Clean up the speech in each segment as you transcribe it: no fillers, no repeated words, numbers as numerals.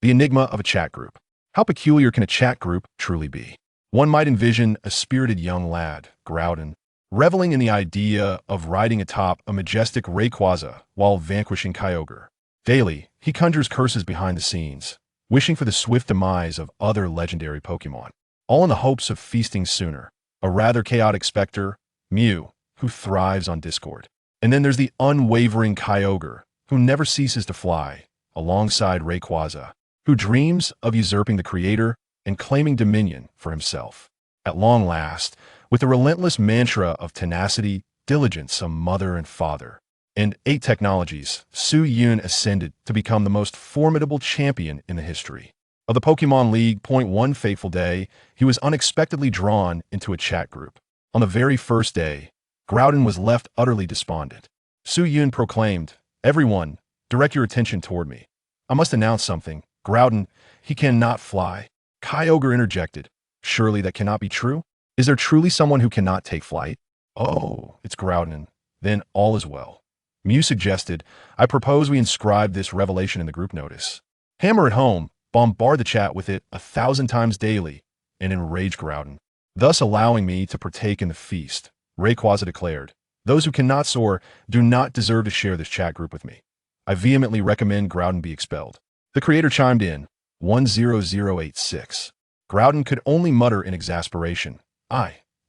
The enigma of a chat group. How peculiar can a chat group truly be? One might envision a spirited young lad, Groudon, reveling in the idea of riding atop a majestic Rayquaza while vanquishing Kyogre. Daily, he conjures curses behind the scenes, wishing for the swift demise of other legendary Pokémon, all in the hopes of feasting sooner. A rather chaotic specter, Mew, who thrives on discord. And then there's the unwavering Kyogre, who never ceases to fly, alongside Rayquaza, who dreams of usurping the creator and claiming dominion for himself. At long last, with the relentless mantra of tenacity, diligence, a mother and father, and 8 technologies, Su-Yun ascended to become the most formidable champion in the history of the Pokemon League. One fateful day, he was unexpectedly drawn into a chat group. On the very first day, Groudon was left utterly despondent. Su-Yun proclaimed, "Everyone, direct your attention toward me. I must announce something. Groudon, he cannot fly." Kyogre interjected, "Surely that cannot be true? Is there truly someone who cannot take flight?" "Oh, it's Groudon. Then all is well." Mew suggested, "I propose we inscribe this revelation in the group notice. Hammer it home, bombard the chat with it 1,000 times daily, and enrage Groudon, thus allowing me to partake in the feast." Rayquaza declared, "Those who cannot soar do not deserve to share this chat group with me. I vehemently recommend Groudon be expelled." The creator chimed in, 10086. Groudon could only mutter in exasperation.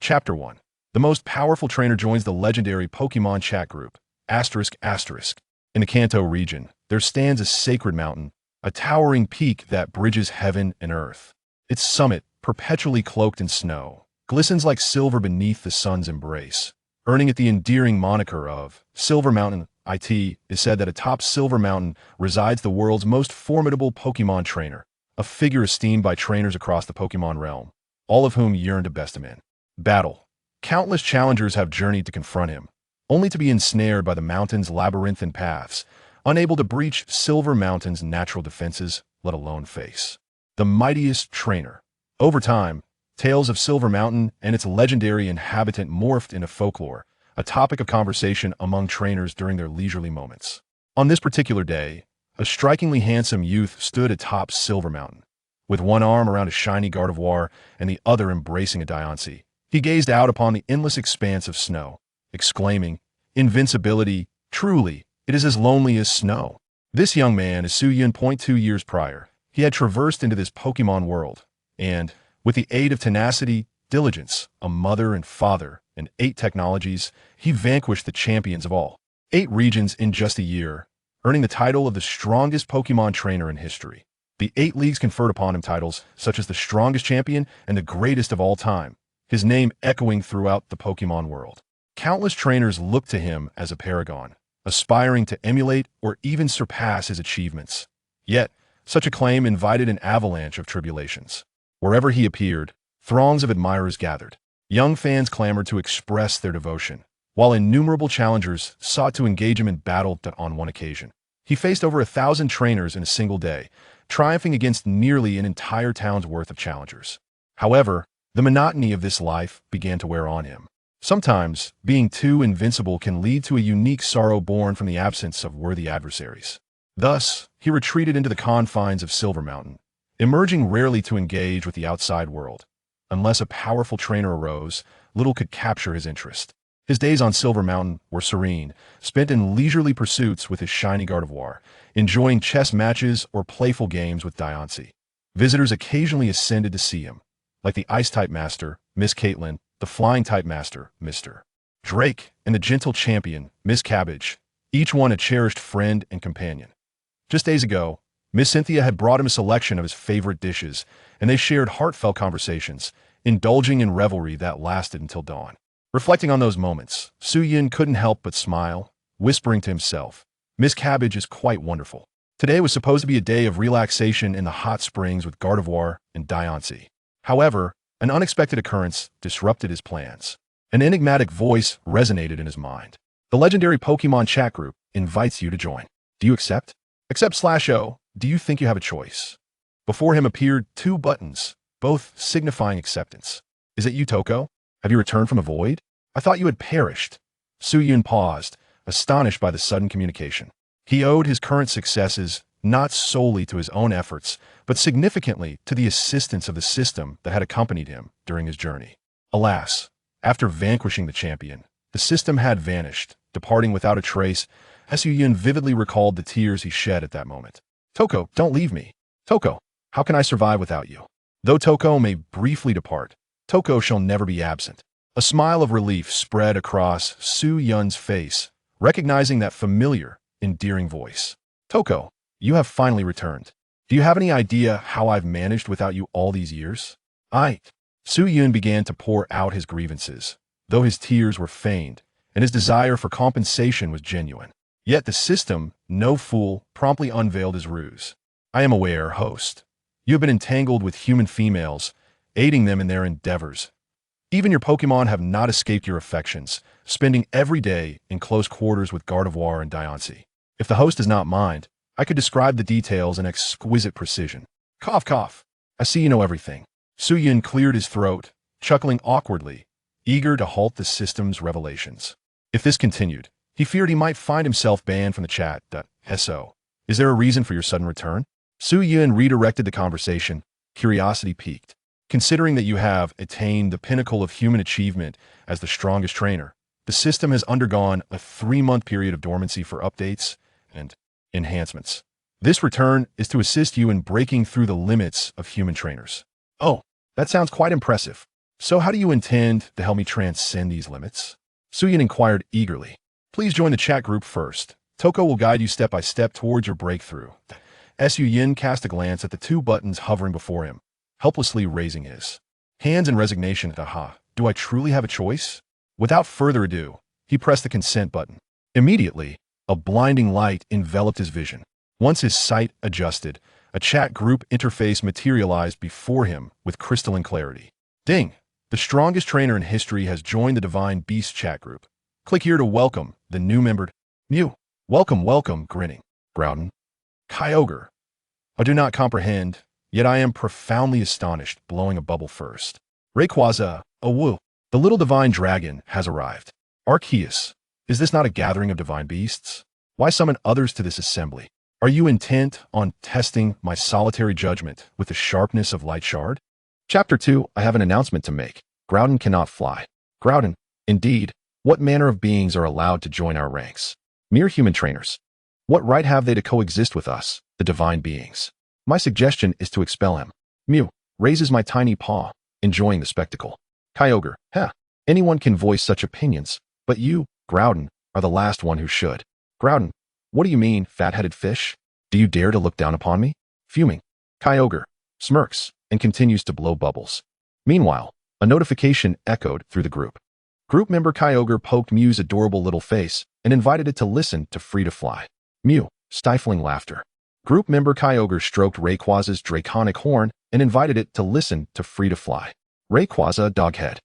Chapter 1. The most powerful trainer joins the legendary Pokemon chat group. In the Kanto region, there stands a sacred mountain, a towering peak that bridges heaven and earth. Its summit, perpetually cloaked in snow, glistens like silver beneath the sun's embrace, earning it the endearing moniker of Silver Mountain. It is said that atop Silver Mountain resides the world's most formidable Pokemon trainer, a figure esteemed by trainers across the Pokemon realm, all of whom yearn to best him in battle. Countless challengers have journeyed to confront him, only to be ensnared by the mountain's labyrinthine paths, unable to breach Silver Mountain's natural defenses, let alone face the mightiest trainer. Over time, tales of Silver Mountain and its legendary inhabitant morphed into folklore, a topic of conversation among trainers during their leisurely moments. On this particular day, a strikingly handsome youth stood atop Silver Mountain. With one arm around a shiny Gardevoir and the other embracing a Diancie, he gazed out upon the endless expanse of snow, exclaiming, "Invincibility, truly, it is as lonely as snow." This young man is Su-Yun. 2 years prior, he had traversed into this Pokemon world, and, with the aid of tenacity, diligence, a mother and father, and 8 technologies, he vanquished the champions of all 8 regions in just a year, earning the title of the strongest Pokemon trainer in history. The 8 leagues conferred upon him titles such as the strongest champion and the greatest of all time, his name echoing throughout the Pokemon world. Countless trainers looked to him as a paragon, aspiring to emulate or even surpass his achievements. Yet, such a claim invited an avalanche of tribulations. Wherever he appeared, throngs of admirers gathered. Young fans clamored to express their devotion, while innumerable challengers sought to engage him in battle. On one occasion, he faced over 1,000 trainers in a single day, triumphing against nearly an entire town's worth of challengers. However, the monotony of this life began to wear on him. Sometimes, being too invincible can lead to a unique sorrow born from the absence of worthy adversaries. Thus, he retreated into the confines of Silver Mountain, emerging rarely to engage with the outside world. Unless a powerful trainer arose, little could capture his interest. His days on Silver Mountain were serene, spent in leisurely pursuits with his shiny Gardevoir, enjoying chess matches or playful games with Diancie. Visitors occasionally ascended to see him, like the Ice-type Master, Miss Caitlin, the Flying-type Master, Mr. Drake, and the gentle champion, Miss Cabbage, each one a cherished friend and companion. Just days ago, Miss Cynthia had brought him a selection of his favorite dishes, and they shared heartfelt conversations, indulging in revelry that lasted until dawn. Reflecting on those moments, Su-Yun couldn't help but smile, whispering to himself, "Miss Cabbage is quite wonderful." Today was supposed to be a day of relaxation in the hot springs with Gardevoir and Diancie. However, an unexpected occurrence disrupted his plans. An enigmatic voice resonated in his mind. "The legendary Pokemon chat group invites you to join. Do you accept? Accept/O. Do you think you have a choice?" Before him appeared 2 buttons, both signifying acceptance. "Is it you, Toko? Have you returned from the void? I thought you had perished." Su-Yun paused, astonished by the sudden communication. He owed his current successes not solely to his own efforts, but significantly to the assistance of the system that had accompanied him during his journey. Alas, after vanquishing the champion, the system had vanished, departing without a trace. Suyun vividly recalled the tears he shed at that moment. Toko, don't leave me. Toko, how can I survive without you? Though Toko may briefly depart, Toko shall never be absent. A smile of relief spread across Su-yun's face, recognizing that familiar, endearing voice. Toko, you have finally returned. Do you have any idea how I've managed without you all these years? Su-yun began to pour out his grievances, though his tears were feigned, and his desire for compensation was genuine. Yet the system, no fool, promptly unveiled his ruse. I am aware, host. You have been entangled with human females, aiding them in their endeavors. Even your Pokemon have not escaped your affections, spending every day in close quarters with Gardevoir and Diancie. If the host does not mind, I could describe the details in exquisite precision. Cough, cough. I see you know everything. Su-yun cleared his throat, chuckling awkwardly, eager to halt the system's revelations. If this continued, he feared he might find himself banned from the chat. So, is there a reason for your sudden return? Su-yun redirected the conversation, curiosity piqued. Considering that you have attained the pinnacle of human achievement as the strongest trainer, the system has undergone a 3-month period of dormancy for updates and enhancements. This return is to assist you in breaking through the limits of human trainers. Oh, that sounds quite impressive. So how do you intend to help me transcend these limits? Su-yun inquired eagerly. Please join the chat group first. Toko will guide you step by step towards your breakthrough. Su-yun cast a glance at the 2 buttons hovering before him, helplessly raising his hands in resignation. Aha, do I truly have a choice? Without further ado, he pressed the consent button. Immediately, a blinding light enveloped his vision. Once his sight adjusted, a chat group interface materialized before him with crystalline clarity. Ding! The strongest trainer in history has joined the Divine Beast chat group. Click here to welcome the new member. Mew. Welcome, welcome, grinning. Groudon. Kyogre. I do not comprehend, yet I am profoundly astonished, blowing a bubble first. Rayquaza. Oh woo. The little divine dragon has arrived. Arceus. Is this not a gathering of divine beasts? Why summon others to this assembly? Are you intent on testing my solitary judgment with the sharpness of Light Shard? Chapter 2, I have an announcement to make. Groudon cannot fly. Groudon, indeed, what manner of beings are allowed to join our ranks? Mere human trainers. What right have they to coexist with us, the divine beings? My suggestion is to expel him. Mew raises my tiny paw, enjoying the spectacle. Kyogre, anyone can voice such opinions, but you, Groudon, are the last one who should. Groudon, what do you mean, fat-headed fish? Do you dare to look down upon me? Fuming. Kyogre smirks and continues to blow bubbles. Meanwhile, a notification echoed through the group. Group member Kyogre poked Mew's adorable little face and invited it to listen to Free to Fly. Mew, stifling laughter. Group member Kyogre stroked Rayquaza's draconic horn and invited it to listen to Free to Fly. Rayquaza, doghead.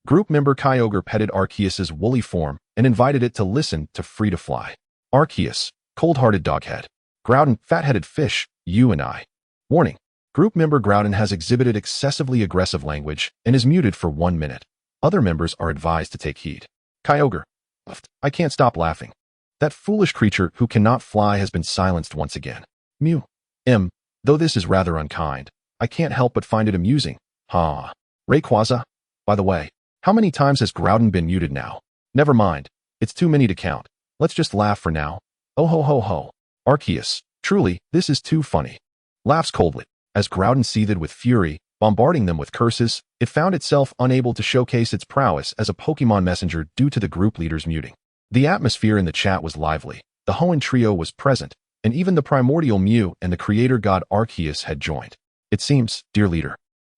Group member Kyogre petted Arceus's woolly form and invited it to listen to Free to Fly. Arceus, cold-hearted doghead. Groudon, fat-headed fish, you and I. Warning. Group member Groudon has exhibited excessively aggressive language and is muted for 1 minute. Other members are advised to take heed. Kyogre. I can't stop laughing. That foolish creature who cannot fly has been silenced once again. Mew. Though this is rather unkind, I can't help but find it amusing. Ha. Rayquaza. By the way, how many times has Groudon been muted now? Never mind. It's too many to count. Let's just laugh for now. Oh ho ho ho. Arceus. Truly, this is too funny. Laughs coldly. As Groudon seethed with fury, bombarding them with curses, it found itself unable to showcase its prowess as a Pokemon messenger due to the group leader's muting. The atmosphere in the chat was lively. The Hoenn trio was present, and even the primordial Mew and the creator god Arceus had joined. It seems, dear leader,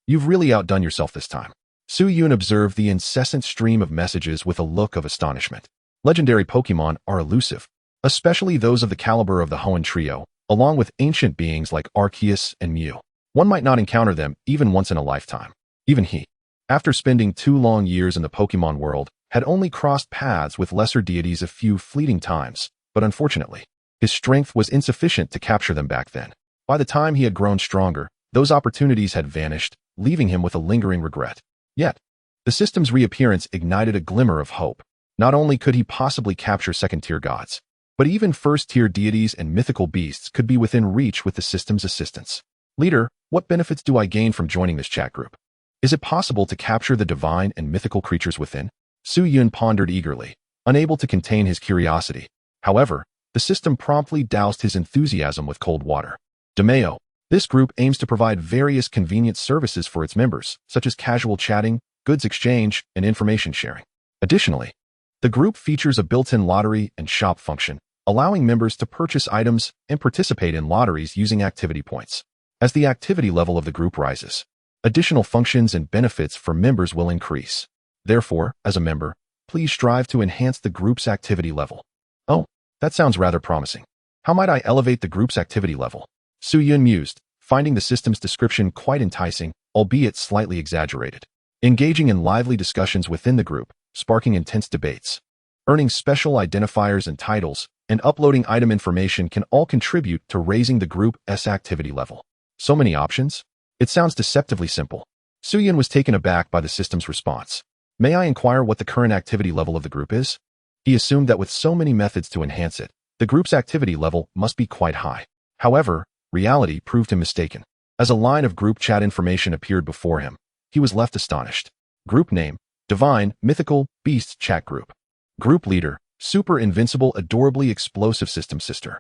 you've really outdone yourself this time. Su-yun observed the incessant stream of messages with a look of astonishment. Legendary Pokemon are elusive, especially those of the caliber of the Hoenn trio, along with ancient beings like Arceus and Mew. One might not encounter them even once in a lifetime. Even he, after spending 2 long years in the Pokemon world, had only crossed paths with lesser deities a few fleeting times, but unfortunately, his strength was insufficient to capture them back then. By the time he had grown stronger, those opportunities had vanished, leaving him with a lingering regret. Yet, the system's reappearance ignited a glimmer of hope. Not only could he possibly capture second-tier gods, But even first-tier deities and mythical beasts could be within reach with the system's assistance. Leader, what benefits do I gain from joining this chat group? Is it possible to capture the divine and mythical creatures within? Su Yun pondered eagerly, unable to contain his curiosity. However, the system promptly doused his enthusiasm with cold water. DeMayo, this group aims to provide various convenient services for its members, such as casual chatting, goods exchange, and information sharing. Additionally, the group features a built-in lottery and shop function, allowing members to purchase items and participate in lotteries using activity points. As the activity level of the group rises, additional functions and benefits for members will increase. Therefore, as a member, please strive to enhance the group's activity level. Oh, that sounds rather promising. How might I elevate the group's activity level? Su Yun mused, finding the system's description quite enticing, albeit slightly exaggerated. Engaging in lively discussions within the group, sparking intense debates. Earning special identifiers and titles, and uploading item information can all contribute to raising the group's activity level. So many options? It sounds deceptively simple. Su Yun was taken aback by the system's response. May I inquire what the current activity level of the group is? He assumed that with so many methods to enhance it, the group's activity level must be quite high. However, reality proved him mistaken. As a line of group chat information appeared before him, he was left astonished. Group name, Divine, Mythical, Beast Chat Group. Group leader, Super Invincible Adorably Explosive System Sister.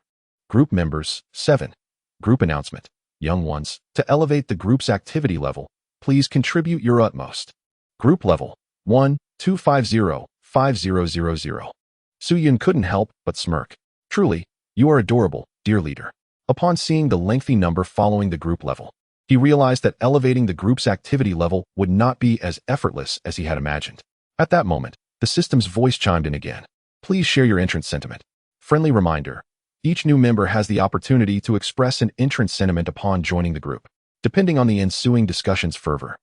Group members, 7. Group announcement. Young ones, to elevate the group's activity level, please contribute your utmost. Group level, 1-250-5000. Su Yun couldn't help but smirk. Truly, you are adorable, dear leader. Upon seeing the lengthy number following the group level, he realized that elevating the group's activity level would not be as effortless as he had imagined. At that moment, the system's voice chimed in again. Please share your entrance sentiment. Friendly reminder. Each new member has the opportunity to express an entrance sentiment upon joining the group. Depending on the ensuing discussion's fervor,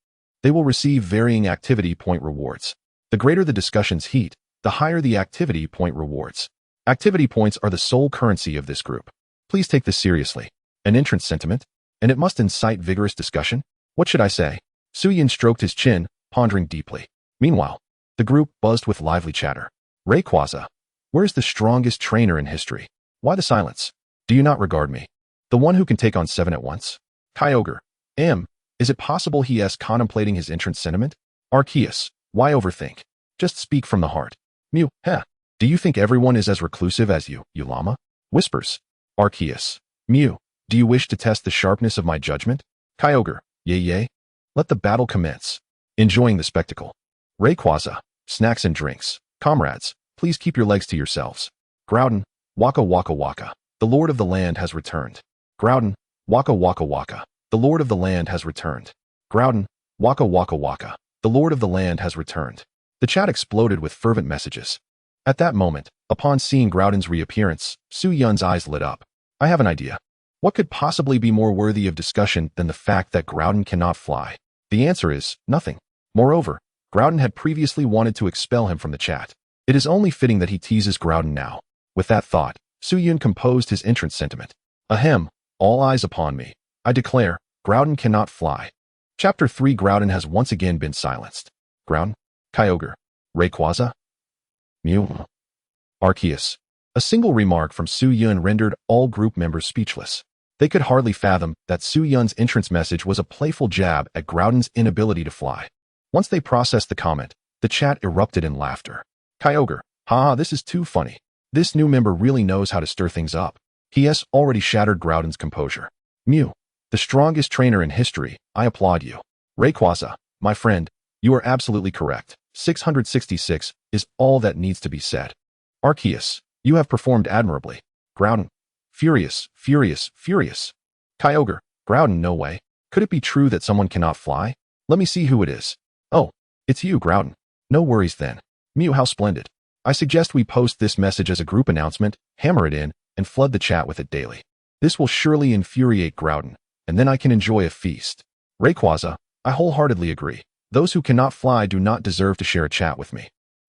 they will receive varying activity point rewards. The greater the discussion's heat, the higher the activity point rewards. Activity points are the sole currency of this group. Please take this seriously. An entrance sentiment? And it must incite vigorous discussion? What should I say? Su Yun stroked his chin, pondering deeply. Meanwhile, the group buzzed with lively chatter. Rayquaza, where's the strongest trainer in history? Why the silence? Do you not regard me? The one who can take on 7 at once? Kyogre, is it possible he is contemplating his entrance sentiment? Arceus, why overthink? Just speak from the heart. Mew, do you think everyone is as reclusive as you, Llama? Whispers. Arceus, Mew, do you wish to test the sharpness of my judgment? Kyogre, yay. Let the battle commence. Enjoying the spectacle. Rayquaza, snacks and drinks. Comrades, please keep your legs to yourselves. Groudon, waka waka waka. The Lord of the Land has returned. Groudon, waka waka waka. The Lord of the Land has returned. Groudon, waka waka waka. The Lord of the Land has returned. The chat exploded with fervent messages. At that moment, upon seeing Groudon's reappearance, Su Yun's eyes lit up. I have an idea. What could possibly be more worthy of discussion than the fact that Groudon cannot fly? The answer is nothing. Moreover, Groudon had previously wanted to expel him from the chat. It is only fitting that he teases Groudon now. With that thought, Su Yun composed his entrance sentiment. Ahem, all eyes upon me. I declare, Groudon cannot fly. Chapter 3. Groudon has once again been silenced. Groudon, Kyogre, Rayquaza, Mew, Arceus. A single remark from Su Yun rendered all group members speechless. They could hardly fathom that Su Yun's entrance message was a playful jab at Groudon's inability to fly. Once they processed the comment, the chat erupted in laughter. Kyogre, this is too funny. This new member really knows how to stir things up. He has already shattered Groudon's composure. Mew, the strongest trainer in history, I applaud you. Rayquaza, my friend, you are absolutely correct. 666 is all that needs to be said. Arceus, you have performed admirably. Groudon, furious. Kyogre, Groudon, no way. Could it be true that someone cannot fly? Let me see who it is. Oh, it's you, Groudon. No worries then. Mew, how splendid. I suggest we post this message as a group announcement, hammer it in, and flood the chat with it daily. This will surely infuriate Groudon, and then I can enjoy a feast. Rayquaza, I wholeheartedly agree. Those who cannot fly do not deserve to share a chat with me.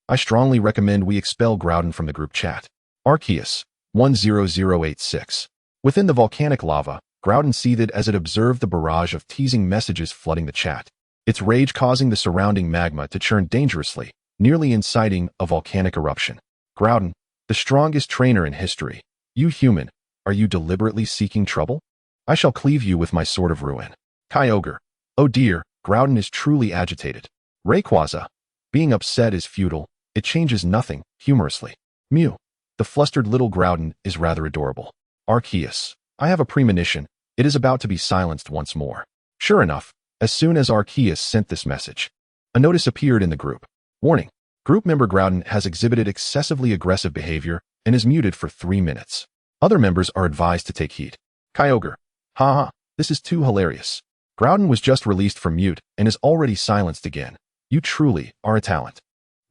I strongly recommend we expel Groudon from the group chat. Arceus, 10086. Within the volcanic lava, Groudon seethed as it observed the barrage of teasing messages flooding the chat, its rage causing the surrounding magma to churn dangerously, nearly inciting a volcanic eruption. Groudon, the strongest trainer in history. You human, are you deliberately seeking trouble? I shall cleave you with my sword of ruin. Kyogre. Oh dear, Groudon is truly agitated. Rayquaza. Being upset is futile, it changes nothing, humorously. Mew. The flustered little Groudon is rather adorable. Arceus. I have a premonition, it is about to be silenced once more. Sure enough, as soon as Arceus sent this message, a notice appeared in the group. Warning. Group member Groudon has exhibited excessively aggressive behavior and is muted for 3 minutes. Other members are advised to take heed. Kyogre. Haha, this is too hilarious. Groudon was just released from mute and is already silenced again. You truly are a talent.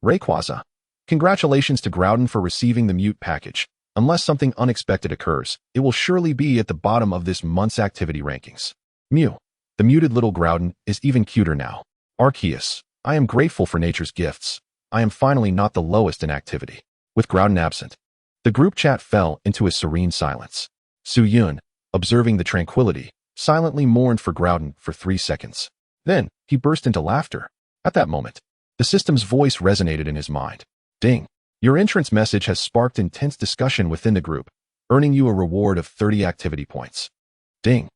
Rayquaza. Congratulations to Groudon for receiving the mute package. Unless something unexpected occurs, it will surely be at the bottom of this month's activity rankings. Mew. The muted little Groudon is even cuter now. Arceus. I am grateful for nature's gifts. I am finally not the lowest in activity. With Groudon absent, the group chat fell into a serene silence. Su-Yun, observing the tranquility, silently mourned for Groudon for 3 seconds. Then, he burst into laughter. At that moment, the system's voice resonated in his mind. Ding. Your entrance message has sparked intense discussion within the group, earning you a reward of 30 activity points. Ding.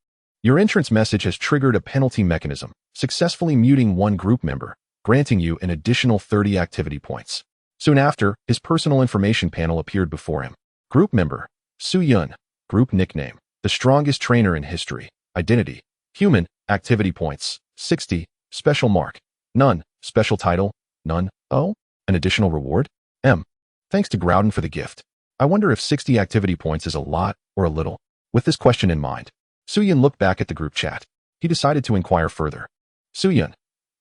Your entrance message has triggered a penalty mechanism, successfully muting one group member, granting you an additional 30 activity points. Soon after, his personal information panel appeared before him. Group member, Su-Yun. Group nickname, the strongest trainer in history. Identity, human. Activity points, 60. Special mark, none. Special title, none. Oh, an additional reward? Thanks to Groudon for the gift. I wonder if 60 activity points is a lot or a little. With this question in mind, Su-Yun looked back at the group chat. He decided to inquire further. Su-Yun,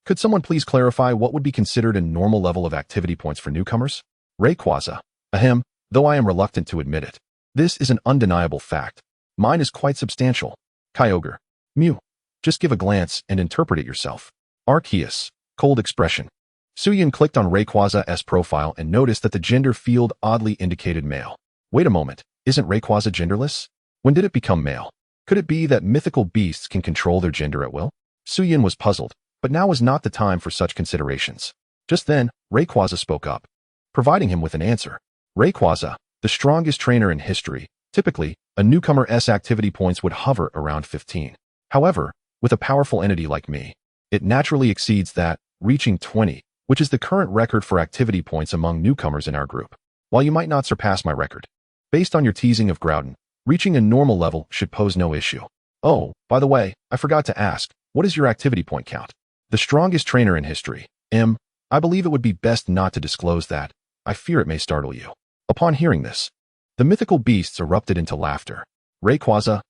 could someone please clarify what would be considered a normal level of activity points for newcomers? Rayquaza. Ahem, though I am reluctant to admit it. This is an undeniable fact. Mine is quite substantial. Kyogre. Mew. Just give a glance and interpret it yourself. Arceus. Cold expression. Su-Yun clicked on Rayquaza's profile and noticed that the gender field oddly indicated male. Wait a moment, isn't Rayquaza genderless? When did it become male? Could it be that mythical beasts can control their gender at will? Su-Yun was puzzled, but now was not the time for such considerations. Just then, Rayquaza spoke up, providing him with an answer. Rayquaza, the strongest trainer in history. Typically, a newcomer's activity points would hover around 15. However, with a powerful entity like me, it naturally exceeds that, reaching 20, which is the current record for activity points among newcomers in our group. While you might not surpass my record, based on your teasing of Groudon, reaching a normal level should pose no issue. Oh, by the way, I forgot to ask, what is your activity point count? The strongest trainer in history. I believe it would be best not to disclose that. I fear it may startle you. Upon hearing this, the mythical beasts erupted into laughter. Rayquaza.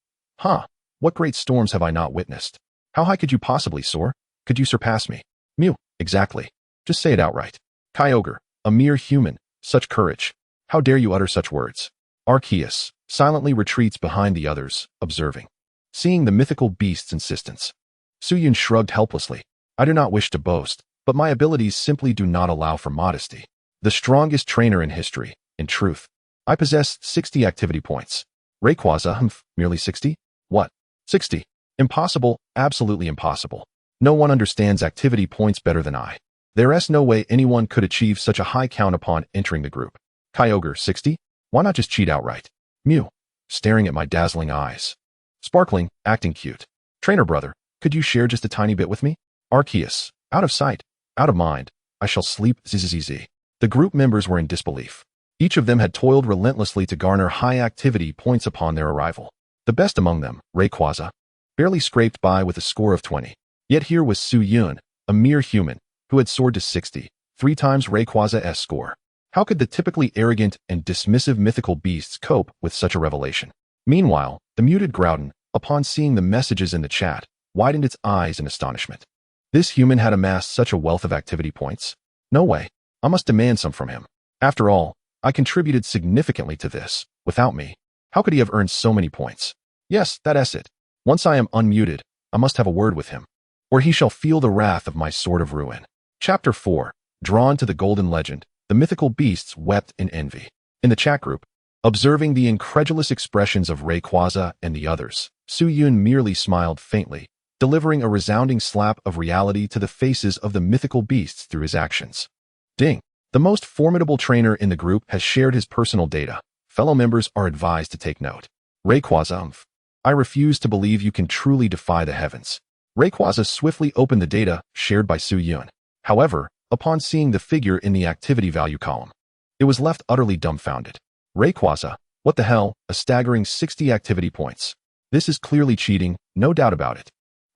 What great storms have I not witnessed? How high could you possibly soar? Could you surpass me? Mew. Exactly. Just say it outright. Kyogre. A mere human. Such courage. How dare you utter such words? Arceus silently retreats behind the others, observing. Seeing the mythical beast's insistence, Su-Yun shrugged helplessly. I do not wish to boast, but my abilities simply do not allow for modesty. The strongest trainer in history, in truth. I possess 60 activity points. Rayquaza, merely 60? What? 60. Impossible, absolutely impossible. No one understands activity points better than I. There's no way anyone could achieve such a high count upon entering the group. Kyogre, 60? Why not just cheat outright? Mew, staring at my dazzling eyes. Sparkling, acting cute. Trainer brother, could you share just a tiny bit with me? Arceus, out of sight, out of mind. I shall sleep zzz. The group members were in disbelief. Each of them had toiled relentlessly to garner high activity points upon their arrival. The best among them, Rayquaza, barely scraped by with a score of 20. Yet here was Su-Yun, a mere human, who had soared to 60, 3 times Rayquaza's score. How could the typically arrogant and dismissive mythical beasts cope with such a revelation? Meanwhile, the muted Groudon, upon seeing the messages in the chat, widened its eyes in astonishment. This human had amassed such a wealth of activity points? No way. I must demand some from him. After all, I contributed significantly to this. Without me, how could he have earned so many points? Yes, that's it. Once I am unmuted, I must have a word with him, or he shall feel the wrath of my sword of ruin. Chapter 4. Drawn to the Golden Legend, the mythical beasts wept in envy. In the chat group, observing the incredulous expressions of Rayquaza and the others, Su-Yun merely smiled faintly, delivering a resounding slap of reality to the faces of the mythical beasts through his actions. Ding! The most formidable trainer in the group has shared his personal data. Fellow members are advised to take note. Rayquaza, I refuse to believe you can truly defy the heavens. Rayquaza swiftly opened the data shared by Su Yun. However, upon seeing the figure in the activity value column, it was left utterly dumbfounded. Rayquaza, what the hell, a staggering 60 activity points. This is clearly cheating, no doubt about it.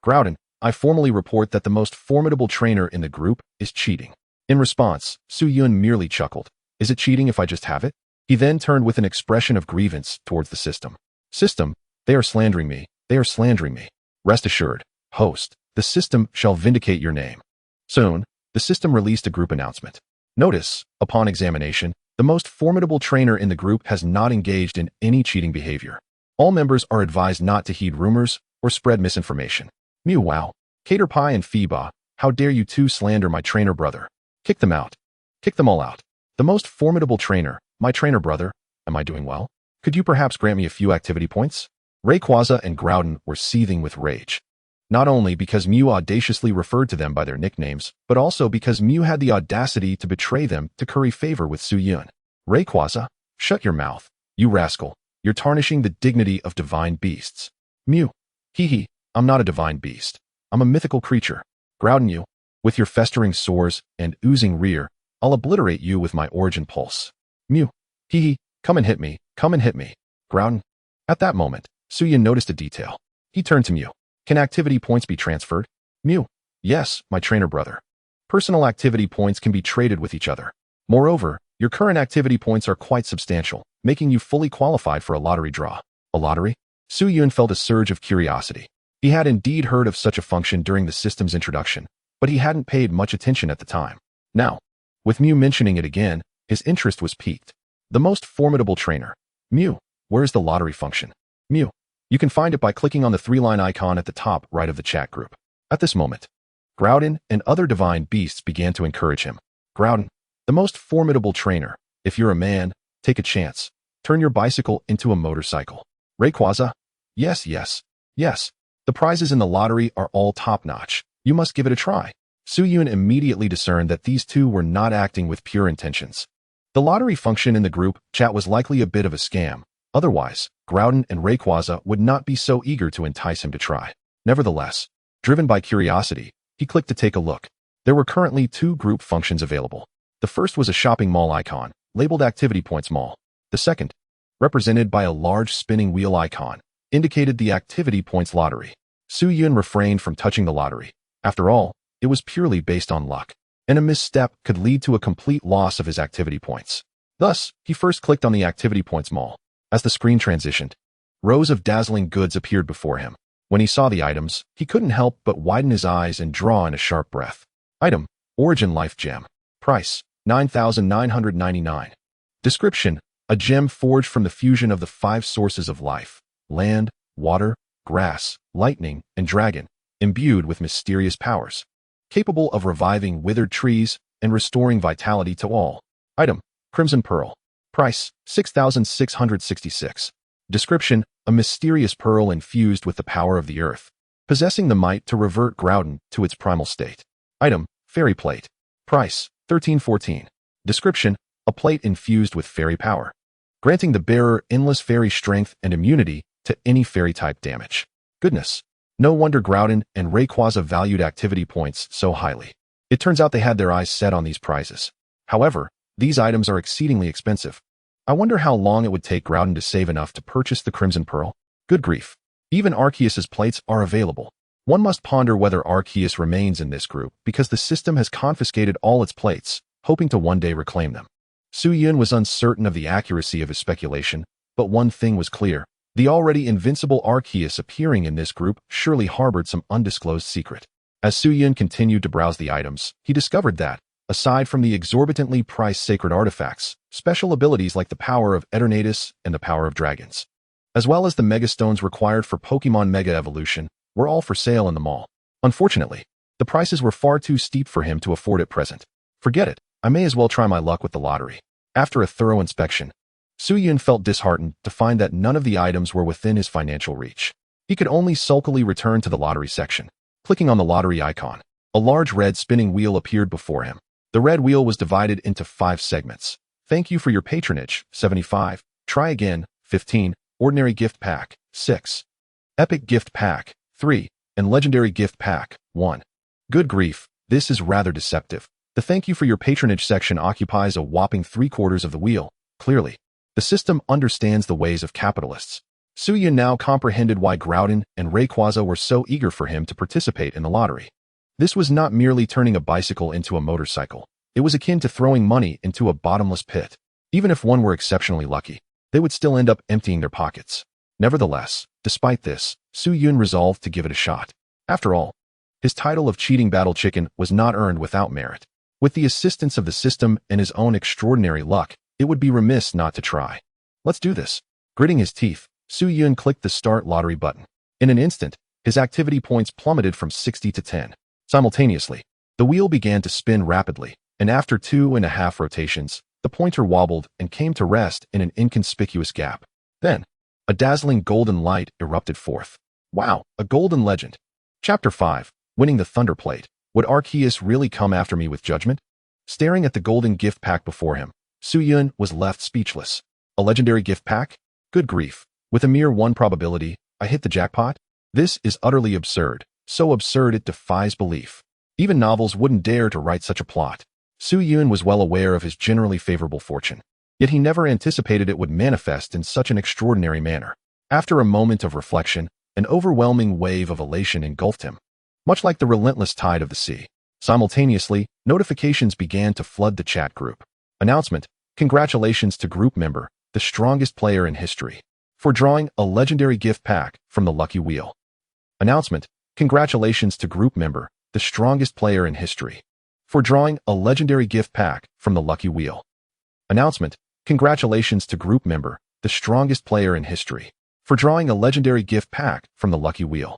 Groudon, I formally report that the most formidable trainer in the group is cheating. In response, Su Yun merely chuckled. Is it cheating if I just have it? He then turned with an expression of grievance towards the system. System, they are slandering me. They are slandering me. Rest assured, host, the system shall vindicate your name. Soon, the system released a group announcement. Notice, upon examination, the most formidable trainer in the group has not engaged in any cheating behavior. All members are advised not to heed rumors or spread misinformation. Mew wow. Caterpie and Phoeba, how dare you two slander my trainer brother? Kick them out. Kick them all out. The most formidable trainer, my trainer brother, am I doing well? Could you perhaps grant me a few activity points? Rayquaza and Groudon were seething with rage. Not only because Mew audaciously referred to them by their nicknames, but also because Mew had the audacity to betray them to curry favor with Su Yun. Rayquaza, shut your mouth, you rascal. You're tarnishing the dignity of divine beasts. Mew, hee, I'm not a divine beast. I'm a mythical creature. Groudon, you, with your festering sores and oozing rear, I'll obliterate you with my origin pulse. Mew, hee, come and hit me, come and hit me. Groudon. At that moment, Su Yun noticed a detail. He turned to Mew. Can activity points be transferred? Mew, yes, my trainer brother. Personal activity points can be traded with each other. Moreover, your current activity points are quite substantial, making you fully qualified for a lottery draw. A lottery? Su Yun felt a surge of curiosity. He had indeed heard of such a function during the system's introduction, but he hadn't paid much attention at the time. Now, with Mew mentioning it again, his interest was piqued. The most formidable trainer. Mew, where's the lottery function? Mew, you can find it by clicking on the three-line icon at the top right of the chat group. At this moment, Groudon and other divine beasts began to encourage him. Groudon, the most formidable trainer. If you're a man, take a chance. Turn your bicycle into a motorcycle. Rayquaza, yes. The prizes in the lottery are all top-notch. You must give it a try. Su Yun immediately discerned that these two were not acting with pure intentions. The lottery function in the group chat was likely a bit of a scam. Otherwise, Groudon and Rayquaza would not be so eager to entice him to try. Nevertheless, driven by curiosity, he clicked to take a look. There were currently two group functions available. The first was a shopping mall icon, labeled Activity Points Mall. The second, represented by a large spinning wheel icon, indicated the Activity Points Lottery. Su Yun refrained from touching the lottery. After all, it was purely based on luck, and a misstep could lead to a complete loss of his activity points. Thus, he first clicked on the Activity Points Mall. As the screen transitioned, rows of dazzling goods appeared before him. When he saw the items, he couldn't help but widen his eyes and draw in a sharp breath. Item, Origin Life Gem. Price, 9,999. Description, a gem forged from the fusion of the 5 sources of life: land, water, grass, lightning, and dragon, imbued with mysterious powers, capable of reviving withered trees and restoring vitality to all. Item, Crimson Pearl. Price, 6,666. Description, a mysterious pearl infused with the power of the earth, possessing the might to revert Groudon to its primal state. Item, Fairy Plate. Price, 1314. Description, a plate infused with fairy power, granting the bearer endless fairy strength and immunity to any fairy-type damage. Goodness, no wonder Groudon and Rayquaza valued activity points so highly. It turns out they had their eyes set on these prizes. However, these items are exceedingly expensive. I wonder how long it would take Groudon to save enough to purchase the Crimson Pearl. Good grief. Even Arceus's plates are available. One must ponder whether Arceus remains in this group because the system has confiscated all its plates, hoping to one day reclaim them. Su Yun was uncertain of the accuracy of his speculation, but one thing was clear. The already invincible Arceus appearing in this group surely harbored some undisclosed secret. As Su Yun continued to browse the items, he discovered that, aside from the exorbitantly priced sacred artifacts, special abilities like the power of Eternatus and the power of dragons, as well as the megastones required for Pokemon Mega Evolution, were all for sale in the mall. Unfortunately, the prices were far too steep for him to afford at present. Forget it, I may as well try my luck with the lottery. After a thorough inspection, Su Yun felt disheartened to find that none of the items were within his financial reach. He could only sulkily return to the lottery section. Clicking on the lottery icon, a large red spinning wheel appeared before him. The red wheel was divided into 5 segments. Thank you for your patronage, 75. Try again, 15. Ordinary gift pack, 6. Epic gift pack, 3. And legendary gift pack, 1. Good grief, this is rather deceptive. The thank you for your patronage section occupies a whopping 3/4 of the wheel. Clearly, the system understands the ways of capitalists. Suyun now comprehended why Groudon and Rayquaza were so eager for him to participate in the lottery. This was not merely turning a bicycle into a motorcycle. It was akin to throwing money into a bottomless pit. Even if one were exceptionally lucky, they would still end up emptying their pockets. Nevertheless, despite this, Suyun resolved to give it a shot. After all, his title of cheating battle chicken was not earned without merit. With the assistance of the system and his own extraordinary luck, it would be remiss not to try. Let's do this. Gritting his teeth, Suyun clicked the start lottery button. In an instant, his activity points plummeted from 60 to 10. Simultaneously, the wheel began to spin rapidly, and after 2.5 rotations, the pointer wobbled and came to rest in an inconspicuous gap. Then, a dazzling golden light erupted forth. Wow, a golden legend. Chapter 5, Winning the Thunder Plate. Would Arceus really come after me with judgment? Staring at the golden gift pack before him, Suyun was left speechless. A legendary gift pack? Good grief. With a mere 1 probability, I hit the jackpot? This is utterly absurd, so absurd it defies belief. Even novels wouldn't dare to write such a plot. Suyun was well aware of his generally favorable fortune, yet he never anticipated it would manifest in such an extraordinary manner. After a moment of reflection, an overwhelming wave of elation engulfed him, much like the relentless tide of the sea. Simultaneously, notifications began to flood the chat group. Announcement: congratulations to group member, the strongest player in history, for drawing a legendary gift pack from the lucky wheel. Announcement: congratulations to group member, the strongest player in history, for drawing a legendary gift pack from the lucky wheel. Announcement: congratulations to group member, the strongest player in history, for drawing a legendary gift pack from the lucky wheel.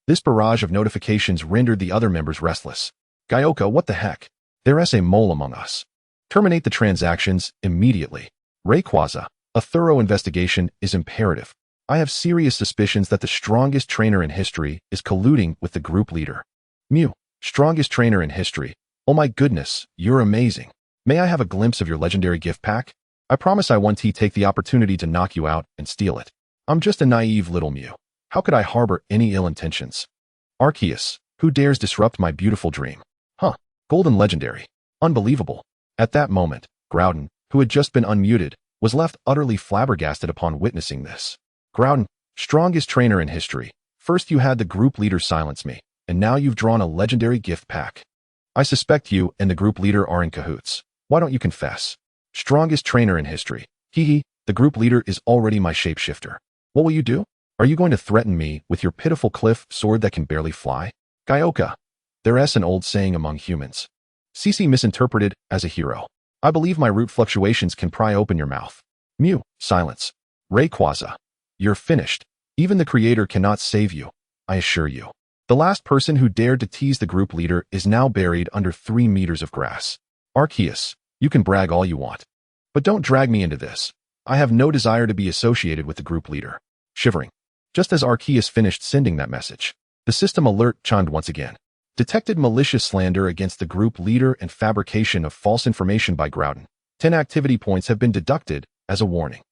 This barrage of notifications rendered the other members restless. Gyoka, what the heck? There's a mole among us. Terminate the transactions immediately. Rayquaza, a thorough investigation is imperative. I have serious suspicions that the strongest trainer in history is colluding with the group leader. Mew, strongest trainer in history. Oh my goodness, you're amazing. May I have a glimpse of your legendary gift pack? I promise I won't take the opportunity to knock you out and steal it. I'm just a naive little Mew. How could I harbor any ill intentions? Arceus, who dares disrupt my beautiful dream? Huh, golden legendary. Unbelievable. At that moment, Groudon, who had just been unmuted, was left utterly flabbergasted upon witnessing this. Groudon, strongest trainer in history. First you had the group leader silence me, and now you've drawn a legendary gift pack. I suspect you and the group leader are in cahoots. Why don't you confess? Strongest trainer in history. Hee, the group leader is already my shapeshifter. What will you do? Are you going to threaten me with your pitiful cliff sword that can barely fly? Gyoka, there's an old saying among humans. CC misinterpreted as a hero. I believe my root fluctuations can pry open your mouth. Mew, silence. Rayquaza, you're finished. Even the creator cannot save you, I assure you. The last person who dared to tease the group leader is now buried under 3 meters of grass. Arceus, you can brag all you want, but don't drag me into this. I have no desire to be associated with the group leader. Shivering. Just as Arceus finished sending that message, the system alert chimed once again. Detected malicious slander against the group leader and fabrication of false information by Groudon. 10 activity points have been deducted as a warning.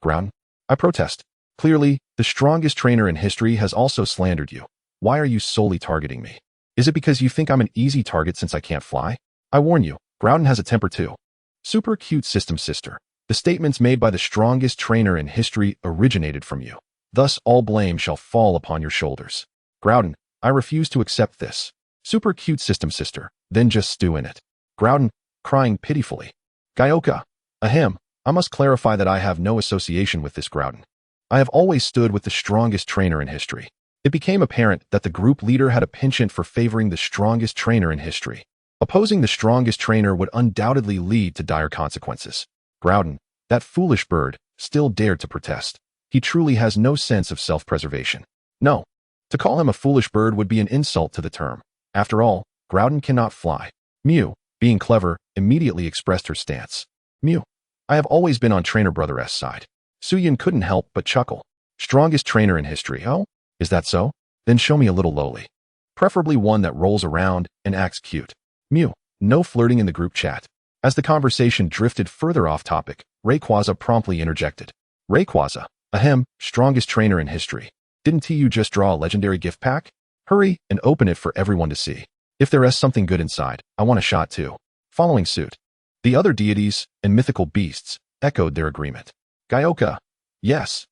Groudon, I protest. Clearly, the strongest trainer in history has also slandered you. Why are you solely targeting me? Is it because you think I'm an easy target since I can't fly? I warn you, Groudon has a temper too. Super cute system sister. The statements made by the strongest trainer in history originated from you. Thus all blame shall fall upon your shoulders. Groudon, I refuse to accept this. Super cute system sister, then just stew in it. Groudon, crying pitifully. Gyoka, ahem, I must clarify that I have no association with this Groudon. I have always stood with the strongest trainer in history. It became apparent that the group leader had a penchant for favoring the strongest trainer in history. Opposing the strongest trainer would undoubtedly lead to dire consequences. Groudon, that foolish bird, still dared to protest. He truly has no sense of self-preservation. No, to call him a foolish bird would be an insult to the term. After all, Groudon cannot fly. Mew, being clever, immediately expressed her stance. Mew, I have always been on Trainer Brother S side. Suyun couldn't help but chuckle. Strongest trainer in history, oh? Is that so? Then show me a little lowly. Preferably one that rolls around and acts cute. Mew, No flirting in the group chat. As the conversation drifted further off topic, Rayquaza promptly interjected. Rayquaza, ahem, strongest trainer in history. Didn't you just draw a legendary gift pack? Hurry and open it for everyone to see. If there is something good inside, I want a shot too. Following suit, the other deities and mythical beasts echoed their agreement. Gyoka, yes,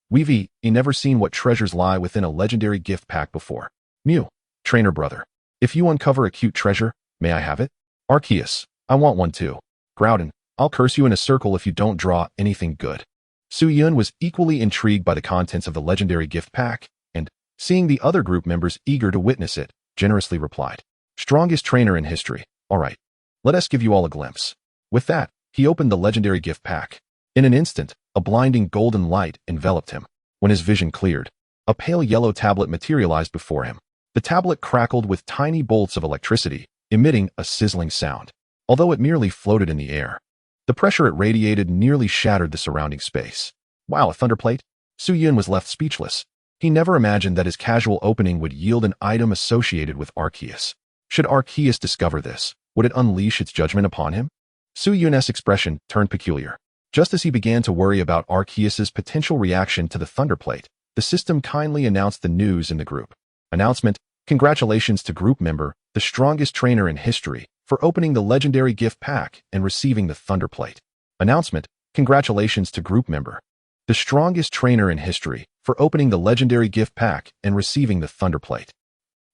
we've never seen what treasures lie within a legendary gift pack before. Mew, trainer brother, if you uncover a cute treasure, may I have it? Arceus, I want one too. Groudon, I'll curse you in a circle if you don't draw anything good. Su-Yun was equally intrigued by the contents of the legendary gift pack, and, seeing the other group members eager to witness it, generously replied, strongest trainer in history. All right, let us give you all a glimpse. With that, he opened the legendary gift pack. In an instant, a blinding golden light enveloped him. When his vision cleared, a pale yellow tablet materialized before him. The tablet crackled with tiny bolts of electricity, emitting a sizzling sound. Although it merely floated in the air, the pressure it radiated nearly shattered the surrounding space. Wow, a thunderplate? Su-Yun was left speechless. He never imagined that his casual opening would yield an item associated with Arceus. Should Arceus discover this, would it unleash its judgment upon him? Su-Yun's expression turned peculiar. Just as he began to worry about Arceus's potential reaction to the thunderplate, the system kindly announced the news in the group. Announcement: congratulations to group member, the strongest trainer in history, for opening the legendary gift pack and receiving the thunderplate. Announcement: congratulations to group member, the strongest trainer in history, for opening the legendary gift pack and receiving the thunderplate.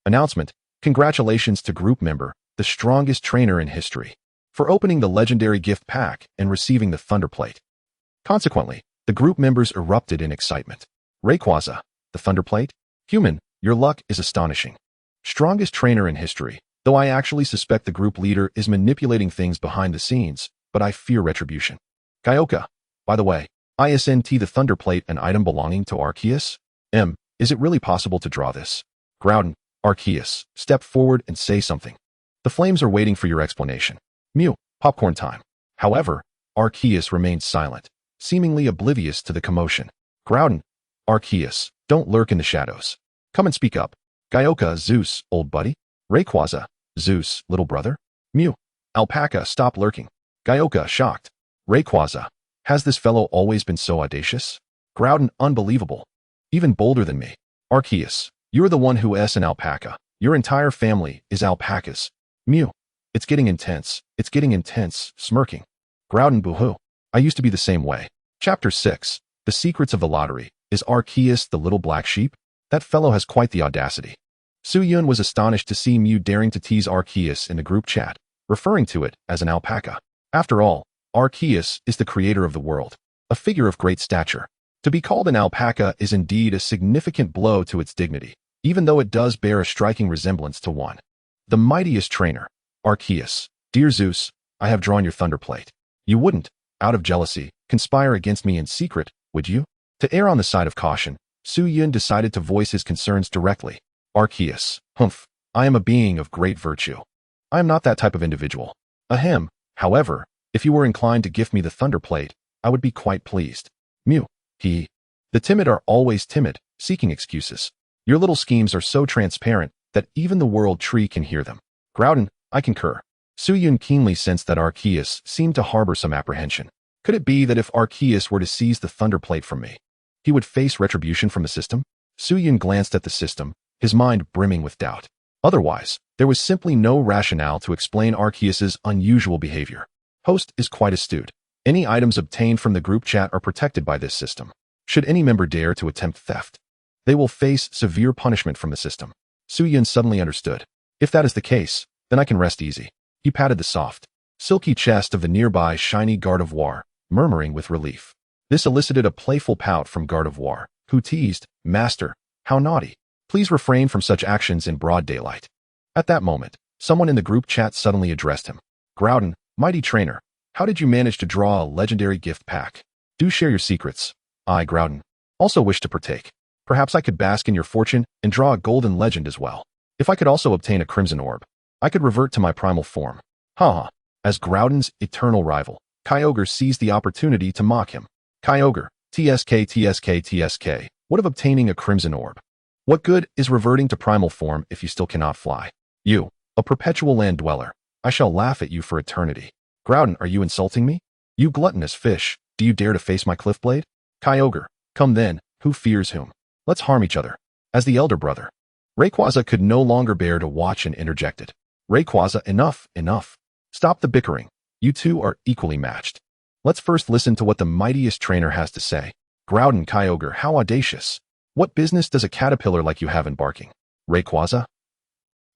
Announcement: congratulations to group member, the strongest trainer in history, for opening the legendary gift pack and receiving the thunderplate. Consequently, the group members erupted in excitement. Rayquaza, the thunderplate? Human, your luck is astonishing. Strongest trainer in history, though I actually suspect the group leader is manipulating things behind the scenes, but I fear retribution. Gyoka, by the way, isn't the thunderplate an item belonging to Arceus? Is it really possible to draw this? Groudon, Arceus, step forward and say something. The flames are waiting for your explanation. Mew, popcorn time. However, Arceus remained silent, seemingly oblivious to the commotion. Groudon, Arceus, don't lurk in the shadows. Come and speak up. Gyoka, Zeus, old buddy. Rayquaza, Zeus, little brother. Mew, Alpaca, stop lurking. Gyoka, shocked. Rayquaza, has this fellow always been so audacious? Groudon, unbelievable. Even bolder than me. Arceus, you're the one who is an alpaca. Your entire family is alpacas. Mew, it's getting intense, smirking. Groudon, boo-hoo. I used to be the same way. Chapter 6, The Secrets of the Lottery. Is Arceus the little black sheep? That fellow has quite the audacity. Su-Yun was astonished to see Mew daring to tease Arceus in the group chat, referring to it as an alpaca. After all, Arceus is the creator of the world, a figure of great stature. To be called an alpaca is indeed a significant blow to its dignity, even though it does bear a striking resemblance to one. The mightiest trainer, Arceus. Dear Zeus, I have drawn your thunderplate. You wouldn't, out of jealousy, conspire against me in secret, would you? To err on the side of caution, Su-Yun decided to voice his concerns directly. Arceus, humph, I am a being of great virtue. I am not that type of individual. Ahem, however, if you were inclined to gift me the thunderplate, I would be quite pleased. Mew, the timid are always timid, seeking excuses. Your little schemes are so transparent that even the world tree can hear them. Groudon, I concur. Su-Yun keenly sensed that Arceus seemed to harbor some apprehension. Could it be that if Arceus were to seize the thunderplate from me, he would face retribution from the system? Su-Yun glanced at the system, his mind brimming with doubt. Otherwise, there was simply no rationale to explain Arceus's unusual behavior. Host is quite astute. Any items obtained from the group chat are protected by this system. Should any member dare to attempt theft, they will face severe punishment from the system. Su-Yun suddenly understood. If that is the case, then I can rest easy. He patted the soft, silky chest of the nearby shiny Gardevoir, murmuring with relief. This elicited a playful pout from Gardevoir, who teased, Master, how naughty. Please refrain from such actions in broad daylight. At that moment, someone in the group chat suddenly addressed him. Groudon, mighty trainer, how did you manage to draw a legendary gift pack? Do share your secrets. I, Groudon, also wish to partake. Perhaps I could bask in your fortune and draw a golden legend as well. If I could also obtain a crimson orb, I could revert to my primal form. Ha! As Groudon's eternal rival, Kyogre seized the opportunity to mock him. Kyogre, TSK, what of obtaining a crimson orb? What good is reverting to primal form if you still cannot fly? You, a perpetual land dweller, I shall laugh at you for eternity. Groudon, are you insulting me? You gluttonous fish, do you dare to face my Cliffblade? Kyogre, come then, who fears whom? Let's harm each other. As the elder brother. Rayquaza could no longer bear to watch and interjected. Rayquaza, enough, enough. Stop the bickering. You two are equally matched. Let's first listen to what the mightiest trainer has to say. Groudon, Kyogre, how audacious. What business does a caterpillar like you have in barking? Rayquaza?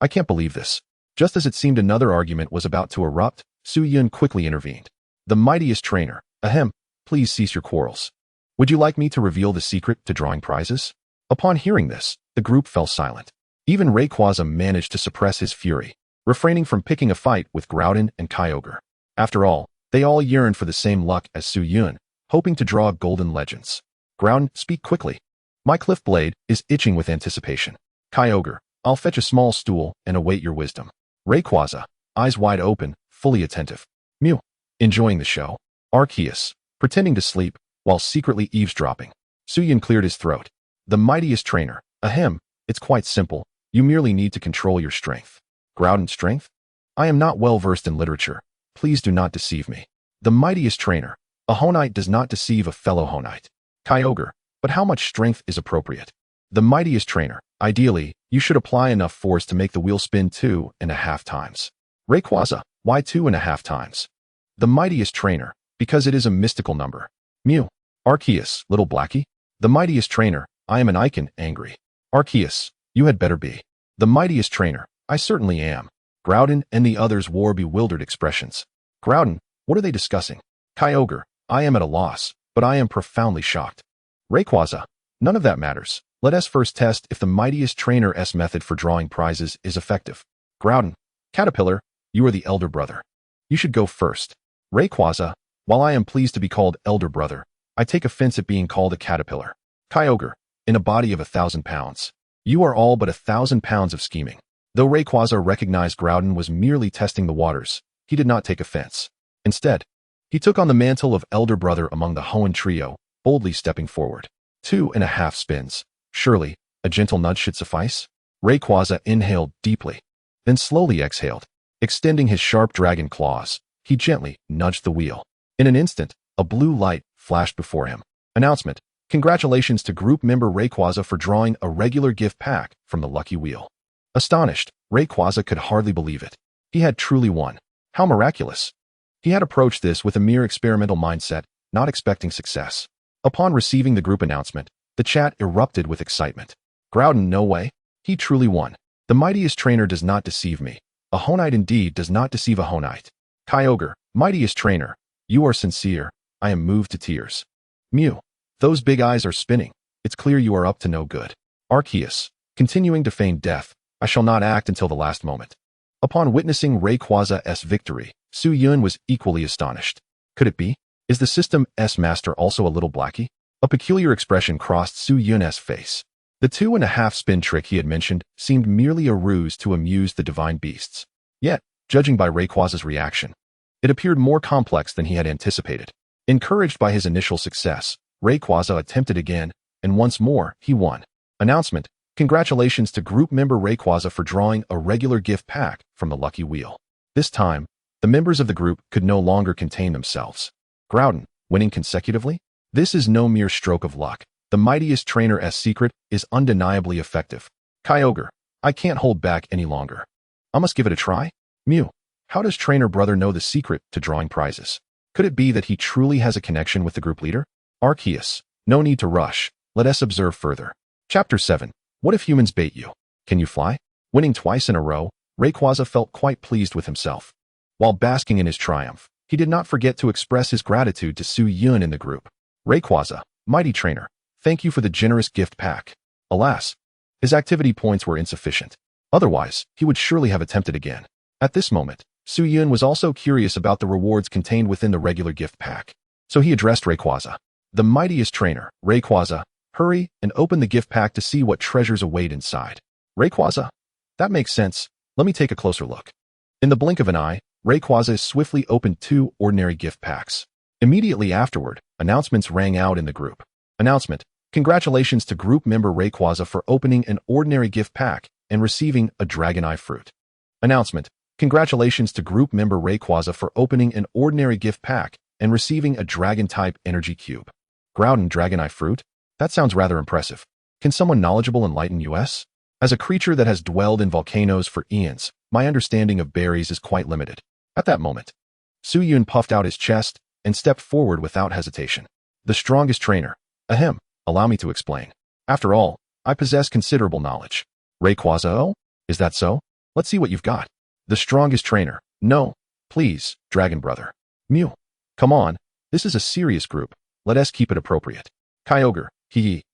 I can't believe this. Just as it seemed another argument was about to erupt, Su-Yun quickly intervened. The mightiest trainer, ahem, please cease your quarrels. Would you like me to reveal the secret to drawing prizes? Upon hearing this, the group fell silent. Even Rayquaza managed to suppress his fury, refraining from picking a fight with Groudon and Kyogre. After all, they all yearned for the same luck as Su-Yun, hoping to draw golden legends. Groudon, speak quickly. My Cliffblade is itching with anticipation. Kyogre, I'll fetch a small stool and await your wisdom. Rayquaza, eyes wide open, fully attentive. Mew, enjoying the show. Arceus, pretending to sleep, while secretly eavesdropping. Su-Yun cleared his throat. The mightiest trainer, ahem, it's quite simple, you merely need to control your strength. Groudon, strength? I am not well versed in literature. Please do not deceive me. The mightiest trainer, a Honite does not deceive a fellow Honite. Kyogre, but how much strength is appropriate? The mightiest trainer, ideally, you should apply enough force to make the wheel spin 2.5 times. Rayquaza, why 2.5 times? The mightiest trainer, because it is a mystical number. Mew. Arceus, little blackie. The mightiest trainer, I am an icon, angry. Arceus, you had better be. The mightiest trainer, I certainly am. Groudon and the others wore bewildered expressions. Groudon, what are they discussing? Kyogre, I am at a loss, but I am profoundly shocked. Rayquaza, none of that matters. Let us first test if the mightiest trainer's method for drawing prizes is effective. Groudon, Caterpillar, you are the elder brother. You should go first. Rayquaza, while I am pleased to be called elder brother, I take offense at being called a caterpillar. Kyogre, in a body of 1,000 pounds. You are all but 1,000 pounds of scheming. Though Rayquaza recognized Groudon was merely testing the waters, he did not take offense. Instead, he took on the mantle of elder brother among the Hoenn trio, boldly stepping forward. 2.5 spins. Surely, a gentle nudge should suffice? Rayquaza inhaled deeply, then slowly exhaled. Extending his sharp dragon claws, he gently nudged the wheel. In an instant, a blue light flashed before him. Announcement. Congratulations to group member Rayquaza for drawing a regular gift pack from the lucky wheel. Astonished, Rayquaza could hardly believe it. He had truly won. How miraculous. He had approached this with a mere experimental mindset, not expecting success. Upon receiving the group announcement, the chat erupted with excitement. Groudon, no way. He truly won. The mightiest trainer does not deceive me. A Honite indeed does not deceive a Honite. Kyogre, mightiest trainer, you are sincere. I am moved to tears. Mew, those big eyes are spinning. It's clear you are up to no good. Arceus, continuing to feign death, I shall not act until the last moment. Upon witnessing Rayquaza's victory, Su-Yun was equally astonished. Could it be? Is the system's master also a little blackie? A peculiar expression crossed Su-Yun's face. The 2.5 spin trick he had mentioned seemed merely a ruse to amuse the divine beasts. Yet, judging by Rayquaza's reaction, it appeared more complex than he had anticipated. Encouraged by his initial success, Rayquaza attempted again, and once more, he won. Announcement. Congratulations to group member Rayquaza for drawing a regular gift pack from the lucky wheel. This time, the members of the group could no longer contain themselves. Groudon, winning consecutively? This is no mere stroke of luck. The mightiest trainer's secret is undeniably effective. Kyogre, I can't hold back any longer. I must give it a try. Mew, how does trainer brother know the secret to drawing prizes? Could it be that he truly has a connection with the group leader? Arceus, no need to rush. Let us observe further. Chapter 7. What if humans bait you? Can you fly? Winning twice in a row, Rayquaza felt quite pleased with himself. While basking in his triumph, he did not forget to express his gratitude to Su-Yun in the group. Rayquaza, mighty trainer, thank you for the generous gift pack. Alas, his activity points were insufficient. Otherwise, he would surely have attempted again. At this moment, Su-Yun was also curious about the rewards contained within the regular gift pack. So he addressed Rayquaza. The mightiest trainer, Rayquaza, hurry and open the gift pack to see what treasures await inside. Rayquaza? That makes sense. Let me take a closer look. In the blink of an eye, Rayquaza swiftly opened 2 ordinary gift packs. Immediately afterward, announcements rang out in the group. Announcement. Congratulations to group member Rayquaza for opening an ordinary gift pack and receiving a Dragonite fruit. Announcement. Congratulations to group member Rayquaza for opening an ordinary gift pack and receiving a Dragon-type energy cube. Groudon Dragonite Fruit? That sounds rather impressive. Can someone knowledgeable enlighten us? As a creature that has dwelled in volcanoes for eons, my understanding of berries is quite limited. At that moment, Su-Yun puffed out his chest and stepped forward without hesitation. The strongest trainer. Ahem, allow me to explain. After all, I possess considerable knowledge. Rayquaza, oh? Is that so? Let's see what you've got. The strongest trainer. No, please, Dragon Brother. Mew. Come on, this is a serious group. Let us keep it appropriate. Kyogre, hee.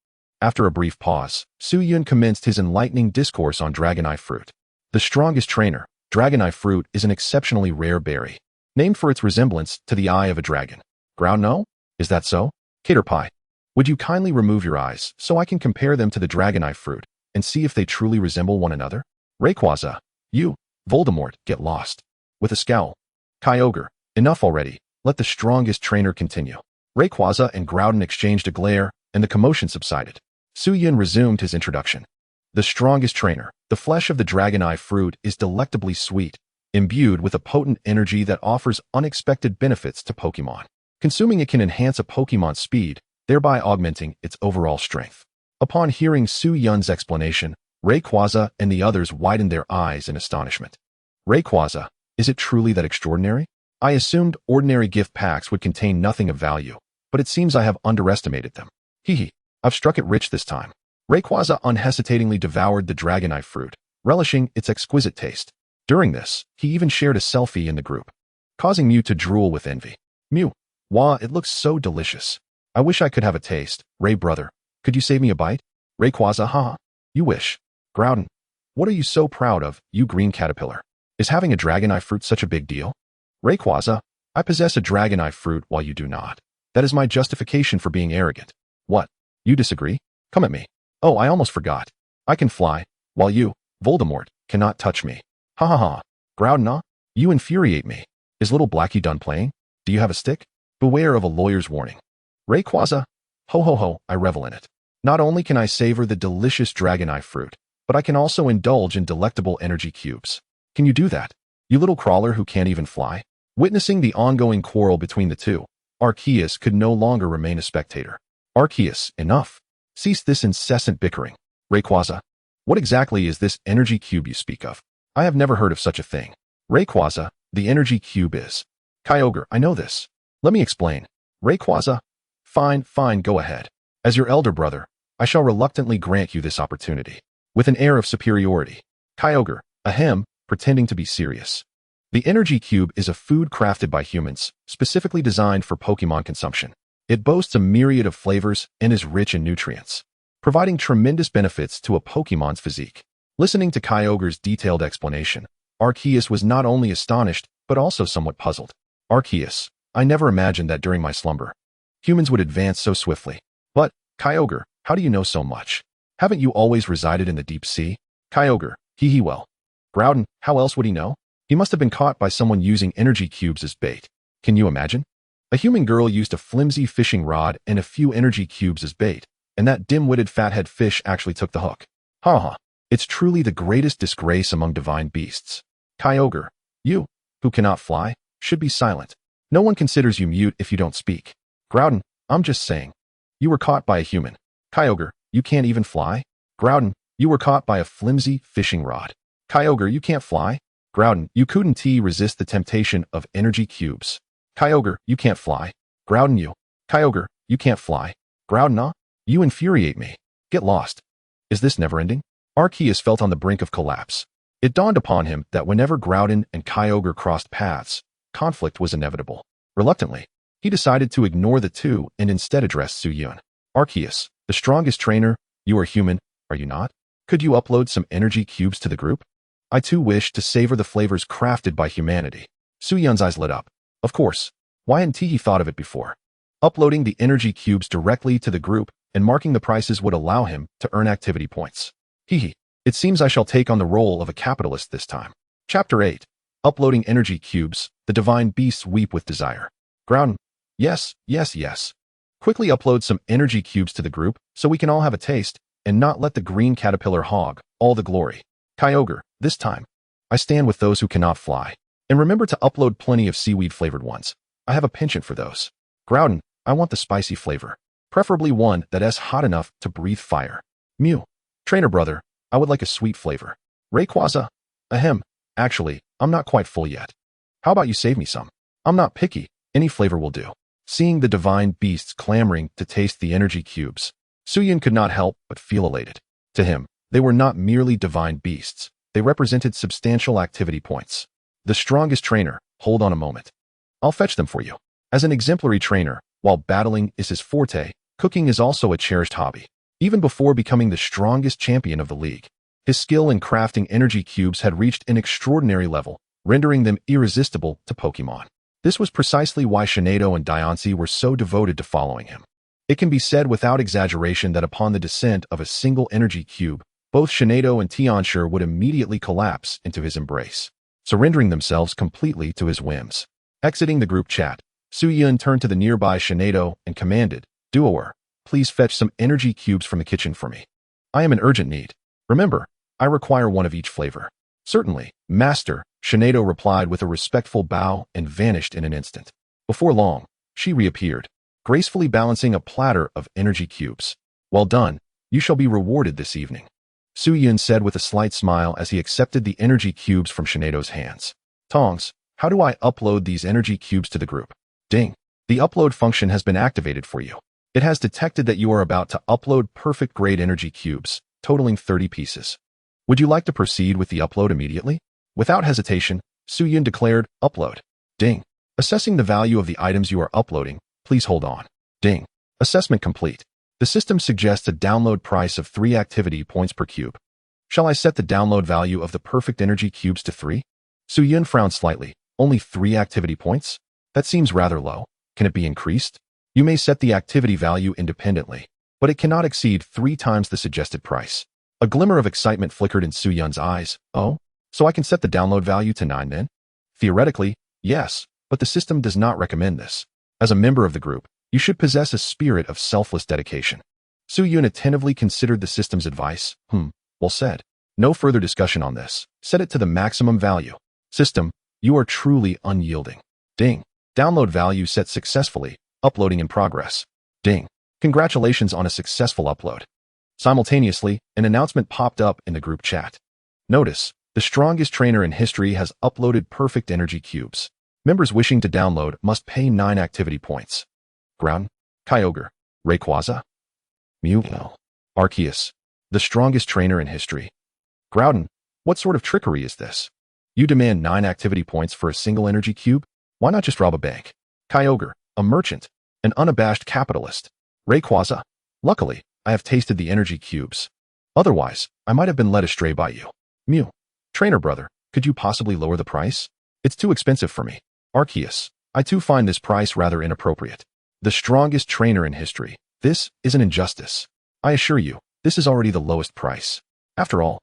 After a brief pause, Su-Yun commenced his enlightening discourse on Dragonite Fruit. The strongest trainer, Dragonite Fruit, is an exceptionally rare berry, named for its resemblance to the eye of a dragon. Groudon, no? Is that so? Caterpie, would you kindly remove your eyes so I can compare them to the Dragonite Fruit and see if they truly resemble one another? Rayquaza, you, Voldemort, get lost. With a scowl. Kyogre, enough already. Let the strongest trainer continue. Rayquaza and Groudon exchanged a glare, and the commotion subsided. Su-Yun resumed his introduction. The strongest trainer, the flesh of the Dragonite Fruit, is delectably sweet, imbued with a potent energy that offers unexpected benefits to Pokemon. Consuming it can enhance a Pokemon's speed, thereby augmenting its overall strength. Upon hearing Su-Yun's explanation, Rayquaza and the others widened their eyes in astonishment. Rayquaza, is it truly that extraordinary? I assumed ordinary gift packs would contain nothing of value, but it seems I have underestimated them. Hee, I've struck it rich this time. Rayquaza unhesitatingly devoured the Dragonite Fruit, relishing its exquisite taste. During this, he even shared a selfie in the group, causing Mew to drool with envy. Mew, wah, it looks so delicious. I wish I could have a taste. Ray brother, could you save me a bite? Rayquaza, haha. You wish. Groudon, what are you so proud of, you green caterpillar? Is having a Dragonite Fruit such a big deal? Rayquaza, I possess a Dragonite Fruit while you do not. That is my justification for being arrogant. What? You disagree? Come at me. Oh, I almost forgot. I can fly, while you, Voldemort, cannot touch me. Ha ha ha. Groudon, you infuriate me. Is little Blackie done playing? Do you have a stick? Beware of a lawyer's warning. Rayquaza, ho ho ho, I revel in it. Not only can I savor the delicious Dragonite Fruit, but I can also indulge in delectable energy cubes. Can you do that? You little crawler who can't even fly? Witnessing the ongoing quarrel between the two, Arceus could no longer remain a spectator. Arceus, enough. Cease this incessant bickering. Rayquaza, what exactly is this energy cube you speak of? I have never heard of such a thing. Rayquaza, the energy cube is. Kyogre, I know this. Let me explain. Rayquaza, fine, go ahead. As your elder brother, I shall reluctantly grant you this opportunity. With an air of superiority. Kyogre, ahem, pretending to be serious. The energy cube is a food crafted by humans, specifically designed for Pokemon consumption. It boasts a myriad of flavors and is rich in nutrients, providing tremendous benefits to a Pokemon's physique. Listening to Kyogre's detailed explanation, Arceus was not only astonished, but also somewhat puzzled. Arceus, I never imagined that during my slumber, humans would advance so swiftly. But, Kyogre, how do you know so much? Haven't you always resided in the deep sea? Kyogre, hee well. Groudon, how else would he know? He must have been caught by someone using energy cubes as bait. Can you imagine? A human girl used a flimsy fishing rod and a few energy cubes as bait, and that dim-witted fathead fish actually took the hook. Ha ha. It's truly the greatest disgrace among divine beasts. Kyogre, you, who cannot fly, should be silent. No one considers you mute if you don't speak. Groudon, I'm just saying. You were caught by a human. Kyogre, you can't even fly? Groudon, you were caught by a flimsy fishing rod. Kyogre, you can't fly? Groudon, you couldn't resist the temptation of energy cubes. Kyogre, you can't fly. Groudon, you. Kyogre, you can't fly. Groudon, you infuriate me. Get lost. Is this never-ending? Arceus felt on the brink of collapse. It dawned upon him that whenever Groudon and Kyogre crossed paths, conflict was inevitable. Reluctantly, he decided to ignore the two and instead address Su-Yun. Arceus, the strongest trainer, you are human, are you not? Could you upload some energy cubes to the group? I too wish to savor the flavors crafted by humanity. Su-Yun's eyes lit up. Of course. Why hadn't he thought of it before? Uploading the energy cubes directly to the group and marking the prices would allow him to earn activity points. It seems I shall take on the role of a capitalist this time. Chapter 8. Uploading energy cubes, the divine beasts weep with desire. Groudon, yes. Quickly upload some energy cubes to the group so we can all have a taste and not let the green caterpillar hog all the glory. Kyogre, this time. I stand with those who cannot fly. And remember to upload plenty of seaweed-flavored ones. I have a penchant for those. Groudon, I want the spicy flavor. Preferably one that is hot enough to breathe fire. Mew. Trainer brother, I would like a sweet flavor. Rayquaza. Ahem. Actually, I'm not quite full yet. How about you save me some? I'm not picky. Any flavor will do. Seeing the divine beasts clamoring to taste the energy cubes, Suyin could not help but feel elated. To him, they were not merely divine beasts. They represented substantial activity points. The strongest trainer, hold on a moment. I'll fetch them for you. As an exemplary trainer, while battling is his forte, cooking is also a cherished hobby. Even before becoming the strongest champion of the league, his skill in crafting energy cubes had reached an extraordinary level, rendering them irresistible to Pokemon. This was precisely why Shinado and Diancie were so devoted to following him. It can be said without exaggeration that upon the descent of a single energy cube, both Shinado and Tianshi would immediately collapse into his embrace, surrendering themselves completely to his whims. Exiting the group chat, Suyin turned to the nearby Shinado and commanded, Duoer, please fetch some energy cubes from the kitchen for me. I am in urgent need. Remember, I require one of each flavor. Certainly, Master, Shinado replied with a respectful bow and vanished in an instant. Before long, she reappeared, gracefully balancing a platter of energy cubes. Well done, you shall be rewarded this evening. Suyin said with a slight smile as he accepted the energy cubes from Shinado's hands. Tongs, how do I upload these energy cubes to the group? Ding. The upload function has been activated for you. It has detected that you are about to upload perfect grade energy cubes, totaling 30 pieces. Would you like to proceed with the upload immediately? Without hesitation, Suyin declared, upload. Ding. Assessing the value of the items you are uploading, please hold on. Ding. Assessment complete. The system suggests a download price of 3 activity points per cube. Shall I set the download value of the perfect energy cubes to 3? Suyin frowned slightly. Only 3 activity points? That seems rather low. Can it be increased? You may set the activity value independently, but it cannot exceed 3 times the suggested price. A glimmer of excitement flickered in Suyun's eyes. Oh? So I can set the download value to 9 then? Theoretically, yes, but the system does not recommend this. As a member of the group, you should possess a spirit of selfless dedication. Suyun attentively considered the system's advice. Well said. No further discussion on this. Set it to the maximum value. System, you are truly unyielding. Ding. Download value set successfully. Uploading in progress. Ding. Congratulations on a successful upload. Simultaneously, an announcement popped up in the group chat. Notice, the strongest trainer in history has uploaded perfect energy cubes. Members wishing to download must pay 9 activity points. Groudon, Kyogre, Rayquaza, Mew, Arceus, the strongest trainer in history. Groudon, what sort of trickery is this? You demand 9 activity points for a single energy cube? Why not just rob a bank? Kyogre, a merchant, an unabashed capitalist. Rayquaza, luckily, I have tasted the energy cubes. Otherwise, I might have been led astray by you. Mew, trainer brother, could you possibly lower the price? It's too expensive for me. Arceus, I too find this price rather inappropriate. The strongest trainer in history. This is an injustice. I assure you, this is already the lowest price. After all,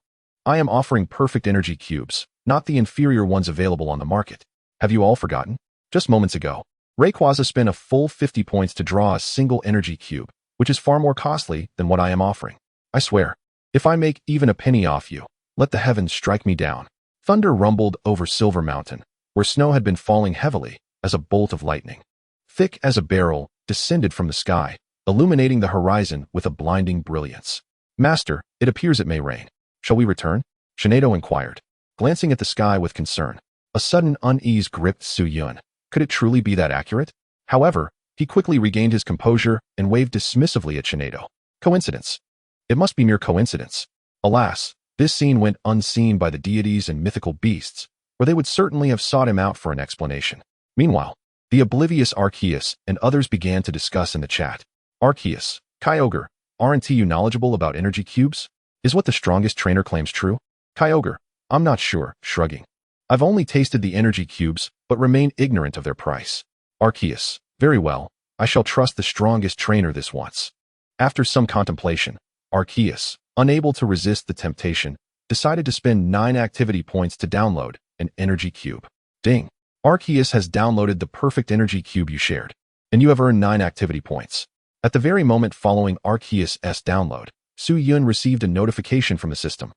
I am offering perfect energy cubes, not the inferior ones available on the market. Have you all forgotten? Just moments ago, Rayquaza spent a full 50 points to draw a single energy cube, which is far more costly than what I am offering. I swear, if I make even a penny off you, let the heavens strike me down. Thunder rumbled over Silver Mountain, where snow had been falling heavily as a bolt of lightning. Thick as a barrel, descended from the sky, illuminating the horizon with a blinding brilliance. Master, it appears it may rain. Shall we return? Shinado inquired, glancing at the sky with concern. A sudden unease gripped Suyun. Could it truly be that accurate? However, he quickly regained his composure and waved dismissively at Shinado. Coincidence. It must be mere coincidence. Alas, this scene went unseen by the deities and mythical beasts, or they would certainly have sought him out for an explanation. Meanwhile, the oblivious Arceus and others began to discuss in the chat. Arceus, Kyogre, aren't you knowledgeable about energy cubes? Is what the strongest trainer claims true? Kyogre, I'm not sure, shrugging. I've only tasted the energy cubes, but remain ignorant of their price. Arceus, very well, I shall trust the strongest trainer this once. After some contemplation, Arceus, unable to resist the temptation, decided to spend 9 activity points to download an energy cube. Ding. Arceus has downloaded the perfect energy cube you shared, and you have earned 9 activity points. At the very moment following Arceus' download, Suyun received a notification from the system.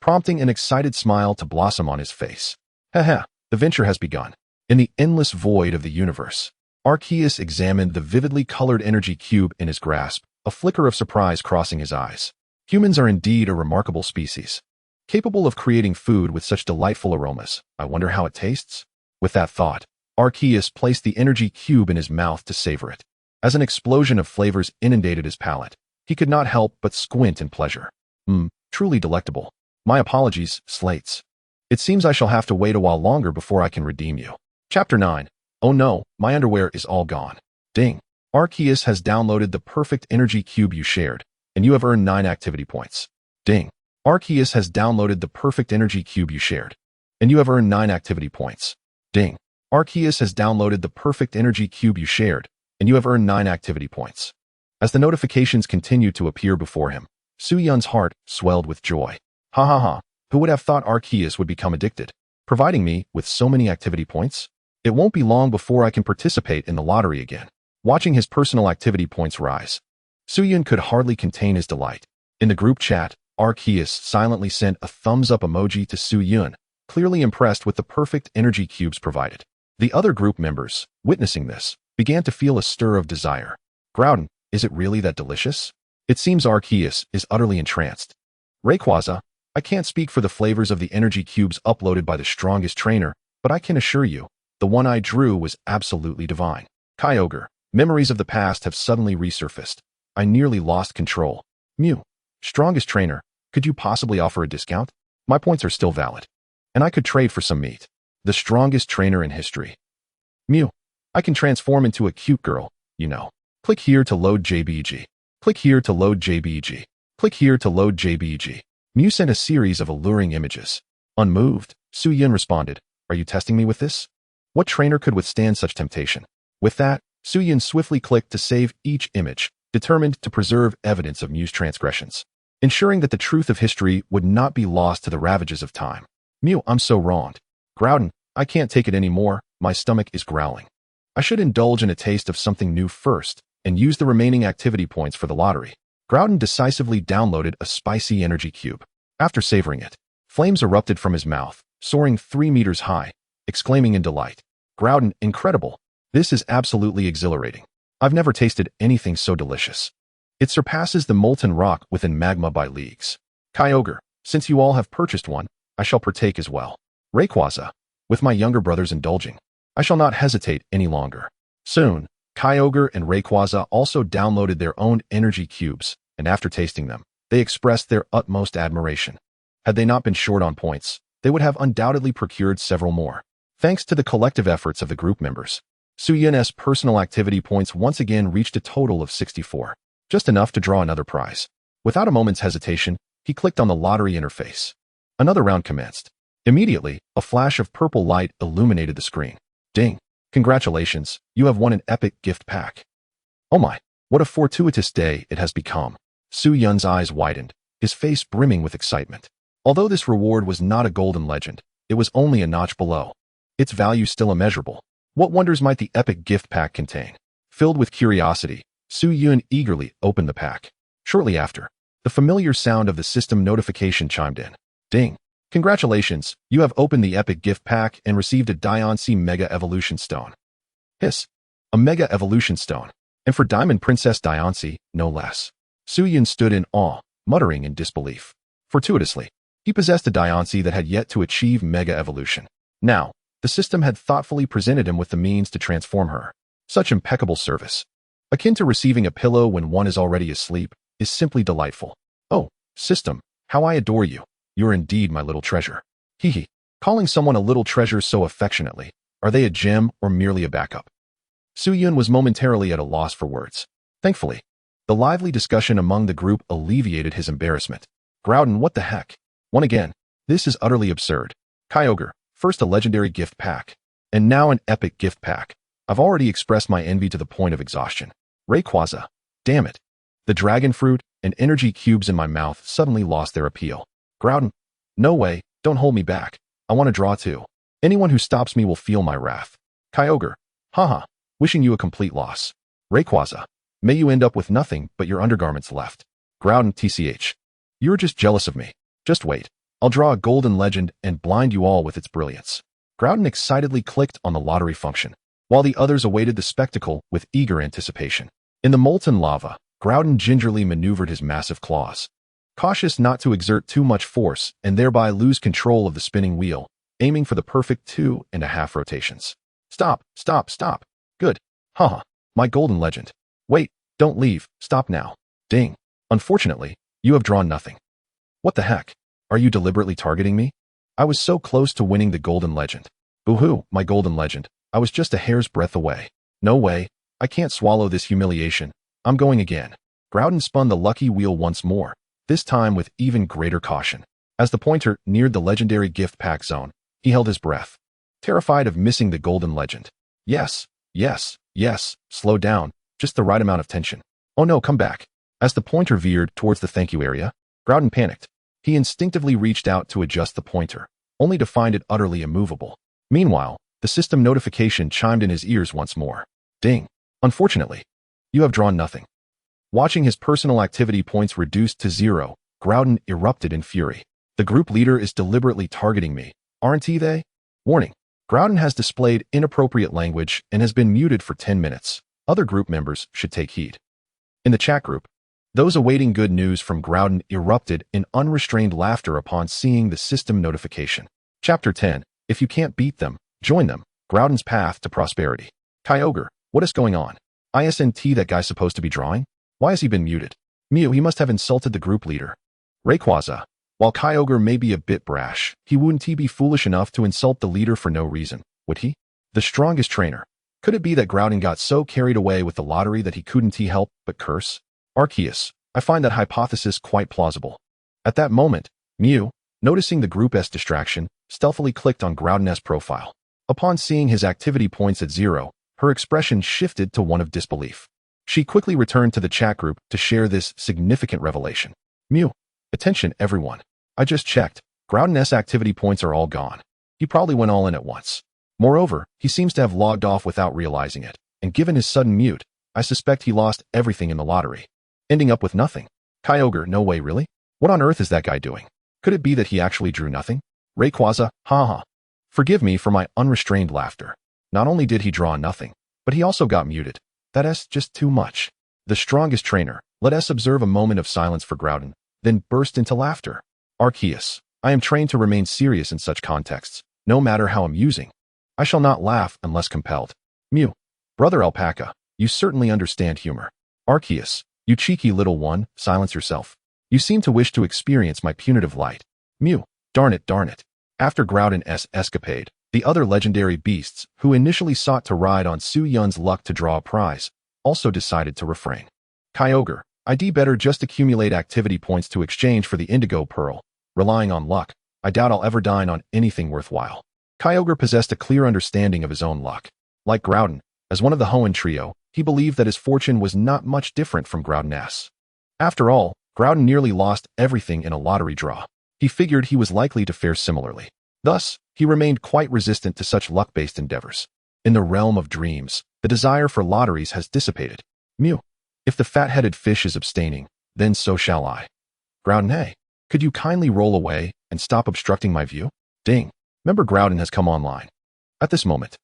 prompting an excited smile to blossom on his face. Haha, the venture has begun. In the endless void of the universe, Arceus examined the vividly colored energy cube in his grasp, a flicker of surprise crossing his eyes. Humans are indeed a remarkable species, capable of creating food with such delightful aromas. I wonder how it tastes? With that thought, Arceus placed the energy cube in his mouth to savor it. As an explosion of flavors inundated his palate, he could not help but squint in pleasure. Truly delectable. My apologies, Slates. It seems I shall have to wait a while longer before I can redeem you. Chapter 9. Oh no, my underwear is all gone. Ding. Arceus has downloaded the perfect energy cube you shared, and you have earned 9 activity points. Ding. Arceus has downloaded the perfect energy cube you shared, and you have earned 9 activity points. Ding. Arceus has downloaded the perfect energy cube you shared, and you have earned 9 activity points. As the notifications continued to appear before him, Su-Yun's heart swelled with joy. Ha ha ha, who would have thought Arceus would become addicted, providing me with so many activity points? It won't be long before I can participate in the lottery again. Watching his personal activity points rise, Su-Yun could hardly contain his delight. In the group chat, Arceus silently sent a thumbs-up emoji to Su-Yun, clearly impressed with the perfect energy cubes provided. The other group members, witnessing this, began to feel a stir of desire. Groudon, is it really that delicious? It seems Arceus is utterly entranced. Rayquaza, I can't speak for the flavors of the energy cubes uploaded by the strongest trainer, but I can assure you, the one I drew was absolutely divine. Kyogre, memories of the past have suddenly resurfaced. I nearly lost control. Mew, strongest trainer, could you possibly offer a discount? My points are still valid. And I could trade for some meat. The strongest trainer in history. Mew, I can transform into a cute girl, you know. Click here to load JBG. Click here to load JBG. Click here to load JBG. Mew sent a series of alluring images. Unmoved, Su-Yun responded, are you testing me with this? What trainer could withstand such temptation? With that, Su-Yun swiftly clicked to save each image, determined to preserve evidence of Mew's transgressions, ensuring that the truth of history would not be lost to the ravages of time. Mew, I'm so wronged. Groudon, I can't take it anymore, my stomach is growling. I should indulge in a taste of something new first, and use the remaining activity points for the lottery. Groudon decisively downloaded a spicy energy cube. After savoring it, flames erupted from his mouth, soaring 3 meters high, exclaiming in delight. Groudon, incredible. This is absolutely exhilarating. I've never tasted anything so delicious. It surpasses the molten rock within magma by leagues. Kyogre, since you all have purchased one, I shall partake as well. Rayquaza, with my younger brothers indulging, I shall not hesitate any longer. Soon, Kyogre and Rayquaza also downloaded their own energy cubes, and after tasting them, they expressed their utmost admiration. Had they not been short on points, they would have undoubtedly procured several more. Thanks to the collective efforts of the group members, Su-Yun's personal activity points once again reached a total of 64, just enough to draw another prize. Without a moment's hesitation, he clicked on the lottery interface. Another round commenced. Immediately, a flash of purple light illuminated the screen. Ding! Congratulations, you have won an epic gift pack. Oh my, what a fortuitous day it has become. Su-Yun's eyes widened, his face brimming with excitement. Although this reward was not a golden legend, it was only a notch below. Its value still immeasurable. What wonders might the epic gift pack contain? Filled with curiosity, Su-Yun eagerly opened the pack. Shortly after, the familiar sound of the system notification chimed in. Ding! Congratulations, you have opened the epic gift pack and received a Diancie Mega Evolution Stone. Hiss! A Mega Evolution Stone. And for Diamond Princess Diancie, no less. Su-Yun stood in awe, muttering in disbelief. Fortuitously, he possessed a Diancie that had yet to achieve Mega Evolution. Now, the system had thoughtfully presented him with the means to transform her. Such impeccable service, akin to receiving a pillow when one is already asleep, is simply delightful. Oh, system, how I adore you. You're indeed my little treasure. Hee hee. Calling someone a little treasure so affectionately, are they a gem or merely a backup? Su-Yun was momentarily at a loss for words. Thankfully, the lively discussion among the group alleviated his embarrassment. Groudon, what the heck? One again. This is utterly absurd. Kyogre, first a legendary gift pack, and now an epic gift pack. I've already expressed my envy to the point of exhaustion. Rayquaza, damn it. The dragon fruit and energy cubes in my mouth suddenly lost their appeal. Groudon, no way, don't hold me back. I want to draw too. Anyone who stops me will feel my wrath. Kyogre, haha, wishing you a complete loss. Rayquaza, may you end up with nothing but your undergarments left. Groudon, tch. You're just jealous of me. Just wait. I'll draw a golden legend and blind you all with its brilliance. Groudon excitedly clicked on the lottery function, while the others awaited the spectacle with eager anticipation. In the molten lava, Groudon gingerly maneuvered his massive claws, cautious not to exert too much force and thereby lose control of the spinning wheel, aiming for the perfect 2.5 rotations. Stop, stop, stop. Good. Haha, my golden legend. Wait, don't leave, stop now. Ding. Unfortunately, you have drawn nothing. What the heck? Are you deliberately targeting me? I was so close to winning the golden legend. Boo-hoo, my golden legend. I was just a hair's breadth away. No way. I can't swallow this humiliation. I'm going again. Groudon spun the lucky wheel once more, this time with even greater caution. As the pointer neared the legendary gift pack zone, he held his breath, terrified of missing the golden legend. Yes, yes, yes, slow down, just the right amount of tension. Oh no, come back. As the pointer veered towards the thank you area, Groudon panicked. He instinctively reached out to adjust the pointer, only to find it utterly immovable. Meanwhile, the system notification chimed in his ears once more. Ding. Unfortunately, you have drawn nothing. Watching his personal activity points reduced to 0, Groudon erupted in fury. The group leader is deliberately targeting me, aren't they? Warning. Groudon has displayed inappropriate language and has been muted for 10 minutes. Other group members should take heed. In the chat group, those awaiting good news from Groudon erupted in unrestrained laughter upon seeing the system notification. Chapter 10. If you can't beat them, join them. Groudon's path to prosperity. Kyogre, what is going on? Isn't that guy supposed to be drawing? Why has he been muted? Mew, he must have insulted the group leader. Rayquaza, while Kyogre may be a bit brash, he wouldn't be foolish enough to insult the leader for no reason, would he? The strongest trainer. Could it be that Groudon got so carried away with the lottery that he couldn't help but curse? Arceus, I find that hypothesis quite plausible. At that moment, Mew, noticing the group's distraction, stealthily clicked on Groudon's profile. Upon seeing his activity points at 0, her expression shifted to one of disbelief. She quickly returned to the chat group to share this significant revelation. Mew, attention everyone. I just checked. Groudon's activity points are all gone. He probably went all in at once. Moreover, he seems to have logged off without realizing it, and given his sudden mute, I suspect he lost everything in the lottery, ending up with nothing. Kyogre, no way really? What on earth is that guy doing? Could it be that he actually drew nothing? Rayquaza, haha. Forgive me for my unrestrained laughter. Not only did he draw nothing, but he also got muted. That's just too much. The strongest trainer, let us observe a moment of silence for Groudon, then burst into laughter. Arceus, I am trained to remain serious in such contexts, no matter how amusing. I shall not laugh unless compelled. Mew, brother Alpaca, you certainly understand humor. Arceus, you cheeky little one, silence yourself. You seem to wish to experience my punitive light. Mew, darn it, darn it. After Groudon's escapade, the other legendary beasts, who initially sought to ride on Su Yun's luck to draw a prize, also decided to refrain. Kyogre, I'd better just accumulate activity points to exchange for the Indigo Pearl. Relying on luck, I doubt I'll ever dine on anything worthwhile. Kyogre possessed a clear understanding of his own luck. Like Groudon, as one of the Hoenn trio, he believed that his fortune was not much different from Groudon's. After all, Groudon nearly lost everything in a lottery draw. He figured he was likely to fare similarly. Thus, he remained quite resistant to such luck-based endeavors. In the realm of dreams, the desire for lotteries has dissipated. Mew, if the fat-headed fish is abstaining, then so shall I. Groudon, hey, could you kindly roll away and stop obstructing my view? Ding. Member Groudon has come online. At this moment,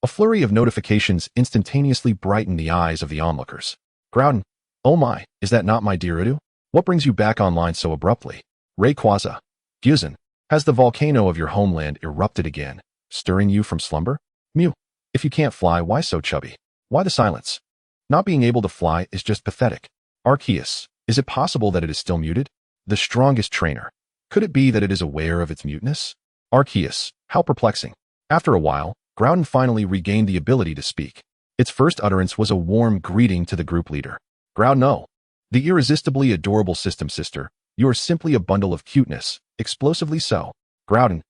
a flurry of notifications instantaneously brightened the eyes of the onlookers. Groudon, oh my, is that not my dear Udu? What brings you back online so abruptly? Rayquaza, Gyuzin, has the volcano of your homeland erupted again, stirring you from slumber? Mew, if you can't fly, why so chubby? Why the silence? Not being able to fly is just pathetic. Arceus, is it possible that it is still muted? The strongest trainer. Could it be that it is aware of its muteness? Arceus, how perplexing. After a while, Groudon finally regained the ability to speak. Its first utterance was a warm greeting to the group leader. Groudon, oh, the irresistibly adorable system sister, you are simply a bundle of cuteness, explosively so. Groudon,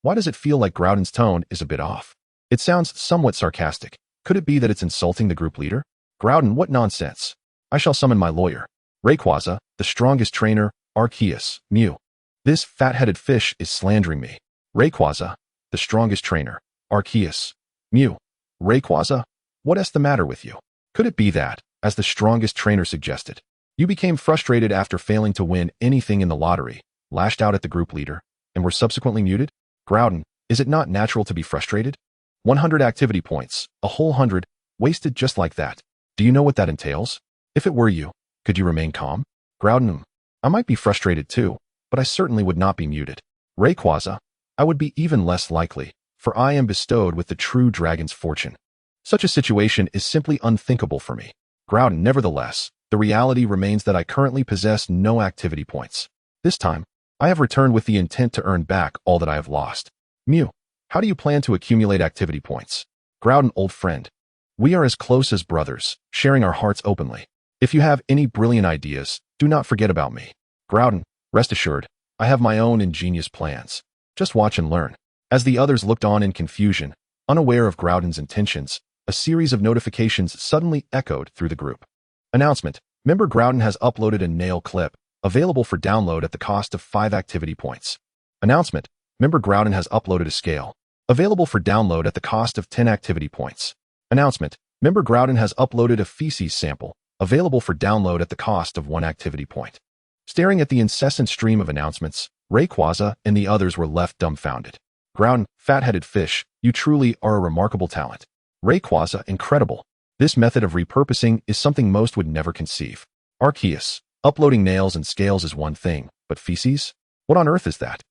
why does it feel like Groudon's tone is a bit off? It sounds somewhat sarcastic. Could it be that it's insulting the group leader? Groudon, what nonsense. I shall summon my lawyer. Rayquaza, the strongest trainer, Arceus, Mew. This fat-headed fish is slandering me. Rayquaza, the strongest trainer, Arceus, Mew. Rayquaza, what is the matter with you? Could it be that, as the strongest trainer suggested, you became frustrated after failing to win anything in the lottery, lashed out at the group leader, and were subsequently muted? Groudon, is it not natural to be frustrated? 100 activity points, a whole 100, wasted just like that. Do you know what that entails? If it were you, could you remain calm? Groudon, I might be frustrated too, but I certainly would not be muted. Rayquaza, I would be even less likely, for I am bestowed with the true dragon's fortune. Such a situation is simply unthinkable for me. Groudon, nevertheless, the reality remains that I currently possess no activity points. This time, I have returned with the intent to earn back all that I have lost. Mew, how do you plan to accumulate activity points? Groudon, old friend, we are as close as brothers, sharing our hearts openly. If you have any brilliant ideas, do not forget about me. Groudon, rest assured, I have my own ingenious plans. Just watch and learn. As the others looked on in confusion, unaware of Groudon's intentions, a series of notifications suddenly echoed through the group. Announcement: Member Groudon has uploaded a nail clip, available for download at the cost of 5 activity points. Announcement: Member Groudon has uploaded a scale, available for download at the cost of 10 activity points. Announcement: Member Groudon has uploaded a feces sample, available for download at the cost of 1 activity point. Staring at the incessant stream of announcements, Rayquaza and the others were left dumbfounded. Groudon, fat-headed fish, you truly are a remarkable talent. Rayquaza, incredible. This method of repurposing is something most would never conceive. Arceus, uploading nails and scales is one thing, but feces? What on earth is that?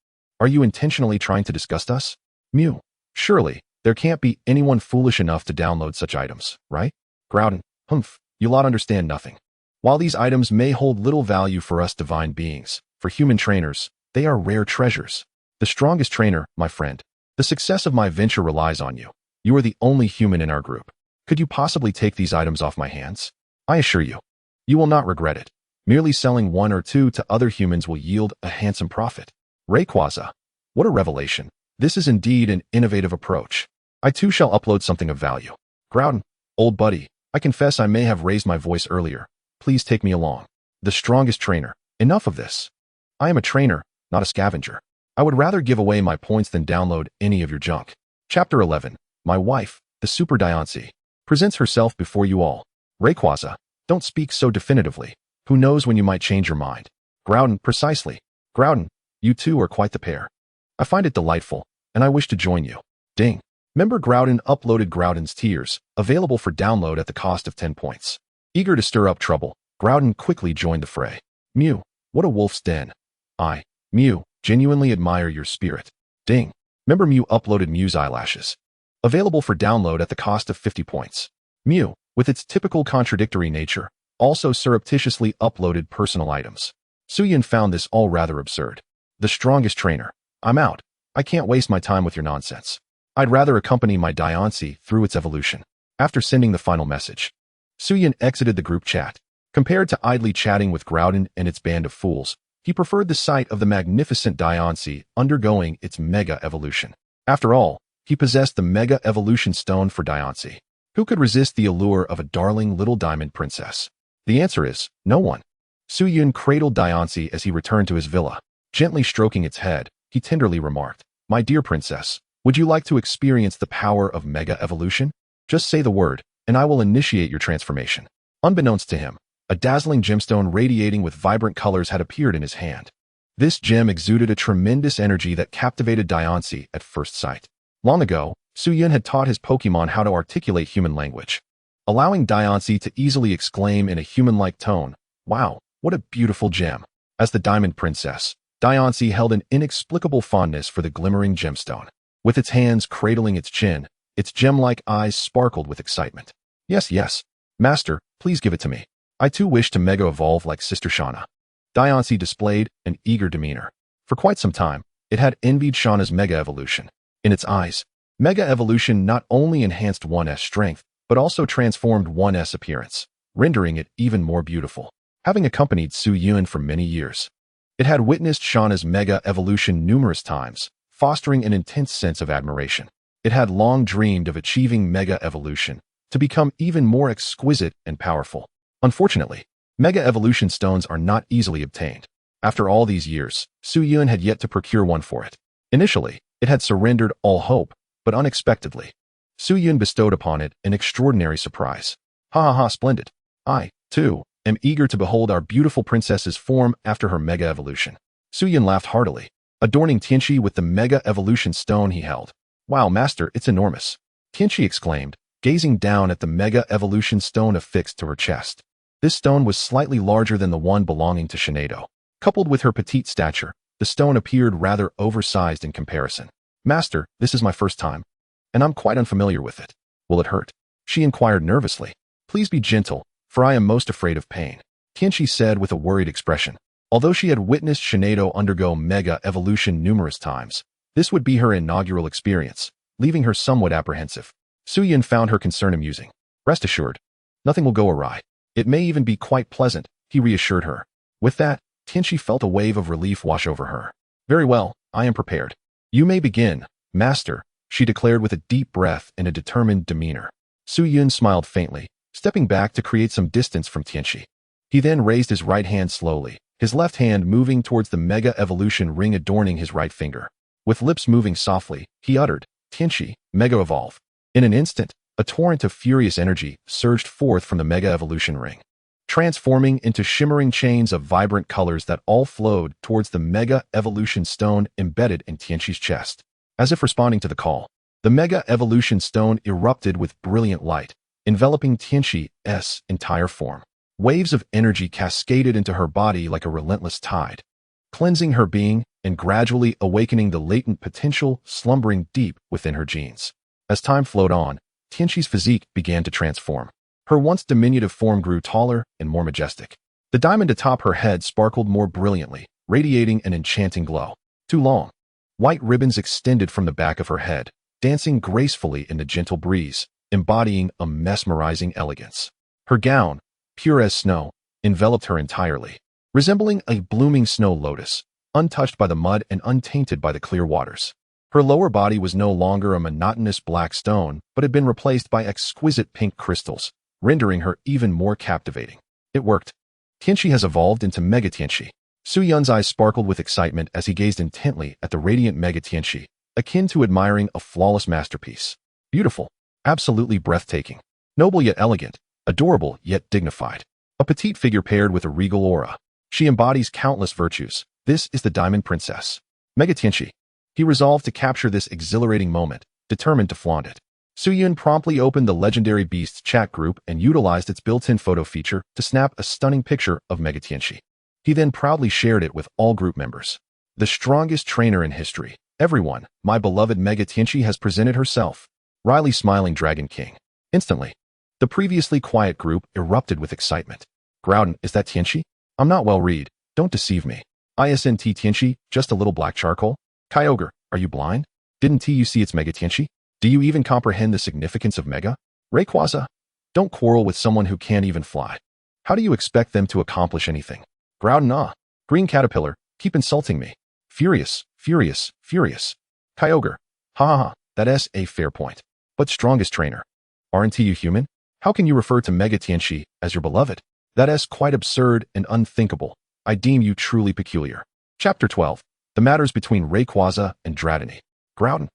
Are you intentionally trying to disgust us? Mew, surely, there can't be anyone foolish enough to download such items, right? Groudon, humph, you lot understand nothing. While these items may hold little value for us divine beings, for human trainers, they are rare treasures. The strongest trainer, my friend. The success of my venture relies on you. You are the only human in our group. Could you possibly take these items off my hands? I assure you, you will not regret it. Merely selling 1 or 2 to other humans will yield a handsome profit. Rayquaza, what a revelation. This is indeed an innovative approach. I too shall upload something of value. Groudon, old buddy, I confess I may have raised my voice earlier. Please take me along. The strongest trainer. Enough of this. I am a trainer, not a scavenger. I would rather give away my points than download any of your junk. Chapter 11. My wife, the Super Diancie, presents herself before you all. Rayquaza, don't speak so definitively. Who knows when you might change your mind? Groudon, precisely. Groudon, you two are quite the pair. I find it delightful, and I wish to join you. Ding. Member Groudon uploaded Groudon's Tears, available for download at the cost of 10 points. Eager to stir up trouble, Groudon quickly joined the fray. Mew, what a wolf's den. I, Mew, genuinely admire your spirit. Ding. Member Mew uploaded Mew's eyelashes, available for download at the cost of 50 points. Mew, with its typical contradictory nature, also surreptitiously uploaded personal items. Suyin found this all rather absurd. The strongest trainer. I'm out. I can't waste my time with your nonsense. I'd rather accompany my Diancie through its evolution. After sending the final message, Suyin exited the group chat. Compared to idly chatting with Groudon and its band of fools, he preferred the sight of the magnificent Diancie undergoing its Mega Evolution. After all, he possessed the Mega Evolution Stone for Diancie. Who could resist the allure of a darling little diamond princess? The answer is, no one. Suyin cradled Diancie as he returned to his villa. Gently stroking its head, he tenderly remarked, My dear princess, would you like to experience the power of Mega Evolution? Just say the word, and I will initiate your transformation. Unbeknownst to him, a dazzling gemstone radiating with vibrant colors had appeared in his hand. This gem exuded a tremendous energy that captivated Diancie at first sight. Long ago, Suyin had taught his Pokemon how to articulate human language, allowing Diancie to easily exclaim in a human-like tone, Wow, what a beautiful gem. As the Diamond Princess, Diancie held an inexplicable fondness for the glimmering gemstone. With its hands cradling its chin, its gem-like eyes sparkled with excitement. Yes, yes. Master, please give it to me. I too wish to Mega Evolve like Sister Shauna. Diancie displayed an eager demeanor. For quite some time, it had envied Shauna's Mega Evolution. In its eyes, Mega Evolution not only enhanced 1S strength, but also transformed 1S appearance, rendering it even more beautiful. Having accompanied Suyin for many years, it had witnessed Shauna's Mega Evolution numerous times, fostering an intense sense of admiration. It had long dreamed of achieving Mega Evolution, to become even more exquisite and powerful. Unfortunately, Mega Evolution stones are not easily obtained. After all these years, Suyin had yet to procure one for it. Initially, it had surrendered all hope, but unexpectedly, Suyin bestowed upon it an extraordinary surprise. Ha ha ha, splendid. I, too, am eager to behold our beautiful princess's form after her Mega Evolution. Suyin laughed heartily, adorning Tianqi with the Mega Evolution Stone he held. Wow, Master, it's enormous. Tianqi exclaimed, gazing down at the Mega Evolution Stone affixed to her chest. This stone was slightly larger than the one belonging to Shinado. Coupled with her petite stature, the stone appeared rather oversized in comparison. Master, this is my first time, and I'm quite unfamiliar with it. Will it hurt? She inquired nervously. Please be gentle, for I am most afraid of pain, Tianqi said with a worried expression. Although she had witnessed Shinado undergo Mega Evolution numerous times, this would be her inaugural experience, leaving her somewhat apprehensive. Suyin found her concern amusing. Rest assured, nothing will go awry. It may even be quite pleasant, he reassured her. With that, Tianqi felt a wave of relief wash over her. Very well, I am prepared. You may begin, Master, she declared with a deep breath and a determined demeanor. Suyin smiled faintly, stepping back to create some distance from Tianqi. He then raised his right hand slowly, his left hand moving towards the Mega Evolution ring adorning his right finger. With lips moving softly, he uttered, Tianqi, Mega Evolve. In an instant, a torrent of furious energy surged forth from the Mega Evolution ring, transforming into shimmering chains of vibrant colors that all flowed towards the Mega Evolution Stone embedded in Tianqi's chest. As if responding to the call, the Mega Evolution Stone erupted with brilliant light, enveloping Tianqi's entire form. Waves of energy cascaded into her body like a relentless tide, cleansing her being and gradually awakening the latent potential slumbering deep within her genes. As time flowed on, Tianqi's physique began to transform. Her once diminutive form grew taller and more majestic. The diamond atop her head sparkled more brilliantly, radiating an enchanting glow. Too long. White ribbons extended from the back of her head, dancing gracefully in the gentle breeze, embodying a mesmerizing elegance. Her gown, pure as snow, enveloped her entirely, resembling a blooming snow lotus, untouched by the mud and untainted by the clear waters. Her lower body was no longer a monotonous black stone, but had been replaced by exquisite pink crystals, rendering her even more captivating. It worked. Tianqi has evolved into Mega Tianqi. Suyun's eyes sparkled with excitement as he gazed intently at the radiant Mega Tianqi, akin to admiring a flawless masterpiece. Beautiful, absolutely breathtaking, noble yet elegant, adorable yet dignified. A petite figure paired with a regal aura. She embodies countless virtues. This is the Diamond Princess. Mega Tianqi. He resolved to capture this exhilarating moment, determined to flaunt it. Suyun promptly opened the Legendary Beasts chat group and utilized its built-in photo feature to snap a stunning picture of Mega Tianqi. He then proudly shared it with all group members. The strongest trainer in history. Everyone, my beloved Mega Tianqi has presented herself. Wryly smiling Dragon King. Instantly, the previously quiet group erupted with excitement. Groudon, is that Tianqi? I'm not well read. Don't deceive me. Isn't Tianqi just a little black charcoal? Kyogre, are you blind? Didn't you see it's Mega Tianqi? Do you even comprehend the significance of Mega? Rayquaza, don't quarrel with someone who can't even fly. How do you expect them to accomplish anything? Groudon, Green Caterpillar, keep insulting me. Furious, furious, furious. Kyogre, ha ha ha, that's a fair point. But strongest trainer. Aren't you human? How can you refer to Mega Tianqi as your beloved? That is quite absurd and unthinkable. I deem you truly peculiar. Chapter 12. The matters between Rayquaza and Dratini. Groudon.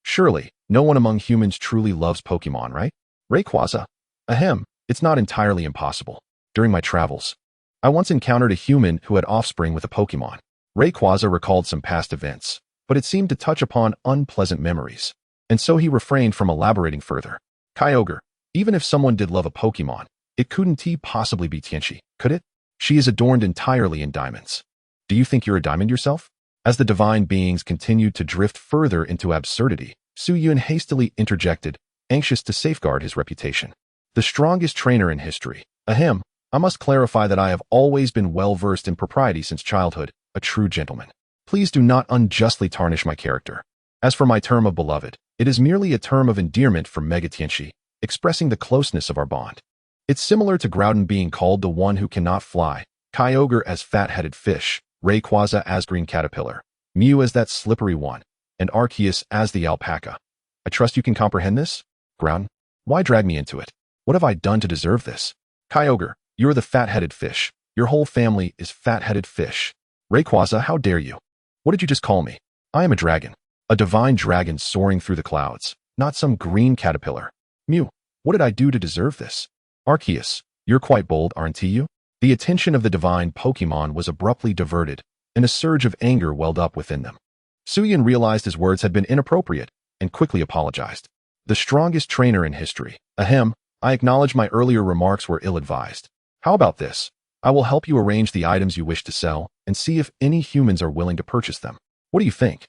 Surely, no one among humans truly loves Pokemon, right? Rayquaza. Ahem, it's not entirely impossible. During my travels, I once encountered a human who had offspring with a Pokemon. Rayquaza recalled some past events, but it seemed to touch upon unpleasant memories, and so he refrained from elaborating further. Kyogre, even if someone did love a Pokemon, it couldn't possibly be Tianqi, could it? She is adorned entirely in diamonds. Do you think you're a diamond yourself? As the divine beings continued to drift further into absurdity, Suyun hastily interjected, anxious to safeguard his reputation. The strongest trainer in history. Ahem, I must clarify that I have always been well-versed in propriety since childhood, a true gentleman. Please do not unjustly tarnish my character. As for my term of beloved, it is merely a term of endearment for Mega Tianqi, expressing the closeness of our bond. It's similar to Groudon being called the one who cannot fly, Kyogre as fat-headed fish, Rayquaza as green caterpillar, Mew as that slippery one, and Arceus as the alpaca. I trust you can comprehend this? Groudon, why drag me into it? What have I done to deserve this? Kyogre, you're the fat-headed fish. Your whole family is fat-headed fish. Rayquaza, how dare you? What did you just call me? I am a dragon. A divine dragon soaring through the clouds, not some green caterpillar. Mew, what did I do to deserve this? Arceus, you're quite bold, aren't you? The attention of the divine Pokemon was abruptly diverted, and a surge of anger welled up within them. Suyin realized his words had been inappropriate and quickly apologized. The strongest trainer in history. Ahem, I acknowledge my earlier remarks were ill-advised. How about this? I will help you arrange the items you wish to sell and see if any humans are willing to purchase them. What do you think?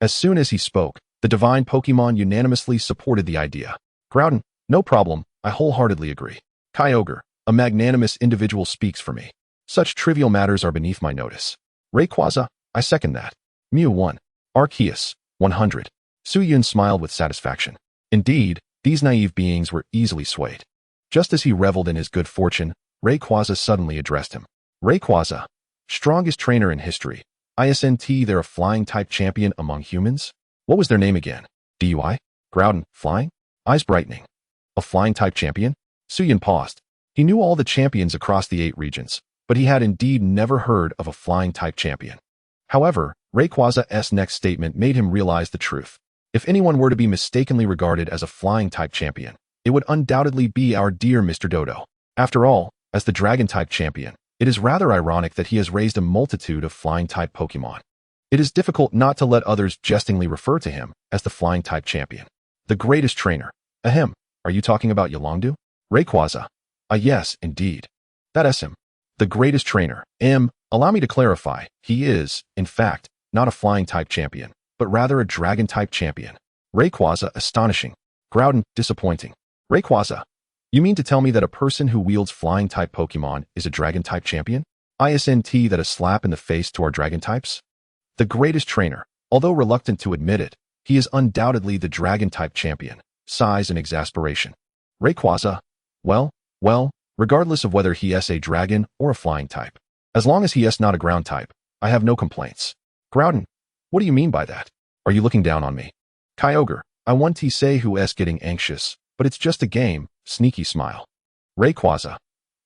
As soon as he spoke, the divine Pokemon unanimously supported the idea. Groudon, no problem, I wholeheartedly agree. Kyogre, a magnanimous individual speaks for me. Such trivial matters are beneath my notice. Rayquaza, I second that. Mew 1. Arceus, 100. Suyin smiled with satisfaction. Indeed, these naive beings were easily swayed. Just as he reveled in his good fortune, Rayquaza suddenly addressed him. Rayquaza, strongest trainer in history. ISNT, they're a flying-type champion among humans? What was their name again? DUI? Groudon, flying? Eyes brightening. A flying-type champion? Suyin paused. He knew all the champions across the 8 regions, but he had indeed never heard of a flying-type champion. However, Rayquaza's next statement made him realize the truth. If anyone were to be mistakenly regarded as a flying-type champion, it would undoubtedly be our dear Mr. Dodo. After all, as the dragon-type champion, it is rather ironic that he has raised a multitude of flying-type Pokemon. It is difficult not to let others jestingly refer to him as the flying-type champion. The greatest trainer. Ahem, are you talking about Yolongdu? Rayquaza. Yes, indeed. That's him. The greatest trainer. Allow me to clarify, he is, in fact, not a flying-type champion, but rather a dragon-type champion. Rayquaza, astonishing. Groudon, disappointing. Rayquaza. You mean to tell me that a person who wields flying-type Pokemon is a dragon-type champion? ISNT, that a slap in the face to our dragon types? The greatest trainer. Although reluctant to admit it, he is undoubtedly the dragon-type champion. Sighs in exasperation. Rayquaza. Well, regardless of whether he is a dragon or a flying type. As long as he is not a ground type, I have no complaints. Groudon. What do you mean by that? Are you looking down on me? Kyogre. I want to say who is getting anxious, but it's just a game. Sneaky smile. Rayquaza.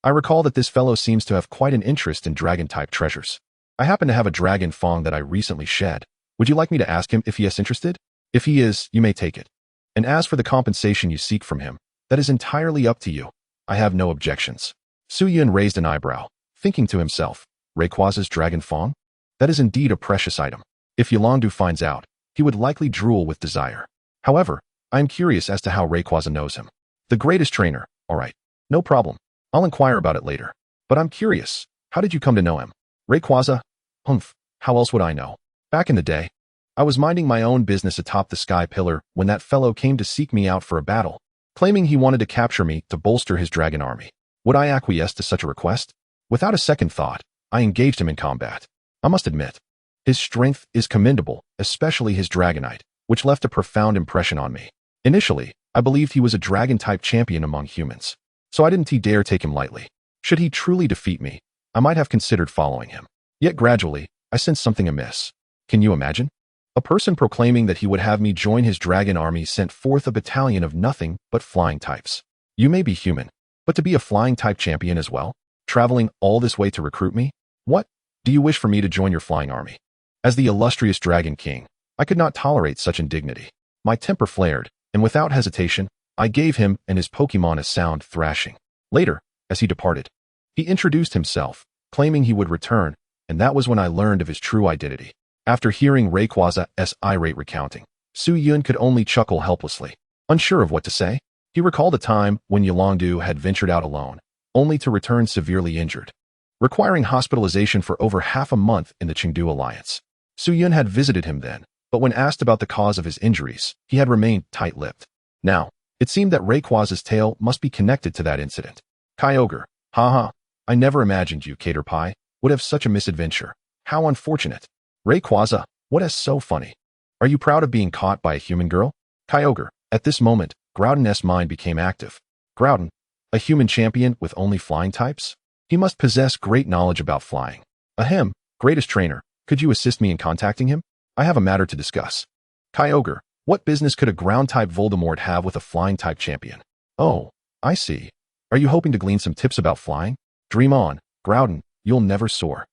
I recall that this fellow seems to have quite an interest in dragon-type treasures. I happen to have a dragon fang that I recently shed. Would you like me to ask him if he is interested? If he is, you may take it. And as for the compensation you seek from him, that is entirely up to you. I have no objections. Suyin raised an eyebrow, thinking to himself, Rayquaza's dragon fang? That is indeed a precious item. If Yolongdu finds out, he would likely drool with desire. However, I am curious as to how Rayquaza knows him. The greatest trainer. All right. No problem. I'll inquire about it later. But I'm curious. How did you come to know him? Rayquaza? Humph. How else would I know? Back in the day, I was minding my own business atop the sky pillar when that fellow came to seek me out for a battle, claiming he wanted to capture me to bolster his dragon army. Would I acquiesce to such a request? Without a second thought, I engaged him in combat. I must admit, his strength is commendable, especially his Dragonite, which left a profound impression on me. Initially, I believed he was a dragon-type champion among humans, so I didn't dare take him lightly. Should he truly defeat me, I might have considered following him. Yet gradually, I sensed something amiss. Can you imagine? A person proclaiming that he would have me join his dragon army sent forth a battalion of nothing but flying types. You may be human, but to be a flying-type champion as well? Traveling all this way to recruit me? What? Do you wish for me to join your flying army? As the illustrious Dragon King, I could not tolerate such indignity. My temper flared, and without hesitation, I gave him and his Pokemon a sound thrashing. Later, as he departed, he introduced himself, claiming he would return, and that was when I learned of his true identity. After hearing Rayquaza's irate recounting, Suyin could only chuckle helplessly. Unsure of what to say, he recalled a time when Yolongdu had ventured out alone, only to return severely injured, requiring hospitalization for over half a month in the Chengdu Alliance. Suyin had visited him then, but when asked about the cause of his injuries, he had remained tight-lipped. Now, it seemed that Rayquaza's tale must be connected to that incident. Kyogre. Haha. I never imagined you, Caterpie, would have such a misadventure. How unfortunate. Rayquaza. What is so funny? Are you proud of being caught by a human girl? Kyogre. At this moment, Groudon's mind became active. Groudon. A human champion with only flying types? He must possess great knowledge about flying. Ahem. Greatest trainer. Could you assist me in contacting him? I have a matter to discuss. Kyogre. What business could a ground-type Voldemort have with a flying-type champion? Oh, I see. Are you hoping to glean some tips about flying? Dream on, Groudon, you'll never soar.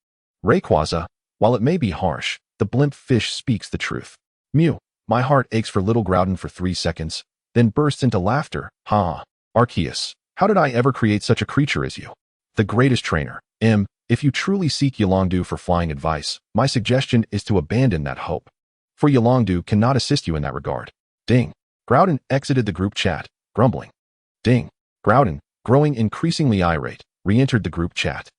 Rayquaza. While it may be harsh, the blimp fish speaks the truth. Mew. My heart aches for little Groudon for 3 seconds, then bursts into laughter. Ha! Arceus. How did I ever create such a creature as you? The greatest trainer. If you truly seek Yolongdu for flying advice, my suggestion is to abandon that hope. For Yolongdu cannot assist you in that regard. Ding. Groudon exited the group chat, grumbling. Ding. Groudon, growing increasingly irate, re-entered the group chat.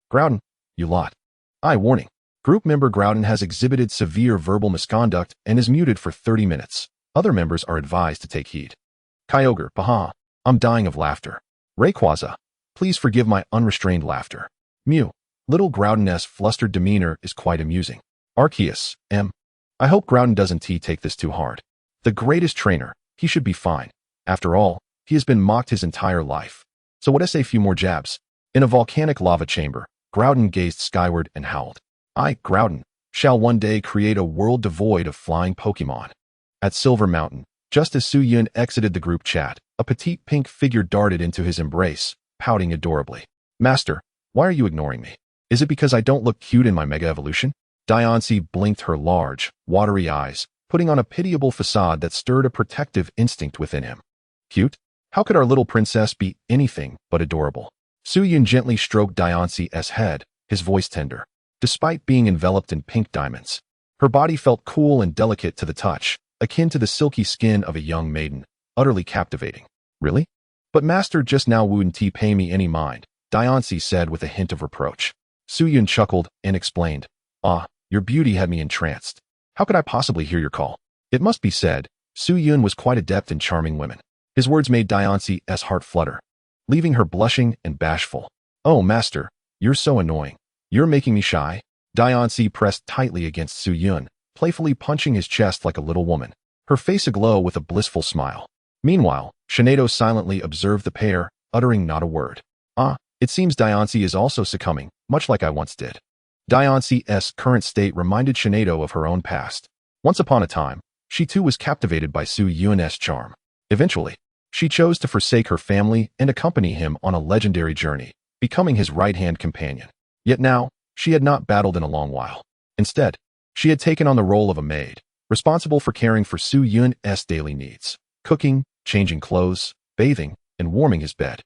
Groudon, you lot. Warning. Group member Groudon has exhibited severe verbal misconduct and is muted for 30 minutes. Other members are advised to take heed. Kyogre, haha. I'm dying of laughter. Rayquaza, please forgive my unrestrained laughter. Mew. Little Groudon's flustered demeanor is quite amusing. Arceus, I hope Groudon doesn't take this too hard. The greatest trainer, he should be fine. After all, he has been mocked his entire life. So what a few more jabs. In a volcanic lava chamber, Groudon gazed skyward and howled. I, Groudon, shall one day create a world devoid of flying Pokemon. At Silver Mountain, just as Su Yun exited the group chat, a petite pink figure darted into his embrace, pouting adorably. Master, why are you ignoring me? Is it because I don't look cute in my Mega Evolution? Diancie blinked her large, watery eyes, putting on a pitiable facade that stirred a protective instinct within him. Cute? How could our little princess be anything but adorable? Su Yun gently stroked Diancie's head, his voice tender. Despite being enveloped in pink diamonds, her body felt cool and delicate to the touch, akin to the silky skin of a young maiden, utterly captivating. Really? But master just now wouldn't pay me any mind, Diancie said with a hint of reproach. Su Yun chuckled and explained. Your beauty had me entranced. How could I possibly hear your call? It must be said, Su Yun was quite adept in charming women. His words made Diancie's heart flutter, leaving her blushing and bashful. Oh, master, you're so annoying. You're making me shy. Diancie pressed tightly against Su Yun, playfully punching his chest like a little woman, her face aglow with a blissful smile. Meanwhile, Shinado silently observed the pair, uttering not a word. It seems Diancie is also succumbing, much like I once did. Diancie's current state reminded Shinado of her own past. Once upon a time, she too was captivated by Su Yun's charm. Eventually, she chose to forsake her family and accompany him on a legendary journey, becoming his right-hand companion. Yet now, she had not battled in a long while. Instead, she had taken on the role of a maid, responsible for caring for Su Yun's daily needs, cooking, changing clothes, bathing, and warming his bed.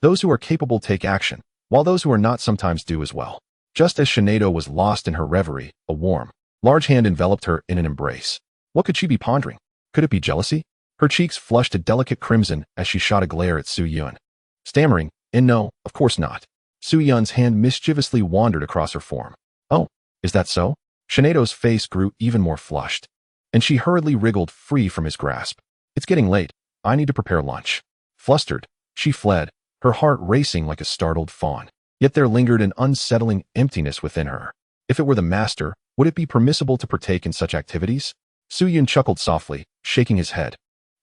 Those who are capable take action, while those who are not sometimes do as well. Just as Shinado was lost in her reverie, a warm, large hand enveloped her in an embrace. What could she be pondering? Could it be jealousy? Her cheeks flushed a delicate crimson as she shot a glare at Su Yun. Stammering, no, of course not. Su Yun's hand mischievously wandered across her form. Oh, is that so? Shinado's face grew even more flushed, and she hurriedly wriggled free from his grasp. It's getting late. I need to prepare lunch. Flustered, she fled, her heart racing like a startled fawn. Yet there lingered an unsettling emptiness within her. If it were the master, would it be permissible to partake in such activities? Su Yun chuckled softly, shaking his head.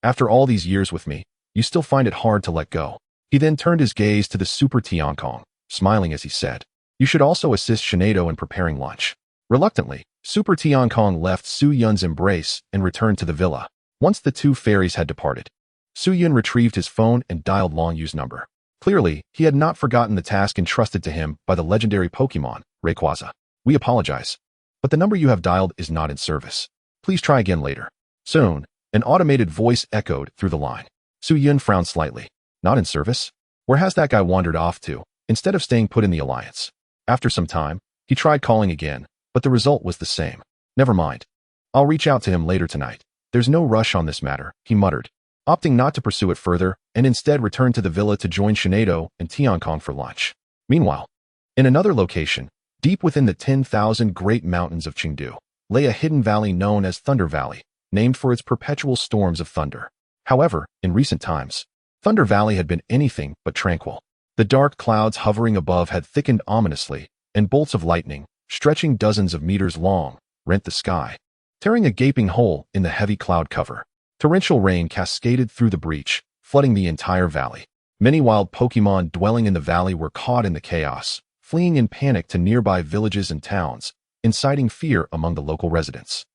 After all these years with me, you still find it hard to let go. He then turned his gaze to the Super Tiancong, smiling as he said, You should also assist Shinado in preparing lunch. Reluctantly, Super Tiancong left Su Yun's embrace and returned to the villa. Once the two fairies had departed, Su Yun retrieved his phone and dialed Long Yu's number. Clearly, he had not forgotten the task entrusted to him by the legendary Pokemon, Rayquaza. We apologize, but the number you have dialed is not in service. Please try again later. Soon, an automated voice echoed through the line. Su Yun frowned slightly. Not in service? Where has that guy wandered off to, instead of staying put in the alliance? After some time, he tried calling again, but the result was the same. Never mind. I'll reach out to him later tonight. There's no rush on this matter, he muttered, opting not to pursue it further and instead returned to the villa to join Shinado and Tiancong for lunch. Meanwhile, in another location, deep within the 10,000 Great Mountains of Chengdu, lay a hidden valley known as Thunder Valley, named for its perpetual storms of thunder. However, in recent times, Thunder Valley had been anything but tranquil. The dark clouds hovering above had thickened ominously, and bolts of lightning, stretching dozens of meters long, rent the sky, tearing a gaping hole in the heavy cloud cover. Torrential rain cascaded through the breach, flooding the entire valley. Many wild Pokemon dwelling in the valley were caught in the chaos, fleeing in panic to nearby villages and towns, inciting fear among the local residents.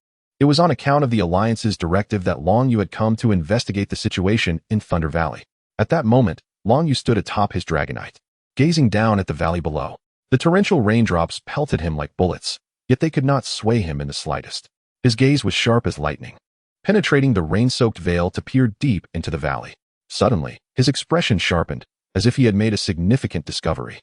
It was on account of the Alliance's directive that Long Yu had come to investigate the situation in Thunder Valley. At that moment, Long Yu stood atop his Dragonite, gazing down at the valley below. The torrential raindrops pelted him like bullets, yet they could not sway him in the slightest. His gaze was sharp as lightning, penetrating the rain-soaked veil to peer deep into the valley. Suddenly, his expression sharpened, as if he had made a significant discovery.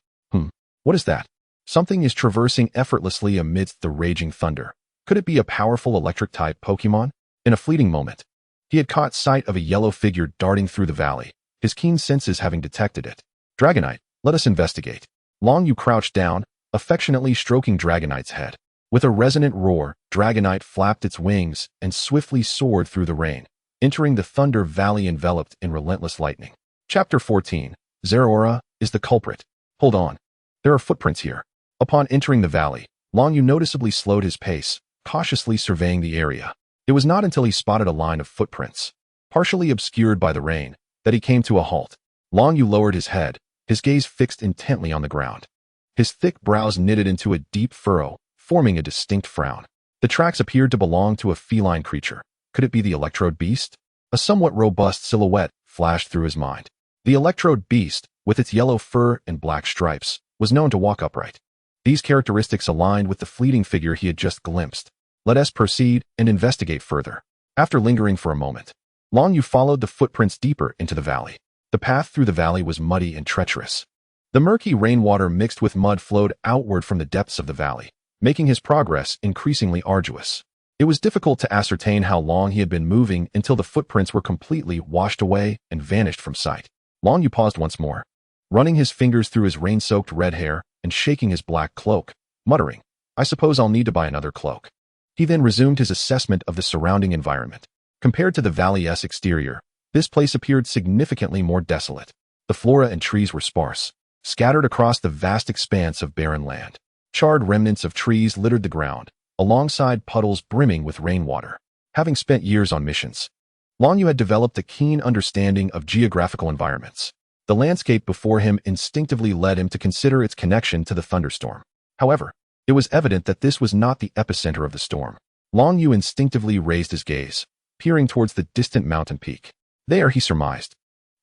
What is that? Something is traversing effortlessly amidst the raging thunder. Could it be a powerful electric-type Pokemon? In a fleeting moment, he had caught sight of a yellow figure darting through the valley, his keen senses having detected it. Dragonite, let us investigate. Long Yu crouched down, affectionately stroking Dragonite's head. With a resonant roar, Dragonite flapped its wings and swiftly soared through the rain, entering the Thunder Valley enveloped in relentless lightning. Chapter 14. Zeraora is the culprit. Hold on. There are footprints here. Upon entering the valley, Long Yu noticeably slowed his pace, cautiously surveying the area. It was not until he spotted a line of footprints, partially obscured by the rain, that he came to a halt. Long Yu lowered his head, his gaze fixed intently on the ground. His thick brows knitted into a deep furrow, forming a distinct frown. The tracks appeared to belong to a feline creature. Could it be the Electrode Beast? A somewhat robust silhouette flashed through his mind. The Electrode Beast, with its yellow fur and black stripes, was known to walk upright. These characteristics aligned with the fleeting figure he had just glimpsed. Let us proceed and investigate further. After lingering for a moment, Long Yu followed the footprints deeper into the valley. The path through the valley was muddy and treacherous. The murky rainwater mixed with mud flowed outward from the depths of the valley, making his progress increasingly arduous. It was difficult to ascertain how long he had been moving until the footprints were completely washed away and vanished from sight. Long Yu paused once more, running his fingers through his rain-soaked red hair and shaking his black cloak, muttering, "I suppose I'll need to buy another cloak." He then resumed his assessment of the surrounding environment. Compared to the valley's exterior, this place appeared significantly more desolate. The flora and trees were sparse, scattered across the vast expanse of barren land. Charred remnants of trees littered the ground, alongside puddles brimming with rainwater. Having spent years on missions, Long Yu had developed a keen understanding of geographical environments. The landscape before him instinctively led him to consider its connection to the thunderstorm. However, it was evident that this was not the epicenter of the storm. Long Yu instinctively raised his gaze, peering towards the distant mountain peak. There, he surmised,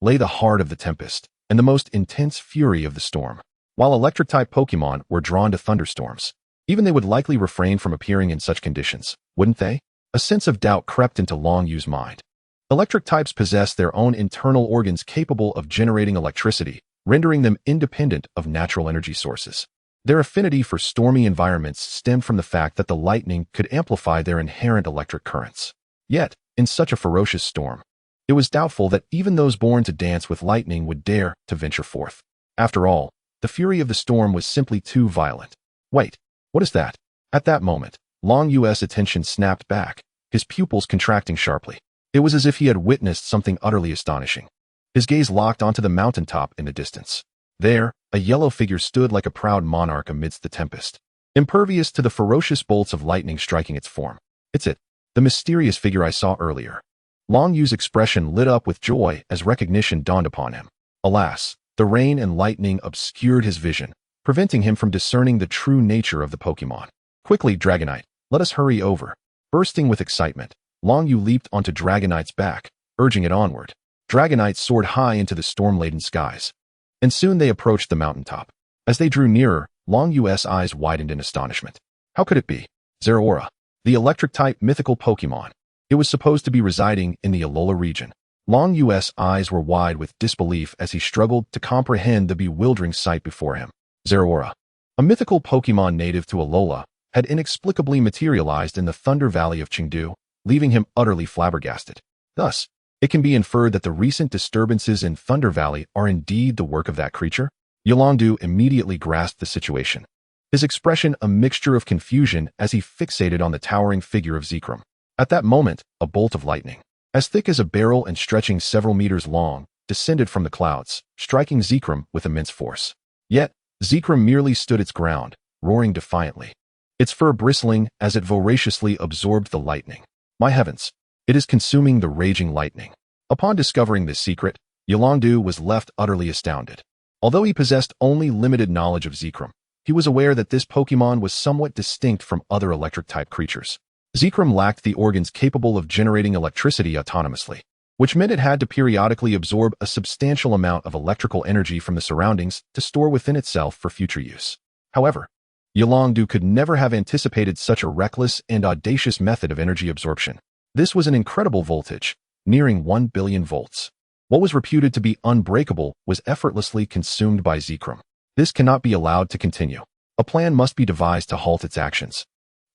lay the heart of the tempest and the most intense fury of the storm. While electric-type Pokemon were drawn to thunderstorms, even they would likely refrain from appearing in such conditions, wouldn't they? A sense of doubt crept into Long Yu's mind. Electric types possess their own internal organs capable of generating electricity, rendering them independent of natural energy sources. Their affinity for stormy environments stemmed from the fact that the lightning could amplify their inherent electric currents. Yet, in such a ferocious storm, it was doubtful that even those born to dance with lightning would dare to venture forth. After all, the fury of the storm was simply too violent. Wait, what is that? At that moment, Long Yu's attention snapped back, his pupils contracting sharply. It was as if he had witnessed something utterly astonishing. His gaze locked onto the mountaintop in the distance. There, a yellow figure stood like a proud monarch amidst the tempest, impervious to the ferocious bolts of lightning striking its form. It's it, the mysterious figure I saw earlier. Long Yu's expression lit up with joy as recognition dawned upon him. Alas, the rain and lightning obscured his vision, preventing him from discerning the true nature of the Pokemon. Quickly, Dragonite, let us hurry over. Bursting with excitement, Long Yu leaped onto Dragonite's back, urging it onward. Dragonite soared high into the storm-laden skies, and soon they approached the mountaintop. As they drew nearer, Long Yu's eyes widened in astonishment. How could it be? Zeraora, the electric-type mythical Pokemon. It was supposed to be residing in the Alola region. Long Yu's eyes were wide with disbelief as he struggled to comprehend the bewildering sight before him. Zeraora, a mythical Pokemon native to Alola, had inexplicably materialized in the Thunder Valley of Chengdu, leaving him utterly flabbergasted. Thus, it can be inferred that the recent disturbances in Thunder Valley are indeed the work of that creature. Yolongdu immediately grasped the situation, his expression a mixture of confusion as he fixated on the towering figure of Zekrom. At that moment, a bolt of lightning, as thick as a barrel and stretching several meters long, descended from the clouds, striking Zekrom with immense force. Yet, Zekrom merely stood its ground, roaring defiantly, its fur bristling as it voraciously absorbed the lightning. My heavens, it is consuming the raging lightning. Upon discovering this secret, Yolongdu was left utterly astounded. Although he possessed only limited knowledge of Zekrom, he was aware that this Pokemon was somewhat distinct from other electric-type creatures. Zekrom lacked the organs capable of generating electricity autonomously, which meant it had to periodically absorb a substantial amount of electrical energy from the surroundings to store within itself for future use. However, Yolongdu could never have anticipated such a reckless and audacious method of energy absorption. This was an incredible voltage, nearing 1 billion volts. What was reputed to be unbreakable was effortlessly consumed by Zekrom. This cannot be allowed to continue. A plan must be devised to halt its actions.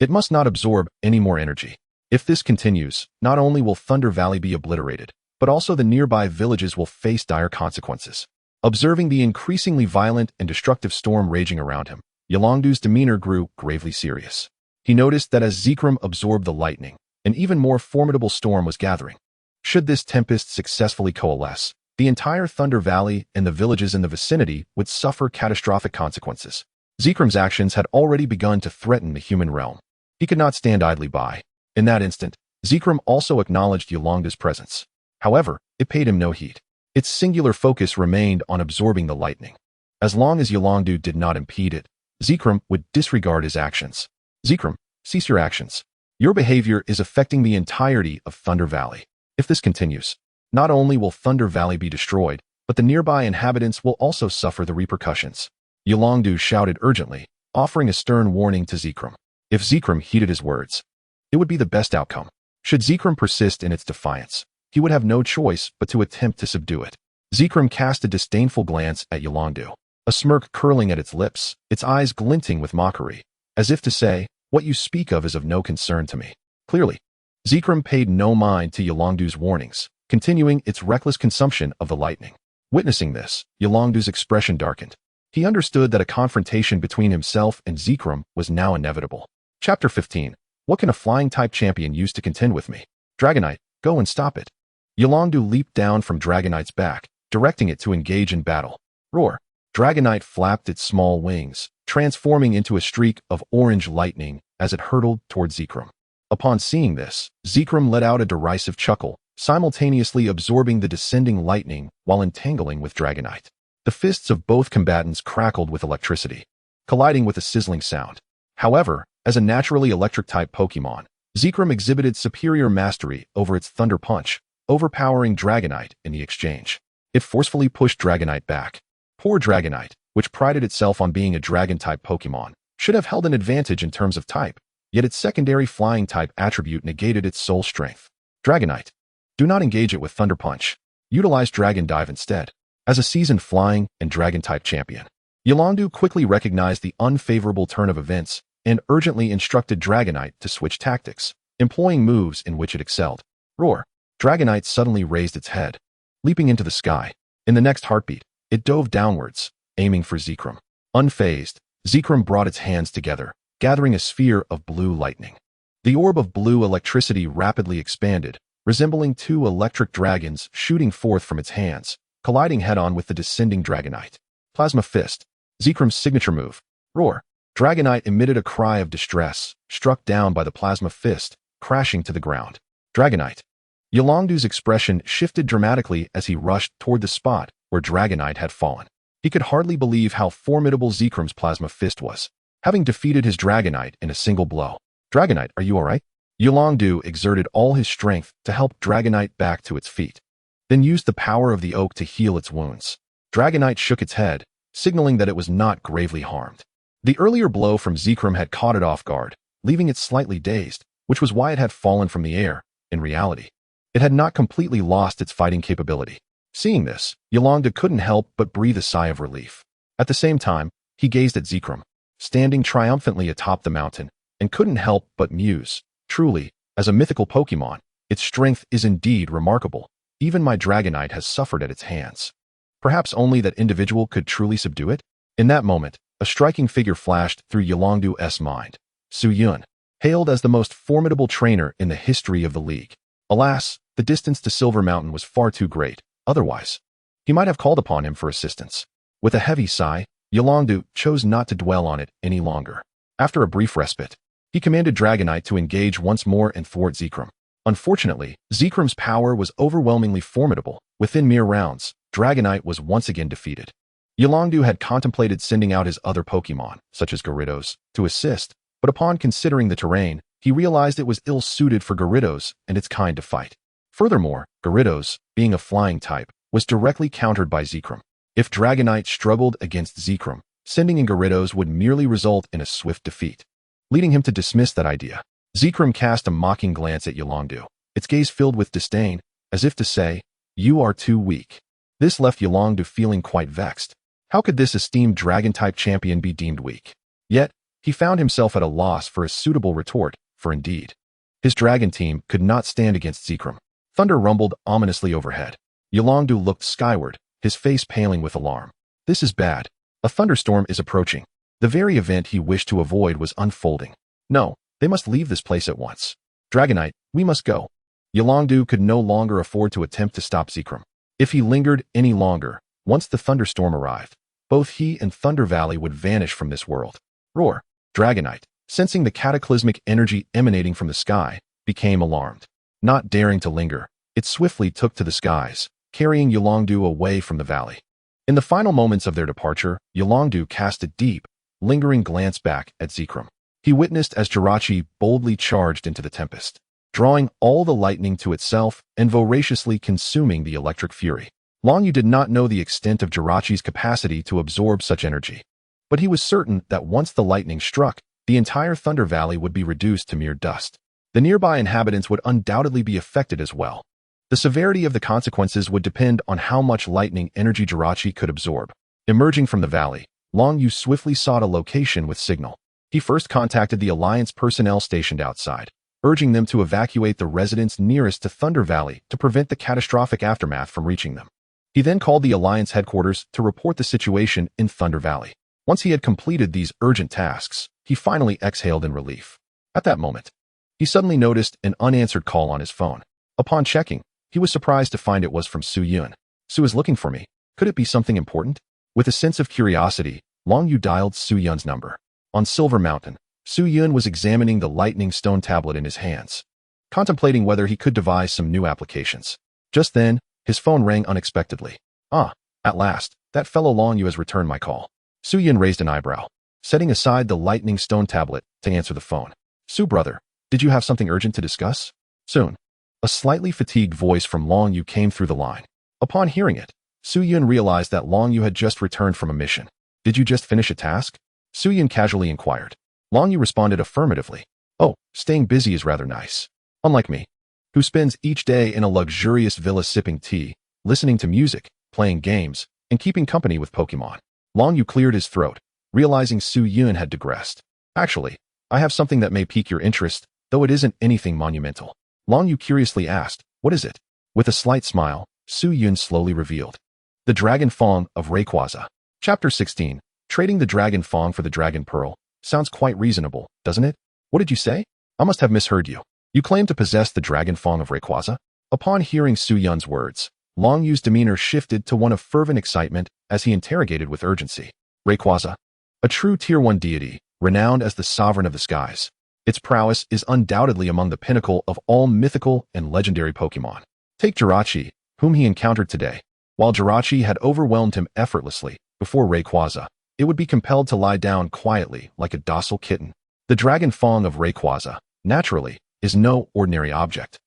It must not absorb any more energy. If this continues, not only will Thunder Valley be obliterated, but also the nearby villages will face dire consequences. Observing the increasingly violent and destructive storm raging around him, Yolongdu's demeanor grew gravely serious. He noticed that as Zekrom absorbed the lightning, an even more formidable storm was gathering. Should this tempest successfully coalesce, the entire Thunder Valley and the villages in the vicinity would suffer catastrophic consequences. Zekrom's actions had already begun to threaten the human realm. He could not stand idly by. In that instant, Zekrom also acknowledged Yolongdu's presence. However, it paid him no heed. Its singular focus remained on absorbing the lightning. As long as Yolongdu did not impede it, Zekrom would disregard his actions. Zekrom, cease your actions. Your behavior is affecting the entirety of Thunder Valley. If this continues, not only will Thunder Valley be destroyed, but the nearby inhabitants will also suffer the repercussions. Yolongdu shouted urgently, offering a stern warning to Zekrom. If Zekrom heeded his words, it would be the best outcome. Should Zekrom persist in its defiance, he would have no choice but to attempt to subdue it. Zekrom cast a disdainful glance at Yolongdu, a smirk curling at its lips, its eyes glinting with mockery, as if to say, "What you speak of is of no concern to me." Clearly, Zekrom paid no mind to Yolongdu's warnings, continuing its reckless consumption of the lightning. Witnessing this, Yolongdu's expression darkened. He understood that a confrontation between himself and Zekrom was now inevitable. Chapter 15. What can a flying-type champion use to contend with me? Dragonite, go and stop it. Yolongdu leaped down from Dragonite's back, directing it to engage in battle. Roar! Dragonite flapped its small wings, transforming into a streak of orange lightning as it hurtled toward Zekrom. Upon seeing this, Zekrom let out a derisive chuckle, simultaneously absorbing the descending lightning while entangling with Dragonite. The fists of both combatants crackled with electricity, colliding with a sizzling sound. However, as a naturally electric-type Pokémon, Zekrom exhibited superior mastery over its Thunder Punch, overpowering Dragonite in the exchange. It forcefully pushed Dragonite back. Poor Dragonite, which prided itself on being a Dragon-type Pokémon, should have held an advantage in terms of type, yet its secondary Flying-type attribute negated its sole strength. Dragonite, do not engage it with Thunder Punch. Utilize Dragon Dive instead. As a seasoned Flying and Dragon-type champion, Yolongdu quickly recognized the unfavorable turn of events and urgently instructed Dragonite to switch tactics, employing moves in which it excelled. Roar! Dragonite suddenly raised its head, leaping into the sky. In the next heartbeat, it dove downwards, aiming for Zekrom. Unfazed, Zekrom brought its hands together, gathering a sphere of blue lightning. The orb of blue electricity rapidly expanded, resembling two electric dragons shooting forth from its hands, colliding head-on with the descending Dragonite. Plasma Fist, Zekrom's signature move. Roar! Dragonite emitted a cry of distress, struck down by the Plasma Fist, crashing to the ground. Dragonite. Yolongdu's expression shifted dramatically as he rushed toward the spot where Dragonite had fallen. He could hardly believe how formidable Zekrom's Plasma Fist was, having defeated his Dragonite in a single blow. Dragonite, are you alright? Yolongdu exerted all his strength to help Dragonite back to its feet, then used the power of the oak to heal its wounds. Dragonite shook its head, signaling that it was not gravely harmed. The earlier blow from Zekrom had caught it off guard, leaving it slightly dazed, which was why it had fallen from the air. In reality, it had not completely lost its fighting capability. Seeing this, Yolongdu couldn't help but breathe a sigh of relief. At the same time, he gazed at Zekrom, standing triumphantly atop the mountain, and couldn't help but muse. Truly, as a mythical Pokémon, its strength is indeed remarkable. Even my Dragonite has suffered at its hands. Perhaps only that individual could truly subdue it? In that moment, a striking figure flashed through Yolongdu's mind. Su Yun, hailed as the most formidable trainer in the history of the League. Alas, the distance to Silver Mountain was far too great. Otherwise, he might have called upon him for assistance. With a heavy sigh, Yolongdu chose not to dwell on it any longer. After a brief respite, he commanded Dragonite to engage once more and thwart Zekrom. Unfortunately, Zekrom's power was overwhelmingly formidable. Within mere rounds, Dragonite was once again defeated. Yolongdu had contemplated sending out his other Pokémon, such as Gyarados, to assist, but upon considering the terrain, he realized it was ill-suited for Gyarados and its kind to fight. Furthermore, Gyarados, being a flying type, was directly countered by Zekrom. If Dragonite struggled against Zekrom, sending in Gyarados would merely result in a swift defeat, leading him to dismiss that idea. Zekrom cast a mocking glance at Yolongdu, its gaze filled with disdain, as if to say, "You are too weak." This left Yolongdu feeling quite vexed. How could this esteemed dragon-type champion be deemed weak? Yet, he found himself at a loss for a suitable retort, for indeed, his dragon team could not stand against Zekrom. Thunder rumbled ominously overhead. Yolongdu looked skyward, his face paling with alarm. This is bad. A thunderstorm is approaching. The very event he wished to avoid was unfolding. No, they must leave this place at once. Dragonite, we must go. Yolongdu could no longer afford to attempt to stop Zekrom. If he lingered any longer, once the thunderstorm arrived, both he and Thunder Valley would vanish from this world. Roar! Dragonite, sensing the cataclysmic energy emanating from the sky, became alarmed. Not daring to linger, it swiftly took to the skies, carrying Yolongdu away from the valley. In the final moments of their departure, Yolongdu cast a deep, lingering glance back at Zekrom. He witnessed as Jirachi boldly charged into the tempest, drawing all the lightning to itself and voraciously consuming the electric fury. Longyu did not know the extent of Jirachi's capacity to absorb such energy, but he was certain that once the lightning struck, the entire Thunder Valley would be reduced to mere dust. The nearby inhabitants would undoubtedly be affected as well. The severity of the consequences would depend on how much lightning energy Jirachi could absorb. Emerging from the valley, Longyu swiftly sought a location with signal. He first contacted the Alliance personnel stationed outside, urging them to evacuate the residents nearest to Thunder Valley to prevent the catastrophic aftermath from reaching them. He then called the Alliance headquarters to report the situation in Thunder Valley. Once he had completed these urgent tasks, he finally exhaled in relief. At that moment, he suddenly noticed an unanswered call on his phone. Upon checking, he was surprised to find it was from Su Yun. Su is looking for me. Could it be something important? With a sense of curiosity, Longyu dialed Su Yun's number. On Silver Mountain, Su Yun was examining the lightning stone tablet in his hands, contemplating whether he could devise some new applications. Just then, his phone rang unexpectedly. Ah, at last, that fellow Longyu has returned my call. Su Yun raised an eyebrow, setting aside the lightning stone tablet to answer the phone. Su brother, did you have something urgent to discuss? Soon. A slightly fatigued voice from Longyu came through the line. Upon hearing it, Su Yun realized that Longyu had just returned from a mission. Did you just finish a task? Su Yun casually inquired. Longyu responded affirmatively. Oh, staying busy is rather nice. Unlike me, who spends each day in a luxurious villa sipping tea, listening to music, playing games, and keeping company with Pokemon. Longyu cleared his throat, realizing Su Yun had digressed. Actually, I have something that may pique your interest, though it isn't anything monumental. Longyu curiously asked, what is it? With a slight smile, Su Yun slowly revealed. The Dragon Fong of Rayquaza. Chapter 16. Trading the Dragon Fong for the Dragon Pearl. Sounds quite reasonable, doesn't it? What did you say? I must have misheard you. You claim to possess the Dragon Fong of Rayquaza? Upon hearing Su Yun's words, Longyu's demeanor shifted to one of fervent excitement as he interrogated with urgency. Rayquaza, a true Tier 1 deity, renowned as the sovereign of the skies. Its prowess is undoubtedly among the pinnacle of all mythical and legendary Pokemon. Take Jirachi, whom he encountered today. While Jirachi had overwhelmed him effortlessly before Rayquaza, it would be compelled to lie down quietly like a docile kitten. The Dragon Fong of Rayquaza, naturally, is no ordinary object.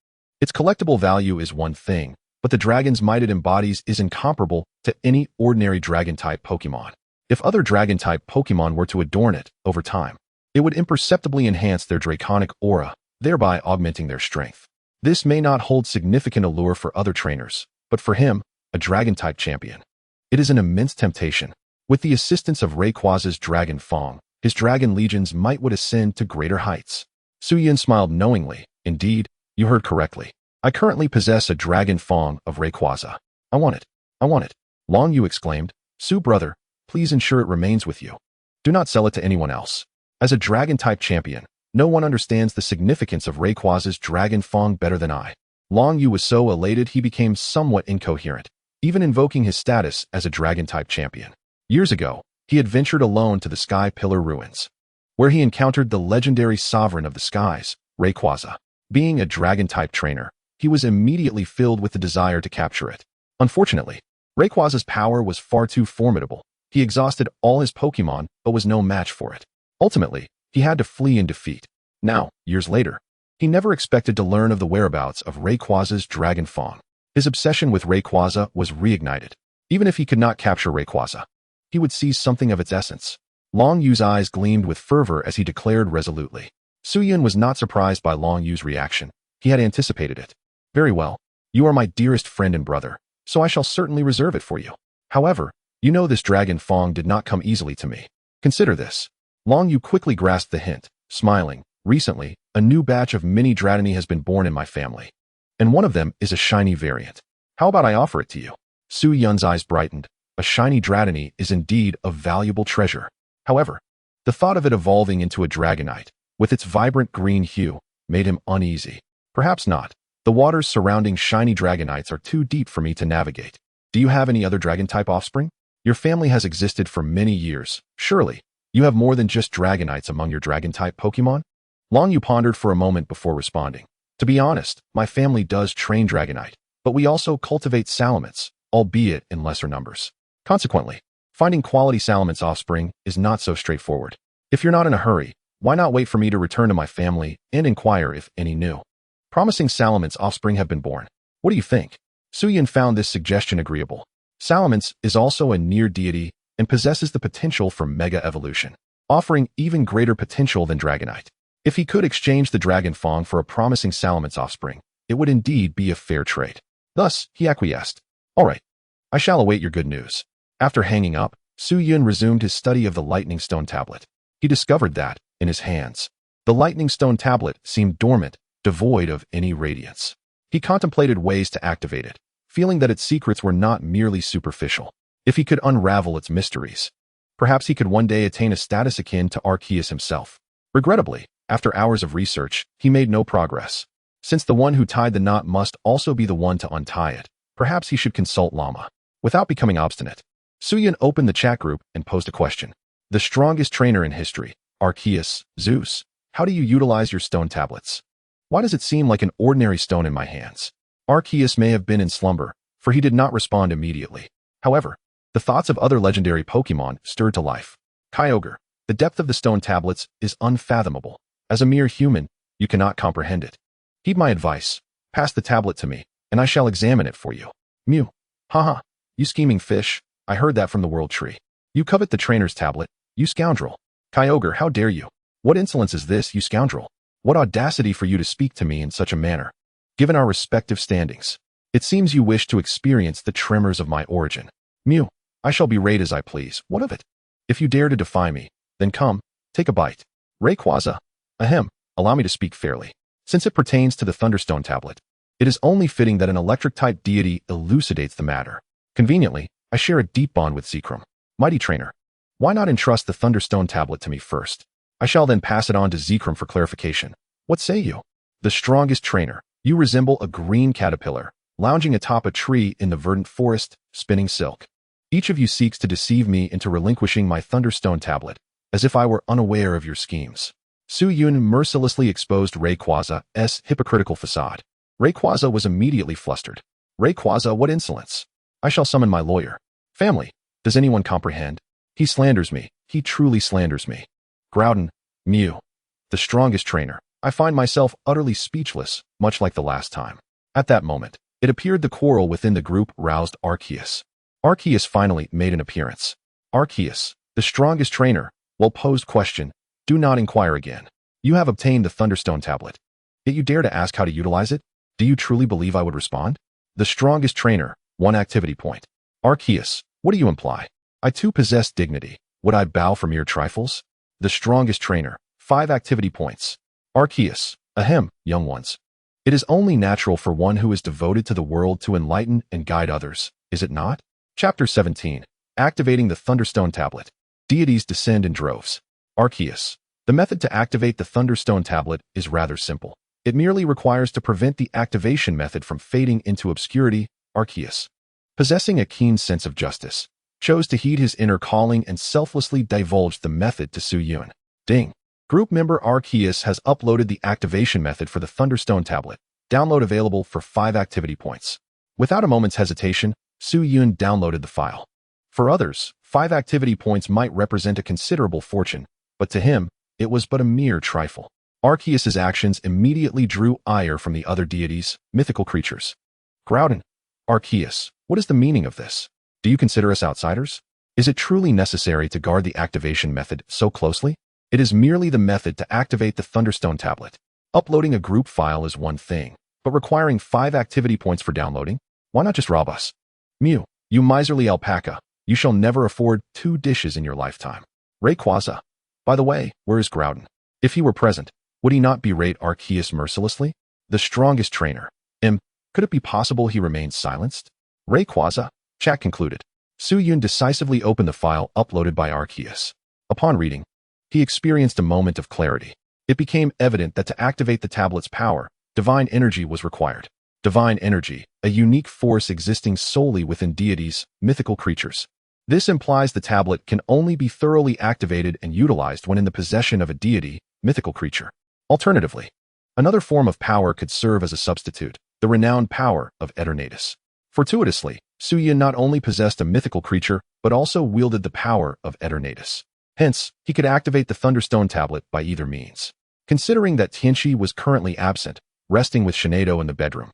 Its collectible value is one thing, but the dragon's might it embodies is incomparable to any ordinary dragon-type Pokemon. If other dragon-type Pokemon were to adorn it over time, it would imperceptibly enhance their draconic aura, thereby augmenting their strength. This may not hold significant allure for other trainers, but for him, a dragon-type champion, it is an immense temptation. With the assistance of Rayquaza's Dragon Fong, his dragon legions would ascend to greater heights. Su Yun smiled knowingly. Indeed, you heard correctly. I currently possess a Dragon Fong of Rayquaza. I want it. I want it. Longyu exclaimed. Su brother, please ensure it remains with you. Do not sell it to anyone else. As a dragon-type champion, no one understands the significance of Rayquaza's Dragon Fong better than I. Longyu was so elated he became somewhat incoherent, even invoking his status as a dragon-type champion. Years ago, he had ventured alone to the Sky Pillar ruins, where he encountered the legendary sovereign of the skies, Rayquaza. Being a dragon-type trainer, he was immediately filled with the desire to capture it. Unfortunately, Rayquaza's power was far too formidable. He exhausted all his Pokemon, but was no match for it. Ultimately, he had to flee in defeat. Now, years later, he never expected to learn of the whereabouts of Rayquaza's Dragon Fong. His obsession with Rayquaza was reignited. Even if he could not capture Rayquaza, he would seize something of its essence. Longyu's eyes gleamed with fervor as he declared resolutely. Su Yun was not surprised by Longyu's reaction. He had anticipated it. Very well. You are my dearest friend and brother, so I shall certainly reserve it for you. However, you know this Dragon Fong did not come easily to me. Consider this. Long Yu quickly grasped the hint, smiling. Recently, a new batch of mini Dratini has been born in my family, and one of them is a shiny variant. How about I offer it to you? Su Yun's eyes brightened. A shiny Dratini is indeed a valuable treasure. However, the thought of it evolving into a Dragonite, with its vibrant green hue, made him uneasy. Perhaps not. The waters surrounding shiny Dragonites are too deep for me to navigate. Do you have any other Dragon-type offspring? Your family has existed for many years. Surely, you have more than just Dragonites among your Dragon-type Pokemon? Long Yu pondered for a moment before responding. To be honest, my family does train Dragonite, but we also cultivate Salamence, albeit in lesser numbers. Consequently, finding quality Salamence offspring is not so straightforward. If you're not in a hurry, why not wait for me to return to my family and inquire if any new promising Salamence offspring have been born? What do you think? Su Yun found this suggestion agreeable. Salamence is also a near deity and possesses the potential for mega evolution, offering even greater potential than Dragonite. If he could exchange the Dragon Fong for a promising Salamence offspring, it would indeed be a fair trade. Thus, he acquiesced. All right, I shall await your good news. After hanging up, Su Yun resumed his study of the Lightning Stone Tablet. He discovered that, in his hands, the Lightning Stone Tablet seemed dormant, devoid of any radiance. He contemplated ways to activate it, feeling that its secrets were not merely superficial. If he could unravel its mysteries, perhaps he could one day attain a status akin to Arceus himself. Regrettably, after hours of research, he made no progress. Since the one who tied the knot must also be the one to untie it, perhaps he should consult Llama. Without becoming obstinate, Su Yun opened the chat group and posed a question. The strongest trainer in history, Arceus, Zeus, how do you utilize your stone tablets? Why does it seem like an ordinary stone in my hands? Arceus may have been in slumber, for he did not respond immediately. However, the thoughts of other legendary Pokemon stirred to life. Kyogre, the depth of the stone tablets is unfathomable. As a mere human, you cannot comprehend it. Heed my advice. Pass the tablet to me, and I shall examine it for you. Mew. Haha, you scheming fish. I heard that from the World Tree. You covet the trainer's tablet, you scoundrel. Kyogre, how dare you? What insolence is this, you scoundrel? What audacity for you to speak to me in such a manner? Given our respective standings, it seems you wish to experience the tremors of my origin. Mew, I shall berate as I please. What of it? If you dare to defy me, then come, take a bite. Rayquaza. Ahem, allow me to speak fairly. Since it pertains to the Thunderstone tablet, it is only fitting that an electric-type deity elucidates the matter. Conveniently, I share a deep bond with Zekrom. Mighty trainer, why not entrust the Thunderstone tablet to me first? I shall then pass it on to Zekrom for clarification. What say you? The strongest trainer, you resemble a green caterpillar, lounging atop a tree in the verdant forest, spinning silk. Each of you seeks to deceive me into relinquishing my Thunderstone tablet, as if I were unaware of your schemes. Su Yun mercilessly exposed Rayquaza's hypocritical facade. Rayquaza was immediately flustered. Rayquaza, what insolence! I shall summon my lawyer. Family, does anyone comprehend? He slanders me. He truly slanders me. Groudon, Mew, the strongest trainer. I find myself utterly speechless, much like the last time. At that moment, it appeared the quarrel within the group roused Arceus. Arceus finally made an appearance. Arceus, the strongest trainer, well-posed question. Do not inquire again. You have obtained the Thunderstone tablet. Yet you dare to ask how to utilize it? Do you truly believe I would respond? The strongest trainer, 1 activity point. Arceus, what do you imply? I too possess dignity. Would I bow for mere trifles? The strongest trainer, 5 activity points. Arceus, ahem, young ones. It is only natural for one who is devoted to the world to enlighten and guide others, is it not? Chapter 17. Activating the Thunderstone tablet. Deities descend in droves. Arceus. The method to activate the Thunderstone tablet is rather simple. It merely requires to prevent the activation method from fading into obscurity. Arceus, possessing a keen sense of justice, chose to heed his inner calling and selflessly divulged the method to Su Yun. Ding. Group member Arceus has uploaded the activation method for the Thunderstone tablet. Download available for 5 activity points. Without a moment's hesitation, Su Yun downloaded the file. For others, 5 activity points might represent a considerable fortune, but to him, it was but a mere trifle. Arceus's actions immediately drew ire from the other deities, mythical creatures. Groudon. Arceus, what is the meaning of this? Do you consider us outsiders? Is it truly necessary to guard the activation method so closely? It is merely the method to activate the Thunderstone tablet. Uploading a group file is one thing, but requiring 5 activity points for downloading? Why not just rob us? Mew, you miserly alpaca, you shall never afford 2 dishes in your lifetime. Rayquaza. By the way, where is Groudon? If he were present, would he not berate Arceus mercilessly? The strongest trainer. Could it be possible he remained silenced? Rayquaza, chat concluded. Su-Yun decisively opened the file uploaded by Arceus. Upon reading, he experienced a moment of clarity. It became evident that to activate the tablet's power, divine energy was required. Divine energy, a unique force existing solely within deities, mythical creatures. This implies the tablet can only be thoroughly activated and utilized when in the possession of a deity, mythical creature. Alternatively, another form of power could serve as a substitute, the renowned power of Eternatus. Fortuitously, Su-Yun not only possessed a mythical creature, but also wielded the power of Eternatus. Hence, he could activate the Thunderstone tablet by either means. Considering that Tianchi was currently absent, resting with Shinado in the bedroom,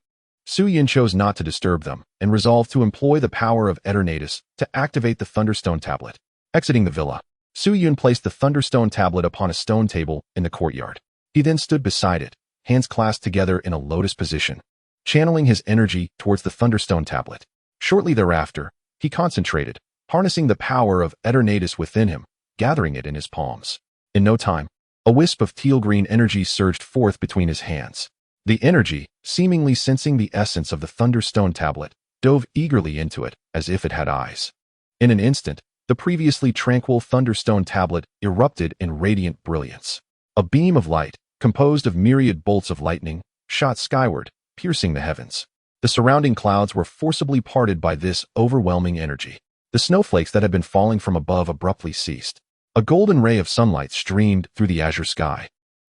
Su-Yun chose not to disturb them and resolved to employ the power of Eternatus to activate the Thunderstone tablet. Exiting the villa, Su-Yun placed the Thunderstone tablet upon a stone table in the courtyard. He then stood beside it, hands clasped together in a lotus position, channeling his energy towards the Thunderstone tablet. Shortly thereafter, he concentrated, harnessing the power of Eternatus within him, gathering it in his palms. In no time, a wisp of teal-green energy surged forth between his hands. The energy, seemingly sensing the essence of the Thunderstone tablet, dove eagerly into it, as if it had eyes. In an instant, the previously tranquil Thunderstone tablet erupted in radiant brilliance. A beam of light, composed of myriad bolts of lightning, shot skyward, piercing the heavens. The surrounding clouds were forcibly parted by this overwhelming energy. The snowflakes that had been falling from above abruptly ceased. A golden ray of sunlight streamed through the azure sky,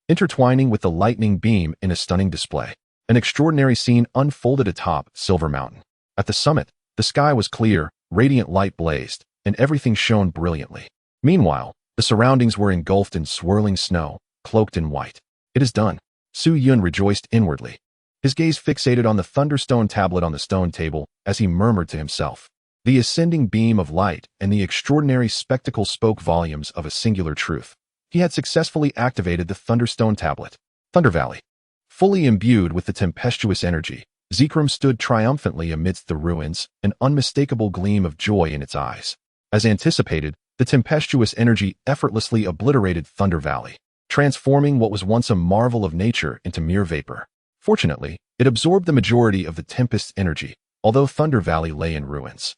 intertwining with the lightning beam in a stunning display. An extraordinary scene unfolded atop Silver Mountain. At the summit, the sky was clear, radiant light blazed, and everything shone brilliantly. Meanwhile, the surroundings were engulfed in swirling snow, cloaked in white. It is done. Su-Yun rejoiced inwardly, his gaze fixated on the Thunderstone tablet on the stone table as he murmured to himself. The ascending beam of light and the extraordinary spectacle spoke volumes of a singular truth. He had successfully activated the Thunderstone tablet. Thunder Valley. Fully imbued with the tempestuous energy, Zekrom stood triumphantly amidst the ruins, an unmistakable gleam of joy in its eyes. As anticipated, the tempestuous energy effortlessly obliterated Thunder Valley, transforming what was once a marvel of nature into mere vapor. Fortunately, it absorbed the majority of the tempest's energy, although Thunder Valley lay in ruins.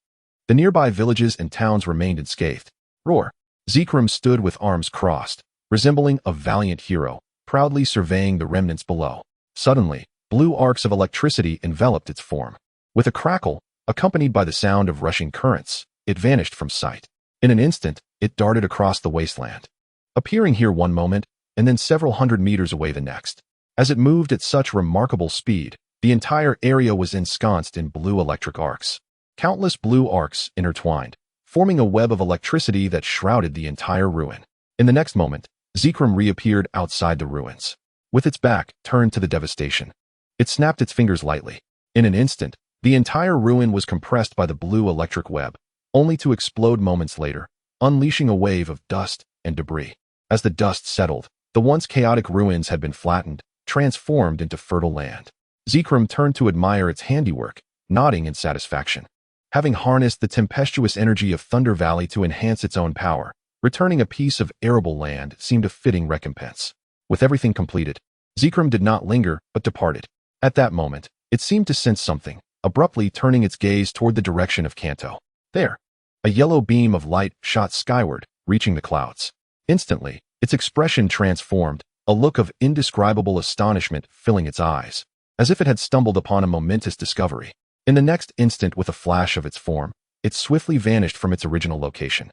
The nearby villages and towns remained unscathed. Roar! Zekrom stood with arms crossed, resembling a valiant hero, proudly surveying the remnants below. Suddenly, blue arcs of electricity enveloped its form. With a crackle, accompanied by the sound of rushing currents, it vanished from sight. In an instant, it darted across the wasteland, appearing here one moment, and then several hundred meters away the next. As it moved at such remarkable speed, the entire area was ensconced in blue electric arcs. Countless blue arcs intertwined, forming a web of electricity that shrouded the entire ruin. In the next moment, Zekrom reappeared outside the ruins, with its back turned to the devastation. It snapped its fingers lightly. In an instant, the entire ruin was compressed by the blue electric web, only to explode moments later, unleashing a wave of dust and debris. As the dust settled, the once chaotic ruins had been flattened, transformed into fertile land. Zekrom turned to admire its handiwork, nodding in satisfaction. Having harnessed the tempestuous energy of Thunder Valley to enhance its own power, returning a piece of arable land seemed a fitting recompense. With everything completed, Zekrom did not linger but departed. At that moment, it seemed to sense something, abruptly turning its gaze toward the direction of Kanto. There! A yellow beam of light shot skyward, reaching the clouds. Instantly, its expression transformed, a look of indescribable astonishment filling its eyes, as if it had stumbled upon a momentous discovery. In the next instant, with a flash of its form, it swiftly vanished from its original location,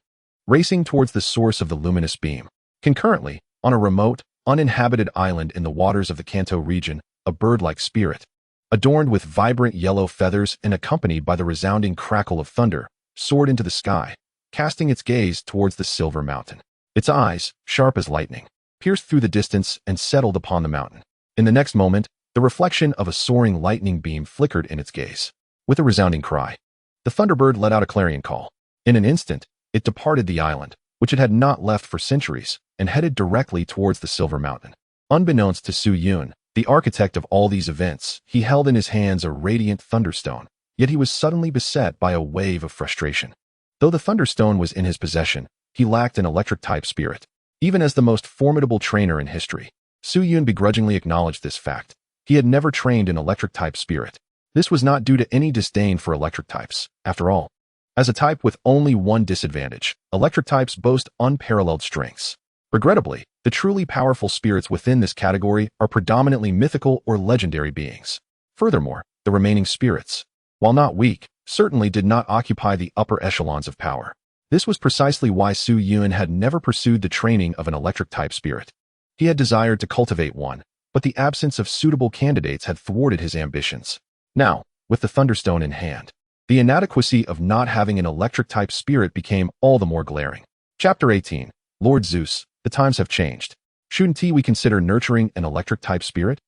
racing towards the source of the luminous beam. Concurrently, on a remote, uninhabited island in the waters of the Kanto region, a bird-like spirit, adorned with vibrant yellow feathers and accompanied by the resounding crackle of thunder, soared into the sky, casting its gaze towards the Silver Mountain. Its eyes, sharp as lightning, pierced through the distance and settled upon the mountain. In the next moment, the reflection of a soaring lightning beam flickered in its gaze. With a resounding cry, the Thunderbird let out a clarion call. In an instant, it departed the island, which it had not left for centuries, and headed directly towards the Silver Mountain. Unbeknownst to Su-Yun, the architect of all these events, he held in his hands a radiant Thunderstone, yet he was suddenly beset by a wave of frustration. Though the Thunderstone was in his possession, he lacked an electric-type spirit. Even as the most formidable trainer in history, Su Yun begrudgingly acknowledged this fact. He had never trained an electric-type spirit. This was not due to any disdain for electric types. After all, as a type with only one disadvantage, electric types boast unparalleled strengths. Regrettably, the truly powerful spirits within this category are predominantly mythical or legendary beings. Furthermore, the remaining spirits, while not weak, certainly did not occupy the upper echelons of power. This was precisely why Su Yun had never pursued the training of an electric-type spirit. He had desired to cultivate one, but the absence of suitable candidates had thwarted his ambitions. Now, with the Thunderstone in hand, the inadequacy of not having an electric-type spirit became all the more glaring. Chapter 18. Lord Zeus, the times have changed. Shouldn't we consider nurturing an electric-type spirit?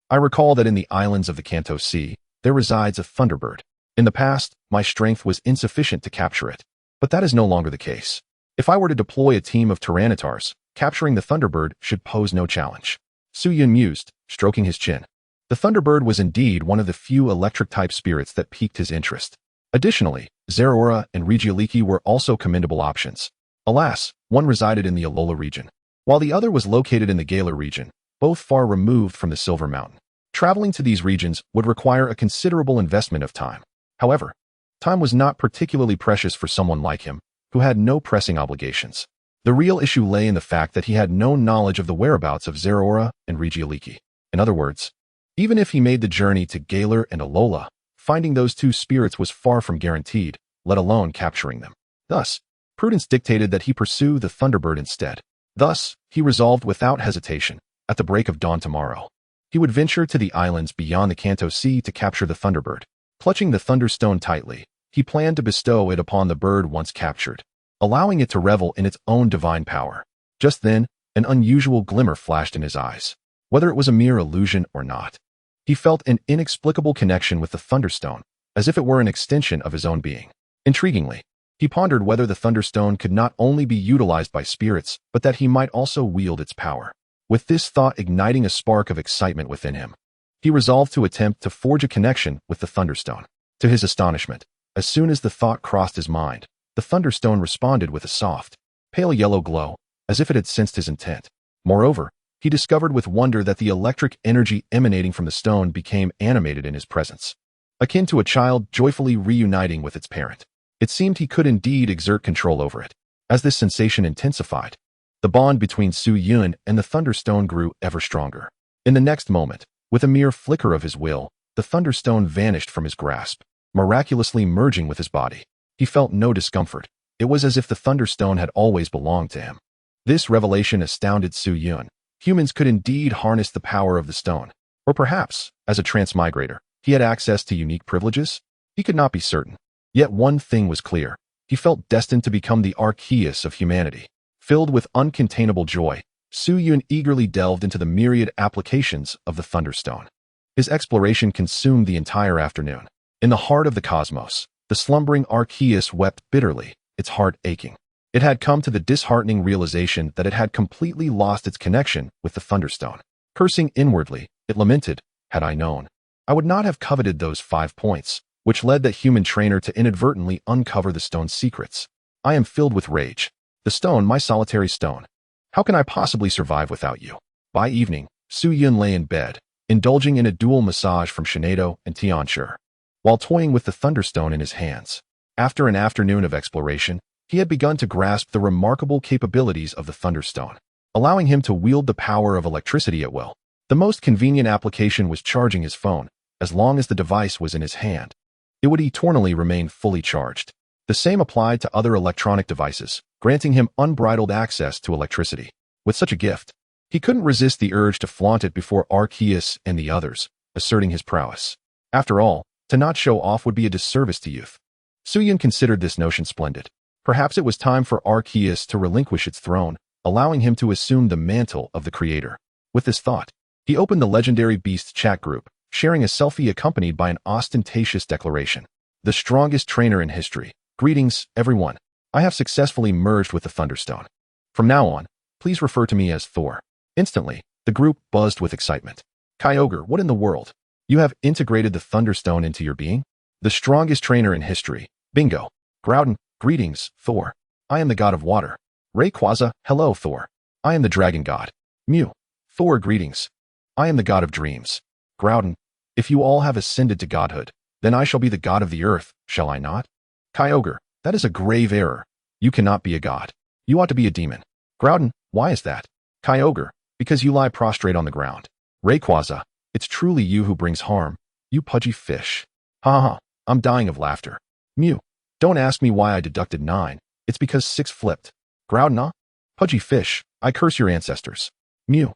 I recall that in the islands of the Kanto Sea, there resides a thunderbird. In the past, my strength was insufficient to capture it, but that is no longer the case. If I were to deploy a team of Tyrannotars, capturing the thunderbird should pose no challenge. Su Yun mused, stroking his chin. The thunderbird was indeed one of the few electric-type spirits that piqued his interest. Additionally, Zeraora and Regieleki were also commendable options. Alas, one resided in the Alola region, while the other was located in the Galar region, both far removed from the Silver Mountain. Traveling to these regions would require a considerable investment of time. However, time was not particularly precious for someone like him, who had no pressing obligations. The real issue lay in the fact that he had no knowledge of the whereabouts of Zeraora and Regieleki. In other words, even if he made the journey to Galar and Alola, finding those two spirits was far from guaranteed, let alone capturing them. Thus, prudence dictated that he pursue the Thunderbird instead. Thus, he resolved without hesitation, at the break of dawn tomorrow, he would venture to the islands beyond the Kanto Sea to capture the Thunderbird. Clutching the Thunderstone tightly, he planned to bestow it upon the bird once captured, allowing it to revel in its own divine power. Just then, an unusual glimmer flashed in his eyes. Whether it was a mere illusion or not, he felt an inexplicable connection with the Thunderstone, as if it were an extension of his own being. Intriguingly, he pondered whether the Thunderstone could not only be utilized by spirits, but that he might also wield its power. With this thought igniting a spark of excitement within him, he resolved to attempt to forge a connection with the Thunderstone. To his astonishment, as soon as the thought crossed his mind, the Thunderstone responded with a soft, pale yellow glow, as if it had sensed his intent. Moreover, he discovered with wonder that the electric energy emanating from the stone became animated in his presence, akin to a child joyfully reuniting with its parent. It seemed he could indeed exert control over it. As this sensation intensified, the bond between Su Yun and the Thunderstone grew ever stronger. In the next moment, with a mere flicker of his will, the Thunderstone vanished from his grasp, miraculously merging with his body. He felt no discomfort. It was as if the Thunderstone had always belonged to him. This revelation astounded Su Yun. Humans could indeed harness the power of the stone. Or perhaps, as a transmigrator, he had access to unique privileges? He could not be certain. Yet one thing was clear. He felt destined to become the Arceus of humanity. Filled with uncontainable joy, Su Yun eagerly delved into the myriad applications of the Thunderstone. His exploration consumed the entire afternoon. In the heart of the cosmos, the slumbering Arceus wept bitterly, its heart aching. It had come to the disheartening realization that it had completely lost its connection with the Thunderstone. Cursing inwardly, it lamented, "Had I known, I would not have coveted those 5 points, which led that human trainer to inadvertently uncover the stone's secrets. I am filled with rage. The stone, my solitary stone. How can I possibly survive without you?" By evening, Su Yun lay in bed, indulging in a dual massage from Shinado and Tianchi, while toying with the Thunderstone in his hands. After an afternoon of exploration, he had begun to grasp the remarkable capabilities of the Thunderstone, allowing him to wield the power of electricity at will. The most convenient application was charging his phone. As long as the device was in his hand, it would eternally remain fully charged. The same applied to other electronic devices, granting him unbridled access to electricity. With such a gift, he couldn't resist the urge to flaunt it before Arceus and the others, asserting his prowess. After all, to not show off would be a disservice to youth. Su Yun considered this notion splendid. Perhaps it was time for Arceus to relinquish its throne, allowing him to assume the mantle of the creator. With this thought, he opened the Legendary Beast chat group, sharing a selfie accompanied by an ostentatious declaration. "The strongest trainer in history. Greetings, everyone. I have successfully merged with the Thunderstone. From now on, please refer to me as Thor." Instantly, the group buzzed with excitement. "Kyogre, what in the world? You have integrated the Thunderstone into your being? The strongest trainer in history. Bingo. Groudon, greetings, Thor. I am the god of water. Rayquaza, hello, Thor. I am the dragon god. Mew. Thor, greetings. I am the god of dreams. Groudon. If you all have ascended to godhood, then I shall be the god of the earth, shall I not? Kyogre. That is a grave error. You cannot be a god. You ought to be a demon. Groudon. Why is that? Kyogre. Because you lie prostrate on the ground. Rayquaza. It's truly you who brings harm. You pudgy fish. Ha ha. I'm dying of laughter. Mew. Don't ask me why I deducted 9. It's because 6 flipped. Groudon. Pudgy fish. I curse your ancestors. Mew.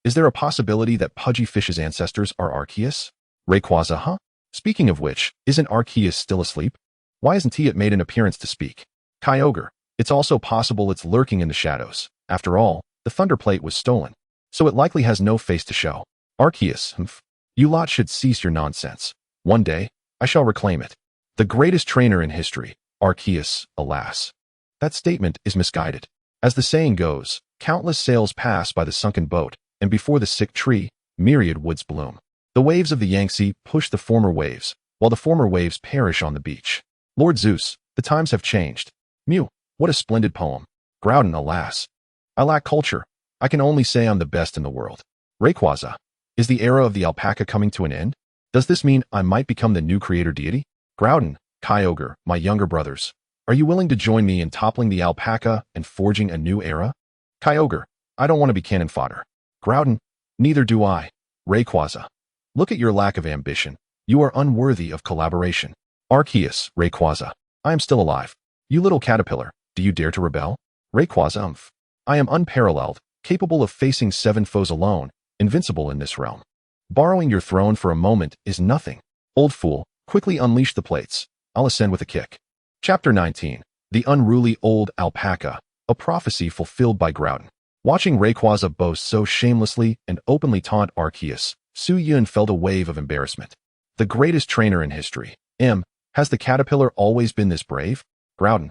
Is there a possibility that Pudgy Fish's ancestors are Arceus? Rayquaza, huh? Speaking of which, isn't Arceus still asleep? Why hasn't he made an appearance to speak? Kyogre. It's also possible it's lurking in the shadows. After all, the Thunder Plate was stolen, so it likely has no face to show. Arceus, you lot should cease your nonsense. One day, I shall reclaim it. The greatest trainer in history, Arceus, alas. That statement is misguided. As the saying goes, countless sails pass by the sunken boat, and before the sick tree, myriad woods bloom. The waves of the Yangtze push the former waves, while the former waves perish on the beach. Lord Zeus, the times have changed. Mew, what a splendid poem. Groudon, alas. I lack culture. I can only say I'm the best in the world. Rayquaza, is the era of the alpaca coming to an end? Does this mean I might become the new creator deity? Groudon, Kyogre, my younger brothers, are you willing to join me in toppling the alpaca and forging a new era? Kyogre, I don't want to be cannon fodder. Groudon, neither do I. Rayquaza, look at your lack of ambition. You are unworthy of collaboration. Arceus, Rayquaza, I am still alive. You little caterpillar, do you dare to rebel? Rayquaza, I am unparalleled, capable of facing 7 foes alone, invincible in this realm. Borrowing your throne for a moment is nothing. Old fool, quickly unleash the plates. I'll ascend with a kick. Chapter 19. The Unruly Old Alpaca, a prophecy fulfilled by Groudon. Watching Rayquaza boast so shamelessly and openly taunt Arceus, Su-Yun felt a wave of embarrassment. The greatest trainer in history. Has the caterpillar always been this brave? Groudon.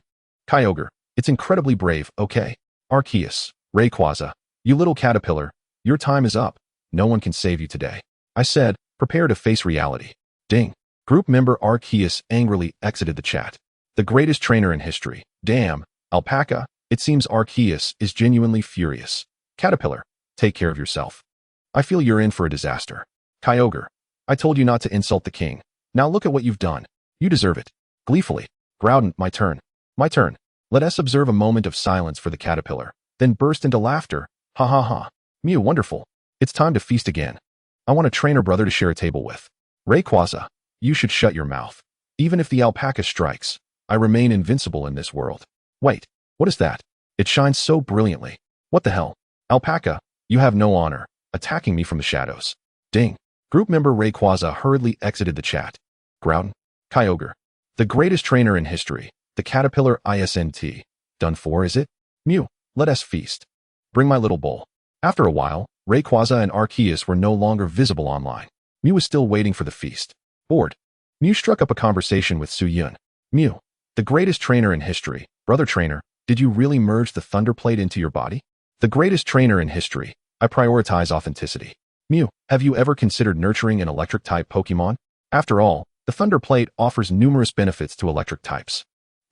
Kyogre. It's incredibly brave, okay. Arceus. Rayquaza. You little caterpillar. Your time is up. No one can save you today. I said, prepare to face reality. Ding. Group member Arceus angrily exited the chat. The greatest trainer in history. Damn. Alpaca. It seems Arceus is genuinely furious. Caterpillar. Take care of yourself. I feel you're in for a disaster. Kyogre. I told you not to insult the king. Now look at what you've done. You deserve it. Gleefully. Groudon, my turn. My turn. Let us observe a moment of silence for the caterpillar, then burst into laughter. Ha ha ha. Mew, wonderful. It's time to feast again. I want a trainer brother to share a table with. Rayquaza, you should shut your mouth. Even if the alpaca strikes, I remain invincible in this world. Wait, what is that? It shines so brilliantly. What the hell? Alpaca, you have no honor, attacking me from the shadows. Ding. Group member Rayquaza hurriedly exited the chat. Groudon. Kyogre. The greatest trainer in history. The caterpillar isn't. Done for, is it? Mew, let us feast. Bring my little bowl. After a while, Rayquaza and Arceus were no longer visible online. Mew was still waiting for the feast. Bored. Mew struck up a conversation with Su-Yun. Mew, the greatest trainer in history. Brother trainer, did you really merge the Thunder Plate into your body? The greatest trainer in history. I prioritize authenticity. Mew, have you ever considered nurturing an electric-type Pokemon? After all, the Thunder Plate offers numerous benefits to electric types.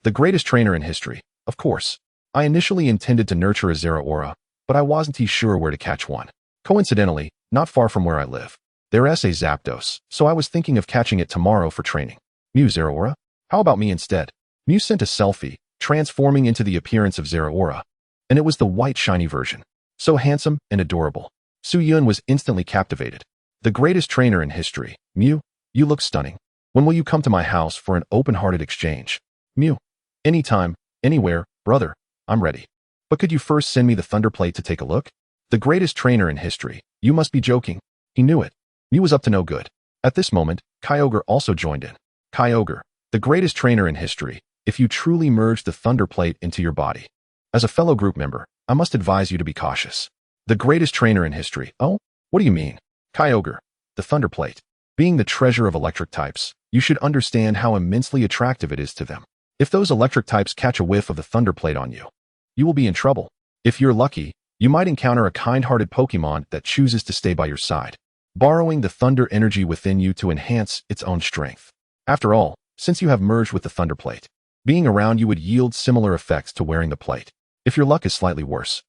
The greatest trainer in history, of course. I initially intended to nurture a Zeraora, but I wasn't sure where to catch one. Coincidentally, not far from where I live, there's a Zapdos, so I was thinking of catching it tomorrow for training. Mew, Zeraora? How about me instead? Mew sent a selfie, transforming into the appearance of Zeraora, and it was the white shiny version. So handsome and adorable. Su-Yun was instantly captivated. The greatest trainer in history. Mew, you look stunning. When will you come to my house for an open-hearted exchange? Mew, anytime, anywhere, brother, I'm ready. But could you first send me the Thunder Plate to take a look? The greatest trainer in history. You must be joking. He knew it. Mew was up to no good. At this moment, Kyogre also joined in. Kyogre, the greatest trainer in history. If you truly merge the Thunder Plate into your body. As a fellow group member, I must advise you to be cautious. The greatest trainer in history. Oh, what do you mean? Kyogre, the Thunder Plate. Being the treasure of electric types, you should understand how immensely attractive it is to them. If those electric types catch a whiff of the Thunder Plate on you, you will be in trouble. If you're lucky, you might encounter a kind-hearted Pokemon that chooses to stay by your side, borrowing the thunder energy within you to enhance its own strength. After all, since you have merged with the Thunder Plate, being around you would yield similar effects to wearing the plate. If your luck is slightly worse,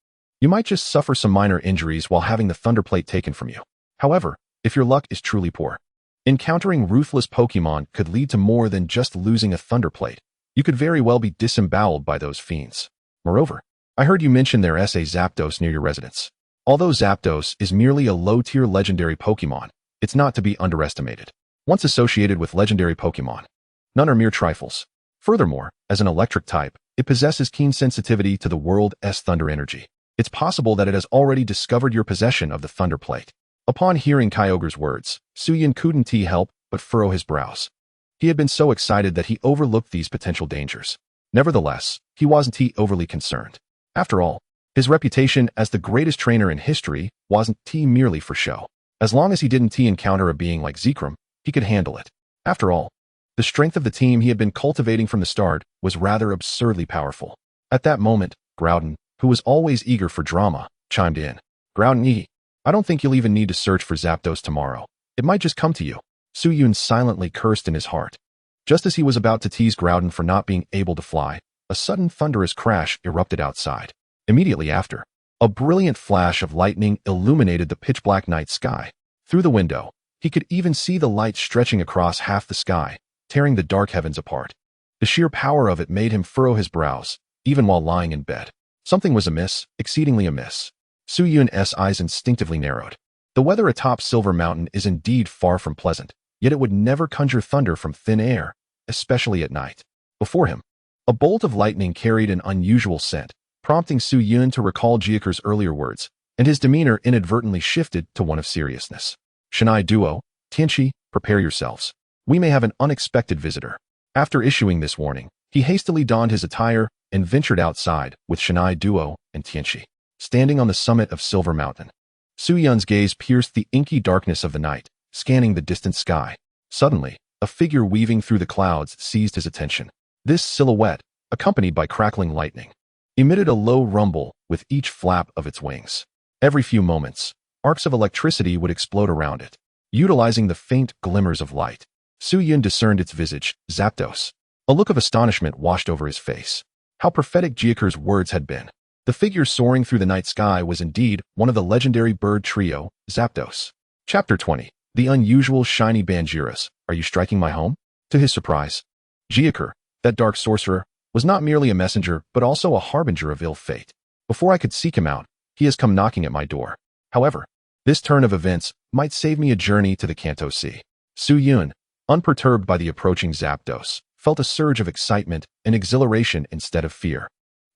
You might just suffer some minor injuries while having the Thunder Plate taken from you. However, if your luck is truly poor, encountering ruthless Pokemon could lead to more than just losing a Thunder Plate. You could very well be disemboweled by those fiends. Moreover, I heard you mention there is a Zapdos near your residence. Although Zapdos is merely a low-tier legendary Pokemon, it's not to be underestimated. Once associated with legendary Pokemon, none are mere trifles. Furthermore, as an electric type, it possesses keen sensitivity to the world's thunder energy. It's possible that it has already discovered your possession of the Thunder Plate. Upon hearing Kyogre's words, Suyun couldn't help but furrow his brows. He had been so excited that he overlooked these potential dangers. Nevertheless, he wasn't overly concerned. After all, his reputation as the greatest trainer in history wasn't merely for show. As long as he didn't encounter a being like Zekrom, he could handle it. After all, the strength of the team he had been cultivating from the start was rather absurdly powerful. At that moment, Groudon, who was always eager for drama, chimed in. Groudon, I don't think you'll even need to search for Zapdos tomorrow. It might just come to you. Suyun silently cursed in his heart. Just as he was about to tease Groudon for not being able to fly, a sudden thunderous crash erupted outside. Immediately after, a brilliant flash of lightning illuminated the pitch-black night sky. Through the window, he could even see the light stretching across half the sky, tearing the dark heavens apart. The sheer power of it made him furrow his brows, even while lying in bed. Something was amiss, exceedingly amiss. Suyun's eyes instinctively narrowed. The weather atop Silver Mountain is indeed far from pleasant, yet it would never conjure thunder from thin air, especially at night. Before him, a bolt of lightning carried an unusual scent, prompting Suyun to recall Jiaker's earlier words, and his demeanor inadvertently shifted to one of seriousness. Shinai Duo, Tianchi, prepare yourselves. We may have an unexpected visitor. After issuing this warning, he hastily donned his attire and ventured outside with Shinai Duo and Tianchi. Standing on the summit of Silver Mountain, Suyun's gaze pierced the inky darkness of the night, scanning the distant sky. Suddenly, a figure weaving through the clouds seized his attention. This silhouette, accompanied by crackling lightning, emitted a low rumble with each flap of its wings. Every few moments, arcs of electricity would explode around it. Utilizing the faint glimmers of light, Suyun discerned its visage, Zapdos. A look of astonishment washed over his face. How prophetic Jiaker's words had been. The figure soaring through the night sky was indeed one of the legendary bird trio, Zapdos. Chapter 20. The unusual shiny Bangiras. Are you striking my home? To his surprise, Jiaker, that dark sorcerer, was not merely a messenger but also a harbinger of ill fate. Before I could seek him out, he has come knocking at my door. However, this turn of events might save me a journey to the Kanto Sea. Suyun, unperturbed by the approaching Zapdos, felt a surge of excitement and exhilaration instead of fear.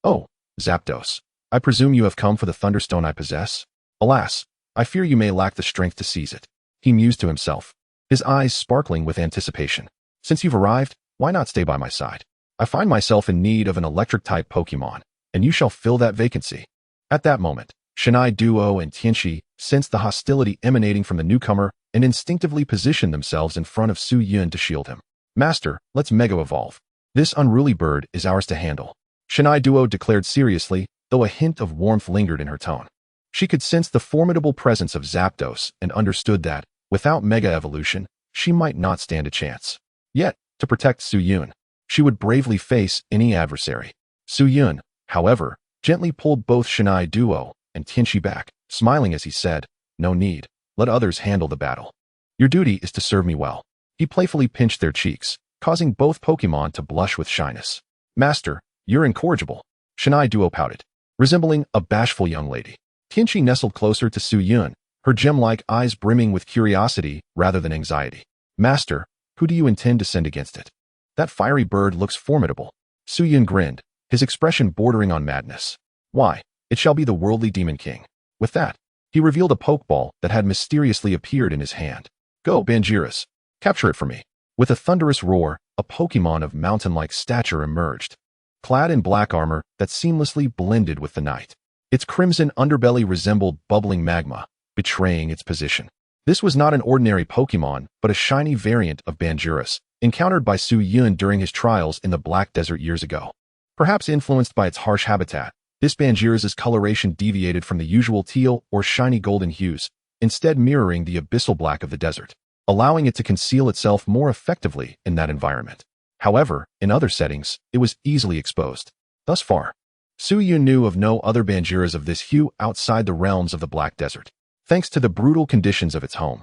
Oh, Zapdos, I presume you have come for the Thunderstone I possess? Alas, I fear you may lack the strength to seize it. He mused to himself, his eyes sparkling with anticipation. Since you've arrived, why not stay by my side? I find myself in need of an electric-type Pokemon, and you shall fill that vacancy. At that moment, Shinai Duo and Tianchi sensed the hostility emanating from the newcomer and instinctively positioned themselves in front of Suyun to shield him. Master, let's Mega Evolve. This unruly bird is ours to handle. Shinai Duo declared seriously, though a hint of warmth lingered in her tone. She could sense the formidable presence of Zapdos and understood that, without Mega Evolution, she might not stand a chance. Yet, to protect Suyun, she would bravely face any adversary. Suyun, however, gently pulled both Shinai Duo and Tianchi back, smiling as he said, "No need. Let others handle the battle. Your duty is to serve me well." He playfully pinched their cheeks, causing both Pokemon to blush with shyness. "Master, you're incorrigible." Shinai Duo pouted, resembling a bashful young lady. Tianchi nestled closer to Suyun, her gem-like eyes brimming with curiosity rather than anxiety. "Master, who do you intend to send against it?" "That fiery bird looks formidable." Suyun grinned, his expression bordering on madness. "Why, it shall be the worldly Demon King." With that, he revealed a Pokeball that had mysteriously appeared in his hand. "Go, Bangiras. Capture it for me." With a thunderous roar, a Pokemon of mountain-like stature emerged, clad in black armor that seamlessly blended with the night. Its crimson underbelly resembled bubbling magma, betraying its position. This was not an ordinary Pokemon, but a shiny variant of Bangiras, encountered by Suyun during his trials in the Black Desert years ago. Perhaps influenced by its harsh habitat, this Bangiras' coloration deviated from the usual teal or shiny golden hues, instead mirroring the abyssal black of the desert, allowing it to conceal itself more effectively in that environment. However, in other settings, it was easily exposed. Thus far, Su-Yun knew of no other Banjiras of this hue outside the realms of the Black Desert, thanks to the brutal conditions of its home.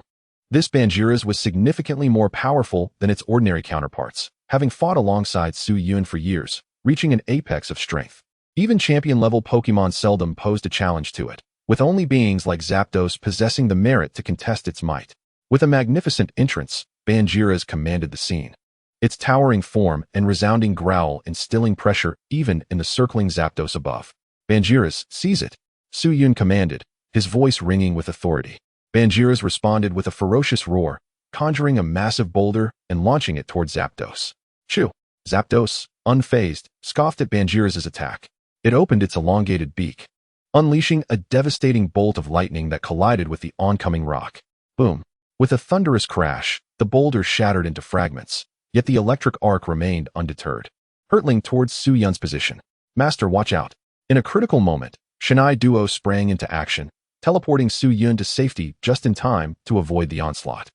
This Banjiras was significantly more powerful than its ordinary counterparts, having fought alongside Su-Yun for years, reaching an apex of strength. Even champion-level Pokemon seldom posed a challenge to it, with only beings like Zapdos possessing the merit to contest its might. With a magnificent entrance, Banjiras commanded the scene. Its towering form and resounding growl instilling pressure even in the circling Zapdos above. Banjiras, seize it, Su-Yun commanded, his voice ringing with authority. Banjiras responded with a ferocious roar, conjuring a massive boulder and launching it toward Zapdos. Chew! Zapdos, unfazed, scoffed at Banjiras' attack. It opened its elongated beak, unleashing a devastating bolt of lightning that collided with the oncoming rock. Boom! With a thunderous crash, the boulder shattered into fragments, yet the electric arc remained undeterred, hurtling towards Su-Yun's position. Master, watch out! In a critical moment, Shinai Duo sprang into action, teleporting Su-Yun to safety just in time to avoid the onslaught.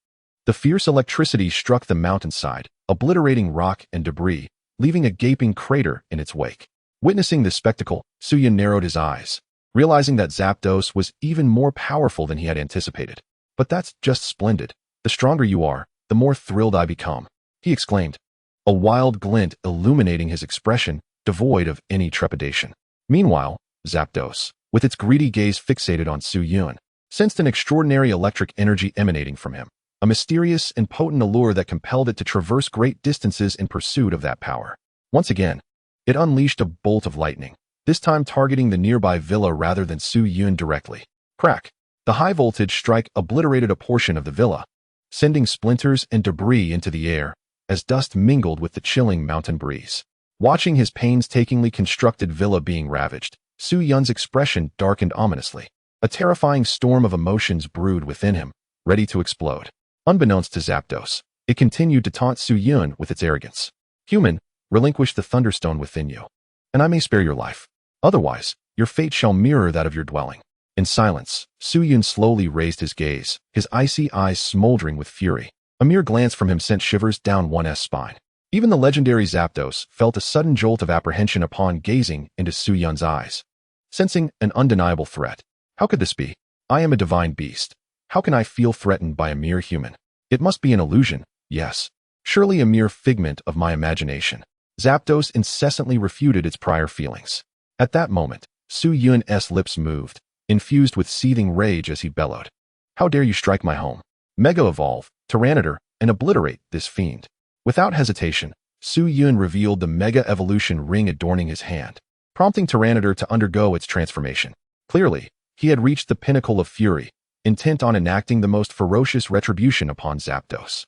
The fierce electricity struck the mountainside, obliterating rock and debris, leaving a gaping crater in its wake. Witnessing this spectacle, Su-Yun narrowed his eyes, realizing that Zapdos was even more powerful than he had anticipated. But that's just splendid. The stronger you are, the more thrilled I become, he exclaimed, a wild glint illuminating his expression, devoid of any trepidation. Meanwhile, Zapdos, with its greedy gaze fixated on Su-Yun, sensed an extraordinary electric energy emanating from him, a mysterious and potent allure that compelled it to traverse great distances in pursuit of that power. Once again, it unleashed a bolt of lightning, this time targeting the nearby villa rather than Su-Yun directly. Crack! The high-voltage strike obliterated a portion of the villa, sending splinters and debris into the air as dust mingled with the chilling mountain breeze. Watching his painstakingly constructed villa being ravaged, Su-Yun's expression darkened ominously. A terrifying storm of emotions brewed within him, ready to explode. Unbeknownst to Zapdos, it continued to taunt Su-Yun with its arrogance. Human, relinquish the thunderstone within you, and I may spare your life. Otherwise, your fate shall mirror that of your dwelling. In silence, Su-Yun slowly raised his gaze, his icy eyes smoldering with fury. A mere glance from him sent shivers down one's spine. Even the legendary Zapdos felt a sudden jolt of apprehension upon gazing into Su-Yun's eyes, sensing an undeniable threat. How could this be? I am a divine beast. How can I feel threatened by a mere human? It must be an illusion, yes. Surely a mere figment of my imagination. Zapdos incessantly refuted its prior feelings. At that moment, Su-Yun's lips moved, infused with seething rage as he bellowed. How dare you strike my home? Mega Evolve, Tyranitar, and obliterate this fiend. Without hesitation, Su-Yun revealed the Mega Evolution ring adorning his hand, prompting Tyranitar to undergo its transformation. Clearly, he had reached the pinnacle of fury, intent on enacting the most ferocious retribution upon Zapdos.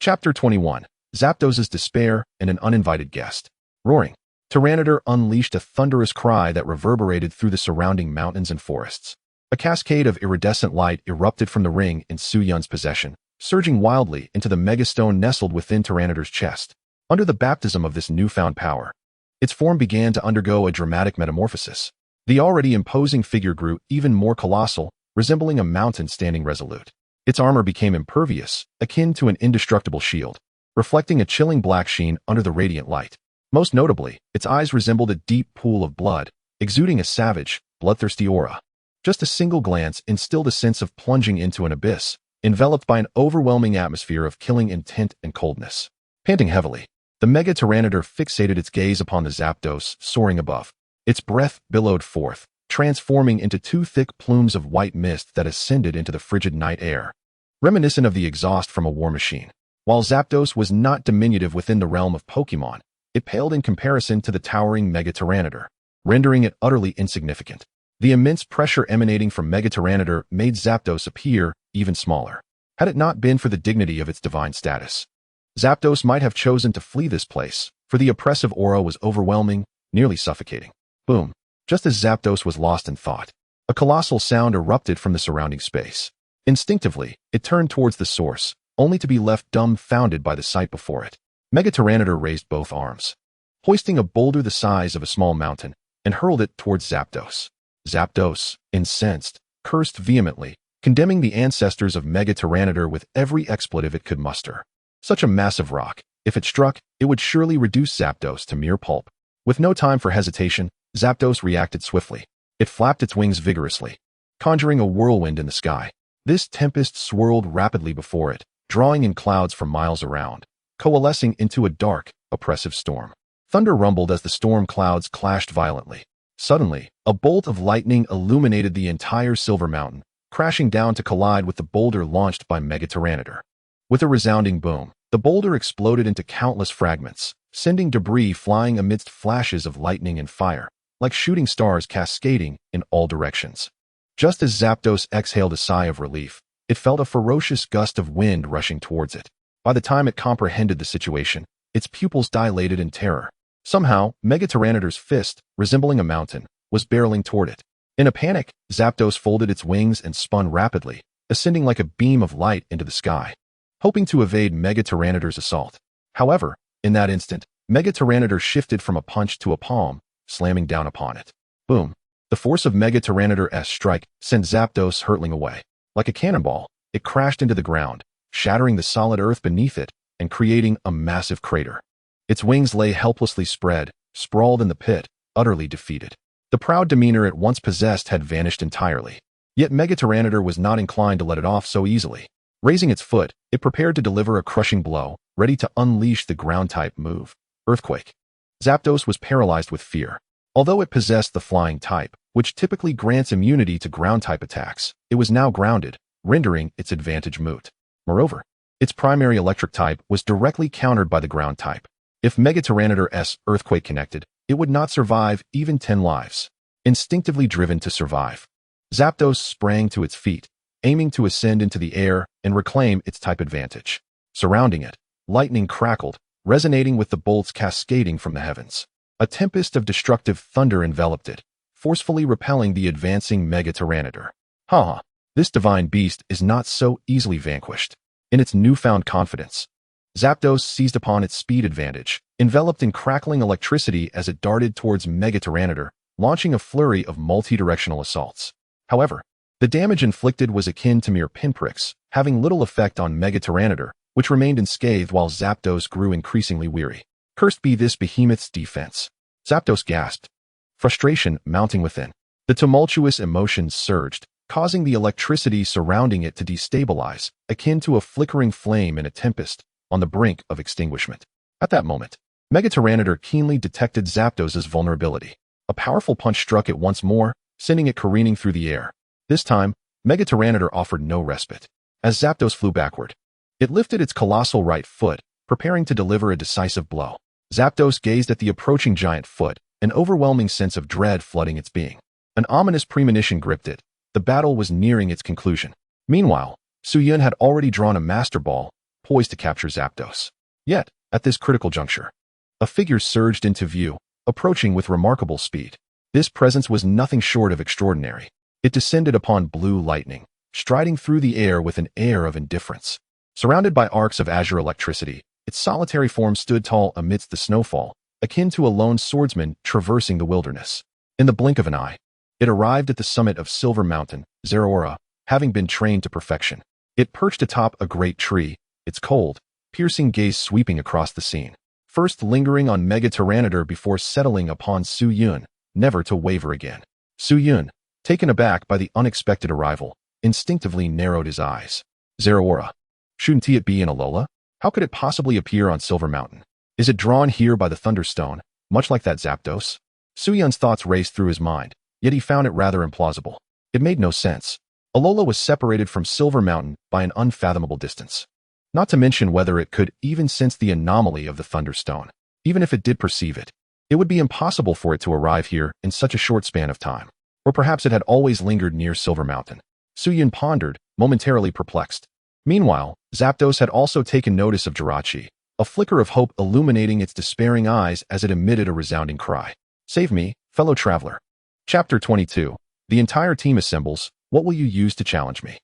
Chapter 21. Zapdos' Despair and an Uninvited Guest. Roaring, Tyranitar unleashed a thunderous cry that reverberated through the surrounding mountains and forests. A cascade of iridescent light erupted from the ring in Su-Yun's possession, surging wildly into the megastone nestled within Tyranitar's chest. Under the baptism of this newfound power, its form began to undergo a dramatic metamorphosis. The already imposing figure grew even more colossal, resembling a mountain standing resolute. Its armor became impervious, akin to an indestructible shield, reflecting a chilling black sheen under the radiant light. Most notably, its eyes resembled a deep pool of blood, exuding a savage, bloodthirsty aura. Just a single glance instilled a sense of plunging into an abyss, enveloped by an overwhelming atmosphere of killing intent and coldness. Panting heavily, the Mega Tyranitar fixated its gaze upon the Zapdos soaring above. Its breath billowed forth, transforming into two thick plumes of white mist that ascended into the frigid night air, reminiscent of the exhaust from a war machine. While Zapdos was not diminutive within the realm of Pokemon, it paled in comparison to the towering Mega Tyranitar, rendering it utterly insignificant. The immense pressure emanating from Mega Tyranitar made Zapdos appear even smaller. Had it not been for the dignity of its divine status, Zapdos might have chosen to flee this place, for the oppressive aura was overwhelming, nearly suffocating. Boom. Just as Zapdos was lost in thought, a colossal sound erupted from the surrounding space. Instinctively, it turned towards the source, only to be left dumbfounded by the sight before it. Mega Tyranitar raised both arms, hoisting a boulder the size of a small mountain, and hurled it towards Zapdos. Zapdos, incensed, cursed vehemently, condemning the ancestors of Mega Tyranitar with every expletive it could muster. Such a massive rock, if it struck, it would surely reduce Zapdos to mere pulp. With no time for hesitation, Zapdos reacted swiftly. It flapped its wings vigorously, conjuring a whirlwind in the sky. This tempest swirled rapidly before it, drawing in clouds from miles around, coalescing into a dark, oppressive storm. Thunder rumbled as the storm clouds clashed violently. Suddenly, a bolt of lightning illuminated the entire Silver Mountain, crashing down to collide with the boulder launched by Mega Tyranitar. With a resounding boom, the boulder exploded into countless fragments, sending debris flying amidst flashes of lightning and fire, like shooting stars cascading in all directions. Just as Zapdos exhaled a sigh of relief, it felt a ferocious gust of wind rushing towards it. By the time it comprehended the situation, its pupils dilated in terror. Somehow, Mega Tyranitar's fist, resembling a mountain, was barreling toward it. In a panic, Zapdos folded its wings and spun rapidly, ascending like a beam of light into the sky, hoping to evade Mega Tyranitar's assault. However, in that instant, Mega Tyranitar shifted from a punch to a palm, slamming down upon it. Boom! The force of Mega Tyranitar's strike sent Zapdos hurtling away. Like a cannonball, it crashed into the ground, shattering the solid earth beneath it and creating a massive crater. Its wings lay helplessly spread, sprawled in the pit, utterly defeated. The proud demeanor it once possessed had vanished entirely. Yet Mega Tyranitar was not inclined to let it off so easily. Raising its foot, it prepared to deliver a crushing blow, ready to unleash the ground-type move, Earthquake. Zapdos was paralyzed with fear. Although it possessed the flying type, which typically grants immunity to ground-type attacks, it was now grounded, rendering its advantage moot. Moreover, its primary electric type was directly countered by the ground type. If Mega Tyranitar's Earthquake connected, it would not survive even 10 lives. Instinctively driven to survive, Zapdos sprang to its feet, aiming to ascend into the air and reclaim its type advantage. Surrounding it, lightning crackled, resonating with the bolts cascading from the heavens. A tempest of destructive thunder enveloped it, forcefully repelling the advancing Mega Tyranitar. Ha! This divine beast is not so easily vanquished. In its newfound confidence, Zapdos seized upon its speed advantage, enveloped in crackling electricity as it darted towards Mega Tyranitar, launching a flurry of multi-directional assaults. However, the damage inflicted was akin to mere pinpricks, having little effect on Mega Tyranitar, which remained unscathed while Zapdos grew increasingly weary. Cursed be this behemoth's defense. Zapdos gasped, frustration mounting within. The tumultuous emotions surged, causing the electricity surrounding it to destabilize, akin to a flickering flame in a tempest, on the brink of extinguishment. At that moment, Mega Tyranitar keenly detected Zapdos's vulnerability. A powerful punch struck it once more, sending it careening through the air. This time, Mega Tyranitar offered no respite. As Zapdos flew backward, it lifted its colossal right foot, preparing to deliver a decisive blow. Zapdos gazed at the approaching giant foot, an overwhelming sense of dread flooding its being. An ominous premonition gripped it. The battle was nearing its conclusion. Meanwhile, Suyun had already drawn a Master Ball, poised to capture Zapdos. Yet, at this critical juncture, a figure surged into view, approaching with remarkable speed. This presence was nothing short of extraordinary. It descended upon blue lightning, striding through the air with an air of indifference. Surrounded by arcs of azure electricity, its solitary form stood tall amidst the snowfall, akin to a lone swordsman traversing the wilderness. In the blink of an eye, it arrived at the summit of Silver Mountain, Zeraora, having been trained to perfection. It perched atop a great tree, its cold, piercing gaze sweeping across the scene, first lingering on Mega Tyranitar before settling upon Suyun, never to waver again. Suyun, taken aback by the unexpected arrival, instinctively narrowed his eyes. Zeraora. Shouldn't it be in Alola? How could it possibly appear on Silver Mountain? Is it drawn here by the Thunderstone, much like that Zapdos? Suyun's thoughts raced through his mind, yet he found it rather implausible. It made no sense. Alola was separated from Silver Mountain by an unfathomable distance. Not to mention whether it could even sense the anomaly of the Thunderstone. Even if it did perceive it, it would be impossible for it to arrive here in such a short span of time. Or perhaps it had always lingered near Silver Mountain. Suyun pondered, momentarily perplexed. Meanwhile, Zapdos had also taken notice of Jirachi, a flicker of hope illuminating its despairing eyes as it emitted a resounding cry. Save me, fellow traveler. Chapter 22. The entire team assembles. What will you use to challenge me?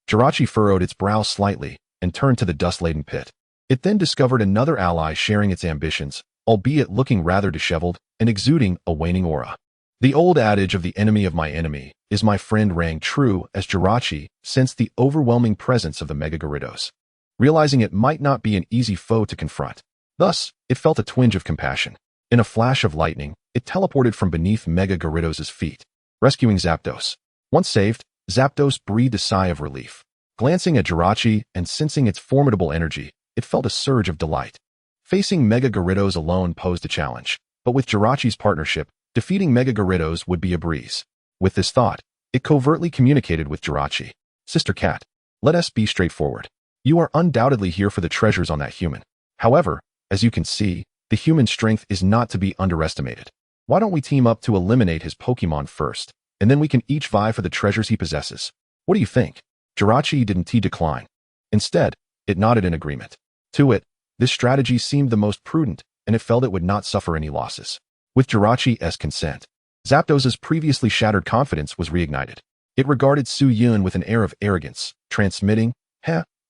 Jirachi furrowed its brow slightly and turned to the dust-laden pit. It then discovered another ally sharing its ambitions, albeit looking rather disheveled and exuding a waning aura. The old adage of the enemy of my enemy is my friend rang true as Jirachi sensed the overwhelming presence of the Mega Gyarados, realizing it might not be an easy foe to confront. Thus, it felt a twinge of compassion. In a flash of lightning, it teleported from beneath Mega Gyarados' feet, rescuing Zapdos. Once saved, Zapdos breathed a sigh of relief. Glancing at Jirachi and sensing its formidable energy, it felt a surge of delight. Facing Mega Gyarados alone posed a challenge, but with Jirachi's partnership, defeating Mega Gyarados would be a breeze. With this thought, it covertly communicated with Jirachi. Sister Cat, let us be straightforward. You are undoubtedly here for the treasures on that human. However, as you can see, the human's strength is not to be underestimated. Why don't we team up to eliminate his Pokemon first, and then we can each vie for the treasures he possesses? What do you think? Jirachi didn't decline. Instead, it nodded in agreement. To it, this strategy seemed the most prudent, and it felt it would not suffer any losses. With Jirachi's consent, Zapdos' previously shattered confidence was reignited. It regarded Su Yun with an air of arrogance, transmitting,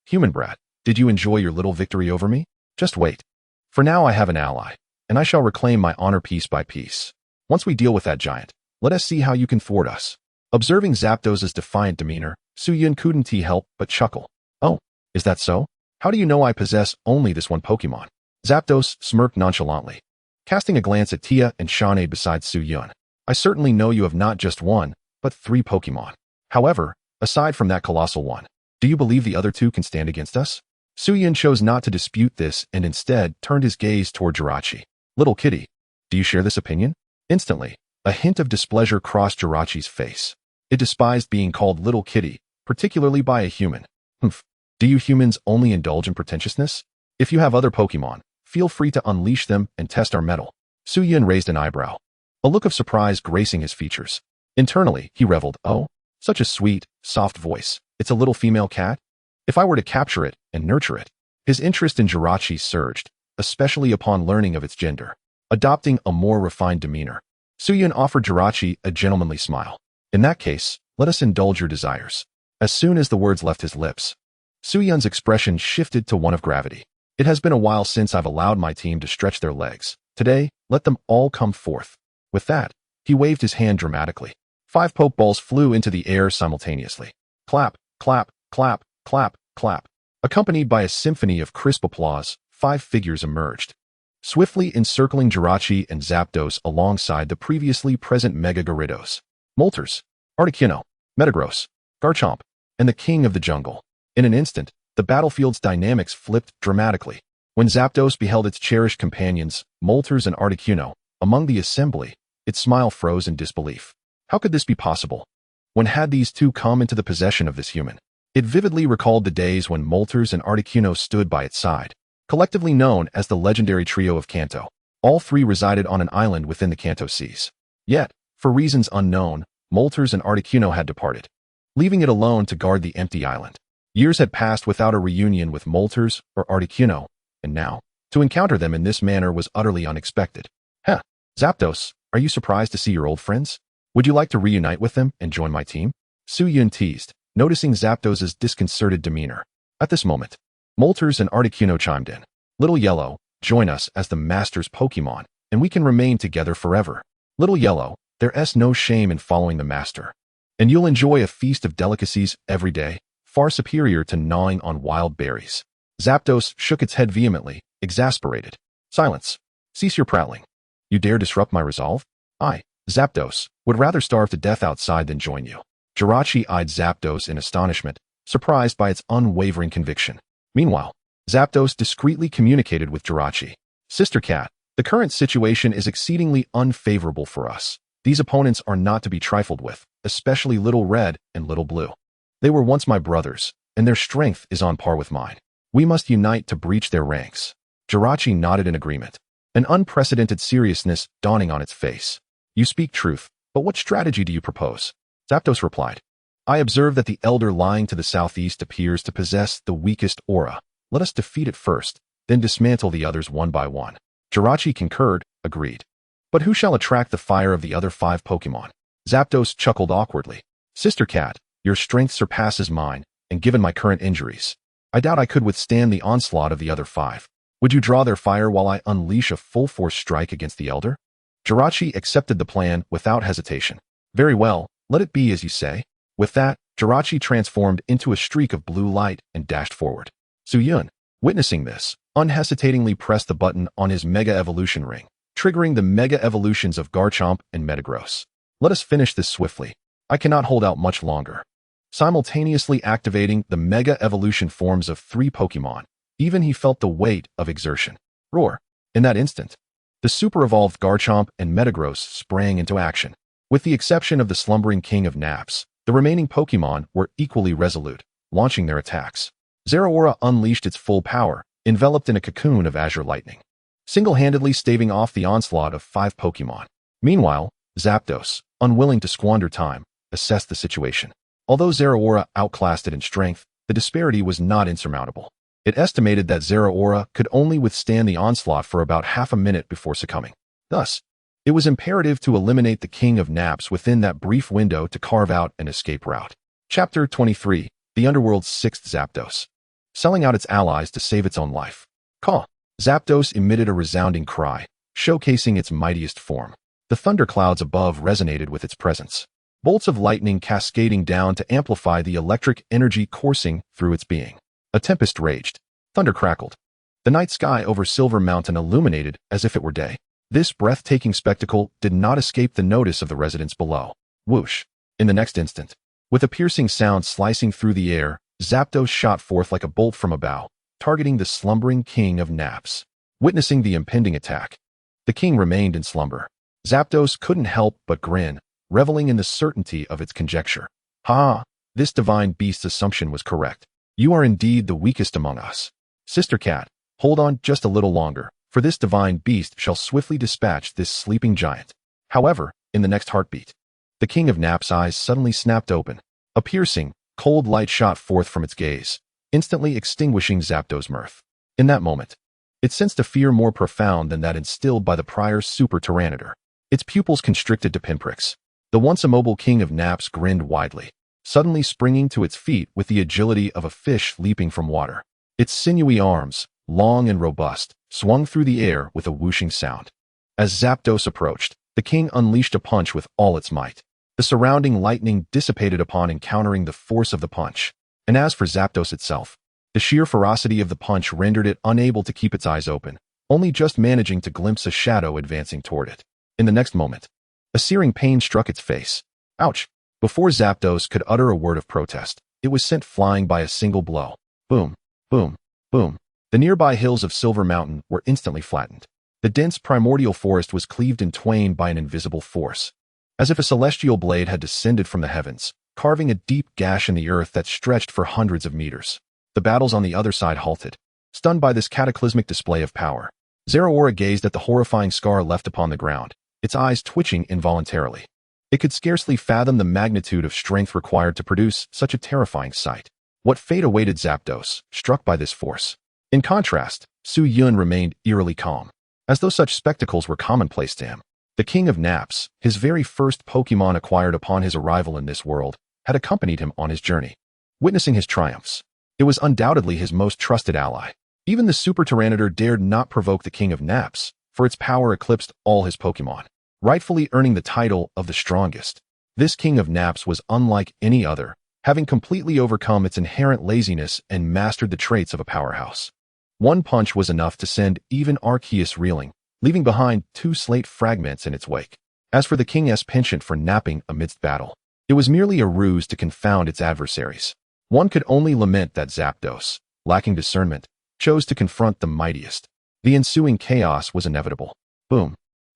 human brat, did you enjoy your little victory over me? Just wait. For now I have an ally, and I shall reclaim my honor piece by piece. Once we deal with that giant, let us see how you can thwart us. Observing Zapdos' defiant demeanor, Su Yun couldn't help but chuckle. Oh, is that so? How do you know I possess only this one Pokemon? Zapdos smirked nonchalantly, casting a glance at Tia and Shawnade beside Su Yun. I certainly know you have not just one, but 3 Pokemon. However, aside from that colossal one, do you believe the other 2 can stand against us? Su Yun chose not to dispute this and instead turned his gaze toward Jirachi. Little kitty, do you share this opinion? Instantly, a hint of displeasure crossed Jirachi's face. It despised being called little kitty, particularly by a human. Humph. Do you humans only indulge in pretentiousness? If you have other Pokemon, feel free to unleash them and test our mettle. Su Yun raised an eyebrow, a look of surprise gracing his features. Internally, he reveled, oh, such a sweet, soft voice. It's a little female cat? If I were to capture it and nurture it. His interest in Jirachi surged, especially upon learning of its gender. Adopting a more refined demeanor, Su Yun offered Jirachi a gentlemanly smile. In that case, let us indulge your desires. As soon as the words left his lips, Su Yun's expression shifted to one of gravity. It has been a while since I've allowed my team to stretch their legs. Today, let them all come forth. With that, he waved his hand dramatically. 5 Pokeballs flew into the air simultaneously. Clap, clap, clap, clap, clap. Accompanied by a symphony of crisp applause, 5 figures emerged, swiftly encircling Jirachi and Zapdos alongside the previously present Mega Gyarados, Moltres, Articuno, Metagross, Garchomp, and the King of the Jungle. In an instant, the battlefield's dynamics flipped dramatically. When Zapdos beheld its cherished companions, Moltres and Articuno, among the assembly, its smile froze in disbelief. How could this be possible? When had these 2 come into the possession of this human? It vividly recalled the days when Moltres and Articuno stood by its side, collectively known as the legendary trio of Kanto. All 3 resided on an island within the Kanto Seas. Yet, for reasons unknown, Moltres and Articuno had departed, leaving it alone to guard the empty island. Years had passed without a reunion with Moltres or Articuno, and now, to encounter them in this manner was utterly unexpected. Zapdos, are you surprised to see your old friends? Would you like to reunite with them and join my team? Su Yun teased, noticing Zapdos' disconcerted demeanor. At this moment, Moltres and Articuno chimed in. Little Yellow, join us as the Master's Pokemon, and we can remain together forever. Little Yellow, there's no shame in following the Master. And you'll enjoy a feast of delicacies every day, far superior to gnawing on wild berries. Zapdos shook its head vehemently, exasperated. Silence. Cease your prattling. You dare disrupt my resolve? I, Zapdos, would rather starve to death outside than join you. Jirachi eyed Zapdos in astonishment, surprised by its unwavering conviction. Meanwhile, Zapdos discreetly communicated with Jirachi. Sister Cat, the current situation is exceedingly unfavorable for us. These opponents are not to be trifled with, especially Little Red and Little Blue. They were once my brothers, and their strength is on par with mine. We must unite to breach their ranks. Jirachi nodded in agreement, an unprecedented seriousness dawning on its face. You speak truth, but what strategy do you propose? Zapdos replied. I observe that the elder lying to the southeast appears to possess the weakest aura. Let us defeat it first, then dismantle the others one by one. Jirachi concurred, agreed. But who shall attract the fire of the other 5 Pokemon? Zapdos chuckled awkwardly. Sister Cat, your strength surpasses mine, and given my current injuries, I doubt I could withstand the onslaught of the other 5. Would you draw their fire while I unleash a full-force strike against the elder? Jirachi accepted the plan without hesitation. Very well, let it be as you say. With that, Jirachi transformed into a streak of blue light and dashed forward. Su Yun, witnessing this, unhesitatingly pressed the button on his Mega Evolution Ring. triggering the mega evolutions of Garchomp and Metagross. Let us finish this swiftly. I cannot hold out much longer. Simultaneously activating the mega evolution forms of 3 Pokemon, even he felt the weight of exertion. Roar! In that instant, the super-evolved Garchomp and Metagross sprang into action. With the exception of the slumbering king of naps, the remaining Pokemon were equally resolute, launching their attacks. Zeraora unleashed its full power, enveloped in a cocoon of azure lightning, single-handedly staving off the onslaught of 5 Pokemon. Meanwhile, Zapdos, unwilling to squander time, assessed the situation. Although Zeraora outclassed it in strength, the disparity was not insurmountable. It estimated that Zeraora could only withstand the onslaught for about half a minute before succumbing. Thus, it was imperative to eliminate the King of Naps within that brief window to carve out an escape route. Chapter 23, The Underworld's 6th Zapdos. Selling out its allies to save its own life. Caw! Zapdos emitted a resounding cry, showcasing its mightiest form. The thunderclouds above resonated with its presence, bolts of lightning cascading down to amplify the electric energy coursing through its being. A tempest raged. Thunder crackled. The night sky over Silver Mountain illuminated as if it were day. This breathtaking spectacle did not escape the notice of the residents below. Whoosh! In the next instant, with a piercing sound slicing through the air, Zapdos shot forth like a bolt from a bow, targeting the slumbering King of Naps. Witnessing the impending attack, the king remained in slumber. Zapdos couldn't help but grin, reveling in the certainty of its conjecture. Ha! This divine beast's assumption was correct. You are indeed the weakest among us. Sister Cat, hold on just a little longer, for this divine beast shall swiftly dispatch this sleeping giant. However, in the next heartbeat, the King of Naps' eyes suddenly snapped open. A piercing, cold light shot forth from its gaze, instantly extinguishing Zapdos' mirth. In that moment, it sensed a fear more profound than that instilled by the prior Super Tyranitar. Its pupils constricted to pinpricks. The once immobile King of Naps grinned widely, suddenly springing to its feet with the agility of a fish leaping from water. Its sinewy arms, long and robust, swung through the air with a whooshing sound. As Zapdos approached, the king unleashed a punch with all its might. The surrounding lightning dissipated upon encountering the force of the punch. And as for Zapdos itself, the sheer ferocity of the punch rendered it unable to keep its eyes open, only just managing to glimpse a shadow advancing toward it. In the next moment, a searing pain struck its face. Ouch! Before Zapdos could utter a word of protest, it was sent flying by a single blow. Boom, boom, boom. The nearby hills of Silver Mountain were instantly flattened. The dense primordial forest was cleaved in twain by an invisible force, as if a celestial blade had descended from the heavens, carving a deep gash in the earth that stretched for hundreds of meters. The battles on the other side halted, stunned by this cataclysmic display of power. Zeraora gazed at the horrifying scar left upon the ground, its eyes twitching involuntarily. It could scarcely fathom the magnitude of strength required to produce such a terrifying sight. What fate awaited Zapdos, struck by this force? In contrast, Su Yun remained eerily calm, as though such spectacles were commonplace to him. The King of Naps, his very first Pokemon acquired upon his arrival in this world, had accompanied him on his journey. Witnessing his triumphs, it was undoubtedly his most trusted ally. Even the Super Tyranitar dared not provoke the King of Naps, for its power eclipsed all his Pokemon, rightfully earning the title of the strongest. This King of Naps was unlike any other, having completely overcome its inherent laziness and mastered the traits of a powerhouse. One punch was enough to send even Arceus reeling, leaving behind 2 slate fragments in its wake. As for the King's penchant for napping amidst battle, it was merely a ruse to confound its adversaries. One could only lament that Zapdos, lacking discernment, chose to confront the mightiest. The ensuing chaos was inevitable. Boom.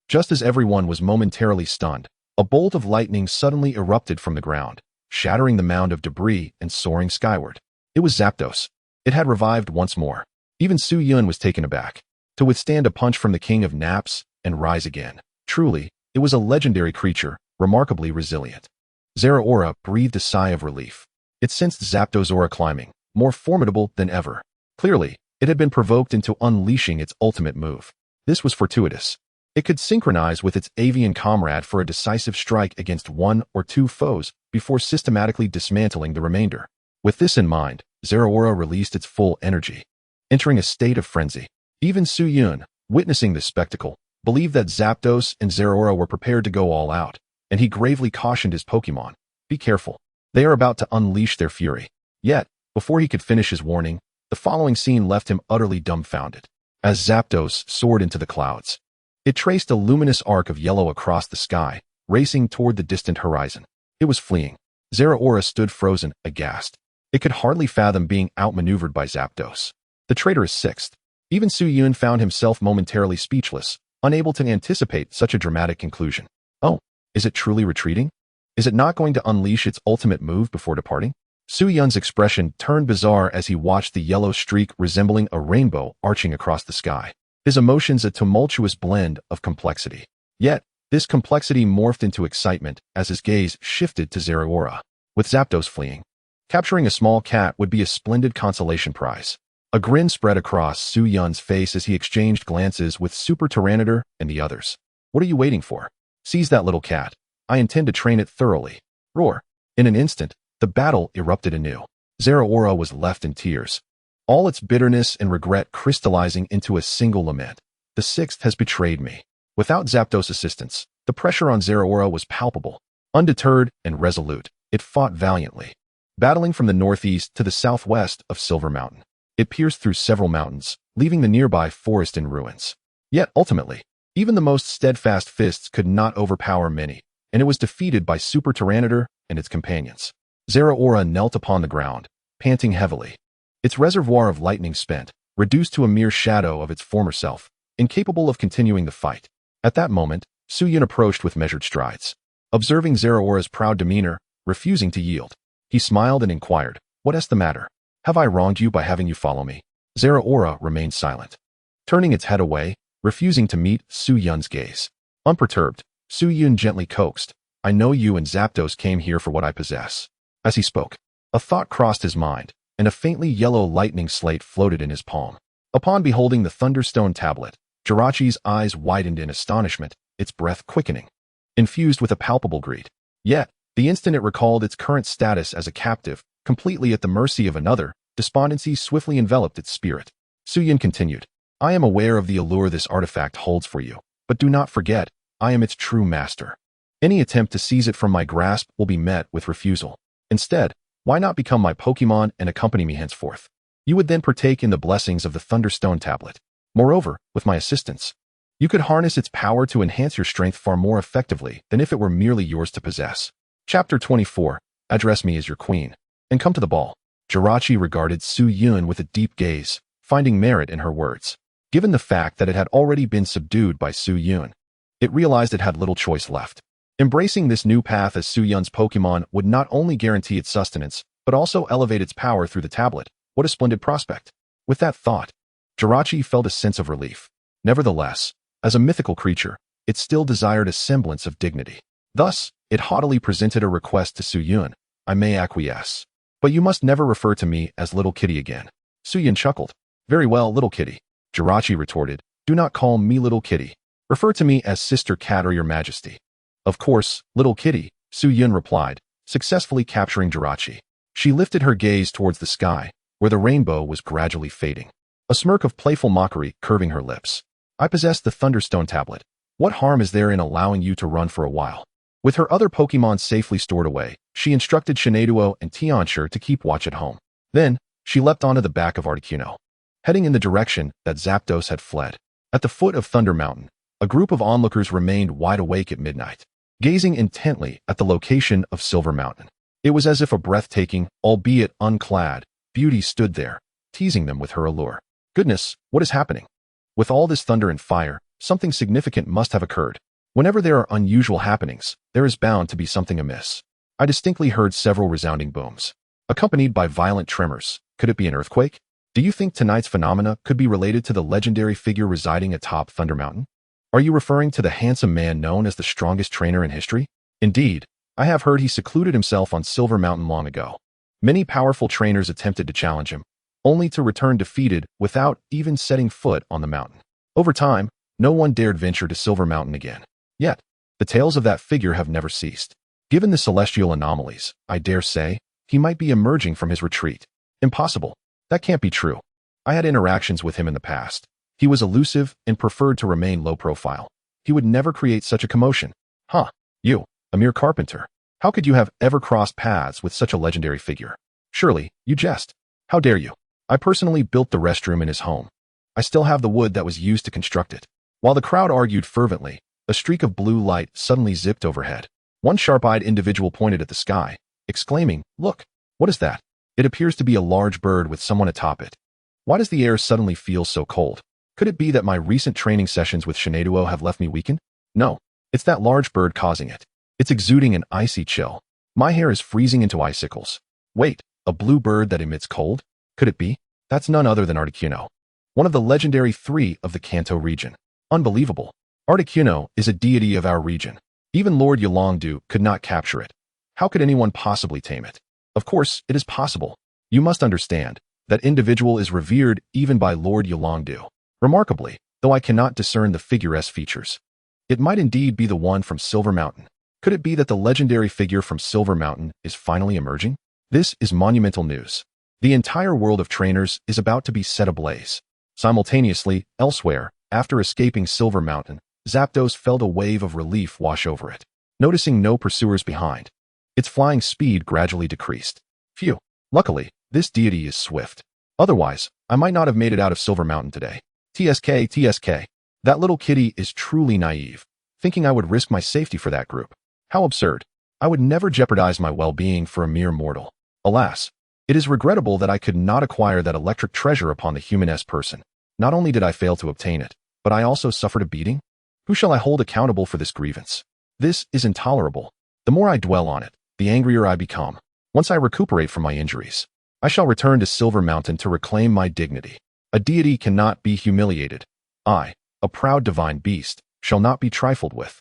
Just as everyone was momentarily stunned, a bolt of lightning suddenly erupted from the ground, shattering the mound of debris and soaring skyward. It was Zapdos. It had revived once more. Even Su Yun was taken aback. To withstand a punch from the King of Naps and rise again. Truly, it was a legendary creature, remarkably resilient. Zeraora breathed a sigh of relief. It sensed Zapdos' aura climbing, more formidable than ever. Clearly, it had been provoked into unleashing its ultimate move. This was fortuitous. It could synchronize with its avian comrade for a decisive strike against 1 or 2 foes before systematically dismantling the remainder. With this in mind, Zeraora released its full energy, entering a state of frenzy. Even Su Yun, witnessing this spectacle, believed that Zapdos and Zeraora were prepared to go all out, and he gravely cautioned his Pokemon, "Be careful. They are about to unleash their fury." Yet, before he could finish his warning, the following scene left him utterly dumbfounded. As Zapdos soared into the clouds, It traced a luminous arc of yellow across the sky, racing toward the distant horizon. It was fleeing. Zeraora stood frozen, aghast. It could hardly fathom being outmaneuvered by Zapdos. The traitorous sixth. Even Su Yun found himself momentarily speechless, unable to anticipate such a dramatic conclusion. Oh, is it truly retreating? Is it not going to unleash its ultimate move before departing? Su Yun's expression turned bizarre as he watched the yellow streak resembling a rainbow arching across the sky. His emotions a tumultuous blend of complexity. Yet, this complexity morphed into excitement as his gaze shifted to Zeraora. With Zapdos fleeing, capturing a small cat would be a splendid consolation prize. A grin spread across Su Yun's face as he exchanged glances with Super Tyranitar and the others. What are you waiting for? Seize that little cat. I intend to train it thoroughly. Roar. In an instant, the battle erupted anew. Zeraora was left in tears, all its bitterness and regret crystallizing into a single lament. The sixth has betrayed me. Without Zapdos' assistance, the pressure on Zeraora was palpable. Undeterred and resolute, it fought valiantly. Battling from the northeast to the southwest of Silver Mountain, it pierced through several mountains, leaving the nearby forest in ruins. Yet, ultimately, even the most steadfast fists could not overpower many, and it was defeated by Super Tyranitar and its companions. Zeraora knelt upon the ground, panting heavily. Its reservoir of lightning spent, reduced to a mere shadow of its former self, incapable of continuing the fight. At that moment, Su Yun approached with measured strides. Observing Zeraora's proud demeanor, refusing to yield, he smiled and inquired, "What is the matter? Have I wronged you by having you follow me?" Zeraora remained silent, turning its head away, refusing to meet Su Yun's gaze. Unperturbed, Su Yun gently coaxed, "I know you and Zapdos came here for what I possess." As he spoke, a thought crossed his mind, and a faintly yellow lightning slate floated in his palm. Upon beholding the Thunderstone tablet, Jirachi's eyes widened in astonishment, its breath quickening, infused with a palpable greed. Yet, the instant it recalled its current status as a captive, completely at the mercy of another, despondency swiftly enveloped its spirit. Su Yun continued, "I am aware of the allure this artifact holds for you, but do not forget, I am its true master. Any attempt to seize it from my grasp will be met with refusal. Instead, why not become my Pokemon and accompany me henceforth? You would then partake in the blessings of the Thunderstone tablet. Moreover, with my assistance, you could harness its power to enhance your strength far more effectively than if it were merely yours to possess." Chapter 24. Address me as your queen, and come to the ball. Jirachi regarded Su Yun with a deep gaze, finding merit in her words. Given the fact that it had already been subdued by Su Yun, it realized it had little choice left. Embracing this new path as Su Yun's Pokemon would not only guarantee its sustenance, but also elevate its power through the tablet. What a splendid prospect. With that thought, Jirachi felt a sense of relief. Nevertheless, as a mythical creature, it still desired a semblance of dignity. Thus, it haughtily presented a request to Su Yun. "I may acquiesce, but you must never refer to me as Little Kitty again." Su Yun chuckled. "Very well, Little Kitty." Jirachi retorted, "Do not call me Little Kitty. Refer to me as Sister Cat or Your Majesty." "Of course, Little Kitty," Su Yun replied, successfully capturing Jirachi. She lifted her gaze towards the sky, where the rainbow was gradually fading, a smirk of playful mockery curving her lips. "I possess the Thunderstone tablet. What harm is there in allowing you to run for a while?" With her other Pokemon safely stored away, she instructed Shenandoah and Tiancher to keep watch at home. Then, she leapt onto the back of Articuno, heading in the direction that Zapdos had fled. At the foot of Thunder Mountain, a group of onlookers remained wide awake at midnight, gazing intently at the location of Silver Mountain. It was as if a breathtaking, albeit unclad, beauty stood there, teasing them with her allure. Goodness, what is happening? With all this thunder and fire, something significant must have occurred. Whenever there are unusual happenings, there is bound to be something amiss. I distinctly heard several resounding booms, accompanied by violent tremors. Could it be an earthquake? Do you think tonight's phenomena could be related to the legendary figure residing atop Thunder Mountain? Are you referring to the handsome man known as the strongest trainer in history? Indeed, I have heard he secluded himself on Silver Mountain long ago. Many powerful trainers attempted to challenge him, only to return defeated without even setting foot on the mountain. Over time, no one dared venture to Silver Mountain again. Yet, the tales of that figure have never ceased. Given the celestial anomalies, I dare say, he might be emerging from his retreat. Impossible. That can't be true. I had interactions with him in the past. He was elusive and preferred to remain low profile. He would never create such a commotion. Huh, you, a mere carpenter. How could you have ever crossed paths with such a legendary figure? Surely, you jest. How dare you? I personally built the restroom in his home. I still have the wood that was used to construct it. While the crowd argued fervently, a streak of blue light suddenly zipped overhead. One sharp-eyed individual pointed at the sky, exclaiming, "Look, what is that? It appears to be a large bird with someone atop it. Why does the air suddenly feel so cold? Could it be that my recent training sessions with Shineduo have left me weakened? No, it's that large bird causing it. It's exuding an icy chill. My hair is freezing into icicles. Wait, a blue bird that emits cold? Could it be? That's none other than Articuno, one of the legendary 3 of the Kanto region. Unbelievable. Articuno is a deity of our region. Even Lord Yolongdu could not capture it. How could anyone possibly tame it? Of course, it is possible. You must understand, that individual is revered even by Lord Yolongdu. Remarkably, though I cannot discern the figure's features. It might indeed be the one from Silver Mountain. Could it be that the legendary figure from Silver Mountain is finally emerging? This is monumental news. The entire world of trainers is about to be set ablaze. Simultaneously, elsewhere, after escaping Silver Mountain, Zapdos felt a wave of relief wash over it, noticing no pursuers behind. Its flying speed gradually decreased. Phew. Luckily, this deity is swift. Otherwise, I might not have made it out of Silver Mountain today. TSK. That little kitty is truly naive, thinking I would risk my safety for that group. How absurd. I would never jeopardize my well-being for a mere mortal. Alas, it is regrettable that I could not acquire that electric treasure upon the human-esque person. Not only did I fail to obtain it, but I also suffered a beating? Who shall I hold accountable for this grievance? This is intolerable. The more I dwell on it, the angrier I become. Once I recuperate from my injuries, I shall return to Silver Mountain to reclaim my dignity. A deity cannot be humiliated. I, a proud divine beast, shall not be trifled with.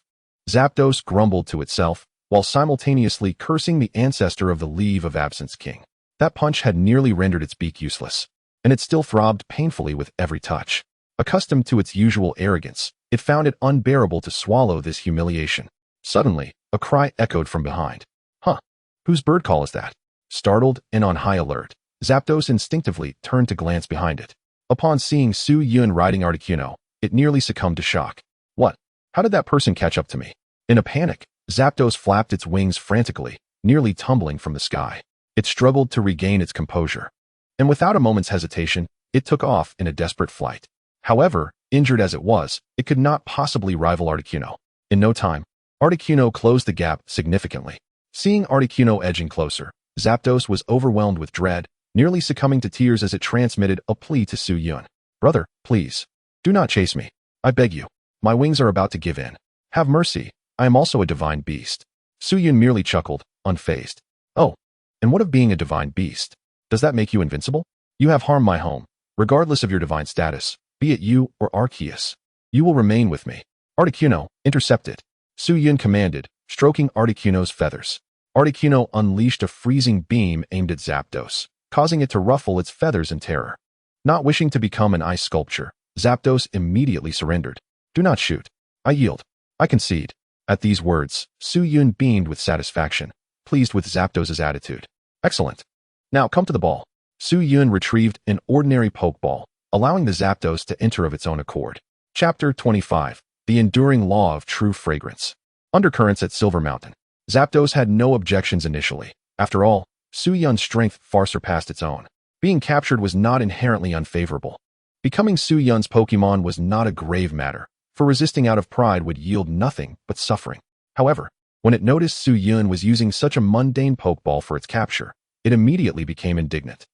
Zapdos grumbled to itself, while simultaneously cursing the ancestor of the Leave of Absence King. That punch had nearly rendered its beak useless, and it still throbbed painfully with every touch. Accustomed to its usual arrogance, it found it unbearable to swallow this humiliation. Suddenly, a cry echoed from behind. Huh? Whose bird call is that? Startled and on high alert, Zapdos instinctively turned to glance behind it. Upon seeing Su Yun riding Articuno, it nearly succumbed to shock. What? How did that person catch up to me? In a panic, Zapdos flapped its wings frantically, nearly tumbling from the sky. It struggled to regain its composure, and without a moment's hesitation, it took off in a desperate flight. However, injured as it was, it could not possibly rival Articuno. In no time, Articuno closed the gap significantly. Seeing Articuno edging closer, Zapdos was overwhelmed with dread, nearly succumbing to tears as it transmitted a plea to Su Yun. Brother, please, do not chase me. I beg you. My wings are about to give in. Have mercy. I am also a divine beast. Su Yun merely chuckled, unfazed. Oh, and what of being a divine beast? Does that make you invincible? You have harmed my home. Regardless of your divine status, be it you or Arceus, you will remain with me. Articuno, intercept it. Su Yun commanded, stroking Articuno's feathers. Articuno unleashed a freezing beam aimed at Zapdos, causing it to ruffle its feathers in terror. Not wishing to become an ice sculpture, Zapdos immediately surrendered. Do not shoot. I yield. I concede. At these words, Su Yun beamed with satisfaction, pleased with Zapdos's attitude. Excellent. Now come to the ball. Su Yun retrieved an ordinary Pokeball, allowing the Zapdos to enter of its own accord. Chapter 25. The Enduring Law of True Fragrance. Undercurrents at Silver Mountain. Zapdos had no objections initially. After all, Su Yun's strength far surpassed its own. Being captured was not inherently unfavorable. Becoming Su Yun's Pokemon was not a grave matter, for resisting out of pride would yield nothing but suffering. However, when it noticed Su Yun was using such a mundane Pokeball for its capture, it immediately became indignant.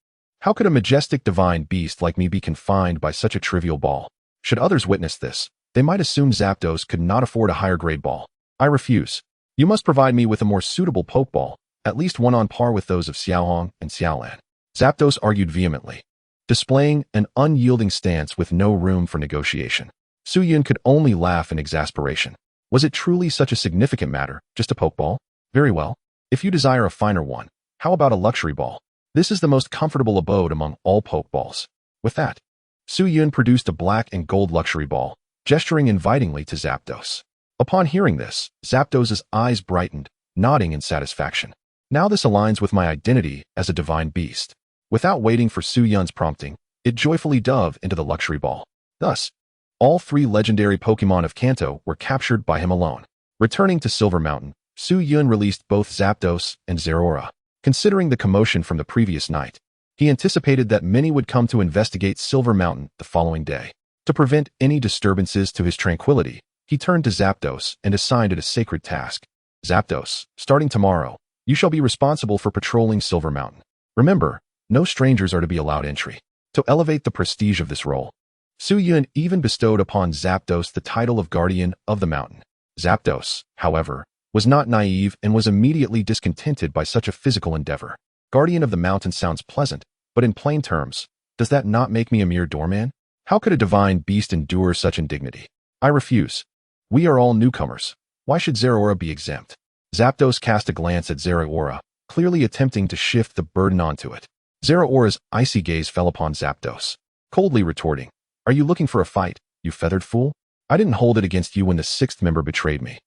How could a majestic divine beast like me be confined by such a trivial ball? Should others witness this, they might assume Zapdos could not afford a higher grade ball. I refuse. You must provide me with a more suitable Pokeball, at least one on par with those of Xiaohong and Xiaolan. Zapdos argued vehemently, displaying an unyielding stance with no room for negotiation. Su Yun could only laugh in exasperation. Was it truly such a significant matter, just a Pokeball? Very well. If you desire a finer one, how about a luxury ball? This is the most comfortable abode among all Pokeballs. With that, Su Yun produced a black and gold luxury ball, gesturing invitingly to Zapdos. Upon hearing this, Zapdos's eyes brightened, nodding in satisfaction. Now this aligns with my identity as a divine beast. Without waiting for Su Yun's prompting, it joyfully dove into the luxury ball. Thus, all 3 legendary Pokemon of Kanto were captured by him alone. Returning to Silver Mountain, Su Yun released both Zapdos and Zeraora. Considering the commotion from the previous night, he anticipated that many would come to investigate Silver Mountain the following day. To prevent any disturbances to his tranquility, he turned to Zapdos and assigned it a sacred task. Zapdos, starting tomorrow, you shall be responsible for patrolling Silver Mountain. Remember, no strangers are to be allowed entry. To elevate the prestige of this role, Su Yun even bestowed upon Zapdos the title of Guardian of the Mountain. Zapdos, however, was not naive and was immediately discontented by such a physical endeavor. Guardian of the Mountain sounds pleasant, but in plain terms, does that not make me a mere doorman? How could a divine beast endure such indignity? I refuse. We are all newcomers. Why should Zeraora be exempt? Zapdos cast a glance at Zeraora, clearly attempting to shift the burden onto it. Zeraora's icy gaze fell upon Zapdos, coldly retorting, "Are you looking for a fight, you feathered fool? I didn't hold it against you when the sixth member betrayed me.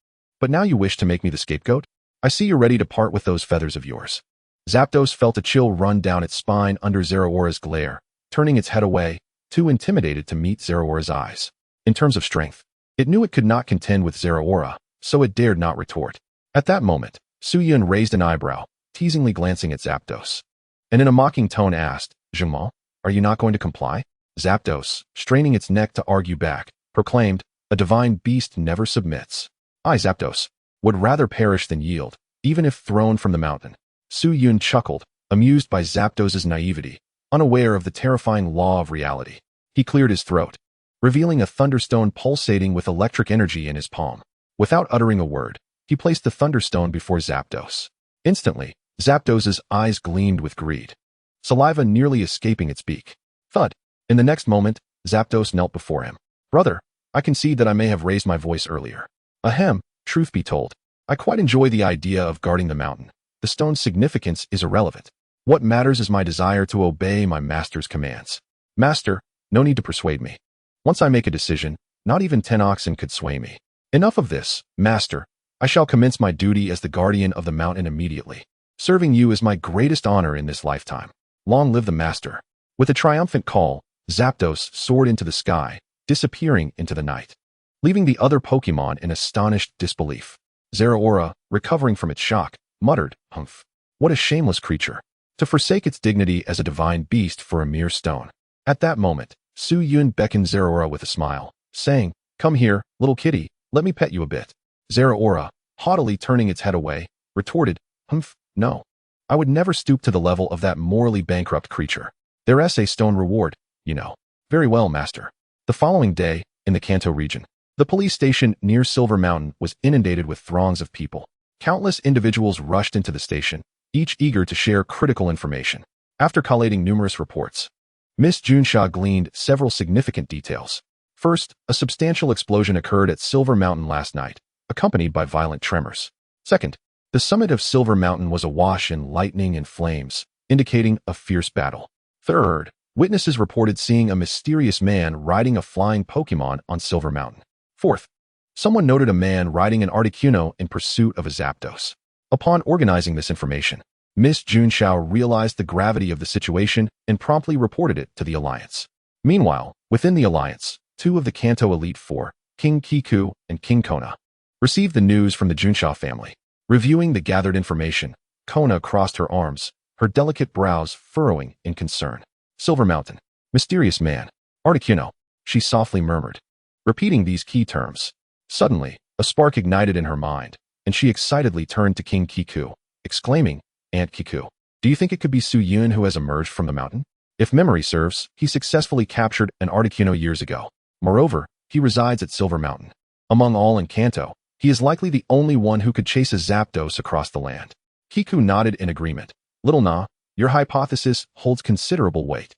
But now you wish to make me the scapegoat? I see you're ready to part with those feathers of yours." Zapdos felt a chill run down its spine under Zeraora's glare, turning its head away, too intimidated to meet Zeraora's eyes. In terms of strength, it knew it could not contend with Zeraora, so it dared not retort. At that moment, Su Yun raised an eyebrow, teasingly glancing at Zapdos, and in a mocking tone asked, "Jungmo, are you not going to comply?" Zapdos, straining its neck to argue back, proclaimed, "A divine beast never submits. I, Zapdos, would rather perish than yield, even if thrown from the mountain." Su Yun chuckled, amused by Zapdos's naivety, unaware of the terrifying law of reality. He cleared his throat, revealing a thunderstone pulsating with electric energy in his palm. Without uttering a word, he placed the thunderstone before Zapdos. Instantly, Zapdos's eyes gleamed with greed, saliva nearly escaping its beak. Thud! In the next moment, Zapdos knelt before him. "Brother, I concede that I may have raised my voice earlier. Ahem, truth be told, I quite enjoy the idea of guarding the mountain. The stone's significance is irrelevant. What matters is my desire to obey my master's commands. Master, no need to persuade me. Once I make a decision, not even 10 oxen could sway me. Enough of this, master. I shall commence my duty as the guardian of the mountain immediately. Serving you is my greatest honor in this lifetime. Long live the master." With a triumphant call, Zapdos soared into the sky, disappearing into the night, leaving the other Pokémon in astonished disbelief. Zeraora, recovering from its shock, muttered, "Humph. What a shameless creature. To forsake its dignity as a divine beast for a mere stone." At that moment, Su Yun beckoned Zeraora with a smile, saying, "Come here, little kitty, let me pet you a bit." Zeraora, haughtily turning its head away, retorted, "Humph, no. I would never stoop to the level of that morally bankrupt creature. There's a stone reward, you know." "Very well, master." The following day, in the Kanto region, the police station near Silver Mountain was inundated with throngs of people. Countless individuals rushed into the station, each eager to share critical information. After collating numerous reports, Miss Junsha gleaned several significant details. First, a substantial explosion occurred at Silver Mountain last night, accompanied by violent tremors. Second, the summit of Silver Mountain was awash in lightning and flames, indicating a fierce battle. Third, witnesses reported seeing a mysterious man riding a flying Pokémon on Silver Mountain. Fourth, someone noted a man riding an Articuno in pursuit of a Zapdos. Upon organizing this information, Miss Junsha realized the gravity of the situation and promptly reported it to the Alliance. Meanwhile, within the Alliance, two of the Kanto Elite Four, King Kiku and King Kona, received the news from the Junsha family. Reviewing the gathered information, Kona crossed her arms, her delicate brows furrowing in concern. "Silver Mountain, mysterious man, Articuno," she softly murmured, repeating these key terms. Suddenly, a spark ignited in her mind, and she excitedly turned to King Kiku, exclaiming, "Aunt Kiku, do you think it could be Su Yun who has emerged from the mountain? If memory serves, he successfully captured an Articuno years ago. Moreover, he resides at Silver Mountain. Among all in Kanto, he is likely the only one who could chase a Zapdos across the land." Kiku nodded in agreement. "Little Na, your hypothesis holds considerable weight.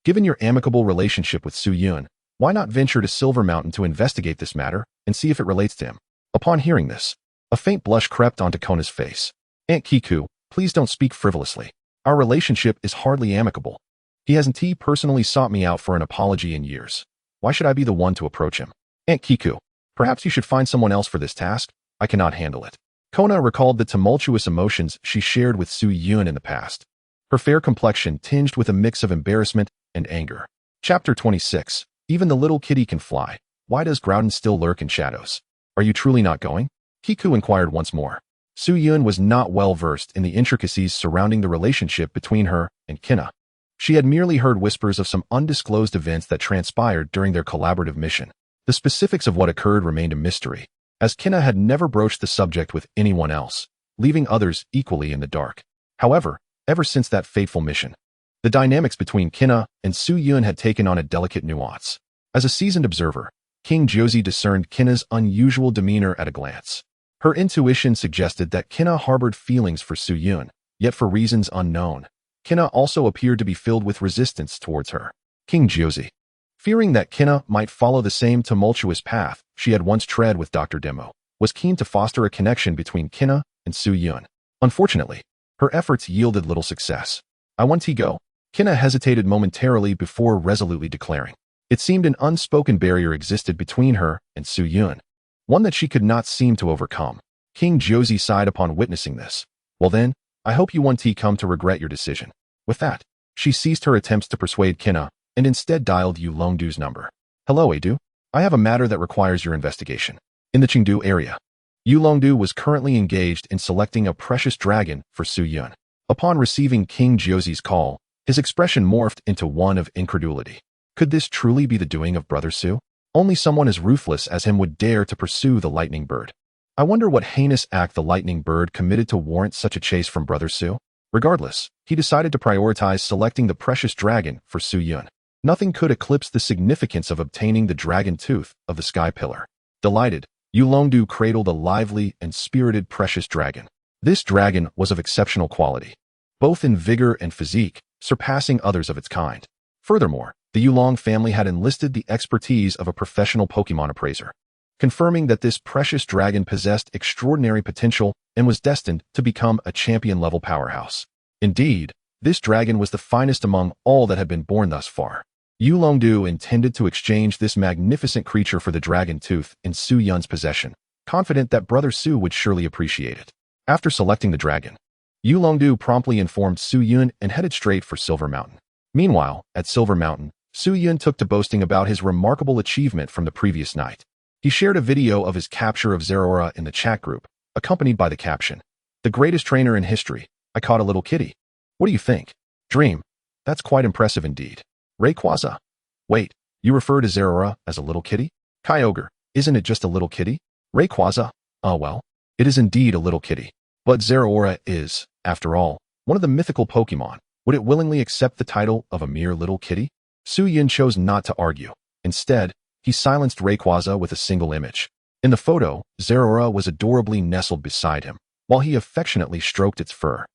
Given your amicable relationship with Su Yun, why not venture to Silver Mountain to investigate this matter and see if it relates to him?" Upon hearing this, a faint blush crept onto Kona's face. "Aunt Kiku, please don't speak frivolously. Our relationship is hardly amicable. He hasn't personally sought me out for an apology in years. Why should I be the one to approach him? Aunt Kiku, perhaps you should find someone else for this task. I cannot handle it." Kona recalled the tumultuous emotions she shared with Su Yun in the past, her fair complexion tinged with a mix of embarrassment and anger. Chapter 26. Even the little kitty can fly. Why does Groudon still lurk in shadows? Are you truly not going? Kiku inquired once more. Su Yun was not well versed in the intricacies surrounding the relationship between her and Kina. She had merely heard whispers of some undisclosed events that transpired during their collaborative mission. The specifics of what occurred remained a mystery, as Kina had never broached the subject with anyone else, leaving others equally in the dark. However, ever since that fateful mission, the dynamics between Kina and Su Yun had taken on a delicate nuance. As a seasoned observer, King Josie discerned Kina's unusual demeanor at a glance. Her intuition suggested that Kina harbored feelings for Su Yun, yet for reasons unknown, Kina also appeared to be filled with resistance towards her. King Josie, fearing that Kina might follow the same tumultuous path she had once tread with Dr. Demo, was keen to foster a connection between Kina and Su Yun. Unfortunately, her efforts yielded little success. "I want to go." Kina hesitated momentarily before resolutely declaring. It seemed an unspoken barrier existed between her and Su Yun, one that she could not seem to overcome. King Josie sighed upon witnessing this. "Well then, I hope you won't come to regret your decision." With that, she ceased her attempts to persuade Kina and instead dialed Yu Longdu's number. "Hello, Adu. I have a matter that requires your investigation." In the Chengdu area, Yu Longdu was currently engaged in selecting a precious dragon for Su Yun. Upon receiving King Josie's call, his expression morphed into one of incredulity. Could this truly be the doing of Brother Su? Only someone as ruthless as him would dare to pursue the lightning bird. I wonder what heinous act the lightning bird committed to warrant such a chase from Brother Su. Regardless, he decided to prioritize selecting the precious dragon for Su Yun. Nothing could eclipse the significance of obtaining the dragon tooth of the sky pillar. Delighted, Yu Longdu cradled a lively and spirited precious dragon. This dragon was of exceptional quality, both in vigor and physique, surpassing others of its kind. Furthermore, the Yulong family had enlisted the expertise of a professional Pokemon appraiser, confirming that this precious dragon possessed extraordinary potential and was destined to become a champion-level powerhouse. Indeed, this dragon was the finest among all that had been born thus far. Yu Longdu intended to exchange this magnificent creature for the dragon tooth in Su Yun's possession, confident that Brother Su would surely appreciate it. After selecting the dragon, Yu Longdu promptly informed Su Yun and headed straight for Silver Mountain. Meanwhile, at Silver Mountain, Su Yun took to boasting about his remarkable achievement from the previous night. He shared a video of his capture of Zeraora in the chat group, accompanied by the caption, "The greatest trainer in history. I caught a little kitty. What do you think? Dream. That's quite impressive indeed. Rayquaza. Wait, you refer to Zeraora as a little kitty? Kyogre, isn't it just a little kitty? Rayquaza. Oh well, it is indeed a little kitty. But Zeraora is, after all, one of the mythical Pokemon. Would it willingly accept the title of a mere little kitty?" Su Yun chose not to argue. Instead, he silenced Rayquaza with a single image. In the photo, Zeraora was adorably nestled beside him, while he affectionately stroked its fur.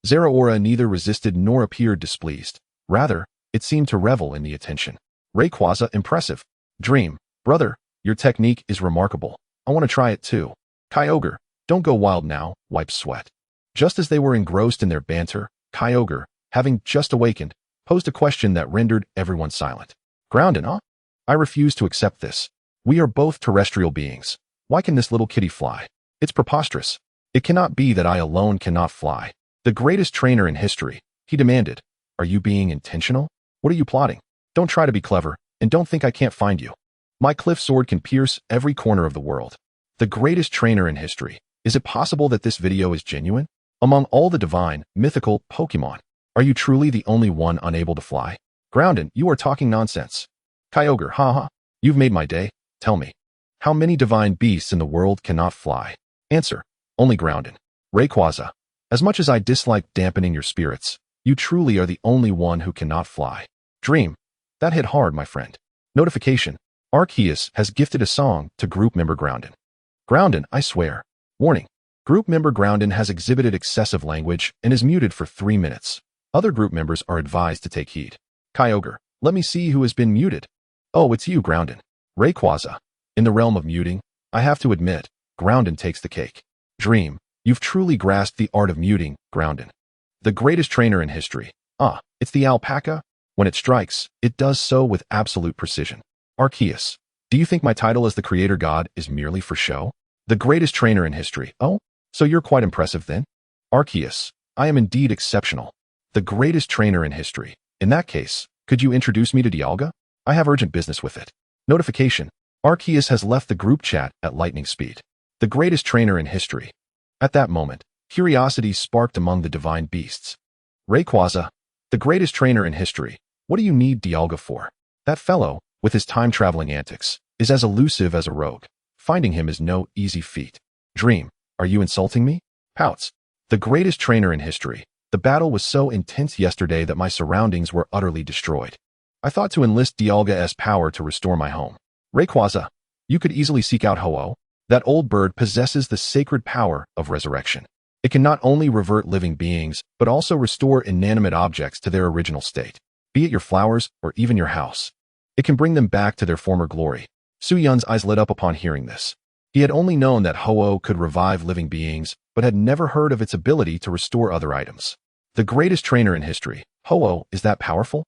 Zeraora neither resisted nor appeared displeased. Rather, it seemed to revel in the attention. "Rayquaza, impressive. Dream, brother, your technique is remarkable. I want to try it too. Kyogre, don't go wild now, wipe sweat." Just as they were engrossed in their banter, Kyogre, having just awakened, posed a question that rendered everyone silent. "Groudon, huh? I refuse to accept this. We are both terrestrial beings. Why can this little kitty fly? It's preposterous. It cannot be that I alone cannot fly. The greatest trainer in history," he demanded. "Are you being intentional? What are you plotting? Don't try to be clever, and don't think I can't find you. My cliff sword can pierce every corner of the world. The greatest trainer in history. Is it possible that this video is genuine? Among all the divine, mythical Pokemon, are you truly the only one unable to fly? Groudon, you are talking nonsense. Kyogre, haha, you've made my day. Tell me, how many divine beasts in the world cannot fly?" Answer, only Groudon. "Rayquaza, as much as I dislike dampening your spirits, you truly are the only one who cannot fly." Dream, that hit hard, my friend. Notification, Arceus has gifted a song to group member Groudon. Groudon, I swear. Warning, group member Groudon has exhibited excessive language and is muted for 3 minutes. Other group members are advised to take heed. Kyogre, let me see who has been muted. Oh, it's you, Groudon. Rayquaza, in the realm of muting, I have to admit, Groudon takes the cake. Dream, you've truly grasped the art of muting, Groudon. The greatest trainer in history. Ah, it's the alpaca. When it strikes, it does so with absolute precision. Arceus, do you think my title as the creator god is merely for show? The greatest trainer in history. Oh, so you're quite impressive then? Arceus, I am indeed exceptional. The greatest trainer in history. In that case, could you introduce me to Dialga? I have urgent business with it. Notification, Arceus has left the group chat at lightning speed. The greatest trainer in history. At that moment, curiosity sparked among the divine beasts. Rayquaza, The greatest trainer in history. What do you need Dialga for? That fellow, with his time-traveling antics, is as elusive as a rogue. Finding him is no easy feat. Dream, are you insulting me? Pouts. The greatest trainer in history. The battle was so intense yesterday that my surroundings were utterly destroyed. I thought to enlist Dialga's power to restore my home. Rayquaza, you could easily seek out Ho-Oh. That old bird possesses the sacred power of resurrection. It can not only revert living beings, but also restore inanimate objects to their original state, be it your flowers or even your house. It can bring them back to their former glory. Su-Yun's eyes lit up upon hearing this. He had only known that Ho-Oh could revive living beings, but had never heard of its ability to restore other items. The greatest trainer in history. Ho-Oh is that powerful?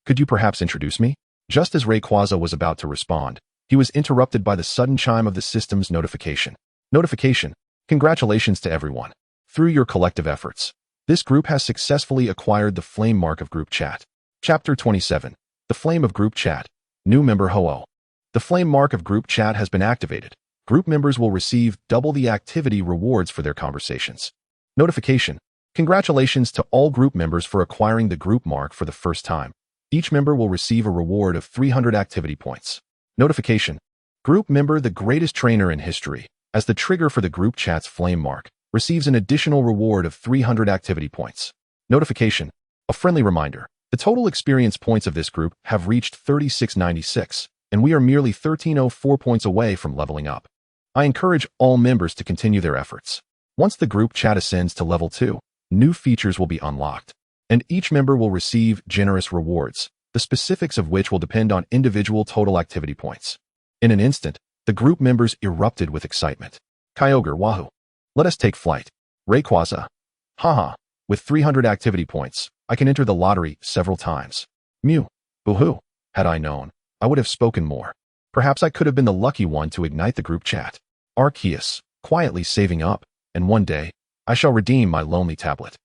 Could you perhaps introduce me? Just as Rayquaza was about to respond, he was interrupted by the sudden chime of the system's notification. Notification. Congratulations to everyone. Through your collective efforts, this group has successfully acquired the flame mark of group chat. Chapter 27. The flame of group chat. New member Ho-Oh. The flame mark of group chat has been activated. Group members will receive double the activity rewards for their conversations. Notification. Congratulations to all group members for acquiring the group mark for the first time. Each member will receive a reward of 300 activity points. Notification. Group member the greatest trainer in history, as the trigger for the group chat's flame mark, receives an additional reward of 300 activity points. Notification. A friendly reminder. The total experience points of this group have reached 3696, and we are merely 1304 points away from leveling up. I encourage all members to continue their efforts. Once the group chat ascends to level 2, new features will be unlocked, and each member will receive generous rewards, the specifics of which will depend on individual total activity points. In an instant, the group members erupted with excitement. Kyogre, wahoo! Let us take flight. Rayquaza. Haha, with 300 activity points, I can enter the lottery several times. Mew. Boo-hoo. Had I known, I would have spoken more. Perhaps I could have been the lucky one to ignite the group chat. Arceus, quietly saving up, and one day, I shall redeem my lonely tablet.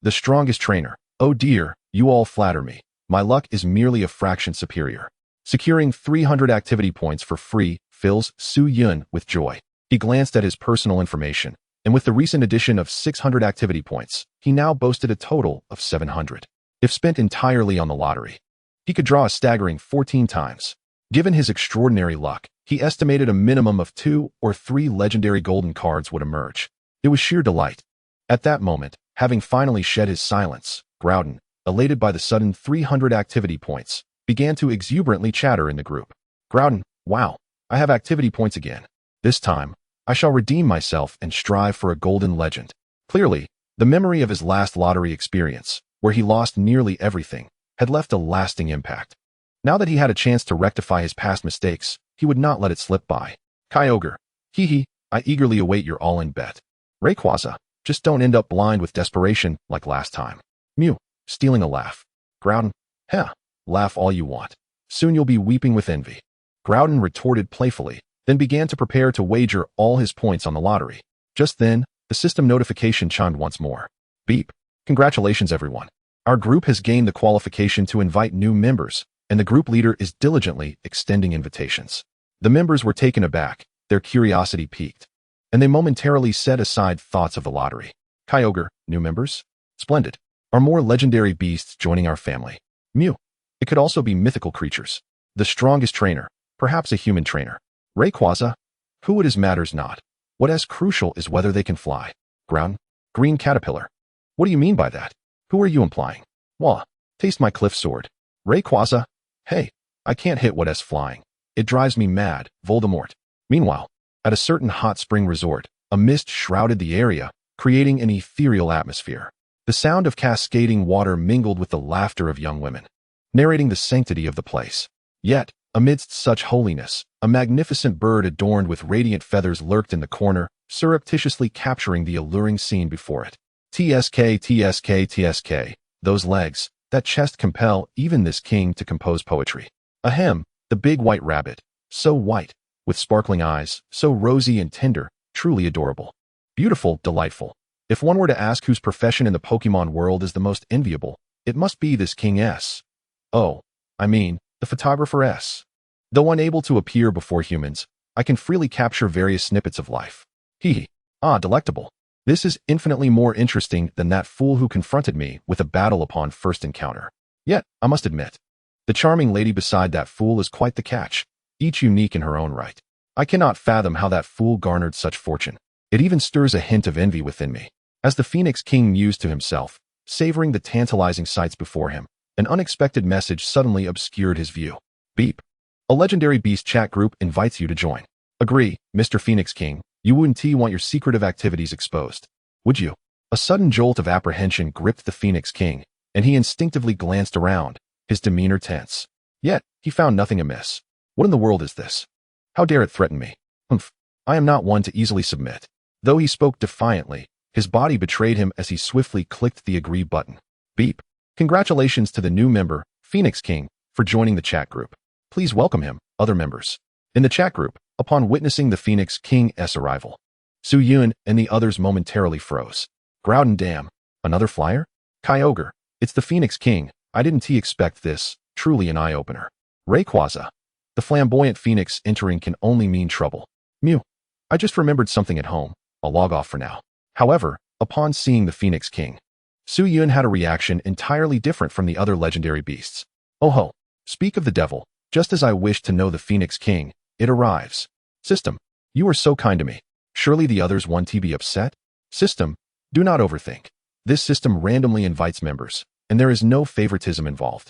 The strongest trainer. Oh dear, you all flatter me. My luck is merely a fraction superior. Securing 300 activity points for free fills Su-Yun with joy. He glanced at his personal information, and with the recent addition of 600 activity points, he now boasted a total of 700. If spent entirely on the lottery, he could draw a staggering 14 times. Given his extraordinary luck, he estimated a minimum of 2 or 3 legendary golden cards would emerge. It was sheer delight. At that moment, having finally shed his silence, Groudon, elated by the sudden 300 activity points, began to exuberantly chatter in the group. Groudon, wow, I have activity points again. This time, I shall redeem myself and strive for a golden legend. Clearly, the memory of his last lottery experience, where he lost nearly everything, had left a lasting impact. Now that he had a chance to rectify his past mistakes, he would not let it slip by. Kyogre, hee, I eagerly await your all-in bet. Rayquaza, just don't end up blind with desperation like last time. Mew, stealing a laugh. Groudon, heh, laugh all you want. Soon you'll be weeping with envy. Groudon retorted playfully, then began to prepare to wager all his points on the lottery. Just then, the system notification chimed once more. Beep. Congratulations everyone. Our group has gained the qualification to invite new members, and the group leader is diligently extending invitations. The members were taken aback, their curiosity piqued, and they momentarily set aside thoughts of the lottery. Kyogre, new members? Splendid. Are more legendary beasts joining our family? Mew. It could also be mythical creatures. The strongest trainer, perhaps a human trainer. Rayquaza? Who it is matters not. What is crucial is whether they can fly. Groudon? Green caterpillar. What do you mean by that? Who are you implying? Wah. Taste my cliff sword. Rayquaza? Hey, I can't hit what is flying. It drives me mad, Voldemort. Meanwhile, at a certain hot spring resort, a mist shrouded the area, creating an ethereal atmosphere. The sound of cascading water mingled with the laughter of young women, narrating the sanctity of the place. Yet, amidst such holiness, a magnificent bird adorned with radiant feathers lurked in the corner, surreptitiously capturing the alluring scene before it. TSK, those legs, that chest compel even this king to compose poetry. Ahem, the big white rabbit, so white, with sparkling eyes, so rosy and tender, truly adorable. Beautiful, delightful. If one were to ask whose profession in the Pokemon world is the most enviable, it must be this King S. Oh, I mean, the photographer S. Though unable to appear before humans, I can freely capture various snippets of life. Hee. Ah, delectable. This is infinitely more interesting than that fool who confronted me with a battle upon first encounter. Yet, I must admit, the charming lady beside that fool is quite the catch, each unique in her own right. I cannot fathom how that fool garnered such fortune. It even stirs a hint of envy within me. As the Phoenix King mused to himself, savoring the tantalizing sights before him, an unexpected message suddenly obscured his view. Beep. A legendary beast chat group invites you to join. Agree, Mr. Phoenix King, you wouldn't want your secretive activities exposed, would you? A sudden jolt of apprehension gripped the Phoenix King, and he instinctively glanced around, his demeanor tense. Yet, he found nothing amiss. What in the world is this? How dare it threaten me? Humph. I am not one to easily submit. Though he spoke defiantly, his body betrayed him as he swiftly clicked the agree button. Beep. Congratulations to the new member, Phoenix King, for joining the chat group. Please welcome him, other members. In the chat group, upon witnessing the Phoenix King's arrival, Su-Yun and the others momentarily froze. Groudon, damn. Another flyer? Kyogre. It's the Phoenix King. I didn't expect this. Truly an eye-opener. Rayquaza. The flamboyant Phoenix entering can only mean trouble. Mew. I just remembered something at home. I'll log off for now. However, upon seeing the Phoenix King, Su-Yun had a reaction entirely different from the other legendary beasts. Oh ho. Speak of the devil. Just as I wished to know the Phoenix King, it arrives. System. You are so kind to me. Surely the others want to be upset? System. Do not overthink. This system randomly invites members, and there is no favoritism involved.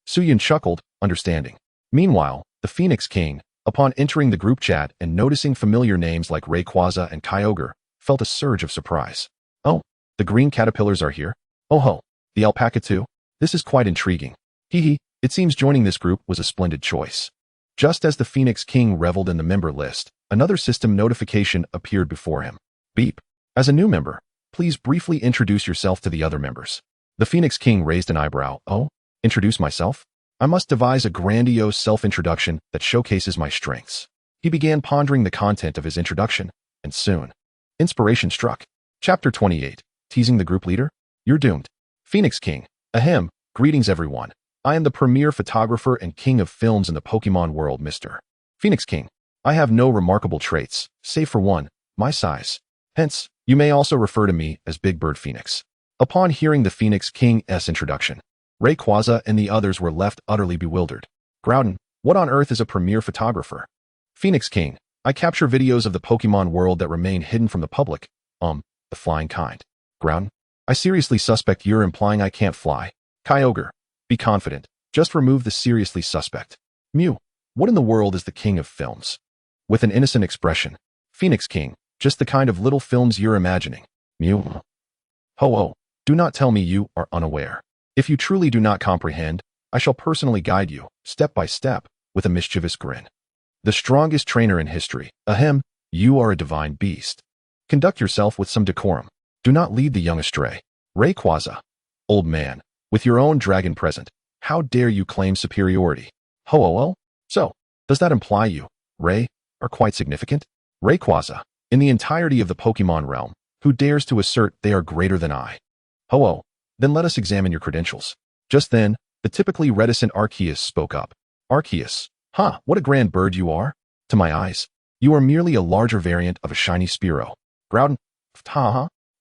Su-Yun chuckled, understanding. Meanwhile, the Phoenix King, upon entering the group chat and noticing familiar names like Rayquaza and Kyogre, felt a surge of surprise. Oh, the green caterpillars are here? Oh ho, the alpaca too? This is quite intriguing. Hee hee, it seems joining this group was a splendid choice. Just as the Phoenix King reveled in the member list, another system notification appeared before him. Beep. As a new member, please briefly introduce yourself to the other members. The Phoenix King raised an eyebrow. Oh, introduce myself? I must devise a grandiose self-introduction that showcases my strengths. He began pondering the content of his introduction, and soon, inspiration struck. Chapter 28. Teasing the group leader? You're doomed. Phoenix King. Ahem. Greetings everyone. I am the premier photographer and king of films in the Pokemon world, Mr. Phoenix King. I have no remarkable traits, save for one, my size. Hence, you may also refer to me as Big Bird Phoenix. Upon hearing the Phoenix King's introduction, Rayquaza and the others were left utterly bewildered. Groudon, what on earth is a premier photographer? Phoenix King, I capture videos of the Pokemon world that remain hidden from the public. The flying kind. Groudon, I seriously suspect you're implying I can't fly. Kyogre, be confident. Just remove the seriously suspect. Mew, what in the world is the king of films? With an innocent expression. Phoenix King, just the kind of little films you're imagining. Mew. Ho-oh, do not tell me you are unaware. If you truly do not comprehend, I shall personally guide you, step by step, with a mischievous grin. The strongest trainer in history. Ahem, you are a divine beast. Conduct yourself with some decorum. Do not lead the young astray. Rayquaza. Old man, with your own dragon present, how dare you claim superiority? Ho-oh-oh? So, does that imply you, Ray, are quite significant? Rayquaza, in the entirety of the Pokemon realm, who dares to assert they are greater than I? Ho-oh, then let us examine your credentials. Just then, the typically reticent Arceus spoke up. Arceus, what a grand bird you are. To my eyes, you are merely a larger variant of a shiny Spearow. Groudon,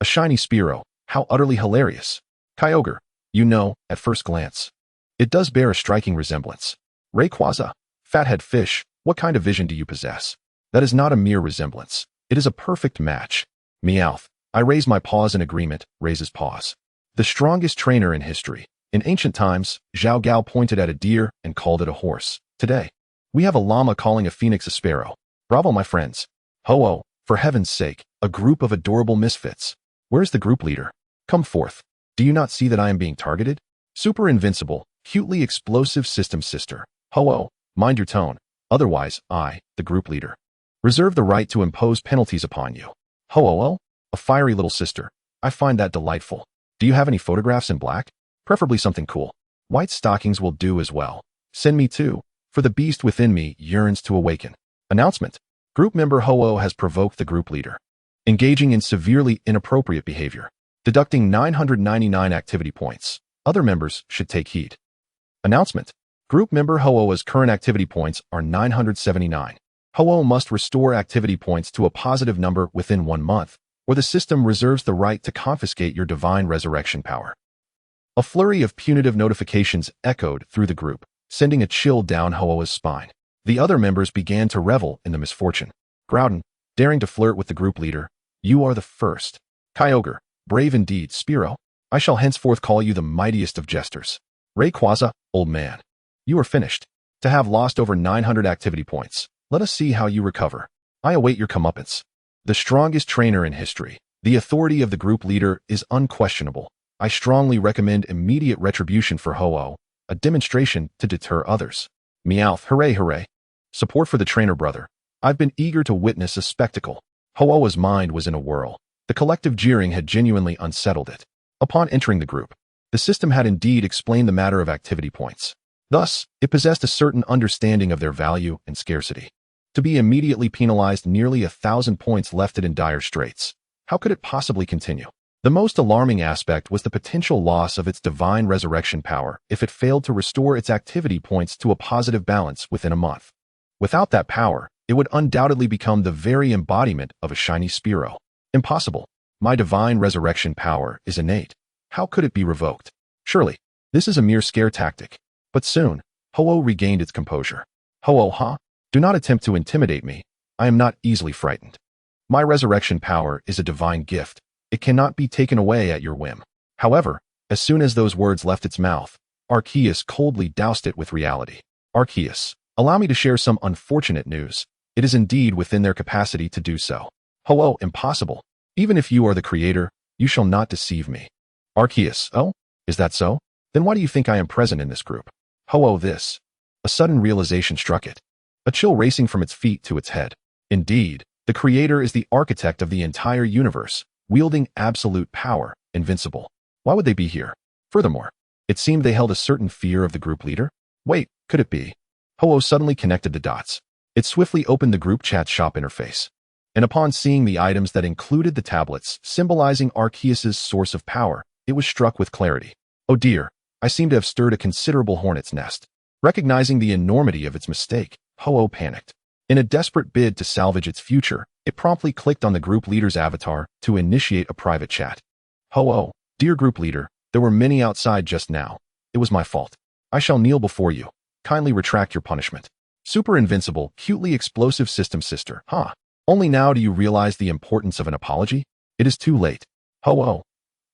a shiny Spearow, how utterly hilarious. Kyogre, you know, at first glance, it does bear a striking resemblance. Rayquaza, fathead fish, what kind of vision do you possess? That is not a mere resemblance. It is a perfect match. Meowth, I raise my paws in agreement, raises paws. The strongest trainer in history. In ancient times, Zhao Gao pointed at a deer and called it a horse. Today, we have a llama calling a phoenix a sparrow. Bravo, my friends. Ho-oh, for heaven's sake, a group of adorable misfits. Where's the group leader? Come forth. Do you not see that I am being targeted? Super invincible, cutely explosive system sister. Ho-oh, mind your tone. Otherwise, I, the group leader, reserve the right to impose penalties upon you. Ho-oh, a fiery little sister. I find that delightful. Do you have any photographs in black? Preferably something cool. White stockings will do as well. Send me too, for the beast within me yearns to awaken. Announcement. Group member Ho-oh has provoked the group leader, engaging in severely inappropriate behavior, deducting 999 activity points. Other members should take heed. Announcement. Group member Ho-oh's current activity points are 979. Ho-oh must restore activity points to a positive number within 1 month, or the system reserves the right to confiscate your divine resurrection power. A flurry of punitive notifications echoed through the group, sending a chill down Ho-Oh's spine. The other members began to revel in the misfortune. Groudon, daring to flirt with the group leader, you are the first. Kyogre, brave indeed. Spearow, I shall henceforth call you the mightiest of jesters. Rayquaza, old man, you are finished. To have lost over 900 activity points, let us see how you recover. I await your comeuppance. The strongest trainer in history, the authority of the group leader is unquestionable. I strongly recommend immediate retribution for Ho-Oh, a demonstration to deter others. Meowth, hooray, hooray. Support for the trainer brother. I've been eager to witness a spectacle. Ho-Oh's mind was in a whirl. The collective jeering had genuinely unsettled it. Upon entering the group, the system had indeed explained the matter of activity points. Thus, it possessed a certain understanding of their value and scarcity. To be immediately penalized, nearly 1,000 points left it in dire straits. How could it possibly continue? The most alarming aspect was the potential loss of its divine resurrection power if it failed to restore its activity points to a positive balance within a month. Without that power, it would undoubtedly become the very embodiment of a shiny Spearow. Impossible. My divine resurrection power is innate. How could it be revoked? Surely, this is a mere scare tactic. But soon, Ho-Oh regained its composure. Ho-Oh, huh? Do not attempt to intimidate me. I am not easily frightened. My resurrection power is a divine gift. It cannot be taken away at your whim. However, as soon as those words left its mouth, Arceus coldly doused it with reality. Arceus, allow me to share some unfortunate news. It is indeed within their capacity to do so. Ho-Oh, impossible. Even if you are the creator, you shall not deceive me. Arceus, oh? Is that so? Then why do you think I am present in this group? Ho-Oh, this. A sudden realization struck it. A chill racing from its feet to its head. Indeed, the creator is the architect of the entire universe, wielding absolute power, invincible. Why would they be here? Furthermore, it seemed they held a certain fear of the group leader. Wait, could it be? Ho-Oh suddenly connected the dots. It swiftly opened the group chat shop interface. And upon seeing the items that included the tablets symbolizing Arceus's source of power, it was struck with clarity. Oh dear, I seem to have stirred a considerable hornet's nest. Recognizing the enormity of its mistake, Ho-Oh panicked. In a desperate bid to salvage its future, it promptly clicked on the group leader's avatar to initiate a private chat. Ho-Oh, dear group leader, there were many outside just now. It was my fault. I shall kneel before you. Kindly retract your punishment. Super invincible, cutely explosive system sister, huh? Only now do you realize the importance of an apology? It is too late. Ho-Oh.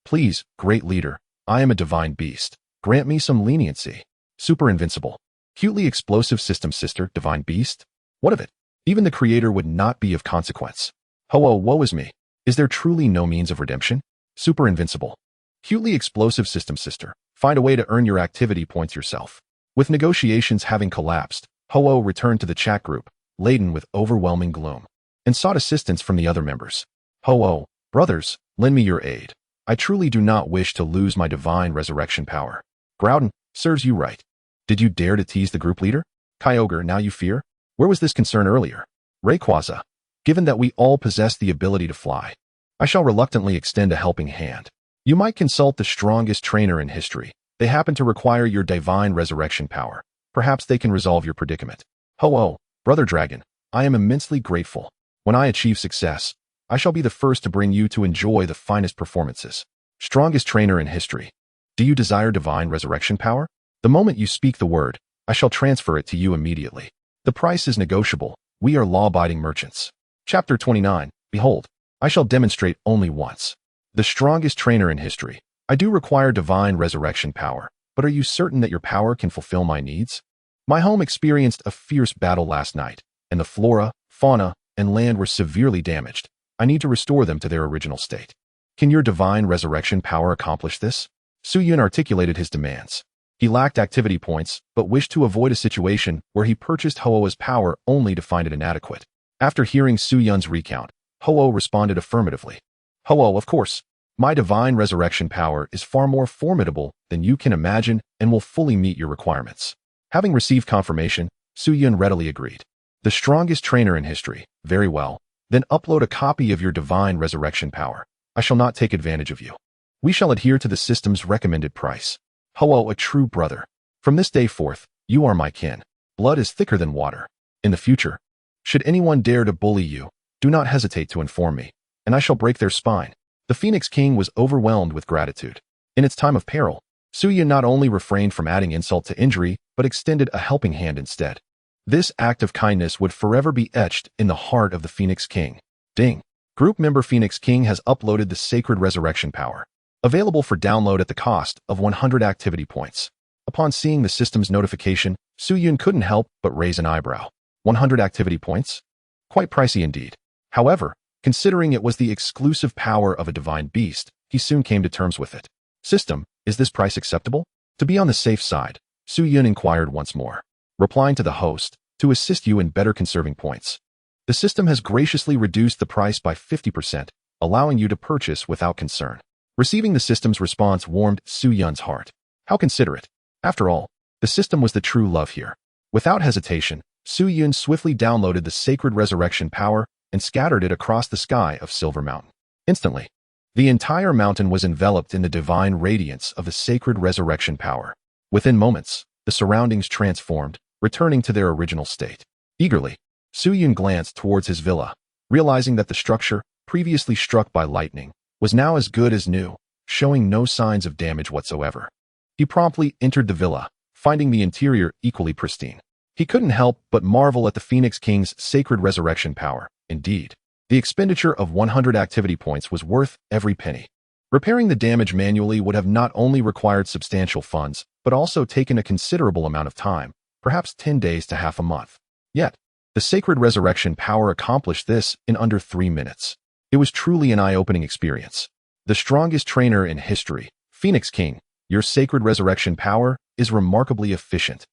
Please, great leader, I am a divine beast. Grant me some leniency. Super invincible. Cutely explosive system sister, divine beast? What of it? Even the creator would not be of consequence. Ho-Oh, woe is me. Is there truly no means of redemption? Super invincible. Cutely explosive system sister, find a way to earn your activity points yourself. With negotiations having collapsed, Ho-Oh returned to the chat group, laden with overwhelming gloom, and sought assistance from the other members. Ho-Oh, brothers, lend me your aid. I truly do not wish to lose my divine resurrection power. Groudon, serves you right. Did you dare to tease the group leader? Kyogre, now you fear? Where was this concern earlier? Rayquaza, given that we all possess the ability to fly, I shall reluctantly extend a helping hand. You might consult the strongest trainer in history. They happen to require your divine resurrection power. Perhaps they can resolve your predicament. Ho-Oh, brother dragon, I am immensely grateful. When I achieve success, I shall be the first to bring you to enjoy the finest performances. Strongest trainer in history. Do you desire divine resurrection power? The moment you speak the word, I shall transfer it to you immediately. The price is negotiable. We are law-abiding merchants. Chapter 29. Behold, I shall demonstrate only once. The strongest trainer in history. I do require divine resurrection power, but are you certain that your power can fulfill my needs? My home experienced a fierce battle last night, and the flora, fauna, and land were severely damaged. I need to restore them to their original state. Can your divine resurrection power accomplish this? Su-Yun articulated his demands. He lacked activity points, but wished to avoid a situation where he purchased Ho-Oh's power only to find it inadequate. After hearing Su-Yun's recount, Ho-Oh responded affirmatively. Ho-Oh, of course. My divine resurrection power is far more formidable than you can imagine and will fully meet your requirements. Having received confirmation, Su-Yun readily agreed. The strongest trainer in history. Very well. Then upload a copy of your divine resurrection power. I shall not take advantage of you. We shall adhere to the system's recommended price. Ho-Oh, a true brother. From this day forth, you are my kin. Blood is thicker than water. In the future, should anyone dare to bully you, do not hesitate to inform me. and I shall break their spine. The Phoenix King was overwhelmed with gratitude. In its time of peril, Suyun not only refrained from adding insult to injury, but extended a helping hand instead. This act of kindness would forever be etched in the heart of the Phoenix King. Ding! Group member Phoenix King has uploaded the Sacred Resurrection Power. Available for download at the cost of 100 activity points. Upon seeing the system's notification, Suyun couldn't help but raise an eyebrow. 100 activity points? Quite pricey indeed. However, considering it was the exclusive power of a divine beast, he soon came to terms with it. System, is this price acceptable? To be on the safe side, Suyun inquired once more, replying to the host, to assist you in better conserving points. The system has graciously reduced the price by 50%, allowing you to purchase without concern. Receiving the system's response warmed Suyun's heart. How considerate. After all, the system was the true love here. Without hesitation, Suyun swiftly downloaded the Sacred Resurrection Power and scattered it across the sky of Silver Mountain. Instantly, the entire mountain was enveloped in the divine radiance of the Sacred Resurrection Power. Within moments, the surroundings transformed, returning to their original state. Eagerly, Suyun glanced towards his villa, realizing that the structure, previously struck by lightning, was now as good as new, showing no signs of damage whatsoever. He promptly entered the villa, finding the interior equally pristine. He couldn't help but marvel at the Phoenix King's Sacred Resurrection Power. Indeed, the expenditure of 100 activity points was worth every penny. Repairing the damage manually would have not only required substantial funds, but also taken a considerable amount of time, perhaps 10 days to half a month. Yet, the Sacred Resurrection Power accomplished this in under 3 minutes. It was truly an eye-opening experience. The strongest trainer in history, Phoenix King, your Sacred Resurrection Power is remarkably efficient.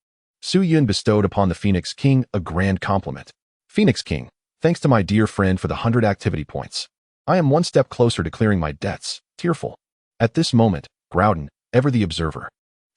Suyun bestowed upon the Phoenix King a grand compliment. Phoenix King, thanks to my dear friend for the 100 activity points. I am one step closer to clearing my debts. Tearful. At this moment, Groudon, ever the observer,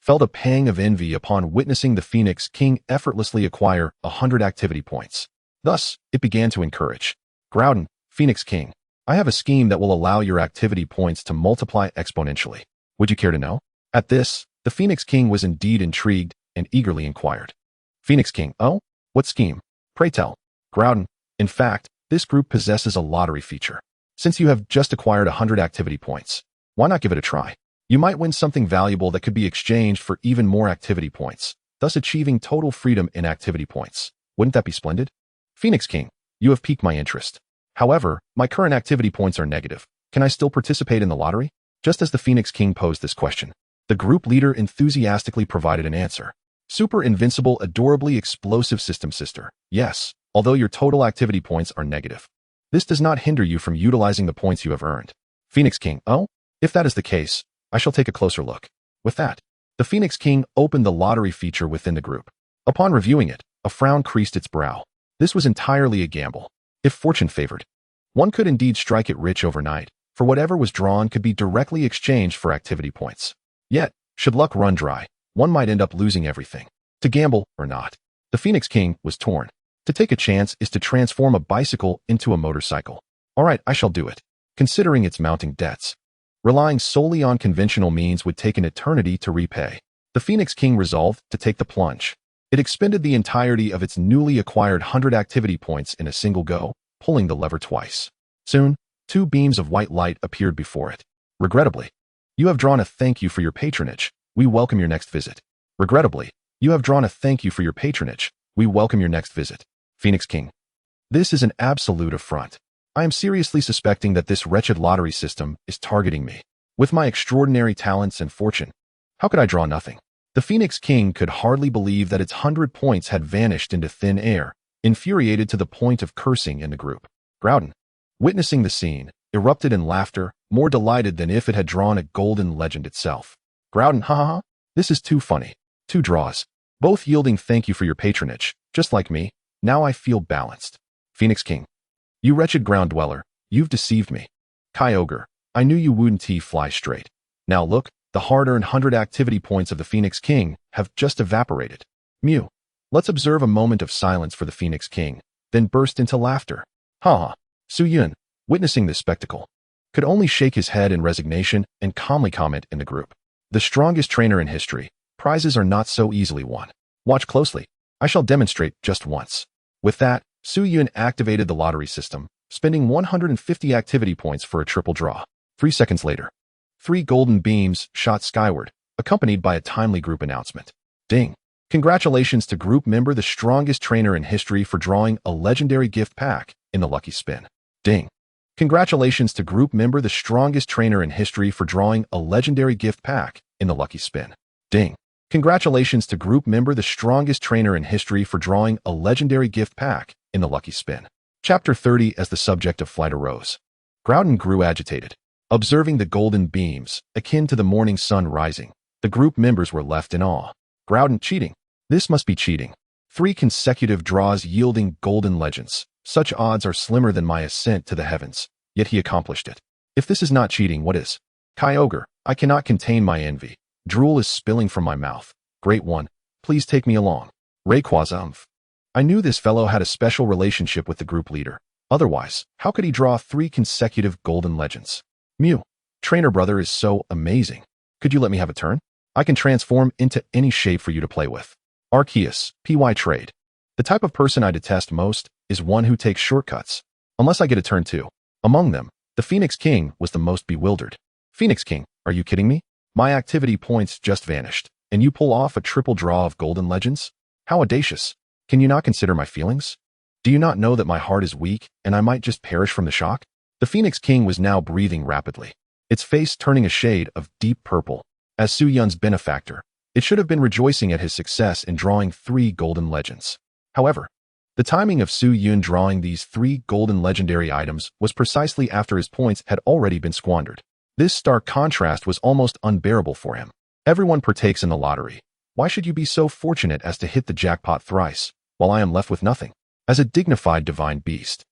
felt a pang of envy upon witnessing the Phoenix King effortlessly acquire 100 activity points. Thus, it began to encourage. Groudon, Phoenix King, I have a scheme that will allow your activity points to multiply exponentially. Would you care to know? At this, the Phoenix King was indeed intrigued and eagerly inquired. Phoenix King, oh? What scheme? Pray tell. Groudon, in fact, this group possesses a lottery feature. Since you have just acquired 100 activity points, why not give it a try? You might win something valuable that could be exchanged for even more activity points, thus achieving total freedom in activity points. Wouldn't that be splendid? Phoenix King, you have piqued my interest. However, my current activity points are negative. Can I still participate in the lottery? Just as the Phoenix King posed this question, the group leader enthusiastically provided an answer. Super invincible, adorably explosive system sister. Yes, although your total activity points are negative. This does not hinder you from utilizing the points you have earned. Phoenix King, oh? If that is the case, I shall take a closer look. With that, the Phoenix King opened the lottery feature within the group. Upon reviewing it, a frown creased its brow. This was entirely a gamble. If fortune favored, one could indeed strike it rich overnight, for whatever was drawn could be directly exchanged for activity points. Yet, should luck run dry, one might end up losing everything. To gamble or not, the Phoenix King was torn. To take a chance is to transform a bicycle into a motorcycle. All right, I shall do it. Considering its mounting debts, relying solely on conventional means would take an eternity to repay. The Phoenix King resolved to take the plunge. It expended the entirety of its newly acquired 100 activity points in a single go, pulling the lever twice. Soon, 2 beams of white light appeared before it. Regrettably, you have drawn a thank you for your patronage. We welcome your next visit. Regrettably, you have drawn a thank you for your patronage. We welcome your next visit. Phoenix King. This is an absolute affront. I am seriously suspecting that this wretched lottery system is targeting me. With my extraordinary talents and fortune, how could I draw nothing? The Phoenix King could hardly believe that its 100 points had vanished into thin air, infuriated to the point of cursing in the group. Groudon, witnessing the scene, erupted in laughter, more delighted than if it had drawn a golden legend itself. Groudon, ha ha ha, this is too funny. 2 draws, both yielding thank you for your patronage, just like me. Now I feel balanced. Phoenix King. You wretched ground dweller, you've deceived me. Kyogre, I knew you wouldn't fly straight. Now look, the hard-earned 100 activity points of the Phoenix King have just evaporated. Mew. Let's observe a moment of silence for the Phoenix King, then burst into laughter. Ha ha. Suyun, witnessing this spectacle, could only shake his head in resignation and calmly comment in the group. The strongest trainer in history, prizes are not so easily won. Watch closely. I shall demonstrate just once. With that, Suyun activated the lottery system, spending 150 activity points for a triple draw. 3 seconds later, 3 golden beams shot skyward, accompanied by a timely group announcement. Ding! Congratulations to group member the strongest trainer in history for drawing a legendary gift pack in the lucky spin. Ding! Congratulations to group member the strongest trainer in history for drawing a legendary gift pack in the lucky spin. Ding! Congratulations to group member the strongest trainer in history for drawing a legendary gift pack in the lucky spin. Chapter 30. As the subject of flight arose, Groudon grew agitated. Observing the golden beams, akin to the morning sun rising, the group members were left in awe. Groudon cheating. This must be cheating. 3 consecutive draws yielding golden legends. Such odds are slimmer than my ascent to the heavens, yet he accomplished it. If this is not cheating, what is? Kyogre, I cannot contain my envy. Drool is spilling from my mouth. Great one, please take me along. Rayquaza. I knew this fellow had a special relationship with the group leader. Otherwise, how could he draw 3 consecutive golden legends? Mew, trainer brother is so amazing. Could you let me have a turn? I can transform into any shape for you to play with. Arceus, PY trade. The type of person I detest most is one who takes shortcuts. Unless I get a turn too. Among them, the Phoenix King was the most bewildered. Phoenix King, are you kidding me? My activity points just vanished, and you pull off a triple draw of golden legends? How audacious. Can you not consider my feelings? Do you not know that my heart is weak, and I might just perish from the shock? The Phoenix King was now breathing rapidly, its face turning a shade of deep purple. As Su Yun's benefactor, it should have been rejoicing at his success in drawing 3 golden legends. However, the timing of Su Yun drawing these 3 golden legendary items was precisely after his points had already been squandered. This stark contrast was almost unbearable for him. Everyone partakes in the lottery. Why should you be so fortunate as to hit the jackpot thrice, while I am left with nothing? As a dignified divine beast,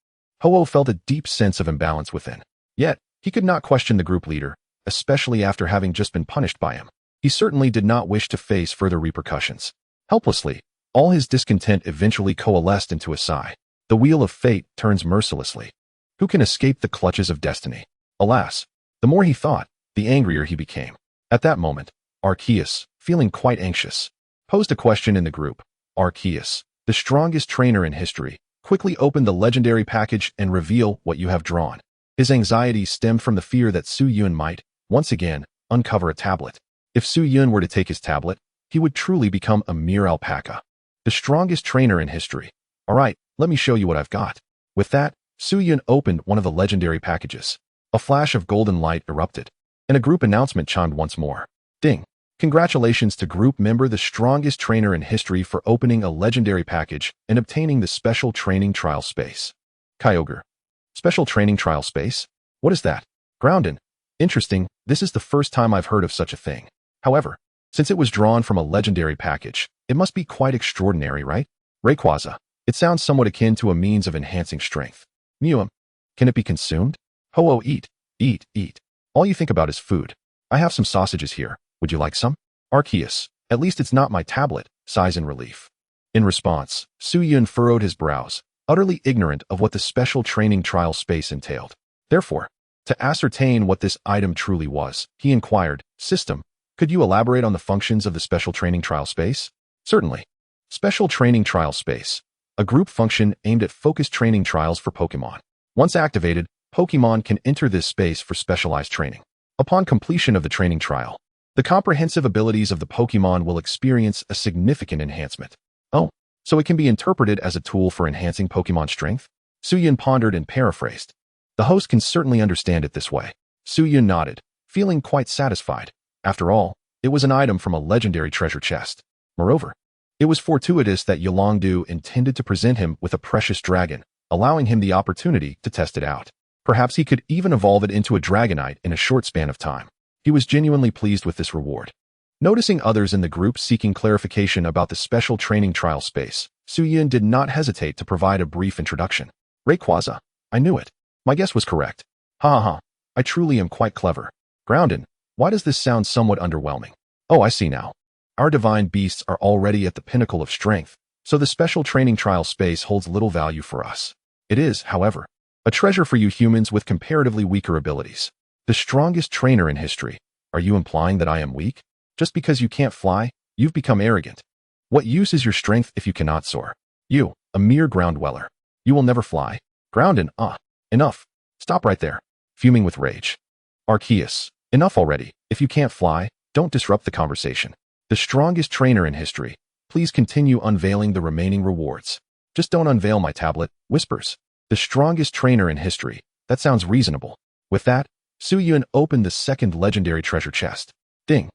Ho-Oh felt a deep sense of imbalance within. Yet, he could not question the group leader, especially after having just been punished by him. He certainly did not wish to face further repercussions. Helplessly, all his discontent eventually coalesced into a sigh. The wheel of fate turns mercilessly. Who can escape the clutches of destiny? Alas, the more he thought, the angrier he became. At that moment, Arceus, feeling quite anxious, posed a question in the group. Arceus, the strongest trainer in history, quickly open the legendary package and reveal what you have drawn. His anxiety stemmed from the fear that Su Yun might, once again, uncover a tablet. If Su Yun were to take his tablet, he would truly become a mere alpaca. The strongest trainer in history. All right, let me show you what I've got. With that, Su Yun opened one of the legendary packages. A flash of golden light erupted, and a group announcement chimed once more. Ding! Congratulations to group member the strongest trainer in history for opening a legendary package and obtaining the special training trial space. Kyogre. Special training trial space? What is that? Groudon. Interesting, this is the first time I've heard of such a thing. However, since it was drawn from a legendary package, it must be quite extraordinary, right? Rayquaza. It sounds somewhat akin to a means of enhancing strength. Mew. Can it be consumed? Ho-Oh, eat, eat, eat. All you think about is food. I have some sausages here. Would you like some? Arceus. At least it's not my tablet, sighs in relief. In response, Su Yun furrowed his brows, utterly ignorant of what the special training trial space entailed. Therefore, to ascertain what this item truly was, he inquired, System, could you elaborate on the functions of the special training trial space? Certainly. Special training trial space. A group function aimed at focused training trials for Pokemon. Once activated, Pokemon can enter this space for specialized training. Upon completion of the training trial, the comprehensive abilities of the Pokemon will experience a significant enhancement. Oh, so it can be interpreted as a tool for enhancing Pokemon strength? Su Yun pondered and paraphrased. The host can certainly understand it this way. Su Yun nodded, feeling quite satisfied. After all, it was an item from a legendary treasure chest. Moreover, it was fortuitous that Yolongdu intended to present him with a precious dragon, allowing him the opportunity to test it out. Perhaps he could even evolve it into a Dragonite in a short span of time. He was genuinely pleased with this reward. Noticing others in the group seeking clarification about the special training trial space, Su Yun did not hesitate to provide a brief introduction. Rayquaza. I knew it. My guess was correct. Ha ha ha. I truly am quite clever. Groudon. Why does this sound somewhat underwhelming? Oh, I see now. Our divine beasts are already at the pinnacle of strength, so the special training trial space holds little value for us. It is, however, a treasure for you humans with comparatively weaker abilities. The strongest trainer in history. Are you implying that I am weak? Just because you can't fly, you've become arrogant. What use is your strength if you cannot soar? You, a mere ground dweller. You will never fly. Groudon, Enough. Stop right there. Fuming with rage. Arceus. Enough already. If you can't fly, don't disrupt the conversation. The strongest trainer in history. Please continue unveiling the remaining rewards. Just don't unveil my tablet. Whispers. The strongest trainer in history. That sounds reasonable. With that, Suyun opened the second legendary treasure chest. Ding.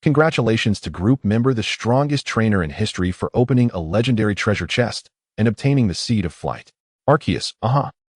Congratulations to group member the strongest trainer in history for opening a legendary treasure chest and obtaining the Seed of Flight. Arceus.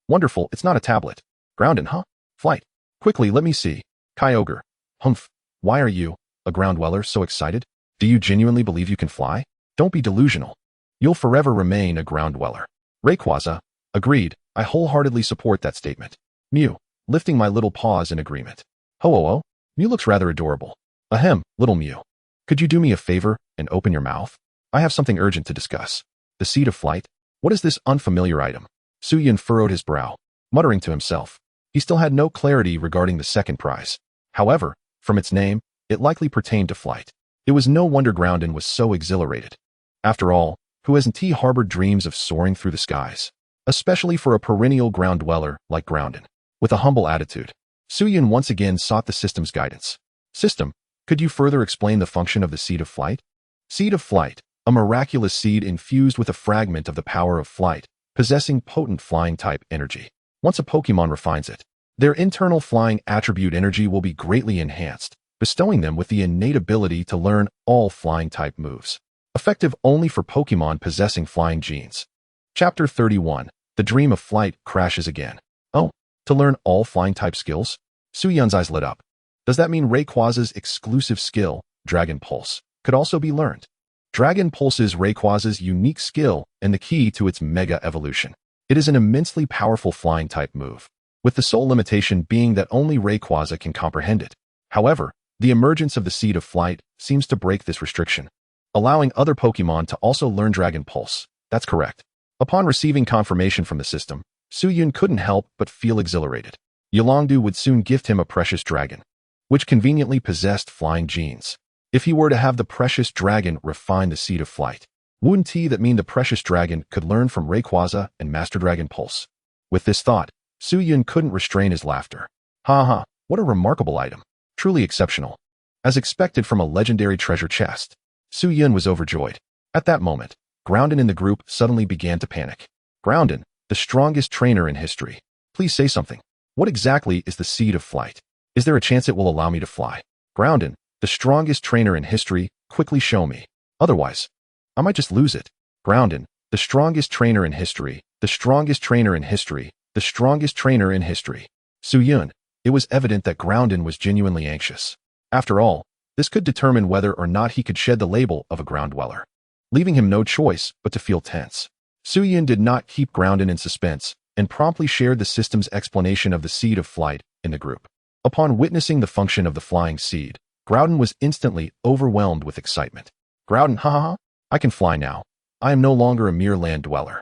Wonderful, it's not a tablet. Groudon, Flight. Quickly, let me see. Kyogre. Humph. Why are you, a ground dweller, so excited? Do you genuinely believe you can fly? Don't be delusional. You'll forever remain a ground dweller. Rayquaza. Agreed. I wholeheartedly support that statement. Mew. Lifting my little paws in agreement. Ho-oh-oh. Mew looks rather adorable. Ahem, little Mew. Could you do me a favor and open your mouth? I have something urgent to discuss. The Seed of Flight? What is this unfamiliar item? Suyun furrowed his brow, muttering to himself. He still had no clarity regarding the second prize. However, from its name, it likely pertained to flight. It was no wonder Groudon was so exhilarated. After all, who hasn't harbored dreams of soaring through the skies? Especially for a perennial ground dweller like Groudon. With a humble attitude, Suyun once again sought the system's guidance. System, could you further explain the function of the Seed of Flight? Seed of Flight, a miraculous seed infused with a fragment of the power of flight, possessing potent flying-type energy. Once a Pokemon refines it, their internal flying attribute energy will be greatly enhanced, bestowing them with the innate ability to learn all flying-type moves. Effective only for Pokemon possessing flying genes. Chapter 31. The Dream of Flight crashes again. Oh, to learn all flying-type skills? Suyun's eyes lit up. Does that mean Rayquaza's exclusive skill, Dragon Pulse, could also be learned? Dragon Pulse is Rayquaza's unique skill and the key to its Mega Evolution. It is an immensely powerful flying-type move, with the sole limitation being that only Rayquaza can comprehend it. However, the emergence of the Seed of Flight seems to break this restriction, allowing other Pokemon to also learn Dragon Pulse. That's correct. Upon receiving confirmation from the system, Suyun couldn't help but feel exhilarated. Yolongdu would soon gift him a precious dragon, which conveniently possessed flying genes. If he were to have the precious dragon refine the Seed of Flight, wouldn't that mean the precious dragon could learn from Rayquaza and Master Dragon Pulse? With this thought, Suyun couldn't restrain his laughter. What a remarkable item. Truly exceptional. As expected from a legendary treasure chest, Suyun was overjoyed. At that moment, Groudon in the group suddenly began to panic. Groudon, the strongest trainer in history. Please say something. What exactly is the Seed of Flight? Is there a chance it will allow me to fly? Groudon, the strongest trainer in history, quickly show me. Otherwise, I might just lose it. Groudon, the strongest trainer in history, the strongest trainer in history, the strongest trainer in history. Suyun, it was evident that Groudon was genuinely anxious. After all, this could determine whether or not he could shed the label of a ground dweller, leaving him no choice but to feel tense. Suyun did not keep Groudon in suspense and promptly shared the system's explanation of the Seed of Flight in the group. Upon witnessing the function of the flying seed, Groudon was instantly overwhelmed with excitement. Groudon, I can fly now. I am no longer a mere land dweller.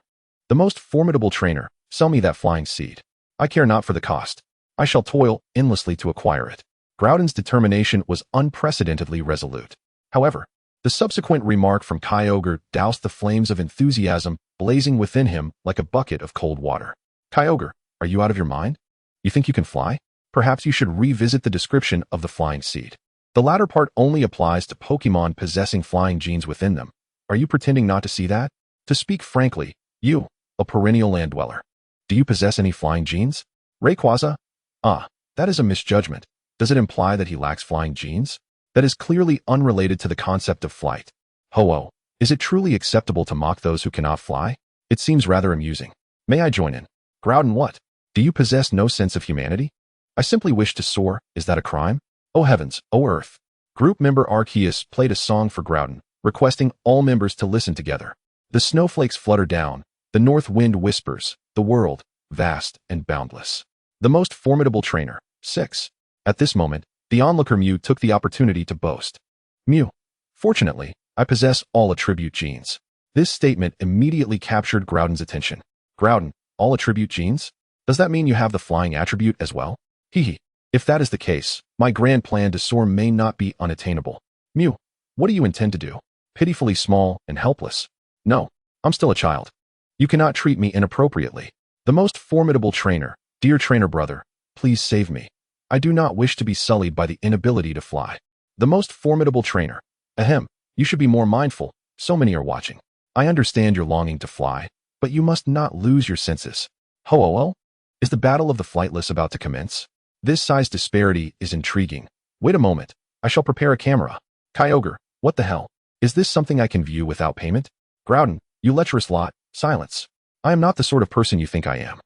The most formidable trainer, sell me that flying seed. I care not for the cost. I shall toil endlessly to acquire it. Groudon's determination was unprecedentedly resolute. However, the subsequent remark from Kyogre doused the flames of enthusiasm blazing within him like a bucket of cold water. Kyogre, are you out of your mind? You think you can fly? Perhaps you should revisit the description of the flying seed. The latter part only applies to Pokemon possessing flying genes within them. Are you pretending not to see that? To speak frankly, you, a perennial land dweller, do you possess any flying genes? Rayquaza? That is a misjudgment. Does it imply that he lacks flying genes? That is clearly unrelated to the concept of flight. Ho-oh, is it truly acceptable to mock those who cannot fly? It seems rather amusing. May I join in? Groudon, what? Do you possess no sense of humanity? I simply wish to soar. Is that a crime? Oh heavens, oh earth. Group member Arceus played a song for Groudon, requesting all members to listen together. The snowflakes flutter down, the north wind whispers, the world, vast and boundless. The most formidable trainer. 6. At this moment, the onlooker Mew took the opportunity to boast. Mew, fortunately, I possess all attribute genes. This statement immediately captured Groudon's attention. Groudon, all attribute genes? Does that mean you have the flying attribute as well? Hehe. If that is the case, my grand plan to soar may not be unattainable. Mew, what do you intend to do? Pitifully small and helpless. No, I'm still a child. You cannot treat me inappropriately. The most formidable trainer, Dear trainer brother, please save me. I do not wish to be sullied by the inability to fly. The most formidable trainer. Ahem, you should be more mindful, so many are watching. I understand your longing to fly, but you must not lose your senses. Ho-oh-oh? Is the battle of the flightless about to commence? This size disparity is intriguing. Wait a moment, I shall prepare a camera. Kyogre, what the hell? Is this something I can view without payment? Groudon, you lecherous lot, silence. I am not the sort of person you think I am.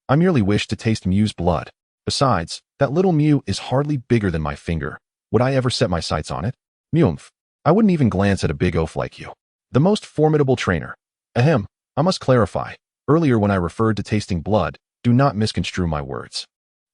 I merely wish to taste Mew's blood. Besides, that little Mew is hardly bigger than my finger. Would I ever set my sights on it? Mewmph. I wouldn't even glance at a big oaf like you. The most formidable trainer. Ahem, I must clarify. Earlier when I referred to tasting blood, do not misconstrue my words.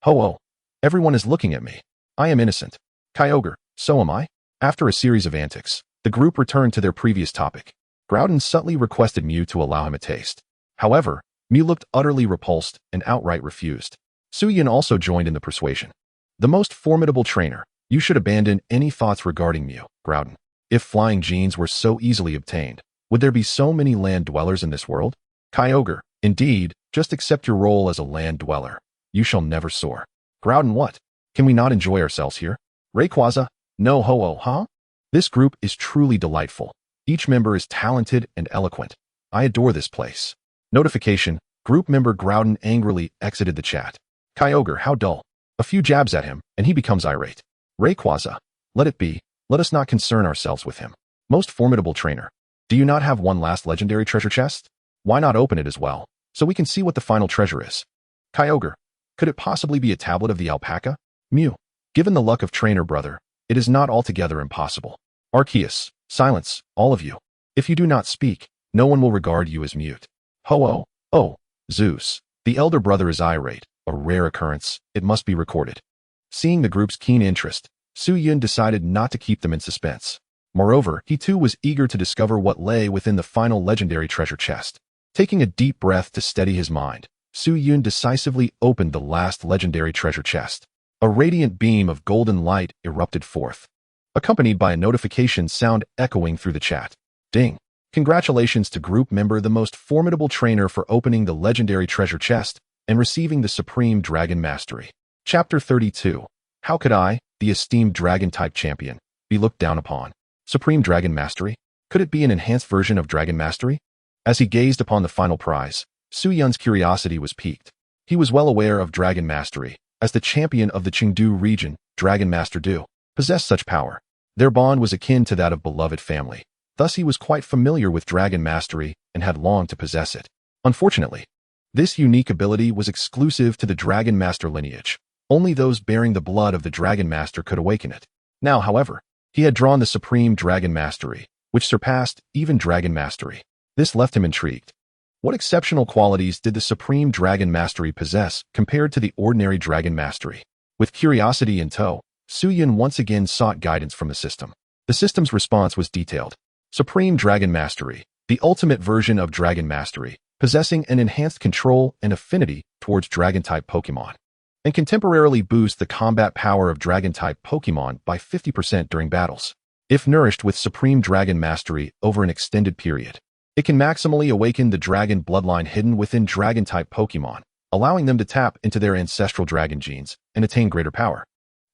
Ho-oh. Everyone is looking at me. I am innocent. Kyogre, so am I. After a series of antics, the group returned to their previous topic. Groudon subtly requested Mew to allow him a taste. However, Mew looked utterly repulsed and outright refused. Suyin also joined in the persuasion. The most formidable trainer. You should abandon any thoughts regarding Mew, Groudon. If flying genes were so easily obtained, would there be so many land dwellers in this world? Kyogre, indeed, just accept your role as a land dweller. You shall never soar. Groudon, what? Can we not enjoy ourselves here? Rayquaza, no ho-oh, huh? This group is truly delightful. Each member is talented and eloquent. I adore this place. Notification, group member Groudon angrily exited the chat. Kyogre, how dull. A few jabs at him, and he becomes irate. Rayquaza, let it be. Let us not concern ourselves with him. Most formidable trainer. Do you not have one last legendary treasure chest? Why not open it as well, so we can see what the final treasure is? Kyogre, could it possibly be a tablet of the alpaca? Mew, given the luck of trainer brother, it is not altogether impossible. Arceus, silence, all of you. If you do not speak, no one will regard you as mute. Ho-oh, oh, Zeus, the elder brother is irate, a rare occurrence, it must be recorded. Seeing the group's keen interest, Suyin decided not to keep them in suspense. Moreover, he too was eager to discover what lay within the final legendary treasure chest. Taking a deep breath to steady his mind, Suyin decisively opened the last legendary treasure chest. A radiant beam of golden light erupted forth, accompanied by a notification sound echoing through the chat. Ding! Congratulations to group member the most formidable trainer for opening the legendary treasure chest and receiving the Supreme Dragon Mastery. Chapter 32. How could I, the esteemed Dragon-type champion, be looked down upon? Supreme Dragon Mastery? Could it be an enhanced version of Dragon Mastery? As he gazed upon the final prize, Suyun's curiosity was piqued. He was well aware of Dragon Mastery, as the champion of the Chengdu region, Dragon Master Du, possessed such power. Their bond was akin to that of beloved family. Thus he was quite familiar with Dragon Mastery and had longed to possess it. Unfortunately, this unique ability was exclusive to the Dragon Master lineage. Only those bearing the blood of the Dragon Master could awaken it. Now, however, he had drawn the Supreme Dragon Mastery, which surpassed even Dragon Mastery. This left him intrigued. What exceptional qualities did the Supreme Dragon Mastery possess compared to the ordinary Dragon Mastery? With curiosity in tow, Suyin once again sought guidance from the system. The system's response was detailed. Supreme Dragon Mastery, the ultimate version of Dragon Mastery, possessing an enhanced control and affinity towards Dragon-type Pokémon, and can temporarily boost the combat power of Dragon-type Pokémon by 50% during battles. If nourished with Supreme Dragon Mastery over an extended period, it can maximally awaken the Dragon bloodline hidden within Dragon-type Pokémon, allowing them to tap into their ancestral Dragon genes and attain greater power,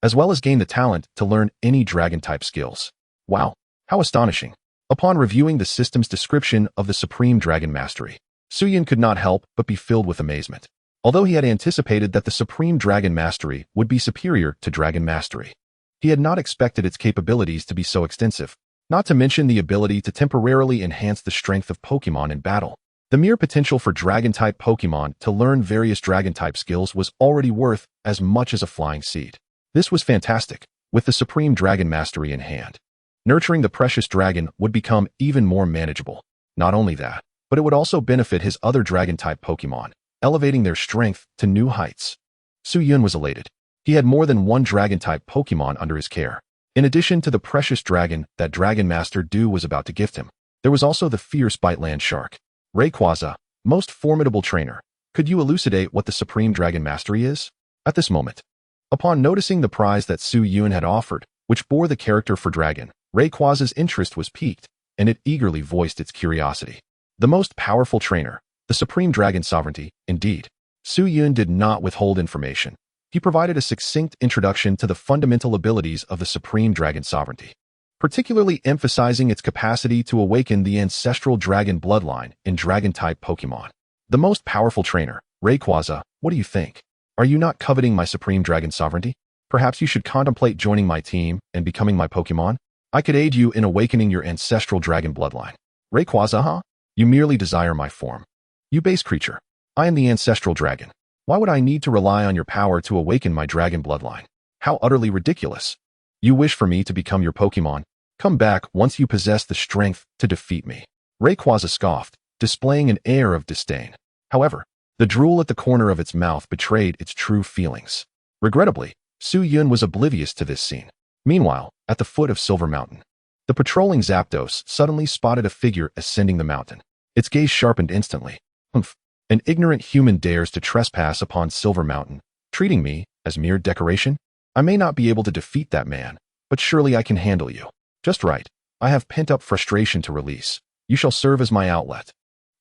as well as gain the talent to learn any Dragon-type skills. Wow, how astonishing! Upon reviewing the system's description of the Supreme Dragon Mastery, Suyin could not help but be filled with amazement. Although he had anticipated that the Supreme Dragon Mastery would be superior to Dragon Mastery, he had not expected its capabilities to be so extensive, not to mention the ability to temporarily enhance the strength of Pokémon in battle. The mere potential for Dragon-type Pokémon to learn various Dragon-type skills was already worth as much as a flying seed. This was fantastic. With the Supreme Dragon Mastery in hand, nurturing the precious dragon would become even more manageable. Not only that, but it would also benefit his other Dragon-type Pokémon, elevating their strength to new heights. Suyin was elated. He had more than one Dragon-type Pokémon under his care. In addition to the precious dragon that Dragon Master Du was about to gift him, there was also the fierce Biteland Shark. Rayquaza, most formidable trainer, could you elucidate what the Supreme Dragon Mastery is? At this moment, upon noticing the prize that Suyin had offered, which bore the character for dragon, Rayquaza's interest was piqued, and it eagerly voiced its curiosity. The most powerful trainer, the Supreme Dragon Sovereignty, indeed. Su Yun did not withhold information. He provided a succinct introduction to the fundamental abilities of the Supreme Dragon Sovereignty, particularly emphasizing its capacity to awaken the ancestral dragon bloodline in dragon-type Pokemon. The most powerful trainer, Rayquaza, what do you think? Are you not coveting my Supreme Dragon Sovereignty? Perhaps you should contemplate joining my team and becoming my Pokemon? I could aid you in awakening your ancestral dragon bloodline. Rayquaza, huh? You merely desire my form. You base creature. I am the ancestral dragon. Why would I need to rely on your power to awaken my dragon bloodline? How utterly ridiculous. You wish for me to become your Pokemon. Come back once you possess the strength to defeat me. Rayquaza scoffed, displaying an air of disdain. However, the drool at the corner of its mouth betrayed its true feelings. Regrettably, Su Yun was oblivious to this scene. Meanwhile, at the foot of Silver Mountain, the patrolling Zapdos suddenly spotted a figure ascending the mountain. Its gaze sharpened instantly. Humph. An ignorant human dares to trespass upon Silver Mountain, treating me as mere decoration? I may not be able to defeat that man, but surely I can handle you. Just right. I have pent-up frustration to release. You shall serve as my outlet.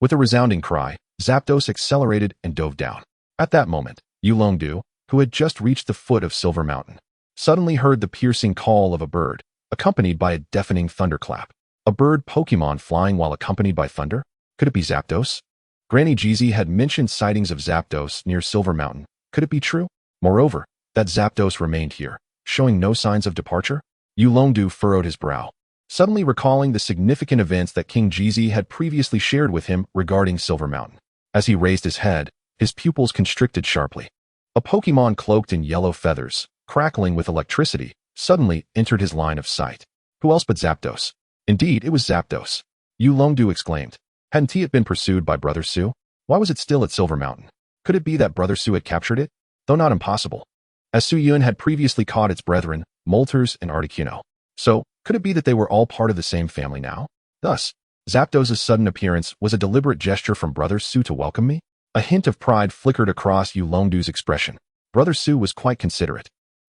With a resounding cry, Zapdos accelerated and dove down. At that moment, Yulongdu, who had just reached the foot of Silver Mountain, suddenly heard the piercing call of a bird, accompanied by a deafening thunderclap. A bird Pokemon flying while accompanied by thunder? Could it be Zapdos? Granny Jeezy had mentioned sightings of Zapdos near Silver Mountain. Could it be true? Moreover, that Zapdos remained here, showing no signs of departure? Yulongdu furrowed his brow, suddenly recalling the significant events that King Jeezy had previously shared with him regarding Silver Mountain. As he raised his head, his pupils constricted sharply. A Pokemon cloaked in yellow feathers, crackling with electricity, suddenly entered his line of sight. Who else but Zapdos? Indeed, it was Zapdos. Yulongdu exclaimed. Hadn't it been pursued by Brother Su? Why was it still at Silver Mountain? Could it be that Brother Su had captured it? Though not impossible, as Su Yun had previously caught its brethren, Moltres and Articuno. So, could it be that they were all part of the same family now? Thus, Zapdos' sudden appearance was a deliberate gesture from Brother Su to welcome me? A hint of pride flickered across Yulongdu's expression. Brother Su was quite considerate,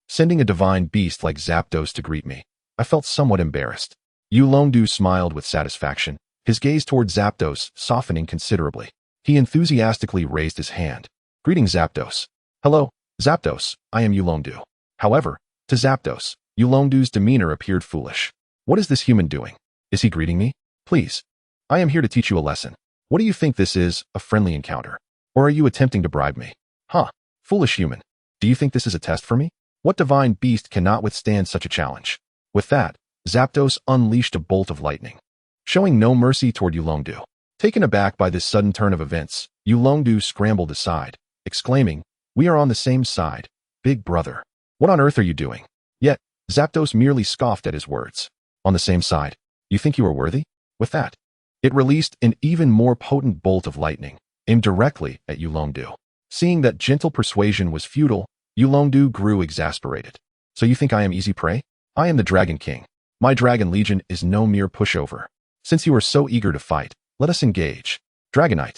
sending a divine beast like Zapdos to greet me. I felt somewhat embarrassed. Yulongdu smiled with satisfaction, his gaze toward Zapdos softening considerably. He enthusiastically raised his hand. Greetings, Zapdos. Hello, Zapdos, I am Yulongdu. However, to Zapdos, Yulongdu's demeanor appeared foolish. What is this human doing? Is he greeting me? Please. I am here to teach you a lesson. What do you think this is, a friendly encounter? Or are you attempting to bribe me? Huh, foolish human. Do you think this is a test for me? What divine beast cannot withstand such a challenge? With that, Zapdos unleashed a bolt of lightning, showing no mercy toward Yulongdu. Taken aback by this sudden turn of events, Yulongdu scrambled aside, exclaiming, We are on the same side, big brother. What on earth are you doing? Yet, Zapdos merely scoffed at his words. On the same side. You think you are worthy? With that, it released an even more potent bolt of lightning, aimed directly at Yulongdu. Seeing that gentle persuasion was futile, Yulongdu grew exasperated. So you think I am easy prey? I am the Dragon King. My Dragon Legion is no mere pushover. Since you are so eager to fight, let us engage. Dragonite,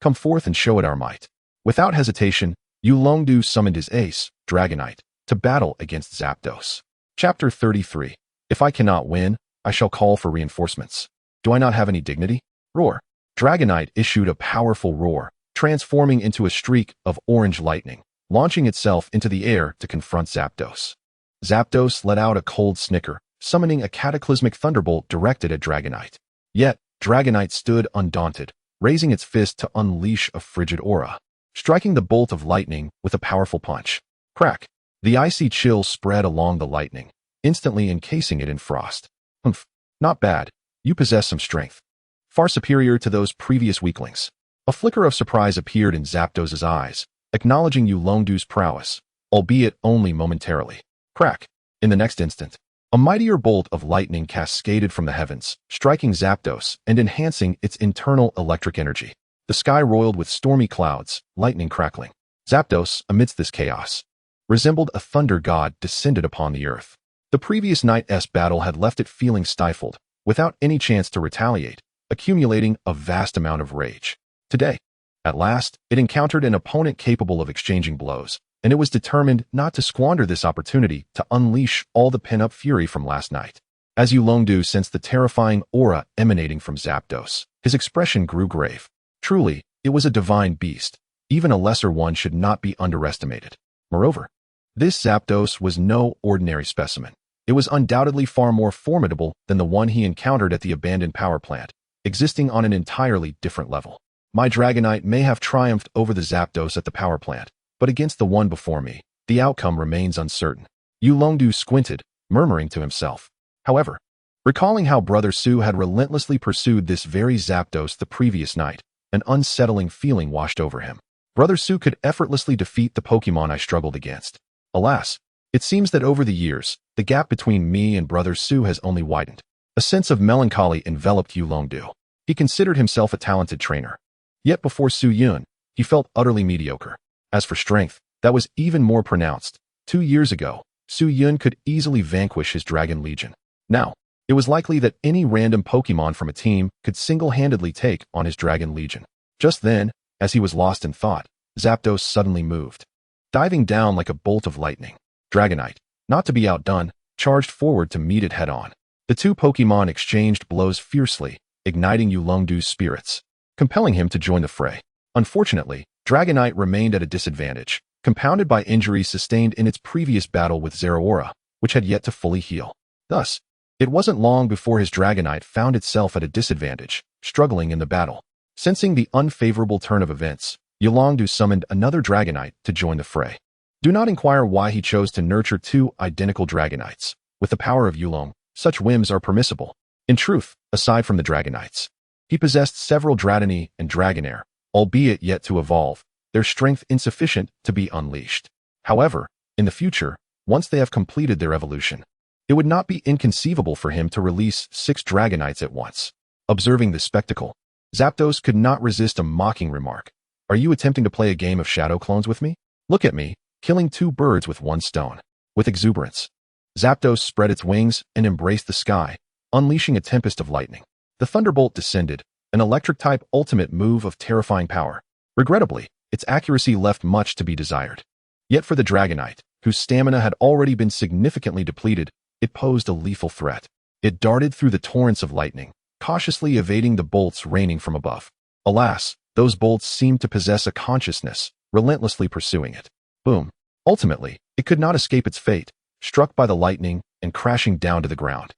come forth and show it our might. Without hesitation, Yulongdu summoned his ace, Dragonite, to battle against Zapdos. Chapter 33. If I cannot win, I shall call for reinforcements. Do I not have any dignity? Roar. Dragonite issued a powerful roar, transforming into a streak of orange lightning, launching itself into the air to confront Zapdos. Zapdos let out a cold snicker, summoning a cataclysmic thunderbolt directed at Dragonite. Yet, Dragonite stood undaunted, raising its fist to unleash a frigid aura, striking the bolt of lightning with a powerful punch. Crack! The icy chill spread along the lightning, instantly encasing it in frost. Humph, not bad. You possess some strength, far superior to those previous weaklings. A flicker of surprise appeared in Zapdos' eyes, acknowledging Yulongdu's prowess, albeit only momentarily. Crack! In the next instant, a mightier bolt of lightning cascaded from the heavens, striking Zapdos and enhancing its internal electric energy. The sky roiled with stormy clouds, lightning crackling. Zapdos, amidst this chaos, resembled a thunder god descended upon the earth. The previous night's battle had left it feeling stifled, without any chance to retaliate, accumulating a vast amount of rage. Today, at last, it encountered an opponent capable of exchanging blows, and it was determined not to squander this opportunity to unleash all the pent-up fury from last night. As Yulongdu sensed the terrifying aura emanating from Zapdos, his expression grew grave. Truly, it was a divine beast, even a lesser one should not be underestimated. Moreover, this Zapdos was no ordinary specimen. It was undoubtedly far more formidable than the one he encountered at the abandoned power plant, existing on an entirely different level. My Dragonite may have triumphed over the Zapdos at the power plant, but against the one before me, the outcome remains uncertain. Yulongdu squinted, murmuring to himself. However, recalling how Brother Su had relentlessly pursued this very Zapdos the previous night, an unsettling feeling washed over him. Brother Su could effortlessly defeat the Pokemon I struggled against. Alas, it seems that over the years, the gap between me and Brother Su has only widened. A sense of melancholy enveloped Yulongdu. He considered himself a talented trainer. Yet before Su Yun, he felt utterly mediocre. As for strength, that was even more pronounced. 2 years ago, Su Yun could easily vanquish his Dragon Legion. Now, it was likely that any random Pokemon from a team could single-handedly take on his Dragon Legion. Just then, as he was lost in thought, Zapdos suddenly moved. Diving down like a bolt of lightning, Dragonite, not to be outdone, charged forward to meet it head-on. The two Pokemon exchanged blows fiercely, igniting Yulongdu's spirits, compelling him to join the fray. Unfortunately, Dragonite remained at a disadvantage, compounded by injuries sustained in its previous battle with Zeraora, which had yet to fully heal. Thus, it wasn't long before his Dragonite found itself at a disadvantage, struggling in the battle. Sensing the unfavorable turn of events, Yulongdu summoned another Dragonite to join the fray. Do not inquire why he chose to nurture 2 identical Dragonites. With the power of Yulong, such whims are permissible. In truth, aside from the Dragonites, he possessed several Dratini and Dragonair, albeit yet to evolve, their strength insufficient to be unleashed. However, in the future, once they have completed their evolution, it would not be inconceivable for him to release 6 Dragonites at once. Observing this spectacle, Zapdos could not resist a mocking remark. Are you attempting to play a game of shadow clones with me? Look at me, killing 2 birds with 1 stone. With exuberance, Zapdos spread its wings and embraced the sky, unleashing a tempest of lightning. The Thunderbolt descended, an electric-type ultimate move of terrifying power. Regrettably, its accuracy left much to be desired. Yet for the Dragonite, whose stamina had already been significantly depleted, it posed a lethal threat. It darted through the torrents of lightning, cautiously evading the bolts raining from above. Alas, those bolts seemed to possess a consciousness, relentlessly pursuing it. Boom. Ultimately, it could not escape its fate, struck by the lightning and crashing down to the ground.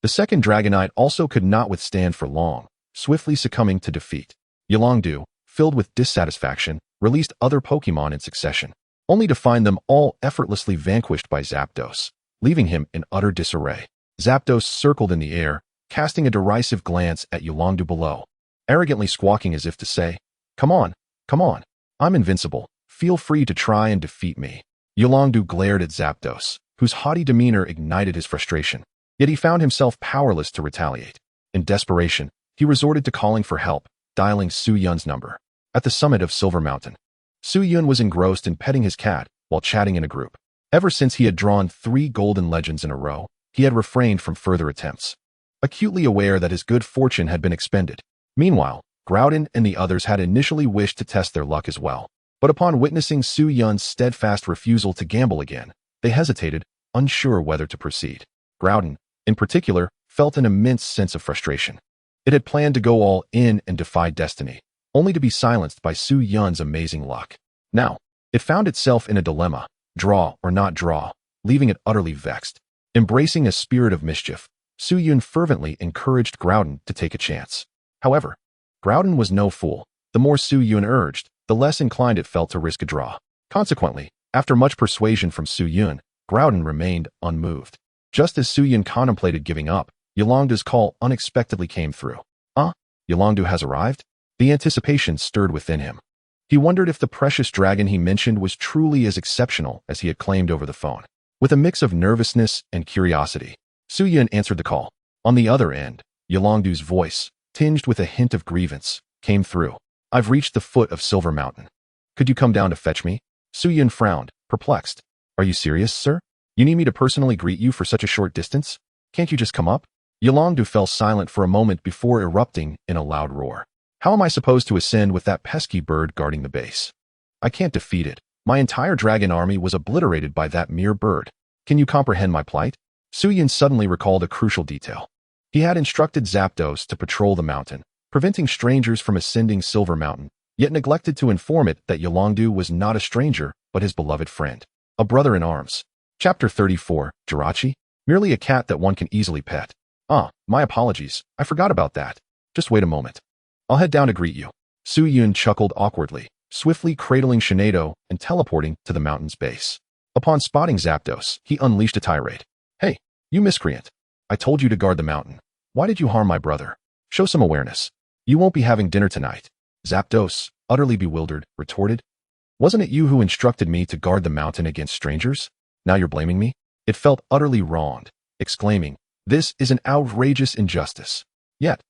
The second Dragonite also could not withstand for long, swiftly succumbing to defeat. Yulongdu, filled with dissatisfaction, released other Pokemon in succession, only to find them all effortlessly vanquished by Zapdos, leaving him in utter disarray. Zapdos circled in the air, casting a derisive glance at Yulongdu below, arrogantly squawking as if to say, come on, I'm invincible. Feel free to try and defeat me." Yulongdu glared at Zapdos, whose haughty demeanor ignited his frustration. Yet he found himself powerless to retaliate. In desperation, he resorted to calling for help, dialing Su Yun's number. At the summit of Silver Mountain, Su Yun was engrossed in petting his cat while chatting in a group. Ever since he had drawn 3 golden legends in a row, he had refrained from further attempts, acutely aware that his good fortune had been expended. Meanwhile, Groudon and the others had initially wished to test their luck as well. But upon witnessing Su Yun's steadfast refusal to gamble again, they hesitated, unsure whether to proceed. Groudon, in particular, felt an immense sense of frustration. It had planned to go all in and defy destiny, only to be silenced by Su Yun's amazing luck. Now, it found itself in a dilemma, draw or not draw, leaving it utterly vexed. Embracing a spirit of mischief, Su Yun fervently encouraged Groudon to take a chance. However, Groudon was no fool. The more Su Yun urged, the less inclined it felt to risk a draw. Consequently, after much persuasion from Su Yun, Groudon remained unmoved. Just as Su Yun contemplated giving up, Yulongdu's call unexpectedly came through. Yulongdu has arrived? The anticipation stirred within him. He wondered if the precious dragon he mentioned was truly as exceptional as he had claimed over the phone. With a mix of nervousness and curiosity, Su Yun answered the call. On the other end, Yulongdu's voice, tinged with a hint of grievance, came through. "I've reached the foot of Silver Mountain. Could you come down to fetch me?" Su Yun frowned, perplexed. "Are you serious, sir? You need me to personally greet you for such a short distance? Can't you just come up?" Yulongdu fell silent for a moment before erupting in a loud roar. "How am I supposed to ascend with that pesky bird guarding the base? I can't defeat it. My entire dragon army was obliterated by that mere bird. Can you comprehend my plight?" Su Yun suddenly recalled a crucial detail. He had instructed Zapdos to patrol the mountain, preventing strangers from ascending Silver Mountain, yet neglected to inform it that Yolongdu was not a stranger, but his beloved friend. A brother in arms. Chapter 34, Jirachi? Merely a cat that one can easily pet. Ah, my apologies, I forgot about that. Just wait a moment. I'll head down to greet you. Su Yun chuckled awkwardly, swiftly cradling Shinado and teleporting to the mountain's base. Upon spotting Zapdos, he unleashed a tirade. Hey, you miscreant. I told you to guard the mountain. Why did you harm my brother? Show some awareness. You won't be having dinner tonight. Zapdos, utterly bewildered, retorted. Wasn't it you who instructed me to guard the mountain against strangers? Now you're blaming me? It felt utterly wronged, exclaiming, this is an outrageous injustice. Yet,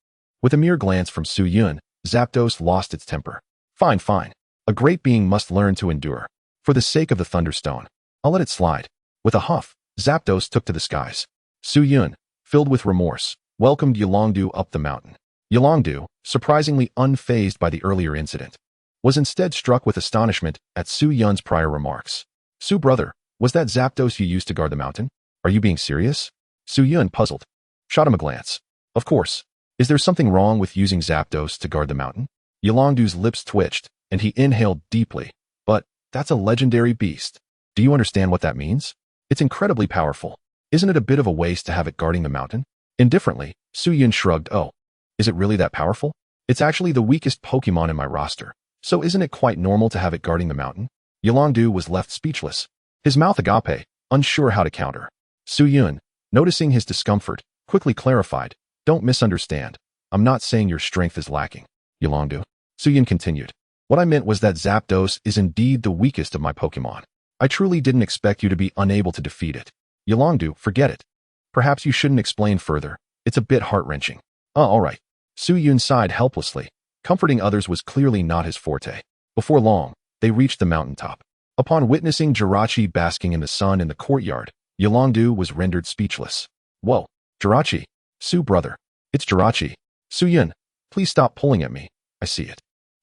with a mere glance from Su Yun, Zapdos lost its temper. Fine, fine. A great being must learn to endure. For the sake of the Thunderstone, I'll let it slide. With a huff, Zapdos took to the skies. Su Yun, filled with remorse, welcomed Yolongdu up the mountain. Yolongdu, surprisingly unfazed by the earlier incident, was instead struck with astonishment at Su Yun's prior remarks. Su brother, was that Zapdos you used to guard the mountain? Are you being serious? Su Yun, puzzled, shot him a glance. Of course. Is there something wrong with using Zapdos to guard the mountain? Yolongdu's lips twitched, and he inhaled deeply. But that's a legendary beast. Do you understand what that means? It's incredibly powerful. Isn't it a bit of a waste to have it guarding the mountain? Indifferently, Su Yun shrugged. Oh, is it really that powerful? It's actually the weakest Pokemon in my roster. So isn't it quite normal to have it guarding the mountain? Yolongdu was left speechless, his mouth agape, unsure how to counter. Su Yun, noticing his discomfort, quickly clarified. Don't misunderstand. I'm not saying your strength is lacking, Yolongdu. Su Yun continued. What I meant was that Zapdos is indeed the weakest of my Pokemon. I truly didn't expect you to be unable to defeat it. Yolongdu, forget it. Perhaps you shouldn't explain further. It's a bit heart-wrenching. All right. Su Yun sighed helplessly. Comforting others was clearly not his forte. Before long, they reached the mountaintop. Upon witnessing Jirachi basking in the sun in the courtyard, Yolongdu was rendered speechless. Whoa, Jirachi. Su brother. It's Jirachi. Su Yun, please stop pulling at me. I see it.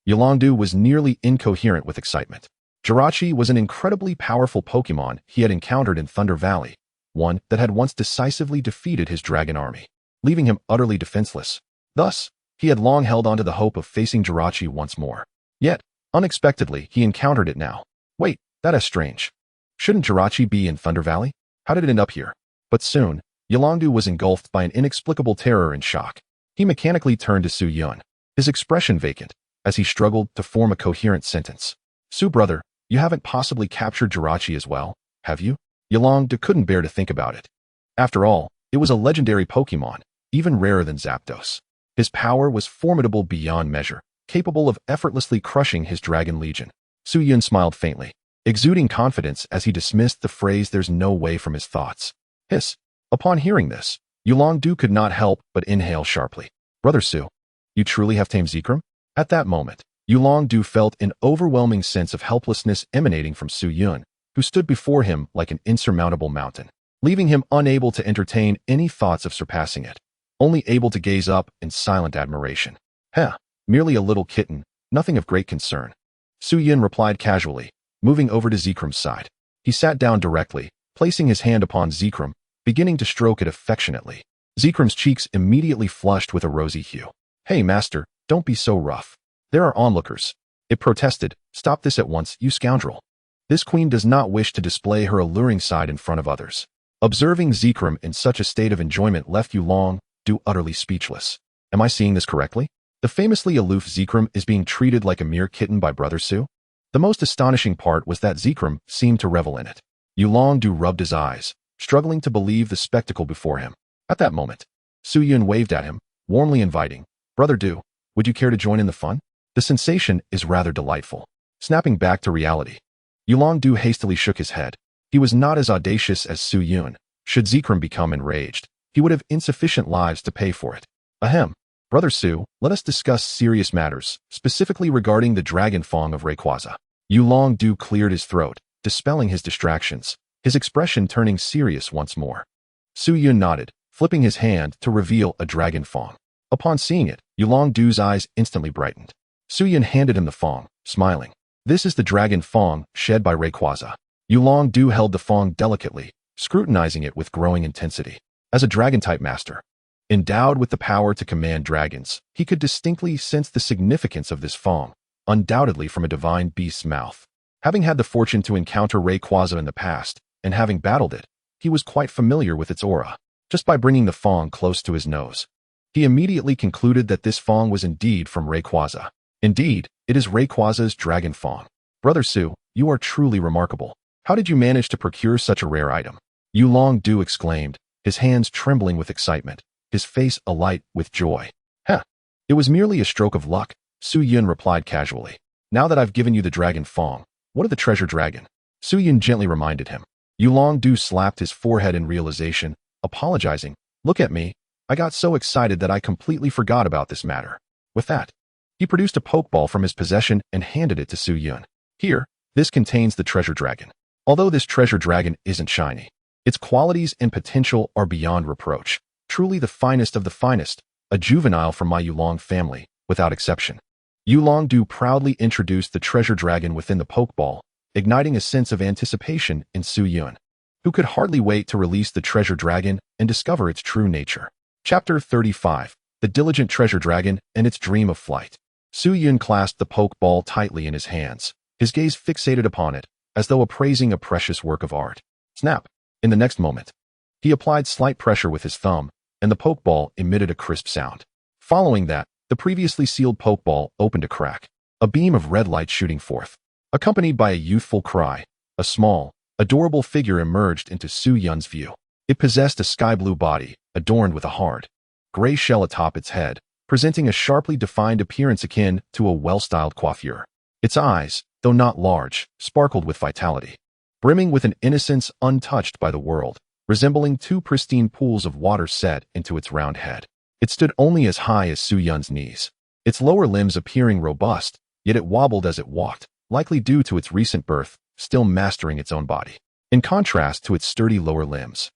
Yolongdu was nearly incoherent with excitement. Jirachi was an incredibly powerful Pokemon he had encountered in Thunder Valley, one that had once decisively defeated his dragon army, leaving him utterly defenseless. Thus, he had long held on to the hope of facing Jirachi once more. Yet, unexpectedly, he encountered it now. Wait, that is strange. Shouldn't Jirachi be in Thunder Valley? How did it end up here? But soon, Yolongdu was engulfed by an inexplicable terror and shock. He mechanically turned to Su Yun, his expression vacant, as he struggled to form a coherent sentence. Su brother, you haven't possibly captured Jirachi as well, have you? Yolongdu couldn't bear to think about it. After all, it was a legendary Pokemon, even rarer than Zapdos. His power was formidable beyond measure, capable of effortlessly crushing his Dragon Legion. Su Yun smiled faintly, exuding confidence as he dismissed the phrase "there's no way" from his thoughts. Hiss. Upon hearing this, Yolongdu could not help but inhale sharply. Brother Su, you truly have tamed Zekrom? At that moment, Yolongdu felt an overwhelming sense of helplessness emanating from Su Yun, who stood before him like an insurmountable mountain, leaving him unable to entertain any thoughts of surpassing it, only able to gaze up in silent admiration. Heh, merely a little kitten, nothing of great concern. Su Yun replied casually, moving over to Zekrom's side. He sat down directly, placing his hand upon Zekrom, beginning to stroke it affectionately. Zekrom's cheeks immediately flushed with a rosy hue. Hey, master, don't be so rough. There are onlookers. It protested. Stop this at once, you scoundrel. This queen does not wish to display her alluring side in front of others. Observing Zekrom in such a state of enjoyment left Yolongdu utterly speechless. Am I seeing this correctly? The famously aloof Zekrom is being treated like a mere kitten by Brother Su? The most astonishing part was that Zekrom seemed to revel in it. Yolongdu rubbed his eyes, struggling to believe the spectacle before him. At that moment, Su Yun waved at him, warmly inviting, Brother Du, would you care to join in the fun? The sensation is rather delightful. Snapping back to reality, Yolongdu hastily shook his head. He was not as audacious as Su Yun. Should Zekrom become enraged, he would have insufficient lives to pay for it. Ahem. Brother Su, let us discuss serious matters, specifically regarding the dragon fong of Rayquaza. Yolongdu cleared his throat, dispelling his distractions, his expression turning serious once more. Su Yun nodded, flipping his hand to reveal a dragon fong. Upon seeing it, Yolongdu's eyes instantly brightened. Su Yun handed him the fong, smiling. This is the dragon fong shed by Rayquaza. Yolongdu held the fong delicately, scrutinizing it with growing intensity. As a dragon-type master, endowed with the power to command dragons, he could distinctly sense the significance of this fong, undoubtedly from a divine beast's mouth. Having had the fortune to encounter Rayquaza in the past, and having battled it, he was quite familiar with its aura. Just by bringing the Fong close to his nose, he immediately concluded that this Fong was indeed from Rayquaza. Indeed, it is Rayquaza's Dragon Fong. Brother Su, you are truly remarkable. How did you manage to procure such a rare item? Yulong-Du exclaimed, his hands trembling with excitement, his face alight with joy. Heh, it was merely a stroke of luck, Su Yun replied casually. Now that I've given you the Dragon Fong, what of the treasure dragon? Su Yun gently reminded him. Yulong-Du slapped his forehead in realization, apologizing. Look at me, I got so excited that I completely forgot about this matter. With that, he produced a Pokeball from his possession and handed it to Su Yun. Here, this contains the treasure dragon. Although this treasure dragon isn't shiny, its qualities and potential are beyond reproach. Truly the finest of the finest, a juvenile from my Yulong family, without exception. Yulong-Du proudly introduced the treasure dragon within the Pokeball, igniting a sense of anticipation in Su Yun, who could hardly wait to release the treasure dragon and discover its true nature. Chapter 35. The Diligent Treasure Dragon and Its Dream of Flight. Su Yun clasped the Pokeball tightly in his hands, his gaze fixated upon it, as though appraising a precious work of art. Snap! In the next moment, he applied slight pressure with his thumb, and the Pokeball emitted a crisp sound. Following that, the previously sealed Pokeball opened a crack, a beam of red light shooting forth. Accompanied by a youthful cry, a small, adorable figure emerged into Su Yun's view. It possessed a sky-blue body, adorned with a hard, gray shell atop its head, presenting a sharply defined appearance akin to a well-styled coiffure. Its eyes, though not large, sparkled with vitality, brimming with an innocence untouched by the world, resembling two pristine pools of water set into its round head. It stood only as high as Su Yun's knees, its lower limbs appearing robust, yet it wobbled as it walked, likely due to its recent birth, still mastering its own body. In contrast to its sturdy lower limbs,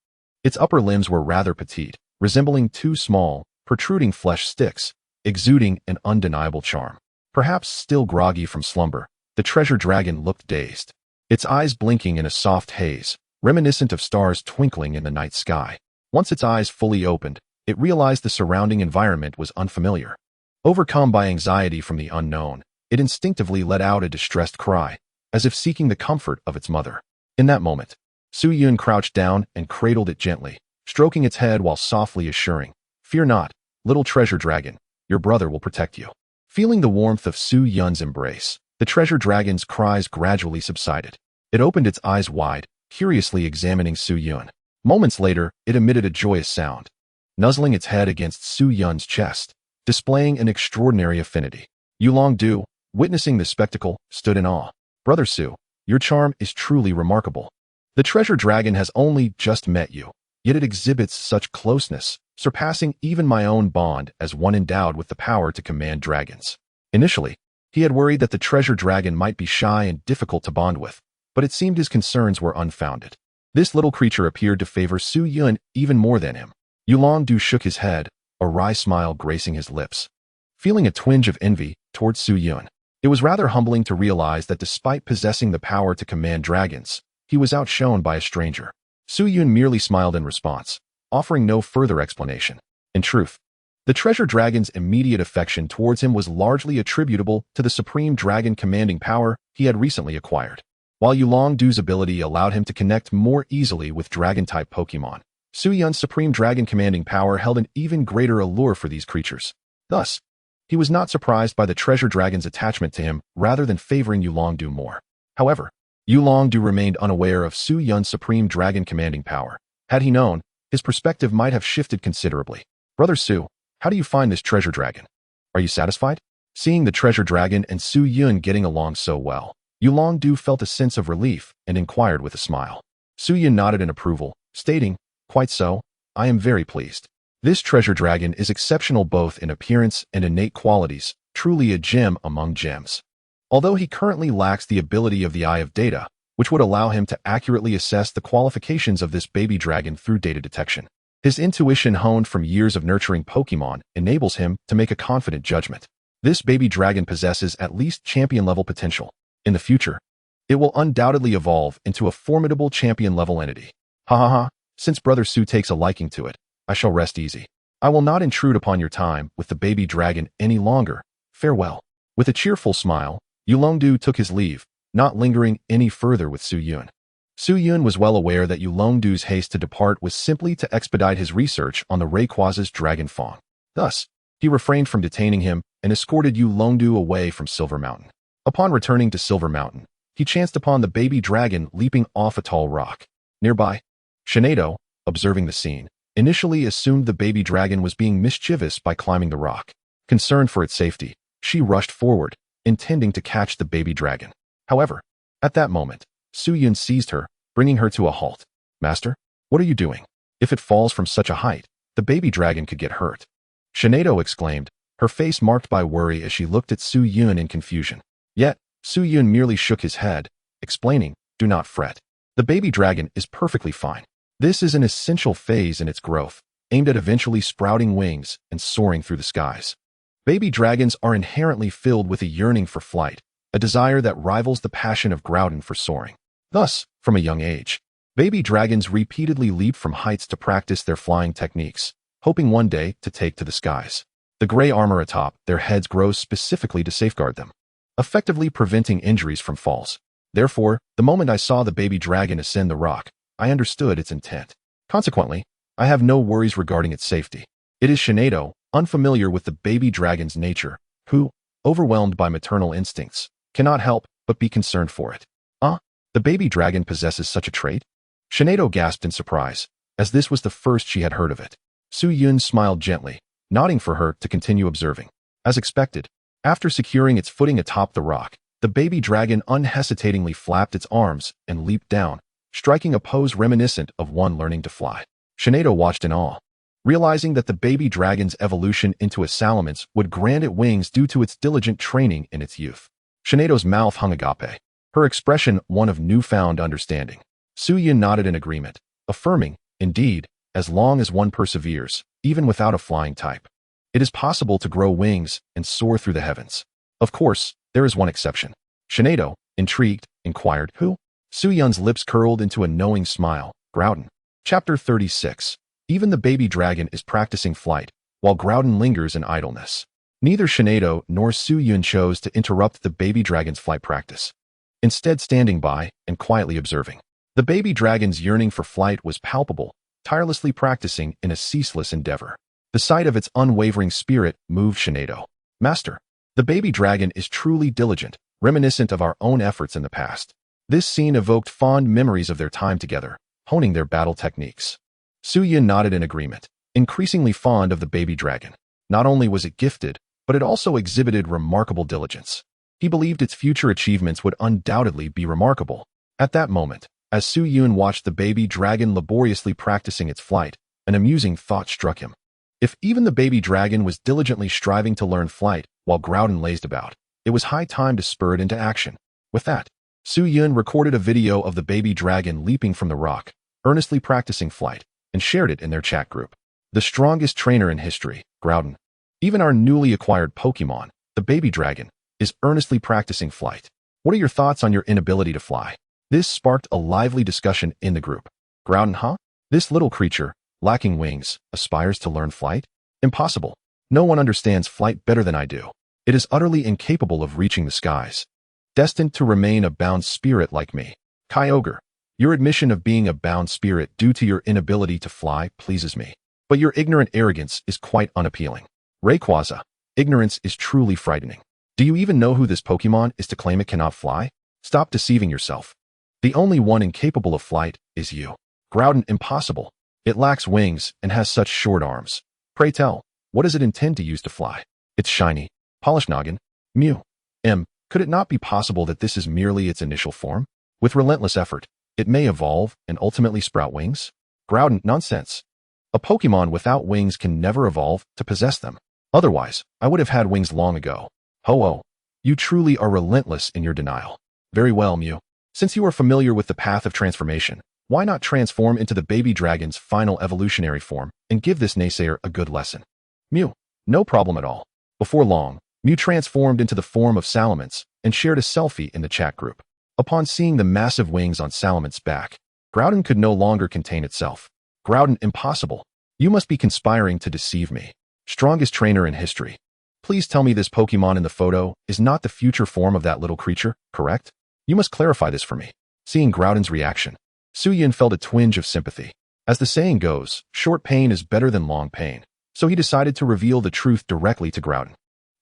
its upper limbs were rather petite, resembling two small, protruding flesh sticks, exuding an undeniable charm. Perhaps still groggy from slumber, the treasure dragon looked dazed, its eyes blinking in a soft haze, reminiscent of stars twinkling in the night sky. Once its eyes fully opened, it realized the surrounding environment was unfamiliar. Overcome by anxiety from the unknown, it instinctively let out a distressed cry, as if seeking the comfort of its mother. In that moment, Su Yun crouched down and cradled it gently, stroking its head while softly assuring, "Fear not, little treasure dragon, your brother will protect you." Feeling the warmth of Su Yun's embrace, the treasure dragon's cries gradually subsided. It opened its eyes wide, curiously examining Su Yun. Moments later, it emitted a joyous sound, nuzzling its head against Su Yun's chest, displaying an extraordinary affinity. Yulong-Du, witnessing this spectacle, stood in awe. "Brother Su, your charm is truly remarkable. The treasure dragon has only just met you, yet it exhibits such closeness, surpassing even my own bond as one endowed with the power to command dragons." Initially, he had worried that the treasure dragon might be shy and difficult to bond with, but it seemed his concerns were unfounded. This little creature appeared to favor Su Yun even more than him. Yulong-Du shook his head, a wry smile gracing his lips, feeling a twinge of envy towards Su Yun. It was rather humbling to realize that despite possessing the power to command dragons, he was outshone by a stranger. Su Yun merely smiled in response, offering no further explanation. In truth, the treasure dragon's immediate affection towards him was largely attributable to the supreme dragon commanding power he had recently acquired. While Yulong-Du's ability allowed him to connect more easily with dragon-type Pokemon, Su Yun's supreme dragon commanding power held an even greater allure for these creatures. Thus, he was not surprised by the treasure dragon's attachment to him rather than favoring Yulong-Du more. However, Yulong-Du remained unaware of Su Yun's supreme dragon commanding power. Had he known, his perspective might have shifted considerably. "Brother Su, how do you find this treasure dragon? Are you satisfied?" Seeing the treasure dragon and Su Yun getting along so well, Yulong-Du felt a sense of relief and inquired with a smile. Su Yun nodded in approval, stating, "Quite so, I am very pleased. This treasure dragon is exceptional both in appearance and innate qualities, truly a gem among gems." Although he currently lacks the ability of the Eye of Data, which would allow him to accurately assess the qualifications of this baby dragon through data detection, his intuition honed from years of nurturing Pokemon enables him to make a confident judgment. This baby dragon possesses at least champion-level potential. In the future, it will undoubtedly evolve into a formidable champion-level entity. Ha ha ha, since Brother Su takes a liking to it, I shall rest easy. I will not intrude upon your time with the baby dragon any longer. Farewell. With a cheerful smile, Yulongdu took his leave, not lingering any further with Su Yun. Su Yun was well aware that Yulongdu's haste to depart was simply to expedite his research on the Rayquaza's dragon fawn. Thus, he refrained from detaining him and escorted Yulongdu away from Silver Mountain. Upon returning to Silver Mountain, he chanced upon the baby dragon leaping off a tall rock. Nearby, Shinado, observing the scene, initially assumed the baby dragon was being mischievous by climbing the rock. Concerned for its safety, she rushed forward, intending to catch the baby dragon. However, at that moment, Su Yun seized her, bringing her to a halt. Master, what are you doing? If it falls from such a height, the baby dragon could get hurt. Shinado exclaimed, her face marked by worry as she looked at Su Yun in confusion. Yet, Su Yun merely shook his head, explaining, do not fret. The baby dragon is perfectly fine. This is an essential phase in its growth, aimed at eventually sprouting wings and soaring through the skies. Baby dragons are inherently filled with a yearning for flight, a desire that rivals the passion of Groudon for soaring. Thus, from a young age, baby dragons repeatedly leap from heights to practice their flying techniques, hoping one day to take to the skies. The gray armor atop their heads grows specifically to safeguard them, effectively preventing injuries from falls. Therefore, the moment I saw the baby dragon ascend the rock, I understood its intent. Consequently, I have no worries regarding its safety. It is Shinado, unfamiliar with the baby dragon's nature, who, overwhelmed by maternal instincts, cannot help but be concerned for it. The baby dragon possesses such a trait? Shinado gasped in surprise, as this was the first she had heard of it. Su Yun smiled gently, nodding for her to continue observing. As expected, after securing its footing atop the rock, the baby dragon unhesitatingly flapped its arms and leaped down, striking a pose reminiscent of one learning to fly. Shinado watched in awe, realizing that the baby dragon's evolution into a salamence would grant it wings due to its diligent training in its youth. Shinado's mouth hung agape, her expression one of newfound understanding. Su Yun nodded in agreement, affirming, indeed, as long as one perseveres, even without a flying type, it is possible to grow wings and soar through the heavens. Of course, there is one exception. Shinado, intrigued, inquired, who? Su Yun's lips curled into a knowing smile. Groudon. Chapter 36. Even the baby dragon is practicing flight, while Groudon lingers in idleness. Neither Shinado nor Su Yun chose to interrupt the baby dragon's flight practice, instead standing by and quietly observing. The baby dragon's yearning for flight was palpable, tirelessly practicing in a ceaseless endeavor. The sight of its unwavering spirit moved Shinado. Master, the baby dragon is truly diligent, reminiscent of our own efforts in the past. This scene evoked fond memories of their time together, honing their battle techniques. Su Yun nodded in agreement, increasingly fond of the baby dragon. Not only was it gifted, but it also exhibited remarkable diligence. He believed its future achievements would undoubtedly be remarkable. At that moment, as Su Yun watched the baby dragon laboriously practicing its flight, an amusing thought struck him. If even the baby dragon was diligently striving to learn flight while Groudon lazed about, it was high time to spur it into action. With that, Su Yun recorded a video of the baby dragon leaping from the rock, earnestly practicing flight, and shared it in their chat group. The strongest trainer in history, Groudon. Even our newly acquired Pokemon, the baby dragon, is earnestly practicing flight. What are your thoughts on your inability to fly? This sparked a lively discussion in the group. Groudon, huh? This little creature, lacking wings, aspires to learn flight? Impossible. No one understands flight better than I do. It is utterly incapable of reaching the skies. Destined to remain a bound spirit like me. Kyogre, your admission of being a bound spirit due to your inability to fly pleases me. But your ignorant arrogance is quite unappealing. Rayquaza, ignorance is truly frightening. Do you even know who this Pokemon is to claim it cannot fly? Stop deceiving yourself. The only one incapable of flight is you. Groudon, impossible. It lacks wings and has such short arms. Pray tell, what does it intend to use to fly? It's shiny, polished noggin. Mew. Could it not be possible that this is merely its initial form? With relentless effort, it may evolve and ultimately sprout wings? Groudon, nonsense. A Pokemon without wings can never evolve to possess them. Otherwise, I would have had wings long ago. Ho-oh. You truly are relentless in your denial. Very well, Mew. Since you are familiar with the path of transformation, why not transform into the baby dragon's final evolutionary form and give this naysayer a good lesson? Mew. No problem at all. Before long, Mew transformed into the form of Salamence and shared a selfie in the chat group. Upon seeing the massive wings on Salamence's back, Groudon could no longer contain itself. Groudon, impossible. You must be conspiring to deceive me. Strongest trainer in history. Please tell me this Pokemon in the photo is not the future form of that little creature, correct? You must clarify this for me. Seeing Groudon's reaction, Suyin felt a twinge of sympathy. As the saying goes, short pain is better than long pain, so he decided to reveal the truth directly to Groudon.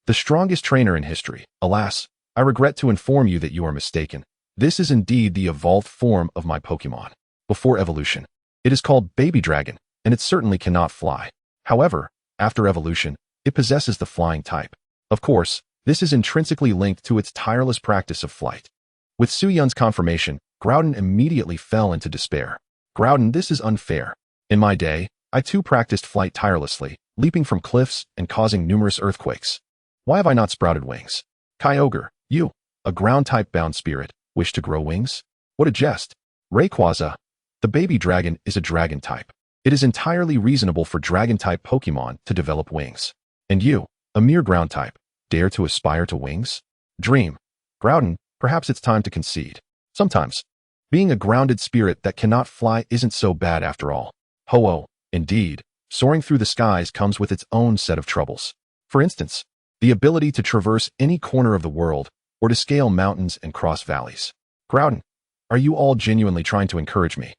The strongest trainer in history. Alas, I regret to inform you that you are mistaken. This is indeed the evolved form of my Pokemon. Before evolution, it is called Baby Dragon, and it certainly cannot fly. However, after evolution, it possesses the flying type. Of course, this is intrinsically linked to its tireless practice of flight. With Suyun's confirmation, Groudon immediately fell into despair. Groudon, this is unfair. In my day, I too practiced flight tirelessly, leaping from cliffs and causing numerous earthquakes. Why have I not sprouted wings? Kyogre, you, a ground-type bound spirit, wish to grow wings? What a jest. Rayquaza, the baby dragon is a dragon type. It is entirely reasonable for dragon-type Pokemon to develop wings. And you, a mere ground type, dare to aspire to wings? Dream. Groudon, perhaps it's time to concede. Sometimes, being a grounded spirit that cannot fly isn't so bad after all. Ho-oh, indeed, soaring through the skies comes with its own set of troubles. For instance, the ability to traverse any corner of the world or to scale mountains and cross valleys. Groudon, are you all genuinely trying to encourage me?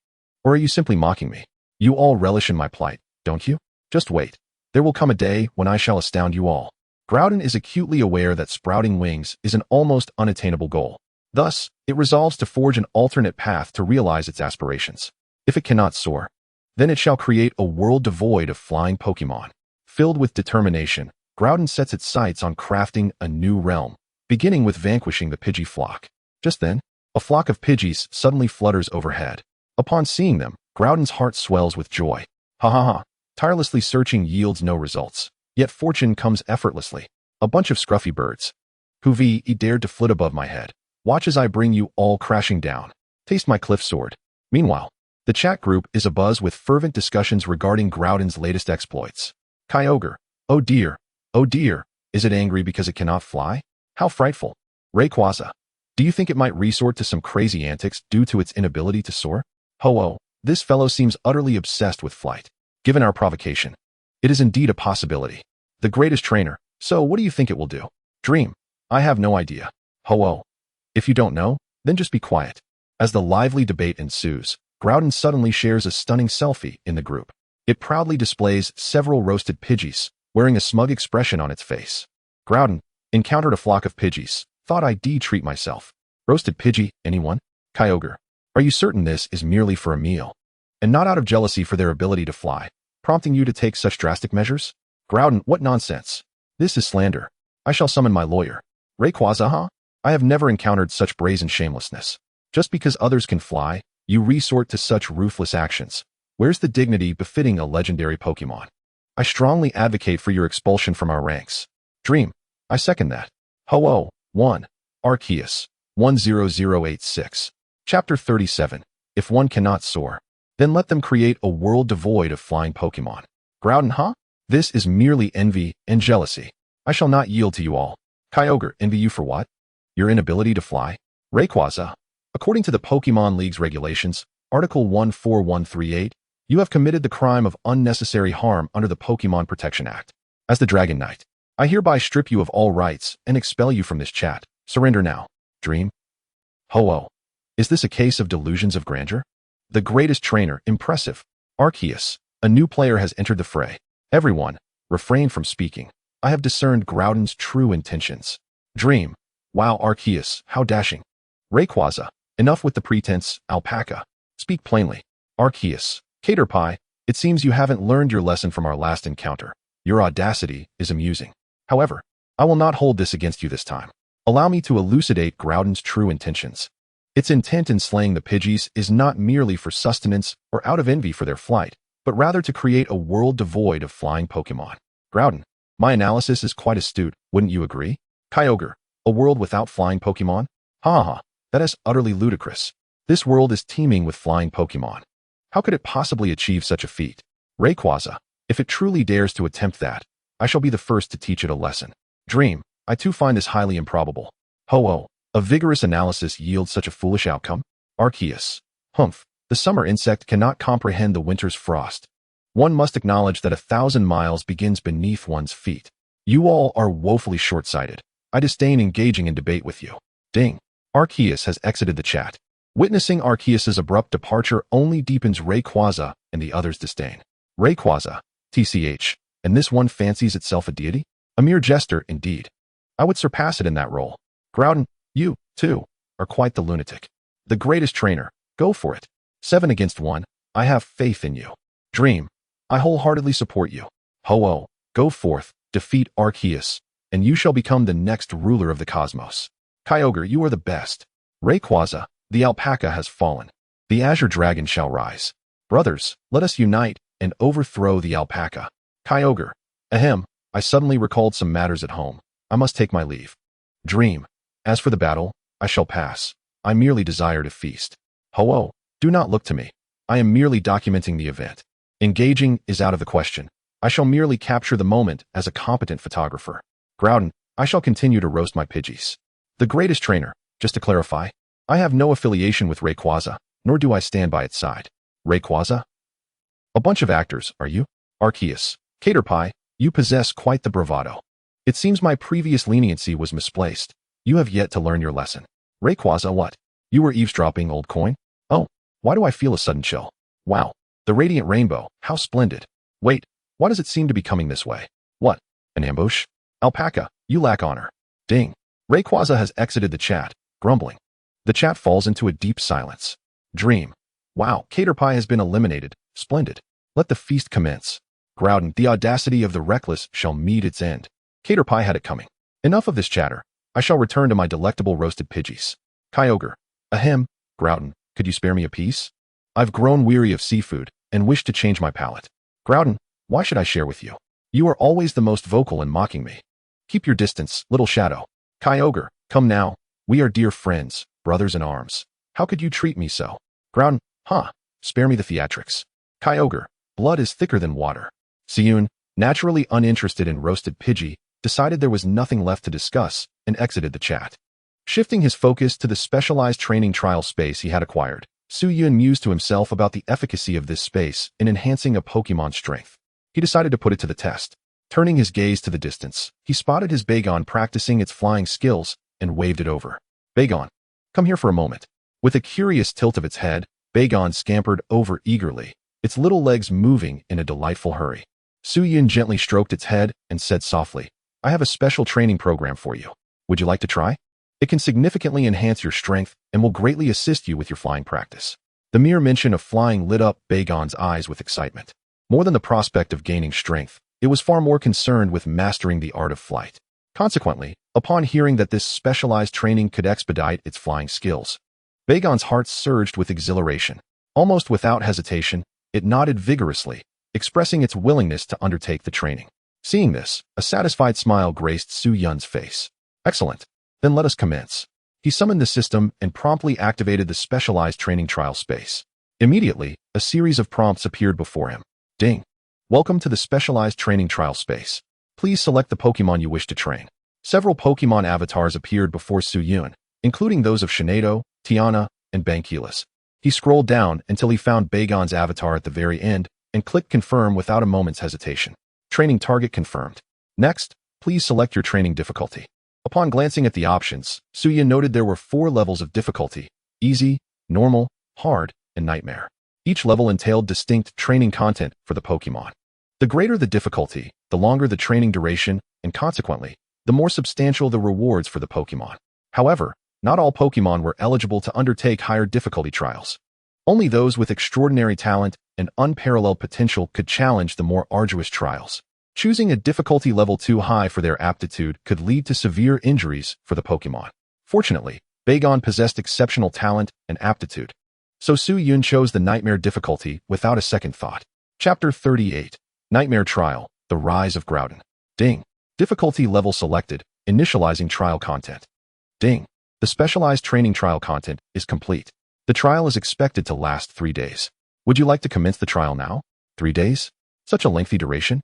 Or are you simply mocking me? You all relish in my plight, don't you? Just wait. There will come a day when I shall astound you all. Groudon is acutely aware that sprouting wings is an almost unattainable goal. Thus, it resolves to forge an alternate path to realize its aspirations. If it cannot soar, then it shall create a world devoid of flying Pokemon. Filled with determination, Groudon sets its sights on crafting a new realm, beginning with vanquishing the Pidgey flock. Just then, a flock of Pidgeys suddenly flutters overhead. Upon seeing them, Groudon's heart swells with joy. Ha ha ha. Tirelessly searching yields no results, yet fortune comes effortlessly. A bunch of scruffy birds. He dared to flit above my head. Watch as I bring you all crashing down. Taste my cliff sword. Meanwhile, the chat group is abuzz with fervent discussions regarding Groudon's latest exploits. Kyogre, oh dear, is it angry because it cannot fly? How frightful. Rayquaza, do you think it might resort to some crazy antics due to its inability to soar? Ho-oh, this fellow seems utterly obsessed with flight. Given our provocation, it is indeed a possibility. The greatest trainer, so what do you think it will do? Dream, I have no idea. Ho-oh. If you don't know, then just be quiet. As the lively debate ensues, Groudon suddenly shares a stunning selfie in the group. It proudly displays several roasted Pidgeys, wearing a smug expression on its face. Groudon encountered a flock of Pidgeys, thought I'd treat myself. Roasted Pidgey, anyone? Kyogre, are you certain this is merely for a meal? And not out of jealousy for their ability to fly, prompting you to take such drastic measures? Groudon, what nonsense. This is slander. I shall summon my lawyer. Rayquaza, huh? I have never encountered such brazen shamelessness. Just because others can fly, you resort to such ruthless actions. Where's the dignity befitting a legendary Pokemon? I strongly advocate for your expulsion from our ranks. Dream, I second that. Ho-oh, 1. Arceus, 10086. Chapter 37. If one cannot soar, then let them create a world devoid of flying Pokemon. Groudon, huh? This is merely envy and jealousy. I shall not yield to you all. Kyogre, envy you for what? Your inability to fly? Rayquaza, according to the Pokemon League's regulations, Article 14138, you have committed the crime of unnecessary harm under the Pokemon Protection Act. As the Dragon Knight, I hereby strip you of all rights and expel you from this chat. Surrender now. Dream. Ho-oh. Is this a case of delusions of grandeur? The greatest trainer, impressive. Arceus, a new player has entered the fray. Everyone, refrain from speaking. I have discerned Groudon's true intentions. Dream. Wow, Arceus, how dashing. Rayquaza, enough with the pretense, alpaca. Speak plainly. Arceus, Caterpie, it seems you haven't learned your lesson from our last encounter. Your audacity is amusing. However, I will not hold this against you this time. Allow me to elucidate Groudon's true intentions. Its intent in slaying the Pidgeys is not merely for sustenance or out of envy for their flight, but rather to create a world devoid of flying Pokemon. Groudon, my analysis is quite astute, wouldn't you agree? Kyogre, a world without flying Pokemon? Ha ha, that is utterly ludicrous. This world is teeming with flying Pokemon. How could it possibly achieve such a feat? Rayquaza, if it truly dares to attempt that, I shall be the first to teach it a lesson. Dream, I too find this highly improbable. Ho-oh, a vigorous analysis yields such a foolish outcome? Arceus, humph, the summer insect cannot comprehend the winter's frost. One must acknowledge that 1,000 miles begins beneath one's feet. You all are woefully short-sighted. I disdain engaging in debate with you. Ding. Arceus has exited the chat. Witnessing Arceus's abrupt departure only deepens Rayquaza and the others' disdain. Rayquaza, TCH, and this one fancies itself a deity? A mere jester, indeed. I would surpass it in that role. Groudon, you, too, are quite the lunatic. The greatest trainer, go for it. 7 against 1, I have faith in you. Dream, I wholeheartedly support you. Ho-Oh, go forth, defeat Arceus, and you shall become the next ruler of the cosmos. Kyogre, you are the best. Rayquaza, the alpaca has fallen. The azure dragon shall rise. Brothers, let us unite and overthrow the alpaca. Kyogre, ahem, I suddenly recalled some matters at home. I must take my leave. Dream, as for the battle, I shall pass. I merely desire to feast. Ho-Oh, do not look to me. I am merely documenting the event. Engaging is out of the question. I shall merely capture the moment as a competent photographer. Groudon, I shall continue to roast my Pidgeys. The greatest trainer, just to clarify, I have no affiliation with Rayquaza, nor do I stand by its side. Rayquaza? A bunch of actors, are you? Arceus, Caterpie, you possess quite the bravado. It seems my previous leniency was misplaced. You have yet to learn your lesson. Rayquaza, what? You were eavesdropping, old coin? Oh, why do I feel a sudden chill? Wow, the radiant rainbow, how splendid. Wait, why does it seem to be coming this way? What? An ambush? Alpaca, you lack honor. Ding. Rayquaza has exited the chat, grumbling. The chat falls into a deep silence. Dream. Wow, Caterpie has been eliminated. Splendid. Let the feast commence. Groudon, the audacity of the reckless shall meet its end. Caterpie had it coming. Enough of this chatter. I shall return to my delectable roasted Pidgeys. Kyogre. Ahem. Groudon, could you spare me a piece? I've grown weary of seafood and wish to change my palate. Groudon, why should I share with you? You are always the most vocal in mocking me. Keep your distance, little shadow. Kyogre, come now. We are dear friends, brothers in arms. How could you treat me so? Groudon, spare me the theatrics. Kyogre, blood is thicker than water. Seiyun, naturally uninterested in roasted Pidgey, decided there was nothing left to discuss and exited the chat. Shifting his focus to the specialized training trial space he had acquired, Seiyun mused to himself about the efficacy of this space in enhancing a Pokemon's strength. He decided to put it to the test. Turning his gaze to the distance, he spotted his Bagon practicing its flying skills and waved it over. Bagon, come here for a moment. With a curious tilt of its head, Bagon scampered over eagerly, its little legs moving in a delightful hurry. Seiyun gently stroked its head and said softly, I have a special training program for you. Would you like to try? It can significantly enhance your strength and will greatly assist you with your flying practice. The mere mention of flying lit up Bagon's eyes with excitement. More than the prospect of gaining strength, it was far more concerned with mastering the art of flight. Consequently, upon hearing that this specialized training could expedite its flying skills, Bagon's heart surged with exhilaration. Almost without hesitation, it nodded vigorously, expressing its willingness to undertake the training. Seeing this, a satisfied smile graced Seiyun's face. Excellent. Then let us commence. He summoned the system and promptly activated the specialized training trial space. Immediately, a series of prompts appeared before him. Ding. Welcome to the specialized training trial space. Please select the Pokemon you wish to train. Several Pokemon avatars appeared before Seiyun, including those of Shinado, Tiana, and Banquilis. He scrolled down until he found Bagon's avatar at the very end and clicked confirm without a moment's hesitation. Training target confirmed. Next, please select your training difficulty. Upon glancing at the options, Seiyun noted there were 4 levels of difficulty: easy, normal, hard, and nightmare. Each level entailed distinct training content for the Pokemon. The greater the difficulty, the longer the training duration, and consequently, the more substantial the rewards for the Pokemon. However, not all Pokemon were eligible to undertake higher difficulty trials. Only those with extraordinary talent and unparalleled potential could challenge the more arduous trials. Choosing a difficulty level too high for their aptitude could lead to severe injuries for the Pokemon. Fortunately, Bagon possessed exceptional talent and aptitude. So Seiyun chose the Nightmare difficulty without a second thought. Chapter 38. Nightmare Trial, The Rise of Groudon. Ding. Difficulty level selected, initializing trial content. Ding. The specialized training trial content is complete. The trial is expected to last 3 days. Would you like to commence the trial now? 3 days? Such a lengthy duration?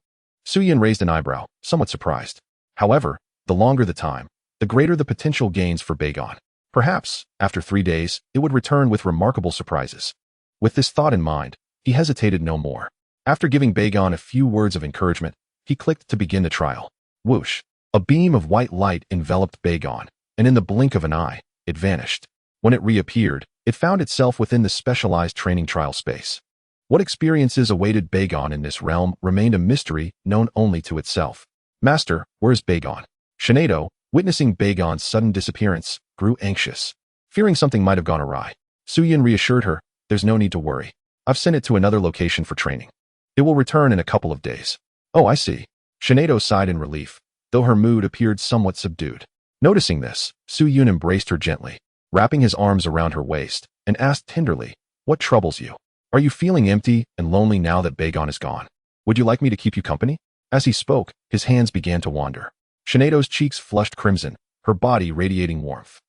Seiyun raised an eyebrow, somewhat surprised. However, the longer the time, the greater the potential gains for Bagon. Perhaps, after 3 days, it would return with remarkable surprises. With this thought in mind, he hesitated no more. After giving Bagon a few words of encouragement, he clicked to begin the trial. Whoosh! A beam of white light enveloped Bagon, and in the blink of an eye, it vanished. When it reappeared, it found itself within the specialized training trial space. What experiences awaited Bagon in this realm remained a mystery known only to itself. Master, where's Bagon? Shinado, witnessing Bagon's sudden disappearance, grew anxious. Fearing something might have gone awry, Suyin reassured her, there's no need to worry. I've sent it to another location for training. It will return in a couple of days. Oh, I see. Shinado sighed in relief, though her mood appeared somewhat subdued. Noticing this, Suyin embraced her gently, wrapping his arms around her waist, and asked tenderly, what troubles you? Are you feeling empty and lonely now that Bagon is gone? Would you like me to keep you company? As he spoke, his hands began to wander. Shinado's cheeks flushed crimson, her body radiating warmth.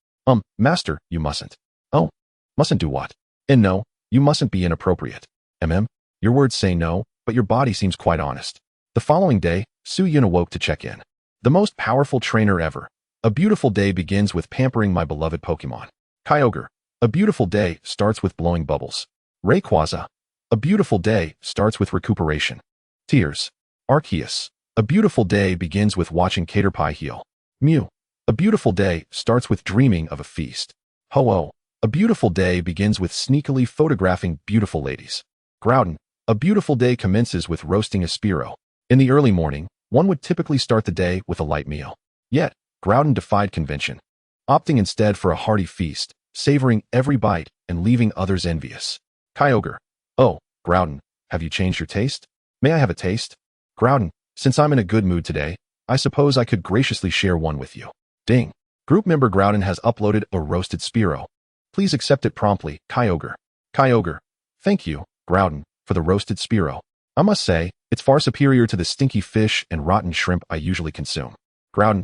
Master, you mustn't. Oh, mustn't do what? And no, you mustn't be inappropriate. Your words say no, but your body seems quite honest. The following day, Suyin awoke to check in. The most powerful trainer ever. A beautiful day begins with pampering my beloved Pokemon. Kyogre. A beautiful day starts with blowing bubbles. Rayquaza. A beautiful day starts with recuperation. Tears. Arceus. A beautiful day begins with watching Caterpie heal. Mew. A beautiful day starts with dreaming of a feast. Ho-Oh. A beautiful day begins with sneakily photographing beautiful ladies. Groudon. A beautiful day commences with roasting a Spearow. In the early morning, one would typically start the day with a light meal. Yet, Groudon defied convention, opting instead for a hearty feast, savoring every bite and leaving others envious. Kyogre. Oh, Groudon, have you changed your taste? May I have a taste? Groudon, since I'm in a good mood today, I suppose I could graciously share one with you. Ding. Group member Groudon has uploaded a roasted Spearow. Please accept it promptly, Kyogre. Kyogre. Thank you, Groudon, for the roasted Spearow. I must say, it's far superior to the stinky fish and rotten shrimp I usually consume. Groudon.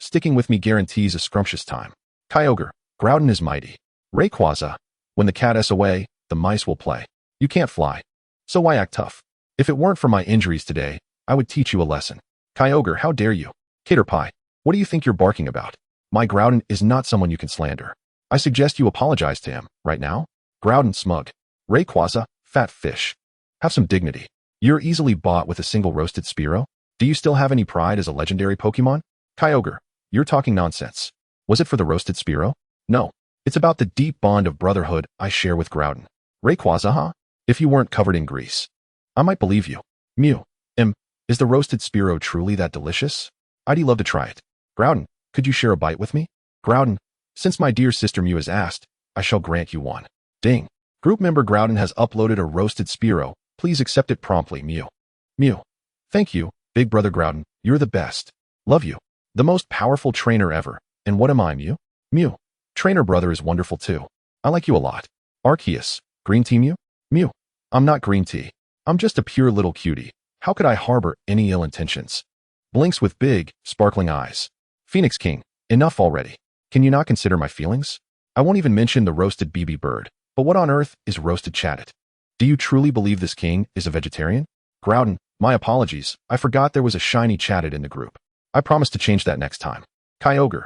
Sticking with me guarantees a scrumptious time. Kyogre. Groudon is mighty. Rayquaza. When the cat is away, the mice will play. You can't fly. So why act tough? If it weren't for my injuries today, I would teach you a lesson. Kyogre, how dare you? Caterpie. What do you think you're barking about? My Groudon is not someone you can slander. I suggest you apologize to him, right now? Groudon smug. Rayquaza, fat fish. Have some dignity. You're easily bought with a single roasted Spearow? Do you still have any pride as a legendary Pokemon? Kyogre, you're talking nonsense. Was it for the roasted Spearow? No. It's about the deep bond of brotherhood I share with Groudon. Rayquaza, huh? If you weren't covered in grease, I might believe you. Mew. Is the roasted Spearow truly that delicious? I'd love to try it. Groudon, could you share a bite with me? Groudon, since my dear sister Mew has asked, I shall grant you one. Ding. Group member Groudon has uploaded a roasted Spearow. Please accept it promptly, Mew. Mew. Thank you, big brother Groudon. You're the best. Love you. The most powerful trainer ever. And what am I, Mew? Mew. Trainer brother is wonderful too. I like you a lot. Arceus. Green tea, Mew? Mew. I'm not green tea. I'm just a pure little cutie. How could I harbor any ill intentions? Blinks with big, sparkling eyes. Phoenix King. Enough already. Can you not consider my feelings? I won't even mention the roasted BB bird, but what on earth is roasted Chatot? Do you truly believe this king is a vegetarian? Groudon, my apologies. I forgot there was a shiny Chatot in the group. I promise to change that next time. Kyogre.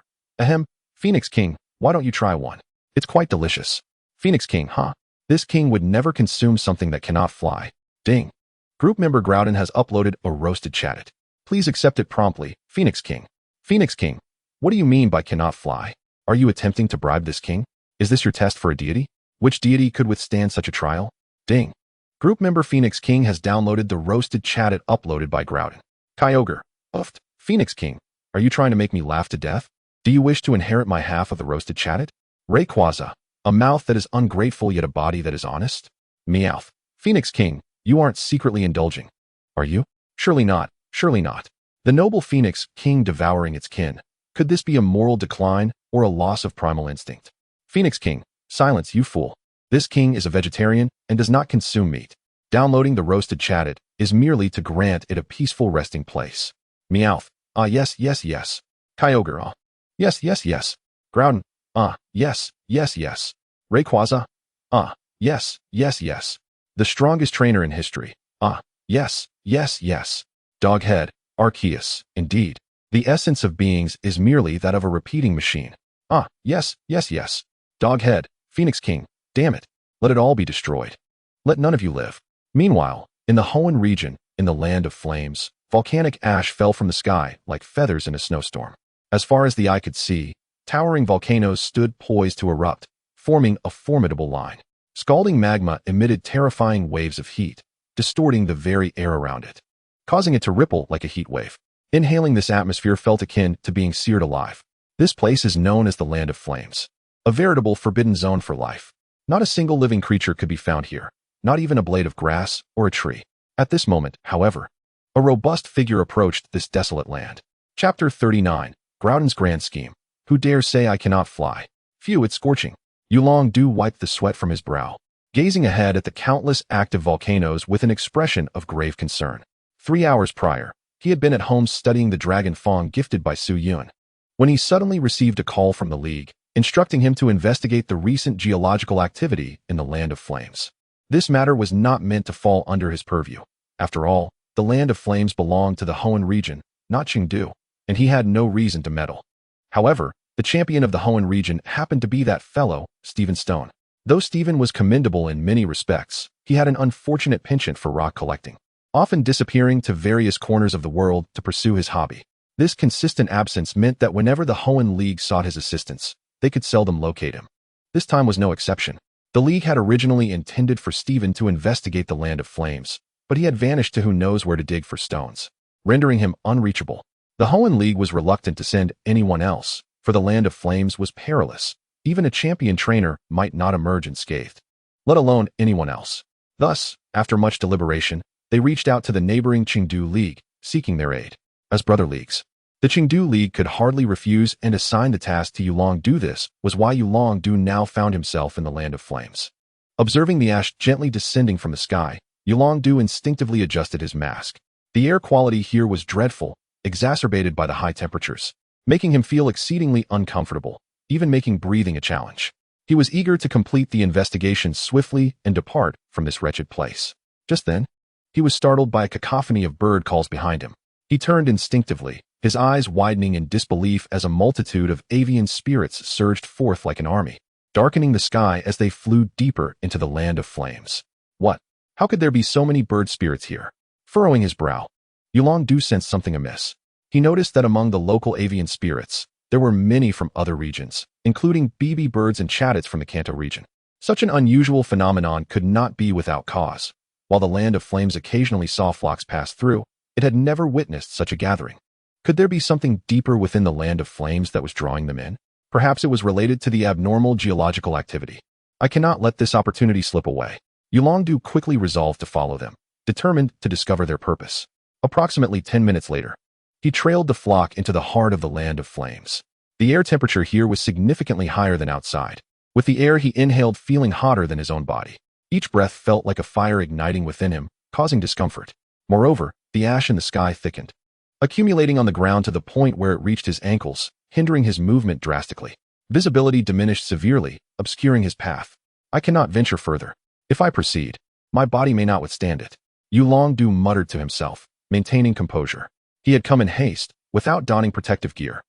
Phoenix King, why don't you try one? It's quite delicious. Phoenix King, huh? This king would never consume something that cannot fly. Ding. Group member Groudon has uploaded a roasted Chatot. Please accept it promptly, Phoenix King. Phoenix King, what do you mean by cannot fly? Are you attempting to bribe this king? Is this your test for a deity? Which deity could withstand such a trial? Ding. Group member Phoenix King has downloaded the roasted Chatot uploaded by Groudon. Kyogre. Uffed. Phoenix King, are you trying to make me laugh to death? Do you wish to inherit my half of the roasted Chatot? Rayquaza. A mouth that is ungrateful yet a body that is honest? Meowth. Phoenix King, you aren't secretly indulging. Are you? Surely not. Surely not. The noble Phoenix King devouring its kin. Could this be a moral decline or a loss of primal instinct? Phoenix King, silence, you fool. This king is a vegetarian and does not consume meat. Downloading the roasted Chatot is merely to grant it a peaceful resting place. Meowth. Ah, yes, yes, yes. Kyogre. Ah. Yes, yes, yes. Groudon. Ah, yes, yes, yes. Rayquaza. Ah, yes, yes, yes. The strongest trainer in history. Ah, yes, yes, yes. Doghead. Arceus. Indeed. The essence of beings is merely that of a repeating machine. Ah, yes, yes, yes. Doghead. Phoenix King. Damn it. Let it all be destroyed. Let none of you live. Meanwhile, in the Hoenn region, in the land of flames, Volcanic ash fell from the sky like feathers in a snowstorm. As far as the eye could see, towering volcanoes stood poised to erupt, forming a formidable line. Scalding magma emitted terrifying waves of heat, distorting the very air around it, causing it to ripple like a heat wave. Inhaling this atmosphere felt akin to being seared alive. This place is known as the Land of Flames, a veritable forbidden zone for life. Not a single living creature could be found here, not even a blade of grass or a tree. At this moment, however, a robust figure approached this desolate land. Chapter 39, Groudon's Grand Scheme. Who dares say I cannot fly? Phew, it's scorching. Yulong Du wiped the sweat from his brow, gazing ahead at the countless active volcanoes with an expression of grave concern. 3 hours prior, he had been at home studying the dragon Fong gifted by Su Yun, when he suddenly received a call from the League, instructing him to investigate the recent geological activity in the Land of Flames. This matter was not meant to fall under his purview. After all, the Land of Flames belonged to the Hoenn region, not Chengdu, and he had no reason to meddle. However, the champion of the Hoenn region happened to be that fellow, Stephen Stone. Though Stephen was commendable in many respects, he had an unfortunate penchant for rock collecting, often disappearing to various corners of the world to pursue his hobby. This consistent absence meant that whenever the Hoenn League sought his assistance, they could seldom locate him. This time was no exception. The League had originally intended for Stephen to investigate the Land of Flames, but he had vanished to who knows where to dig for stones, rendering him unreachable. The Hoenn League was reluctant to send anyone else, for the Land of Flames was perilous. Even a champion trainer might not emerge unscathed, let alone anyone else. Thus, after much deliberation, they reached out to the neighboring Chengdu League, seeking their aid. As brother leagues, the Chengdu League could hardly refuse and assign the task to Yulong Du. This was why Yulong Du now found himself in the Land of Flames. Observing the ash gently descending from the sky, Yulong Du instinctively adjusted his mask. The air quality here was dreadful, exacerbated by the high temperatures, making him feel exceedingly uncomfortable, even making breathing a challenge. He was eager to complete the investigation swiftly and depart from this wretched place. Just then, he was startled by a cacophony of bird calls behind him. He turned instinctively, his eyes widening in disbelief as a multitude of avian spirits surged forth like an army, darkening the sky as they flew deeper into the Land of Flames. What? How could there be so many bird spirits here? Furrowing his brow, Yulong Du sensed something amiss. He noticed that among the local avian spirits, there were many from other regions, including BB birds and chattets from the Kanto region. Such an unusual phenomenon could not be without cause. While the Land of Flames occasionally saw flocks pass through, it had never witnessed such a gathering. Could there be something deeper within the Land of Flames that was drawing them in? Perhaps it was related to the abnormal geological activity. I cannot let this opportunity slip away. Yulong Du quickly resolved to follow them, determined to discover their purpose. Approximately 10 minutes later, he trailed the flock into the heart of the Land of Flames. The air temperature here was significantly higher than outside, with the air he inhaled feeling hotter than his own body. Each breath felt like a fire igniting within him, causing discomfort. Moreover, the ash in the sky thickened, accumulating on the ground to the point where it reached his ankles, hindering his movement drastically. Visibility diminished severely, obscuring his path. I cannot venture further. If I proceed, my body may not withstand it. Yulong Du muttered to himself, maintaining composure. He had come in haste, without donning protective gear,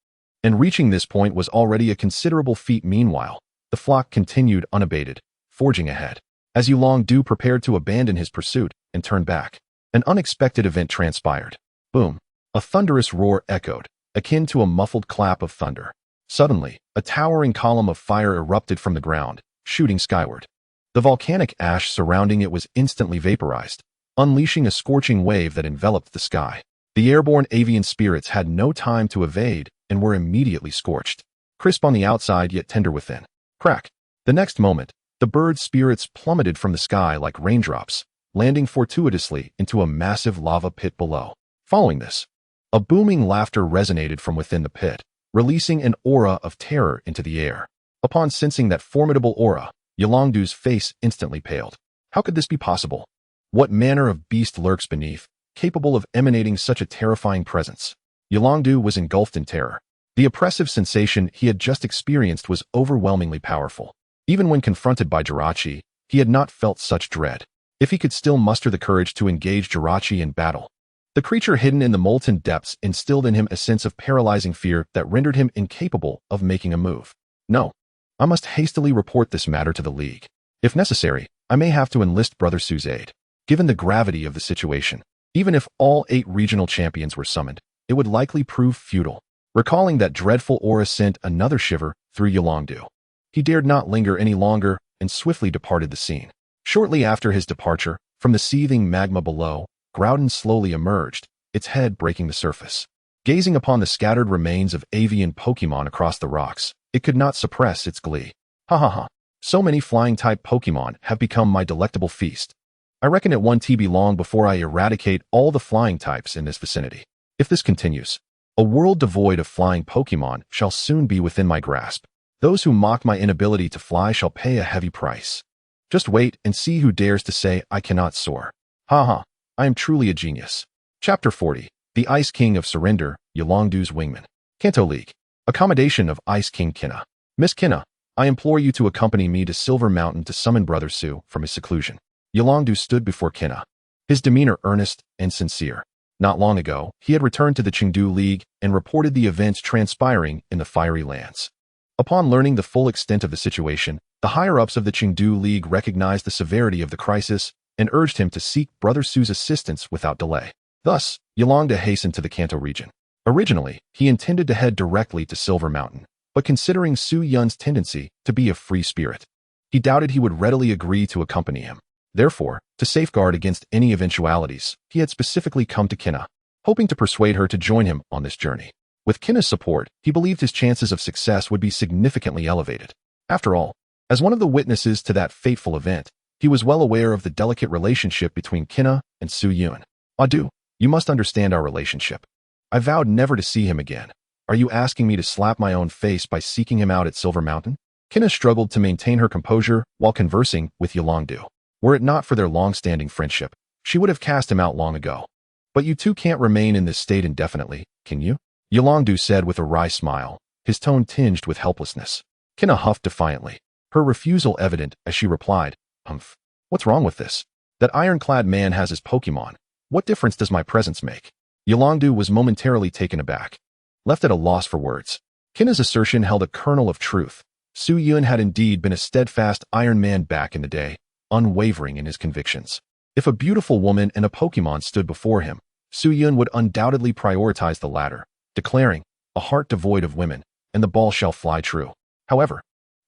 and reaching this point was already a considerable feat. Meanwhile, the flock continued unabated, forging ahead. As Yulong Du prepared to abandon his pursuit and turn back, an unexpected event transpired. Boom! A thunderous roar echoed, akin to a muffled clap of thunder. Suddenly, a towering column of fire erupted from the ground, shooting skyward. The volcanic ash surrounding it was instantly vaporized, unleashing a scorching wave that enveloped the sky. The airborne avian spirits had no time to evade and were immediately scorched, crisp on the outside yet tender within. Crack! The next moment, the bird spirits plummeted from the sky like raindrops, landing fortuitously into a massive lava pit below. Following this, a booming laughter resonated from within the pit, releasing an aura of terror into the air. Upon sensing that formidable aura, Yulong Du's face instantly paled. How could this be possible? What manner of beast lurks beneath, capable of emanating such a terrifying presence? Yulong Du was engulfed in terror. The oppressive sensation he had just experienced was overwhelmingly powerful. Even when confronted by Jirachi, he had not felt such dread. If he could still muster the courage to engage Jirachi in battle, the creature hidden in the molten depths instilled in him a sense of paralyzing fear that rendered him incapable of making a move. No, I must hastily report this matter to the League. If necessary, I may have to enlist Brother Su's aid. Given the gravity of the situation, Even if all 8 regional champions were summoned, it would likely prove futile. Recalling that dreadful aura sent another shiver through Yolongdu. He dared not linger any longer and swiftly departed the scene. Shortly after his departure, from the seething magma below, Groudon slowly emerged, its head breaking the surface. Gazing upon the scattered remains of avian Pokémon across the rocks, it could not suppress its glee. Ha ha ha. So many flying-type Pokémon have become my delectable feast. I reckon it won't be long before I eradicate all the flying types in this vicinity. If this continues, a world devoid of flying Pokémon shall soon be within my grasp. Those who mock my inability to fly shall pay a heavy price. Just wait and see who dares to say I cannot soar. Ha ha, I am truly a genius. Chapter 40. The Ice King of Surrender, Yolongdu's Wingman. Kanto League. Accommodation of Ice King Kinna. Miss Kinna, I implore you to accompany me to Silver Mountain to summon Brother Su from his seclusion. Yolongdu stood before Kinna, his demeanor earnest and sincere. Not long ago, he had returned to the Chengdu League and reported the events transpiring in the Fiery Lands. Upon learning the full extent of the situation, the higher-ups of the Chengdu League recognized the severity of the crisis and urged him to seek Brother Su's assistance without delay. Thus, Yolongdu hastened to the Kanto region. Originally, he intended to head directly to Silver Mountain, but considering Su Yun's tendency to be a free spirit, he doubted he would readily agree to accompany him. Therefore, to safeguard against any eventualities, he had specifically come to Kinna, hoping to persuade her to join him on this journey. With Kinna's support, he believed his chances of success would be significantly elevated. After all, as one of the witnesses to that fateful event, he was well aware of the delicate relationship between Kinna and Su Yun. Adu, you must understand our relationship. I vowed never to see him again. Are you asking me to slap my own face by seeking him out at Silver Mountain? Kinna struggled to maintain her composure while conversing with Yolongdu. Were it not for their long-standing friendship, she would have cast him out long ago. But you two can't remain in this state indefinitely, can you? Yolongdu said with a wry smile, his tone tinged with helplessness. Kinna huffed defiantly, her refusal evident as she replied, Humph. What's wrong with this? That ironclad man has his Pokémon. What difference does my presence make? Yolongdu was momentarily taken aback, left at a loss for words. Kinna's assertion held a kernel of truth. Su Yun had indeed been a steadfast Iron Man back in the day, unwavering in his convictions. If a beautiful woman and a Pokémon stood before him, Su Yun would undoubtedly prioritize the latter, declaring, a heart devoid of women, and the ball shall fly true. However,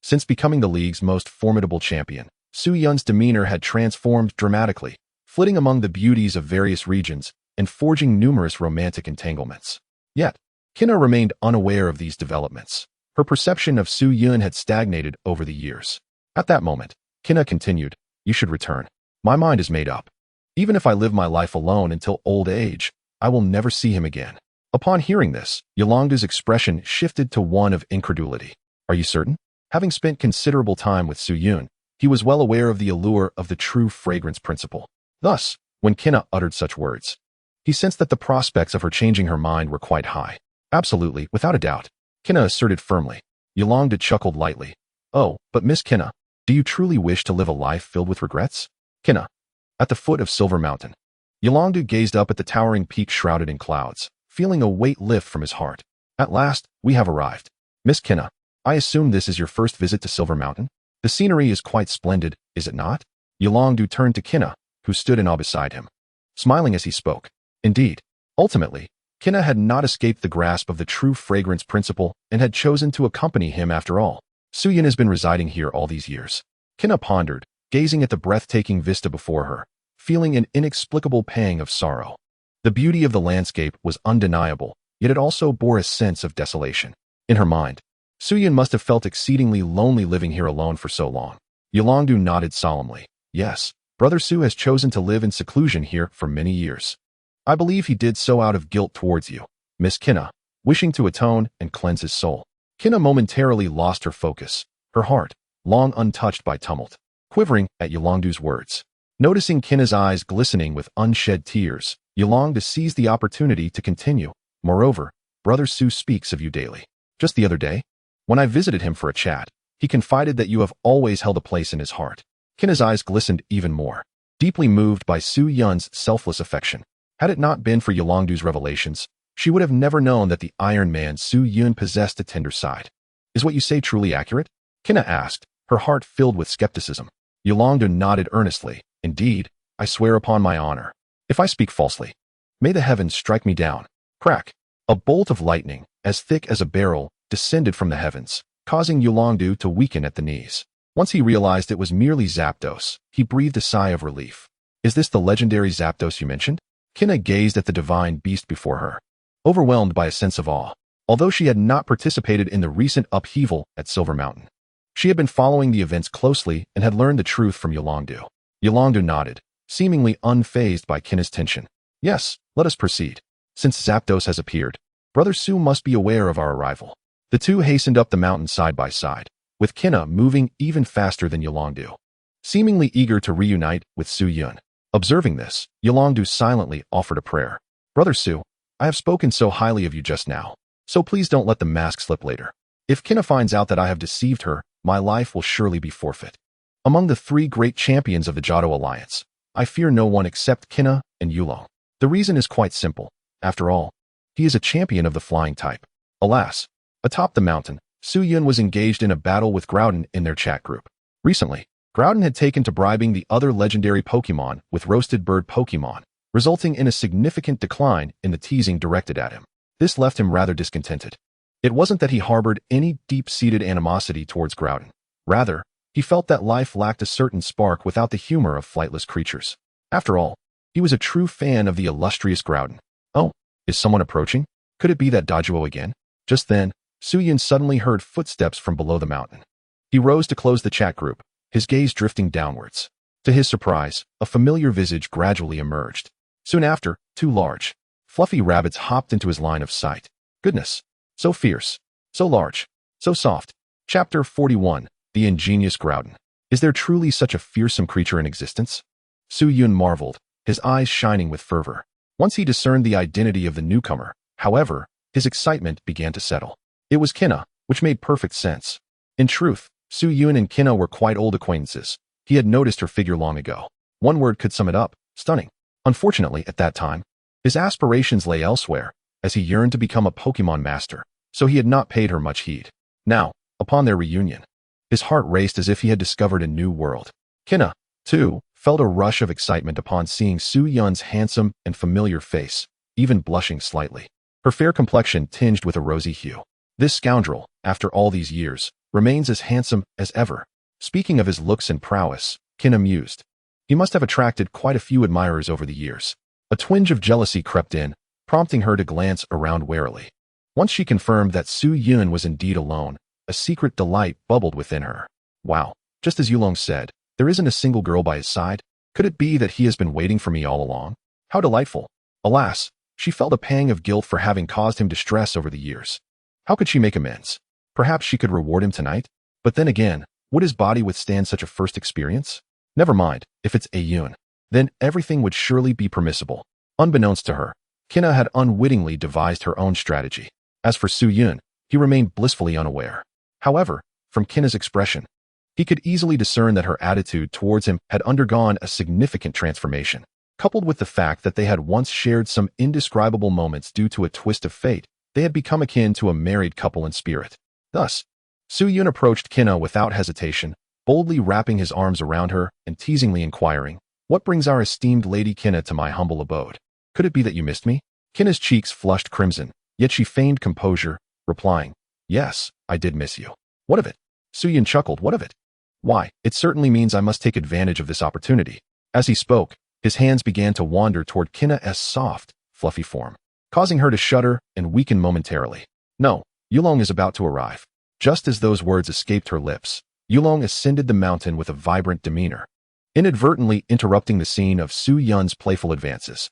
since becoming the league's most formidable champion, Su Yun's demeanor had transformed dramatically, flitting among the beauties of various regions and forging numerous romantic entanglements. Yet, Kinna remained unaware of these developments. Her perception of Su Yun had stagnated over the years. At that moment, Kinna continued, you should return. My mind is made up. Even if I live my life alone until old age, I will never see him again. Upon hearing this, Yolongdu's expression shifted to one of incredulity. Are you certain? Having spent considerable time with Su Yun, he was well aware of the allure of the true fragrance principle. Thus, when Kinna uttered such words, he sensed that the prospects of her changing her mind were quite high. Absolutely, without a doubt, Kinna asserted firmly. Yolongdu chuckled lightly. Oh, but Miss Kinna, do you truly wish to live a life filled with regrets? Kinna. At the foot of Silver Mountain, Yolongdu gazed up at the towering peak shrouded in clouds, feeling a weight lift from his heart. At last, we have arrived. Miss Kinna, I assume this is your first visit to Silver Mountain? The scenery is quite splendid, is it not? Yolongdu turned to Kinna, who stood in awe beside him, smiling as he spoke. Indeed, ultimately, Kinna had not escaped the grasp of the true fragrance principle and had chosen to accompany him after all. Su Yun has been residing here all these years. Kinna pondered, gazing at the breathtaking vista before her, feeling an inexplicable pang of sorrow. The beauty of the landscape was undeniable, yet it also bore a sense of desolation. In her mind, Su Yun must have felt exceedingly lonely living here alone for so long. Yolongdu nodded solemnly. Yes, Brother Su has chosen to live in seclusion here for many years. I believe he did so out of guilt towards you, Miss Kinna, wishing to atone and cleanse his soul. Kinna momentarily lost her focus, her heart, long untouched by tumult, quivering at Yolongdu's words. Noticing Kinna's eyes glistening with unshed tears, Yolongdu seized the opportunity to continue. Moreover, Brother Su speaks of you daily. Just the other day, when I visited him for a chat, he confided that you have always held a place in his heart. Kinna's eyes glistened even more, deeply moved by Su Yun's selfless affection. Had it not been for Yolongdu's revelations, she would have never known that the Iron Man Su Yun possessed a tender side. Is what you say truly accurate? Kinna asked, her heart filled with skepticism. Yolongdu nodded earnestly. Indeed, I swear upon my honor. If I speak falsely, May the heavens strike me down. Crack! A bolt of lightning, as thick as a barrel, descended from the heavens, causing Yolongdu to weaken at the knees. Once he realized it was merely Zapdos, he breathed a sigh of relief. Is this the legendary Zapdos you mentioned? Kinna gazed at the divine beast before her, overwhelmed by a sense of awe. Although she had not participated in the recent upheaval at Silver Mountain, she had been following the events closely and had learned the truth from Yolongdu. Yolongdu nodded, seemingly unfazed by Kinna's tension. Yes, let us proceed. Since Zapdos has appeared, Brother Su must be aware of our arrival. The two hastened up the mountain side by side, with Kinna moving even faster than Yolongdu, seemingly eager to reunite with Su Yun. Observing this, Yolongdu silently offered a prayer. Brother Su, I have spoken so highly of you just now, so please don't let the mask slip later. If Kinna finds out that I have deceived her, my life will surely be forfeit. Among the three great champions of the Johto Alliance, I fear no one except Kinna and Yulong. The reason is quite simple. After all, he is a champion of the flying type. Alas, atop the mountain, Su Yun was engaged in a battle with Groudon in their chat group. Recently, Groudon had taken to bribing the other legendary Pokémon with roasted bird Pokémon, resulting in a significant decline in the teasing directed at him. This left him rather discontented. It wasn't that he harbored any deep-seated animosity towards Groudon. Rather, he felt that life lacked a certain spark without the humor of flightless creatures. After all, he was a true fan of the illustrious Groudon. Oh, is someone approaching? Could it be that Dajuo again? Just then, Su Yun suddenly heard footsteps from below the mountain. He rose to close the chat group, his gaze drifting downwards. To his surprise, a familiar visage gradually emerged. Soon after, two large, fluffy rabbits hopped into his line of sight. Goodness! So fierce, so large, so soft. Chapter 41, The Ingenious Groudon. Is there truly such a fearsome creature in existence? Su Yun marveled, his eyes shining with fervor. Once he discerned the identity of the newcomer, however, his excitement began to settle. It was Kinna, which made perfect sense. In truth, Su Yun and Kinna were quite old acquaintances. He had noticed her figure long ago. One word could sum it up: stunning. Unfortunately, at that time, his aspirations lay elsewhere, as he yearned to become a Pokémon master, so he had not paid her much heed. Now, upon their reunion, his heart raced as if he had discovered a new world. Kinna, too, felt a rush of excitement upon seeing Su Yun's handsome and familiar face, even blushing slightly. Her fair complexion tinged with a rosy hue. This scoundrel, after all these years, remains as handsome as ever. Speaking of his looks and prowess, Kinna mused. He must have attracted quite a few admirers over the years. A twinge of jealousy crept in, prompting her to glance around warily. Once she confirmed that Su Yun was indeed alone, a secret delight bubbled within her. Wow, just as Yulong said, there isn't a single girl by his side. Could it be that he has been waiting for me all along? How delightful. Alas, she felt a pang of guilt for having caused him distress over the years. How could she make amends? Perhaps she could reward him tonight? But then again, would his body withstand such a first experience? Never mind, if it's a Yun, then everything would surely be permissible. Unbeknownst to her, Kinna had unwittingly devised her own strategy. As for Su Yun, he remained blissfully unaware. However, from Kinna's expression, he could easily discern that her attitude towards him had undergone a significant transformation. Coupled with the fact that they had once shared some indescribable moments due to a twist of fate, they had become akin to a married couple in spirit. Thus, Su Yun approached Kinna without hesitation, boldly wrapping his arms around her and teasingly inquiring, "What brings our esteemed Lady Kinna to my humble abode? Could it be that you missed me?" Kinna's cheeks flushed crimson, yet she feigned composure, replying, "Yes, I did miss you." "What of it?" Su Yun chuckled. "What of it?" "Why, it certainly means I must take advantage of this opportunity." As he spoke, his hands began to wander toward Kinna's soft, fluffy form, causing her to shudder and weaken momentarily. No, Yulong is about to arrive. Just as those words escaped her lips, Yulong ascended the mountain with a vibrant demeanor, inadvertently interrupting the scene of Su Yun's playful advances.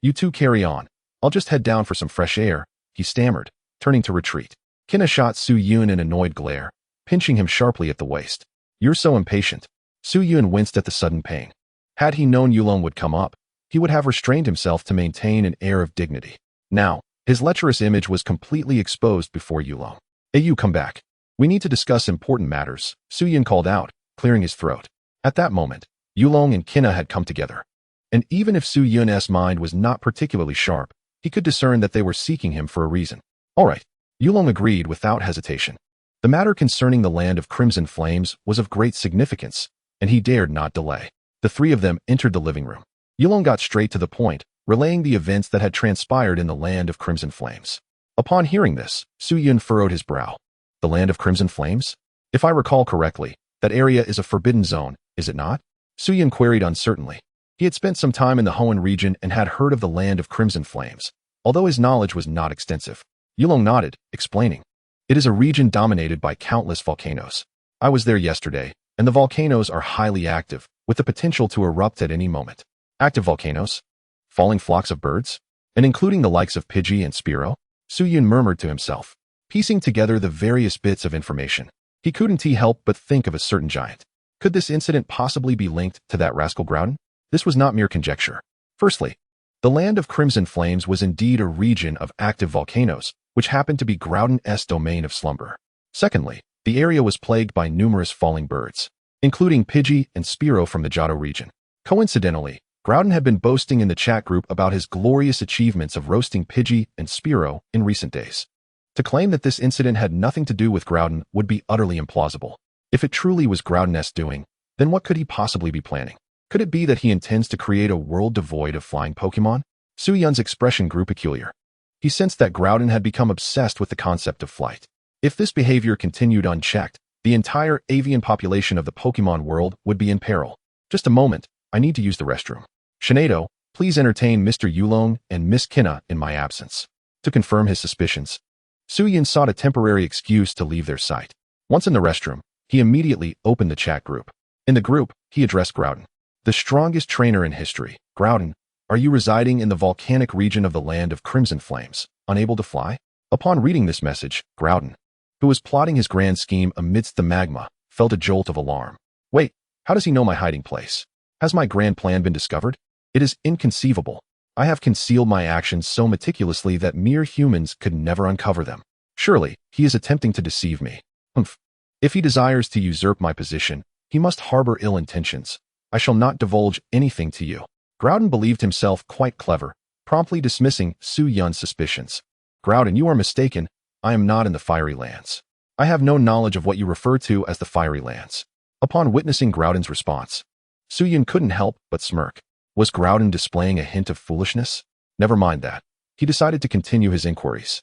You two carry on. I'll just head down for some fresh air," he stammered, turning to retreat. Kinna shot Su Yun an annoyed glare, pinching him sharply at the waist. "You're so impatient." Su Yun winced at the sudden pain. Had he known Yulong would come up, he would have restrained himself to maintain an air of dignity. Now, his lecherous image was completely exposed before Yulong. "Hey, you come back. We need to discuss important matters," Su Yun called out, clearing his throat. At that moment, Yulong and Kinna had come together. And even if Su Yun's mind was not particularly sharp, he could discern that they were seeking him for a reason. "All right," Yulong agreed without hesitation. The matter concerning the land of Crimson Flames was of great significance, and he dared not delay. The three of them entered the living room. Yulong got straight to the point, relaying the events that had transpired in the land of Crimson Flames. Upon hearing this, Su-Yun furrowed his brow. The land of Crimson Flames? If I recall correctly, that area is a forbidden zone, is it not? Su-Yun queried uncertainly. He had spent some time in the Hoenn region and had heard of the land of Crimson Flames, although his knowledge was not extensive. Yulong nodded, explaining. It is a region dominated by countless volcanoes. I was there yesterday, and the volcanoes are highly active, with the potential to erupt at any moment. Active volcanoes? Falling flocks of birds? And including the likes of Pidgey and Spearow? Su-Yun murmured to himself, piecing together the various bits of information. He couldn't help but think of a certain giant. Could this incident possibly be linked to that rascal Groudon? This was not mere conjecture. Firstly, the land of Crimson Flames was indeed a region of active volcanoes, which happened to be Groudon's domain of slumber. Secondly, the area was plagued by numerous falling birds, including Pidgey and Spearow from the Johto region. Coincidentally, Groudon had been boasting in the chat group about his glorious achievements of roasting Pidgey and Spearow in recent days. To claim that this incident had nothing to do with Groudon would be utterly implausible. If it truly was Groudon's doing, then what could he possibly be planning? Could it be that he intends to create a world devoid of flying Pokemon? Su-Yun's expression grew peculiar. He sensed that Groudon had become obsessed with the concept of flight. If this behavior continued unchecked, the entire avian population of the Pokemon world would be in peril. Just a moment, I need to use the restroom. Shinado, please entertain Mr. Yulong and Miss Kinna in my absence. To confirm his suspicions, Su-Yun sought a temporary excuse to leave their sight. Once in the restroom, he immediately opened the chat group. In the group, he addressed Groudon. The strongest trainer in history. Groudon, are you residing in the volcanic region of the land of Crimson Flames, unable to fly? Upon reading this message, Groudon, who was plotting his grand scheme amidst the magma, felt a jolt of alarm. Wait, how does he know my hiding place? Has my grand plan been discovered? It is inconceivable. I have concealed my actions so meticulously that mere humans could never uncover them. Surely, he is attempting to deceive me. Humph. If he desires to usurp my position, he must harbor ill intentions. I shall not divulge anything to you. Groudon believed himself quite clever, promptly dismissing Su-Yun's suspicions. Groudon, you are mistaken. I am not in the Fiery Lands. I have no knowledge of what you refer to as the Fiery Lands. Upon witnessing Groudon's response, Su-Yun couldn't help but smirk. Was Groudon displaying a hint of foolishness? Never mind that. He decided to continue his inquiries.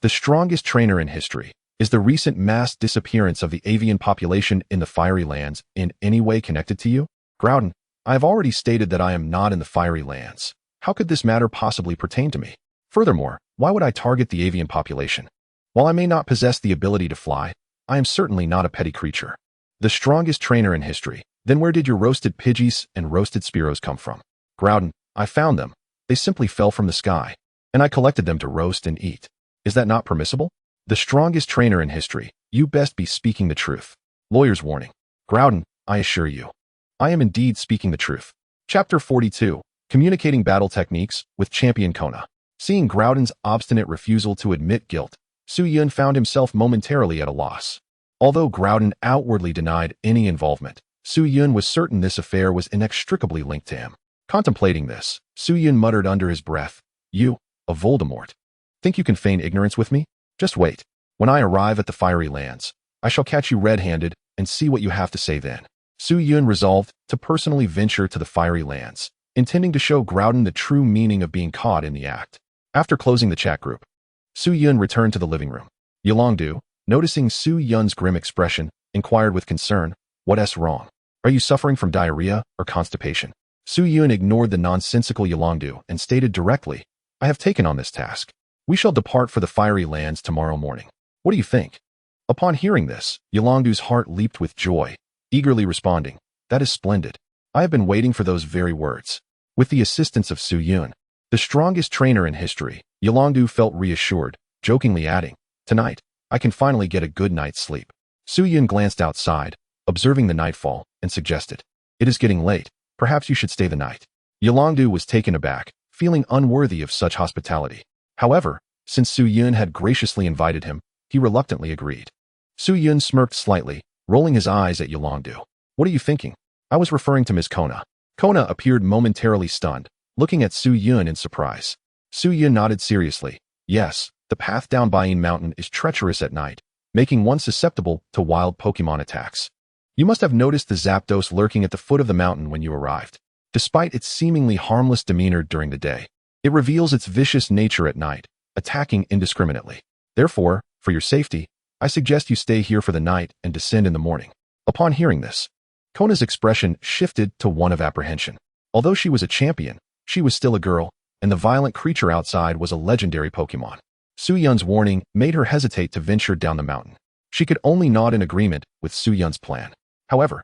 The strongest trainer in history. Is the recent mass disappearance of the avian population in the Fiery Lands in any way connected to you? Groudon, I have already stated that I am not in the Fiery Lands. How could this matter possibly pertain to me? Furthermore, why would I target the avian population? While I may not possess the ability to fly, I am certainly not a petty creature. The strongest trainer in history. Then where did your roasted Pidgeys and roasted Spearows come from? Groudon, I found them. They simply fell from the sky, and I collected them to roast and eat. Is that not permissible? The strongest trainer in history. You best be speaking the truth. Lawyer's warning. Groudon, I assure you, I am indeed speaking the truth. Chapter 42. Communicating Battle Techniques with Champion Kona. Seeing Groudon's obstinate refusal to admit guilt, Su-Yun found himself momentarily at a loss. Although Groudon outwardly denied any involvement, Su-Yun was certain this affair was inextricably linked to him. Contemplating this, Su-Yun muttered under his breath, You, a Voldemort. Think you can feign ignorance with me? Just wait. When I arrive at the Fiery Lands, I shall catch you red-handed and see what you have to say then. Su-Yun resolved to personally venture to the Fiery Lands, intending to show Groudon the true meaning of being caught in the act. After closing the chat group, Su-Yun returned to the living room. Yolongdu, noticing Su-Yun's grim expression, inquired with concern, What's wrong? Are you suffering from diarrhea or constipation? Su-Yun ignored the nonsensical Yolongdu and stated directly, I have taken on this task. We shall depart for the Fiery Lands tomorrow morning. What do you think? Upon hearing this, Yolongdu's heart leaped with joy, eagerly responding, That is splendid. I have been waiting for those very words. With the assistance of Su-Yun, the strongest trainer in history, Yolongdu felt reassured, jokingly adding, Tonight, I can finally get a good night's sleep. Su-Yun glanced outside, observing the nightfall, and suggested, It is getting late. Perhaps you should stay the night. Yolongdu was taken aback, feeling unworthy of such hospitality. However, since Su-Yun had graciously invited him, he reluctantly agreed. Su-Yun smirked slightly, rolling his eyes at Yolongdu. What are you thinking? I was referring to Ms. Kona. Kona appeared momentarily stunned, looking at Su-Yun in surprise. Su-Yun nodded seriously. Yes, the path down Bain Mountain is treacherous at night, making one susceptible to wild Pokemon attacks. You must have noticed the Zapdos lurking at the foot of the mountain when you arrived. Despite its seemingly harmless demeanor during the day, It reveals its vicious nature at night, attacking indiscriminately. Therefore, for your safety, I suggest you stay here for the night and descend in the morning. Upon hearing this, Kona's expression shifted to one of apprehension. Although she was a champion, she was still a girl, and the violent creature outside was a legendary Pokémon. Su-Yun's warning made her hesitate to venture down the mountain. She could only nod in agreement with Su-Yun's plan. However,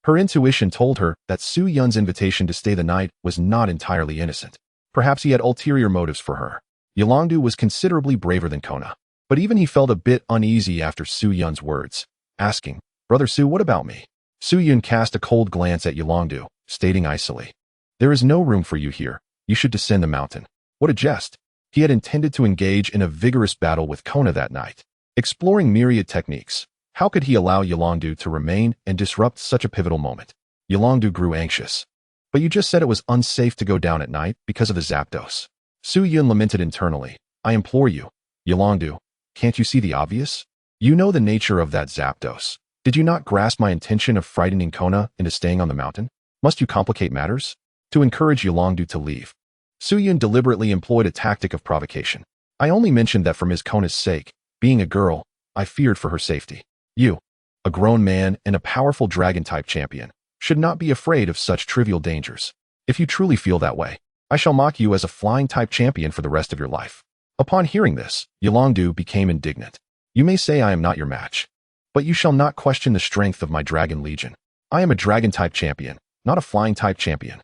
her intuition told her that Su-Yun's invitation to stay the night was not entirely innocent. Perhaps he had ulterior motives for her. Yolongdu was considerably braver than Kona, but even he felt a bit uneasy after Su-Yun's words, asking, "Brother Su, what about me?" Su-Yun cast a cold glance at Yolongdu, stating icily, "There is no room for you here. You should descend the mountain." What a jest! He had intended to engage in a vigorous battle with Kona that night. Exploring myriad techniques, how could he allow Yolongdu to remain and disrupt such a pivotal moment? Yolongdu grew anxious. "But you just said it was unsafe to go down at night because of the Zapdos." Su-Yun lamented internally. "I implore you, Yolongdu, can't you see the obvious? You know the nature of that Zapdos. Did you not grasp my intention of frightening Kona into staying on the mountain? Must you complicate matters?" To encourage Yolongdu to leave, Su-Yun deliberately employed a tactic of provocation. "I only mentioned that for Ms. Kona's sake. Being a girl, I feared for her safety. You, a grown man and a powerful dragon-type champion, should not be afraid of such trivial dangers. If you truly feel that way, I shall mock you as a flying-type champion for the rest of your life." Upon hearing this, Yolongdu became indignant. "You may say I am not your match, but you shall not question the strength of my Dragon Legion. I am a dragon-type champion, not a flying-type champion.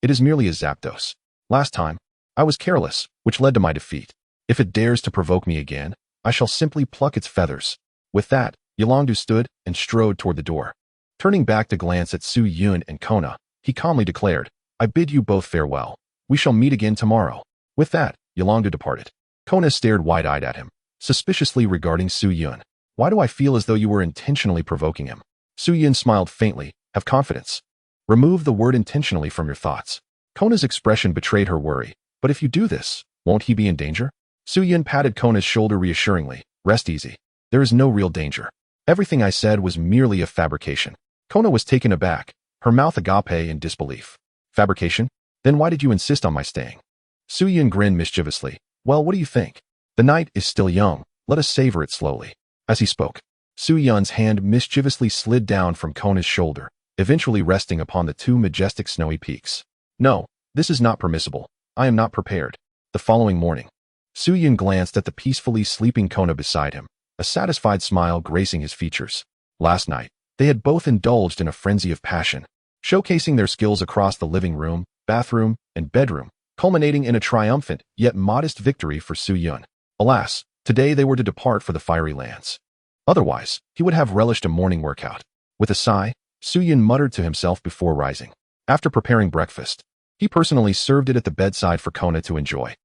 It is merely a Zapdos. Last time, I was careless, which led to my defeat. If it dares to provoke me again, I shall simply pluck its feathers." With that, Yolongdu stood and strode toward the door. Turning back to glance at Su-Yun and Kona, he calmly declared, "I bid you both farewell. We shall meet again tomorrow." With that, Yolongdu departed. Kona stared wide-eyed at him, suspiciously regarding Su-Yun. "Why do I feel as though you were intentionally provoking him?" Su-Yun smiled faintly. "Have confidence. Remove the word intentionally from your thoughts." Kona's expression betrayed her worry. "But if you do this, won't he be in danger?" Su-Yun patted Kona's shoulder reassuringly. "Rest easy. There is no real danger. Everything I said was merely a fabrication." Kona was taken aback, her mouth agape in disbelief. "Fabrication? Then why did you insist on my staying?" Su-Yun grinned mischievously. "Well, what do you think? The night is still young. Let us savor it slowly." As he spoke, Su-Yun's hand mischievously slid down from Kona's shoulder, eventually resting upon the two majestic snowy peaks. "No, this is not permissible. I am not prepared." The following morning, Su-Yun glanced at the peacefully sleeping Kona beside him, a satisfied smile gracing his features. Last night, they had both indulged in a frenzy of passion, showcasing their skills across the living room, bathroom, and bedroom, culminating in a triumphant yet modest victory for Su-Yun. Alas, today they were to depart for the fiery lands. Otherwise, he would have relished a morning workout. With a sigh, Su-Yun muttered to himself before rising. After preparing breakfast, he personally served it at the bedside for Kona to enjoy.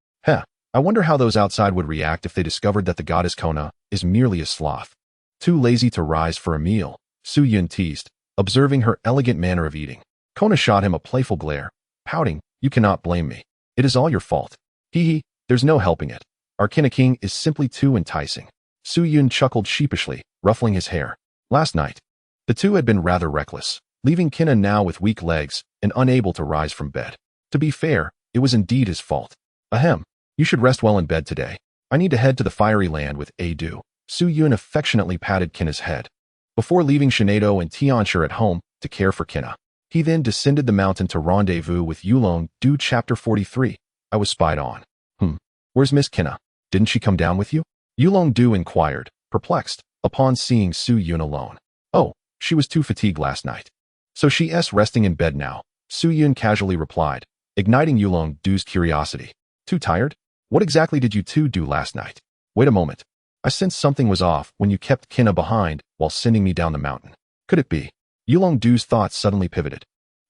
I wonder how those outside would react if they discovered that the goddess Kona is merely a sloth. Too lazy to rise for a meal, Su-Yun teased, observing her elegant manner of eating. Kona shot him a playful glare, pouting, "You cannot blame me. It is all your fault. Hee, there's no helping it. Our King is simply too enticing." Su-Yun chuckled sheepishly, ruffling his hair. Last night, the two had been rather reckless, leaving Kinna now with weak legs and unable to rise from bed. To be fair, it was indeed his fault. "Ahem, you should rest well in bed today. I need to head to the fiery land with Adu." Su-Yun affectionately patted Kinna's head. Before leaving Shinado and Tianxia at home to care for Kinna, he then descended the mountain to rendezvous with Yulong-Du. Chapter 43. I was spied on. Where's Miss Kinna? Didn't she come down with you? Yulong-Du inquired, perplexed, upon seeing Su-Yun alone. "Oh, she was too fatigued last night. So she's resting in bed now," Su-Yun casually replied, igniting Yulong-Du's curiosity. "Too tired? What exactly did you two do last night?" "Wait a moment. I sensed something was off when you kept Kinna behind while sending me down the mountain. Could it be?" Yulong-Du's thoughts suddenly pivoted,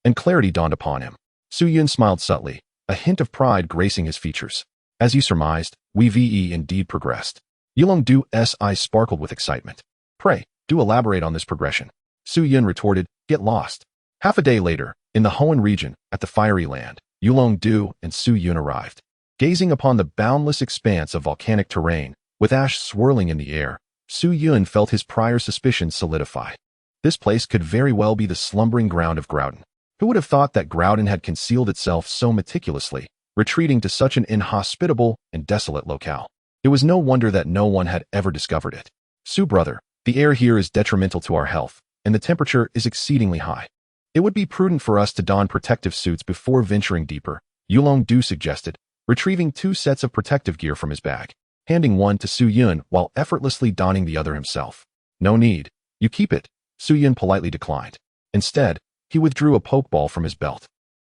and clarity dawned upon him. Su-Yun smiled subtly, a hint of pride gracing his features. "As you surmised, we've indeed progressed." Yulong-Du's eyes sparkled with excitement. "Pray, do elaborate on this progression." Su-Yun retorted, "Get lost." Half a day later, in the Hoenn region, at the fiery land, Yulong-Du and Su-Yun arrived. Gazing upon the boundless expanse of volcanic terrain, with ash swirling in the air, Su-Yun felt his prior suspicions solidify. This place could very well be the slumbering ground of Groudon. Who would have thought that Groudon had concealed itself so meticulously, retreating to such an inhospitable and desolate locale. It was no wonder that no one had ever discovered it. "Sue brother, the air here is detrimental to our health, and the temperature is exceedingly high. It would be prudent for us to don protective suits before venturing deeper," Yulong-du suggested, retrieving 2 sets of protective gear from his bag, handing one to Su Yun while effortlessly donning the other himself. "No need. You keep it," Su Yun politely declined. Instead, he withdrew a pokeball from his belt,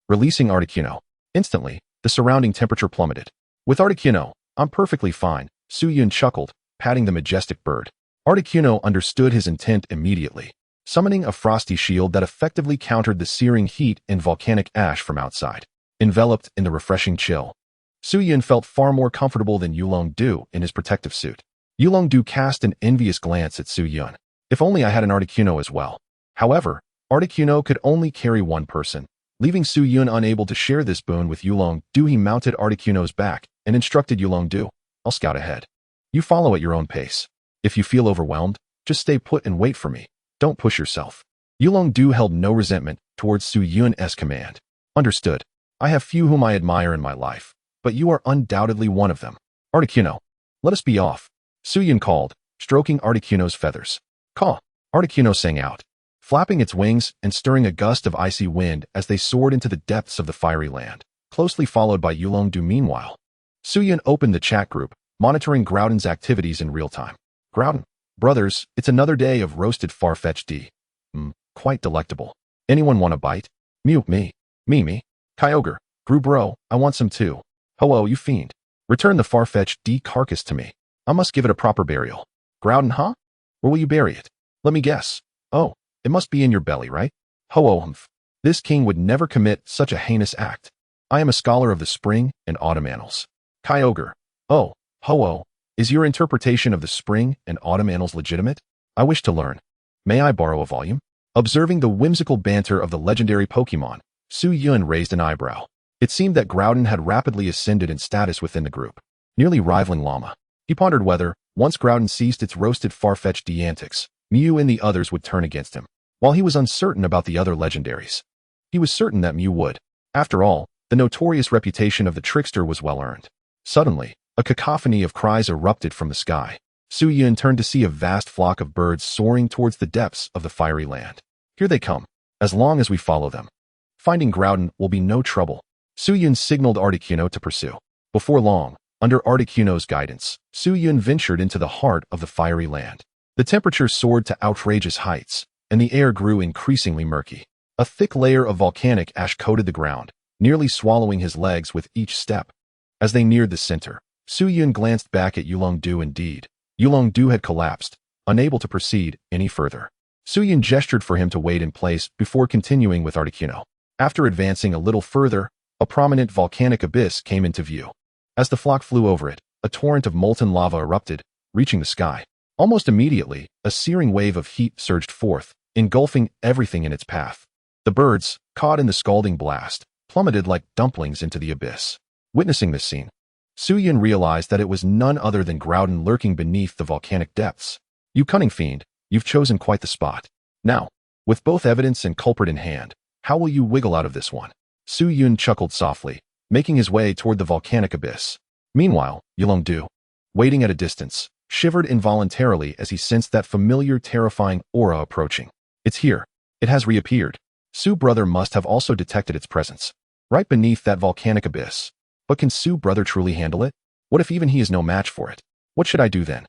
releasing Articuno. Instantly, the surrounding temperature plummeted. "With Articuno, I'm perfectly fine," Su Yun chuckled, patting the majestic bird. Articuno understood his intent immediately, summoning a frosty shield that effectively countered the searing heat and volcanic ash from outside. Enveloped in the refreshing chill, Su Yun felt far more comfortable than Yulong-du in his protective suit. Yulong-du cast an envious glance at Su Yun. "If only I had an Articuno as well." However, Articuno could only carry one person. Leaving Su Yun unable to share this boon with Yulong-du, he mounted Articuno's back and instructed Yulong-du, "I'll scout ahead. You follow at your own pace. If you feel overwhelmed, just stay put and wait for me. Don't push yourself." Yulong-du held no resentment towards Su Yun's command. "Understood. I have few whom I admire in my life, but you are undoubtedly one of them. Articuno, let us be off," Su Yun called, stroking Articuno's feathers. "Caw!" Articuno sang out, flapping its wings and stirring a gust of icy wind as they soared into the depths of the fiery land, closely followed by Yulong-du. Meanwhile, Su Yun opened the chat group, monitoring Groudon's activities in real time. "Groudon, brothers, it's another day of roasted Farfetch'd D. Quite delectable. Anyone want a bite?" "Mew, me. Me. Kyogre, bro, I want some too." "Ho-oh, you fiend. Return the Farfetch'd D carcass to me. I must give it a proper burial." "Groudon, huh? Where will you bury it?" "Let me guess. Oh, it must be in your belly, right?" "Ho-oh, humph. This king would never commit such a heinous act. I am a scholar of the spring and autumn annals." "Kyogre, oh, ho-oh, is your interpretation of the spring and autumn annals legitimate? I wish to learn. May I borrow a volume?" Observing the whimsical banter of the legendary Pokémon, Su Yun raised an eyebrow. It seemed that Groudon had rapidly ascended in status within the group, nearly rivaling Llama. He pondered whether, once Groudon ceased its roasted Farfetch'd D antics, Mew and the others would turn against him. While he was uncertain about the other legendaries, he was certain that Mew would. After all, the notorious reputation of the trickster was well earned. Suddenly, a cacophony of cries erupted from the sky. Su Yun turned to see a vast flock of birds soaring towards the depths of the fiery land. "Here they come, as long as we follow them. Finding Groudon will be no trouble." Su Yun signaled Articuno to pursue. Before long, under Articuno's guidance, Su Yun ventured into the heart of the fiery land. The temperature soared to outrageous heights, and the air grew increasingly murky. A thick layer of volcanic ash coated the ground, nearly swallowing his legs with each step. As they neared the center, Su Yun glanced back at Yulong-du. Indeed, Yulong-du had collapsed, unable to proceed any further. Su Yun gestured for him to wait in place before continuing with Articuno. After advancing a little further, a prominent volcanic abyss came into view. As the flock flew over it, a torrent of molten lava erupted, reaching the sky. Almost immediately, a searing wave of heat surged forth, engulfing everything in its path. The birds, caught in the scalding blast, plummeted like dumplings into the abyss. Witnessing this scene, Su Yun realized that it was none other than Groudon lurking beneath the volcanic depths. "You cunning fiend, you've chosen quite the spot. Now, with both evidence and culprit in hand, how will you wiggle out of this one?" Su Yun chuckled softly, making his way toward the volcanic abyss. Meanwhile, Yulong-du, waiting at a distance, shivered involuntarily as he sensed that familiar terrifying aura approaching. "It's here. It has reappeared." Su brother must have also detected its presence, right beneath that volcanic abyss. But can Su brother truly handle it? What if even he is no match for it? What should I do then?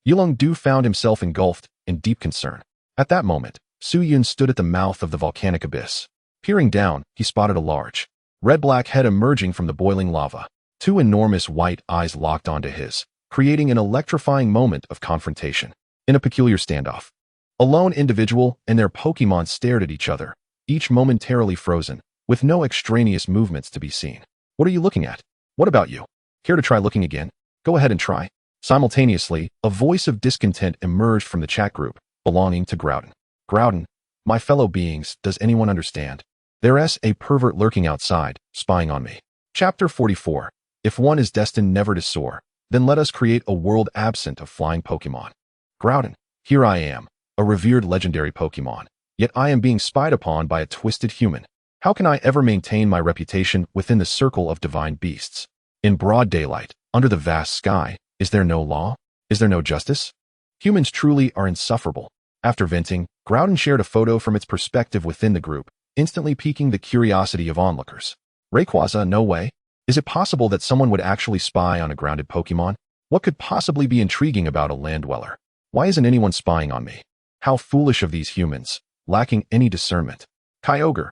Yulong-du found himself engulfed in deep concern. At that moment, Su Yun stood at the mouth of the volcanic abyss. Peering down, he spotted a large, red-black head emerging from the boiling lava. 2 enormous white eyes locked onto his, creating an electrifying moment of confrontation. In a peculiar standoff, a lone individual and their Pokémon stared at each other, each momentarily frozen, with no extraneous movements to be seen. "What are you looking at? What about you? Care to try looking again? Go ahead and try." Simultaneously, a voice of discontent emerged from the chat group belonging to Groudon. "Groudon, my fellow beings, does anyone understand? There's a pervert lurking outside, spying on me." Chapter 44. If one is destined never to soar, then let us create a world absent of flying Pokémon. "Groudon, here I am, a revered legendary Pokémon, yet I am being spied upon by a twisted human. How can I ever maintain my reputation within the circle of divine beasts? In broad daylight, under the vast sky, is there no law? Is there no justice? Humans truly are insufferable. After venting, Groudon shared a photo from its perspective within the group, instantly piquing the curiosity of onlookers. Rayquaza, no way. Is it possible that someone would actually spy on a grounded Pokemon? What could possibly be intriguing about a land dweller? Why isn't anyone spying on me? How foolish of these humans, lacking any discernment. Kyogre,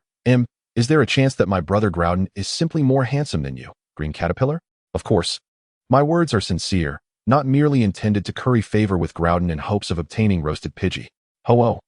is there a chance that my brother Groudon is simply more handsome than you, Green Caterpillar? Of course. My words are sincere, not merely intended to curry favor with Groudon in hopes of obtaining roasted Pidgey. Ho-oh.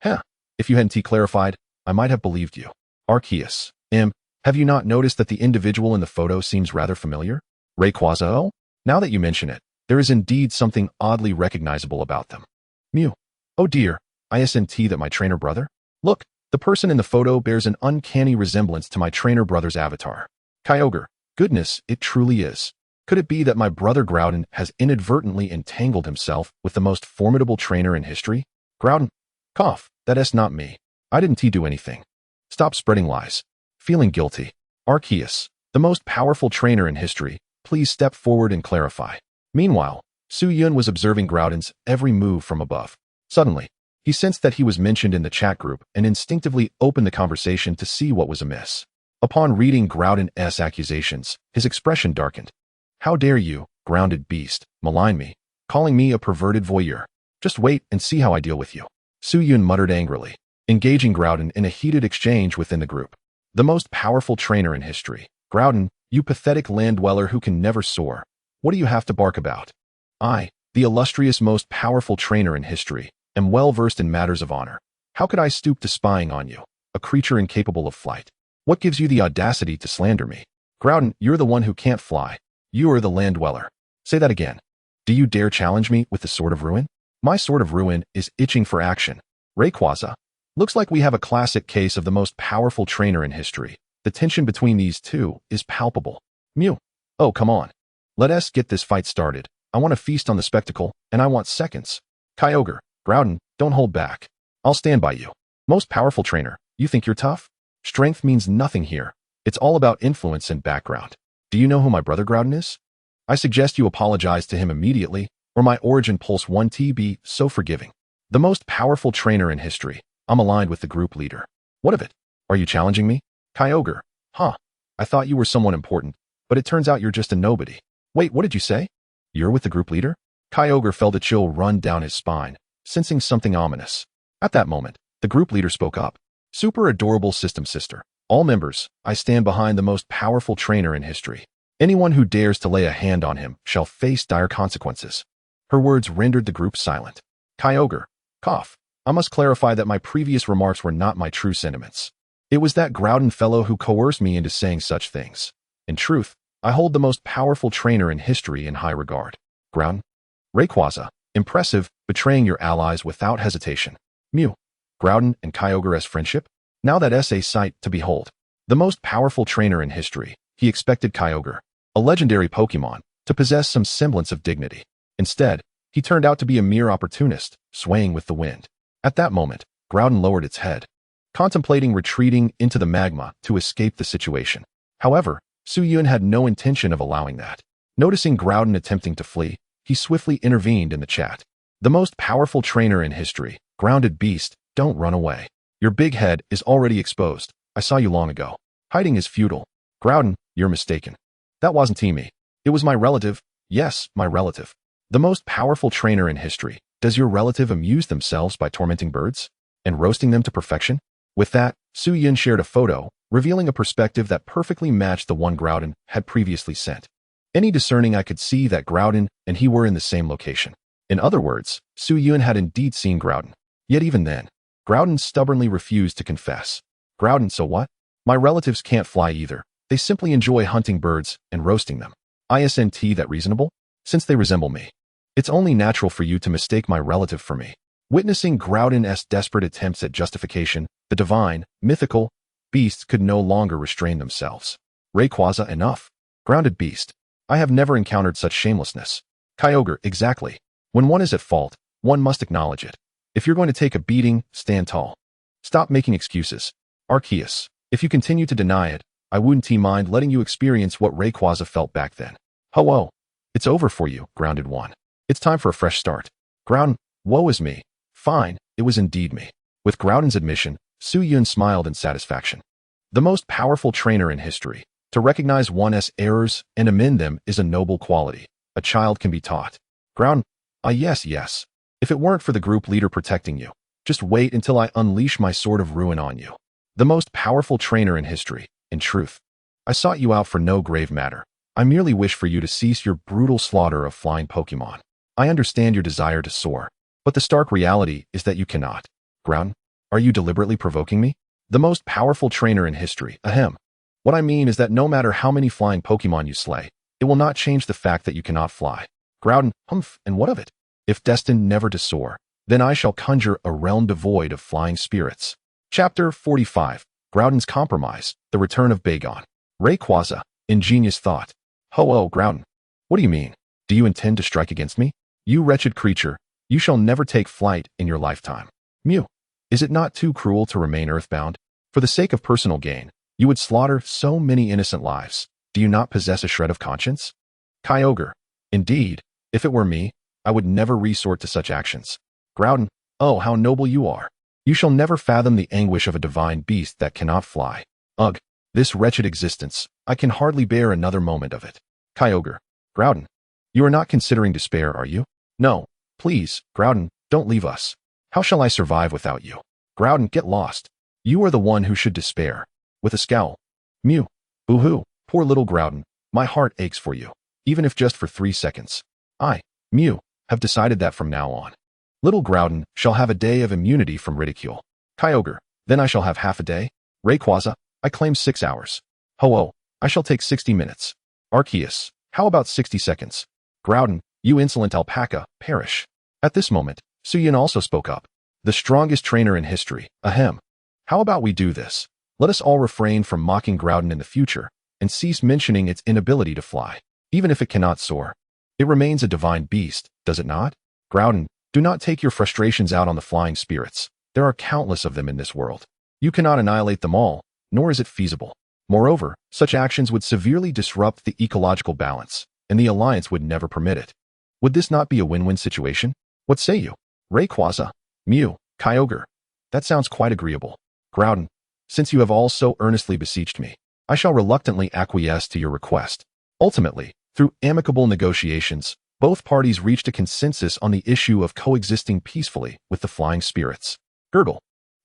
Heh, if you hadn't clarified, I might have believed you. Arceus, have you not noticed that the individual in the photo seems rather familiar? Rayquaza, oh? Now that you mention it, there is indeed something oddly recognizable about them. Mew. Oh dear, isn't that my trainer brother? Look, the person in the photo bears an uncanny resemblance to my trainer brother's avatar. Kyogre, goodness, it truly is. Could it be that my brother Groudon has inadvertently entangled himself with the most formidable trainer in history? Groudon, cough, that's not me. I didn't do anything. Stop spreading lies. Feeling guilty. Arceus, the most powerful trainer in history, please step forward and clarify. Meanwhile, Su-Yun was observing Groudon's every move from above. Suddenly, he sensed that he was mentioned in the chat group and instinctively opened the conversation to see what was amiss. Upon reading Groudon's accusations, his expression darkened. How dare you, grounded beast, malign me, calling me a perverted voyeur. Just wait and see how I deal with you. Su-Yun muttered angrily, engaging Groudon in a heated exchange within the group. The most powerful trainer in history. Groudon, you pathetic land dweller who can never soar. What do you have to bark about? I, the illustrious most powerful trainer in history, am well versed in matters of honor. How could I stoop to spying on you, a creature incapable of flight? What gives you the audacity to slander me? Groudon, you're the one who can't fly. You are the land dweller. Say that again. Do you dare challenge me with the Sword of Ruin? My Sword of Ruin is itching for action. Rayquaza. Looks like we have a classic case of the most powerful trainer in history. The tension between these two is palpable. Mew. Oh, come on. Let us get this fight started. I want to feast on the spectacle, and I want seconds. Kyogre, Groudon, don't hold back. I'll stand by you. Most powerful trainer, you think you're tough? Strength means nothing here. It's all about influence and background. Do you know who my brother Groudon is? I suggest you apologize to him immediately, or my Origin Pulse 1T be so forgiving. The most powerful trainer in history. I'm aligned with the group leader. What of it? Are you challenging me? Kyogre. Huh. I thought you were someone important, but it turns out you're just a nobody. Wait, what did you say? You're with the group leader? Kyogre felt a chill run down his spine, sensing something ominous. At that moment, the group leader spoke up. Super adorable system sister. All members, I stand behind the most powerful trainer in history. Anyone who dares to lay a hand on him shall face dire consequences. Her words rendered the group silent. Kyogre. Cough. I must clarify that my previous remarks were not my true sentiments. It was that Groudon fellow who coerced me into saying such things. In truth, I hold the most powerful trainer in history in high regard. Groudon. Rayquaza. Impressive, betraying your allies without hesitation. Mew. Groudon and Kyogre's friendship? Now that's a sight to behold. The most powerful trainer in history, he expected Kyogre, a legendary Pokemon, to possess some semblance of dignity. Instead, he turned out to be a mere opportunist, swaying with the wind. At that moment, Groudon lowered its head, contemplating retreating into the magma to escape the situation. However, Su-Yun had no intention of allowing that. Noticing Groudon attempting to flee, he swiftly intervened in the chat. The most powerful trainer in history, grounded beast, don't run away. Your big head is already exposed. I saw you long ago. Hiding is futile. Groudon, you're mistaken. That wasn't me. It was my relative. Yes, my relative. The most powerful trainer in history. Does your relative amuse themselves by tormenting birds? And roasting them to perfection? With that, Su-Yun shared a photo, revealing a perspective that perfectly matched the one Groudon had previously sent. Any discerning eye could see that Groudon and he were in the same location. In other words, Su-Yun had indeed seen Groudon. Yet even then, Groudon stubbornly refused to confess. Groudon, so what? My relatives can't fly either. They simply enjoy hunting birds and roasting them. Isn't that reasonable? Since they resemble me. It's only natural for you to mistake my relative for me. Witnessing Groudon's desperate attempts at justification, the divine, mythical beasts could no longer restrain themselves. Rayquaza, enough. Grounded beast. I have never encountered such shamelessness. Kyogre, exactly. When one is at fault, one must acknowledge it. If you're going to take a beating, stand tall. Stop making excuses. Arceus. If you continue to deny it, I wouldn't mind letting you experience what Rayquaza felt back then. Ho-oh. It's over for you, Grounded One. It's time for a fresh start. Groudon, woe is me. Fine, it was indeed me. With Groudon's admission, Su-Yun smiled in satisfaction. The most powerful trainer in history. To recognize one's errors and amend them is a noble quality. A child can be taught. Groudon, yes. If it weren't for the group leader protecting you, just wait until I unleash my sword of ruin on you. The most powerful trainer in history, in truth. I sought you out for no grave matter. I merely wish for you to cease your brutal slaughter of flying Pokemon. I understand your desire to soar, but the stark reality is that you cannot. Groudon, are you deliberately provoking me? The most powerful trainer in history, ahem. What I mean is that no matter how many flying Pokemon you slay, it will not change the fact that you cannot fly. Groudon, humph, and what of it? If destined never to soar, then I shall conjure a realm devoid of flying spirits. Chapter 45, Groudon's Compromise, The Return of Bagon. Rayquaza, ingenious thought. Ho-oh, Groudon. What do you mean? Do you intend to strike against me? You wretched creature, you shall never take flight in your lifetime. Mew. Is it not too cruel to remain earthbound? For the sake of personal gain, you would slaughter so many innocent lives. Do you not possess a shred of conscience? Kyogre. Indeed, if it were me, I would never resort to such actions. Groudon. Oh, how noble you are. You shall never fathom the anguish of a divine beast that cannot fly. Ugh. This wretched existence, I can hardly bear another moment of it. Kyogre. Groudon. You are not considering despair, are you? No. Please, Groudon, don't leave us. How shall I survive without you? Groudon, get lost. You are the one who should despair. With a scowl. Mew. Boo-hoo. Poor little Groudon. My heart aches for you. Even if just for 3 seconds. I, Mew, have decided that from now on. Little Groudon shall have a day of immunity from ridicule. Kyogre. Then I shall have half a day. Rayquaza. I claim 6 hours. Ho-oh, I shall take 60 minutes. Arceus, how about 60 seconds? Groudon, you insolent alpaca, perish. At this moment, Su-Yun also spoke up. The strongest trainer in history, ahem. How about we do this? Let us all refrain from mocking Groudon in the future, and cease mentioning its inability to fly. Even if it cannot soar, it remains a divine beast, does it not? Groudon, do not take your frustrations out on the flying spirits. There are countless of them in this world. You cannot annihilate them all, nor is it feasible. Moreover, such actions would severely disrupt the ecological balance, and the Alliance would never permit it. Would this not be a win-win situation? What say you? Rayquaza, Mew, Kyogre. That sounds quite agreeable. Groudon, since you have all so earnestly beseeched me, I shall reluctantly acquiesce to your request. Ultimately, through amicable negotiations, both parties reached a consensus on the issue of coexisting peacefully with the flying spirits. Gurgle.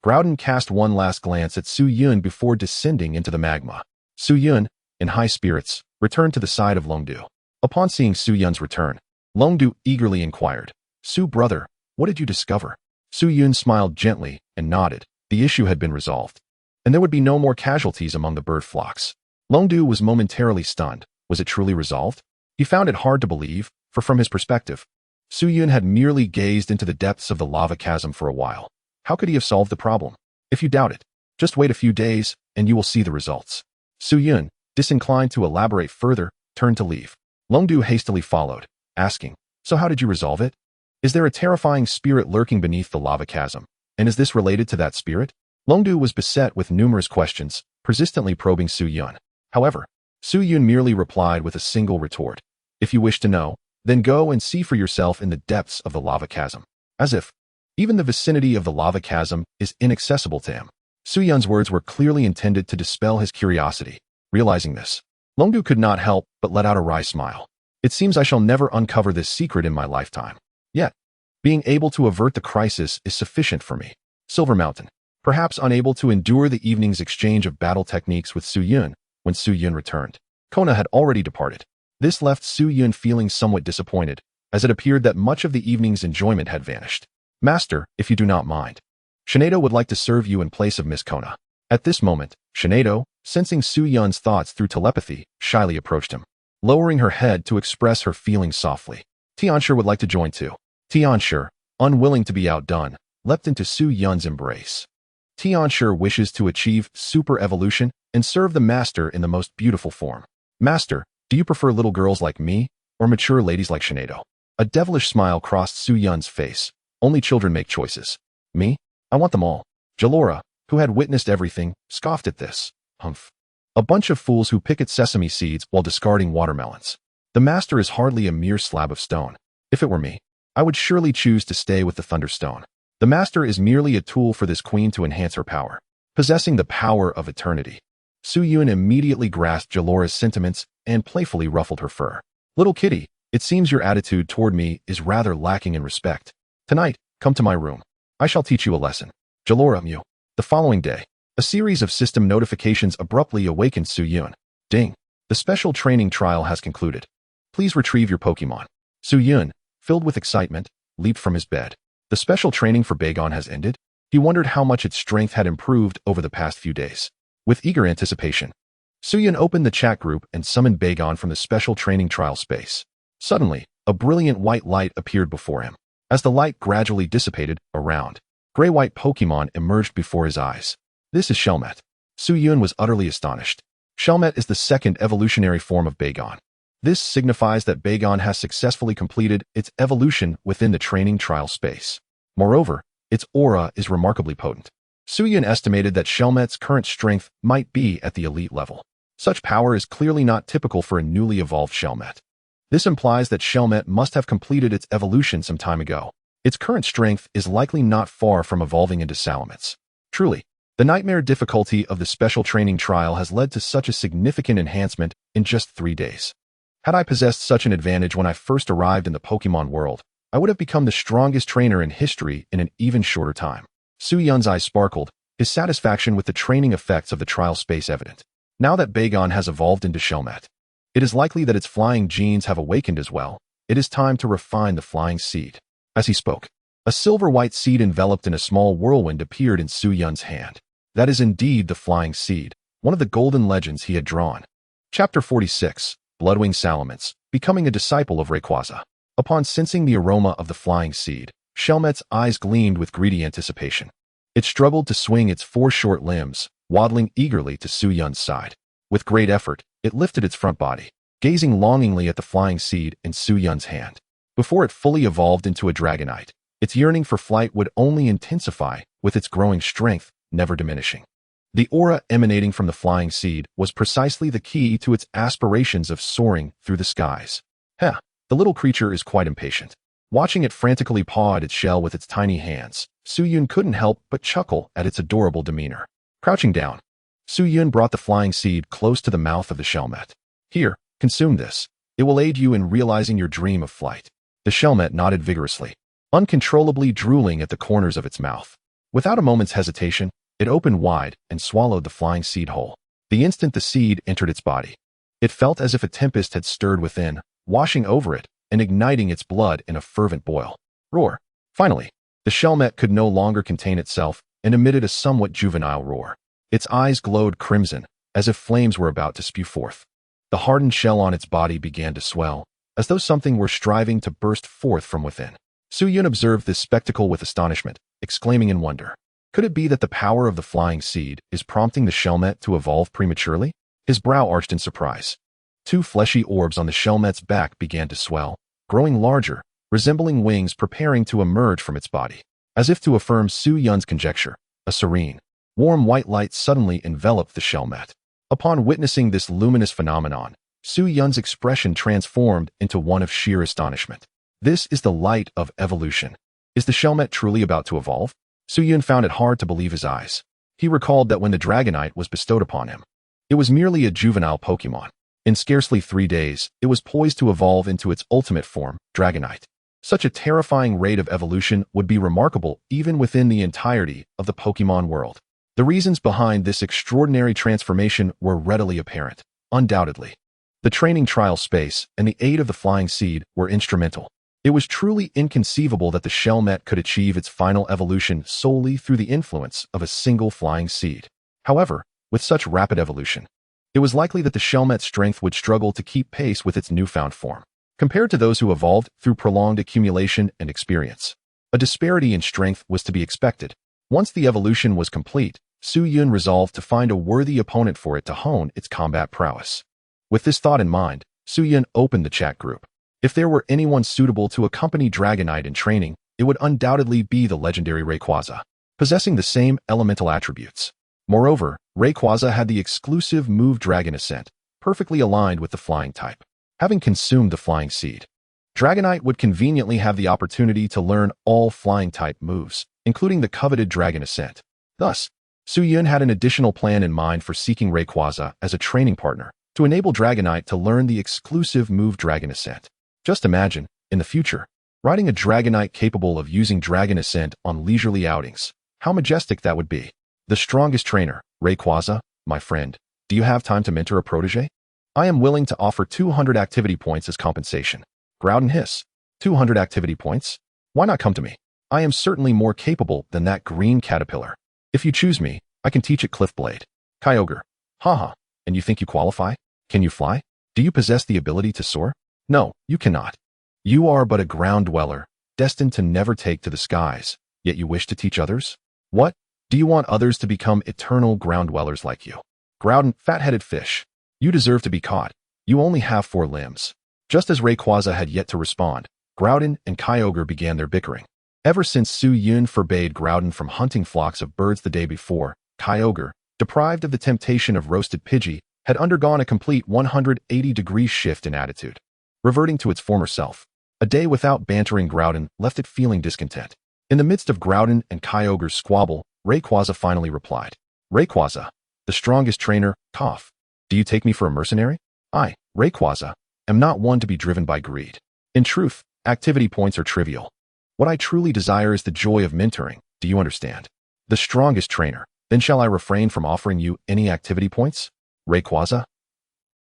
Groudon cast one last glance at Su-Yun before descending into the magma. Su-Yun, in high spirits, returned to the side of Longdu. Upon seeing Su-Yun's return, Longdu eagerly inquired, Su brother, what did you discover? Su-Yun smiled gently and nodded. The issue had been resolved, and there would be no more casualties among the bird flocks. Longdu was momentarily stunned. Was it truly resolved? He found it hard to believe, for from his perspective, Su-Yun had merely gazed into the depths of the lava chasm for a while. How could he have solved the problem? If you doubt it, just wait a few days, and you will see the results. Su-Yun, disinclined to elaborate further, turned to leave. Longdu hastily followed, asking, so how did you resolve it? Is there a terrifying spirit lurking beneath the lava chasm? And is this related to that spirit? Longdu was beset with numerous questions, persistently probing Su-Yun. However, Su-Yun merely replied with a single retort. If you wish to know, then go and see for yourself in the depths of the lava chasm. As if even the vicinity of the lava chasm is inaccessible to him. Su-Yun's words were clearly intended to dispel his curiosity. Realizing this, Longdu could not help but let out a wry smile. It seems I shall never uncover this secret in my lifetime. Yet, being able to avert the crisis is sufficient for me. Silver Mountain. Perhaps unable to endure the evening's exchange of battle techniques with Su-Yun, when Su-Yun returned, Kona had already departed. This left Su-Yun feeling somewhat disappointed, as it appeared that much of the evening's enjoyment had vanished. Master, if you do not mind, Shinado would like to serve you in place of Miss Kona. At this moment, Shinado, sensing Su-Yun's thoughts through telepathy, shyly approached him, lowering her head to express her feelings softly. Tianxia would like to join too. Tianxia, unwilling to be outdone, leapt into Su-Yun's embrace. Tianxia wishes to achieve super evolution and serve the master in the most beautiful form. Master, do you prefer little girls like me, or mature ladies like Shinado? A devilish smile crossed Su-Yun's face. Only children make choices. Me? I want them all. Jalora, who had witnessed everything, scoffed at this. Humph. A bunch of fools who pick at sesame seeds while discarding watermelons. The master is hardly a mere slab of stone. If it were me, I would surely choose to stay with the Thunderstone. The master is merely a tool for this queen to enhance her power, possessing the power of eternity. Su-Yun immediately grasped Jalora's sentiments and playfully ruffled her fur. Little kitty, it seems your attitude toward me is rather lacking in respect. Tonight, come to my room. I shall teach you a lesson. Jalora mew. The following day, a series of system notifications abruptly awakened Su-Yun. Ding. The special training trial has concluded. Please retrieve your Pokemon. Su-Yun, filled with excitement, leaped from his bed. The special training for Bagon has ended? He wondered how much its strength had improved over the past few days. With eager anticipation, Su-Yun opened the chat group and summoned Bagon from the special training trial space. Suddenly, a brilliant white light appeared before him. As the light gradually dissipated, a round, gray-white Pokemon emerged before his eyes. This is Shelmet. Su-Yun was utterly astonished. Shelmet is the second evolutionary form of Bagon. This signifies that Bagon has successfully completed its evolution within the training trial space. Moreover, its aura is remarkably potent. Su-Yun estimated that Shelmet's current strength might be at the elite level. Such power is clearly not typical for a newly evolved Shelmet. This implies that Shelmet must have completed its evolution some time ago. Its current strength is likely not far from evolving into Salamence. Truly, the nightmare difficulty of the special training trial has led to such a significant enhancement in just 3 days. Had I possessed such an advantage when I first arrived in the Pokemon world, I would have become the strongest trainer in history in an even shorter time. Su-Yun's eyes sparkled, his satisfaction with the training effects of the trial space evident. Now that Bagon has evolved into Shelmet, it is likely that its flying genes have awakened as well. It is time to refine the flying seed. As he spoke, a silver-white seed enveloped in a small whirlwind appeared in Su-Yun's hand. That is indeed the flying seed, one of the golden legends he had drawn. Chapter 46, Bloodwing Salamence, becoming a disciple of Rayquaza. Upon sensing the aroma of the flying seed, Shelmet's eyes gleamed with greedy anticipation. It struggled to swing its 4 short limbs, waddling eagerly to Su-Yun's side. With great effort, it lifted its front body, gazing longingly at the flying seed in Su-Yun's hand. Before it fully evolved into a Dragonite, its yearning for flight would only intensify, with its growing strength never diminishing. The aura emanating from the flying seed was precisely the key to its aspirations of soaring through the skies. Heh, the little creature is quite impatient. Watching it frantically paw at its shell with its tiny hands, Su-Yun couldn't help but chuckle at its adorable demeanor. Crouching down, Su-Yun brought the flying seed close to the mouth of the Shelmet. Here, consume this. It will aid you in realizing your dream of flight. The Shelmet nodded vigorously, uncontrollably drooling at the corners of its mouth. Without a moment's hesitation, it opened wide and swallowed the flying seed whole. The instant the seed entered its body, it felt as if a tempest had stirred within, washing over it and igniting its blood in a fervent boil. Roar. Finally, the Shelmet could no longer contain itself and emitted a somewhat juvenile roar. Its eyes glowed crimson, as if flames were about to spew forth. The hardened shell on its body began to swell, as though something were striving to burst forth from within. Su-Yun observed this spectacle with astonishment, exclaiming in wonder. Could it be that the power of the flying seed is prompting the Shelmet to evolve prematurely? His brow arched in surprise. 2 fleshy orbs on the Shelmet's back began to swell, growing larger, resembling wings preparing to emerge from its body. As if to affirm Su-Yun's conjecture, a serene, warm white light suddenly enveloped the Shelmet. Upon witnessing this luminous phenomenon, Su-Yun's expression transformed into one of sheer astonishment. This is the light of evolution. Is the Shelmet truly about to evolve? Su-Yun found it hard to believe his eyes. He recalled that when the Dragonite was bestowed upon him, it was merely a juvenile Pokemon. In scarcely 3 days, it was poised to evolve into its ultimate form, Dragonite. Such a terrifying rate of evolution would be remarkable even within the entirety of the Pokemon world. The reasons behind this extraordinary transformation were readily apparent. Undoubtedly, the training trial space and the aid of the flying seed were instrumental. It was truly inconceivable that the Shelmet could achieve its final evolution solely through the influence of a single flying seed. However, with such rapid evolution, it was likely that the Shelmet's strength would struggle to keep pace with its newfound form, compared to those who evolved through prolonged accumulation and experience. A disparity in strength was to be expected. Once the evolution was complete, Su-Yun resolved to find a worthy opponent for it to hone its combat prowess. With this thought in mind, Su-Yun opened the chat group. If there were anyone suitable to accompany Dragonite in training, it would undoubtedly be the legendary Rayquaza, possessing the same elemental attributes. Moreover, Rayquaza had the exclusive move Dragon Ascent, perfectly aligned with the flying type. Having consumed the flying seed, Dragonite would conveniently have the opportunity to learn all flying type moves, including the coveted Dragon Ascent. Thus, Su-Yun had an additional plan in mind for seeking Rayquaza as a training partner to enable Dragonite to learn the exclusive move Dragon Ascent. Just imagine, in the future, riding a Dragonite capable of using Dragon Ascent on leisurely outings. How majestic that would be. The strongest trainer, Rayquaza, my friend, do you have time to mentor a protege? I am willing to offer 200 activity points as compensation. Groudon hiss. 200 activity points? Why not come to me? I am certainly more capable than that green caterpillar. If you choose me, I can teach at Cliffblade. Kyogre. Haha. And you think you qualify? Can you fly? Do you possess the ability to soar? No, you cannot. You are but a ground dweller, destined to never take to the skies, yet you wish to teach others? What? Do you want others to become eternal ground dwellers like you? Groudon, fat-headed fish. You deserve to be caught. You only have 4 limbs. Just as Rayquaza had yet to respond, Groudon and Kyogre began their bickering. Ever since Su-Yun forbade Groudon from hunting flocks of birds the day before, Kyogre, deprived of the temptation of roasted Pidgey, had undergone a complete 180-degree shift in attitude. Reverting to its former self, a day without bantering Groudon left it feeling discontent. In the midst of Groudon and Kyogre's squabble, Rayquaza finally replied. Rayquaza, the strongest trainer, cough. Do you take me for a mercenary? I, Rayquaza, am not one to be driven by greed. In truth, activity points are trivial. What I truly desire is the joy of mentoring, do you understand? The strongest trainer, then shall I refrain from offering you any activity points? Rayquaza?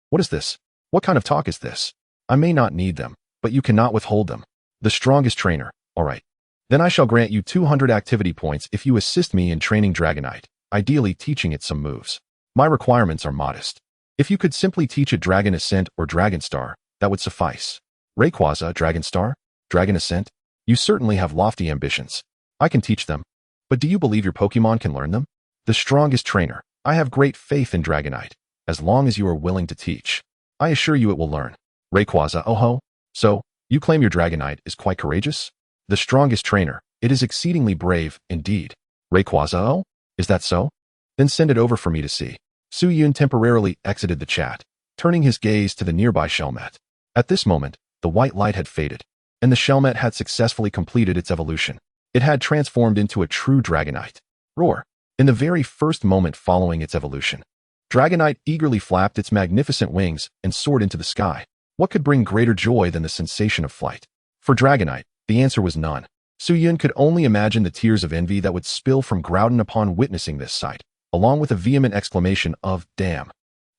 What is this? What kind of talk is this? I may not need them, but you cannot withhold them. The strongest trainer, all right. Then I shall grant you 200 activity points if you assist me in training Dragonite, ideally teaching it some moves. My requirements are modest. If you could simply teach it Dragon Ascent or Dragon Star, that would suffice. Rayquaza, Dragon Star? Dragon Ascent? You certainly have lofty ambitions. I can teach them. But do you believe your Pokemon can learn them? The strongest trainer, I have great faith in Dragonite, as long as you are willing to teach. I assure you it will learn. Rayquaza, oh ho? So, you claim your Dragonite is quite courageous? The strongest trainer, it is exceedingly brave, indeed. Rayquaza, oh? Is that so? Then send it over for me to see. Su-Yun temporarily exited the chat, turning his gaze to the nearby Shelmet. At this moment, the white light had faded, and the Shelmet had successfully completed its evolution. It had transformed into a true Dragonite. Roar! In the very first moment following its evolution, Dragonite eagerly flapped its magnificent wings and soared into the sky. What could bring greater joy than the sensation of flight? For Dragonite, the answer was none. Su-Yun could only imagine the tears of envy that would spill from Groudon upon witnessing this sight, along with a vehement exclamation of, damn.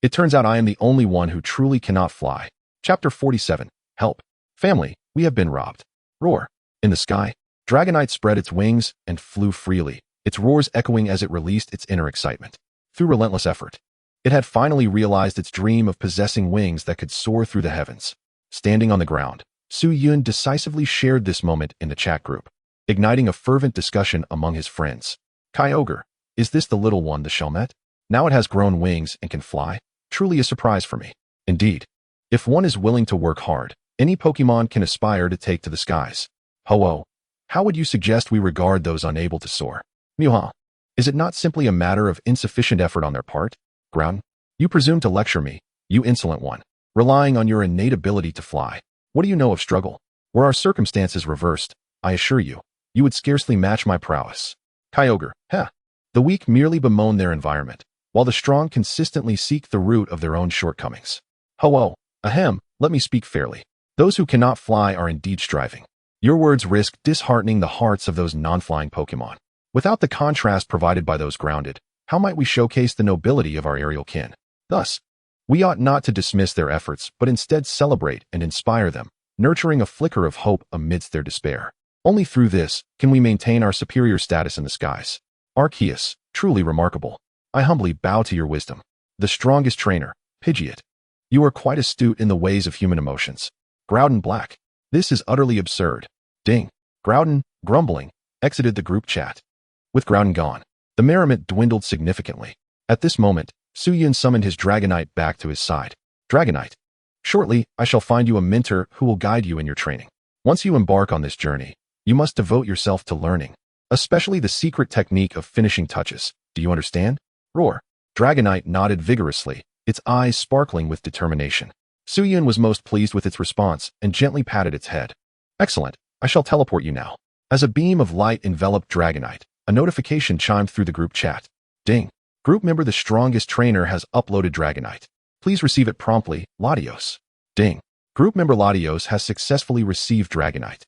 It turns out I am the only one who truly cannot fly. Chapter 47. Help. Family, we have been robbed. Roar. In the sky, Dragonite spread its wings and flew freely, its roars echoing as it released its inner excitement. Through relentless effort, it had finally realized its dream of possessing wings that could soar through the heavens. Standing on the ground, Su-Yun decisively shared this moment in the chat group, igniting a fervent discussion among his friends. Kyogre, is this the little one, the Shelmet? Now it has grown wings and can fly? Truly a surprise for me. Indeed, if one is willing to work hard, any Pokemon can aspire to take to the skies. Ho-oh, how would you suggest we regard those unable to soar? Mew-ha, is it not simply a matter of insufficient effort on their part? Groudon, you presume to lecture me, you insolent one, relying on your innate ability to fly. What do you know of struggle? Were our circumstances reversed, I assure you, you would scarcely match my prowess. Kyogre, heh. The weak merely bemoan their environment, while the strong consistently seek the root of their own shortcomings. Ho-oh, ahem, let me speak fairly. Those who cannot fly are indeed striving. Your words risk disheartening the hearts of those non-flying Pokemon. Without the contrast provided by those grounded, how might we showcase the nobility of our aerial kin? Thus, we ought not to dismiss their efforts, but instead celebrate and inspire them, nurturing a flicker of hope amidst their despair. Only through this can we maintain our superior status in the skies. Arceus, truly remarkable. I humbly bow to your wisdom. The strongest trainer, Pidgeot. You are quite astute in the ways of human emotions. Groudon Black. This is utterly absurd. Ding. Groudon, grumbling, exited the group chat. With Groudon gone, the merriment dwindled significantly. At this moment, Su-Yun summoned his Dragonite back to his side. Dragonite. Shortly, I shall find you a mentor who will guide you in your training. Once you embark on this journey, you must devote yourself to learning, especially the secret technique of finishing touches. Do you understand? Roar. Dragonite nodded vigorously, its eyes sparkling with determination. Suyun was most pleased with its response and gently patted its head. Excellent, I shall teleport you now. As a beam of light enveloped Dragonite, a notification chimed through the group chat. Ding. Group member the strongest trainer has uploaded Dragonite. Please receive it promptly, Latios. Ding. Group member Latios has successfully received Dragonite.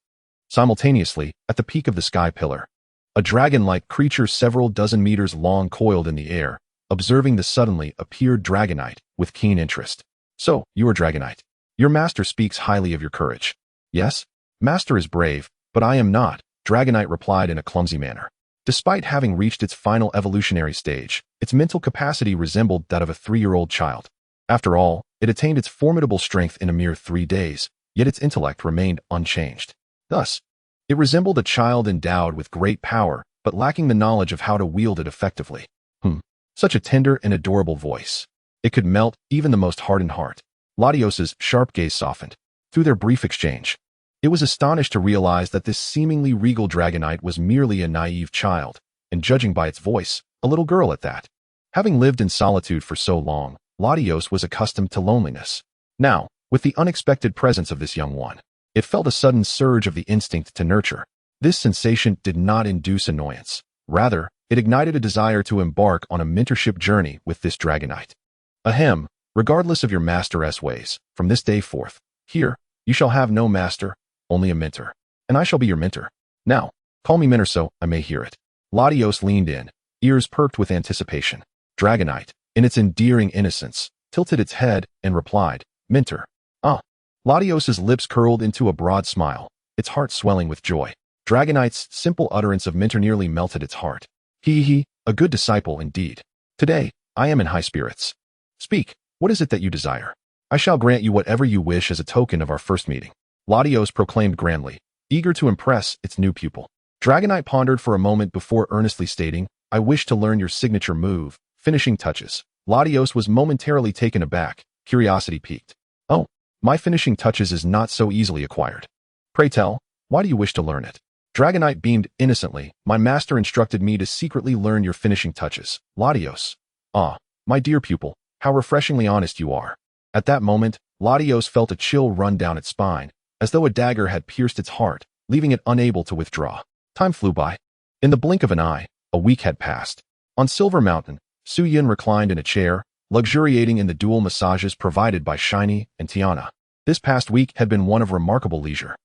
Simultaneously, at the peak of the sky pillar, a dragon-like creature several dozen meters long coiled in the air, observing the suddenly appeared Dragonite with keen interest. So, you are Dragonite. Your master speaks highly of your courage. Yes? Master is brave, but I am not, Dragonite replied in a clumsy manner. Despite having reached its final evolutionary stage, its mental capacity resembled that of a 3-year-old child. After all, it attained its formidable strength in a mere 3 days, yet its intellect remained unchanged. Thus, it resembled a child endowed with great power, but lacking the knowledge of how to wield it effectively. Such a tender and adorable voice. It could melt even the most hardened heart. Latios's sharp gaze softened. Through their brief exchange, it was astonished to realize that this seemingly regal Dragonite was merely a naive child, and judging by its voice, a little girl at that. Having lived in solitude for so long, Latios was accustomed to loneliness. Now, with the unexpected presence of this young one, it felt a sudden surge of the instinct to nurture. This sensation did not induce annoyance. Rather, it ignited a desire to embark on a mentorship journey with this Dragonite. Ahem, regardless of your master's ways, from this day forth, here, you shall have no master, only a mentor. And I shall be your mentor. Now, call me mentor so I may hear it. Latios leaned in, ears perked with anticipation. Dragonite, in its endearing innocence, tilted its head and replied, Mentor. Ah. Latios's lips curled into a broad smile, its heart swelling with joy. Dragonite's simple utterance of mentor nearly melted its heart. He, a good disciple indeed. Today, I am in high spirits. Speak, what is it that you desire? I shall grant you whatever you wish as a token of our first meeting. Latios proclaimed grandly, eager to impress its new pupil. Dragonite pondered for a moment before earnestly stating, I wish to learn your signature move, finishing touches. Latios was momentarily taken aback, curiosity piqued. Oh, my finishing touches is not so easily acquired. Pray tell, why do you wish to learn it? Dragonite beamed innocently, my master instructed me to secretly learn your finishing touches. Latios. Ah, my dear pupil, how refreshingly honest you are. At that moment, Latios felt a chill run down its spine, as though a dagger had pierced its heart, leaving it unable to withdraw. Time flew by. In the blink of an eye, a week had passed. On Silver Mountain, Suyun reclined in a chair, luxuriating in the dual massages provided by Shiny and Tiana. This past week had been one of remarkable leisure.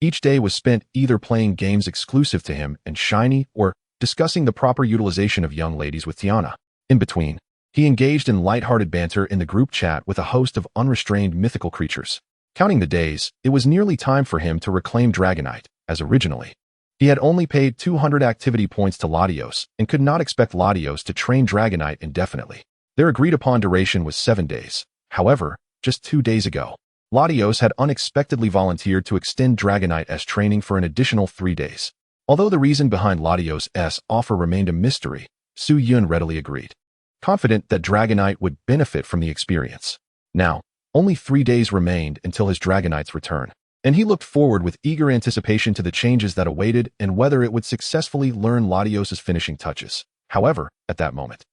Each day was spent either playing games exclusive to him and Shiny or discussing the proper utilization of young ladies with Tiana. In between, he engaged in light-hearted banter in the group chat with a host of unrestrained mythical creatures. Counting the days, it was nearly time for him to reclaim Dragonite, as originally. He had only paid 200 activity points to Latios and could not expect Latios to train Dragonite indefinitely. Their agreed-upon duration was 7 days. However, just 2 days ago, Latios had unexpectedly volunteered to extend Dragonite's training for an additional 3 days. Although the reason behind Latios' offer remained a mystery, Suyun readily agreed, confident that Dragonite would benefit from the experience. Now, only 3 days remained until his Dragonite's return, and he looked forward with eager anticipation to the changes that awaited and whether it would successfully learn Latios' finishing touches. However, at that moment,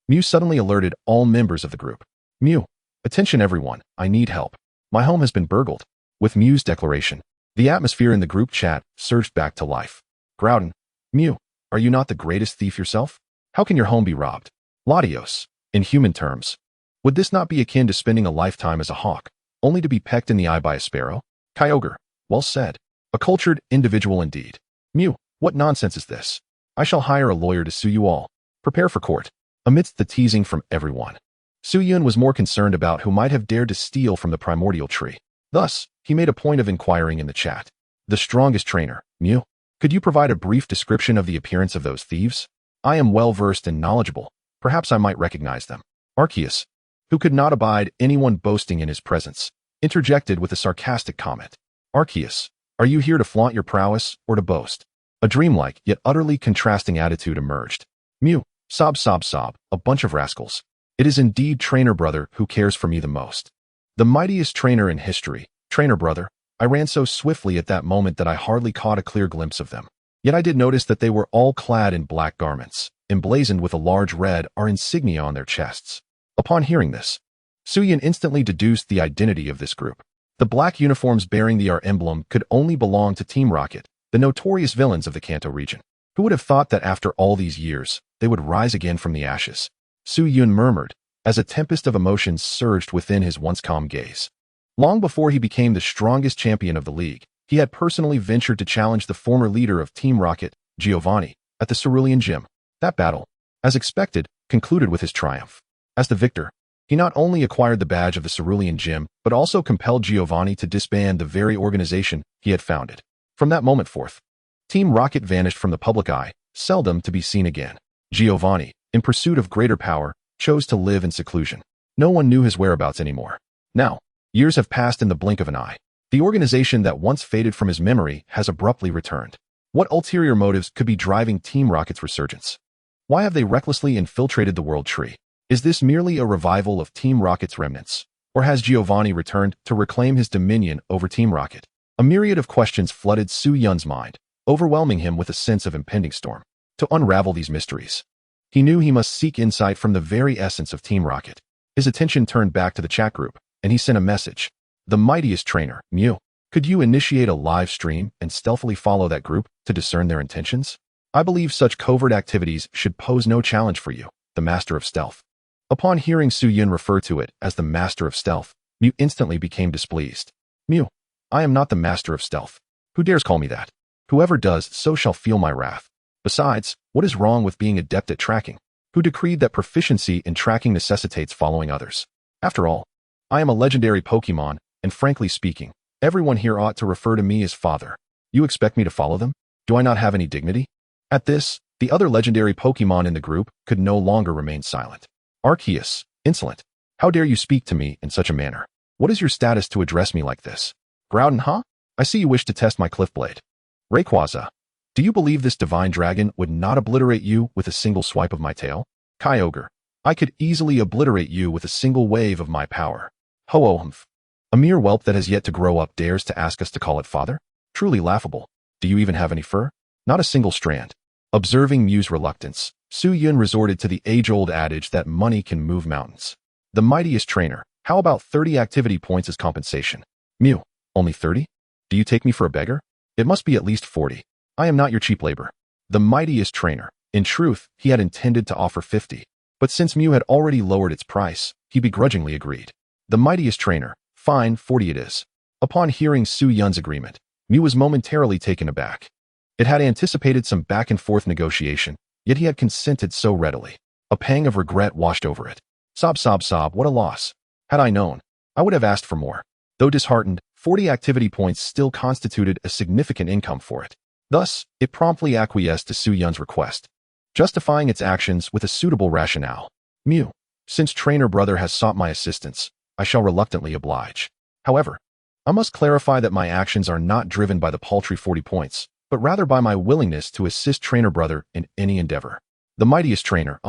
Mew suddenly alerted all members of the group. Mew, attention everyone, I need help. My home has been burgled. With Mew's declaration, the atmosphere in the group chat surged back to life. Groudon, Mew, are you not the greatest thief yourself? How can your home be robbed? Latios, in human terms, would this not be akin to spending a lifetime as a hawk, only to be pecked in the eye by a sparrow? Kyogre, well said. A cultured individual indeed. Mew, what nonsense is this? I shall hire a lawyer to sue you all. Prepare for court. Amidst the teasing from everyone, Suyun was more concerned about who might have dared to steal from the primordial tree. Thus, he made a point of inquiring in the chat. The strongest trainer, Mew, could you provide a brief description of the appearance of those thieves? I am well-versed and knowledgeable. Perhaps I might recognize them. Arceus, who could not abide anyone boasting in his presence, interjected with a sarcastic comment. Arceus, are you here to flaunt your prowess or to boast? A dreamlike yet utterly contrasting attitude emerged. Mew, sob, a bunch of rascals. It is indeed Trainer Brother who cares for me the most. The mightiest trainer in history, Trainer Brother. I ran so swiftly at that moment that I hardly caught a clear glimpse of them. Yet I did notice that they were all clad in black garments. emblazoned with a large red R insignia on their chests. Upon hearing this, Suyin instantly deduced the identity of this group. The black uniforms bearing the R emblem could only belong to Team Rocket, the notorious villains of the Kanto region. Who would have thought that after all these years, they would rise again from the ashes? Suyin murmured, as a tempest of emotions surged within his once calm gaze. Long before he became the strongest champion of the league, he had personally ventured to challenge the former leader of Team Rocket, Giovanni, at the Cerulean Gym. That battle, as expected, concluded with his triumph. As the victor, he not only acquired the badge of the Cerulean Gym, but also compelled Giovanni to disband the very organization he had founded. From that moment forth, Team Rocket vanished from the public eye, seldom to be seen again. Giovanni, in pursuit of greater power, chose to live in seclusion. No one knew his whereabouts anymore. Now, years have passed in the blink of an eye. The organization that once faded from his memory has abruptly returned. What ulterior motives could be driving Team Rocket's resurgence? Why have they recklessly infiltrated the World Tree? Is this merely a revival of Team Rocket's remnants? Or has Giovanni returned to reclaim his dominion over Team Rocket? A myriad of questions flooded Su Yun's mind, overwhelming him with a sense of impending storm. To unravel these mysteries, he knew he must seek insight from the very essence of Team Rocket. His attention turned back to the chat group, and he sent a message. The mightiest trainer, Mew, could you initiate a live stream and stealthily follow that group to discern their intentions? I believe such covert activities should pose no challenge for you, the Master of Stealth. Upon hearing Su Yun refer to it as the Master of Stealth, Mew instantly became displeased. Mew, I am not the Master of Stealth. Who dares call me that? Whoever does so shall feel my wrath. Besides, what is wrong with being adept at tracking? Who decreed that proficiency in tracking necessitates following others? After all, I am a legendary Pokémon, and frankly speaking, everyone here ought to refer to me as father. You expect me to follow them? Do I not have any dignity? At this, the other legendary Pokémon in the group could no longer remain silent. Arceus, insolent. How dare you speak to me in such a manner? What is your status to address me like this? Groudon, huh? I see you wish to test my cliff blade. Rayquaza, do you believe this divine dragon would not obliterate you with a single swipe of my tail? Kyogre, I could easily obliterate you with a single wave of my power. Ho-oh-humph. A mere whelp that has yet to grow up dares to ask us to call it father? Truly laughable. Do you even have any fur? Not a single strand. Observing Mew's reluctance, Su Yun resorted to the age-old adage that money can move mountains. The mightiest trainer, how about 30 activity points as compensation? Mew, only 30? Do you take me for a beggar? It must be at least 40. I am not your cheap labor. The mightiest trainer, in truth, he had intended to offer 50. But since Mew had already lowered its price, he begrudgingly agreed. The mightiest trainer, fine, 40 it is. Upon hearing Su Yun's agreement, Mew was momentarily taken aback. It had anticipated some back-and-forth negotiation, yet he had consented so readily. A pang of regret washed over it. Sob, sob, sob, what a loss. Had I known, I would have asked for more. Though disheartened, 40 activity points still constituted a significant income for it. Thus, it promptly acquiesced to Su Yun's request, justifying its actions with a suitable rationale. Mew, since trainer brother has sought my assistance, I shall reluctantly oblige. However, I must clarify that my actions are not driven by the paltry 40 points, but rather by my willingness to assist trainer brother in any endeavor. The mightiest trainer,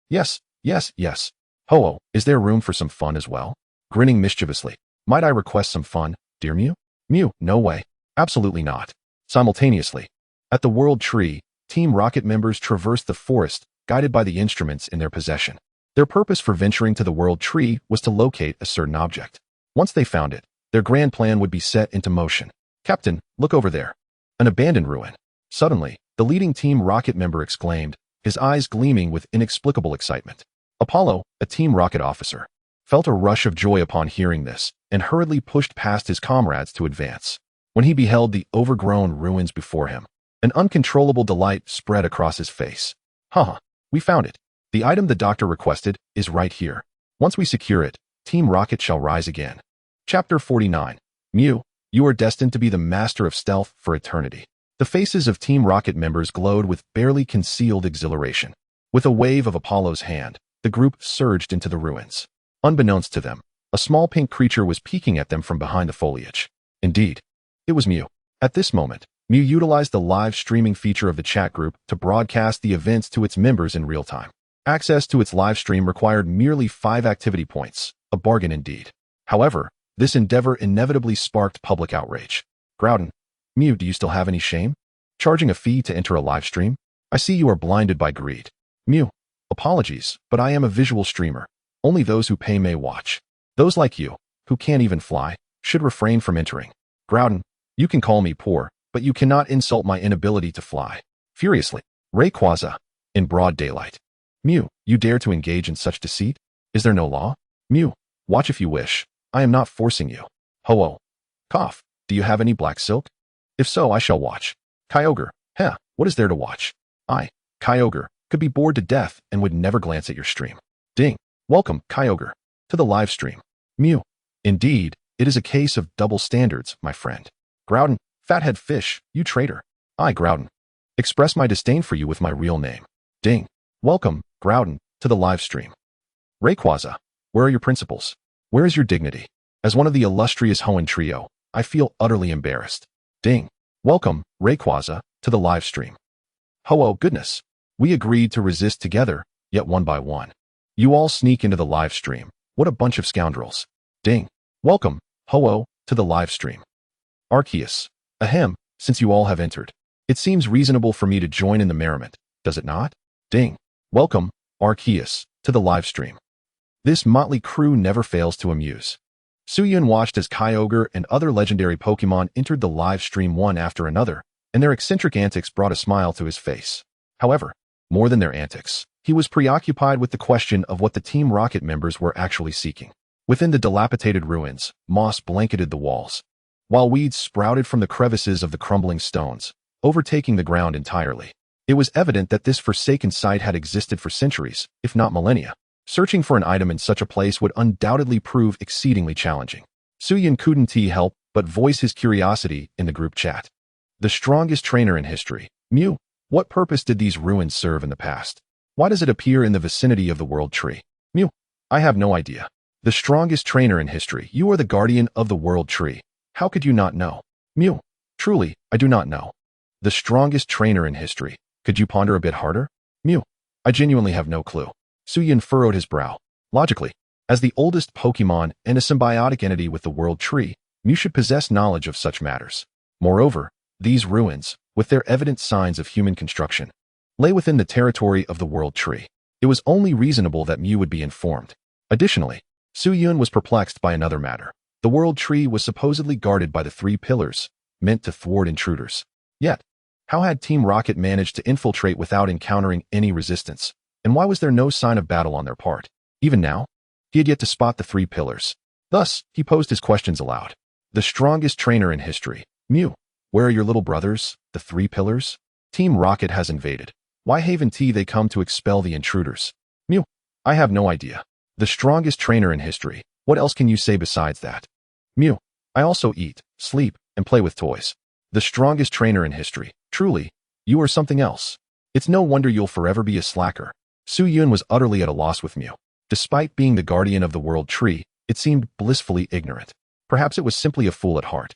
yes, yes, yes. Ho-oh, is there room for some fun as well? Grinning mischievously, might I request some fun, dear Mew? Mew, no way. Absolutely not. Simultaneously, at the World Tree, Team Rocket members traversed the forest, guided by the instruments in their possession. Their purpose for venturing to the World Tree was to locate a certain object. Once they found it, their grand plan would be set into motion. Captain, look over there. An abandoned ruin. Suddenly, the leading Team Rocket member exclaimed, his eyes gleaming with inexplicable excitement. Apollo, a Team Rocket officer, felt a rush of joy upon hearing this, and hurriedly pushed past his comrades to advance. When he beheld the overgrown ruins before him, an uncontrollable delight spread across his face. We found it. The item the doctor requested is right here. Once we secure it, Team Rocket shall rise again. Chapter 49. Mew, you are destined to be the master of stealth for eternity. The faces of Team Rocket members glowed with barely concealed exhilaration. With a wave of Apollo's hand, the group surged into the ruins. Unbeknownst to them, a small pink creature was peeking at them from behind the foliage. Indeed, it was Mew. At this moment, Mew utilized the live streaming feature of the chat group to broadcast the events to its members in real time. Access to its live stream required merely 5 activity points, a bargain indeed. However, this endeavor inevitably sparked public outrage. Groudon, Mew, do you still have any shame? Charging a fee to enter a live stream? I see you are blinded by greed. Mew. Apologies, but I am a visual streamer. Only those who pay may watch. Those like you, who can't even fly, should refrain from entering. Groudon. You can call me poor, but you cannot insult my inability to fly. Furiously. Rayquaza. In broad daylight. Mew. You dare to engage in such deceit? Is there no law? Mew. Watch if you wish. I am not forcing you. Ho-Oh. Cough. Do you have any black silk? If so, I shall watch. Kyogre. Heh, what is there to watch? I, Kyogre, could be bored to death and would never glance at your stream. Ding. Welcome, Kyogre, to the live stream. Mew. Indeed, it is a case of double standards, my friend. Groudon. Fathead fish, you traitor. I, Groudon, express my disdain for you with my real name. Ding. Welcome, Groudon, to the live stream. Rayquaza. Where are your principles? Where is your dignity? As one of the illustrious Hoenn trio, I feel utterly embarrassed. Ding. Welcome, Rayquaza, to the live stream. Ho-Oh, goodness. We agreed to resist together, yet one by one. You all sneak into the live stream. What a bunch of scoundrels. Ding. Welcome, Ho-Oh, to the live stream. Arceus. Ahem, since you all have entered. It seems reasonable for me to join in the merriment, does it not? Ding. Welcome, Arceus, to the live stream. This motley crew never fails to amuse. Suyun watched as Kyogre and other legendary Pokemon entered the live stream one after another, and their eccentric antics brought a smile to his face. However, more than their antics, he was preoccupied with the question of what the Team Rocket members were actually seeking. Within the dilapidated ruins, moss blanketed the walls, while weeds sprouted from the crevices of the crumbling stones, overtaking the ground entirely. It was evident that this forsaken site had existed for centuries, if not millennia. Searching for an item in such a place would undoubtedly prove exceedingly challenging. Suyun couldn't help but voice his curiosity in the group chat. The strongest trainer in history. Mew. What purpose did these ruins serve in the past? Why does it appear in the vicinity of the World Tree? Mew. I have no idea. The strongest trainer in history. You are the guardian of the World Tree. How could you not know? Mew. Truly, I do not know. The strongest trainer in history. Could you ponder a bit harder? Mew. I genuinely have no clue. Suyun furrowed his brow. Logically, as the oldest Pokemon and a symbiotic entity with the World Tree, Mew should possess knowledge of such matters. Moreover, these ruins, with their evident signs of human construction, lay within the territory of the World Tree. It was only reasonable that Mew would be informed. Additionally, Suyun was perplexed by another matter. The World Tree was supposedly guarded by the 3 pillars, meant to thwart intruders. Yet, how had Team Rocket managed to infiltrate without encountering any resistance? And why was there no sign of battle on their part? Even now, he had yet to spot the 3 pillars. Thus, he posed his questions aloud. The strongest trainer in history. Mew. Where are your little brothers, the 3 pillars? Team Rocket has invaded. Why haven't they come to expel the intruders? Mew. I have no idea. The strongest trainer in history. What else can you say besides that? Mew. I also eat, sleep, and play with toys. The strongest trainer in history. Truly, you are something else. It's no wonder you'll forever be a slacker. Suyun was utterly at a loss with Mew. Despite being the guardian of the World Tree, it seemed blissfully ignorant. Perhaps it was simply a fool at heart.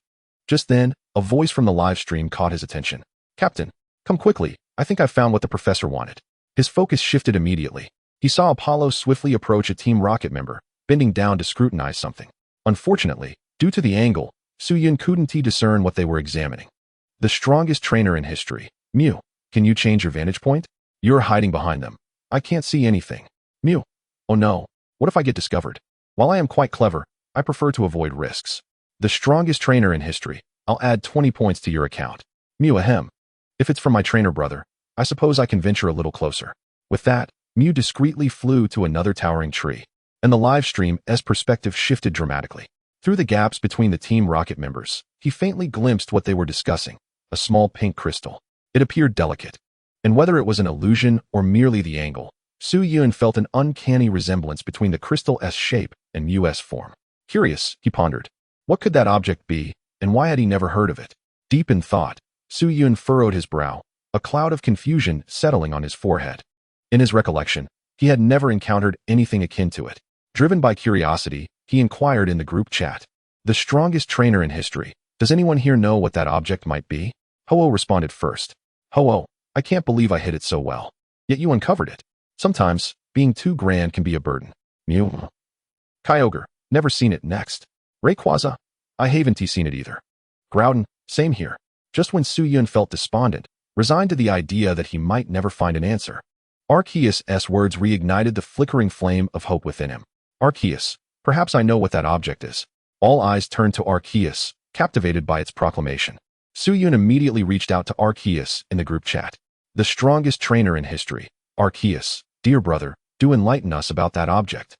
Just then, a voice from the live stream caught his attention. Captain, come quickly. I think I've found what the professor wanted. His focus shifted immediately. He saw Apollo swiftly approach a Team Rocket member, bending down to scrutinize something. Unfortunately, due to the angle, Suyun couldn't discern what they were examining. The strongest trainer in history. Mew, can you change your vantage point? You're hiding behind them. I can't see anything. Mew. Oh no, what if I get discovered? While I am quite clever, I prefer to avoid risks. The strongest trainer in history. I'll add 20 points to your account. Mew. Ahem. If it's from my trainer brother, I suppose I can venture a little closer. With that, Mew discreetly flew to another towering tree, and the live stream's perspective shifted dramatically. Through the gaps between the Team Rocket members, he faintly glimpsed what they were discussing, a small pink crystal. It appeared delicate. And whether it was an illusion or merely the angle, Suyun felt an uncanny resemblance between the crystal's shape and Mew's form. Curious, he pondered. What could that object be, and why had he never heard of it? Deep in thought, Suyun furrowed his brow, a cloud of confusion settling on his forehead. In his recollection, he had never encountered anything akin to it. Driven by curiosity, he inquired in the group chat. The strongest trainer in history. Does anyone here know what that object might be? Ho-Oh responded first. Ho-Oh, I can't believe I hid it so well. Yet you uncovered it. Sometimes, being too grand can be a burden. Mew. Kyogre, never seen it. Next. Rayquaza, I haven't seen it either. Groudon, same here. Just when Suyun felt despondent, resigned to the idea that he might never find an answer, Arceus' words reignited the flickering flame of hope within him. Arceus, perhaps I know what that object is. All eyes turned to Arceus, captivated by its proclamation. Suyun immediately reached out to Arceus in the group chat. The strongest trainer in history. Arceus, dear brother, do enlighten us about that object.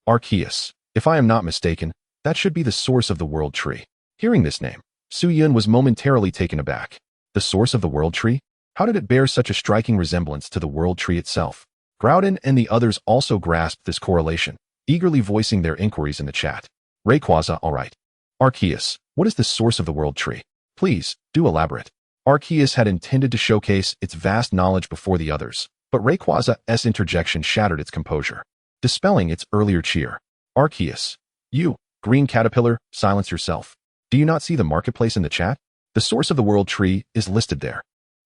Arceus, if I am not mistaken, that should be the source of the world tree. Hearing this name, Suyun was momentarily taken aback. The source of the world tree? How did it bear such a striking resemblance to the world tree itself? Groudon and the others also grasped this correlation, eagerly voicing their inquiries in the chat. Rayquaza, all right. Arceus, what is the source of the world tree? Please, do elaborate. Arceus had intended to showcase its vast knowledge before the others, but Rayquaza's interjection shattered its composure, dispelling its earlier cheer. Arceus, you, green caterpillar, silence yourself. Do you not see the marketplace in the chat? The source of the world tree is listed there.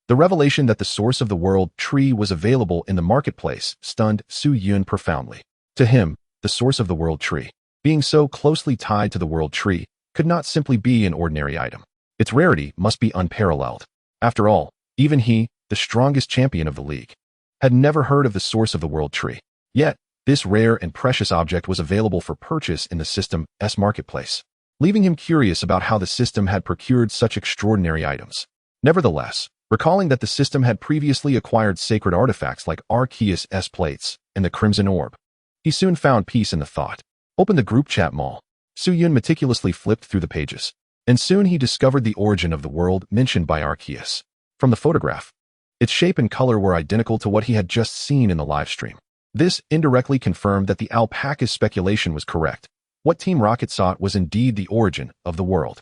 The revelation that the source of the world tree was available in the marketplace stunned Suyun profoundly. To him, the source of the world tree, being so closely tied to the world tree, could not simply be an ordinary item. Its rarity must be unparalleled. After all, even he, the strongest champion of the league, had never heard of the source of the world tree. Yet, this rare and precious object was available for purchase in the system's marketplace, leaving him curious about how the system had procured such extraordinary items. Nevertheless, recalling that the system had previously acquired sacred artifacts like Arceus' plates and the Crimson Orb, he soon found peace in the thought. Open the group chat mall. Suyun meticulously flipped through the pages, and soon he discovered the origin of the world mentioned by Arceus. From the photograph, its shape and color were identical to what he had just seen in the live stream. This indirectly confirmed that the alpaca's speculation was correct. What Team Rocket sought was indeed the origin of the world.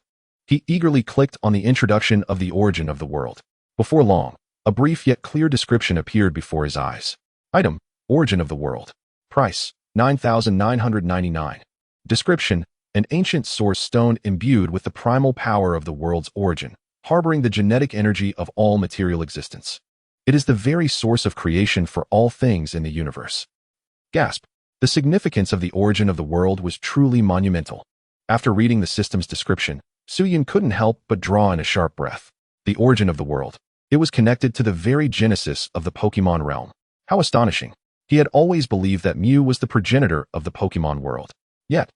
He eagerly clicked on the introduction of the origin of the world. Before long, a brief yet clear description appeared before his eyes. Item: Origin of the world. Price: 9,999. Description: An ancient source stone imbued with the primal power of the world's origin, harboring the genetic energy of all material existence. It is the very source of creation for all things in the universe. Gasp. The significance of the origin of the world was truly monumental. After reading the system's description, Suyun couldn't help but draw in a sharp breath. The origin of the world. It was connected to the very genesis of the Pokemon realm. How astonishing. He had always believed that Mew was the progenitor of the Pokemon world. Yet,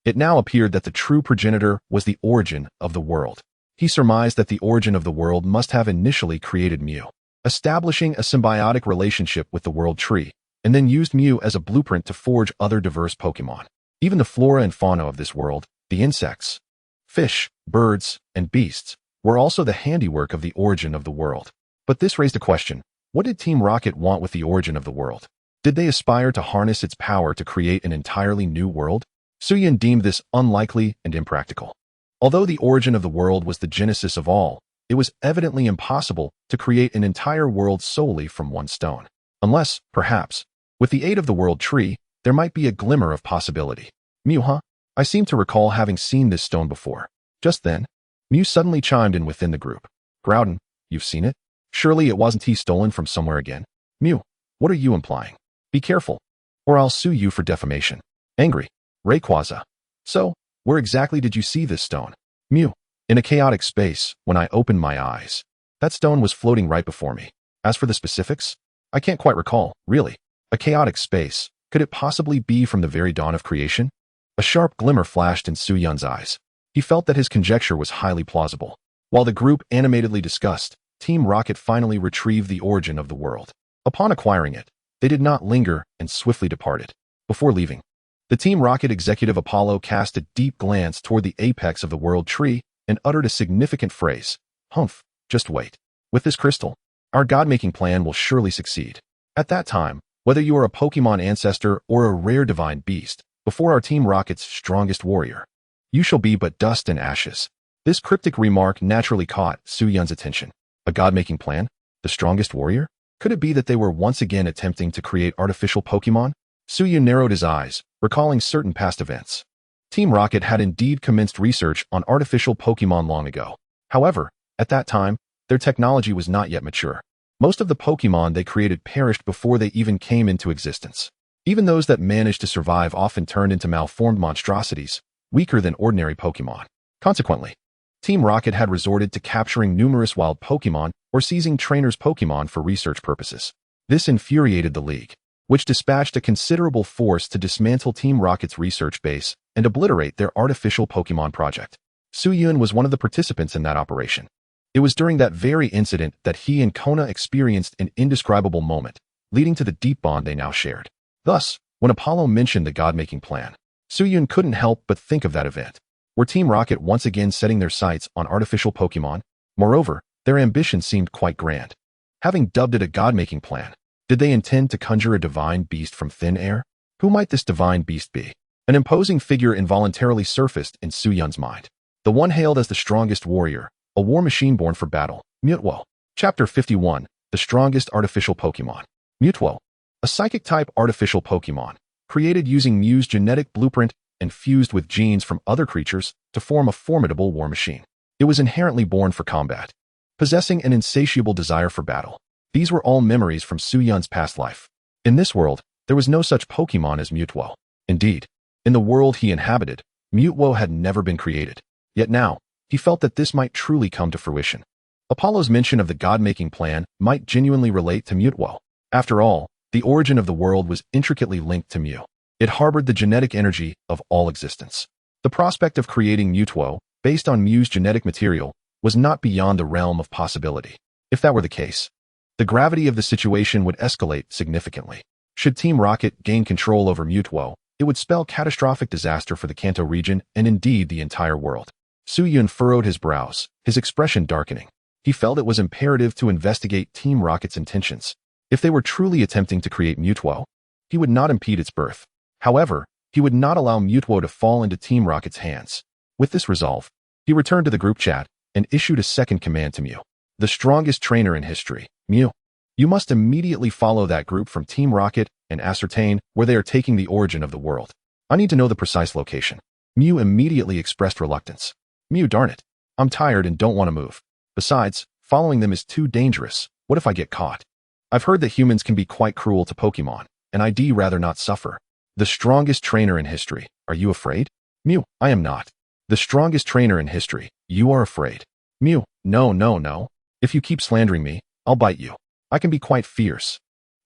it now appeared that the true progenitor was the origin of the world. He surmised that the origin of the world must have initially created Mew, establishing a symbiotic relationship with the world tree, and then used Mew as a blueprint to forge other diverse Pokemon. Even the flora and fauna of this world, the insects, fish, birds, and beasts, were also the handiwork of the origin of the world. But this raised a question. What did Team Rocket want with the origin of the world? Did they aspire to harness its power to create an entirely new world? Suyun deemed this unlikely and impractical. Although the origin of the world was the genesis of all, it was evidently impossible to create an entire world solely from one stone. Unless, perhaps, with the aid of the world tree, there might be a glimmer of possibility. Mew, huh? I seem to recall having seen this stone before. Just then, Mew suddenly chimed in within the group. Groudon, you've seen it? Surely it wasn't he stolen from somewhere again? Mew, what are you implying? Be careful, or I'll sue you for defamation. Angry. Rayquaza. So, where exactly did you see this stone? Mew. In a chaotic space, when I opened my eyes. That stone was floating right before me. As for the specifics, I can't quite recall, really. A chaotic space. Could it possibly be from the very dawn of creation? A sharp glimmer flashed in Suyun's eyes. He felt that his conjecture was highly plausible. While the group animatedly discussed, Team Rocket finally retrieved the origin of the world. Upon acquiring it, they did not linger and swiftly departed. Before leaving, the Team Rocket executive Apollo cast a deep glance toward the apex of the world tree and uttered a significant phrase. Humph, just wait. With this crystal, our god-making plan will surely succeed. At that time, whether you are a Pokemon ancestor or a rare divine beast, before our Team Rocket's strongest warrior, you shall be but dust and ashes. This cryptic remark naturally caught Suyun's attention. A god-making plan? The strongest warrior? Could it be that they were once again attempting to create artificial Pokemon? Suyun narrowed his eyes, recalling certain past events. Team Rocket had indeed commenced research on artificial Pokemon long ago. However, at that time, their technology was not yet mature. Most of the Pokemon they created perished before they even came into existence. Even those that managed to survive often turned into malformed monstrosities, weaker than ordinary Pokemon. Consequently, Team Rocket had resorted to capturing numerous wild Pokemon or seizing trainers' Pokemon for research purposes. This infuriated the League, which dispatched a considerable force to dismantle Team Rocket's research base and obliterate their artificial Pokemon project. Su-Yun was one of the participants in that operation. It was during that very incident that he and Kona experienced an indescribable moment, leading to the deep bond they now shared. Thus, when Apollo mentioned the God-making plan, Su-Yun couldn't help but think of that event. Were Team Rocket once again setting their sights on artificial Pokemon? Moreover, their ambition seemed quite grand. Having dubbed it a God-making plan, did they intend to conjure a divine beast from thin air? Who might this divine beast be? An imposing figure involuntarily surfaced in Su-Yun's mind. The one hailed as the strongest warrior, a war machine born for battle, Mutwo. Chapter 51, The Strongest Artificial Pokemon. Mutwo, a psychic-type artificial Pokemon, created using Mew's genetic blueprint and fused with genes from other creatures to form a formidable war machine. It was inherently born for combat, possessing an insatiable desire for battle. These were all memories from Su-Yun's past life. In this world, there was no such Pokemon as Mutwo. Indeed, in the world he inhabited, Mutwo had never been created. Yet now, he felt that this might truly come to fruition. Apollo's mention of the God-making plan might genuinely relate to Mutwo. After all, the origin of the world was intricately linked to Mew. It harbored the genetic energy of all existence. The prospect of creating Mutwo, based on Mew's genetic material, was not beyond the realm of possibility. If that were the case, the gravity of the situation would escalate significantly. Should Team Rocket gain control over Mutwo, it would spell catastrophic disaster for the Kanto region and indeed the entire world. Su-Yun furrowed his brows, his expression darkening. He felt it was imperative to investigate Team Rocket's intentions. If they were truly attempting to create Mutwo, he would not impede its birth. However, he would not allow Mutwo to fall into Team Rocket's hands. With this resolve, he returned to the group chat and issued a second command to Mew. The strongest trainer in history, Mew. You must immediately follow that group from Team Rocket and ascertain where they are taking the origin of the world. I need to know the precise location. Mew immediately expressed reluctance. Mew, darn it. I'm tired and don't want to move. Besides, following them is too dangerous. What if I get caught? I've heard that humans can be quite cruel to Pokemon, and I'd rather not suffer. The strongest trainer in history. Are you afraid? Mew, I am not. The strongest trainer in history. You are afraid. Mew, no. If you keep slandering me, I'll bite you. I can be quite fierce.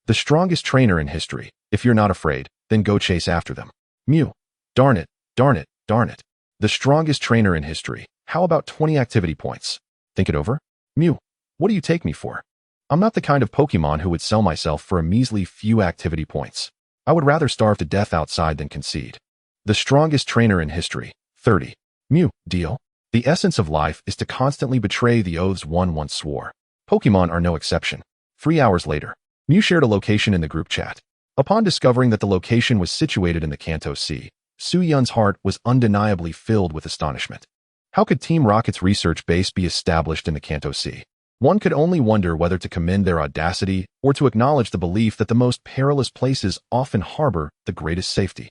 The strongest trainer in history. If you're not afraid, then go chase after them. Mew, darn it. The strongest trainer in history. How about 20 activity points? Think it over. Mew, what do you take me for? I'm not the kind of Pokemon who would sell myself for a measly few activity points. I would rather starve to death outside than concede. The strongest trainer in history. 30. Mew, deal? The essence of life is to constantly betray the oaths one once swore. Pokemon are no exception. 3 hours later, Mew shared a location in the group chat. Upon discovering that the location was situated in the Kanto Sea, Su-Yun's heart was undeniably filled with astonishment. How could Team Rocket's research base be established in the Kanto Sea? One could only wonder whether to commend their audacity or to acknowledge the belief that the most perilous places often harbor the greatest safety.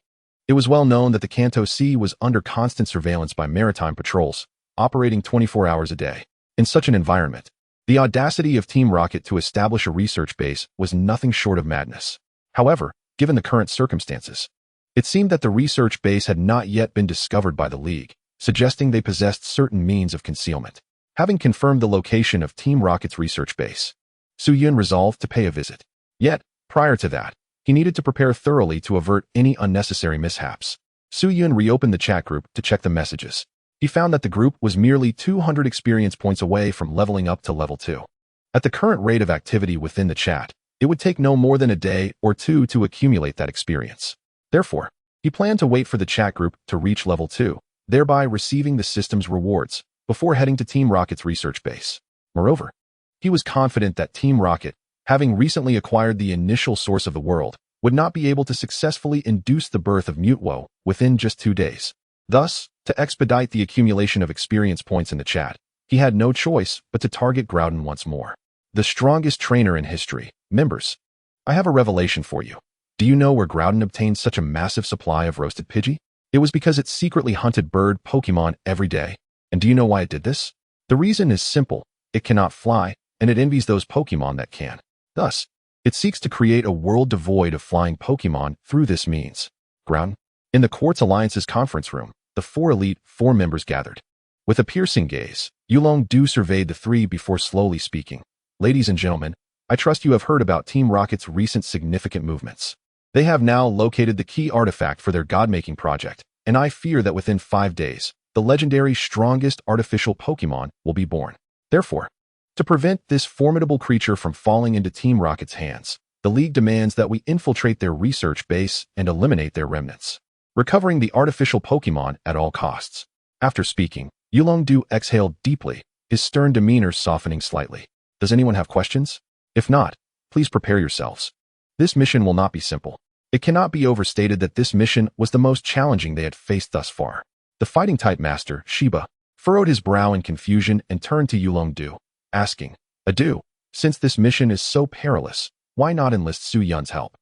It was well known that the Kanto Sea was under constant surveillance by maritime patrols, operating 24 hours a day. In such an environment, the audacity of Team Rocket to establish a research base was nothing short of madness. However, given the current circumstances, it seemed that the research base had not yet been discovered by the League, suggesting they possessed certain means of concealment. Having confirmed the location of Team Rocket's research base, Su-Yun resolved to pay a visit. Yet, prior to that, he needed to prepare thoroughly to avert any unnecessary mishaps. Su-Yun reopened the chat group to check the messages. He found that the group was merely 200 experience points away from leveling up to level 2. At the current rate of activity within the chat, it would take no more than a day or two to accumulate that experience. Therefore, he planned to wait for the chat group to reach level 2, thereby receiving the system's rewards, before heading to Team Rocket's research base. Moreover, he was confident that Team Rocket, having recently acquired the initial source of the world, would not be able to successfully induce the birth of Mutwo within just 2 days. Thus, to expedite the accumulation of experience points in the chat, he had no choice but to target Groudon once more. The strongest trainer in history. Members, I have a revelation for you. Do you know where Groudon obtained such a massive supply of roasted Pidgey? It was because it secretly hunted bird Pokemon every day. And do you know why it did this? The reason is simple. It cannot fly, and it envies those Pokemon that can. Thus, it seeks to create a world devoid of flying Pokemon through this means. Groudon. In the Quartz Alliance's conference room, the 4 Elite Four members gathered. With a piercing gaze, Yulong Du surveyed the 3 before slowly speaking. Ladies and gentlemen, I trust you have heard about Team Rocket's recent significant movements. They have now located the key artifact for their god-making project, and I fear that within 5 days, the legendary strongest artificial Pokémon will be born. Therefore, to prevent this formidable creature from falling into Team Rocket's hands, the League demands that we infiltrate their research base and eliminate their remnants, recovering the artificial Pokémon at all costs. After speaking, Yulong-Du exhaled deeply, his stern demeanor softening slightly. Does anyone have questions? If not, please prepare yourselves. This mission will not be simple. It cannot be overstated that this mission was the most challenging they had faced thus far. The fighting-type master, Shiba, furrowed his brow in confusion and turned to Yulong-Du, asking, Adu, since this mission is so perilous, why not enlist Su Yun's help?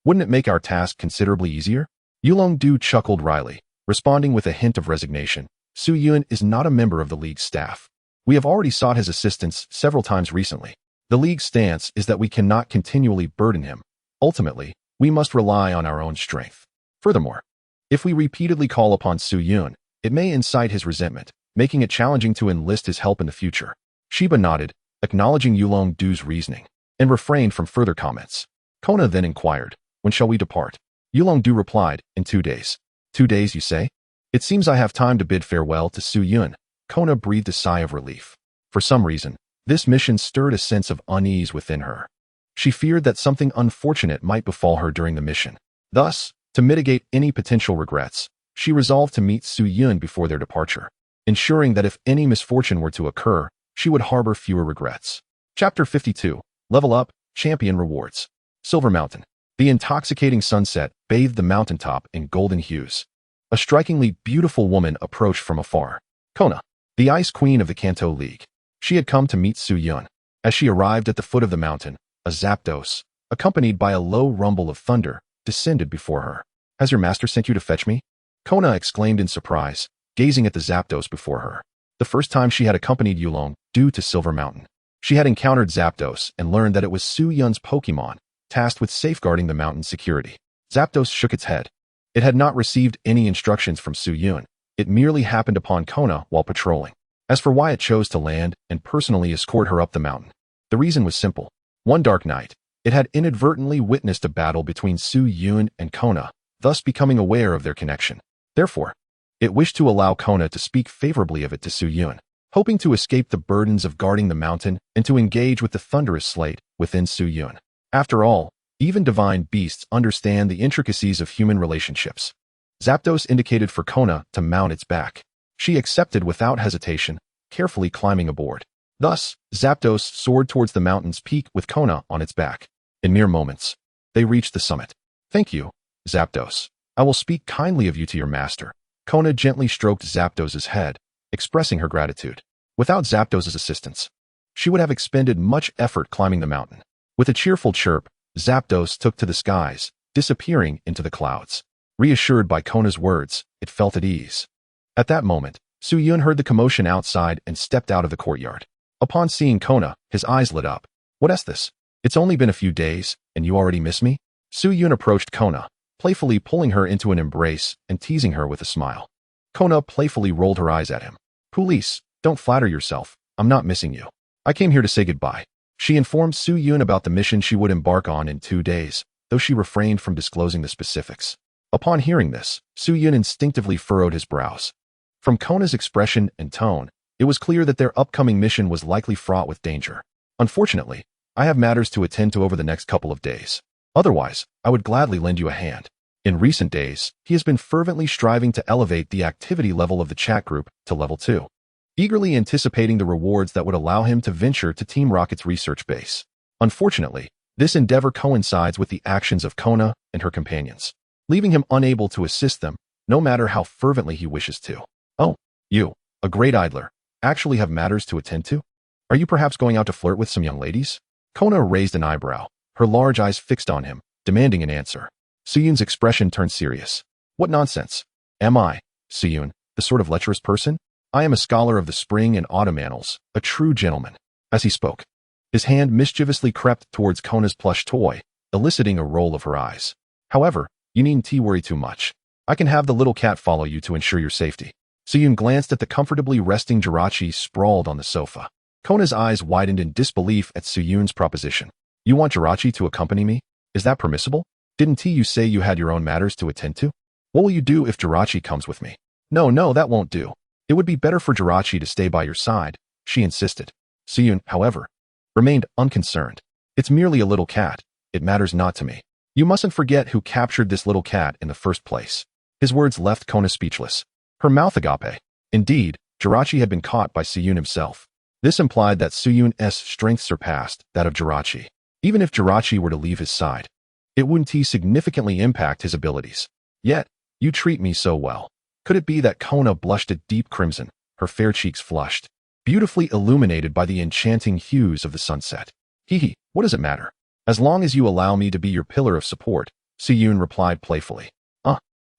Wouldn't it make our task considerably easier? Yulong-Du chuckled wryly, responding with a hint of resignation. Su Yun is not a member of the League's staff. We have already sought his assistance several times recently. The League's stance is that we cannot continually burden him. Ultimately, we must rely on our own strength. Furthermore, if we repeatedly call upon Su Yun, it may incite his resentment, making it challenging to enlist his help in the future. Shiba nodded, acknowledging Yulong-Du's reasoning, and refrained from further comments. Kona then inquired, when shall we depart? Yulong-Du replied, in 2 days. 2 days, you say? It seems I have time to bid farewell to Su Yun. Kona breathed a sigh of relief. For some reason, this mission stirred a sense of unease within her. She feared that something unfortunate might befall her during the mission. Thus, to mitigate any potential regrets, she resolved to meet Su Yun before their departure, ensuring that if any misfortune were to occur, she would harbor fewer regrets. Chapter 52. Level Up, Champion Rewards. Silver Mountain. The intoxicating sunset bathed the mountaintop in golden hues. A strikingly beautiful woman approached from afar. Kona, the Ice Queen of the Kanto League. She had come to meet Su Yun. As she arrived at the foot of the mountain, a Zapdos, accompanied by a low rumble of thunder, descended before her. Has your master sent you to fetch me? Kona exclaimed in surprise, gazing at the Zapdos before her. The first time she had accompanied Yulong-Du to Silver Mountain, she had encountered Zapdos and learned that it was Su Yun's Pokémon, tasked with safeguarding the mountain's security. Zapdos shook its head. It had not received any instructions from Su Yun. It merely happened upon Kona while patrolling. As for why it chose to land and personally escort her up the mountain, the reason was simple. One dark night, it had inadvertently witnessed a battle between Su Yun and Kona, thus becoming aware of their connection. Therefore, it wished to allow Kona to speak favorably of it to Su Yun, hoping to escape the burdens of guarding the mountain and to engage with the thunderous slate within Su Yun. After all, even divine beasts understand the intricacies of human relationships. Zapdos indicated for Kona to mount its back. She accepted without hesitation, carefully climbing aboard. Thus, Zapdos soared towards the mountain's peak with Kona on its back. In mere moments, they reached the summit. Thank you, Zapdos. I will speak kindly of you to your master. Kona gently stroked Zapdos's head, expressing her gratitude. Without Zapdos's assistance, she would have expended much effort climbing the mountain. With a cheerful chirp, Zapdos took to the skies, disappearing into the clouds. Reassured by Kona's words, it felt at ease. At that moment, Su Yun heard the commotion outside and stepped out of the courtyard. Upon seeing Kona, his eyes lit up. What is this? It's only been a few days, and you already miss me? Su Yun approached Kona, playfully pulling her into an embrace and teasing her with a smile. Kona playfully rolled her eyes at him. Police, don't flatter yourself. I'm not missing you. I came here to say goodbye. She informed Su Yun about the mission she would embark on in 2 days, though she refrained from disclosing the specifics. Upon hearing this, Su Yun instinctively furrowed his brows. From Kona's expression and tone, it was clear that their upcoming mission was likely fraught with danger. Unfortunately, I have matters to attend to over the next couple of days. Otherwise, I would gladly lend you a hand. In recent days, he has been fervently striving to elevate the activity level of the chat group to level 2, eagerly anticipating the rewards that would allow him to venture to Team Rocket's research base. Unfortunately, this endeavor coincides with the actions of Kona and her companions, leaving him unable to assist them, no matter how fervently he wishes to. Oh, you, a great idler, actually have matters to attend to? Are you perhaps going out to flirt with some young ladies? Kona raised an eyebrow, her large eyes fixed on him, demanding an answer. Su Yun's expression turned serious. What nonsense. Am I, Su Yun, the sort of lecherous person? I am a scholar of the spring and autumn annals, a true gentleman. As he spoke, his hand mischievously crept towards Kona's plush toy, eliciting a roll of her eyes. However, you needn't worry too much. I can have the little cat follow you to ensure your safety. Su Yun glanced at the comfortably resting Jirachi sprawled on the sofa. Kona's eyes widened in disbelief at Su Yun's proposition. You want Jirachi to accompany me? Is that permissible? Didn't you say you had your own matters to attend to? What will you do if Jirachi comes with me? No, that won't do. It would be better for Jirachi to stay by your side, she insisted. Suyun, however, remained unconcerned. It's merely a little cat. It matters not to me. You mustn't forget who captured this little cat in the first place. His words left Kona speechless. Her mouth agape. Indeed, Jirachi had been caught by Suyun himself. This implied that Suyun's strength surpassed that of Jirachi. Even if Jirachi were to leave his side, it wouldn't significantly impact his abilities. Yet, you treat me so well. Could it be that Kona blushed a deep crimson, her fair cheeks flushed, beautifully illuminated by the enchanting hues of the sunset? Hee, what does it matter? As long as you allow me to be your pillar of support, Suyun replied playfully.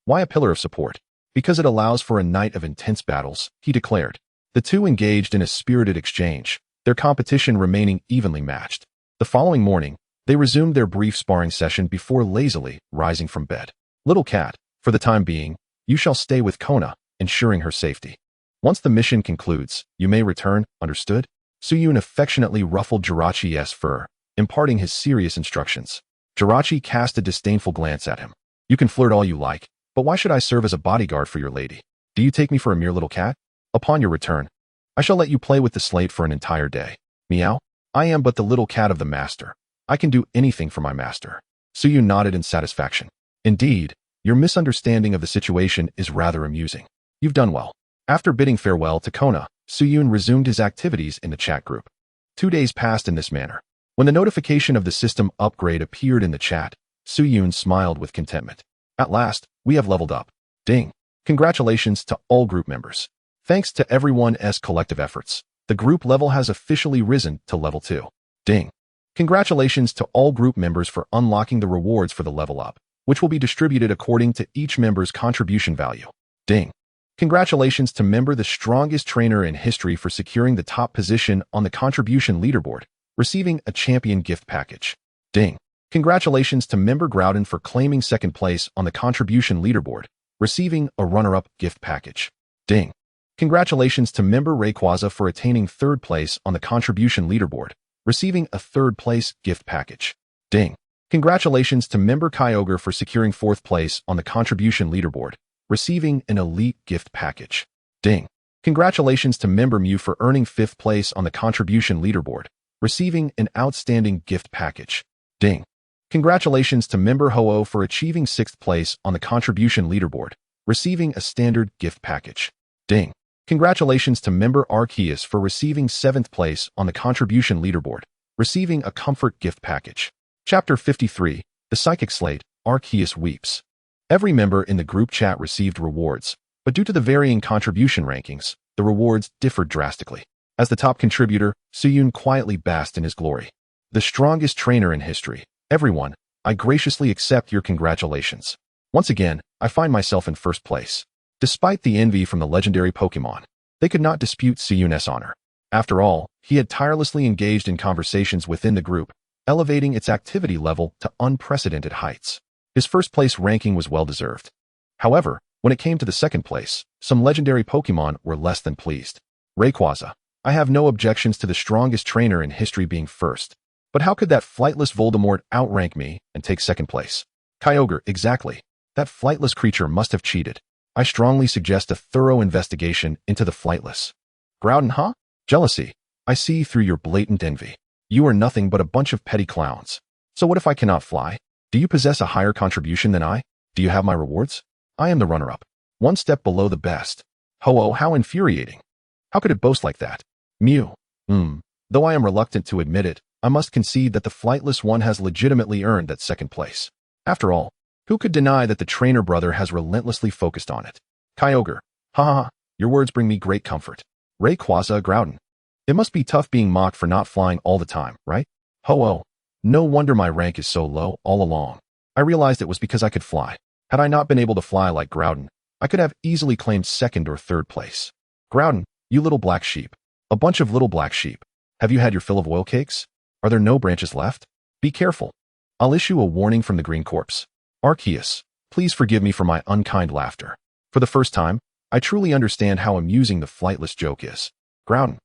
Why a pillar of support? Because it allows for a night of intense battles, he declared. The two engaged in a spirited exchange, their competition remaining evenly matched. The following morning, they resumed their brief sparring session before lazily rising from bed. Little cat, for the time being, you shall stay with Kona, ensuring her safety. Once the mission concludes, you may return, understood? Suyun affectionately ruffled Jirachi's fur, imparting his serious instructions. Jirachi cast a disdainful glance at him. You can flirt all you like, but why should I serve as a bodyguard for your lady? Do you take me for a mere little cat? Upon your return, I shall let you play with the slate for an entire day. Meow? I am but the little cat of the master. I can do anything for my master. Suyun nodded in satisfaction. Indeed, your misunderstanding of the situation is rather amusing. You've done well. After bidding farewell to Kona, Suyun resumed his activities in the chat group. 2 days passed in this manner. When the notification of the system upgrade appeared in the chat, Suyun smiled with contentment. At last, we have leveled up. Ding. Congratulations to all group members. Thanks to everyone's collective efforts, the group level has officially risen to level 2. Ding. Congratulations to all group members for unlocking the rewards for the level up, which will be distributed according to each member's contribution value. Ding. Congratulations to member the strongest trainer in history for securing the top position on the contribution leaderboard, receiving a champion gift package. Ding. Congratulations to member Groudon for claiming second place on the contribution leaderboard, receiving a runner-up gift package. Ding. Congratulations to member Rayquaza for attaining third place on the contribution leaderboard, receiving a third place gift package. Ding. Congratulations to member Kyogre for securing fourth place on the contribution leaderboard, receiving an elite gift package. Ding. Congratulations to member Mew for earning fifth place on the contribution leaderboard, receiving an outstanding gift package. Ding. Congratulations to member Ho-Oh for achieving sixth place on the contribution leaderboard, receiving a standard gift package. Ding. Congratulations to member Arceus for receiving 7th place on the contribution leaderboard, receiving a comfort gift package. Chapter 53, The Psychic Slate, Arceus Weeps. Every member in the group chat received rewards, but due to the varying contribution rankings, the rewards differed drastically. As the top contributor, Suyun quietly basked in his glory. The strongest trainer in history. Everyone, I graciously accept your congratulations. Once again, I find myself in first place. Despite the envy from the legendary Pokémon, they could not dispute Suyun's honor. After all, he had tirelessly engaged in conversations within the group, elevating its activity level to unprecedented heights. His first place ranking was well-deserved. However, when it came to the second place, some legendary Pokémon were less than pleased. Rayquaza, I have no objections to the strongest trainer in history being first. But how could that flightless Voldemort outrank me and take second place? Kyogre, exactly. That flightless creature must have cheated. I strongly suggest a thorough investigation into the flightless. Groudon, huh? Jealousy. I see through your blatant envy. You are nothing but a bunch of petty clowns. So what if I cannot fly? Do you possess a higher contribution than I? Do you have my rewards? I am the runner-up. One step below the best. Ho-Oh, how infuriating. How could it boast like that? Mew. Though I am reluctant to admit it, I must concede that the flightless one has legitimately earned that second place. After all, who could deny that the trainer brother has relentlessly focused on it? Kyogre. Ha, your words bring me great comfort. Rayquaza, Groudon. It must be tough being mocked for not flying all the time, right? Ho-Oh. No wonder my rank is so low all along. I realized it was because I could fly. Had I not been able to fly like Groudon, I could have easily claimed second or third place. Groudon, you little black sheep. A bunch of little black sheep. Have you had your fill of oil cakes? Are there no branches left? Be careful. I'll issue a warning from the Green Corpse. Arceus, please forgive me for my unkind laughter. For the first time, I truly understand how amusing the flightless joke is. Groudon,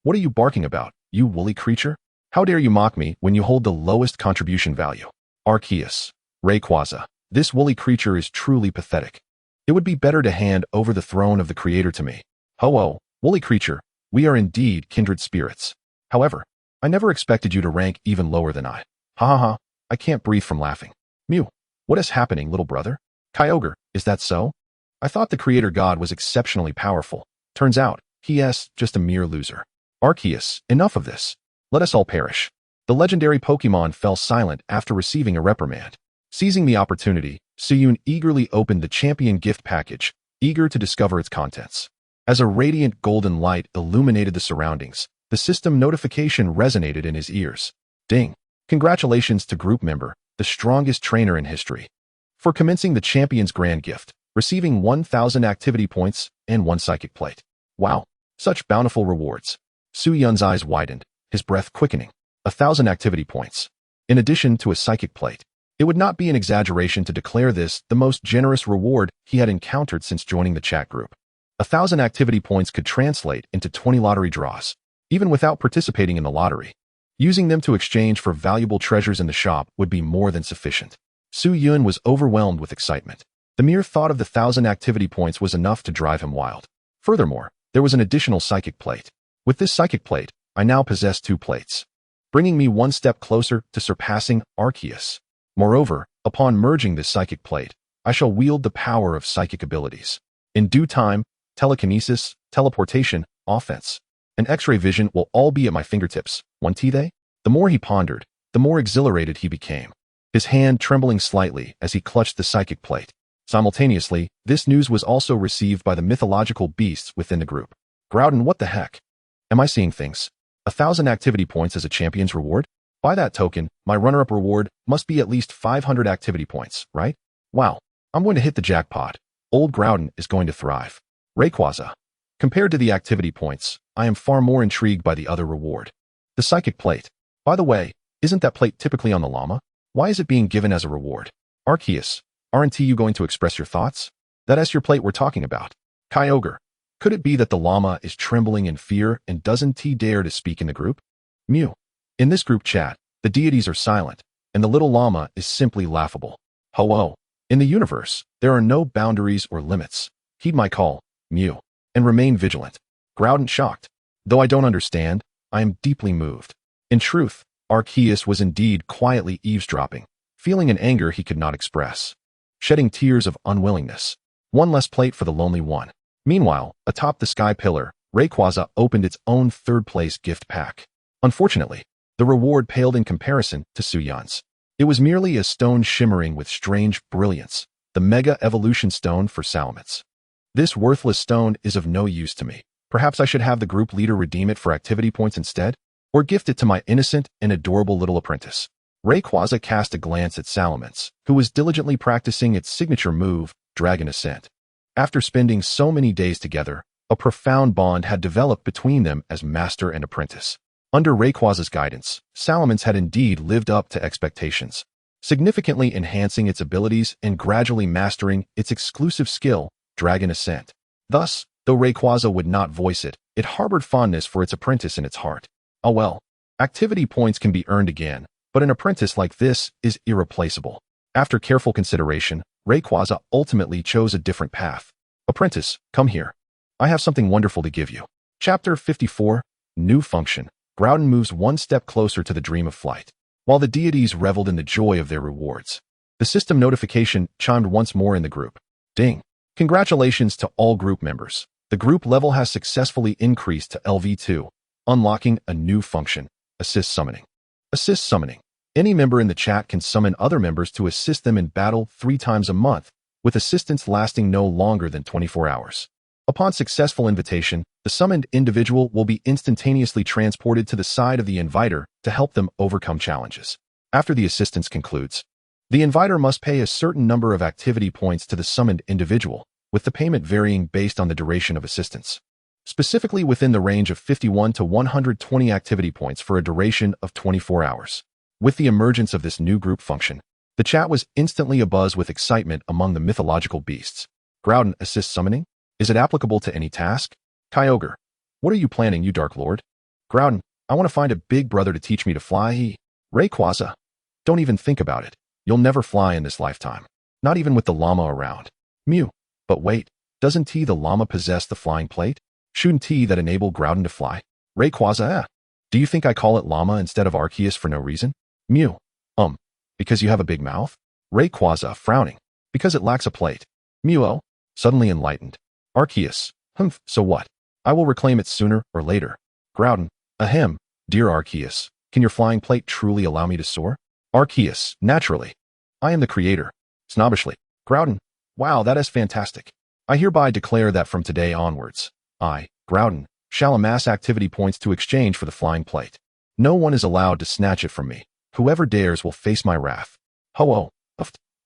what are you barking about, you woolly creature? How dare you mock me when you hold the lowest contribution value? Arceus. Rayquaza. This woolly creature is truly pathetic. It would be better to hand over the throne of the creator to me. Ho-oh, woolly creature, we are indeed kindred spirits. However, I never expected you to rank even lower than I. Ha ha ha, I can't breathe from laughing. Mew, what is happening, little brother? Kyogre, is that so? I thought the creator god was exceptionally powerful. Turns out, he is just a mere loser. Arceus, enough of this. Let us all perish. The legendary Pokémon fell silent after receiving a reprimand. Seizing the opportunity, Suyun eagerly opened the champion gift package, eager to discover its contents. As a radiant golden light illuminated the surroundings, the system notification resonated in his ears. Ding! Congratulations to group member, the strongest trainer in history, for commencing the champion's grand gift, receiving 1,000 activity points and 1 psychic plate. Wow! Such bountiful rewards. Suyun's eyes widened, his breath quickening. 1,000 activity points. In addition to a psychic plate. It would not be an exaggeration to declare this the most generous reward he had encountered since joining the chat group. 1,000 activity points could translate into 20 lottery draws, even without participating in the lottery. Using them to exchange for valuable treasures in the shop would be more than sufficient. Suyun was overwhelmed with excitement. The mere thought of the 1,000 activity points was enough to drive him wild. Furthermore, there was an additional psychic plate. With this psychic plate, I now possess 2 plates, bringing me 1 step closer to surpassing Arceus. Moreover, upon merging this psychic plate, I shall wield the power of psychic abilities. In due time, telekinesis, teleportation, offense, and X-ray vision will all be at my fingertips, won't they? The more he pondered, the more exhilarated he became, his hand trembling slightly as he clutched the psychic plate. Simultaneously, this news was also received by the mythological beasts within the group. Groudon, what the heck? Am I seeing things? 1,000 activity points as a champion's reward? By that token, my runner-up reward must be at least 500 activity points, right? Wow, I'm going to hit the jackpot. Old Groudon is going to thrive. Rayquaza. Compared to the activity points, I am far more intrigued by the other reward. The psychic plate. By the way, isn't that plate typically on the llama? Why is it being given as a reward? Arceus, aren't you going to express your thoughts? That is your plate we're talking about. Kyogre. Could it be that the llama is trembling in fear and doesn't dare to speak in the group? Mew. In this group chat, the deities are silent, and the little llama is simply laughable. Ho-oh. In the universe, there are no boundaries or limits. Heed my call, Mew, and remain vigilant. Groudon shocked. Though I don't understand, I am deeply moved. In truth, Arceus was indeed quietly eavesdropping, feeling an anger he could not express, shedding tears of unwillingness. 1 less plate for the lonely one. Meanwhile, atop the sky pillar, Rayquaza opened its own 3rd-place gift pack. Unfortunately, the reward paled in comparison to Suyun's. It was merely a stone shimmering with strange brilliance, the Mega Evolution Stone for Salamence. This worthless stone is of no use to me. Perhaps I should have the group leader redeem it for activity points instead? Or gift it to my innocent and adorable little apprentice. Rayquaza cast a glance at Salamence, who was diligently practicing its signature move, Dragon Ascent. After spending so many days together, a profound bond had developed between them as master and apprentice. Under Rayquaza's guidance, Salamence had indeed lived up to expectations, significantly enhancing its abilities and gradually mastering its exclusive skill, Dragon Ascent. Thus, though Rayquaza would not voice it, it harbored fondness for its apprentice in its heart. Oh well, activity points can be earned again, but an apprentice like this is irreplaceable. After careful consideration, Rayquaza ultimately chose a different path. Apprentice, come here. I have something wonderful to give you. Chapter 54, New Function. Groudon moves 1 step closer to the dream of flight. While the deities reveled in the joy of their rewards, the system notification chimed once more in the group. Ding! Congratulations to all group members. The group level has successfully increased to LV2, unlocking a new function, Assist Summoning. Assist Summoning. Any member in the chat can summon other members to assist them in battle 3 times a month, with assistance lasting no longer than 24 hours. Upon successful invitation, the summoned individual will be instantaneously transported to the side of the inviter to help them overcome challenges. After the assistance concludes, the inviter must pay a certain number of activity points to the summoned individual, with the payment varying based on the duration of assistance. Specifically within the range of 51 to 120 activity points for a duration of 24 hours. With the emergence of this new group function, the chat was instantly abuzz with excitement among the mythological beasts. Groudon Assist Summoning? Is it applicable to any task? Kyogre. What are you planning, you Dark Lord? Groudon. I want to find a big brother to teach me to fly. Rayquaza. Don't even think about it. You'll never fly in this lifetime. Not even with the llama around. Mew. But wait, doesn't T the llama possess the flying plate? Shouldn't T that enable Groudon to fly? Rayquaza. Do you think I call it llama instead of Arceus for no reason? Mew. Because you have a big mouth? Rayquaza, frowning. Because it lacks a plate. Mew, suddenly enlightened. Arceus. So what? I will reclaim it sooner or later. Groudon. Ahem. Dear Arceus, can your flying plate truly allow me to soar? Arceus. Naturally. I am the creator. Snobbishly. Groudon. Wow, that is fantastic. I hereby declare that from today onwards, I, Groudon, shall amass activity points to exchange for the flying plate. No one is allowed to snatch it from me. Whoever dares will face my wrath. Ho-oh,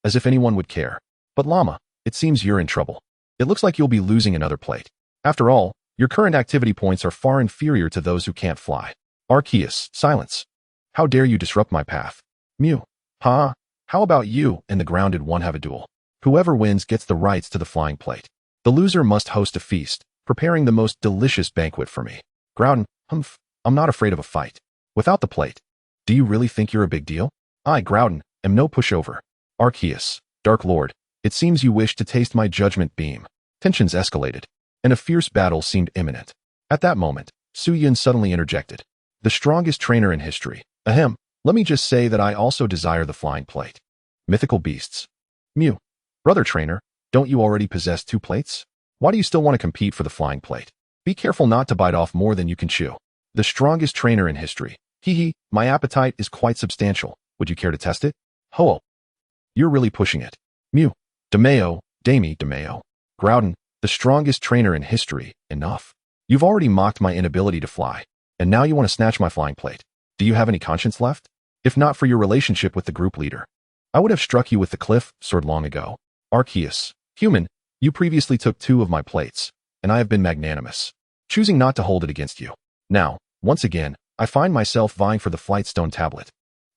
as if anyone would care. But Llama, it seems you're in trouble. It looks like you'll be losing another plate. After all, your current activity points are far inferior to those who can't fly. Arceus, silence. How dare you disrupt my path? Mew. How about you and the grounded one have a duel? Whoever wins gets the rights to the flying plate. The loser must host a feast, preparing the most delicious banquet for me. Groudon, I'm not afraid of a fight. Without the plate. Do you really think you're a big deal? I, Groudon, am no pushover. Arceus, Dark Lord, it seems you wish to taste my judgment beam. Tensions escalated, and a fierce battle seemed imminent. At that moment, Suyin suddenly interjected. The strongest trainer in history. Ahem, let me just say that I also desire the flying plate. Mythical beasts. Mew. Brother trainer, don't you already possess 2 plates? Why do you still want to compete for the flying plate? Be careful not to bite off more than you can chew. The strongest trainer in history. My appetite is quite substantial. Would you care to test it? Ho-oh. You're really pushing it. Mew. DeMayo, DeMayo. Groudon, the strongest trainer in history. Enough. You've already mocked my inability to fly, and now you want to snatch my flying plate. Do you have any conscience left? If not for your relationship with the group leader, I would have struck you with the cliff sword long ago. Arceus. Human, you previously took 2 of my plates, and I have been magnanimous, choosing not to hold it against you. Now, once again, I find myself vying for the Flightstone tablet.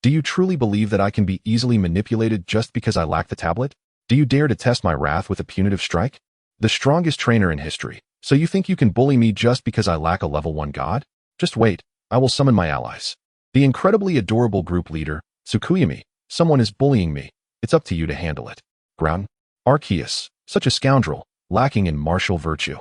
Do you truly believe that I can be easily manipulated just because I lack the tablet? Do you dare to test my wrath with a punitive strike? The strongest trainer in history. So you think you can bully me just because I lack a level 1 god? Just wait, I will summon my allies. The incredibly adorable group leader, Tsukuyami. Someone is bullying me. It's up to you to handle it. Groudon. Arceus. Such a scoundrel, lacking in martial virtue.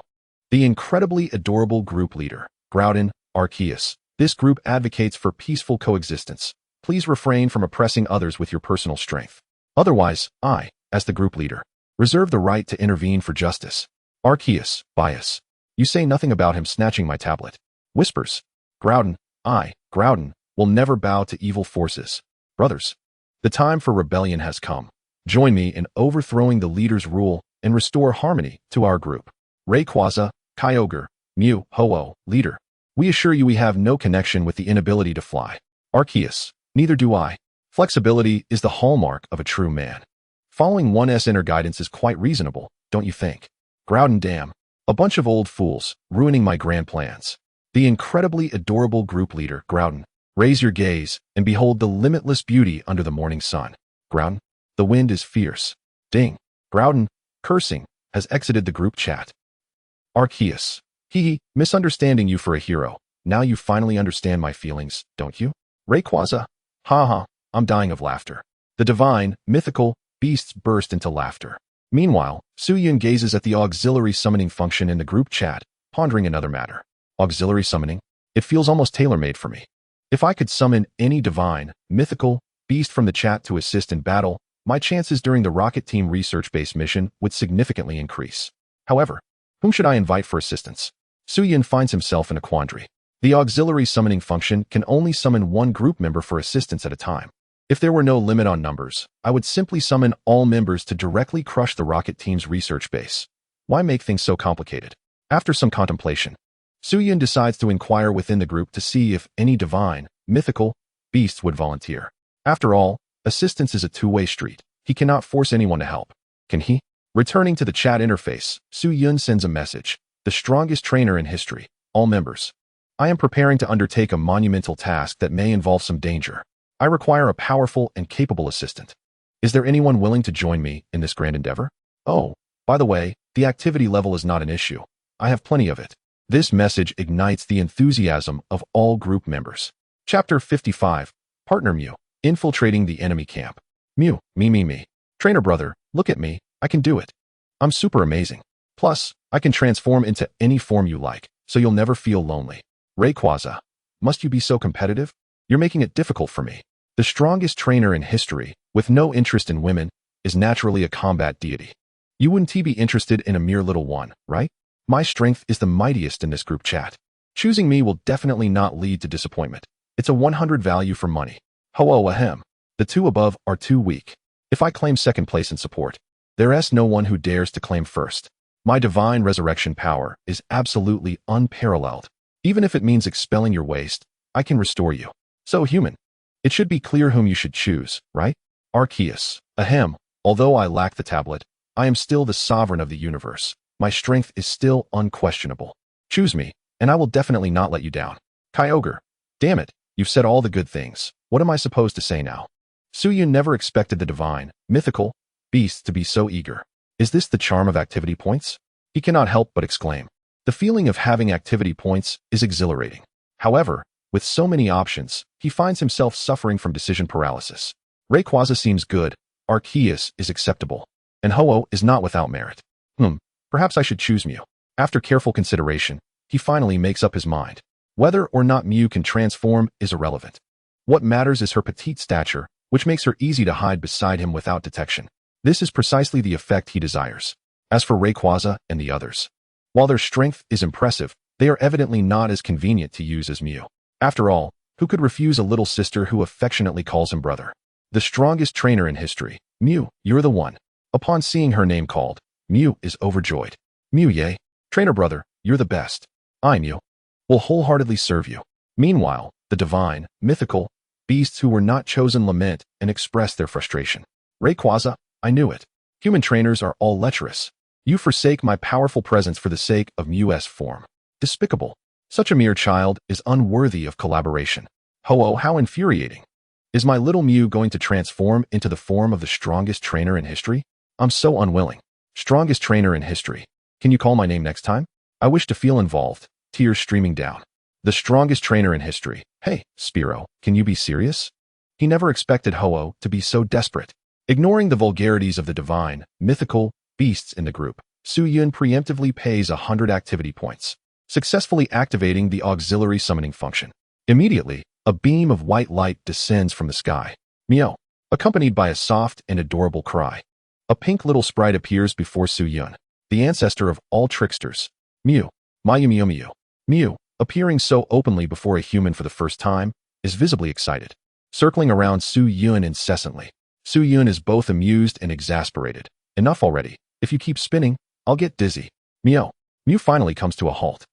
The incredibly adorable group leader, Groudon, Arceus. This group advocates for peaceful coexistence. Please refrain from oppressing others with your personal strength. Otherwise, I, as the group leader, reserve the right to intervene for justice. Arceus, bias. You say nothing about him snatching my tablet. Whispers. Groudon, I, Groudon, will never bow to evil forces. Brothers, the time for rebellion has come. Join me in overthrowing the leader's rule and restore harmony to our group. Rayquaza, Kyogre, Mew, Ho-Oh, leader. We assure you we have no connection with the inability to fly. Arceus, neither do I. Flexibility is the hallmark of a true man. Following one's inner guidance is quite reasonable, don't you think? Groudon, damn. A bunch of old fools, ruining my grand plans. The incredibly adorable group leader, Groudon. Raise your gaze and behold the limitless beauty under the morning sun. Groudon, the wind is fierce. Ding. Groudon, cursing, has exited the group chat. Arceus. Misunderstanding you for a hero. Now you finally understand my feelings, don't you? Rayquaza. I'm dying of laughter. The divine, mythical beasts burst into laughter. Meanwhile, Suyin gazes at the auxiliary summoning function in the group chat, pondering another matter. Auxiliary summoning? It feels almost tailor-made for me. If I could summon any divine, mythical beast from the chat to assist in battle, my chances during the Rocket Team research-based mission would significantly increase. However, whom should I invite for assistance? Suyin finds himself in a quandary. The auxiliary summoning function can only summon 1 group member for assistance at a time. If there were no limit on numbers, I would simply summon all members to directly crush the Rocket Team's research base. Why make things so complicated? After some contemplation, Suyin decides to inquire within the group to see if any divine, mythical beasts would volunteer. After all, assistance is a two-way street. He cannot force anyone to help. Can he? Returning to the chat interface, Suyin sends a message. The strongest trainer in history. All members. I am preparing to undertake a monumental task that may involve some danger. I require a powerful and capable assistant. Is there anyone willing to join me in this grand endeavor? Oh, by the way, the activity level is not an issue. I have plenty of it. This message ignites the enthusiasm of all group members. Chapter 55. Partner Mew. Infiltrating the enemy camp. Mew, me. Trainer brother, look at me, I can do it. I'm super amazing. Plus, I can transform into any form you like, so you'll never feel lonely. Rayquaza, must you be so competitive? You're making it difficult for me. The strongest trainer in history, with no interest in women, is naturally a combat deity. You wouldn't be interested in a mere little one, right? My strength is the mightiest in this group chat. Choosing me will definitely not lead to disappointment. It's a 100 value for money. Ho-oh ahem. The two above are too weak. If I claim second place in support, there's no one who dares to claim first. My divine resurrection power is absolutely unparalleled. Even if it means expelling your waste, I can restore you. So human. It should be clear whom you should choose, right? Arceus. Ahem. Although I lack the tablet, I am still the sovereign of the universe. My strength is still unquestionable. Choose me, and I will definitely not let you down. Kyogre. Damn it, you've said all the good things. What am I supposed to say now? Suyu never expected the divine, mythical beast to be so eager. Is this the charm of activity points? He cannot help but exclaim. The feeling of having activity points is exhilarating. However, with so many options, he finds himself suffering from decision paralysis. Rayquaza seems good, Arceus is acceptable, and Ho-Oh is not without merit. Perhaps I should choose Mew. After careful consideration, he finally makes up his mind. Whether or not Mew can transform is irrelevant. What matters is her petite stature, which makes her easy to hide beside him without detection. This is precisely the effect he desires. As for Rayquaza and the others, while their strength is impressive, they are evidently not as convenient to use as Mew. After all, who could refuse a little sister who affectionately calls him brother? The strongest trainer in history. Mew, you're the one. Upon seeing her name called, Mew is overjoyed. Mew, yay. Trainer brother, you're the best. I, Mew, will wholeheartedly serve you. Meanwhile, the divine, mythical beasts who were not chosen lament and express their frustration. Rayquaza, I knew it. Human trainers are all lecherous. You forsake my powerful presence for the sake of Mew's form. Despicable. Such a mere child is unworthy of collaboration. Ho-oh, how infuriating. Is my little Mew going to transform into the form of the strongest trainer in history? I'm so unwilling. Strongest trainer in history. Can you call my name next time? I wish to feel involved, tears streaming down. The strongest trainer in history. Hey, Spearow, can you be serious? He never expected Ho-Oh to be so desperate. Ignoring the vulgarities of the divine, mythical beasts in the group, Su-Yun preemptively pays 100 activity points, successfully activating the auxiliary summoning function. Immediately, a beam of white light descends from the sky. Meow, accompanied by a soft and adorable cry. A pink little sprite appears before Su-Yun, the ancestor of all tricksters. Mew, Mew. Mew, appearing so openly before a human for the first time, is visibly excited, circling around Su-Yun incessantly. Su-Yun is both amused and exasperated. Enough already. If you keep spinning, I'll get dizzy. Meow. Mew finally comes to a halt.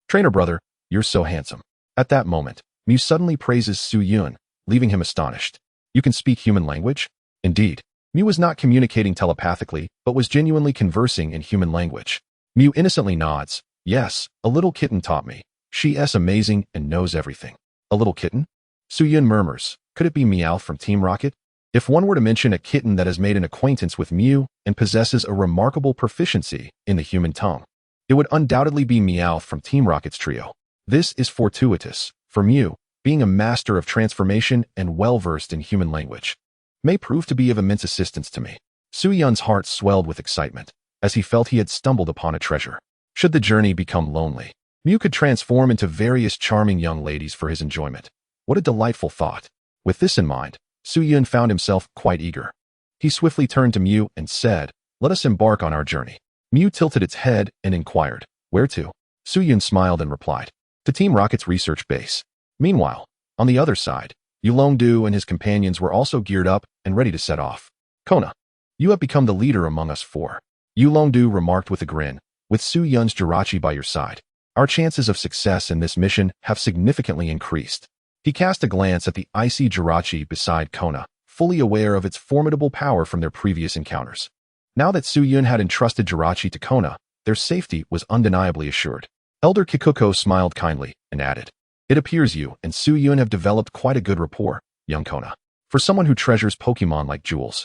Trainer brother, you're so handsome. At that moment, Mew suddenly praises Su-Yun, leaving him astonished. You can speak human language? Indeed. Mew was not communicating telepathically, but was genuinely conversing in human language. Mew innocently nods. Yes, a little kitten taught me. She's amazing and knows everything. A little kitten? Su-Yun murmurs. Could it be Meowth from Team Rocket? If one were to mention a kitten that has made an acquaintance with Mew and possesses a remarkable proficiency in the human tongue, it would undoubtedly be Meowth from Team Rocket's trio. This is fortuitous, for Mew, being a master of transformation and well-versed in human language, may prove to be of immense assistance to me. Su-Yun's heart swelled with excitement, as he felt he had stumbled upon a treasure. Should the journey become lonely, Mew could transform into various charming young ladies for his enjoyment. What a delightful thought. With this in mind, Su-Yun found himself quite eager. He swiftly turned to Mew and said, "Let us embark on our journey." Mew tilted its head and inquired, "Where to?" Su-Yun smiled and replied, "To Team Rocket's research base." Meanwhile, on the other side, Yulongdu and his companions were also geared up and ready to set off. "Kona, you have become the leader among us four," Yulongdu remarked with a grin, "with Su-Yun's Jirachi by your side. Our chances of success in this mission have significantly increased." He cast a glance at the icy Jirachi beside Kona, fully aware of its formidable power from their previous encounters. Now that Su-Yun had entrusted Jirachi to Kona, their safety was undeniably assured. Elder Kikuko smiled kindly and added, "It appears you and Su-Yun have developed quite a good rapport, young Kona. For someone who treasures Pokemon like jewels,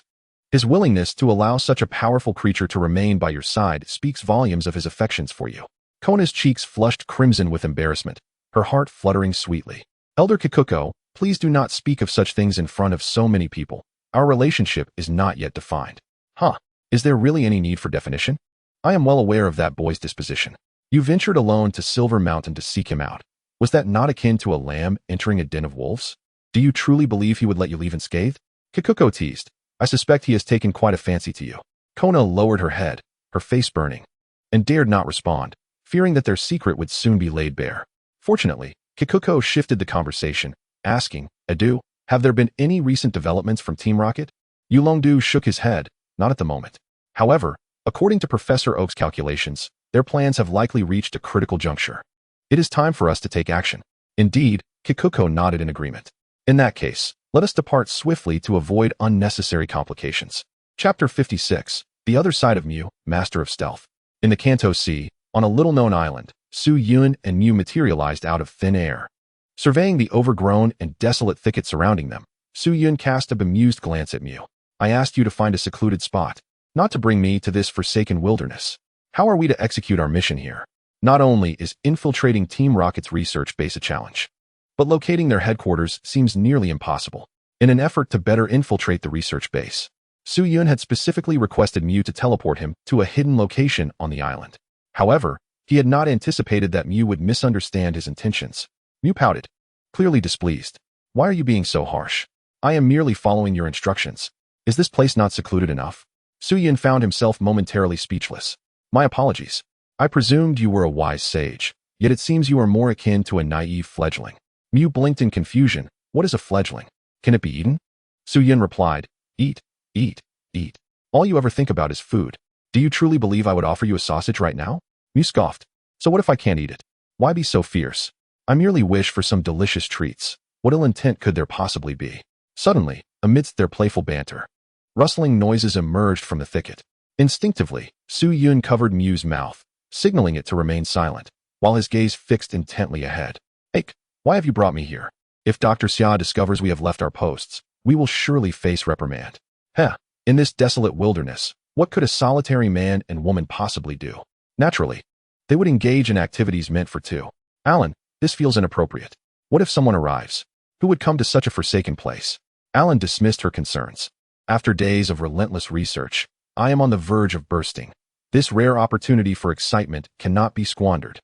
his willingness to allow such a powerful creature to remain by your side speaks volumes of his affections for you." Kona's cheeks flushed crimson with embarrassment, her heart fluttering sweetly. Elder Kikuko, please do not speak of such things in front of so many people. Our relationship is not yet defined. Huh? Is there really any need for definition? I am well aware of that boy's disposition. You ventured alone to Silver Mountain to seek him out. Was that not akin to a lamb entering a den of wolves? Do you truly believe he would let you leave unscathed? Kikuko teased. I suspect he has taken quite a fancy to you. Kona lowered her head, her face burning, and dared not respond, fearing that their secret would soon be laid bare. Fortunately, Kikuko shifted the conversation, asking, Edu, have there been any recent developments from Team Rocket? Yulongdu shook his head, not at the moment. However, according to Professor Oak's calculations, their plans have likely reached a critical juncture. It is time for us to take action. Indeed, Kikuko nodded in agreement. In that case, let us depart swiftly to avoid unnecessary complications. Chapter 56, The Other Side of Mew, Master of Stealth. In the Kanto Sea, on a little-known island, Su Yun and Mew materialized out of thin air. Surveying the overgrown and desolate thicket surrounding them, Su Yun cast a bemused glance at Mew. I asked you to find a secluded spot, not to bring me to this forsaken wilderness. How are we to execute our mission here? Not only is infiltrating Team Rocket's research base a challenge, but locating their headquarters seems nearly impossible. In an effort to better infiltrate the research base, Su Yun had specifically requested Mew to teleport him to a hidden location on the island. However, he had not anticipated that Mew would misunderstand his intentions. Mew pouted, clearly displeased. Why are you being so harsh? I am merely following your instructions. Is this place not secluded enough? Su Yun found himself momentarily speechless. My apologies. I presumed you were a wise sage, yet it seems you are more akin to a naive fledgling. Mew blinked in confusion. What is a fledgling? Can it be eaten? Su Yun replied, Eat, eat, eat. All you ever think about is food. Do you truly believe I would offer you a sausage right now? Mew scoffed. So what if I can't eat it? Why be so fierce? I merely wish for some delicious treats. What ill intent could there possibly be? Suddenly, amidst their playful banter, rustling noises emerged from the thicket. Instinctively, Su Yun covered Mew's mouth, signaling it to remain silent, while his gaze fixed intently ahead. Ike, why have you brought me here? If Dr. Xia discovers we have left our posts, we will surely face reprimand. Heh, in this desolate wilderness, what could a solitary man and woman possibly do? Naturally, they would engage in activities meant for two. Alan, this feels inappropriate. What if someone arrives? Who would come to such a forsaken place? Alan dismissed her concerns. After days of relentless research, I am on the verge of bursting. This rare opportunity for excitement cannot be squandered.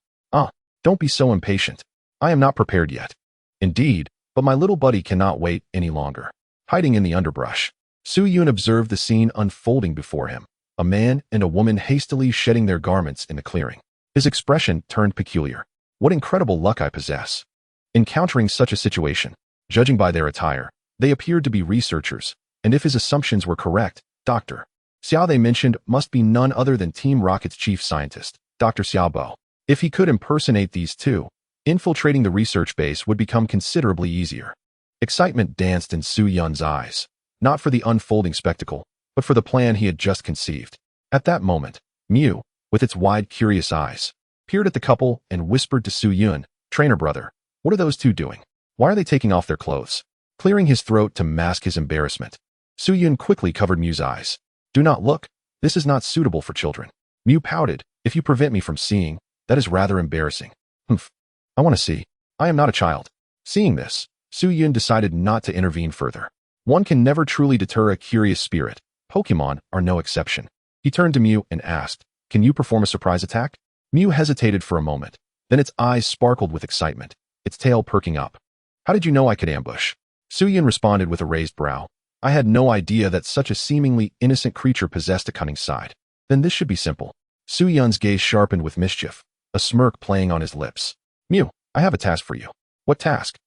Don't be so impatient. I am not prepared yet. Indeed, but my little buddy cannot wait any longer. Hiding in the underbrush, Su Yun observed the scene unfolding before him. A man and a woman hastily shedding their garments in the clearing. His expression turned peculiar. What incredible luck I possess. Encountering such a situation, judging by their attire, they appeared to be researchers, and if his assumptions were correct, Dr. Xiao they mentioned must be none other than Team Rocket's chief scientist, Dr. Xiaobo. If he could impersonate these two, infiltrating the research base would become considerably easier. Excitement danced in Su Yun's eyes, not for the unfolding spectacle, but for the plan he had just conceived. At that moment, Mew, with its wide, curious eyes, peered at the couple and whispered to Su Yun, Trainer brother, what are those two doing? Why are they taking off their clothes? Clearing his throat to mask his embarrassment, Su Yun quickly covered Mew's eyes. Do not look. This is not suitable for children. Mew pouted. If you prevent me from seeing, that is rather embarrassing. Humph. I want to see. I am not a child. Seeing this, Su Yun decided not to intervene further. One can never truly deter a curious spirit. Pokemon are no exception. He turned to Mew and asked, Can you perform a surprise attack? Mew hesitated for a moment. Then its eyes sparkled with excitement, its tail perking up. How did you know I could ambush? Su Yun responded with a raised brow. I had no idea that such a seemingly innocent creature possessed a cunning side. Then this should be simple. Su Yun's gaze sharpened with mischief, a smirk playing on his lips. Mew, I have a task for you. What task?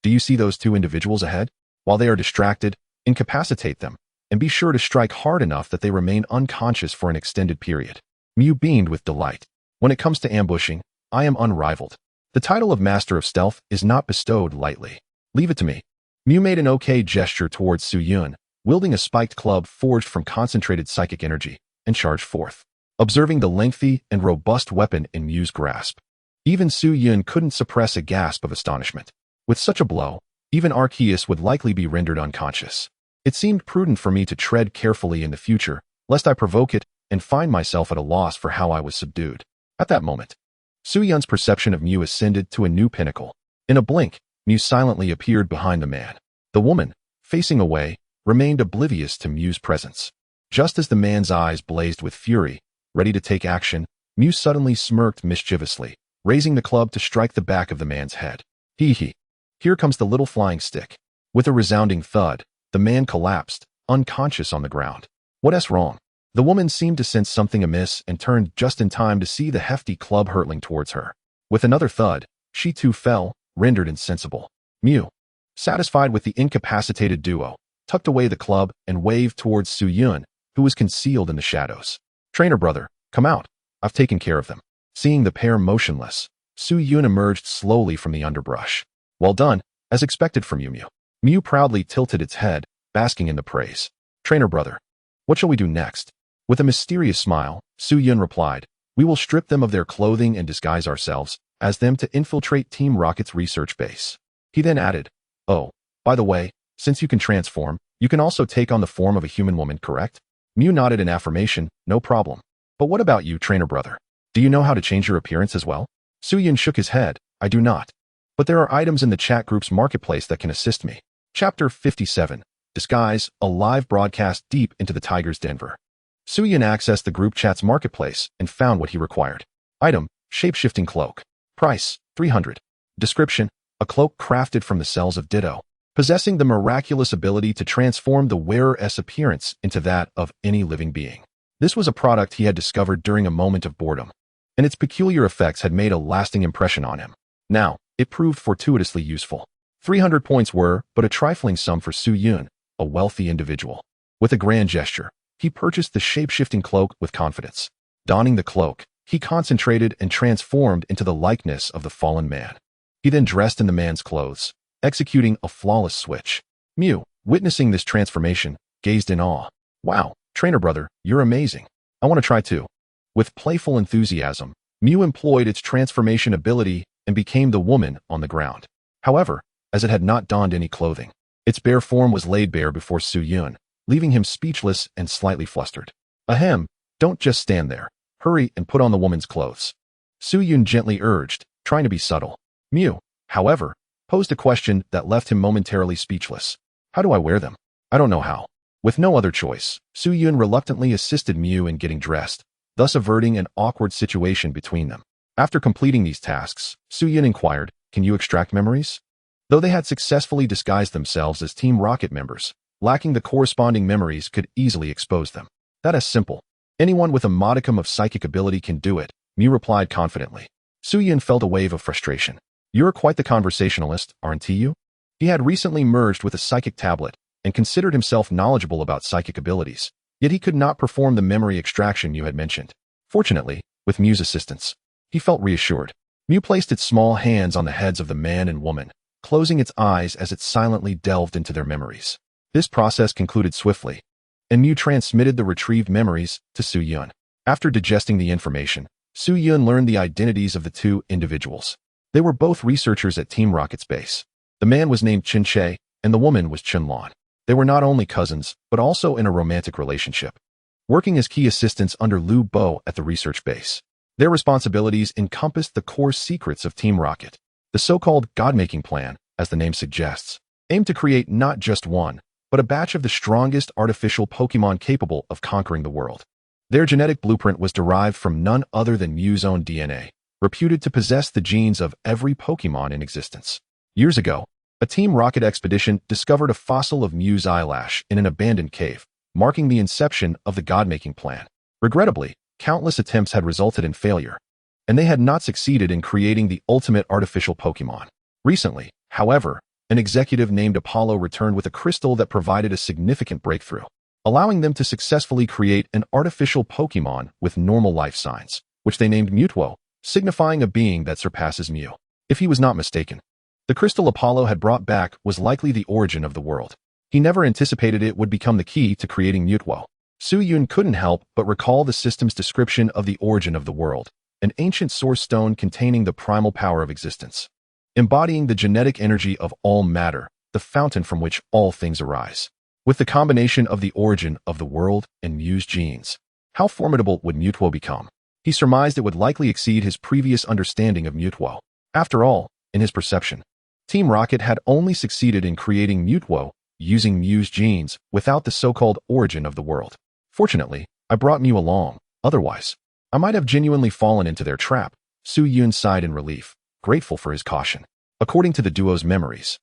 Do you see those two individuals ahead? While they are distracted, incapacitate them, and be sure to strike hard enough that they remain unconscious for an extended period. Mew beamed with delight. When it comes to ambushing, I am unrivaled. The title of Master of Stealth is not bestowed lightly. Leave it to me. Mew made an okay gesture towards Su Yun, wielding a spiked club forged from concentrated psychic energy, and charged forth, observing the lengthy and robust weapon in Mew's grasp. Even Su Yun couldn't suppress a gasp of astonishment. With such a blow, even Arceus would likely be rendered unconscious. It seemed prudent for me to tread carefully in the future, lest I provoke it and find myself at a loss for how I was subdued. At that moment, Su-yun's perception of Mew ascended to a new pinnacle. In a blink, Mew silently appeared behind the man. The woman, facing away, remained oblivious to Mew's presence. Just as the man's eyes blazed with fury, ready to take action, Mew suddenly smirked mischievously, raising the club to strike the back of the man's head. Hee hee. Here comes the little flying stick. With a resounding thud, the man collapsed, unconscious on the ground. What's wrong? The woman seemed to sense something amiss and turned just in time to see the hefty club hurtling towards her. With another thud, she too fell, rendered insensible. Mew, satisfied with the incapacitated duo, tucked away the club and waved towards Su-yun, who was concealed in the shadows. Trainer brother, come out. I've taken care of them. Seeing the pair motionless, Su-yun emerged slowly from the underbrush. Well done, as expected from you, Mew. Mew proudly tilted its head, basking in the praise. Trainer brother, what shall we do next? With a mysterious smile, Su-yun replied, we will strip them of their clothing and disguise ourselves as them to infiltrate Team Rocket's research base. He then added, oh, by the way, since you can transform, you can also take on the form of a human woman, correct? Mew nodded in affirmation, no problem. But what about you, trainer brother? Do you know how to change your appearance as well? Su-yun shook his head, I do not. But there are items in the chat group's marketplace that can assist me. Chapter 57, Disguise, a live broadcast deep into the Tiger's Denver. Su-yun accessed the group chat's marketplace and found what he required. Item, shape-shifting cloak. Price, 300. Description, a cloak crafted from the cells of Ditto, possessing the miraculous ability to transform the wearer's appearance into that of any living being. This was a product he had discovered during a moment of boredom, and its peculiar effects had made a lasting impression on him. Now, it proved fortuitously useful. 300 points were but a trifling sum for Su-yun, a wealthy individual. With a grand gesture, he purchased the shape-shifting cloak with confidence. Donning the cloak, he concentrated and transformed into the likeness of the fallen man. He then dressed in the man's clothes, executing a flawless switch. Mew, witnessing this transformation, gazed in awe. Wow, trainer brother, you're amazing. I want to try too. With playful enthusiasm, Mew employed its transformation ability and became the woman on the ground. However, as it had not donned any clothing, its bare form was laid bare before Su-yun, leaving him speechless and slightly flustered. Ahem, don't just stand there. Hurry and put on the woman's clothes. Su-yun gently urged, trying to be subtle. Mew, however, posed a question that left him momentarily speechless. How do I wear them? I don't know how. With no other choice, Su-yun reluctantly assisted Mew in getting dressed, thus averting an awkward situation between them. After completing these tasks, Su-yun inquired, can you extract memories? Though they had successfully disguised themselves as Team Rocket members, lacking the corresponding memories could easily expose them. That is simple. Anyone with a modicum of psychic ability can do it, Mew replied confidently. Su-yun felt a wave of frustration. You're quite the conversationalist, aren't you? He had recently merged with a psychic tablet and considered himself knowledgeable about psychic abilities, yet he could not perform the memory extraction you had mentioned. Fortunately, with Mew's assistance, he felt reassured. Mew placed its small hands on the heads of the man and woman, closing its eyes as it silently delved into their memories. This process concluded swiftly, and Mew transmitted the retrieved memories to Su-yun. After digesting the information, Su-yun learned the identities of the two individuals. They were both researchers at Team Rocket's base. The man was named Chin-che, and the woman was Chun-lan. They were not only cousins, but also in a romantic relationship, working as key assistants under Liu Bo at the research base. Their responsibilities encompassed the core secrets of Team Rocket. The so-called God-making plan, as the name suggests, aimed to create not just one, but a batch of the strongest artificial Pokemon capable of conquering the world. Their genetic blueprint was derived from none other than Mew's own DNA, reputed to possess the genes of every Pokemon in existence. Years ago, a Team Rocket expedition discovered a fossil of Mew's eyelash in an abandoned cave, marking the inception of the God-making plan. Regrettably, countless attempts had resulted in failure, and they had not succeeded in creating the ultimate artificial Pokemon. Recently, however, an executive named Apollo returned with a crystal that provided a significant breakthrough, allowing them to successfully create an artificial Pokemon with normal life signs, which they named Mewtwo, signifying a being that surpasses Mew. If he was not mistaken, the crystal Apollo had brought back was likely the origin of the world. He never anticipated it would become the key to creating Mewtwo. Su-yun couldn't help but recall the system's description of the origin of the world, an ancient source stone containing the primal power of existence, embodying the genetic energy of all matter, the fountain from which all things arise. With the combination of the origin of the world and Mew's genes, how formidable would Mewtwo become? He surmised it would likely exceed his previous understanding of Mutwo. After all, in his perception, Team Rocket had only succeeded in creating Mutwo using Mew's genes without the so-called origin of the world. Fortunately, I brought Mew along. Otherwise, I might have genuinely fallen into their trap. Su Yun sighed in relief, grateful for his caution. According to the duo's memories,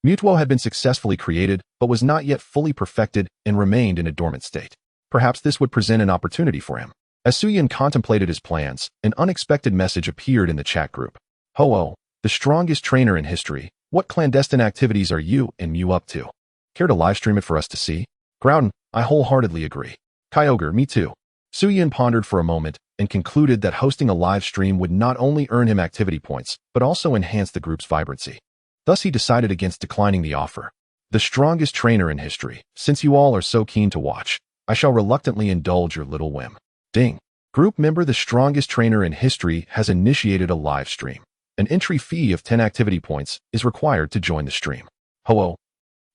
Mutwo had been successfully created but was not yet fully perfected and remained in a dormant state. Perhaps this would present an opportunity for him. As Su Yun contemplated his plans, an unexpected message appeared in the chat group. Ho-Oh, the strongest trainer in history, what clandestine activities are you and Mew up to? Care to livestream it for us to see? Groudon, I wholeheartedly agree. Kyogre, me too. Su Yun pondered for a moment and concluded that hosting a live stream would not only earn him activity points, but also enhance the group's vibrancy. Thus he decided against declining the offer. The strongest trainer in history, since you all are so keen to watch, I shall reluctantly indulge your little whim. Ding. Group member the strongest trainer in history has initiated a live stream. An entry fee of 10 activity points is required to join the stream. Ho-Oh.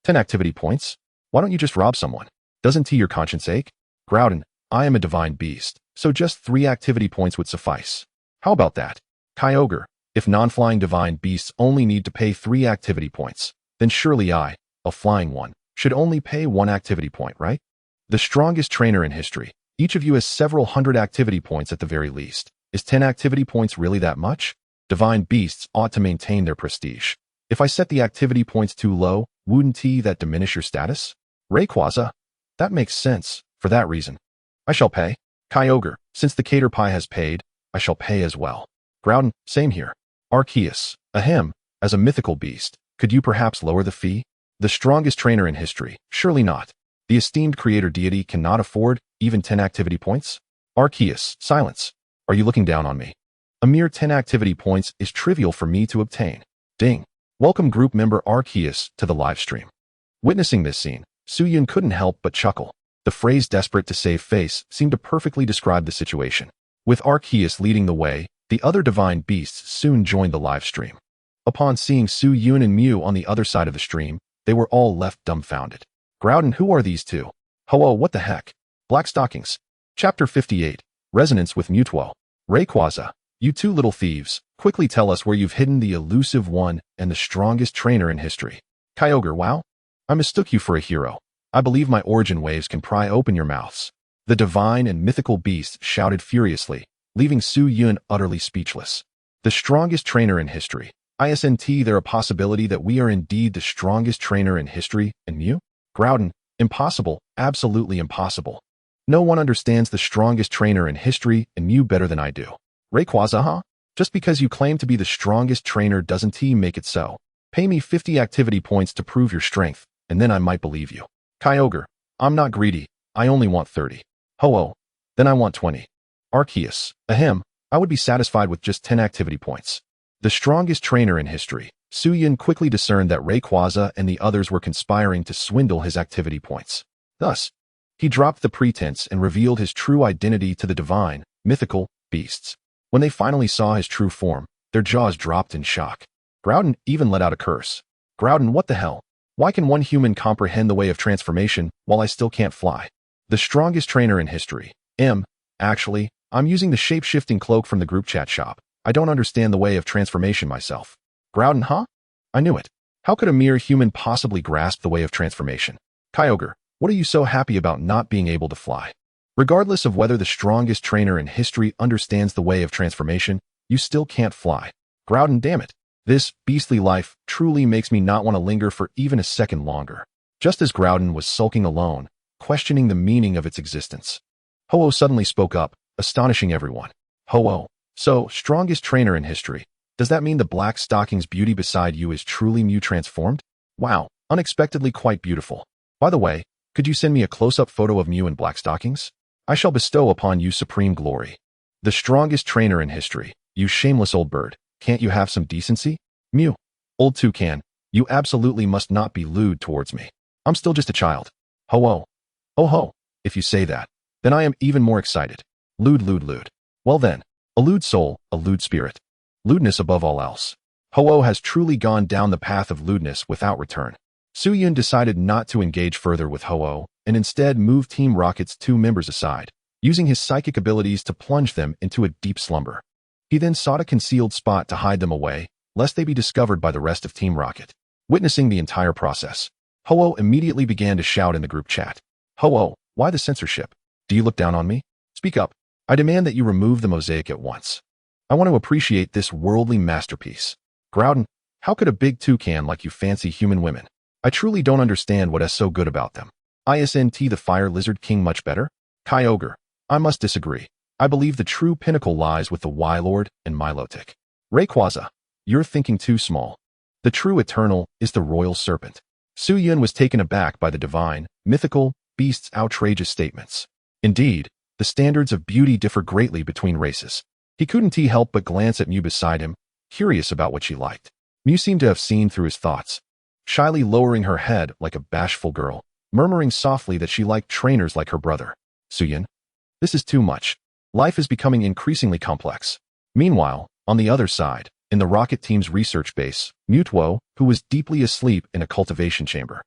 10 activity points? Why don't you just rob someone? Doesn't your conscience ache? Groudon, I am a divine beast, so just 3 activity points would suffice. How about that? Kyogre, if non-flying divine beasts only need to pay 3 activity points, then surely I, a flying one, should only pay 1 activity point, right? The strongest trainer in history. Each of you has several hundred activity points at the very least. Is 10 activity points really that much? Divine beasts ought to maintain their prestige. If I set the activity points too low, wouldn't that diminish your status? Rayquaza? That makes sense. For that reason, I shall pay. Kyogre, since the cater pie has paid, I shall pay as well. Groudon, same here. Arceus, ahem, as a mythical beast, could you perhaps lower the fee? The strongest trainer in history, surely not. The esteemed creator deity cannot afford even 10 activity points? Arceus, silence. Are you looking down on me? A mere 10 activity points is trivial for me to obtain. Ding. Welcome group member Arceus to the live stream. Witnessing this scene, Su Yun couldn't help but chuckle. The phrase desperate to save face seemed to perfectly describe the situation. With Arceus leading the way, the other divine beasts soon joined the live stream. Upon seeing Su Yun and Mew on the other side of the stream, they were all left dumbfounded. Groudon, who are these two? Ho-Oh, what the heck? Black Stockings. Chapter 58. Resonance with Mutwo. Rayquaza, you two little thieves, quickly tell us where you've hidden the elusive one and the strongest trainer in history. Kyogre, wow. I mistook you for a hero. I believe my origin waves can pry open your mouths. The divine and mythical beast shouted furiously, leaving Su Yun utterly speechless. The strongest trainer in history. Isn't there a possibility that we are indeed the strongest trainer in history, and Mew? Groudon, impossible, absolutely impossible. No one understands the strongest trainer in history and Mew better than I do. Rayquaza, huh? Just because you claim to be the strongest trainer doesn't make it so. Pay me 50 activity points to prove your strength, and then I might believe you. Kyogre, I'm not greedy, I only want 30. Ho-Oh, then I want 20. Arceus, ahem, I would be satisfied with just 10 activity points. The strongest trainer in history. Su Yun quickly discerned that Rayquaza and the others were conspiring to swindle his activity points. Thus, he dropped the pretense and revealed his true identity to the divine, mythical beasts. When they finally saw his true form, their jaws dropped in shock. Groudon even let out a curse. Groudon, what the hell? Why can one human comprehend the way of transformation while I still can't fly? The strongest trainer in history. Actually, I'm using the shape-shifting cloak from the group chat shop. I don't understand the way of transformation myself. Groudon, huh? I knew it. How could a mere human possibly grasp the way of transformation? Kyogre, what are you so happy about not being able to fly? Regardless of whether the strongest trainer in history understands the way of transformation, you still can't fly. Groudon, damn it. This beastly life truly makes me not want to linger for even a second longer. Just as Groudon was sulking alone, questioning the meaning of its existence, Ho-Oh suddenly spoke up, astonishing everyone. Ho-Oh, so, strongest trainer in history. Does that mean the Black Stockings beauty beside you is truly Mew transformed? Wow, unexpectedly quite beautiful. By the way, could you send me a close-up photo of Mew in Black Stockings? I shall bestow upon you supreme glory. The strongest trainer in history. You shameless old bird. Can't you have some decency? Mew. Old toucan, you absolutely must not be lewd towards me. I'm still just a child. Ho-Oh. Oh-ho. If you say that, then I am even more excited. Lewd, lewd, lewd. Well then, a lewd soul, a lewd spirit. Lewdness above all else. Ho-Oh has truly gone down the path of lewdness without return. Su Yun decided not to engage further with Ho-Oh, and instead moved Team Rocket's 2 members aside, using his psychic abilities to plunge them into a deep slumber. He then sought a concealed spot to hide them away, lest they be discovered by the rest of Team Rocket. Witnessing the entire process, Ho-Oh immediately began to shout in the group chat. Ho-Oh, why the censorship? Do you look down on me? Speak up. I demand that you remove the mosaic at once. I want to appreciate this worldly masterpiece. Groudon, how could a big toucan like you fancy human women? I truly don't understand what is so good about them. Isn't the Fire Lizard King much better? Kyogre, I must disagree. I believe the true pinnacle lies with the Y-Lord and Milotic. Rayquaza, you're thinking too small. The true eternal is the royal serpent. Su-Yun was taken aback by the divine, mythical, beast's outrageous statements. Indeed, the standards of beauty differ greatly between races. He couldn't help but glance at Mew beside him, curious about what she liked. Mew seemed to have seen through his thoughts, shyly lowering her head like a bashful girl, murmuring softly that she liked trainers like her brother. Su-Yun, this is too much. Life is becoming increasingly complex. Meanwhile, on the other side, in the Rocket Team's research base, Mewtwo, who was deeply asleep in a cultivation chamber,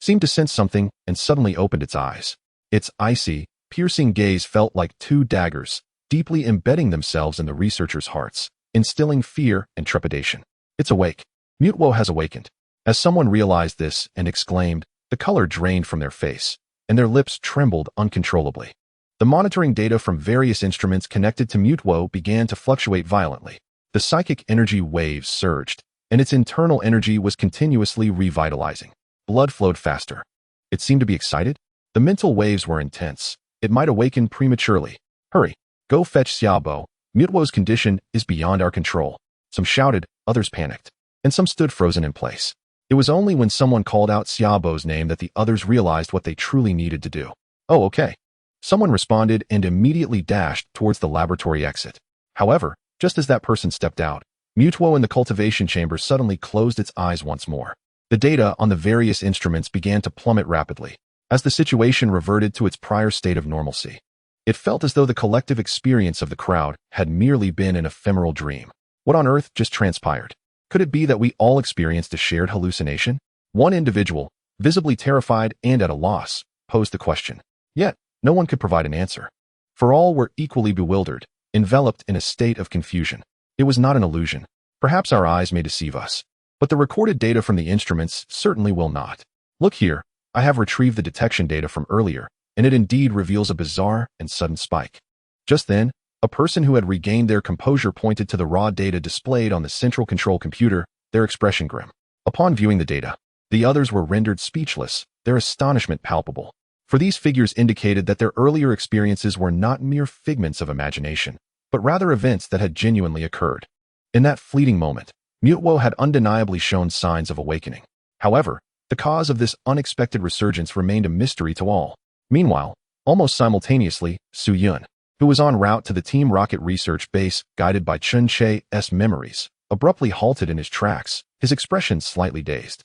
seemed to sense something and suddenly opened its eyes. Its icy, piercing gaze felt like two daggers, deeply embedding themselves in the researchers' hearts, instilling fear and trepidation. It's awake. Mewtwo has awakened. As someone realized this and exclaimed, the color drained from their face, and their lips trembled uncontrollably. The monitoring data from various instruments connected to Mewtwo began to fluctuate violently. The psychic energy waves surged, and its internal energy was continuously revitalizing. Blood flowed faster. It seemed to be excited. The mental waves were intense. It might awaken prematurely. Hurry, go fetch Xiaobo. Mewtwo's condition is beyond our control. Some shouted, others panicked, and some stood frozen in place. It was only when someone called out Xiaobo's name that the others realized what they truly needed to do. Oh, okay. Someone responded and immediately dashed towards the laboratory exit. However, just as that person stepped out, Mewtwo in the cultivation chamber suddenly closed its eyes once more. The data on the various instruments began to plummet rapidly, as the situation reverted to its prior state of normalcy. It felt as though the collective experience of the crowd had merely been an ephemeral dream. What on earth just transpired? Could it be that we all experienced a shared hallucination? One individual, visibly terrified and at a loss, posed the question. Yet, no one could provide an answer. For all were equally bewildered, enveloped in a state of confusion. It was not an illusion. Perhaps our eyes may deceive us, but the recorded data from the instruments certainly will not. Look here, I have retrieved the detection data from earlier, and it indeed reveals a bizarre and sudden spike. Just then, a person who had regained their composure pointed to the raw data displayed on the central control computer, their expression grim. Upon viewing the data, the others were rendered speechless, their astonishment palpable. For these figures indicated that their earlier experiences were not mere figments of imagination, but rather events that had genuinely occurred. In that fleeting moment, Mewtwo had undeniably shown signs of awakening. However, the cause of this unexpected resurgence remained a mystery to all. Meanwhile, almost simultaneously, Su-Yun, who was en route to the Team Rocket research base guided by Chun-Che's memories, abruptly halted in his tracks, his expression slightly dazed.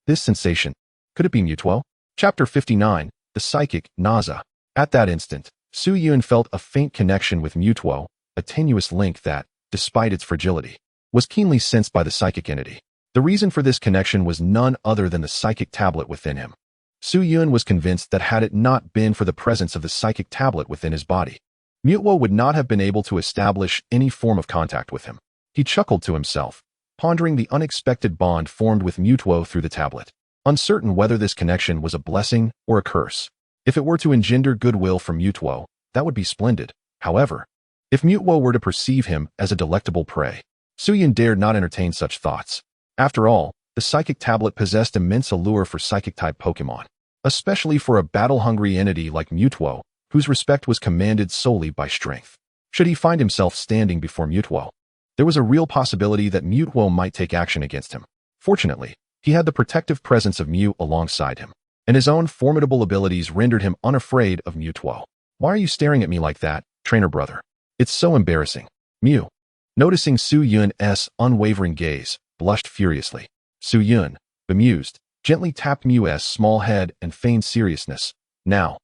This sensation. Could it be Mewtwo? Chapter 59, The Psychic Nausea. At that instant, Su-Yun felt a faint connection with Mewtwo, a tenuous link that, despite its fragility, was keenly sensed by the psychic entity. The reason for this connection was none other than the psychic tablet within him. Su-Yun was convinced that had it not been for the presence of the psychic tablet within his body, Mewtwo would not have been able to establish any form of contact with him. He chuckled to himself, pondering the unexpected bond formed with Mewtwo through the tablet, uncertain whether this connection was a blessing or a curse. If it were to engender goodwill from Mewtwo, that would be splendid. However, if Mewtwo were to perceive him as a delectable prey, Su-Yun dared not entertain such thoughts. After all, the psychic tablet possessed immense allure for psychic-type Pokémon, especially for a battle-hungry entity like Mewtwo, whose respect was commanded solely by strength. Should he find himself standing before Mewtwo, there was a real possibility that Mewtwo might take action against him. Fortunately, he had the protective presence of Mew alongside him, and his own formidable abilities rendered him unafraid of Mewtwo. Why are you staring at me like that, trainer brother? It's so embarrassing. Mew, noticing Su-Yun's unwavering gaze, blushed furiously. Su-Yun, bemused, gently tapped Mew's small head and feigned seriousness. Now,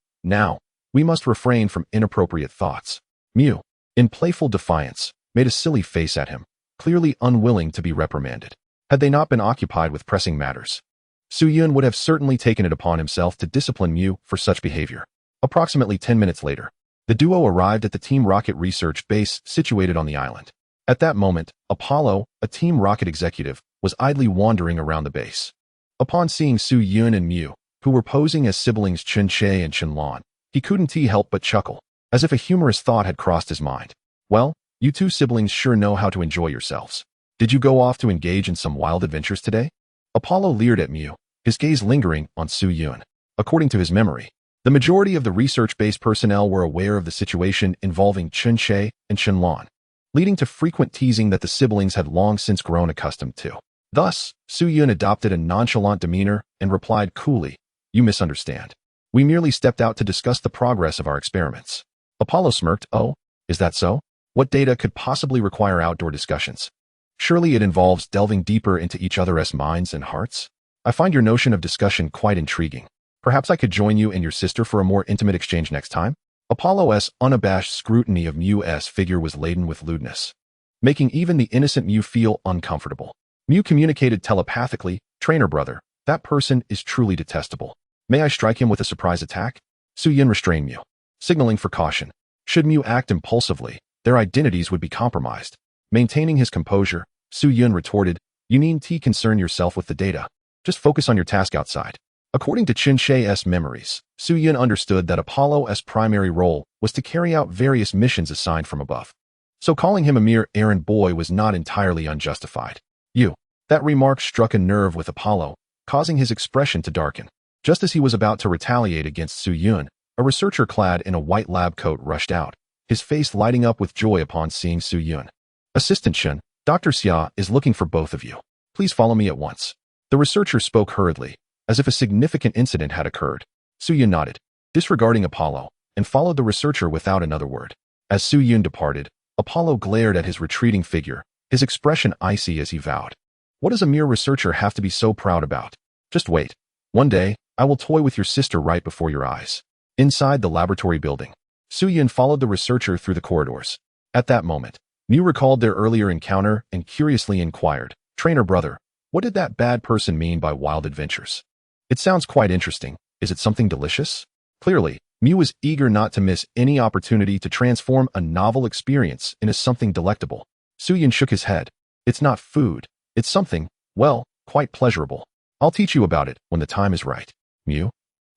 we must refrain from inappropriate thoughts. Mew, in playful defiance, made a silly face at him, clearly unwilling to be reprimanded. Had they not been occupied with pressing matters, Su-Yun would have certainly taken it upon himself to discipline Mew for such behavior. Approximately 10 minutes later, The duo arrived at the Team Rocket research base situated on the island. At that moment, Apollo, a Team Rocket executive, was idly wandering around the base. Upon seeing Su Yun and Mew, who were posing as siblings Chen-Che and Chen-Lan, he couldn't help but chuckle, as if a humorous thought had crossed his mind. Well, you two siblings sure know how to enjoy yourselves. Did you go off to engage in some wild adventures today? Apollo leered at Mew, his gaze lingering on Su Yun. According to his memory, the majority of the research-based personnel were aware of the situation involving Chen-Che and Chen-Lan, leading to frequent teasing that the siblings had long since grown accustomed to. Thus, Su Yun adopted a nonchalant demeanor and replied coolly, "You misunderstand. We merely stepped out to discuss the progress of our experiments." Apollo smirked, "Oh, is that so? What data could possibly require outdoor discussions? Surely it involves delving deeper into each other's minds and hearts? I find your notion of discussion quite intriguing. Perhaps I could join you and your sister for a more intimate exchange next time?" Apollo's unabashed scrutiny of Mew's figure was laden with lewdness, making even the innocent Mew feel uncomfortable. Mew communicated telepathically, "Trainer brother, that person is truly detestable. May I strike him with a surprise attack?" Su Yun restrained Mew, signaling for caution. Should Mew act impulsively, their identities would be compromised. Maintaining his composure, Su Yun retorted, "You needn't concern yourself with the data. Just focus on your task outside." According to Chen-Che's memories, Su Yun understood that Apollo's primary role was to carry out various missions assigned from above. So calling him a mere errand boy was not entirely unjustified. That remark struck a nerve with Apollo, causing his expression to darken. Just as he was about to retaliate against Su Yun, a researcher clad in a white lab coat rushed out, his face lighting up with joy upon seeing Su Yun. "Assistant Chen, Dr. Xia is looking for both of you. Please follow me at once." The researcher spoke hurriedly, as if a significant incident had occurred. Su Yun nodded, disregarding Apollo, and followed the researcher without another word. As Su Yun departed, Apollo glared at his retreating figure, his expression icy as he vowed, "What does a mere researcher have to be so proud about? Just wait. One day, I will toy with your sister right before your eyes." Inside the laboratory building, Su Yun followed the researcher through the corridors. At that moment, Mew recalled their earlier encounter and curiously inquired, "Trainer brother, what did that bad person mean by wild adventures? It sounds quite interesting. Is it something delicious?" Clearly, Mew was eager not to miss any opportunity to transform a novel experience into something delectable. Su Yun shook his head. "It's not food. It's something, well, quite pleasurable. I'll teach you about it when the time is right." Mew?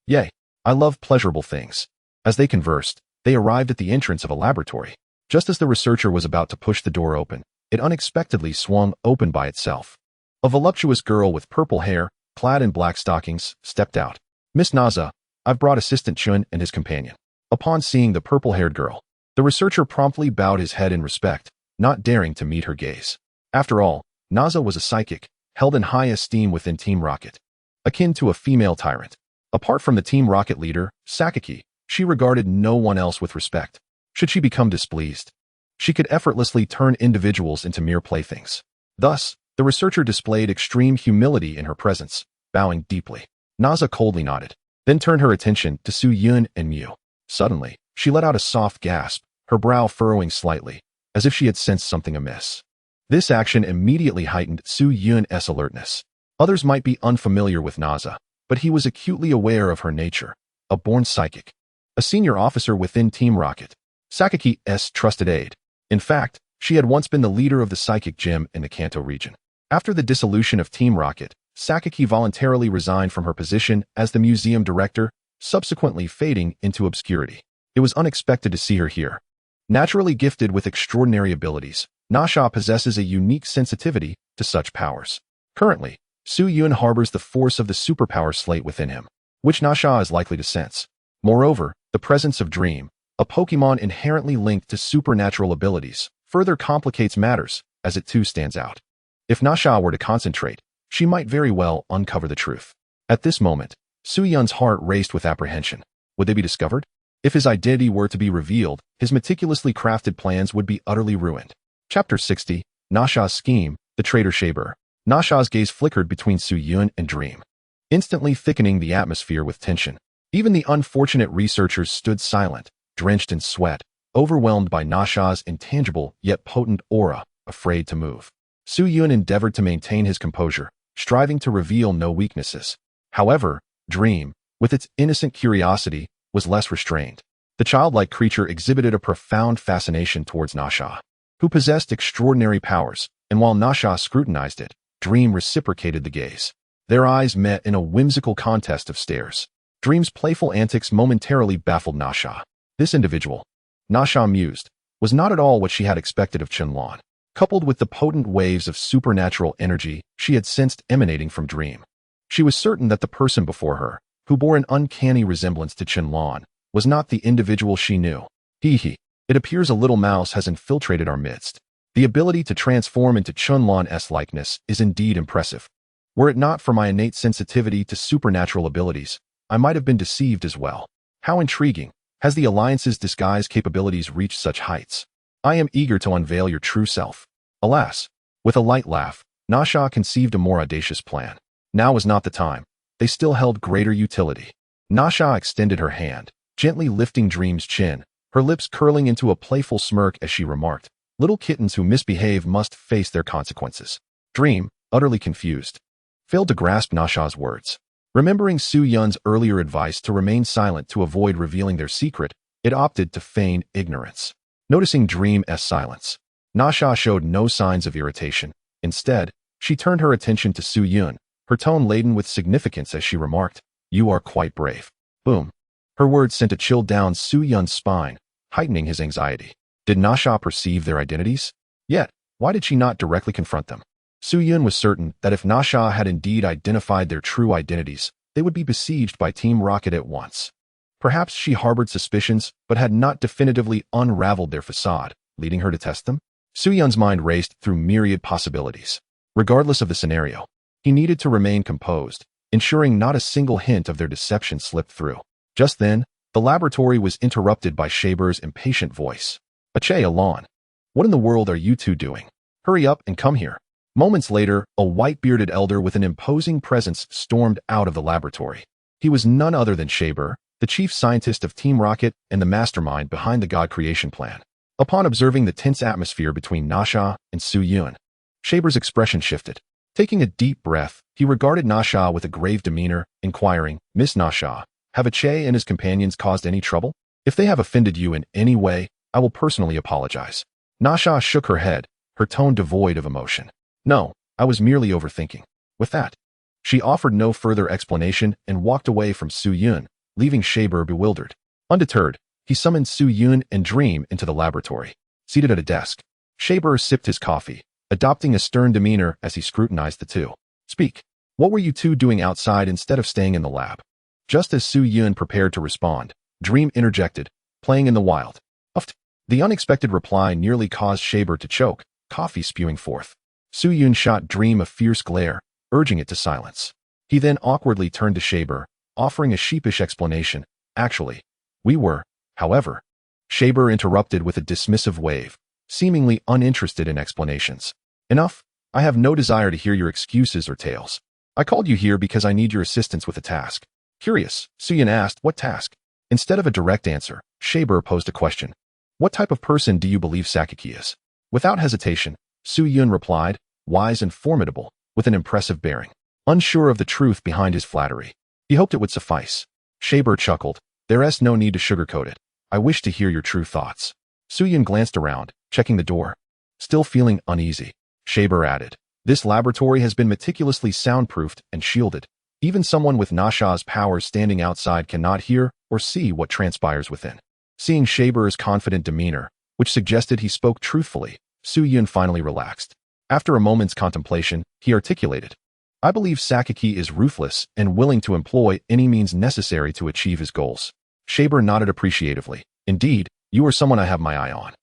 "Yay, I love pleasurable things." As they conversed, they arrived at the entrance of a laboratory. Just as the researcher was about to push the door open, it unexpectedly swung open by itself. A voluptuous girl with purple hair, clad in black stockings, stepped out. "Miss Naza, I've brought Assistant Chun and his companion." Upon seeing the purple-haired girl, the researcher promptly bowed his head in respect, not daring to meet her gaze. After all, Naza was a psychic, held in high esteem within Team Rocket, akin to a female tyrant. Apart from the Team Rocket leader, Sakaki, she regarded no one else with respect. Should she become displeased, she could effortlessly turn individuals into mere playthings. Thus, the researcher displayed extreme humility in her presence, bowing deeply. Naza coldly nodded, then turned her attention to Su Yun and Mew. Suddenly, she let out a soft gasp, her brow furrowing slightly, as if she had sensed something amiss. This action immediately heightened Su Yun's alertness. Others might be unfamiliar with Naza, but he was acutely aware of her nature, a born psychic, a senior officer within Team Rocket, Sakaki's trusted aide. In fact, she had once been the leader of the psychic gym in the Kanto region. After the dissolution of Team Rocket, Sakaki voluntarily resigned from her position as the museum director, subsequently fading into obscurity. It was unexpected to see her here. Naturally gifted with extraordinary abilities, Nasha possesses a unique sensitivity to such powers. Currently, Su Yun harbors the force of the superpower slate within him, which Nasha is likely to sense. Moreover, the presence of Dream, a Pokemon inherently linked to supernatural abilities, further complicates matters, as it too stands out. If Nasha were to concentrate, she might very well uncover the truth. At this moment, Su Yun's heart raced with apprehension. Would they be discovered? If his identity were to be revealed, his meticulously crafted plans would be utterly ruined. Chapter 60, Nasha's Scheme, the Traitor Shaber. Nasha's gaze flickered between Su Yun and Dream, instantly thickening the atmosphere with tension. Even the unfortunate researchers stood silent, drenched in sweat, overwhelmed by Nasha's intangible yet potent aura, afraid to move. Su Yun endeavored to maintain his composure, striving to reveal no weaknesses. However, Dream, with its innocent curiosity, was less restrained. The childlike creature exhibited a profound fascination towards Nasha, who possessed extraordinary powers, and while Nasha scrutinized it, Dream reciprocated the gaze. Their eyes met in a whimsical contest of stares. Dream's playful antics momentarily baffled Nasha. This individual, Nasha mused, was not at all what she had expected of Chenlong, coupled with the potent waves of supernatural energy she had sensed emanating from Dream. She was certain that the person before her, who bore an uncanny resemblance to Chenlong, was not the individual she knew. Hee. It appears a little mouse has infiltrated our midst. The ability to transform into Chenlong's likeness is indeed impressive. Were it not for my innate sensitivity to supernatural abilities, I might have been deceived as well. How intriguing. Has the Alliance's disguise capabilities reached such heights? I am eager to unveil your true self. Alas, with a light laugh, Nasha conceived a more audacious plan. Now was not the time. They still held greater utility. Nasha extended her hand, gently lifting Dream's chin, her lips curling into a playful smirk as she remarked, "Little kittens who misbehave must face their consequences." Dream, utterly confused, failed to grasp Nasha's words. Remembering Su Yun's earlier advice to remain silent to avoid revealing their secret, it opted to feign ignorance. Noticing Dream's silence, Nasha showed no signs of irritation. Instead, she turned her attention to Su Yun, her tone laden with significance as she remarked, "You are quite brave." Boom. Her words sent a chill down Su Yun's spine, heightening his anxiety. Did Nasha perceive their identities? Yet, why did she not directly confront them? Su Yun was certain that if Nasha had indeed identified their true identities, they would be besieged by Team Rocket at once. Perhaps she harbored suspicions, but had not definitively unraveled their facade, leading her to test them? Su Yun's mind raced through myriad possibilities. Regardless of the scenario, he needed to remain composed, ensuring not a single hint of their deception slipped through. Just then, the laboratory was interrupted by Shaber's impatient voice. "Ache Alon, what in the world are you two doing? Hurry up and come here." Moments later, a white-bearded elder with an imposing presence stormed out of the laboratory. He was none other than Shaber, the chief scientist of Team Rocket and the mastermind behind the God creation plan. Upon observing the tense atmosphere between Nasha and Su Yun, Shaber's expression shifted. Taking a deep breath, he regarded Nasha with a grave demeanor, inquiring, "Miss Nasha, have Ache and his companions caused any trouble? If they have offended you in any way, I will personally apologize." Nasha shook her head, her tone devoid of emotion. "No, I was merely overthinking." With that, she offered no further explanation and walked away from Su Yun, leaving Shaber bewildered. Undeterred, he summoned Su Yun and Dream into the laboratory. Seated at a desk, Shaber sipped his coffee, adopting a stern demeanor as he scrutinized the two. "Speak. What were you two doing outside instead of staying in the lab?" Just as Su Yun prepared to respond, Dream interjected, "Playing in the wild." Uffed. The unexpected reply nearly caused Shaber to choke, coffee spewing forth. Su Yun shot Dream a fierce glare, urging it to silence. He then awkwardly turned to Shaber, offering a sheepish explanation. "Actually, we were, however." Shaber interrupted with a dismissive wave, seemingly uninterested in explanations. "Enough. I have no desire to hear your excuses or tales. I called you here because I need your assistance with a task." Curious, Su Yun asked, "What task?" Instead of a direct answer, Shaber posed a question. "What type of person do you believe Sakaki is?" Without hesitation, Su Yun replied, "Wise and formidable, with an impressive bearing." Unsure of the truth behind his flattery, he hoped it would suffice. Shaber chuckled, "There's no need to sugarcoat it. I wish to hear your true thoughts." Su Yun glanced around, checking the door. Still feeling uneasy, Shaber added, "This laboratory has been meticulously soundproofed and shielded. Even someone with Nasha's powers standing outside cannot hear or see what transpires within." Seeing Shaber's confident demeanor, which suggested he spoke truthfully, Su Yun finally relaxed. After a moment's contemplation, he articulated, "I believe Sakaki is ruthless and willing to employ any means necessary to achieve his goals." Shaber nodded appreciatively. "Indeed, you are someone I have my eye on.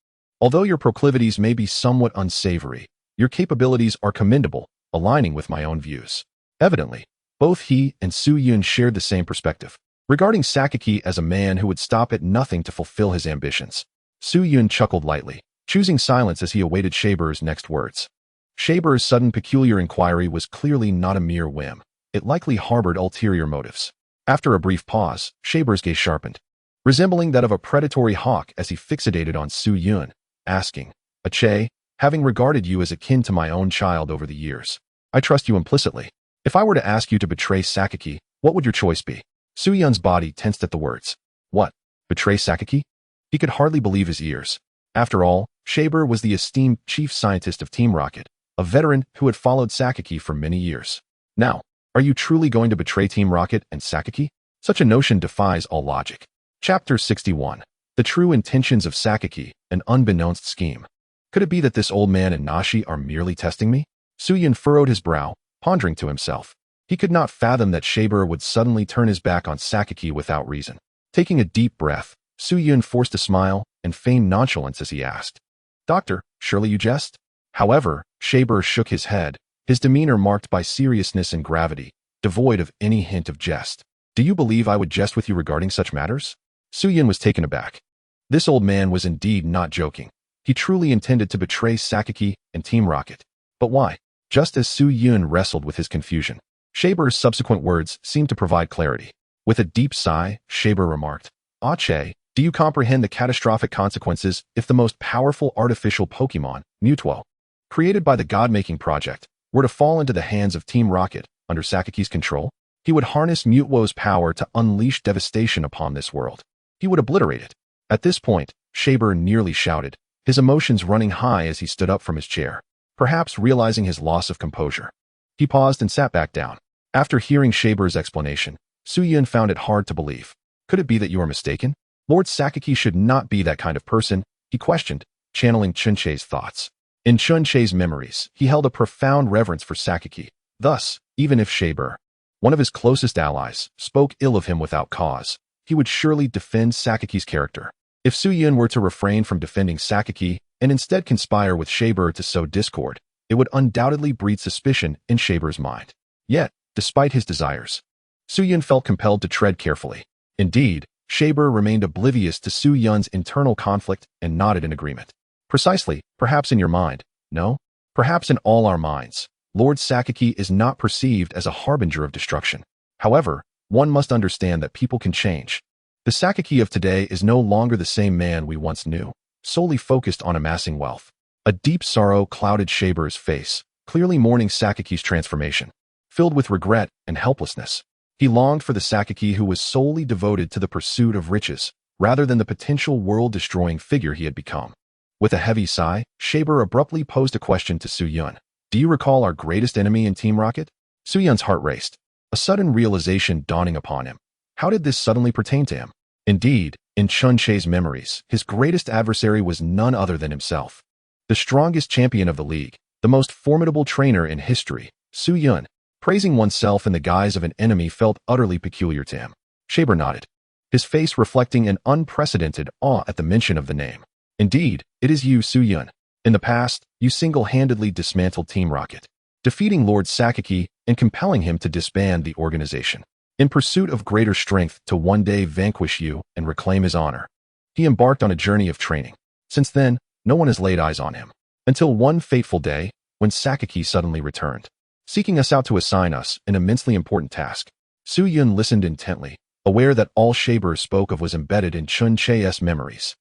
Although your proclivities may be somewhat unsavory, your capabilities are commendable, aligning with my own views." Evidently, both he and Su Yun shared the same perspective, regarding Sakaki as a man who would stop at nothing to fulfill his ambitions. Su Yun chuckled lightly, choosing silence as he awaited Shaber's next words. Shaber's sudden peculiar inquiry was clearly not a mere whim. It likely harbored ulterior motives. After a brief pause, Shaber's gaze sharpened, resembling that of a predatory hawk as he fixated on Su Yun, asking, "Ache, having regarded you as akin to my own child over the years, I trust you implicitly. If I were to ask you to betray Sakaki, what would your choice be?" Su Yun's body tensed at the words. "What? Betray Sakaki? He could hardly believe his ears. After all, Shaber was the esteemed chief scientist of Team Rocket, a veteran who had followed Sakaki for many years. Now, are you truly going to betray Team Rocket and Sakaki? Such a notion defies all logic. Chapter 61. The True Intentions of Sakaki, an Unbeknownst Scheme. Could it be that this old man and Nashi are merely testing me? Suyun furrowed his brow, pondering to himself. He could not fathom that Shaber would suddenly turn his back on Sakaki without reason. Taking a deep breath, Suyun forced a smile and feigned nonchalance as he asked, "Doctor, surely you jest?" However, Shaber shook his head, his demeanor marked by seriousness and gravity, devoid of any hint of jest. "Do you believe I would jest with you regarding such matters?" Suyun was taken aback. This old man was indeed not joking. He truly intended to betray Sakaki and Team Rocket. But why? Just as Suyun wrestled with his confusion, Shaber's subsequent words seemed to provide clarity. With a deep sigh, Shaber remarked, "Ache, do you comprehend the catastrophic consequences if the most powerful artificial Pokémon, Mewtwo, created by the God-making project, were to fall into the hands of Team Rocket under Sakaki's control? He would harness Mewtwo's power to unleash devastation upon this world. He would obliterate it." At this point, Shaber nearly shouted, his emotions running high as he stood up from his chair, perhaps realizing his loss of composure. He paused and sat back down. After hearing Shaber's explanation, Suyun found it hard to believe. "Could it be that you are mistaken? Lord Sakaki should not be that kind of person," he questioned, channeling Chunche's thoughts. In Chunche's memories, he held a profound reverence for Sakaki. Thus, even if Shaber, one of his closest allies, spoke ill of him without cause, he would surely defend Sakaki's character. If Suyun were to refrain from defending Sakaki and instead conspire with Shaber to sow discord, it would undoubtedly breed suspicion in Shaber's mind. Yet, despite his desires, Suyun felt compelled to tread carefully. Indeed, Shaber remained oblivious to Suyun's internal conflict and nodded in agreement. "Precisely, perhaps in your mind, no? Perhaps in all our minds, Lord Sakaki is not perceived as a harbinger of destruction. However, one must understand that people can change. The Sakaki of today is no longer the same man we once knew, solely focused on amassing wealth." A deep sorrow clouded Shaber's face, clearly mourning Sakaki's transformation. Filled with regret and helplessness, he longed for the Sakaki who was solely devoted to the pursuit of riches, rather than the potential world-destroying figure he had become. With a heavy sigh, Shaber abruptly posed a question to Suyun. "Do you recall our greatest enemy in Team Rocket?" Suyun's heart raced, a sudden realization dawning upon him. How did this suddenly pertain to him? Indeed, in Chunche's memories, his greatest adversary was none other than himself. The strongest champion of the league, the most formidable trainer in history, Suyun. Praising oneself in the guise of an enemy felt utterly peculiar to him. Shaber nodded, his face reflecting an unprecedented awe at the mention of the name. "Indeed, it is you, Suyun. In the past, you single-handedly dismantled Team Rocket, defeating Lord Sakaki and compelling him to disband the organization. In pursuit of greater strength to one day vanquish you and reclaim his honor, he embarked on a journey of training. Since then, no one has laid eyes on him. Until one fateful day, when Sakaki suddenly returned, seeking us out to assign us an immensely important task." Suyun listened intently, aware that all Shaber spoke of was embedded in Chunche's memories.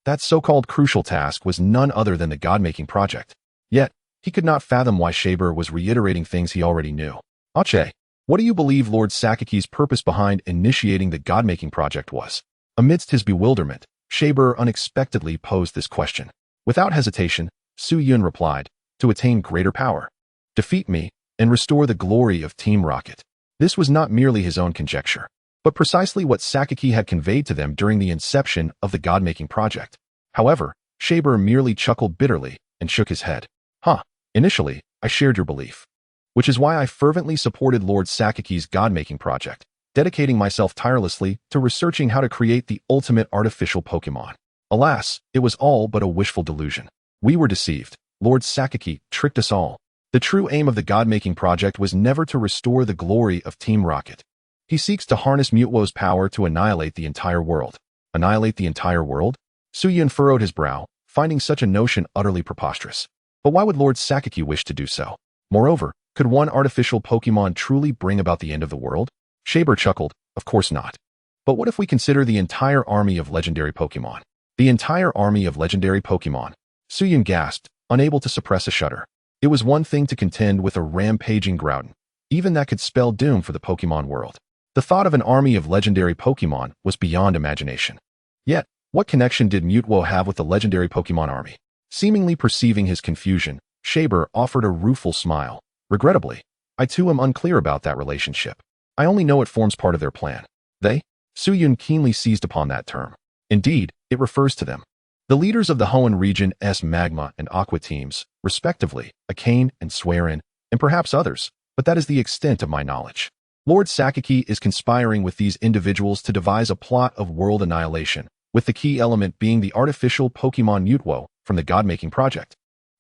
That so-called crucial task was none other than the God-making project. Yet, he could not fathom why Shaber was reiterating things he already knew. "Ache, what do you believe Lord Sakaki's purpose behind initiating the God-making project was?" Amidst his bewilderment, Shaber unexpectedly posed this question. Without hesitation, Suyun replied, "To attain greater power, defeat me, and restore the glory of Team Rocket." This was not merely his own conjecture, but precisely what Sakaki had conveyed to them during the inception of the God-making project. However, Shaber merely chuckled bitterly and shook his head. Initially, I shared your belief, which is why I fervently supported Lord Sakaki's God-making project, dedicating myself tirelessly to researching how to create the ultimate artificial Pokémon. Alas, it was all but a wishful delusion. We were deceived. Lord Sakaki tricked us all. The true aim of the God-making project was never to restore the glory of Team Rocket. He seeks to harness Mewtwo's power to annihilate the entire world. Annihilate the entire world? Suyun furrowed his brow, finding such a notion utterly preposterous. But why would Lord Sakaki wish to do so? Moreover, could one artificial Pokémon truly bring about the end of the world? Shaber chuckled, "Of course not. But what if we consider the entire army of legendary Pokémon?" "The entire army of legendary Pokémon?" Suyun gasped, unable to suppress a shudder. It was one thing to contend with a rampaging Groudon. Even that could spell doom for the Pokémon world. The thought of an army of legendary Pokémon was beyond imagination. Yet, what connection did Mutwo have with the legendary Pokemon army? Seemingly perceiving his confusion, Shaber offered a rueful smile. Regrettably, I too am unclear about that relationship. I only know it forms part of their plan. They? Suyun keenly seized upon that term. Indeed, it refers to them. The leaders of the Hoenn region's Magma and Aqua teams, respectively, Akane and Swearin, and perhaps others, but that is the extent of my knowledge. Lord Sakaki is conspiring with these individuals to devise a plot of world annihilation, with the key element being the artificial Pokemon Mutwo from the God-making project.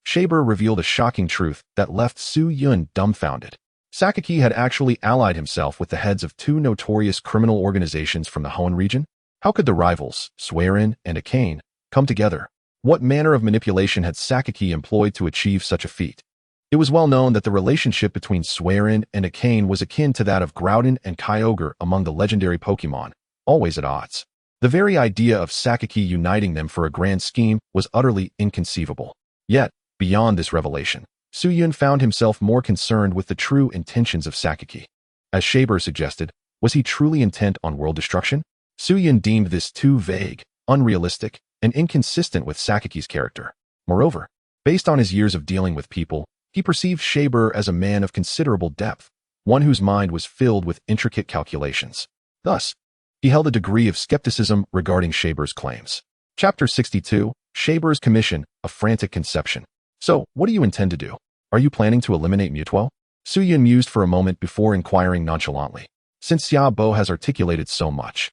Shaber revealed a shocking truth that left Suyun dumbfounded. Sakaki had actually allied himself with the heads of two notorious criminal organizations from the Hoenn region? How could the rivals, Swearin and Akane, come together? What manner of manipulation had Sakaki employed to achieve such a feat? It was well known that the relationship between Swearin and Akane was akin to that of Groudon and Kyogre among the legendary Pokemon, always at odds. The very idea of Sakaki uniting them for a grand scheme was utterly inconceivable. Yet, beyond this revelation, Suyun found himself more concerned with the true intentions of Sakaki. As Shaber suggested, was he truly intent on world destruction? Suyun deemed this too vague, unrealistic, and inconsistent with Sakaki's character. Moreover, based on his years of dealing with people, he perceived Shaber as a man of considerable depth, one whose mind was filled with intricate calculations. Thus, he held a degree of skepticism regarding Shaber's claims. Chapter 62, Shaber's Commission, a Frantic Conception. So, what do you intend to do? Are you planning to eliminate Mutwo? Suyun mused for a moment before inquiring nonchalantly. Since Xiaobo has articulated so much,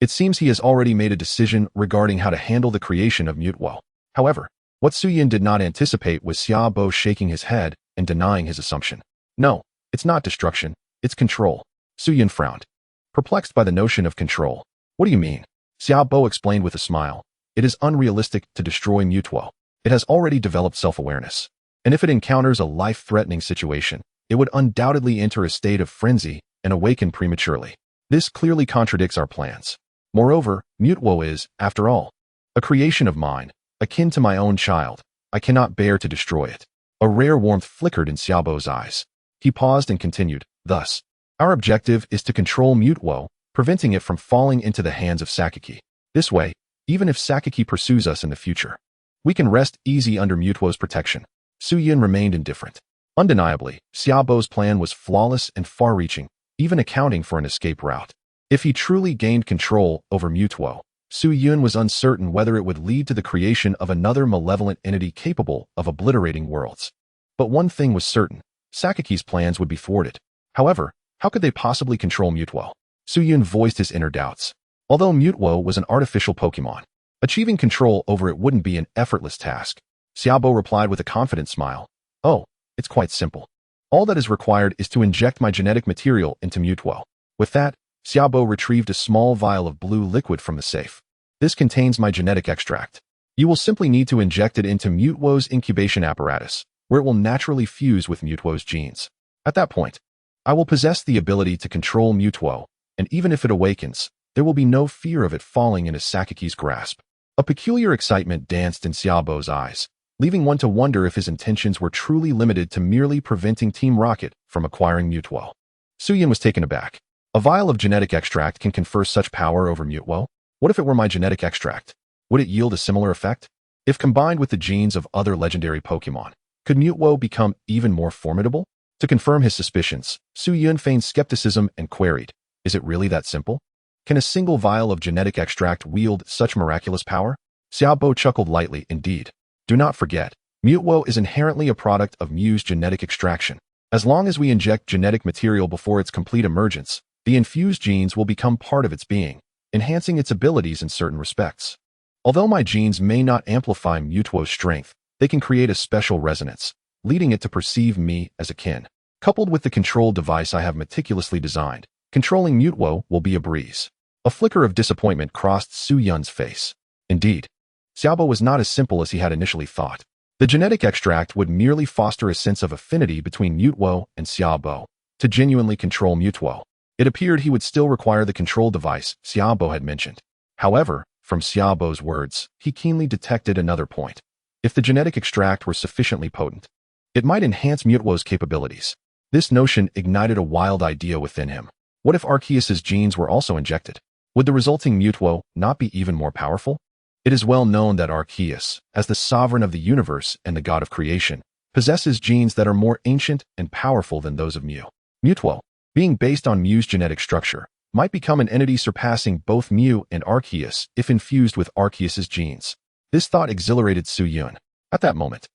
it seems he has already made a decision regarding how to handle the creation of Mutwo. However, what Suyun did not anticipate was Xiaobo shaking his head and denying his assumption. No, it's not destruction, it's control. Suyun frowned, perplexed by the notion of control. What do you mean? Xiaobo explained with a smile. It is unrealistic to destroy Mutwo. It has already developed self-awareness. And if it encounters a life-threatening situation, it would undoubtedly enter a state of frenzy and awaken prematurely. This clearly contradicts our plans. Moreover, Mutwo is, after all, a creation of mine, akin to my own child. I cannot bear to destroy it. A rare warmth flickered in Xiaobo's eyes. He paused and continued, thus, our objective is to control Mutwo, preventing it from falling into the hands of Sakaki. This way, even if Sakaki pursues us in the future, we can rest easy under Mutwo's protection. Suyun remained indifferent. Undeniably, Xiaobo's plan was flawless and far-reaching, even accounting for an escape route. If he truly gained control over Mutwo, Suyun was uncertain whether it would lead to the creation of another malevolent entity capable of obliterating worlds. But one thing was certain, Sakaki's plans would be thwarted. However, how could they possibly control Mutwo? Suyun voiced his inner doubts. Although Mutwo was an artificial Pokemon, achieving control over it wouldn't be an effortless task. Xiaobo replied with a confident smile. Oh, it's quite simple. All that is required is to inject my genetic material into Mutwo. With that, Xiaobo retrieved a small vial of blue liquid from the safe. This contains my genetic extract. You will simply need to inject it into Mutwo's incubation apparatus, where it will naturally fuse with Mutwo's genes. At that point, I will possess the ability to control Mutwo, and even if it awakens, there will be no fear of it falling into Sakaki's grasp. A peculiar excitement danced in Xiaobo's eyes, leaving one to wonder if his intentions were truly limited to merely preventing Team Rocket from acquiring Mutwo. Suyun was taken aback. A vial of genetic extract can confer such power over Mutwo? What if it were my genetic extract? Would it yield a similar effect? If combined with the genes of other legendary Pokemon, could Mutwo become even more formidable? To confirm his suspicions, Suyun feigned skepticism and queried, is it really that simple? Can a single vial of genetic extract wield such miraculous power? Xiaobo chuckled lightly, indeed. Do not forget, Mutwo is inherently a product of Mew's genetic extraction. As long as we inject genetic material before its complete emergence, the infused genes will become part of its being, enhancing its abilities in certain respects. Although my genes may not amplify Mutwo's strength, they can create a special resonance, leading it to perceive me as akin. Coupled with the control device I have meticulously designed, controlling Mutwo will be a breeze. A flicker of disappointment crossed Suyun's face. Indeed, Xiaobo was not as simple as he had initially thought. The genetic extract would merely foster a sense of affinity between Mutwo and Xiaobo. To genuinely control Mutwo, it appeared he would still require the control device Xiaobo had mentioned. However, from Xiaobo's words, he keenly detected another point. If the genetic extract were sufficiently potent, it might enhance Mutwo's capabilities. This notion ignited a wild idea within him. What if Arceus's genes were also injected? Would the resulting Mutuo not be even more powerful? It is well known that Arceus, as the sovereign of the universe and the god of creation, possesses genes that are more ancient and powerful than those of Mew. Mutuo, being based on Mew's genetic structure, might become an entity surpassing both Mew and Arceus if infused with Arceus's genes. This thought exhilarated Su Yun. At that moment,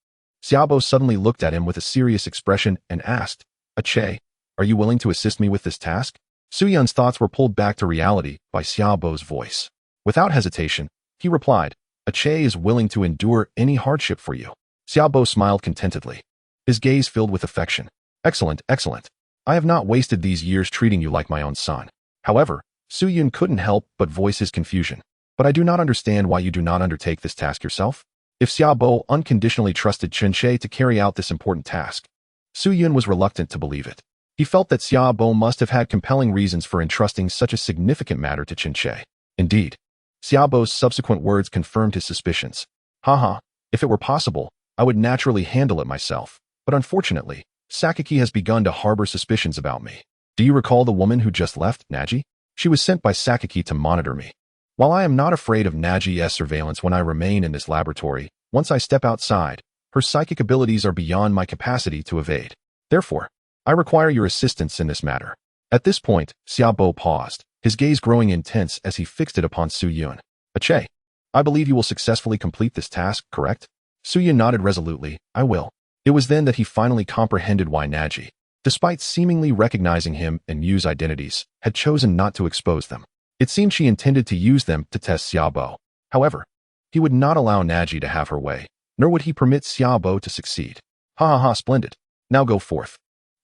Xiaobo suddenly looked at him with a serious expression and asked, "Ache, are you willing to assist me with this task?" Su Yun's thoughts were pulled back to reality by Xiaobo's voice. Without hesitation, he replied, "Ache is willing to endure any hardship for you." Xiaobo smiled contentedly. His gaze filled with affection. "Excellent, excellent. I have not wasted these years treating you like my own son." However, Su Yun couldn't help but voice his confusion. "But I do not understand why you do not undertake this task yourself." If Xiaobo unconditionally trusted Chen-Che to carry out this important task, Su Yun was reluctant to believe it. He felt that Xiaobo must have had compelling reasons for entrusting such a significant matter to Chen-Che. Indeed, Xiaobo's subsequent words confirmed his suspicions. Haha, if it were possible, I would naturally handle it myself. But unfortunately, Sakaki has begun to harbor suspicions about me. Do you recall the woman who just left, Naji? She was sent by Sakaki to monitor me. While I am not afraid of Naji's surveillance when I remain in this laboratory, once I step outside, her psychic abilities are beyond my capacity to evade. Therefore, I require your assistance in this matter. At this point, Xiaobo paused, his gaze growing intense as he fixed it upon Su Yun. "Ache, I believe you will successfully complete this task, correct?" Su Yun nodded resolutely. "I will." It was then that he finally comprehended why Naji, despite seemingly recognizing him and Mew's identities, had chosen not to expose them. It seemed she intended to use them to test Xiaobo. However, he would not allow Naji to have her way, nor would he permit Xiaobo to succeed. Ha ha ha, splendid. Now go forth.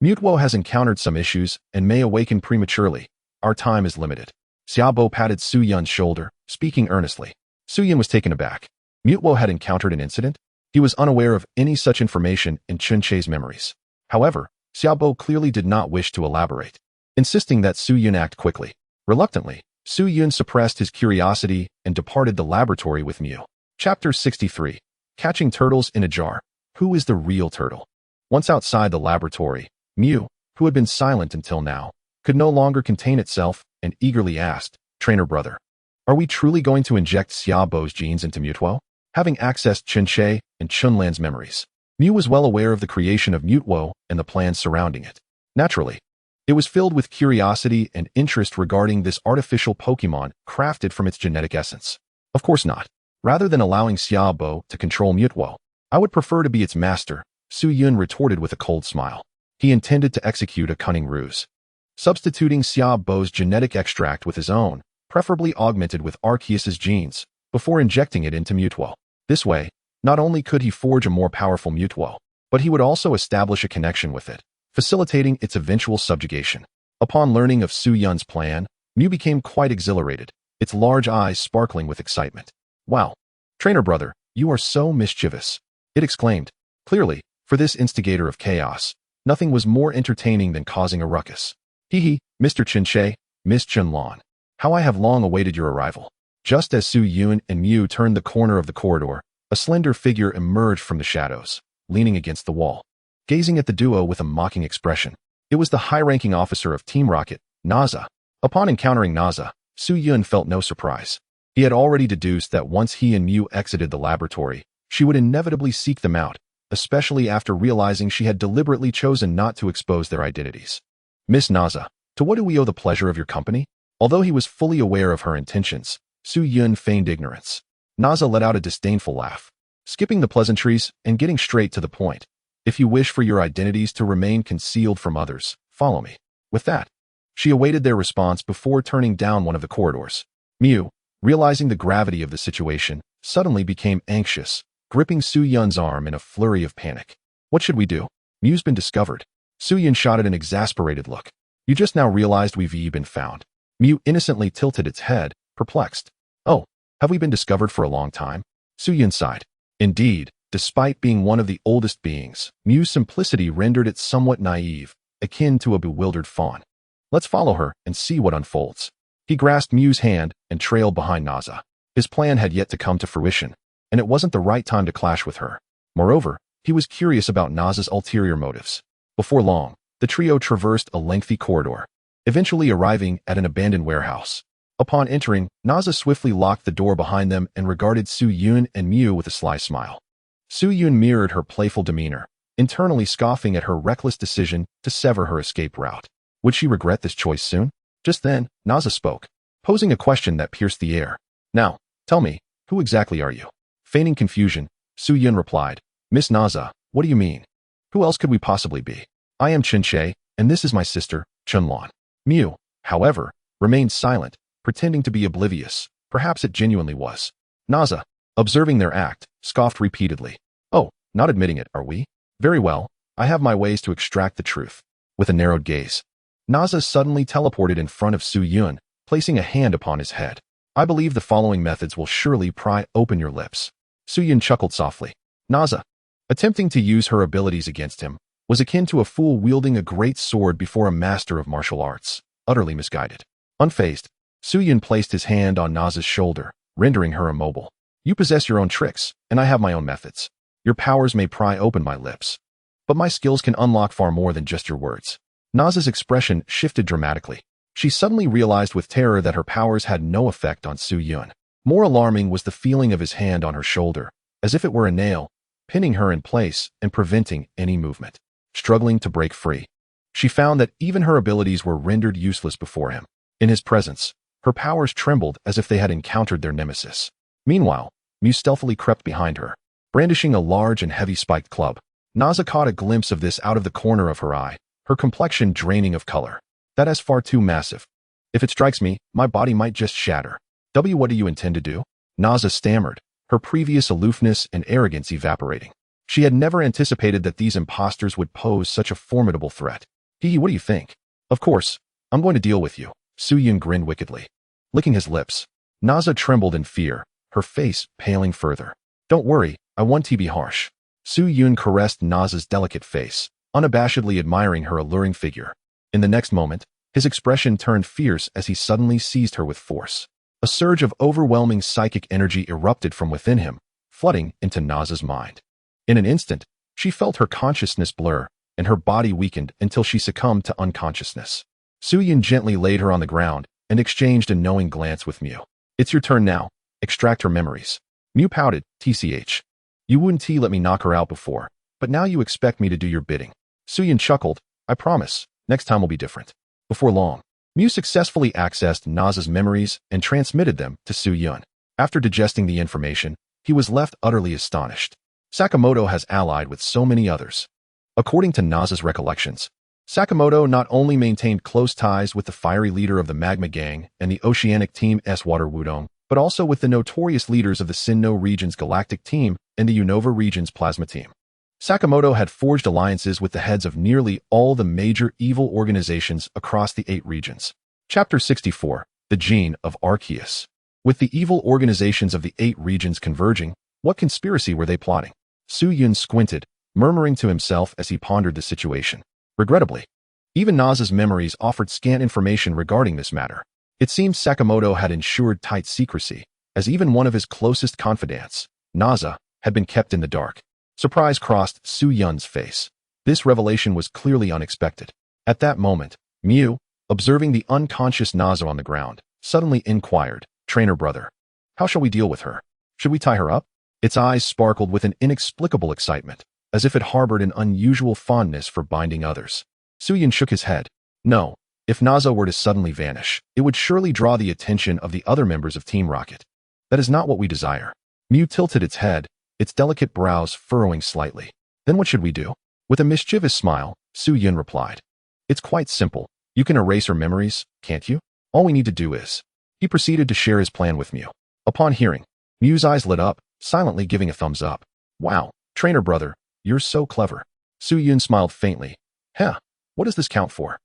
Mutuo has encountered some issues and may awaken prematurely. Our time is limited. Xiaobo patted Su Yun's shoulder, speaking earnestly. Su Yun was taken aback. Mutuo had encountered an incident? He was unaware of any such information in Chen-Che's memories. However, Xiaobo clearly did not wish to elaborate, insisting that Su Yun act quickly. Reluctantly, Su Yun suppressed his curiosity and departed the laboratory with Mew. Chapter 63. Catching Turtles in a Jar. Who is the real turtle? Once outside the laboratory, Mew, who had been silent until now, could no longer contain itself and eagerly asked, "Trainer brother, are we truly going to inject Xiaobo's genes into Mutuo?" Having accessed Chen-Che and Chunlan's memories, Mew was well aware of the creation of Mutuo and the plans surrounding it. Naturally, it was filled with curiosity and interest regarding this artificial Pokemon crafted from its genetic essence. Of course not. Rather than allowing Xiaobo to control Mutuo, I would prefer to be its master, Su Yun retorted with a cold smile. He intended to execute a cunning ruse, substituting Xiaobo's genetic extract with his own, preferably augmented with Arceus's genes, before injecting it into Mutuo. This way, not only could he forge a more powerful Mutuo, but he would also establish a connection with it, facilitating its eventual subjugation. Upon learning of Su Yun's plan, Mew became quite exhilarated, its large eyes sparkling with excitement. "Wow! Trainer brother, you are so mischievous!" it exclaimed. Clearly, for this instigator of chaos, nothing was more entertaining than causing a ruckus. "Hee, Mr. Chen-Che, Miss Chunlan, how I have long awaited your arrival." Just as Su Yun and Mew turned the corner of the corridor, a slender figure emerged from the shadows, leaning against the wall, gazing at the duo with a mocking expression. It was the high-ranking officer of Team Rocket, Naza. Upon encountering Naza, Su Yun felt no surprise. He had already deduced that once he and Mew exited the laboratory, she would inevitably seek them out, especially after realizing she had deliberately chosen not to expose their identities. "Miss Naza, to what do we owe the pleasure of your company?" Although he was fully aware of her intentions, Su Yun feigned ignorance. Naza let out a disdainful laugh, skipping the pleasantries and getting straight to the point. "If you wish for your identities to remain concealed from others, follow me." With that, she awaited their response before turning down one of the corridors. Mew, realizing the gravity of the situation, suddenly became anxious, gripping Su Yun's arm in a flurry of panic. "What should we do? Mew's been discovered." Su Yun shot at an exasperated look. "You just now realized we've been found." Mew innocently tilted its head, perplexed. "Oh, have we been discovered for a long time?" Su Yun sighed. Indeed, despite being one of the oldest beings, Mew's simplicity rendered it somewhat naive, akin to a bewildered fawn. "Let's follow her and see what unfolds." He grasped Mew's hand and trailed behind Naza. His plan had yet to come to fruition, and it wasn't the right time to clash with her. Moreover, he was curious about Naza's ulterior motives. Before long, the trio traversed a lengthy corridor, eventually arriving at an abandoned warehouse. Upon entering, Naza swiftly locked the door behind them and regarded Su Yun and Mew with a sly smile. Su Yun mirrored her playful demeanor, internally scoffing at her reckless decision to sever her escape route. Would she regret this choice soon? Just then, Naza spoke, posing a question that pierced the air. Now, tell me, who exactly are you? Feigning confusion, Su Yun replied, Miss Naza, what do you mean? Who else could we possibly be? I am Chen-Che, and this is my sister, Chun-Lan. Mew, however, remained silent, pretending to be oblivious. Perhaps it genuinely was. Naza, observing their act, scoffed repeatedly. Oh, not admitting it, are we? Very well, I have my ways to extract the truth. With a narrowed gaze, Naza suddenly teleported in front of Su Yun, placing a hand upon his head. I believe the following methods will surely pry open your lips. Su Yun chuckled softly. Naza, attempting to use her abilities against him, was akin to a fool wielding a great sword before a master of martial arts, utterly misguided. Unfazed, Su Yun placed his hand on Naza's shoulder, rendering her immobile. You possess your own tricks, and I have my own methods. Your powers may pry open my lips, but my skills can unlock far more than just your words. Naza's expression shifted dramatically. She suddenly realized with terror that her powers had no effect on Su Yun. More alarming was the feeling of his hand on her shoulder, as if it were a nail, pinning her in place and preventing any movement. Struggling to break free, she found that even her abilities were rendered useless before him. In his presence, her powers trembled as if they had encountered their nemesis. Meanwhile, Mew stealthily crept behind her, brandishing a large and heavy spiked club. Naza caught a glimpse of this out of the corner of her eye, her complexion draining of color. That is far too massive. If it strikes me, my body might just shatter. What do you intend to do? Naza stammered, her previous aloofness and arrogance evaporating. She had never anticipated that these imposters would pose such a formidable threat. What do you think? Of course, I'm going to deal with you. Su Yun grinned wickedly. Licking his lips, Naza trembled in fear, her face paling further. Don't worry, I want to be harsh. Su Yun caressed Naza's delicate face, unabashedly admiring her alluring figure. In the next moment, his expression turned fierce as he suddenly seized her with force. A surge of overwhelming psychic energy erupted from within him, flooding into Naza's mind. In an instant, she felt her consciousness blur, and her body weakened until she succumbed to unconsciousness. Su Yun gently laid her on the ground and exchanged a knowing glance with Mew. It's your turn now. Extract her memories. Mew pouted, TCH. You wouldn't let me knock her out before, but now you expect me to do your bidding. Su Yun chuckled. I promise, next time will be different. Before long, Mew successfully accessed Naza's memories and transmitted them to Su Yun. After digesting the information, he was left utterly astonished. Sakamoto has allied with so many others. According to Naza's recollections, Sakamoto not only maintained close ties with the fiery leader of the Magma Gang and the Oceanic Team S-Water Wudong, but also with the notorious leaders of the Sinnoh region's Galactic Team and the Unova region's Plasma Team. Sakamoto had forged alliances with the heads of nearly all the major evil organizations across the 8 regions. Chapter 64, The Gene of Arceus. With the evil organizations of the 8 regions converging, what conspiracy were they plotting? Su Yun squinted, murmuring to himself as he pondered the situation. Regrettably, even Naza's memories offered scant information regarding this matter. It seemed Sakamoto had ensured tight secrecy, as even one of his closest confidants, Naza, had been kept in the dark. Surprise crossed Su Yun's face. This revelation was clearly unexpected. At that moment, Mew, observing the unconscious Naza on the ground, suddenly inquired, Trainer brother, how shall we deal with her? Should we tie her up? Its eyes sparkled with an inexplicable excitement, as if it harbored an unusual fondness for binding others. Su Yun shook his head. No, if Naza were to suddenly vanish, it would surely draw the attention of the other members of Team Rocket. That is not what we desire. Mew tilted its head, its delicate brows furrowing slightly. Then what should we do? With a mischievous smile, Su Yun replied. It's quite simple. You can erase her memories, can't you? All we need to do is. He proceeded to share his plan with Mew. Upon hearing, Mew's eyes lit up, silently giving a thumbs up. Wow, trainer brother, you're so clever. Su Yun smiled faintly. What does this count for?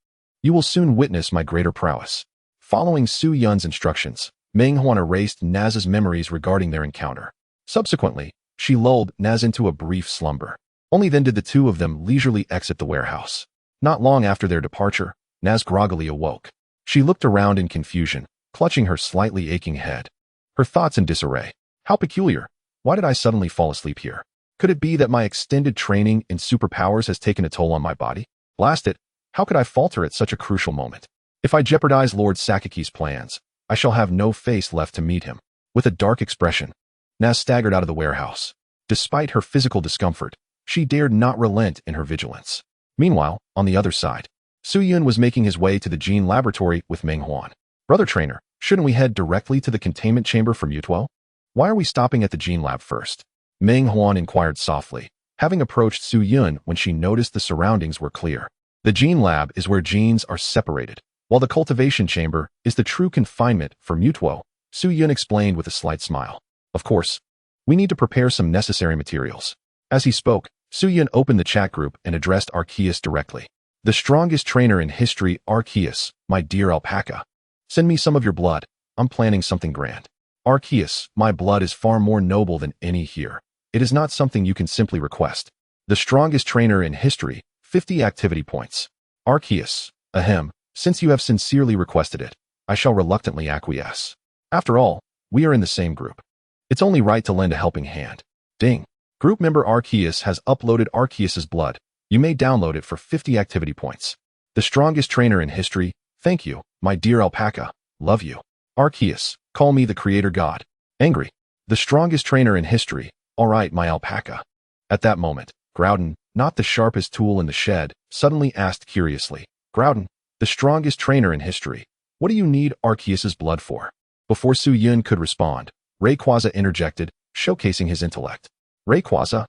You will soon witness my greater prowess. Following Su Yun's instructions, Meng Huan erased Naza's memories regarding their encounter. Subsequently, she lulled Naz into a brief slumber. Only then did the two of them leisurely exit the warehouse. Not long after their departure, Naz groggily awoke. She looked around in confusion, clutching her slightly aching head. Her thoughts in disarray. How peculiar. Why did I suddenly fall asleep here? Could it be that my extended training in superpowers has taken a toll on my body? Blast it, how could I falter at such a crucial moment? If I jeopardize Lord Sakaki's plans, I shall have no face left to meet him. With a dark expression, Naz staggered out of the warehouse. Despite her physical discomfort, she dared not relent in her vigilance. Meanwhile, on the other side, Su-Yun was making his way to the gene laboratory with Meng Huan. Brother trainer, shouldn't we head directly to the containment chamber for Mutwo? Why are we stopping at the gene lab first? Meng Huan inquired softly, having approached Su-Yun when she noticed the surroundings were clear. The gene lab is where genes are separated, while the cultivation chamber is the true confinement for Mutwo, Su-Yun explained with a slight smile. Of course, we need to prepare some necessary materials. As he spoke, Su-Yun opened the chat group and addressed Arceus directly. The strongest trainer in history, Arceus, my dear alpaca. Send me some of your blood. I'm planning something grand. Arceus, my blood is far more noble than any here. It is not something you can simply request. The strongest trainer in history, 50 activity points. Arceus, ahem, since you have sincerely requested it, I shall reluctantly acquiesce. After all, we are in the same group. It's only right to lend a helping hand. Ding. Group member Arceus has uploaded Arceus's blood. You may download it for 50 activity points. The strongest trainer in history, thank you, my dear alpaca, love you. Arceus, call me the creator god. Angry. The strongest trainer in history, alright my alpaca. At that moment, Groudon, not the sharpest tool in the shed, suddenly asked curiously, Groudon, the strongest trainer in history, what do you need Arceus's blood for? Before Su-Yun could respond, Rayquaza interjected, showcasing his intellect. Rayquaza?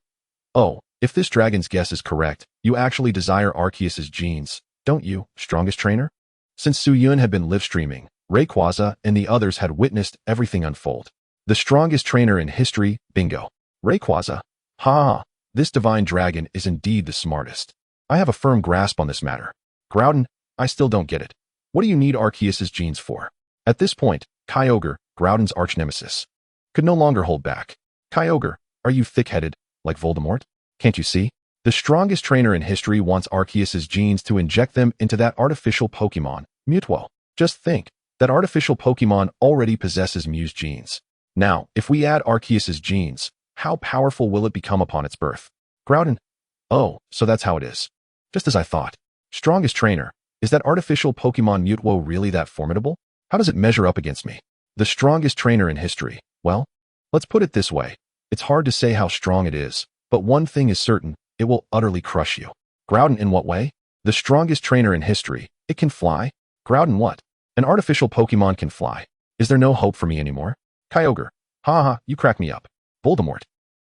Oh, if this dragon's guess is correct, you actually desire Arceus's genes, don't you, strongest trainer? Since Su-Yun had been live-streaming, Rayquaza and the others had witnessed everything unfold. The strongest trainer in history, bingo. Rayquaza? Ha! This divine dragon is indeed the smartest. I have a firm grasp on this matter. Groudon, I still don't get it. What do you need Arceus's genes for? At this point, Kyogre, Groudon's arch-nemesis, could no longer hold back. Kyogre, are you thick-headed, like Voldemort? Can't you see? The strongest trainer in history wants Arceus's genes to inject them into that artificial Pokemon, Mutwo. Just think, that artificial Pokemon already possesses Mew's genes. Now, if we add Arceus's genes, how powerful will it become upon its birth? Groudon? Oh, so that's how it is. Just as I thought. Strongest trainer, is that artificial Pokemon Mutwo really that formidable? How does it measure up against me? The strongest trainer in history. Well, let's put it this way. It's hard to say how strong it is, but one thing is certain, it will utterly crush you. Groudon in what way? The strongest trainer in history. It can fly? Groudon what? An artificial Pokemon can fly. Is there no hope for me anymore? Kyogre. Ha, you crack me up. Voldemort.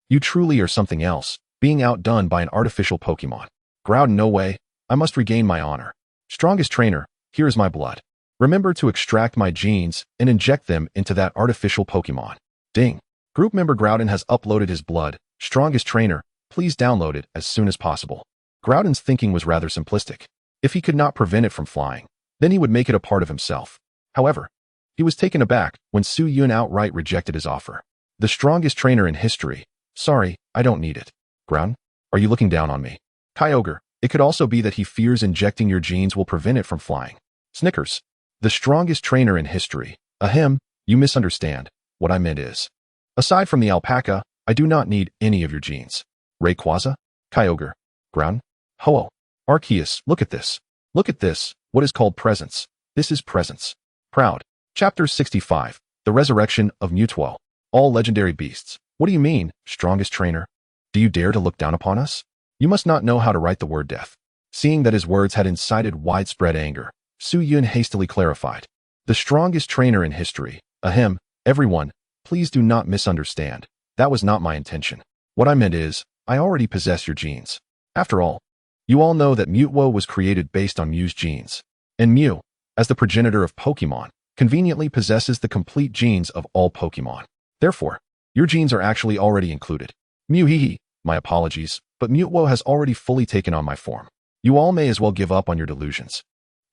You truly are something else, being outdone by an artificial Pokemon. Groudon no way. I must regain my honor. Strongest trainer, here is my blood. Remember to extract my genes and inject them into that artificial Pokemon. Ding. Group member Groudon has uploaded his blood. Strongest trainer, please download it as soon as possible. Groudon's thinking was rather simplistic. If he could not prevent it from flying, then he would make it a part of himself. However, he was taken aback when Su-Yun outright rejected his offer. The strongest trainer in history. Sorry, I don't need it. Groudon, are you looking down on me? Kyogre, it could also be that he fears injecting your genes will prevent it from flying. Snickers. The strongest trainer in history. Ahem, you misunderstand. What I meant is, aside from the alpaca, I do not need any of your genes. Rayquaza? Kyogre. Groudon? Ho-Oh. Arceus, look at this. Look at this, what is called presence. This is presence. Proud. Chapter 65. The Resurrection of Mutwo. All legendary beasts. What do you mean, strongest trainer? Do you dare to look down upon us? You must not know how to write the word death. Seeing that his words had incited widespread anger, Su-Yun hastily clarified. The strongest trainer in history. Ahem, everyone, please do not misunderstand. That was not my intention. What I meant is, I already possess your genes. After all, you all know that Mutwo was created based on Mew's genes. And Mew, as the progenitor of Pokemon, conveniently possesses the complete genes of all Pokemon. Therefore, your genes are actually already included. Mew my apologies, but Mutwo has already fully taken on my form. You all may as well give up on your delusions.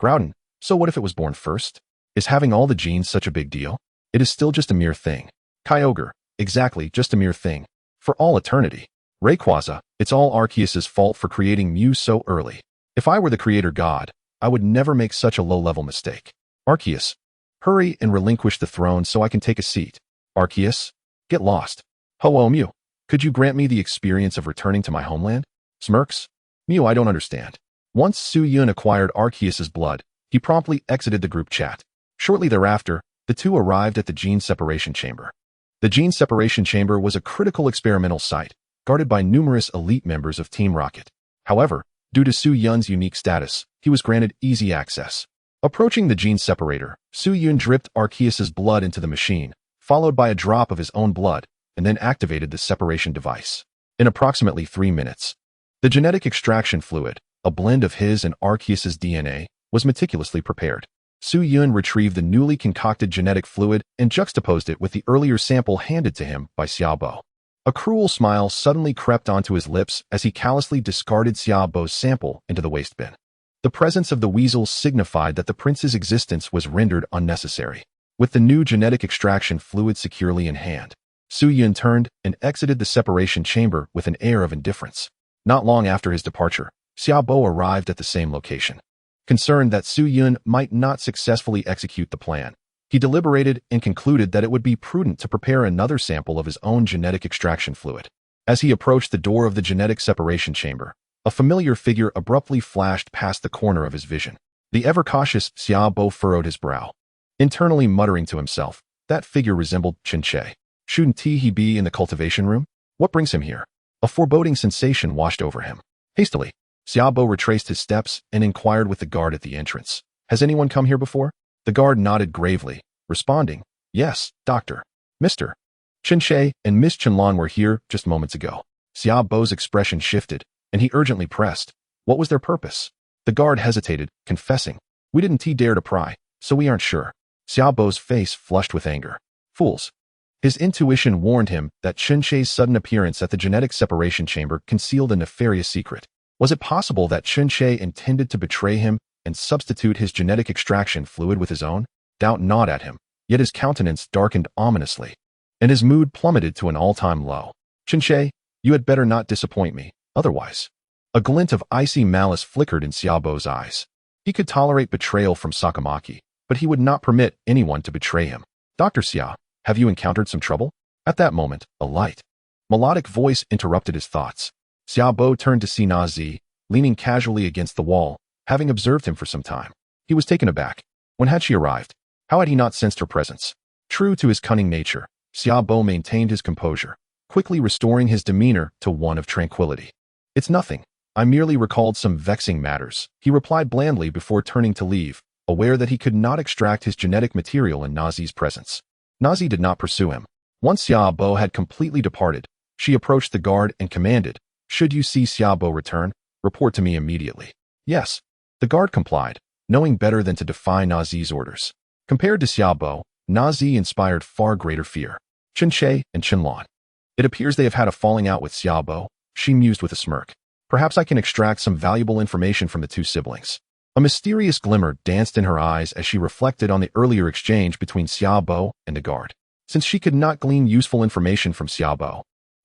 Groudon, so what if it was born first? Is having all the genes such a big deal? It is still just a mere thing. Kyogre, exactly, just a mere thing. For all eternity. Rayquaza, it's all Arceus's fault for creating Mew so early. If I were the creator god, I would never make such a low-level mistake. Arceus, hurry and relinquish the throne so I can take a seat. Arceus, get lost. Ho-Oh Mew, could you grant me the experience of returning to my homeland? Smirks. Mew, I don't understand. Once Su-Yun acquired Arceus's blood, he promptly exited the group chat. Shortly thereafter, The two arrived at the gene separation chamber. The gene separation chamber was a critical experimental site, guarded by numerous elite members of Team Rocket. However, due to Su Yun's unique status, he was granted easy access. Approaching the gene separator, Su Yun dripped Arceus's blood into the machine, followed by a drop of his own blood, and then activated the separation device. In approximately 3 minutes, the genetic extraction fluid, a blend of his and Arceus's DNA, was meticulously prepared. Su Yun retrieved the newly concocted genetic fluid and juxtaposed it with the earlier sample handed to him by Xiaobo. A cruel smile suddenly crept onto his lips as he callously discarded Xiaobo's sample into the waste bin. The presence of the weasel signified that the prince's existence was rendered unnecessary. With the new genetic extraction fluid securely in hand, Su Yun turned and exited the separation chamber with an air of indifference. Not long after his departure, Xiaobo arrived at the same location. Concerned that Su Yun might not successfully execute the plan, he deliberated and concluded that it would be prudent to prepare another sample of his own genetic extraction fluid. As he approached the door of the genetic separation chamber, a familiar figure abruptly flashed past the corner of his vision. The ever-cautious Xiaobo furrowed his brow, internally muttering to himself, that figure resembled Chen-Che. Shouldn't he be in the cultivation room? What brings him here? A foreboding sensation washed over him. Hastily, Xiaobo retraced his steps and inquired with the guard at the entrance. Has anyone come here before? The guard nodded gravely, responding, Yes, Doctor. Mr. Chen-Che and Miss Chen-Lan were here just moments ago. Xiaobo's expression shifted, and he urgently pressed. What was their purpose? The guard hesitated, confessing, We didn't dare to pry, so we aren't sure. Xiaobo's face flushed with anger. Fools. His intuition warned him that Chen-Che's sudden appearance at the genetic separation chamber concealed a nefarious secret. Was it possible that Chen-Che intended to betray him and substitute his genetic extraction fluid with his own? Doubt gnawed at him, yet his countenance darkened ominously, and his mood plummeted to an all-time low. Chen-Che, you had better not disappoint me, otherwise. A glint of icy malice flickered in Xiaobo's eyes. He could tolerate betrayal from Sakamaki, but he would not permit anyone to betray him. Dr. Xia, have you encountered some trouble? At that moment, a light, melodic voice interrupted his thoughts. Xiaobo turned to see Nazi, leaning casually against the wall, having observed him for some time. He was taken aback. When had she arrived? How had he not sensed her presence? True to his cunning nature, Xiaobo maintained his composure, quickly restoring his demeanor to one of tranquility. It's nothing. I merely recalled some vexing matters, he replied blandly before turning to leave, aware that he could not extract his genetic material in Nazi's presence. Nazi did not pursue him. Once Xiaobo had completely departed, she approached the guard and commanded, Should you see Xiaobo return, report to me immediately. Yes. The guard complied, knowing better than to defy Nazi's orders. Compared to Xiaobo, Nazi inspired far greater fear. Chen-Che and Chen-Lan. It appears they have had a falling out with Xiaobo, she mused with a smirk. Perhaps I can extract some valuable information from the two siblings. A mysterious glimmer danced in her eyes as she reflected on the earlier exchange between Xiaobo and the guard. Since she could not glean useful information from Xiaobo,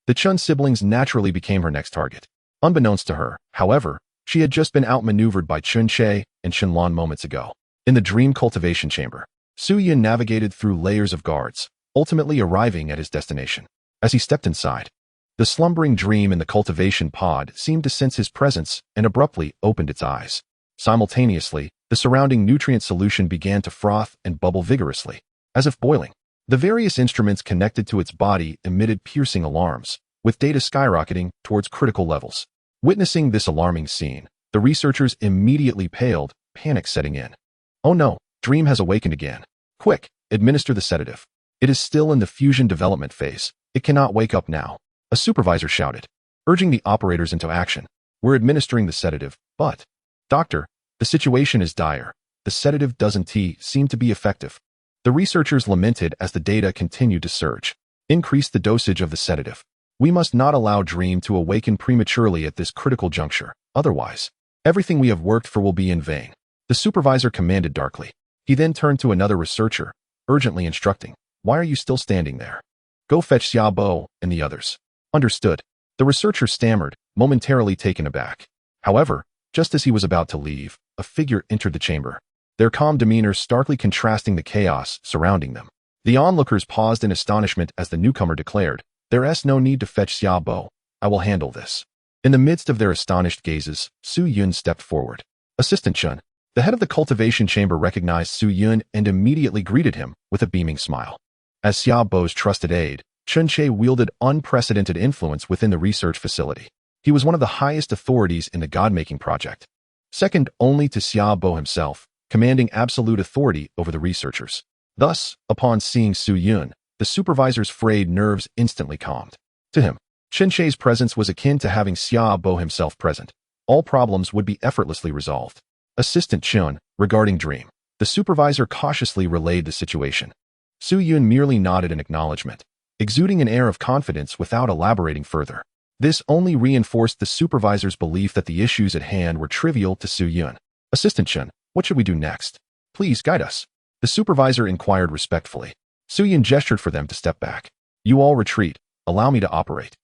the Chun siblings naturally became her next target. Unbeknownst to her, however, she had just been outmaneuvered by Chen-Che and Chen-Lan moments ago. In the dream cultivation chamber, Su Yun navigated through layers of guards, ultimately arriving at his destination. As he stepped inside, the slumbering dream in the cultivation pod seemed to sense his presence and abruptly opened its eyes. Simultaneously, the surrounding nutrient solution began to froth and bubble vigorously, as if boiling. The various instruments connected to its body emitted piercing alarms, with data skyrocketing towards critical levels. Witnessing this alarming scene, the researchers immediately paled, panic setting in. Oh no, Dream has awakened again. Quick, administer the sedative. It is still in the fusion development phase. It cannot wake up now. A supervisor shouted, urging the operators into action. We're administering the sedative, but... Doctor, the situation is dire. The sedative doesn't seem to be effective. The researchers lamented as the data continued to surge. Increase the dosage of the sedative. We must not allow Dream to awaken prematurely at this critical juncture. Otherwise, everything we have worked for will be in vain. The supervisor commanded darkly. He then turned to another researcher, urgently instructing, Why are you still standing there? Go fetch Xiaobo and the others. Understood. The researcher stammered, momentarily taken aback. However, just as he was about to leave, a figure entered the chamber, their calm demeanor starkly contrasting the chaos surrounding them. The onlookers paused in astonishment as the newcomer declared, There's no need to fetch Xiaobo. I will handle this. In the midst of their astonished gazes, Su Yun stepped forward. Assistant Chun, The head of the cultivation chamber recognized Su Yun and immediately greeted him with a beaming smile. As Xiaobo's trusted aide, Chen Che wielded unprecedented influence within the research facility. He was one of the highest authorities in the God-making project, second only to Xiaobo himself, commanding absolute authority over the researchers. Thus, upon seeing Su Yun, the supervisor's frayed nerves instantly calmed. To him, Chen Che's presence was akin to having Xiaobo himself present. All problems would be effortlessly resolved. Assistant Chun, regarding Dream. The supervisor cautiously relayed the situation. Su Yun merely nodded in acknowledgement, exuding an air of confidence without elaborating further. This only reinforced the supervisor's belief that the issues at hand were trivial to Su Yun. Assistant Chun, what should we do next? Please guide us. The supervisor inquired respectfully. Su Yun gestured for them to step back. You all retreat. Allow me to operate.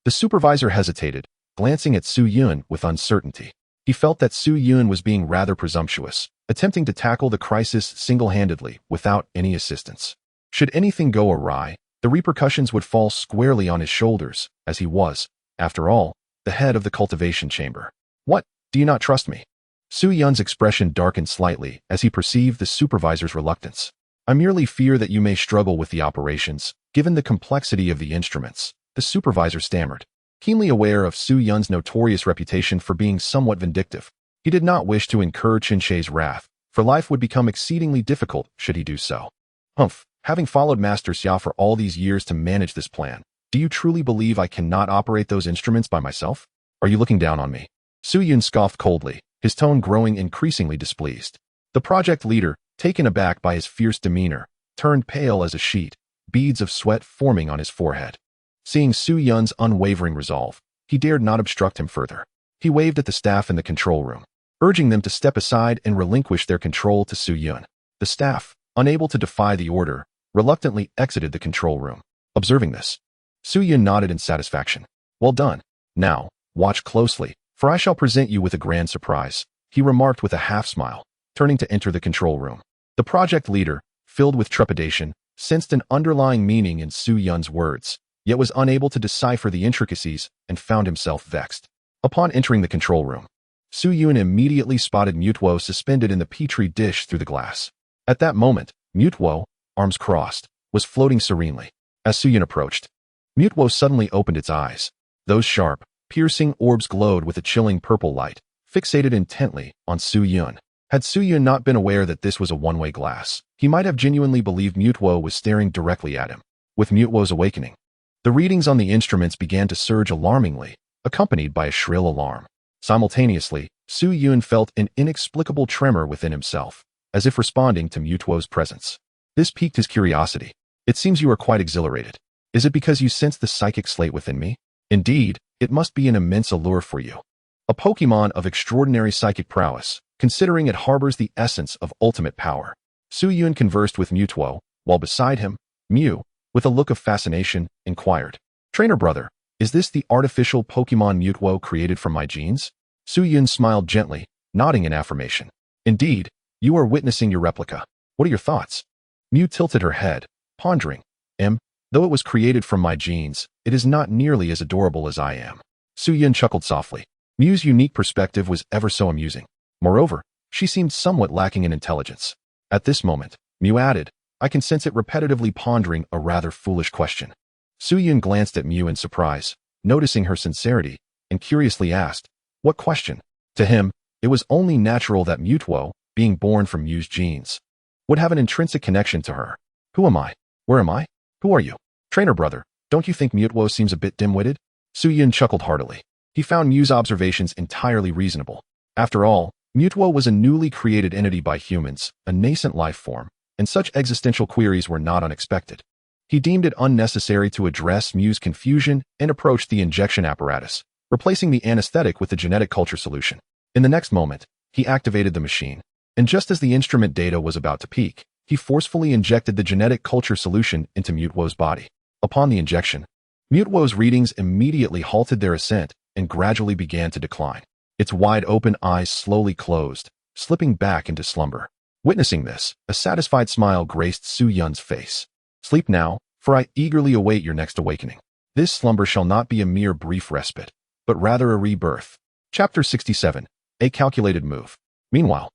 The supervisor hesitated, glancing at Su Yun with uncertainty. He felt that Su Yun was being rather presumptuous, attempting to tackle the crisis single-handedly without any assistance. Should anything go awry, the repercussions would fall squarely on his shoulders, as he was, after all, the head of the cultivation chamber. What? Do you not trust me? Su Yun's expression darkened slightly as he perceived the supervisor's reluctance. I merely fear that you may struggle with the operations, given the complexity of the instruments, the supervisor stammered. Keenly aware of Su Yun's notorious reputation for being somewhat vindictive, he did not wish to incur Chen Che's wrath, for life would become exceedingly difficult should he do so. Having followed Master Xia for all these years to manage this plan, do you truly believe I cannot operate those instruments by myself? Are you looking down on me? Su Yun scoffed coldly, his tone growing increasingly displeased. The project leader, taken aback by his fierce demeanor, turned pale as a sheet, beads of sweat forming on his forehead. Seeing Su Yun's unwavering resolve, he dared not obstruct him further. He waved at the staff in the control room, urging them to step aside and relinquish their control to Su Yun. The staff, unable to defy the order, reluctantly exited the control room. Observing this, Su Yun nodded in satisfaction. Well done. Now, watch closely, for I shall present you with a grand surprise, he remarked with a half-smile, turning to enter the control room. The project leader, filled with trepidation, sensed an underlying meaning in Su Yun's words, yet was unable to decipher the intricacies and found himself vexed. Upon entering the control room, Su Yun immediately spotted Mutuo suspended in the petri dish through the glass. At that moment, Mutuo, arms crossed, was floating serenely. As Su Yun approached, Mutuo suddenly opened its eyes. Those sharp, piercing orbs glowed with a chilling purple light, fixated intently on Su Yun. Had Su Yun not been aware that this was a one-way glass, he might have genuinely believed Mutuo was staring directly at him. With Mutuo's awakening, the readings on the instruments began to surge alarmingly, accompanied by a shrill alarm. Simultaneously, Su Yun felt an inexplicable tremor within himself, as if responding to Mutuo's presence. This piqued his curiosity. It seems you are quite exhilarated. Is it because you sense the psychic slate within me? Indeed, it must be an immense allure for you. A Pokemon of extraordinary psychic prowess, considering it harbors the essence of ultimate power. Su Yun conversed with Mutuo, while beside him, Mew, with a look of fascination, inquired, Trainer brother, is this the artificial Pokemon Mutuo created from my genes? Su Yun smiled gently, nodding in affirmation. Indeed, you are witnessing your replica. What are your thoughts? Mew tilted her head, pondering. Though it was created from my genes, it is not nearly as adorable as I am. Su Yun chuckled softly. Mew's unique perspective was ever so amusing. Moreover, she seemed somewhat lacking in intelligence. At this moment, Mew added, I can sense it repetitively pondering a rather foolish question. Su Yun glanced at Mew in surprise, noticing her sincerity, and curiously asked, what question? To him, it was only natural that Mutuo, being born from Mew's genes, would have an intrinsic connection to her. Who am I? Where am I? Who are you? Trainer brother, don't you think Mutuo seems a bit dim-witted? Su Yun chuckled heartily. He found Mew's observations entirely reasonable. After all, Mutuo was a newly created entity by humans, a nascent life form, and such existential queries were not unexpected. He deemed it unnecessary to address Mew's confusion and approached the injection apparatus, replacing the anesthetic with the genetic culture solution. In the next moment, he activated the machine, and just as the instrument data was about to peak, he forcefully injected the genetic culture solution into Mutuo's body. Upon the injection, Mutuo's readings immediately halted their ascent and gradually began to decline. Its wide-open eyes slowly closed, slipping back into slumber. Witnessing this, a satisfied smile graced Su Yun's face. Sleep now, for I eagerly await your next awakening. This slumber shall not be a mere brief respite, but rather a rebirth. Chapter 67. A Calculated Move. Meanwhile,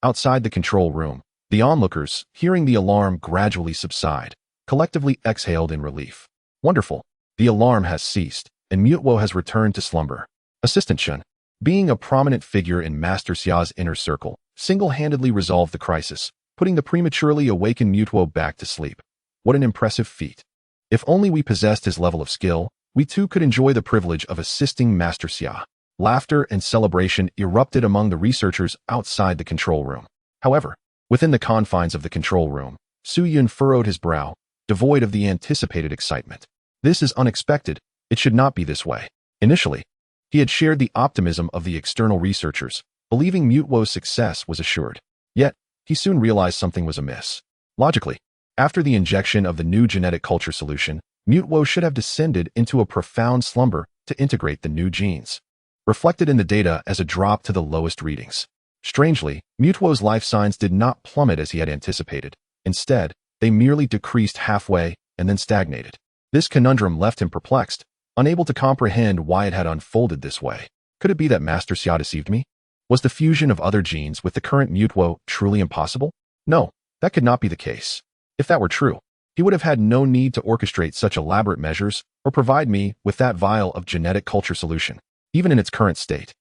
outside the control room, the onlookers, hearing the alarm gradually subside, collectively exhaled in relief. Wonderful. The alarm has ceased, and Mutwo has returned to slumber. Assistant Shun, being a prominent figure in Master Xia's inner circle, single-handedly resolved the crisis, putting the prematurely awakened Mutwo back to sleep. What an impressive feat. If only we possessed his level of skill, we too could enjoy the privilege of assisting Master Xia. Laughter and celebration erupted among the researchers outside the control room. However, within the confines of the control room, Su Yun furrowed his brow, devoid of the anticipated excitement. This is unexpected. It should not be this way. Initially, he had shared the optimism of the external researchers, believing Mutwo's success was assured. Yet, he soon realized something was amiss. Logically, after the injection of the new genetic culture solution, Mutwo should have descended into a profound slumber to integrate the new genes, reflected in the data as a drop to the lowest readings. Strangely, Mutwo's life signs did not plummet as he had anticipated. Instead, they merely decreased halfway and then stagnated. This conundrum left him perplexed, unable to comprehend why it had unfolded this way. Could it be that Master Xia deceived me? Was the fusion of other genes with the current Mutwo truly impossible? No, that could not be the case. If that were true, he would have had no need to orchestrate such elaborate measures or provide me with that vial of genetic culture solution. Even in its current state,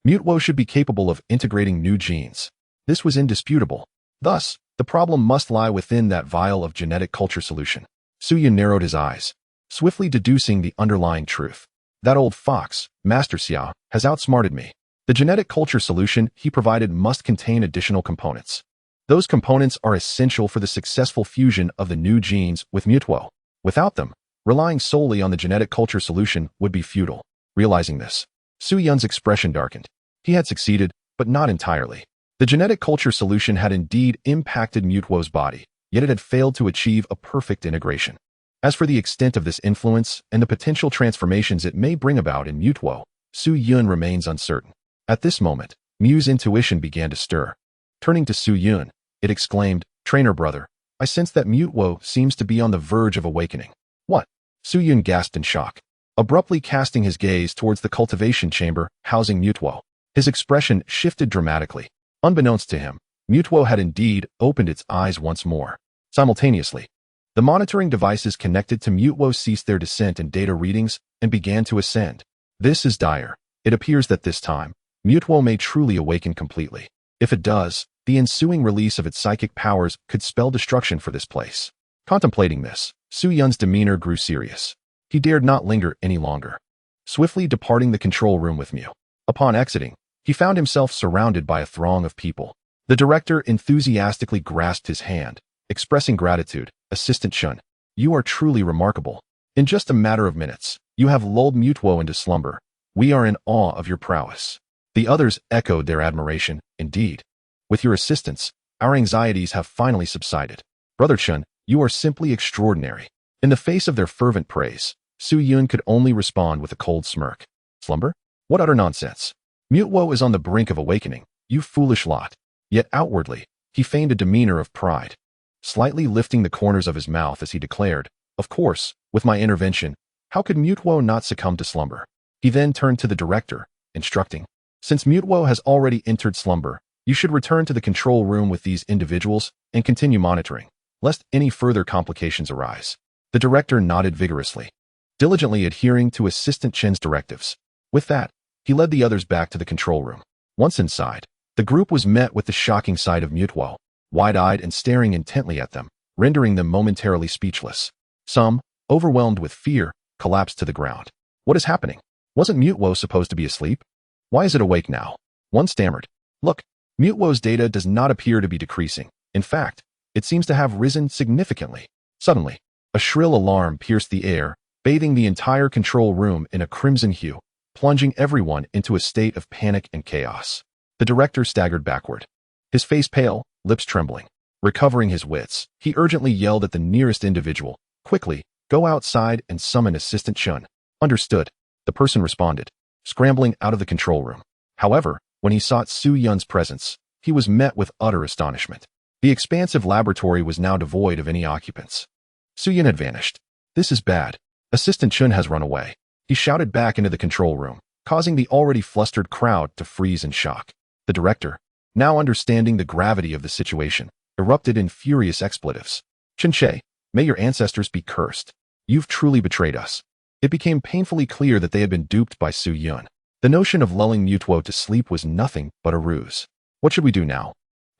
Mutwo should be capable of integrating new genes. This was indisputable. Thus, the problem must lie within that vial of genetic culture solution. Su Yun narrowed his eyes, swiftly deducing the underlying truth. That old fox, Master Xia, has outsmarted me. The genetic culture solution he provided must contain additional components. Those components are essential for the successful fusion of the new genes with Mutwo. Without them, relying solely on the genetic culture solution would be futile. Realizing this, Su Yun's expression darkened. He had succeeded, but not entirely. The genetic culture solution had indeed impacted Mutwo's body, yet it had failed to achieve a perfect integration. As for the extent of this influence and the potential transformations it may bring about in Mutwo, Su Yun remains uncertain. At this moment, Mew's intuition began to stir. Turning to Su Yun, it exclaimed, "Trainer brother, I sense that Mutwo seems to be on the verge of awakening." What? Su Yun gasped in shock, abruptly casting his gaze towards the cultivation chamber housing Mutwo. His expression shifted dramatically. Unbeknownst to him, Mutwo had indeed opened its eyes once more. Simultaneously, the monitoring devices connected to Mutwo ceased their descent in data readings and began to ascend. This is dire. It appears that this time, Mutwo may truly awaken completely. If it does, the ensuing release of its psychic powers could spell destruction for this place. Contemplating this, Su Yun's demeanor grew serious. He dared not linger any longer. Swiftly departing the control room with Mew. Upon exiting, he found himself surrounded by a throng of people. The director enthusiastically grasped his hand, expressing gratitude. "Assistant Shun, you are truly remarkable. In just a matter of minutes, you have lulled Mutwo into slumber. We are in awe of your prowess." The others echoed their admiration. "Indeed. With your assistance, our anxieties have finally subsided. Brother Shun, you are simply extraordinary." In the face of their fervent praise, Su Yun could only respond with a cold smirk. "Slumber? What utter nonsense. Mutwo is on the brink of awakening, you foolish lot." Yet outwardly, he feigned a demeanor of pride, slightly lifting the corners of his mouth as he declared, "Of course, with my intervention, how could Mutwo not succumb to slumber?" He then turned to the director, instructing, "Since Mutwo has already entered slumber, you should return to the control room with these individuals and continue monitoring, lest any further complications arise." The director nodded vigorously, diligently adhering to Assistant Chen's directives. With that, he led the others back to the control room. Once inside, the group was met with the shocking sight of Mutwo, wide-eyed and staring intently at them, rendering them momentarily speechless. Some, overwhelmed with fear, collapsed to the ground. "What is happening? Wasn't Mutwo supposed to be asleep? Why is it awake now?" One stammered, "Look, Mutwo's data does not appear to be decreasing. In fact, it seems to have risen significantly." Suddenly, a shrill alarm pierced the air, bathing the entire control room in a crimson hue, plunging everyone into a state of panic and chaos. The director staggered backward, his face pale, lips trembling. Recovering his wits, he urgently yelled at the nearest individual, "Quickly, go outside and summon Assistant Shun." "Understood," the person responded, scrambling out of the control room. However, when he sought Su Yun's presence, he was met with utter astonishment. The expansive laboratory was now devoid of any occupants. Su Yun had vanished. "This is bad. Assistant Shun has run away," he shouted back into the control room, causing the already flustered crowd to freeze in shock. The director, now understanding the gravity of the situation, erupted in furious expletives. Chen, may your ancestors be cursed. You've truly betrayed us. It became painfully clear that they had been duped by Su Yun. The notion of lulling Mutwo to sleep was nothing but a ruse. What should we do now?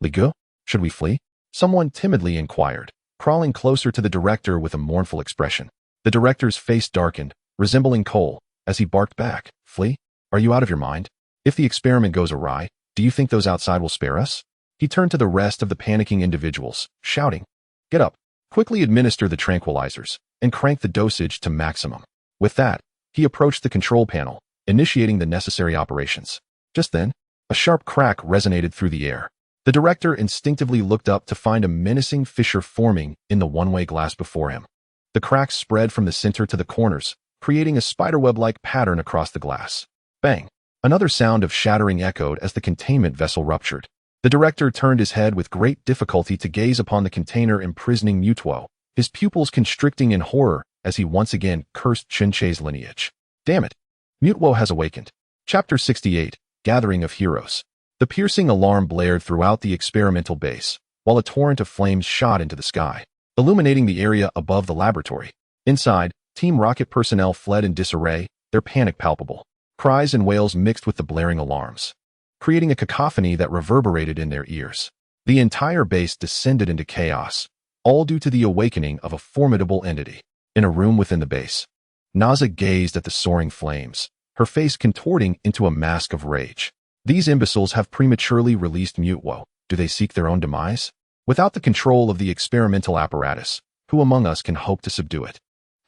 Ligu? Should we flee? Someone timidly inquired, crawling closer to the director with a mournful expression. The director's face darkened, resembling coal, as he barked back, Flee? Are you out of your mind? If the experiment goes awry, do you think those outside will spare us? He turned to the rest of the panicking individuals, shouting, Get up, quickly administer the tranquilizers, and crank the dosage to maximum. With that, he approached the control panel, initiating the necessary operations. Just then, a sharp crack resonated through the air. The director instinctively looked up to find a menacing fissure forming in the one-way glass before him. The cracks spread from the center to the corners, creating a spiderweb-like pattern across the glass. Bang! Another sound of shattering echoed as the containment vessel ruptured. The director turned his head with great difficulty to gaze upon the container imprisoning Mutwo, his pupils constricting in horror as he once again cursed Chen-Che's lineage. Damn it! Mutwo has awakened. Chapter 68, Gathering of Heroes. The piercing alarm blared throughout the experimental base, while a torrent of flames shot into the sky, illuminating the area above the laboratory. Inside, Team Rocket personnel fled in disarray, their panic palpable. Cries and wails mixed with the blaring alarms, creating a cacophony that reverberated in their ears. The entire base descended into chaos, all due to the awakening of a formidable entity. In a room within the base, Naza gazed at the soaring flames, her face contorting into a mask of rage. These imbeciles have prematurely released Mutwo. Do they seek their own demise? Without the control of the experimental apparatus, who among us can hope to subdue it?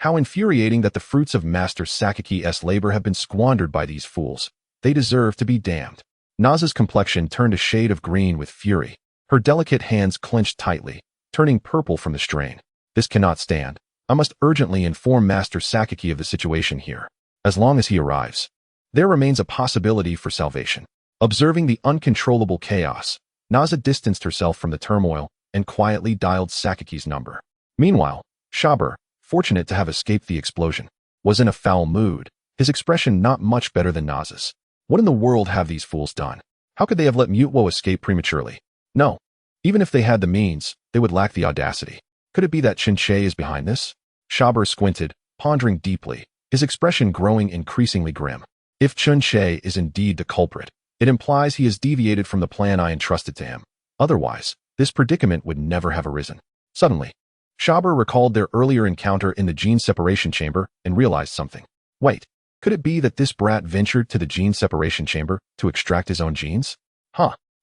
How infuriating that the fruits of Master Sakaki's labor have been squandered by these fools. They deserve to be damned. Naza's complexion turned a shade of green with fury. Her delicate hands clenched tightly, turning purple from the strain. This cannot stand. I must urgently inform Master Sakaki of the situation here. As long as he arrives, there remains a possibility for salvation. Observing the uncontrollable chaos, Naza distanced herself from the turmoil and quietly dialed Sakaki's number. Meanwhile, Shaber, fortunate to have escaped the explosion, was in a foul mood, his expression not much better than Naza's. What in the world have these fools done? How could they have let Mutwo escape prematurely? No. Even if they had the means, they would lack the audacity. Could it be that Chen-Che is behind this? Shaber squinted, pondering deeply, his expression growing increasingly grim. If Chen-Che is indeed the culprit, it implies he has deviated from the plan I entrusted to him. Otherwise, this predicament would never have arisen. Suddenly, Shaber recalled their earlier encounter in the gene separation chamber and realized something. Wait, could it be that this brat ventured to the gene separation chamber to extract his own genes?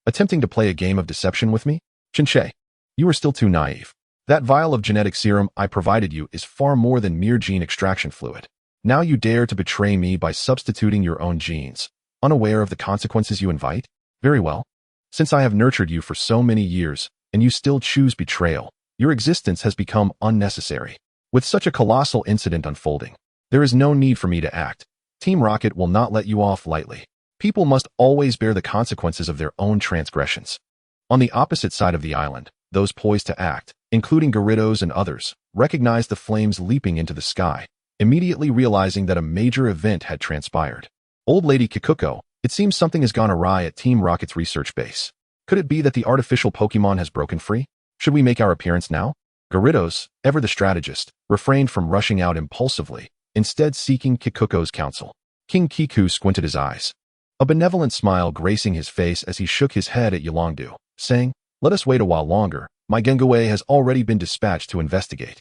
Attempting to play a game of deception with me? Chen-Che, you are still too naive. That vial of genetic serum I provided you is far more than mere gene extraction fluid. Now you dare to betray me by substituting your own genes, unaware of the consequences you invite? Very well. Since I have nurtured you for so many years, and you still choose betrayal, your existence has become unnecessary. With such a colossal incident unfolding, there is no need for me to act. Team Rocket will not let you off lightly. People must always bear the consequences of their own transgressions. On the opposite side of the island, those poised to act, including Gyarados and others, recognized the flames leaping into the sky, immediately realizing that a major event had transpired. Old Lady Kikuko, it seems something has gone awry at Team Rocket's research base. Could it be that the artificial Pokemon has broken free? Should we make our appearance now? Gyarados, ever the strategist, refrained from rushing out impulsively, instead seeking Kikuko's counsel. King Kiku squinted his eyes, a benevolent smile gracing his face as he shook his head at Yolongdu, saying, Let us wait a while longer. My Gengae has already been dispatched to investigate.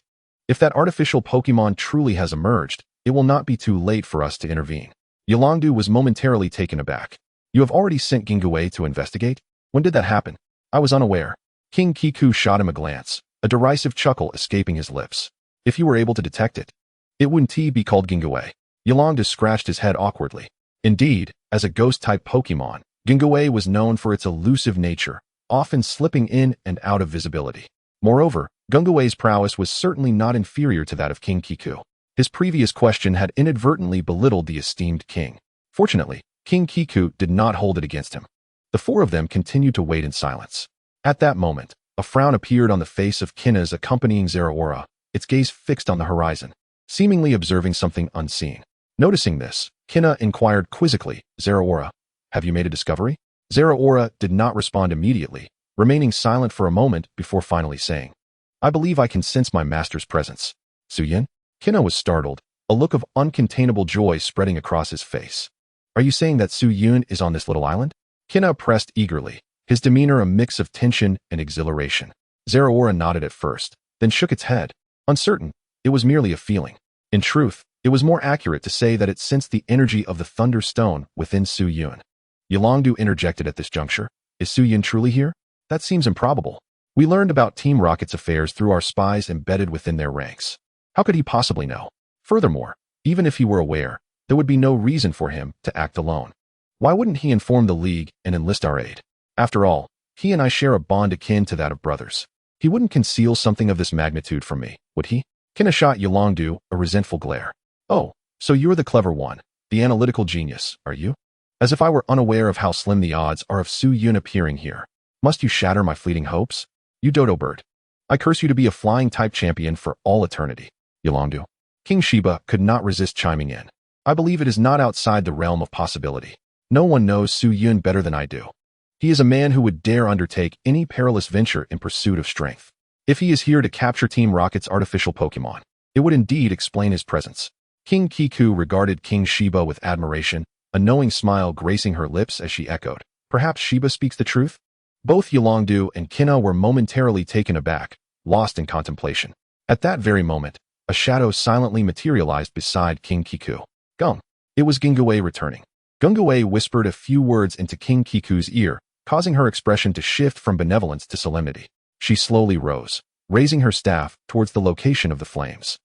If that artificial Pokemon truly has emerged, it will not be too late for us to intervene. Yolongdu was momentarily taken aback. You have already sent Gengae to investigate? When did that happen? I was unaware. King Kiku shot him a glance, a derisive chuckle escaping his lips. If you were able to detect it, it wouldn't be called Gengae. Yolongdu scratched his head awkwardly. Indeed, as a ghost-type Pokemon, Gengae was known for its elusive nature, often slipping in and out of visibility. Moreover, Gengae's prowess was certainly not inferior to that of King Kiku. His previous question had inadvertently belittled the esteemed king. Fortunately, King Kiku did not hold it against him. The four of them continued to wait in silence. At that moment, a frown appeared on the face of Kinna's accompanying Zeraora, its gaze fixed on the horizon, seemingly observing something unseen. Noticing this, Kinna inquired quizzically, Zeraora, have you made a discovery? Zeraora did not respond immediately, remaining silent for a moment before finally saying, I believe I can sense my master's presence. Suyin? Kina was startled, a look of uncontainable joy spreading across his face. Are you saying that Suyin is on this little island? Kina pressed eagerly, his demeanor a mix of tension and exhilaration. Zeraora nodded at first, then shook its head. Uncertain, it was merely a feeling. In truth, it was more accurate to say that it sensed the energy of the Thunder Stone within Suyin. Yolongdu interjected at this juncture. Is Suyin truly here? That seems improbable. We learned about Team Rocket's affairs through our spies embedded within their ranks. How could he possibly know? Furthermore, even if he were aware, there would be no reason for him to act alone. Why wouldn't he inform the League and enlist our aid? After all, he and I share a bond akin to that of brothers. He wouldn't conceal something of this magnitude from me, would he? Kina shot Yolongdu a resentful glare. Oh, so you're the clever one, the analytical genius, are you? As if I were unaware of how slim the odds are of Suyin appearing here. Must you shatter my fleeting hopes? You dodo bird. I curse you to be a flying-type champion for all eternity. Yolongdu. King Shiba could not resist chiming in. I believe it is not outside the realm of possibility. No one knows Suyin better than I do. He is a man who would dare undertake any perilous venture in pursuit of strength. If he is here to capture Team Rocket's artificial Pokémon, it would indeed explain his presence. King Kiku regarded King Shiba with admiration, a knowing smile gracing her lips as she echoed, perhaps Shiba speaks the truth? Both Yolongdu and Kina were momentarily taken aback, lost in contemplation. At that very moment, a shadow silently materialized beside King Kiku. Gung. It was Gingue returning. Gingue whispered a few words into King Kiku's ear, causing her expression to shift from benevolence to solemnity. She slowly rose, raising her staff towards the location of the flames.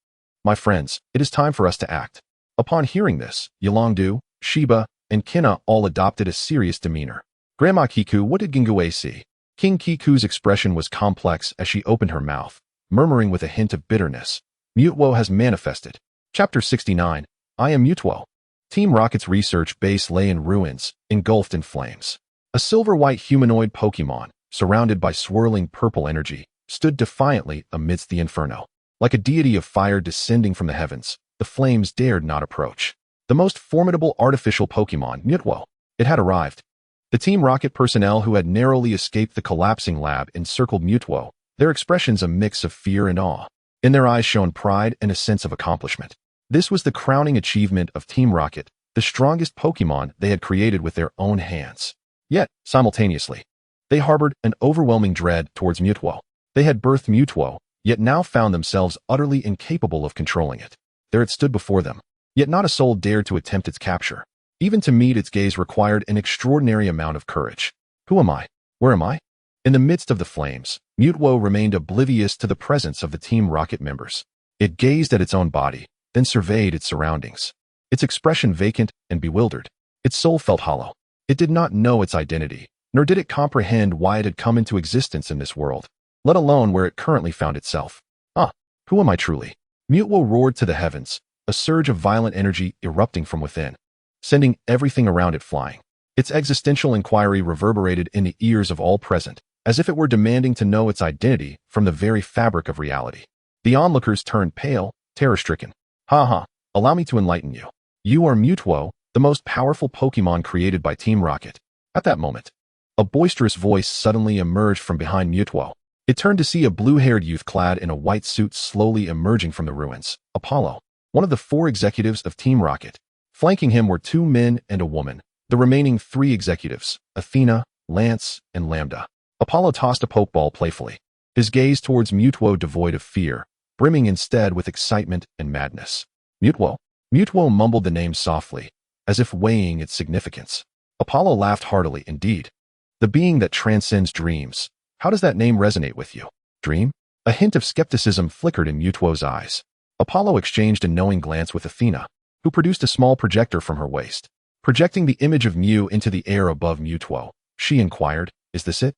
My friends, it is time for us to act. Upon hearing this, Yolongdu, Shiba, and Kina all adopted a serious demeanor. Grandma Kiku, what did Gingue see? King Kiku's expression was complex as she opened her mouth, murmuring with a hint of bitterness. Mutuo has manifested. Chapter 69. I am Mutuo. Team Rocket's research base lay in ruins, engulfed in flames. A silver-white humanoid Pokémon, surrounded by swirling purple energy, stood defiantly amidst the inferno. Like a deity of fire descending from the heavens, the flames dared not approach. The most formidable artificial Pokémon, Mutuo. It had arrived. The Team Rocket personnel who had narrowly escaped the collapsing lab encircled Mutuo, their expressions a mix of fear and awe. In their eyes shone pride and a sense of accomplishment. This was the crowning achievement of Team Rocket, the strongest Pokémon they had created with their own hands. Yet, simultaneously, they harbored an overwhelming dread towards Mutuo. They had birthed Mutuo, yet now found themselves utterly incapable of controlling it. There it stood before them, yet not a soul dared to attempt its capture. Even to meet its gaze required an extraordinary amount of courage. Who am I? Where am I? In the midst of the flames, Mutuo remained oblivious to the presence of the Team Rocket members. It gazed at its own body, then surveyed its surroundings. Its expression vacant and bewildered. Its soul felt hollow. It did not know its identity, nor did it comprehend why it had come into existence in this world, let alone where it currently found itself. Who am I truly? Mutuo roared to the heavens, a surge of violent energy erupting from within, sending everything around it flying. Its existential inquiry reverberated in the ears of all present, as if it were demanding to know its identity from the very fabric of reality. The onlookers turned pale, terror-stricken. Allow me to enlighten you. You are Mutuo, the most powerful Pokémon created by Team Rocket. At that moment, a boisterous voice suddenly emerged from behind Mutuo. It turned to see a blue-haired youth clad in a white suit slowly emerging from the ruins. Apollo, one of the 4 executives of Team Rocket. Flanking him were 2 men and a woman, the remaining 3 executives, Athena, Lance, and Lambda. Apollo tossed a pokeball playfully, his gaze towards Mutuo devoid of fear, brimming instead with excitement and madness. Mutuo? Mutuo mumbled the name softly, as if weighing its significance. Apollo laughed heartily indeed. The being that transcends dreams. How does that name resonate with you? Dream? A hint of skepticism flickered in Mutuo's eyes. Apollo exchanged a knowing glance with Athena, who produced a small projector from her waist. Projecting the image of Mew into the air above Mutuo, she inquired, is this it?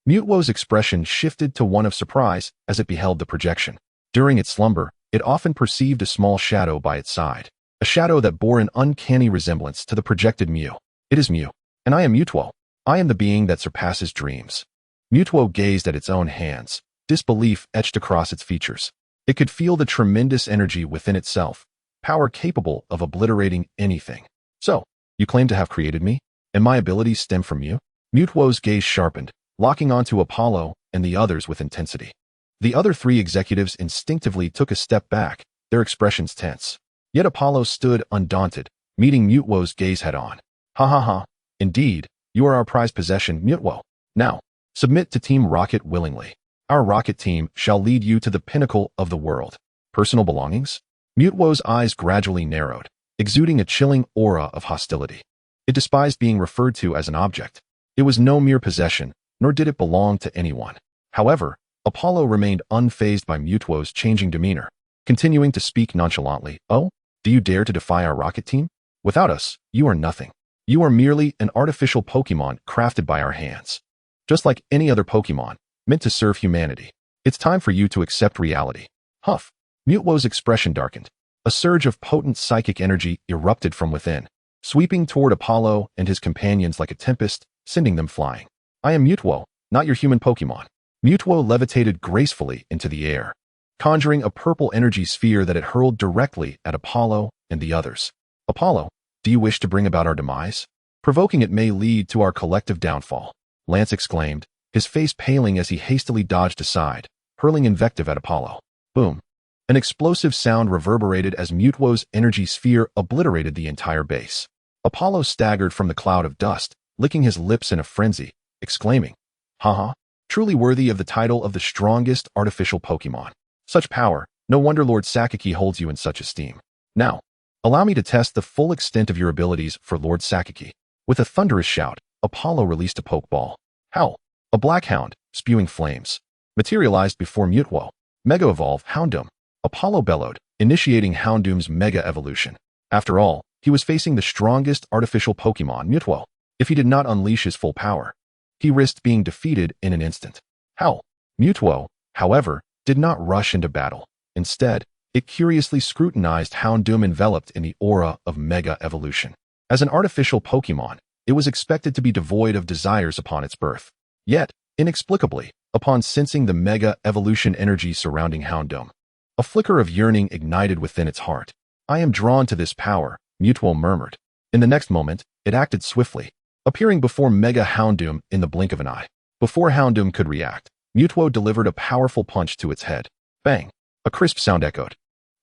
Mutuo's expression shifted to one of surprise as it beheld the projection. During its slumber, it often perceived a small shadow by its side, a shadow that bore an uncanny resemblance to the projected Mew. It is Mew, and I am Mutuo. I am the being that surpasses dreams. Mutuo gazed at its own hands, disbelief etched across its features. It could feel the tremendous energy within itself, power capable of obliterating anything. So, you claim to have created me, and my abilities stem from you? Mutwo's gaze sharpened, locking onto Apollo and the others with intensity. The other three executives instinctively took a step back, their expressions tense. Yet Apollo stood undaunted, meeting Mutwo's gaze head-on. Ha ha ha. Indeed, you are our prized possession, Mutwo. Now, submit to Team Rocket willingly. Our rocket team shall lead you to the pinnacle of the world. Personal belongings? Mutwo's eyes gradually narrowed, exuding a chilling aura of hostility. It despised being referred to as an object. It was no mere possession, nor did it belong to anyone. However, Apollo remained unfazed by Mutwo's changing demeanor, continuing to speak nonchalantly. Oh, do you dare to defy our rocket team? Without us, you are nothing. You are merely an artificial Pokemon crafted by our hands. Just like any other Pokemon, meant to serve humanity. It's time for you to accept reality. Huff. Mutwo's expression darkened. A surge of potent psychic energy erupted from within, sweeping toward Apollo and his companions like a tempest, sending them flying. I am Mutwo, not your human Pokemon. Mutwo levitated gracefully into the air, conjuring a purple energy sphere that it hurled directly at Apollo and the others. Apollo, do you wish to bring about our demise? Provoking it may lead to our collective downfall, Lance exclaimed, his face paling as he hastily dodged aside, hurling invective at Apollo. Boom. An explosive sound reverberated as Mutwo's energy sphere obliterated the entire base. Apollo staggered from the cloud of dust, licking his lips in a frenzy, exclaiming, haha, truly worthy of the title of the strongest artificial Pokemon. Such power, no wonder Lord Sakaki holds you in such esteem. Now, allow me to test the full extent of your abilities for Lord Sakaki. With a thunderous shout, Apollo released a Pokeball. Howl! A black hound, spewing flames, materialized before Mutwo. Mega Evolve Houndoom. Apollo bellowed, initiating Houndoom's Mega Evolution. After all, he was facing the strongest artificial Pokemon, Mutwo. If he did not unleash his full power, he risked being defeated in an instant. Howl! Mutwo, however, did not rush into battle. Instead, it curiously scrutinized Houndoom enveloped in the aura of Mega Evolution. As an artificial Pokemon, it was expected to be devoid of desires upon its birth. Yet, inexplicably, upon sensing the Mega Evolution energy surrounding Houndoom, a flicker of yearning ignited within its heart. I am drawn to this power, Mutwo murmured. In the next moment, it acted swiftly, appearing before Mega Houndoom in the blink of an eye. Before Houndoom could react, Mutwo delivered a powerful punch to its head. Bang! A crisp sound echoed,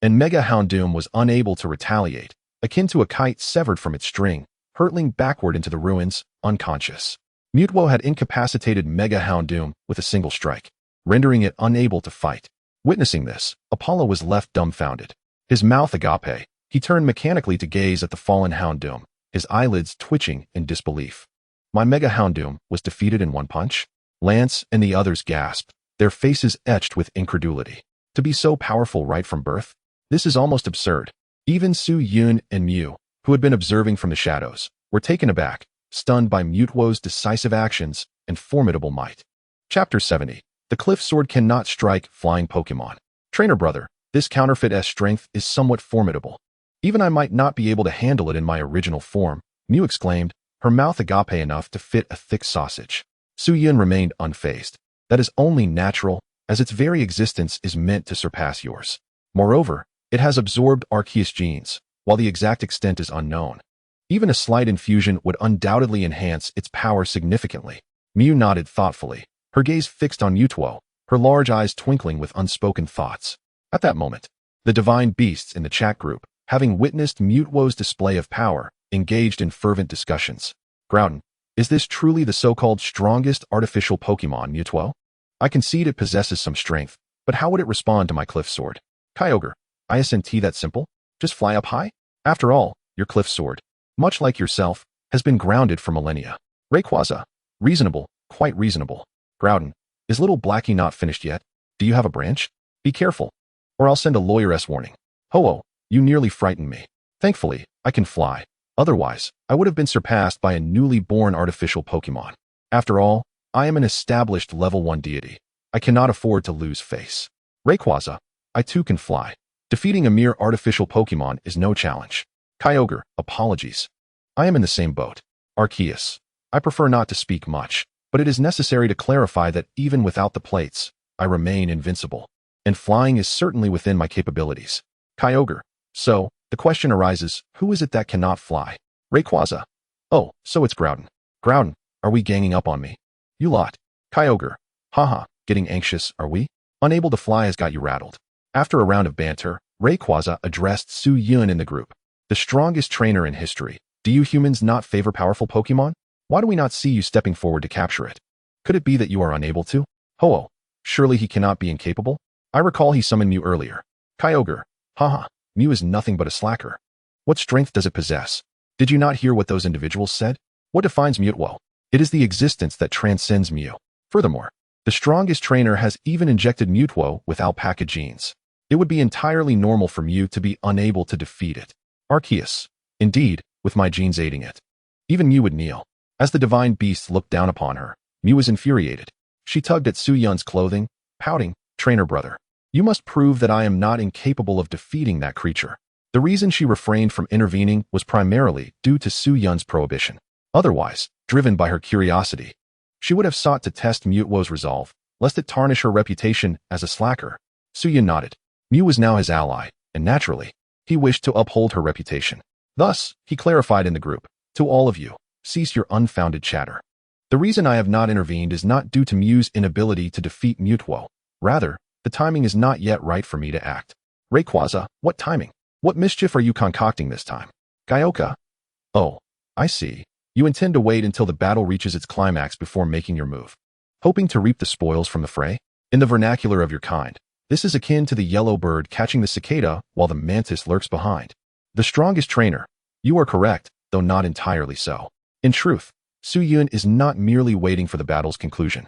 and Mega Houndoom was unable to retaliate, akin to a kite severed from its string, hurtling backward into the ruins, unconscious. Mutwo had incapacitated Mega Houndoom with a single strike, rendering it unable to fight. Witnessing this, Apollo was left dumbfounded. His mouth agape, he turned mechanically to gaze at the fallen Houndoom, his eyelids twitching in disbelief. My Mega Houndoom was defeated in one punch? Lance and the others gasped, their faces etched with incredulity. To be so powerful right from birth? This is almost absurd. Even Su-Yun and Mew, who had been observing from the shadows, were taken aback, stunned by Mutwo's decisive actions and formidable might. Chapter 70. The Cliff Sword cannot strike flying Pokemon. Trainer brother, this counterfeit strength is somewhat formidable. Even I might not be able to handle it in my original form, Mew exclaimed, her mouth agape enough to fit a thick sausage. Su-Yun remained unfazed. That is only natural, as its very existence is meant to surpass yours. Moreover, it has absorbed Arceus genes, while the exact extent is unknown. Even a slight infusion would undoubtedly enhance its power significantly. Mew nodded thoughtfully, her gaze fixed on Mutwo, her large eyes twinkling with unspoken thoughts. At that moment, the divine beasts in the chat group, having witnessed Mutwo's display of power, engaged in fervent discussions. Groudon, is this truly the so-called strongest artificial Pokemon, Mutwo? I concede it possesses some strength, but how would it respond to my Cliff Sword? Kyogre, isn't that simple? Just fly up high? After all, your Cliff Sword, much like yourself, has been grounded for millennia. Rayquaza, reasonable, quite reasonable. Groudon, is little Blackie not finished yet? Do you have a branch? Be careful, or I'll send a lawyer's warning. Ho-oh, you nearly frightened me. Thankfully, I can fly. Otherwise, I would have been surpassed by a newly born artificial Pokemon. After all, I am an established level 1 deity. I cannot afford to lose face. Rayquaza, I too can fly. Defeating a mere artificial Pokemon is no challenge. Kyogre, apologies. I am in the same boat. Arceus, I prefer not to speak much, but it is necessary to clarify that even without the plates, I remain invincible, and flying is certainly within my capabilities. Kyogre, so, the question arises, who is it that cannot fly? Rayquaza. Oh, so it's Groudon. Groudon, Are we ganging up on me? You lot. Kyogre. Haha, getting anxious, are we? Unable to fly has got you rattled. After a round of banter, Rayquaza addressed Su Yun in the group. The strongest trainer in history. Do you humans not favor powerful Pokemon? Why do we not see you stepping forward to capture it? Could it be that you are unable to? Ho-oh. Surely he cannot be incapable? I recall he summoned Mew earlier. Kyogre. Haha, Mew is nothing but a slacker. What strength does it possess? Did you not hear what those individuals said? What defines Mewtwo? It is the existence that transcends Mew. Furthermore, the strongest trainer has even injected Mewtwo with alpaca genes. It would be entirely normal for Mew to be unable to defeat it. Arceus. Indeed, with my genes aiding it. Even Mew would kneel. As the divine beasts looked down upon her, Mew was infuriated. She tugged at Su Yun's clothing, pouting, "Trainer brother, you must prove that I am not incapable of defeating that creature." The reason she refrained from intervening was primarily due to Su Yun's prohibition. Otherwise, driven by her curiosity, she would have sought to test Mewtwo's resolve, lest it tarnish her reputation as a slacker. Su Yun nodded. Mew was now his ally, and naturally, he wished to uphold her reputation. Thus, he clarified in the group, "To all of you, cease your unfounded chatter. The reason I have not intervened is not due to Mew's inability to defeat Mewtwo. Rather, the timing is not yet right for me to act." Rayquaza, what timing? What mischief are you concocting this time? Gyoka. Oh, I see. You intend to wait until the battle reaches its climax before making your move, hoping to reap the spoils from the fray? In the vernacular of your kind, this is akin to the yellow bird catching the cicada while the mantis lurks behind. The strongest trainer. You are correct, though not entirely so. In truth, Su Yun is not merely waiting for the battle's conclusion,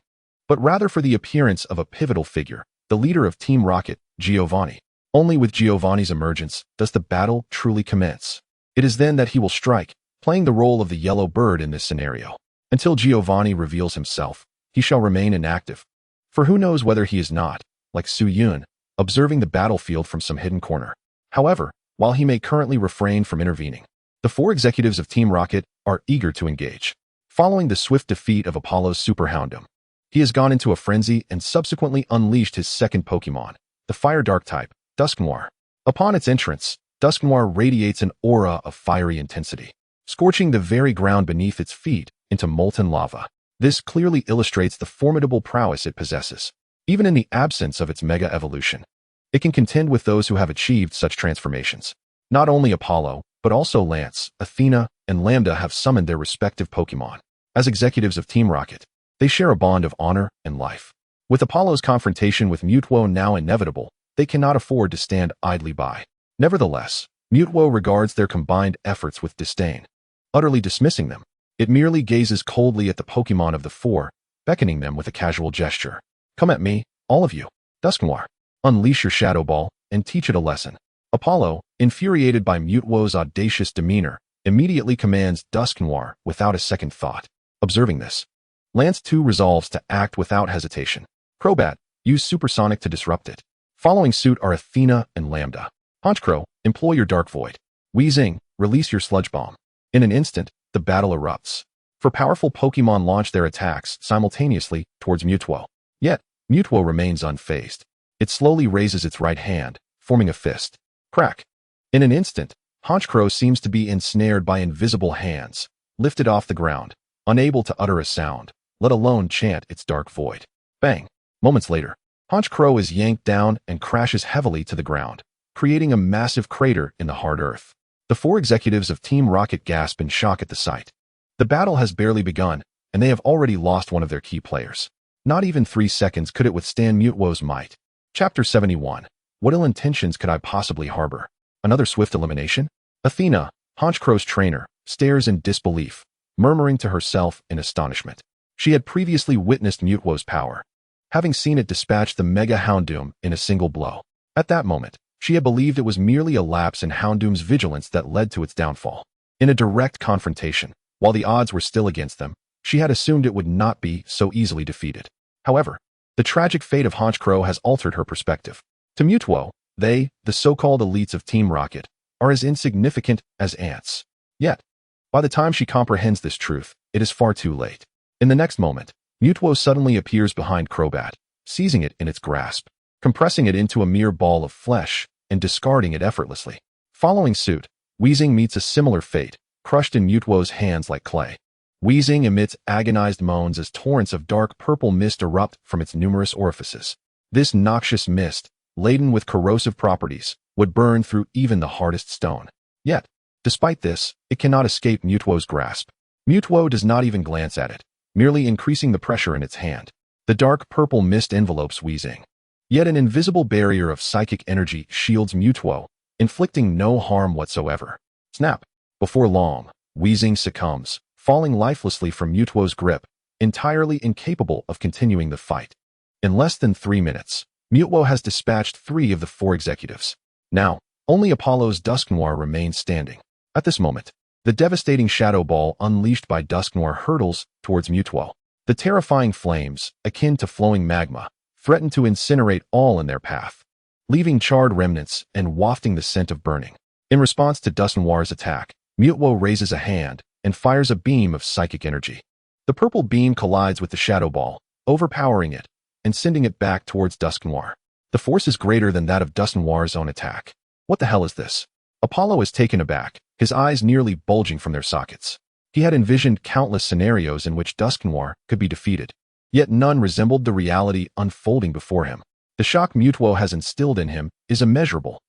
but rather for the appearance of a pivotal figure, the leader of Team Rocket, Giovanni. Only with Giovanni's emergence does the battle truly commence. It is then that he will strike, playing the role of the yellow bird in this scenario. Until Giovanni reveals himself, he shall remain inactive. For who knows whether he is not, like Su Yun, observing the battlefield from some hidden corner. However, while he may currently refrain from intervening, the 4 executives of Team Rocket are eager to engage. Following the swift defeat of Apollo's Super Houndoom, he has gone into a frenzy and subsequently unleashed his second Pokemon, the Fire Dark type, Dusknoir. Upon its entrance, Dusknoir radiates an aura of fiery intensity, scorching the very ground beneath its feet into molten lava. This clearly illustrates the formidable prowess it possesses. Even in the absence of its mega evolution, it can contend with those who have achieved such transformations. Not only Apollo, but also Lance, Athena, and Lambda have summoned their respective Pokemon. As executives of Team Rocket, they share a bond of honor and life. With Apollo's confrontation with Mewtwo now inevitable, they cannot afford to stand idly by. Nevertheless, Mewtwo regards their combined efforts with disdain. Utterly dismissing them, it merely gazes coldly at the Pokemon of the 4, beckoning them with a casual gesture. "Come at me, all of you. Dusknoir. Unleash your Shadow Ball and teach it a lesson." Apollo, infuriated by Mewtwo's audacious demeanor, immediately commands Dusknoir without a second thought. Observing this, Lance too resolves to act without hesitation. Crobat, use Supersonic to disrupt it. Following suit are Athena and Lambda. Honchkrow, employ your Dark Void. Weezing, release your Sludge Bomb. In an instant, the battle erupts. For powerful Pokemon launch their attacks simultaneously towards Mewtwo. Yet, Mewtwo remains unfazed. It slowly raises its right hand, forming a fist. Crack. In an instant, Honchkrow seems to be ensnared by invisible hands, lifted off the ground, unable to utter a sound, let alone chant its Dark Void. Bang. Moments later, Honchkrow is yanked down and crashes heavily to the ground, creating a massive crater in the hard earth. The 4 executives of Team Rocket gasp in shock at the sight. The battle has barely begun, and they have already lost one of their key players. Not even 3 seconds could it withstand Mewtwo's might. Chapter 71. What ill intentions could I possibly harbor? Another swift elimination? Athena, Honchkrow's trainer, stares in disbelief, murmuring to herself in astonishment. She had previously witnessed Mewtwo's power, having seen it dispatch the Mega Houndoom in a single blow. At that moment, she had believed it was merely a lapse in Houndoom's vigilance that led to its downfall. In a direct confrontation, while the odds were still against them, she had assumed it would not be so easily defeated. However, the tragic fate of Honchkrow has altered her perspective. To Mewtwo, they, the so-called elites of Team Rocket, are as insignificant as ants. Yet, by the time she comprehends this truth, it is far too late. In the next moment, Mewtwo suddenly appears behind Crobat, seizing it in its grasp, compressing it into a mere ball of flesh, and discarding it effortlessly. Following suit, Weezing meets a similar fate, crushed in Mewtwo's hands like clay. Wheezing emits agonized moans as torrents of dark purple mist erupt from its numerous orifices. This noxious mist, laden with corrosive properties, would burn through even the hardest stone. Yet, despite this, it cannot escape Mewtwo's grasp. Mewtwo does not even glance at it, merely increasing the pressure in its hand. The dark purple mist envelopes Wheezing. Yet an invisible barrier of psychic energy shields Mewtwo, inflicting no harm whatsoever. Snap! Before long, Wheezing succumbs, falling lifelessly from Mewtwo's grip, entirely incapable of continuing the fight. In less than 3 minutes, Mewtwo has dispatched 3 of the 4 executives. Now, only Apollo's Dusknoir remains standing. At this moment, the devastating Shadow Ball unleashed by Dusknoir hurtles towards Mewtwo. The terrifying flames, akin to flowing magma, threaten to incinerate all in their path, leaving charred remnants and wafting the scent of burning. In response to Dusknoir's attack, Mewtwo raises a hand and fires a beam of psychic energy. The purple beam collides with the Shadow Ball, overpowering it and sending it back towards Dusknoir. The force is greater than that of Dusknoir's own attack. What the hell is this? Apollo is taken aback, his eyes nearly bulging from their sockets. He had envisioned countless scenarios in which Dusknoir could be defeated, yet none resembled the reality unfolding before him. The shock Mewtwo has instilled in him is immeasurable.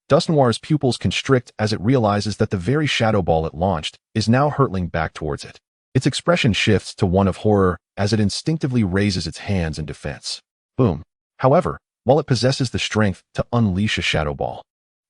Dusknoir's pupils constrict as it realizes that the very Shadow Ball it launched is now hurtling back towards it. Its expression shifts to one of horror as it instinctively raises its hands in defense. Boom. However, while it possesses the strength to unleash a Shadow Ball,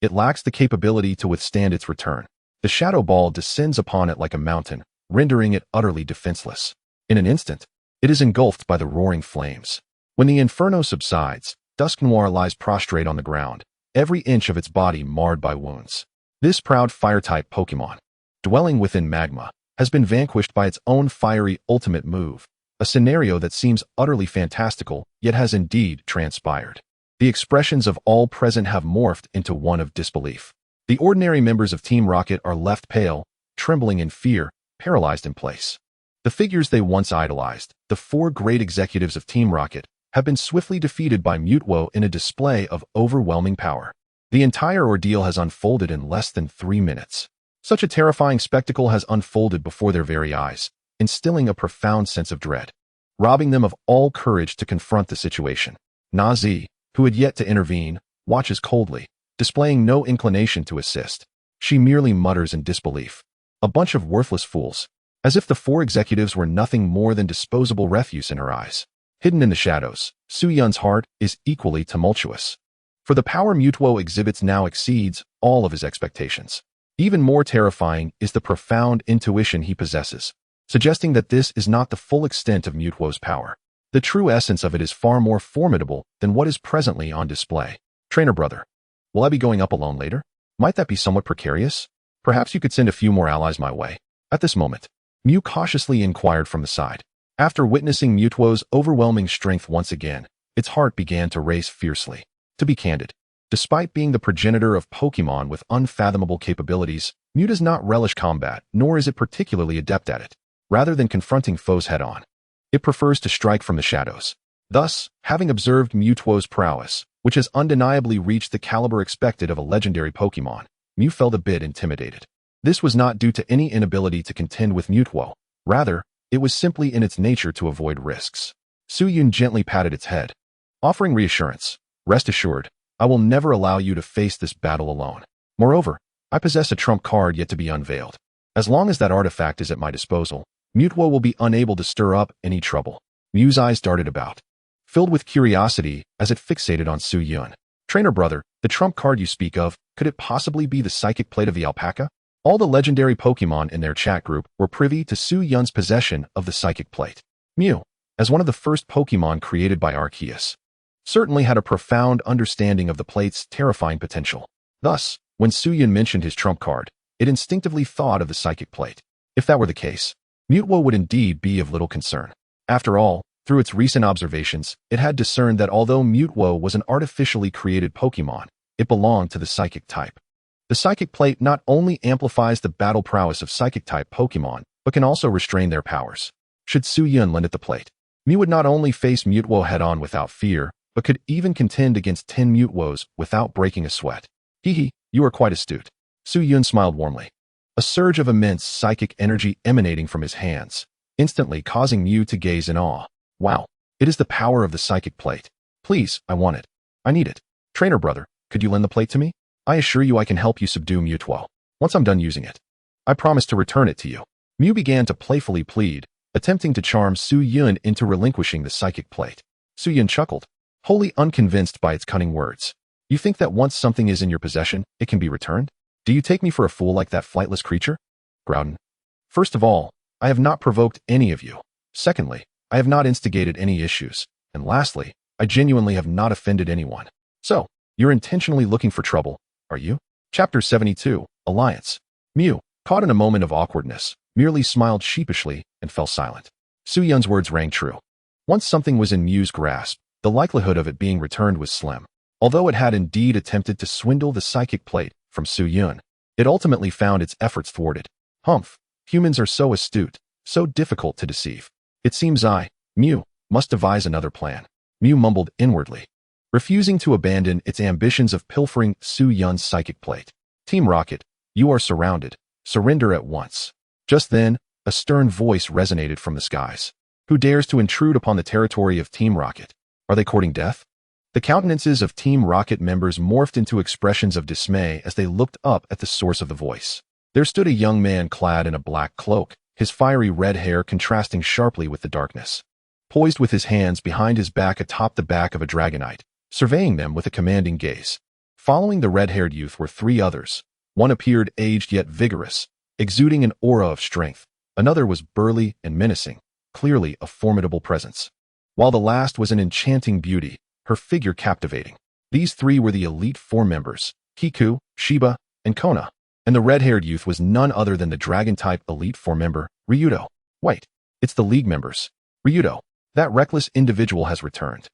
it lacks the capability to withstand its return. The Shadow Ball descends upon it like a mountain, rendering it utterly defenseless. In an instant, it is engulfed by the roaring flames. When the inferno subsides, Dusknoir lies prostrate on the ground, every inch of its body marred by wounds. This proud fire-type Pokémon, dwelling within magma, has been vanquished by its own fiery ultimate move, a scenario that seems utterly fantastical, yet has indeed transpired. The expressions of all present have morphed into one of disbelief. The ordinary members of Team Rocket are left pale, trembling in fear, paralyzed in place. The figures they once idolized, the 4 great executives of Team Rocket, have been swiftly defeated by Mewtwo in a display of overwhelming power. The entire ordeal has unfolded in less than 3 minutes. Such a terrifying spectacle has unfolded before their very eyes, instilling a profound sense of dread, robbing them of all courage to confront the situation. Nazi, who had yet to intervene, watches coldly, displaying no inclination to assist. She merely mutters in disbelief. A bunch of worthless fools, as if the 4 executives were nothing more than disposable refuse in her eyes. Hidden in the shadows, Su-Yun's heart is equally tumultuous. For the power Mewtwo exhibits now exceeds all of his expectations. Even more terrifying is the profound intuition he possesses, suggesting that this is not the full extent of Mewtwo's power. The true essence of it is far more formidable than what is presently on display. Trainer brother, will I be going up alone later? Might that be somewhat precarious? Perhaps you could send a few more allies my way. At this moment, Mew cautiously inquired from the side. After witnessing Mewtwo's overwhelming strength once again, its heart began to race fiercely. To be candid, despite being the progenitor of Pokémon with unfathomable capabilities, Mew does not relish combat, nor is it particularly adept at it. Rather than confronting foes head-on, it prefers to strike from the shadows. Thus, having observed Mewtwo's prowess, which has undeniably reached the caliber expected of a legendary Pokémon, Mew felt a bit intimidated. This was not due to any inability to contend with Mewtwo. Rather, it was simply in its nature to avoid risks. Su-Yun gently patted its head, offering reassurance. Rest assured, I will never allow you to face this battle alone. Moreover, I possess a trump card yet to be unveiled. As long as that artifact is at my disposal, Mewtwo will be unable to stir up any trouble. Mew's eyes darted about, filled with curiosity as it fixated on Su-Yun. Trainer brother, the trump card you speak of, could it possibly be the psychic plate of the alpaca? All the legendary Pokémon in their chat group were privy to Su-Yun's possession of the psychic plate. Mew, as one of the first Pokémon created by Arceus, certainly had a profound understanding of the plate's terrifying potential. Thus, when Su-Yun mentioned his trump card, it instinctively thought of the psychic plate. If that were the case, Mewtwo would indeed be of little concern. After all, through its recent observations, it had discerned that although Mewtwo was an artificially created Pokémon, it belonged to the psychic type. The psychic plate not only amplifies the battle prowess of psychic-type Pokémon, but can also restrain their powers. Should Su-Yun lend it the plate, Mew would not only face Mewtwo head-on without fear, but could even contend against 10 Mewtwos without breaking a sweat. Hee hee, you are quite astute. Su-Yun smiled warmly. a surge of immense psychic energy emanating from his hands, instantly causing Mew to gaze in awe. Wow, it is the power of the psychic plate. Please, I want it. I need it. Trainer brother, could you lend the plate to me? I assure you I can help you subdue Mewtwo. Once I'm done using it, I promise to return it to you. Mew began to playfully plead, attempting to charm Su Yun into relinquishing the psychic plate. Su Yun chuckled, wholly unconvinced by its cunning words. You think that once something is in your possession, it can be returned? Do you take me for a fool like that flightless creature? Groudon. First of all, I have not provoked any of you. Secondly, I have not instigated any issues. And lastly, I genuinely have not offended anyone. So, you're intentionally looking for trouble, are you? Chapter 72, Alliance. Mew, caught in a moment of awkwardness, merely smiled sheepishly and fell silent. Su Yun's words rang true. Once something was in Mew's grasp, the likelihood of it being returned was slim. Although it had indeed attempted to swindle the psychic plate from Su Yun, it ultimately found its efforts thwarted. Humph, humans are so astute, so difficult to deceive. It seems Mew, must devise another plan. Mew mumbled inwardly, refusing to abandon its ambitions of pilfering Su Yun's psychic plate. Team Rocket, you are surrounded. Surrender at once. Just then, a stern voice resonated from the skies. Who dares to intrude upon the territory of Team Rocket? Are they courting death? The countenances of Team Rocket members morphed into expressions of dismay as they looked up at the source of the voice. There stood a young man clad in a black cloak, his fiery red hair contrasting sharply with the darkness. Poised with his hands behind his back atop the back of a Dragonite, surveying them with a commanding gaze. Following the red-haired youth were three others. One appeared aged yet vigorous, exuding an aura of strength. Another was burly and menacing, clearly a formidable presence. While the last was an enchanting beauty, her figure captivating. These three were the Elite Four members, Kiku, Shiba, and Kona, and the red-haired youth was none other than the Dragon-type Elite Four member, Ryudo. Wait, it's the League members. Ryudo, that reckless individual has returned.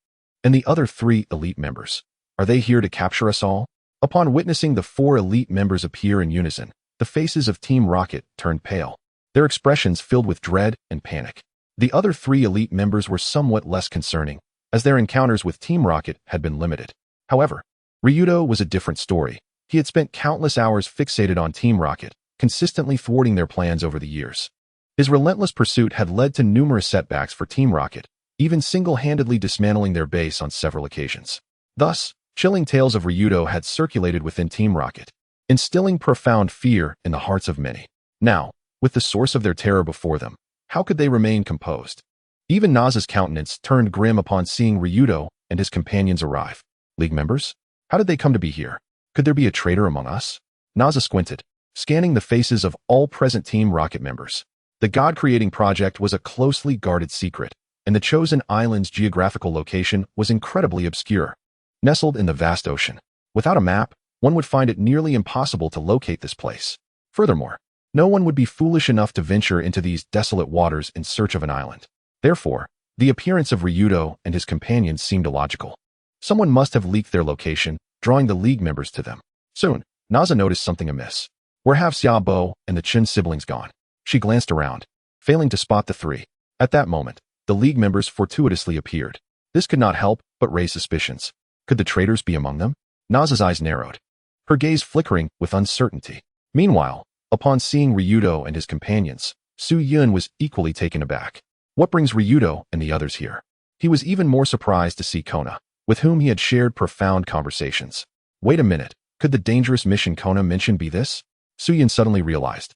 And the other three Elite members, are they here to capture us all? Upon witnessing the four Elite members appear in unison, the faces of Team Rocket turned pale, their expressions filled with dread and panic. The other three Elite members were somewhat less concerning, as their encounters with Team Rocket had been limited. However, Ryudo was a different story. He had spent countless hours fixated on Team Rocket, consistently thwarting their plans over the years. His relentless pursuit had led to numerous setbacks for Team Rocket, even single-handedly dismantling their base on several occasions. Thus, chilling tales of Ryudo had circulated within Team Rocket, instilling profound fear in the hearts of many. Now, with the source of their terror before them, how could they remain composed? Even Naza's countenance turned grim upon seeing Ryudo and his companions arrive. League members? How did they come to be here? Could there be a traitor among us? Naza squinted, scanning the faces of all present Team Rocket members. The God-creating project was a closely guarded secret, and the chosen island's geographical location was incredibly obscure. Nestled in the vast ocean. Without a map, one would find it nearly impossible to locate this place. Furthermore, no one would be foolish enough to venture into these desolate waters in search of an island. Therefore, the appearance of Ryudo and his companions seemed illogical. Someone must have leaked their location, drawing the League members to them. Soon, Naza noticed something amiss. Where have Xiaobo and the Chen siblings gone? She glanced around, failing to spot the three. At that moment, the League members fortuitously appeared. This could not help but raise suspicions. Could the traitors be among them? Naza's eyes narrowed, her gaze flickering with uncertainty. Meanwhile, upon seeing Ryudo and his companions, Su Yun was equally taken aback. What brings Ryudo and the others here? He was even more surprised to see Kona, with whom he had shared profound conversations. Wait a minute, could the dangerous mission Kona mentioned be this? Su Yun suddenly realized,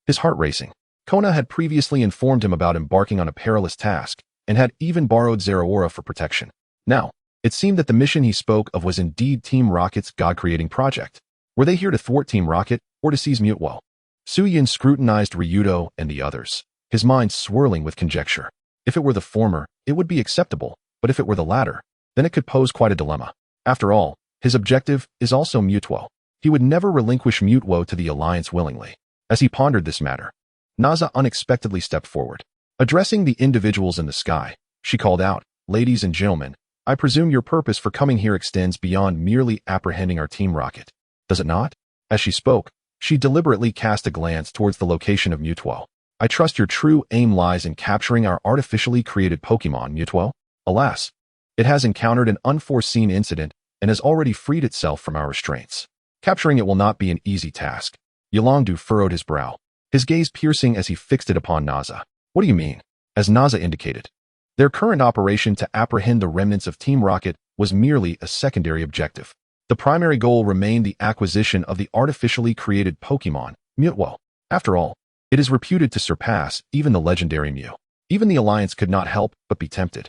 his heart racing. Kona had previously informed him about embarking on a perilous task, and had even borrowed Zeraora for protection. Now, it seemed that the mission he spoke of was indeed Team Rocket's God-creating project. Were they here to thwart Team Rocket, or to seize Mewtwo? Su Yun scrutinized Ryudo and the others, his mind swirling with conjecture. If it were the former, it would be acceptable, but if it were the latter, then it could pose quite a dilemma. After all, his objective is also Mewtwo. He would never relinquish Mewtwo to the Alliance willingly. As he pondered this matter, Naza unexpectedly stepped forward. Addressing the individuals in the sky, she called out, "Ladies and gentlemen, I presume your purpose for coming here extends beyond merely apprehending our Team Rocket. Does it not?" As she spoke, she deliberately cast a glance towards the location of Mewtwo. "I trust your true aim lies in capturing our artificially created Pokemon, Mewtwo. Alas, it has encountered an unforeseen incident and has already freed itself from our restraints. Capturing it will not be an easy task. Yolongdu furrowed his brow, his gaze piercing as he fixed it upon Naza. What do you mean? As Naza indicated, their current operation to apprehend the remnants of Team Rocket was merely a secondary objective. The primary goal remained the acquisition of the artificially created Pokémon, Mutwo. After all, it is reputed to surpass even the legendary Mew. Even the Alliance could not help but be tempted.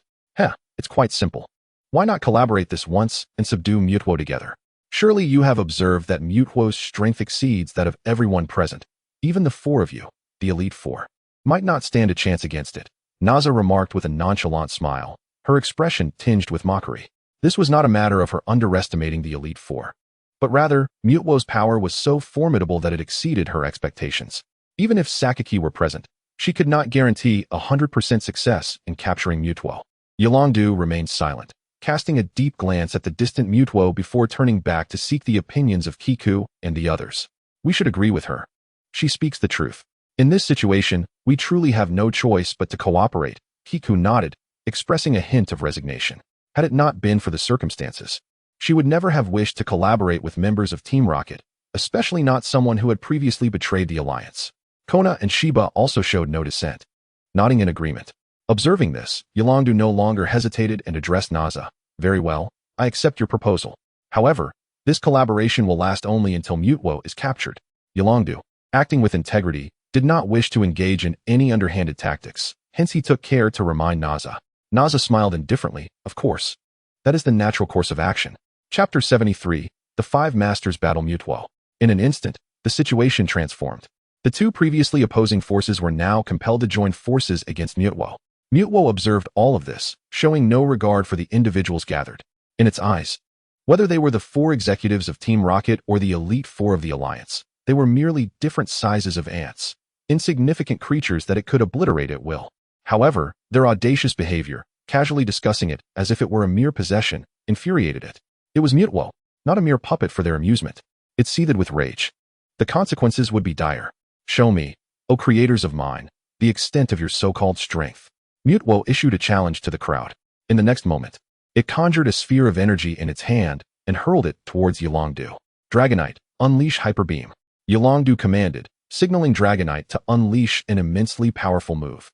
It's quite simple. Why not collaborate this once and subdue Mutwo together? Surely you have observed that Mutwo's strength exceeds that of everyone present. Even the four of you, the Elite Four, might not stand a chance against it. Naza remarked with a nonchalant smile, her expression tinged with mockery. This was not a matter of her underestimating the Elite Four, but rather, Mutwo's power was so formidable that it exceeded her expectations. Even if Sakaki were present, she could not guarantee 100% success in capturing Mutwo. Yolongdu remained silent, casting a deep glance at the distant Mutwo before turning back to seek the opinions of Kiku and the others. We should agree with her. She speaks the truth. In this situation, we truly have no choice but to cooperate. Kiku nodded, expressing a hint of resignation. Had it not been for the circumstances, she would never have wished to collaborate with members of Team Rocket, especially not someone who had previously betrayed the alliance. Kona and Shiba also showed no dissent, nodding in agreement. Observing this, Yolongdu no longer hesitated and addressed Naza. Very well, I accept your proposal. However, this collaboration will last only until Mutwo is captured. Yolongdu, acting with integrity, did not wish to engage in any underhanded tactics, hence he took care to remind Naza. Naza smiled indifferently, of course. That is the natural course of action. Chapter 73, The Five Masters Battle Mutwo. In an instant, the situation transformed. The two previously opposing forces were now compelled to join forces against Mutwo. Mutwo observed all of this, showing no regard for the individuals gathered. In its eyes, whether they were the four executives of Team Rocket or the Elite Four of the Alliance, they were merely different sizes of ants, insignificant creatures that it could obliterate at will. However, their audacious behavior, casually discussing it as if it were a mere possession, infuriated it. It was Mutwo, not a mere puppet for their amusement. It seethed with rage. The consequences would be dire. Show me, O creators of mine, the extent of your so-called strength. Mutwo issued a challenge to the crowd. In the next moment, it conjured a sphere of energy in its hand and hurled it towards Yolongdu. Dragonite, unleash Hyper Beam. Yolongdu commanded, signaling Dragonite to unleash an immensely powerful move.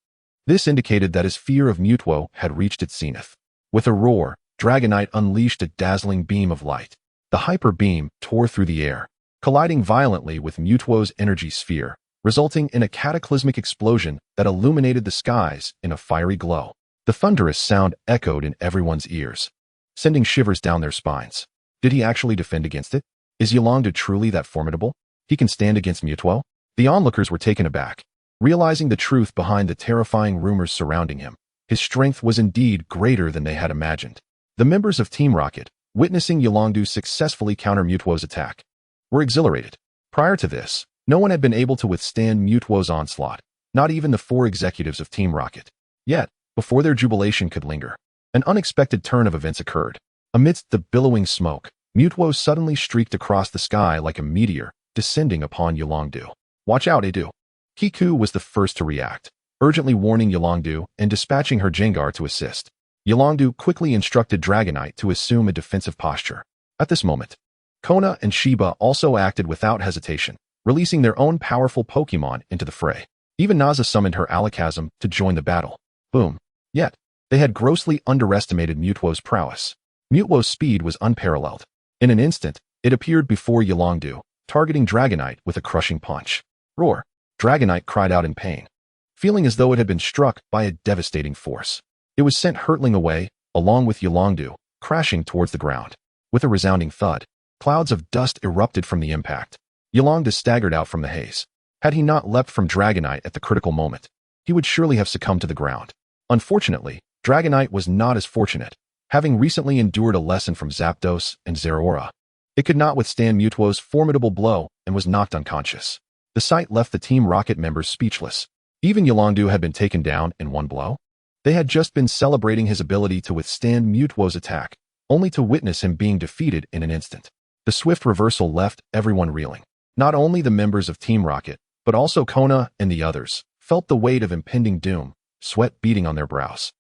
This indicated that his fear of Mutwo had reached its zenith. With a roar, Dragonite unleashed a dazzling beam of light. The Hyper Beam tore through the air, colliding violently with Mutwo's energy sphere, resulting in a cataclysmic explosion that illuminated the skies in a fiery glow. The thunderous sound echoed in everyone's ears, sending shivers down their spines. Did he actually defend against it? Is Yolongdu truly that formidable? He can stand against Mutwo? The onlookers were taken aback, realizing the truth behind the terrifying rumors surrounding him. His strength was indeed greater than they had imagined. The members of Team Rocket, witnessing Yolongdu successfully counter Mutwo's attack, were exhilarated. Prior to this, no one had been able to withstand Mutwo's onslaught, not even the four executives of Team Rocket. Yet, before their jubilation could linger, an unexpected turn of events occurred. Amidst the billowing smoke, Mutwo suddenly streaked across the sky like a meteor, descending upon Yolongdu. Watch out, Edu. Kiku was the first to react, urgently warning Yolongdu and dispatching her Jengar to assist. Yolongdu quickly instructed Dragonite to assume a defensive posture. At this moment, Kona and Shiba also acted without hesitation, releasing their own powerful Pokémon into the fray. Even Naza summoned her Alakazam to join the battle. Boom. Yet, they had grossly underestimated Mutwo's prowess. Mutwo's speed was unparalleled. In an instant, it appeared before Yolongdu, targeting Dragonite with a crushing punch. Roar! Dragonite cried out in pain, feeling as though it had been struck by a devastating force. It was sent hurtling away, along with Yolongdu, crashing towards the ground. With a resounding thud, clouds of dust erupted from the impact. Yolongdu staggered out from the haze. Had he not leapt from Dragonite at the critical moment, he would surely have succumbed to the ground. Unfortunately, Dragonite was not as fortunate, having recently endured a lesson from Zapdos and Zeraora. It could not withstand Mutwo's formidable blow and was knocked unconscious. The sight left the Team Rocket members speechless. Even Yolongdu had been taken down in one blow. They had just been celebrating his ability to withstand Mutwo's attack, only to witness him being defeated in an instant. The swift reversal left everyone reeling. Not only the members of Team Rocket, but also Kona and the others, felt the weight of impending doom, sweat beading on their brows.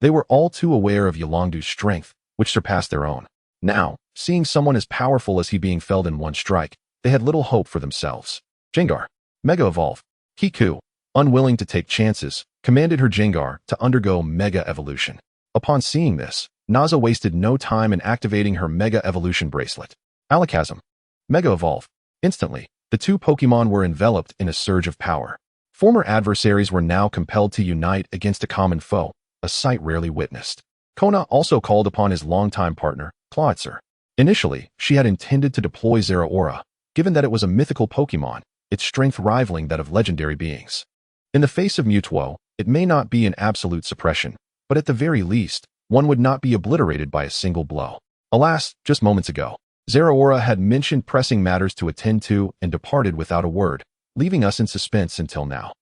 They were all too aware of Yolongdu's strength, which surpassed their own. Now, seeing someone as powerful as he being felled in one strike, they had little hope for themselves. Gengar. Mega Evolve. Kiku, unwilling to take chances, commanded her Gengar to undergo Mega Evolution. Upon seeing this, Naza wasted no time in activating her Mega Evolution bracelet. Alakazam. Mega Evolve. Instantly, the two Pokemon were enveloped in a surge of power. Former adversaries were now compelled to unite against a common foe, a sight rarely witnessed. Kona also called upon his longtime partner, Clawitzer. Initially, she had intended to deploy Zeraora, given that it was a mythical Pokemon, its strength rivaling that of legendary beings. In the face of Mewtwo, it may not be an absolute suppression, but at the very least, one would not be obliterated by a single blow. Alas, just moments ago, Zeraora had mentioned pressing matters to attend to and departed without a word, leaving us in suspense until now.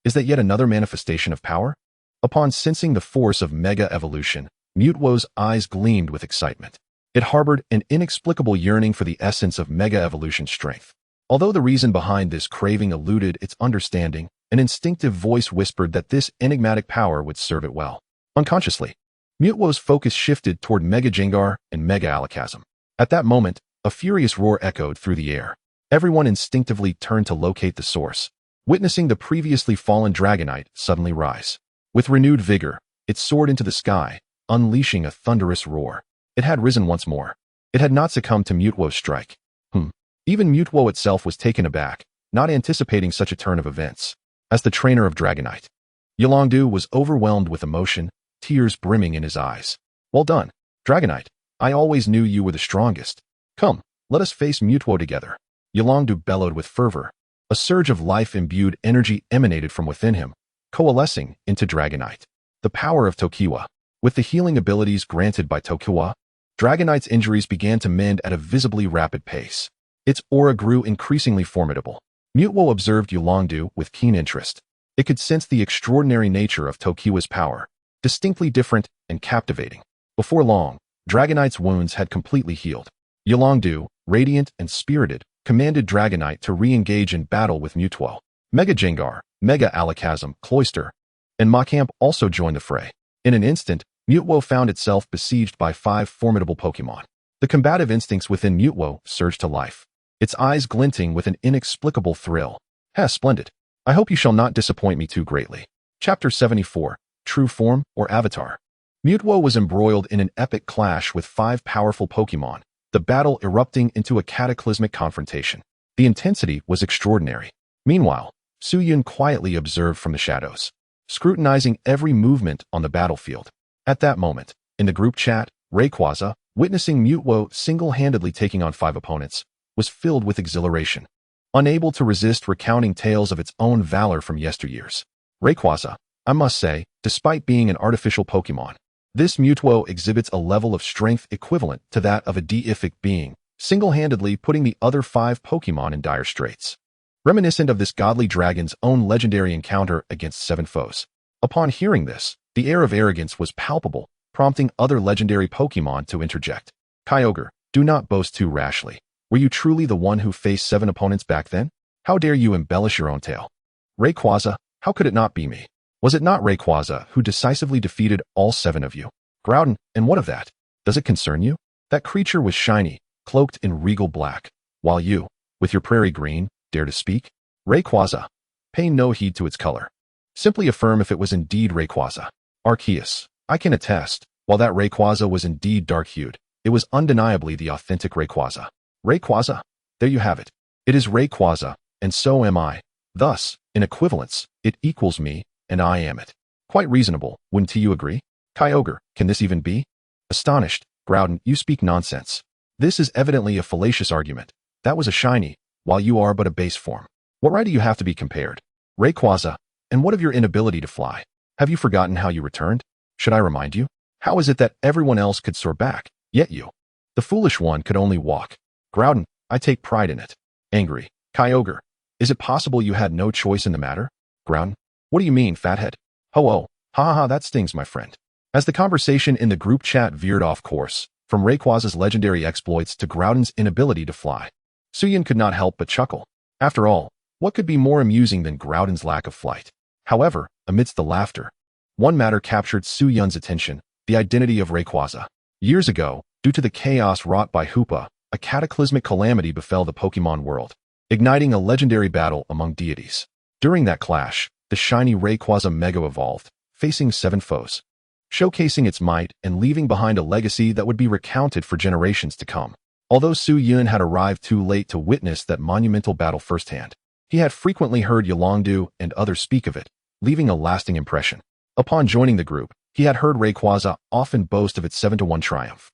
Is that yet another manifestation of power? Upon sensing the force of Mega Evolution, Mewtwo's eyes gleamed with excitement. It harbored an inexplicable yearning for the essence of Mega Evolution strength. Although the reason behind this craving eluded its understanding, an instinctive voice whispered that this enigmatic power would serve it well. Unconsciously, Mewtwo's focus shifted toward Mega Gengar and Mega Alakazam. At that moment, a furious roar echoed through the air. Everyone instinctively turned to locate the source, witnessing the previously fallen Dragonite suddenly rise. With renewed vigor, it soared into the sky, unleashing a thunderous roar. It had risen once more. It had not succumbed to Mewtwo's strike. Even Mewtwo itself was taken aback, not anticipating such a turn of events. As the trainer of Dragonite, Yolongdu was overwhelmed with emotion, tears brimming in his eyes. Well done, Dragonite. I always knew you were the strongest. Come, let us face Mewtwo together. Yolongdu bellowed with fervor. A surge of life-imbued energy emanated from within him, coalescing into Dragonite. The power of Tokiwa. With the healing abilities granted by Tokiwa, Dragonite's injuries began to mend at a visibly rapid pace. Its aura grew increasingly formidable. Mewtwo observed Yolongdu with keen interest. It could sense the extraordinary nature of Tokiwa's power, distinctly different and captivating. Before long, Dragonite's wounds had completely healed. Yolongdu, radiant and spirited, commanded Dragonite to re-engage in battle with Mewtwo. Mega Gengar, Mega Alakazam, Cloyster, and Machamp also joined the fray. In an instant, Mewtwo found itself besieged by 5 formidable Pokemon. The combative instincts within Mewtwo surged to life, its eyes glinting with an inexplicable thrill. Splendid. I hope you shall not disappoint me too greatly. Chapter 74, True Form or Avatar. Mewtwo was embroiled in an epic clash with 5 powerful Pokemon, the battle erupting into a cataclysmic confrontation. The intensity was extraordinary. Meanwhile, Suyun quietly observed from the shadows, scrutinizing every movement on the battlefield. At that moment, in the group chat, Rayquaza, witnessing Mewtwo single-handedly taking on 5 opponents, was filled with exhilaration, unable to resist recounting tales of its own valor from yesteryears. Rayquaza, I must say, despite being an artificial Pokemon, this Mewtwo exhibits a level of strength equivalent to that of a deific being, single-handedly putting the other 5 Pokemon in dire straits. Reminiscent of this godly dragon's own legendary encounter against 7 foes. Upon hearing this, the air of arrogance was palpable, prompting other legendary Pokemon to interject. Kyogre, do not boast too rashly. Were you truly the one who faced 7 opponents back then? How dare you embellish your own tale? Rayquaza, how could it not be me? Was it not Rayquaza who decisively defeated all 7 of you? Groudon, and what of that? Does it concern you? That creature was shiny, cloaked in regal black, while you, with your prairie green, dare to speak? Rayquaza, pay no heed to its color. Simply affirm if it was indeed Rayquaza. Arceus, I can attest, while that Rayquaza was indeed dark-hued, it was undeniably the authentic Rayquaza. Rayquaza, there you have it. It is Rayquaza, and so am I. Thus, in equivalence, it equals me, and I am it. Quite reasonable, wouldn't you agree? Kyogre, can this even be? Astonished, Groudon, you speak nonsense. This is evidently a fallacious argument. That was a shiny, while you are but a base form. What right do you have to be compared? Rayquaza, and what of your inability to fly? Have you forgotten how you returned? Should I remind you? How is it that everyone else could soar back, yet you, the foolish one, could only walk? Groudon, I take pride in it. Angry, Kyogre, is it possible you had no choice in the matter? Groudon, what do you mean, fathead? Ho-oh, ha-ha-ha, that stings, my friend. As the conversation in the group chat veered off course, from Rayquaza's legendary exploits to Groudon's inability to fly, Suyun could not help but chuckle. After all, what could be more amusing than Groudon's lack of flight? However, amidst the laughter, one matter captured Suyun's attention, the identity of Rayquaza. Years ago, due to the chaos wrought by Hoopa, a cataclysmic calamity befell the Pokemon world. igniting a legendary battle among deities. During that clash, the shiny Rayquaza Mega evolved, facing 7 foes, showcasing its might and leaving behind a legacy that would be recounted for generations to come. Although Su Yun had arrived too late to witness that monumental battle firsthand, he had frequently heard Yolongdu and others speak of it, leaving a lasting impression. Upon joining the group, he had heard Rayquaza often boast of its 7-1 triumph.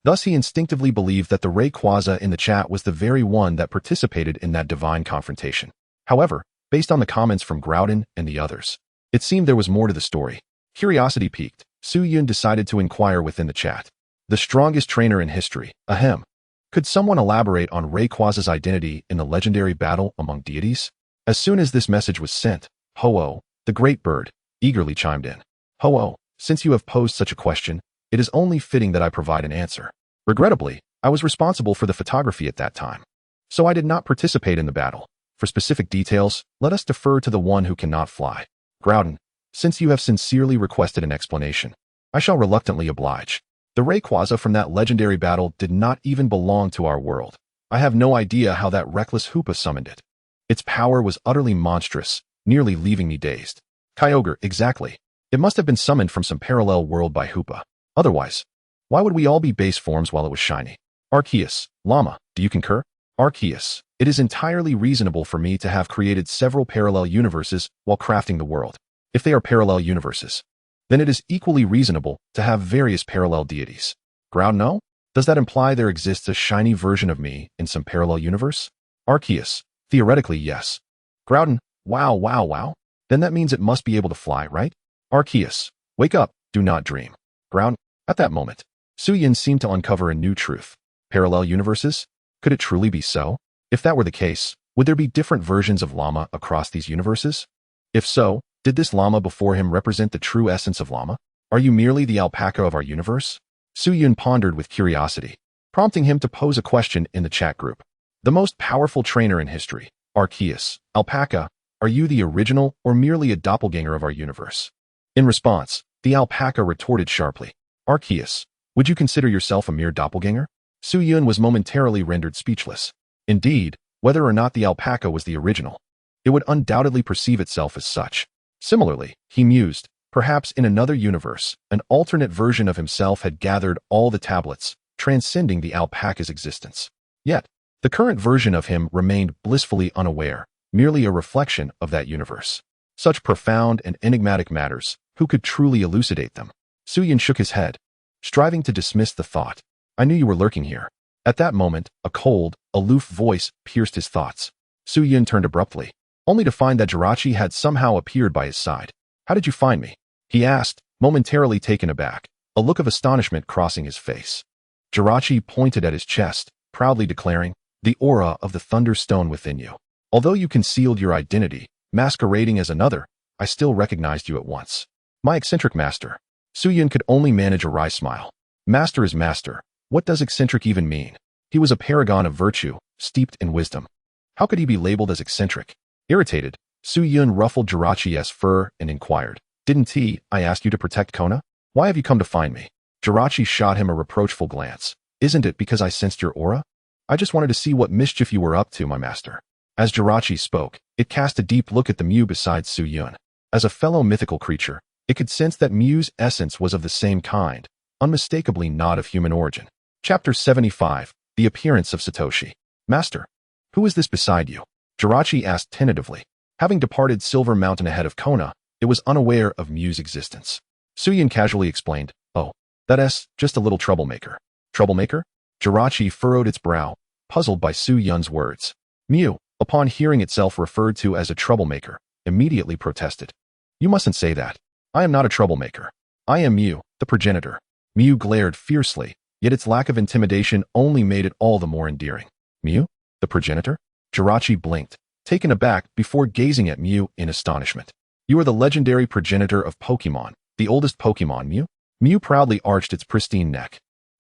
Thus he instinctively believed that the Rayquaza in the chat was the very one that participated in that divine confrontation. However, based on the comments from Groudon and the others, it seemed there was more to the story. Curiosity piqued. Su Yun decided to inquire within the chat. The strongest trainer in history, ahem. Could someone elaborate on Rayquaza's identity in the legendary battle among deities? As soon as this message was sent, Ho-Oh, the great bird, eagerly chimed in. Ho-Oh, since you have posed such a question, it is only fitting that I provide an answer. Regrettably, I was responsible for the photography at that time, so I did not participate in the battle. For specific details, let us defer to the one who cannot fly. Groudon, since you have sincerely requested an explanation, I shall reluctantly oblige. The Rayquaza from that legendary battle did not even belong to our world. I have no idea how that reckless Hoopa summoned it. Its power was utterly monstrous, nearly leaving me dazed. Kyogre, exactly. It must have been summoned from some parallel world by Hoopa. Otherwise, why would we all be base forms while it was shiny? Arceus, Llama, do you concur? Arceus, it is entirely reasonable for me to have created several parallel universes while crafting the world. If they are parallel universes, then it is equally reasonable to have various parallel deities. Groudon, no? Does that imply there exists a shiny version of me in some parallel universe? Arceus, theoretically, yes. Groudon, wow. Then that means it must be able to fly, right? Arceus, wake up, do not dream. Groudon, at that moment, Su Yun seemed to uncover a new truth. Parallel universes? Could it truly be so? If that were the case, would there be different versions of Llama across these universes? If so, did this Llama before him represent the true essence of Llama? Are you merely the alpaca of our universe? Su Yun pondered with curiosity, prompting him to pose a question in the chat group. The most powerful trainer in history, Arceus, alpaca, are you the original or merely a doppelganger of our universe? In response, the alpaca retorted sharply. Arceus, would you consider yourself a mere doppelganger? Su Yun was momentarily rendered speechless. Indeed, whether or not the alpaca was the original, it would undoubtedly perceive itself as such. Similarly, he mused, perhaps in another universe, an alternate version of himself had gathered all the tablets, transcending the alpaca's existence. Yet, the current version of him remained blissfully unaware, merely a reflection of that universe. Such profound and enigmatic matters, who could truly elucidate them? Su Yun shook his head, striving to dismiss the thought. I knew you were lurking here. At that moment, a cold, aloof voice pierced his thoughts. Su Yun turned abruptly, only to find that Jirachi had somehow appeared by his side. How did you find me? He asked, momentarily taken aback, a look of astonishment crossing his face. Jirachi pointed at his chest, proudly declaring, the aura of the Thunderstone within you. Although you concealed your identity, masquerading as another, I still recognized you at once. My eccentric master. Su Yun could only manage a wry smile. Master is master. What does eccentric even mean? He was a paragon of virtue, steeped in wisdom. How could he be labeled as eccentric? Irritated, Su Yun ruffled Jirachi's fur and inquired, Didn't I ask you to protect Kona? Why have you come to find me? Jirachi shot him a reproachful glance. Isn't it because I sensed your aura? I just wanted to see what mischief you were up to, my master. As Jirachi spoke, it cast a deep look at the Mew beside Su Yun. As a fellow mythical creature, it could sense that Mew's essence was of the same kind, unmistakably not of human origin. Chapter 75, The Appearance of Satoshi. Master, who is this beside you? Jirachi asked tentatively. Having departed Silver Mountain ahead of Kona, it was unaware of Mew's existence. Su Yun casually explained, Oh, that's just a little troublemaker. Troublemaker? Jirachi furrowed its brow, puzzled by Su Yun's words. Mew, upon hearing itself referred to as a troublemaker, immediately protested. You mustn't say that. I am not a troublemaker. I am Mew, the progenitor. Mew glared fiercely, yet its lack of intimidation only made it all the more endearing. Mew? The progenitor? Jirachi blinked, taken aback before gazing at Mew in astonishment. You are the legendary progenitor of Pokemon, the oldest Pokemon, Mew? Mew proudly arched its pristine neck,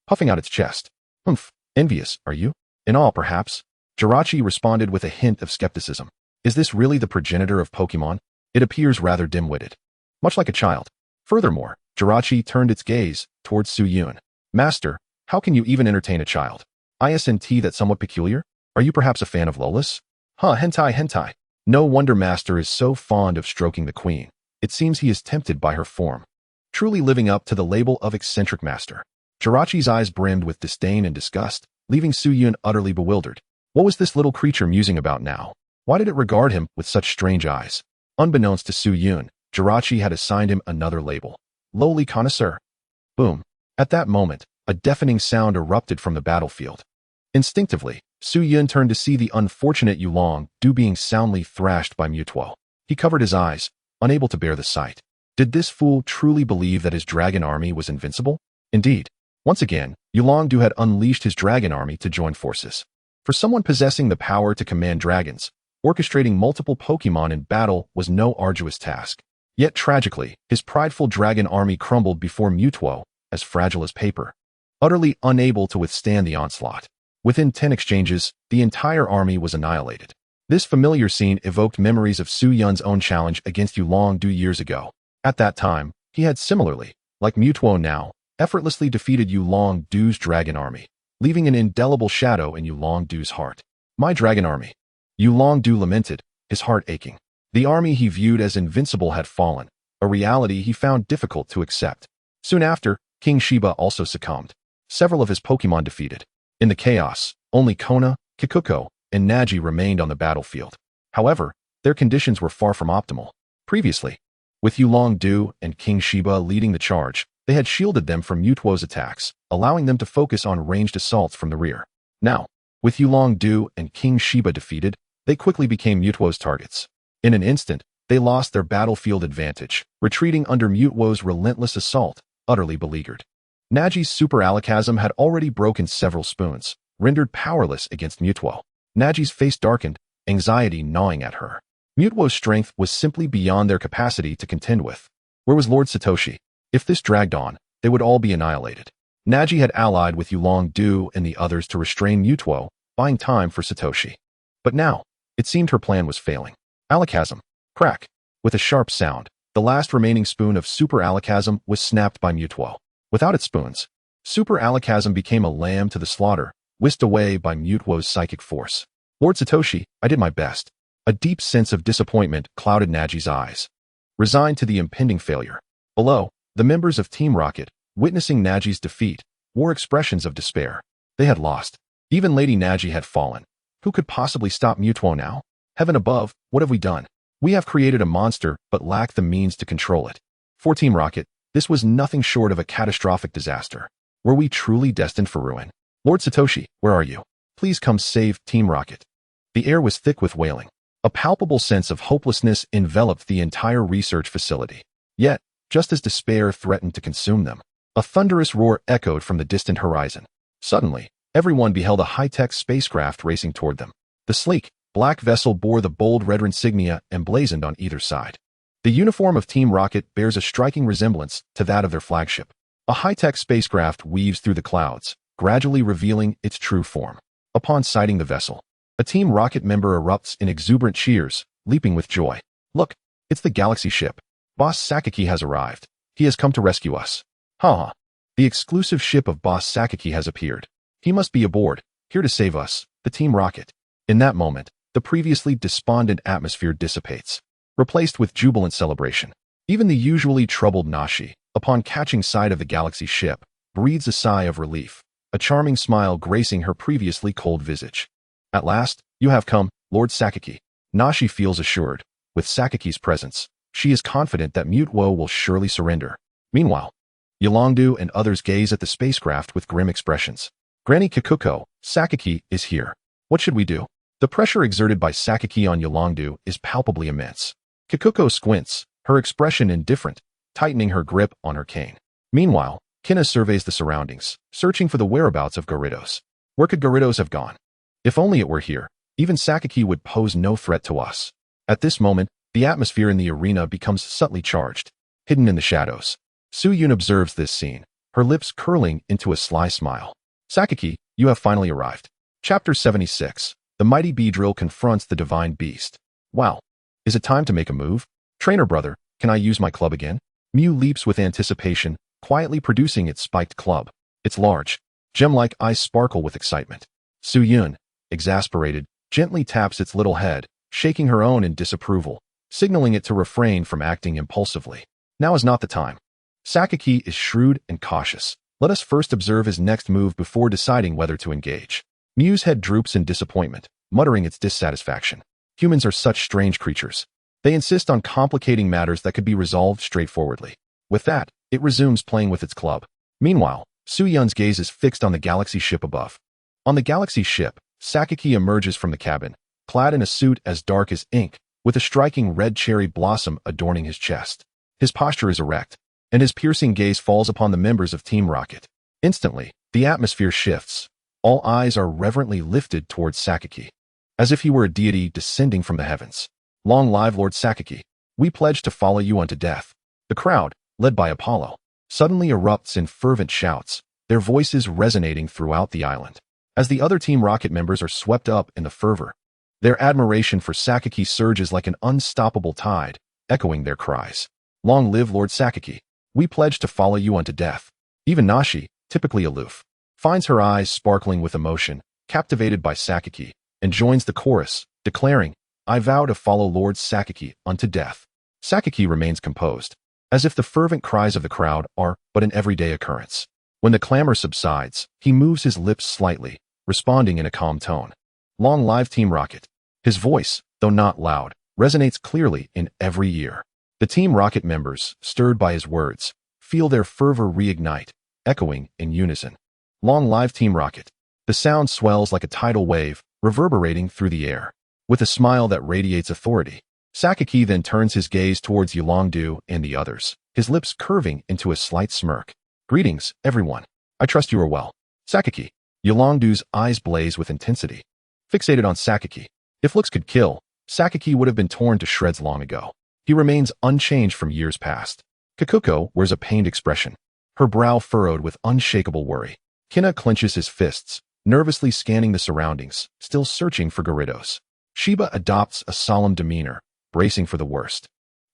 puffing out its chest. Humph, envious, are you? In awe, perhaps? Jirachi responded with a hint of skepticism. Is this really the progenitor of Pokemon? It appears rather dim-witted. Much like a child. Furthermore, Jirachi turned its gaze towards Su Yun. Master, how can you even entertain a child? Isn't that somewhat peculiar? Are you perhaps a fan of Lolas? Huh, hentai hentai. No wonder Master is so fond of stroking the queen. It seems he is tempted by her form. Truly living up to the label of eccentric master. Jirachi's eyes brimmed with disdain and disgust, leaving Su-Yun utterly bewildered. What was this little creature musing about now? Why did it regard him with such strange eyes? Unbeknownst to Su-Yun, Jirachi had assigned him another label. Lowly connoisseur. Boom. At that moment, a deafening sound erupted from the battlefield. Instinctively, Su-Yun turned to see the unfortunate Yulong-Du being soundly thrashed by Mutuo. He covered his eyes, unable to bear the sight. Did this fool truly believe that his dragon army was invincible? Indeed. Once again, Yulong-Du had unleashed his dragon army to join forces. For someone possessing the power to command dragons, orchestrating multiple Pokémon in battle was no arduous task. Yet tragically, his prideful dragon army crumbled before Mutuo, as fragile as paper, utterly unable to withstand the onslaught. Within 10 exchanges, the entire army was annihilated. This familiar scene evoked memories of Su-Yun's own challenge against Yulong-Du years ago. At that time, he had similarly, like Mutuo now, effortlessly defeated Yulong-Du's dragon army, leaving an indelible shadow in Yulong-Du's heart. My dragon army. Yulong-Du lamented, his heart aching. The army he viewed as invincible had fallen, a reality he found difficult to accept. Soon after, King Shiba also succumbed. Several of his Pokémon defeated. In the chaos, only Kona, Kikuko, and Naji remained on the battlefield. However, their conditions were far from optimal. Previously, with Yulong-Du and King Shiba leading the charge, they had shielded them from Mutuo's attacks, allowing them to focus on ranged assaults from the rear. Now, with Yulong-Du and King Shiba defeated, they quickly became Mutuo's targets. In an instant, they lost their battlefield advantage, retreating under Mutuo's relentless assault, utterly beleaguered. Naji's super alakazam had already broken several spoons, rendered powerless against Mutuo. Naji's face darkened, anxiety gnawing at her. Mutuo's strength was simply beyond their capacity to contend with. Where was Lord Satoshi? If this dragged on, they would all be annihilated. Naji had allied with Yulong-Du and the others to restrain Mutuo, buying time for Satoshi. But now, it seemed her plan was failing. Alakazam. Crack. With a sharp sound, the last remaining spoon of Super Alakazam was snapped by Mutuo. Without its spoons, Super Alakazam became a lamb to the slaughter, whisked away by Mutuo's psychic force. Lord Satoshi, I did my best. A deep sense of disappointment clouded Naji's eyes. Resigned to the impending failure. Below, the members of Team Rocket, witnessing Naji's defeat, wore expressions of despair. They had lost. Even Lady Naji had fallen. Who could possibly stop Mutuo now? Heaven above, what have we done? We have created a monster, but lack the means to control it. For Team Rocket, this was nothing short of a catastrophic disaster. Were we truly destined for ruin? Lord Satoshi, where are you? Please come save Team Rocket. The air was thick with wailing. A palpable sense of hopelessness enveloped the entire research facility. Yet, just as despair threatened to consume them, a thunderous roar echoed from the distant horizon. Suddenly, everyone beheld a high-tech spacecraft racing toward them. The sleek, black vessel bore the bold red insignia emblazoned on either side. The uniform of Team Rocket bears a striking resemblance to that of their flagship. A high-tech spacecraft weaves through the clouds, gradually revealing its true form. Upon sighting the vessel, a Team Rocket member erupts in exuberant cheers, leaping with joy. Look, it's the Galaxy ship. Boss Sakaki has arrived. He has come to rescue us. Ha! The exclusive ship of Boss Sakaki has appeared. He must be aboard, here to save us, the Team Rocket. In that moment, the previously despondent atmosphere dissipates, replaced with jubilant celebration. Even the usually troubled Nashi, upon catching sight of the Galaxy ship, breathes a sigh of relief, a charming smile gracing her previously cold visage. At last, you have come, Lord Sakaki. Nashi feels assured. With Sakaki's presence, she is confident that Mutuo will surely surrender. Meanwhile, Yulong-Du and others gaze at the spacecraft with grim expressions. Granny Kikuko, Sakaki is here. What should we do? The pressure exerted by Sakaki on Yulong-Du is palpably immense. Kikuko squints, her expression indifferent, tightening her grip on her cane. Meanwhile, Kina surveys the surroundings, searching for the whereabouts of Gyarados. Where could Gyarados have gone? If only it were here, even Sakaki would pose no threat to us. At this moment, the atmosphere in the arena becomes subtly charged, hidden in the shadows. Su-Yun observes this scene, her lips curling into a sly smile. Sakaki, you have finally arrived. Chapter 76. The mighty Beedrill confronts the divine beast. Wow. Is it time to make a move? Trainer brother, can I use my club again? Mew leaps with anticipation, quietly producing its spiked club. Its large, gem-like eyes sparkle with excitement. Su-Yun, exasperated, gently taps its little head, shaking her own in disapproval, signaling it to refrain from acting impulsively. Now is not the time. Sakaki is shrewd and cautious. Let us first observe his next move before deciding whether to engage. Mew's head droops in disappointment, muttering its dissatisfaction. Humans are such strange creatures. They insist on complicating matters that could be resolved straightforwardly. With that, it resumes playing with its club. Meanwhile, Suyun's gaze is fixed on the galaxy ship above. On the galaxy ship, Sakaki emerges from the cabin, clad in a suit as dark as ink, with a striking red cherry blossom adorning his chest. His posture is erect, and his piercing gaze falls upon the members of Team Rocket. Instantly, the atmosphere shifts. All eyes are reverently lifted towards Sakaki, as if he were a deity descending from the heavens. Long live Lord Sakaki. We pledge to follow you unto death. The crowd, led by Apollo, suddenly erupts in fervent shouts, their voices resonating throughout the island. As the other Team Rocket members are swept up in the fervor, their admiration for Sakaki surges like an unstoppable tide, echoing their cries. Long live Lord Sakaki. We pledge to follow you unto death. Even Nashi, typically aloof, finds her eyes sparkling with emotion, captivated by Sakaki, and joins the chorus, declaring, I vow to follow Lord Sakaki unto death. Sakaki remains composed, as if the fervent cries of the crowd are but an everyday occurrence. When the clamor subsides, he moves his lips slightly, responding in a calm tone. Long live Team Rocket. His voice, though not loud, resonates clearly in every ear. The Team Rocket members, stirred by his words, feel their fervor reignite, echoing in unison. Long live Team Rocket. The sound swells like a tidal wave, reverberating through the air. With a smile that radiates authority, Sakaki then turns his gaze towards Yulongdu and the others, his lips curving into a slight smirk. Greetings, everyone. I trust you are well. Sakaki. Yulongdu's eyes blaze with intensity. Fixated on Sakaki. If looks could kill, Sakaki would have been torn to shreds long ago. He remains unchanged from years past. Kikuko wears a pained expression, her brow furrowed with unshakable worry. Kina clenches his fists, nervously scanning the surroundings, still searching for Gyarados. Shiba adopts a solemn demeanor, bracing for the worst.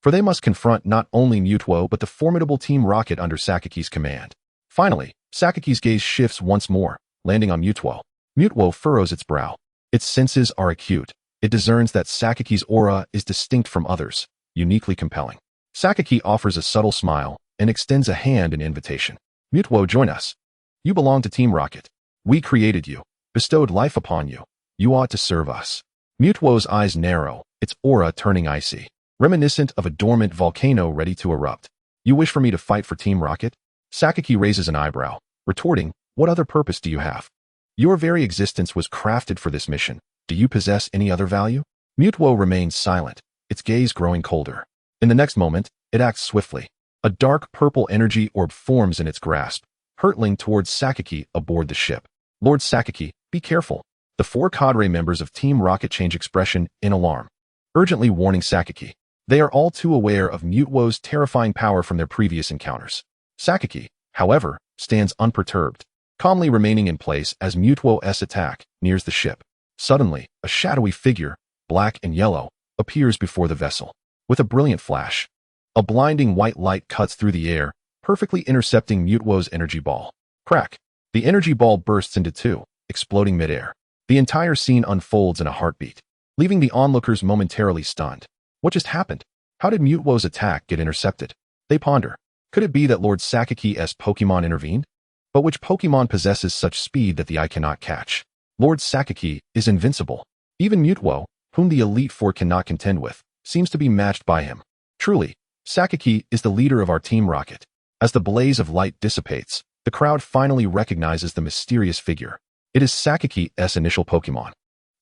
For they must confront not only Mutuo but the formidable Team Rocket under Sakaki's command. Finally, Sakaki's gaze shifts once more, landing on Mutuo. Mutuo furrows its brow. Its senses are acute. It discerns that Sakaki's aura is distinct from others, uniquely compelling. Sakaki offers a subtle smile and extends a hand in invitation. Mutuo, join us. You belong to Team Rocket. We created you, bestowed life upon you. You ought to serve us. Mutuo's eyes narrow, its aura turning icy, reminiscent of a dormant volcano ready to erupt. You wish for me to fight for Team Rocket? Sakaki raises an eyebrow, retorting, what other purpose do you have? Your very existence was crafted for this mission. Do you possess any other value? Mutuo remains silent, its gaze growing colder. In the next moment, it acts swiftly. A dark purple energy orb forms in its grasp, hurtling towards Sakaki aboard the ship. Lord Sakaki, be careful. The 4 cadre members of Team Rocket change expression in alarm, urgently warning Sakaki. They are all too aware of Mutuo's terrifying power from their previous encounters. Sakaki, however, stands unperturbed, calmly remaining in place as Mutuo's attack nears the ship. Suddenly, a shadowy figure, black and yellow, appears before the vessel. With a brilliant flash, a blinding white light cuts through the air, perfectly intercepting Mutuo's energy ball. Crack! The energy ball bursts into 2, exploding midair. The entire scene unfolds in a heartbeat, leaving the onlookers momentarily stunned. What just happened? How did Mutuo's attack get intercepted? They ponder. Could it be that Lord Sakaki's Pokemon intervened? But which Pokemon possesses such speed that the eye cannot catch? Lord Sakaki is invincible. Even Mutuo, whom the Elite Four cannot contend with, seems to be matched by him. Truly, Sakaki is the leader of our Team Rocket. As the blaze of light dissipates, the crowd finally recognizes the mysterious figure. It is Sakaki's initial Pokemon.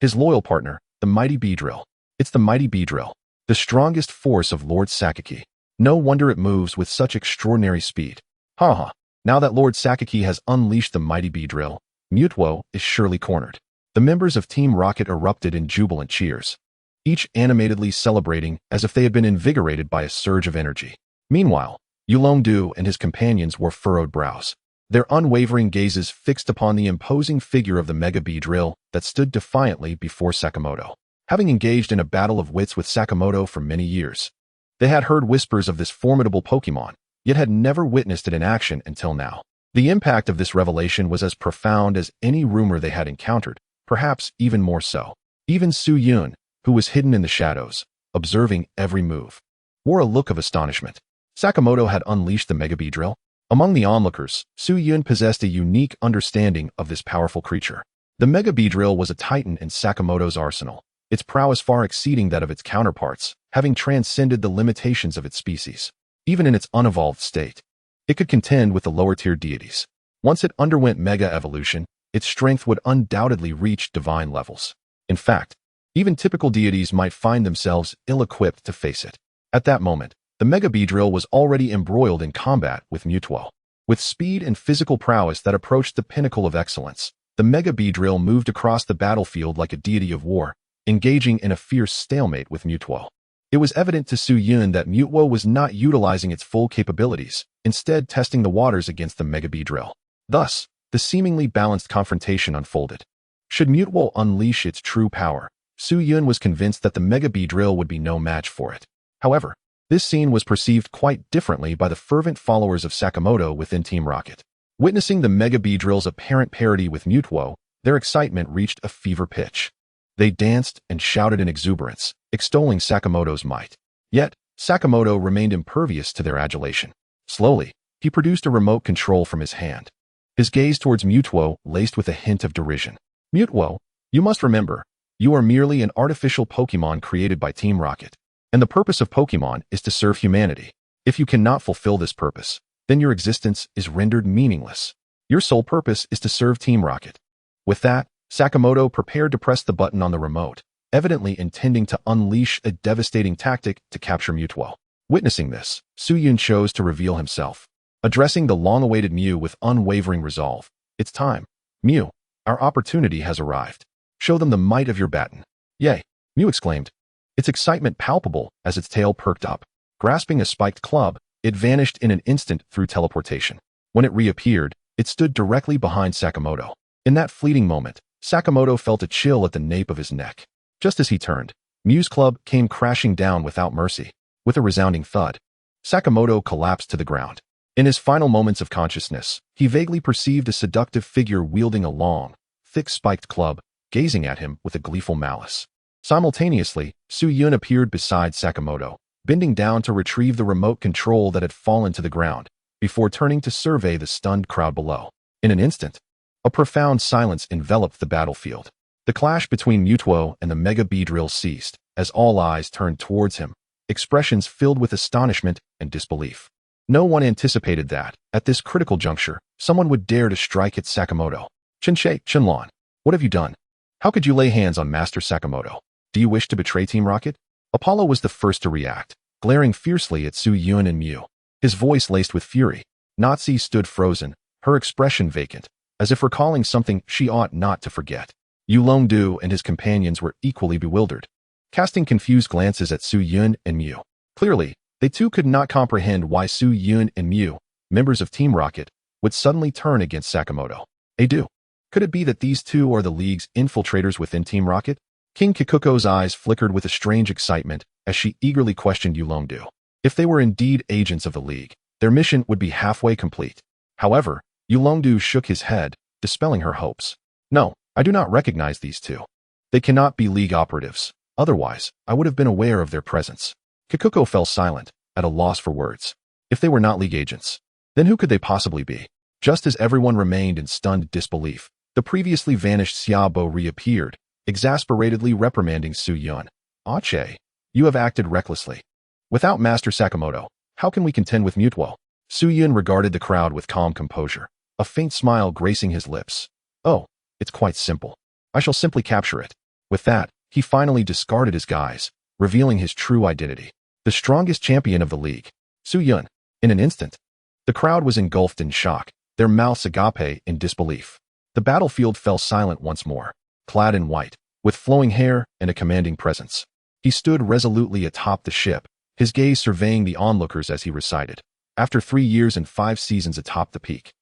His loyal partner, the mighty Beedrill. It's the mighty Beedrill, the strongest force of Lord Sakaki. No wonder it moves with such extraordinary speed. Haha, now that Lord Sakaki has unleashed the mighty Beedrill, Mutuo is surely cornered. The members of Team Rocket erupted in jubilant cheers, each animatedly celebrating as if they had been invigorated by a surge of energy. Meanwhile, Yulongdu and his companions wore furrowed brows, their unwavering gazes fixed upon the imposing figure of the Mega Beedrill that stood defiantly before Sakamoto. Having engaged in a battle of wits with Sakamoto for many years, they had heard whispers of this formidable Pokemon, yet had never witnessed it in action until now. The impact of this revelation was as profound as any rumor they had encountered, perhaps even more so. Even Su Yun, who was hidden in the shadows, observing every move, wore a look of astonishment. Sakamoto had unleashed the Mega Beedrill. Among the onlookers, Su Yun possessed a unique understanding of this powerful creature. The Mega Beedrill was a titan in Sakamoto's arsenal, its prowess far exceeding that of its counterparts, having transcended the limitations of its species. Even in its unevolved state, it could contend with the lower-tier deities. Once it underwent Mega Evolution, its strength would undoubtedly reach divine levels. In fact, even typical deities might find themselves ill-equipped to face it. At that moment, the Mega Beedrill was already embroiled in combat with Mewtwo. With speed and physical prowess that approached the pinnacle of excellence, the Mega Beedrill moved across the battlefield like a deity of war, engaging in a fierce stalemate with Mewtwo. It was evident to Su Yun that Mewtwo was not utilizing its full capabilities, instead testing the waters against the Mega Beedrill. Thus, the seemingly balanced confrontation unfolded. Should Mewtwo unleash its true power, Su Yun was convinced that the Mega Beedrill would be no match for it. However, this scene was perceived quite differently by the fervent followers of Sakamoto within Team Rocket. Witnessing the Mega Beedrill's apparent parity with Mewtwo, their excitement reached a fever pitch. They danced and shouted in exuberance, extolling Sakamoto's might. Yet, Sakamoto remained impervious to their adulation. Slowly, he produced a remote control from his hand. His gaze towards Mewtwo laced with a hint of derision. Mewtwo, you must remember, you are merely an artificial Pokemon created by Team Rocket. And the purpose of Pokemon is to serve humanity. If you cannot fulfill this purpose, then your existence is rendered meaningless. Your sole purpose is to serve Team Rocket. With that, Sakamoto prepared to press the button on the remote, evidently intending to unleash a devastating tactic to capture Mewtwo. Witnessing this, Su Yun chose to reveal himself. Addressing the long-awaited Mew with unwavering resolve. It's time. Mew, our opportunity has arrived. Show them the might of your baton. Yay, Mew exclaimed. Its excitement palpable as its tail perked up. Grasping a spiked club, it vanished in an instant through teleportation. When it reappeared, it stood directly behind Sakamoto. In that fleeting moment, Sakamoto felt a chill at the nape of his neck. Just as he turned, Mew's club came crashing down without mercy. With a resounding thud, Sakamoto collapsed to the ground. In his final moments of consciousness, he vaguely perceived a seductive figure wielding a long, thick spiked club, gazing at him with a gleeful malice. Simultaneously, Su Yun appeared beside Sakamoto, bending down to retrieve the remote control that had fallen to the ground, before turning to survey the stunned crowd below. In an instant, a profound silence enveloped the battlefield. The clash between Mewtwo and the Mega Beedrill ceased, as all eyes turned towards him, expressions filled with astonishment and disbelief. No one anticipated that, at this critical juncture, someone would dare to strike at Sakamoto. Shenlong, what have you done? How could you lay hands on Master Sakamoto? Do you wish to betray Team Rocket? Apollo was the first to react, glaring fiercely at Su Yun and Mew. His voice laced with fury. Nazi stood frozen, her expression vacant, as if recalling something she ought not to forget. Yulongdu and his companions were equally bewildered, casting confused glances at Su Yun and Mew. Clearly, they too could not comprehend why Su Yun and Mew, members of Team Rocket, would suddenly turn against Sakamoto. Could it be that these two are the League's infiltrators within Team Rocket? King Kikuko's eyes flickered with a strange excitement as she eagerly questioned Yulongdu. If they were indeed agents of the League, their mission would be halfway complete. However, Yulongdu shook his head, dispelling her hopes. No, I do not recognize these two. They cannot be League operatives. Otherwise, I would have been aware of their presence. Kikuko fell silent, at a loss for words. If they were not League agents, then who could they possibly be? Just as everyone remained in stunned disbelief, the previously vanished Xiaobo reappeared, exasperatedly reprimanding Su Yun. Ache, you have acted recklessly. Without Master Sakamoto, how can we contend with Mewtwo? Su Yun regarded the crowd with calm composure, a faint smile gracing his lips. Oh, it's quite simple. I shall simply capture it. With that, he finally discarded his guise, revealing his true identity. The strongest champion of the League. Su Yun. In an instant, the crowd was engulfed in shock, their mouths agape in disbelief. The battlefield fell silent once more. Clad in white, with flowing hair and a commanding presence, he stood resolutely atop the ship, his gaze surveying the onlookers as he recited. After 3 years and 5 seasons atop the peak,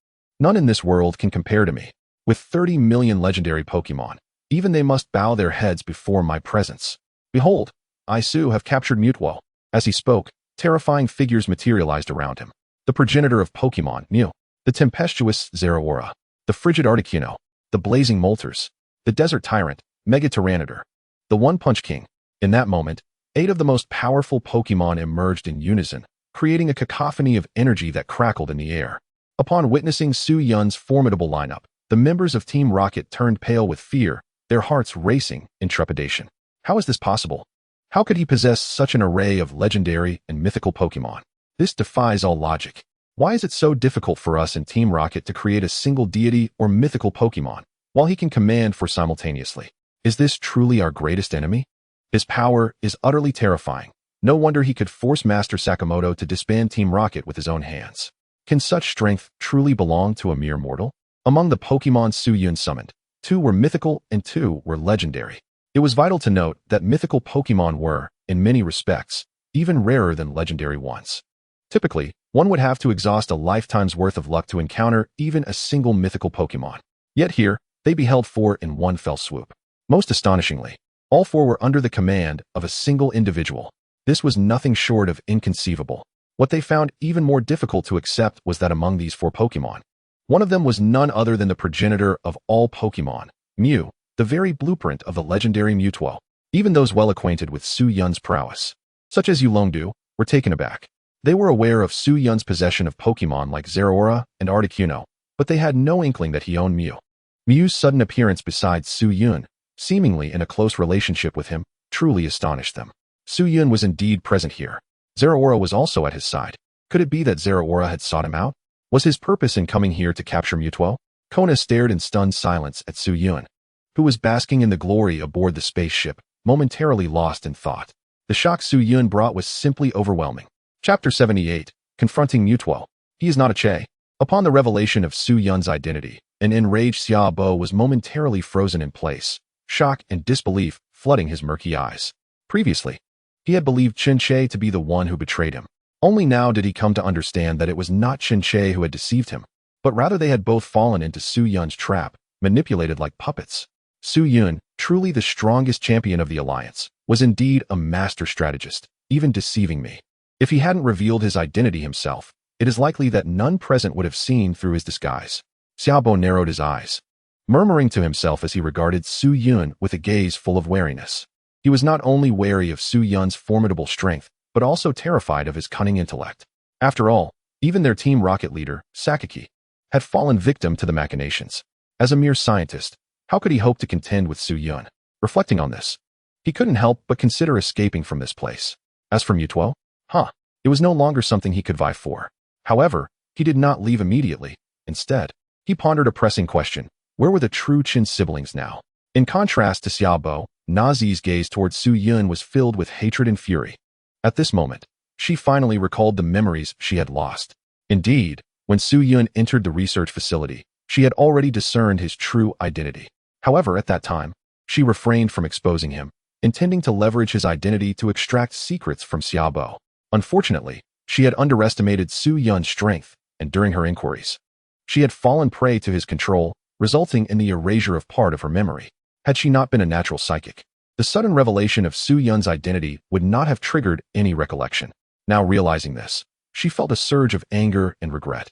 none in this world can compare to me. With 30 million legendary Pokemon, even they must bow their heads before my presence. Behold, I, Su, have captured Mewtwo. As he spoke, terrifying figures materialized around him. The progenitor of Pokemon, Mew, the tempestuous Zeraora, the frigid Articuno, the blazing Moltres, the desert tyrant, Mega Tyranitar. the One Punch King. In that moment, 8 of the most powerful Pokemon emerged in unison, creating a cacophony of energy that crackled in the air. Upon witnessing Su Yun's formidable lineup, the members of Team Rocket turned pale with fear, their hearts racing in trepidation. How is this possible? How could he possess such an array of legendary and mythical Pokemon? This defies all logic. Why is it so difficult for us in Team Rocket to create a single deity or mythical Pokemon, while he can command 4 simultaneously? Is this truly our greatest enemy? His power is utterly terrifying. No wonder he could force Master Sakamoto to disband Team Rocket with his own hands. Can such strength truly belong to a mere mortal? Among the Pokemon Su Yun summoned, 2 were mythical and 2 were legendary. It was vital to note that mythical Pokemon were, in many respects, even rarer than legendary ones. Typically, one would have to exhaust a lifetime's worth of luck to encounter even a single mythical Pokemon. Yet here, they beheld 4 in one fell swoop. Most astonishingly, all 4 were under the command of a single individual. This was nothing short of inconceivable. What they found even more difficult to accept was that among these 4 Pokemon, one of them was none other than the progenitor of all Pokemon, Mew, the very blueprint of the legendary Mewtwo. Even those well acquainted with Su Yun's prowess, such as Yulongdu, were taken aback. They were aware of Su Yun's possession of Pokemon like Zeraora and Articuno, but they had no inkling that he owned Mew. Mew's sudden appearance beside Su Yun, seemingly in a close relationship with him, truly astonished them. Su Yun was indeed present here. Zeraora was also at his side. Could it be that Zeraora had sought him out? Was his purpose in coming here to capture Mewtwo? Kona stared in stunned silence at Su Yun, who was basking in the glory aboard the spaceship, momentarily lost in thought. The shock Su Yun brought was simply overwhelming. Chapter 78, Confronting Mewtwo. He is not a Che. Upon the revelation of Su Yun's identity, an enraged Xiaobo was momentarily frozen in place, shock and disbelief flooding his murky eyes. Previously, he had believed Qin Che to be the one who betrayed him. Only now did he come to understand that it was not Qin Che who had deceived him, but rather they had both fallen into Su Yun's trap, manipulated like puppets. Su Yun, truly the strongest champion of the alliance, was indeed a master strategist, even deceiving me. If he hadn't revealed his identity himself, it is likely that none present would have seen through his disguise. Xiaobo narrowed his eyes, murmuring to himself as he regarded Su Yun with a gaze full of wariness. He was not only wary of Su Yun's formidable strength, but also terrified of his cunning intellect. After all, even their Team Rocket leader, Sakaki, had fallen victim to the machinations. As a mere scientist, how could he hope to contend with Su Yun? Reflecting on this, he couldn't help but consider escaping from this place. As for Mewtwo, it was no longer something he could vie for. However, he did not leave immediately. Instead, he pondered a pressing question. Where were the true Qin siblings now? In contrast to Xiaobo, Nazi's gaze towards Su Yun was filled with hatred and fury. At this moment, she finally recalled the memories she had lost. Indeed, when Su Yun entered the research facility, she had already discerned his true identity. However, at that time, she refrained from exposing him, intending to leverage his identity to extract secrets from Xiaobo. Unfortunately, she had underestimated Su Yun's strength, and during her inquiries, she had fallen prey to his control, resulting in the erasure of part of her memory. Had she not been a natural psychic, the sudden revelation of Su Yun's identity would not have triggered any recollection. Now realizing this, she felt a surge of anger and regret.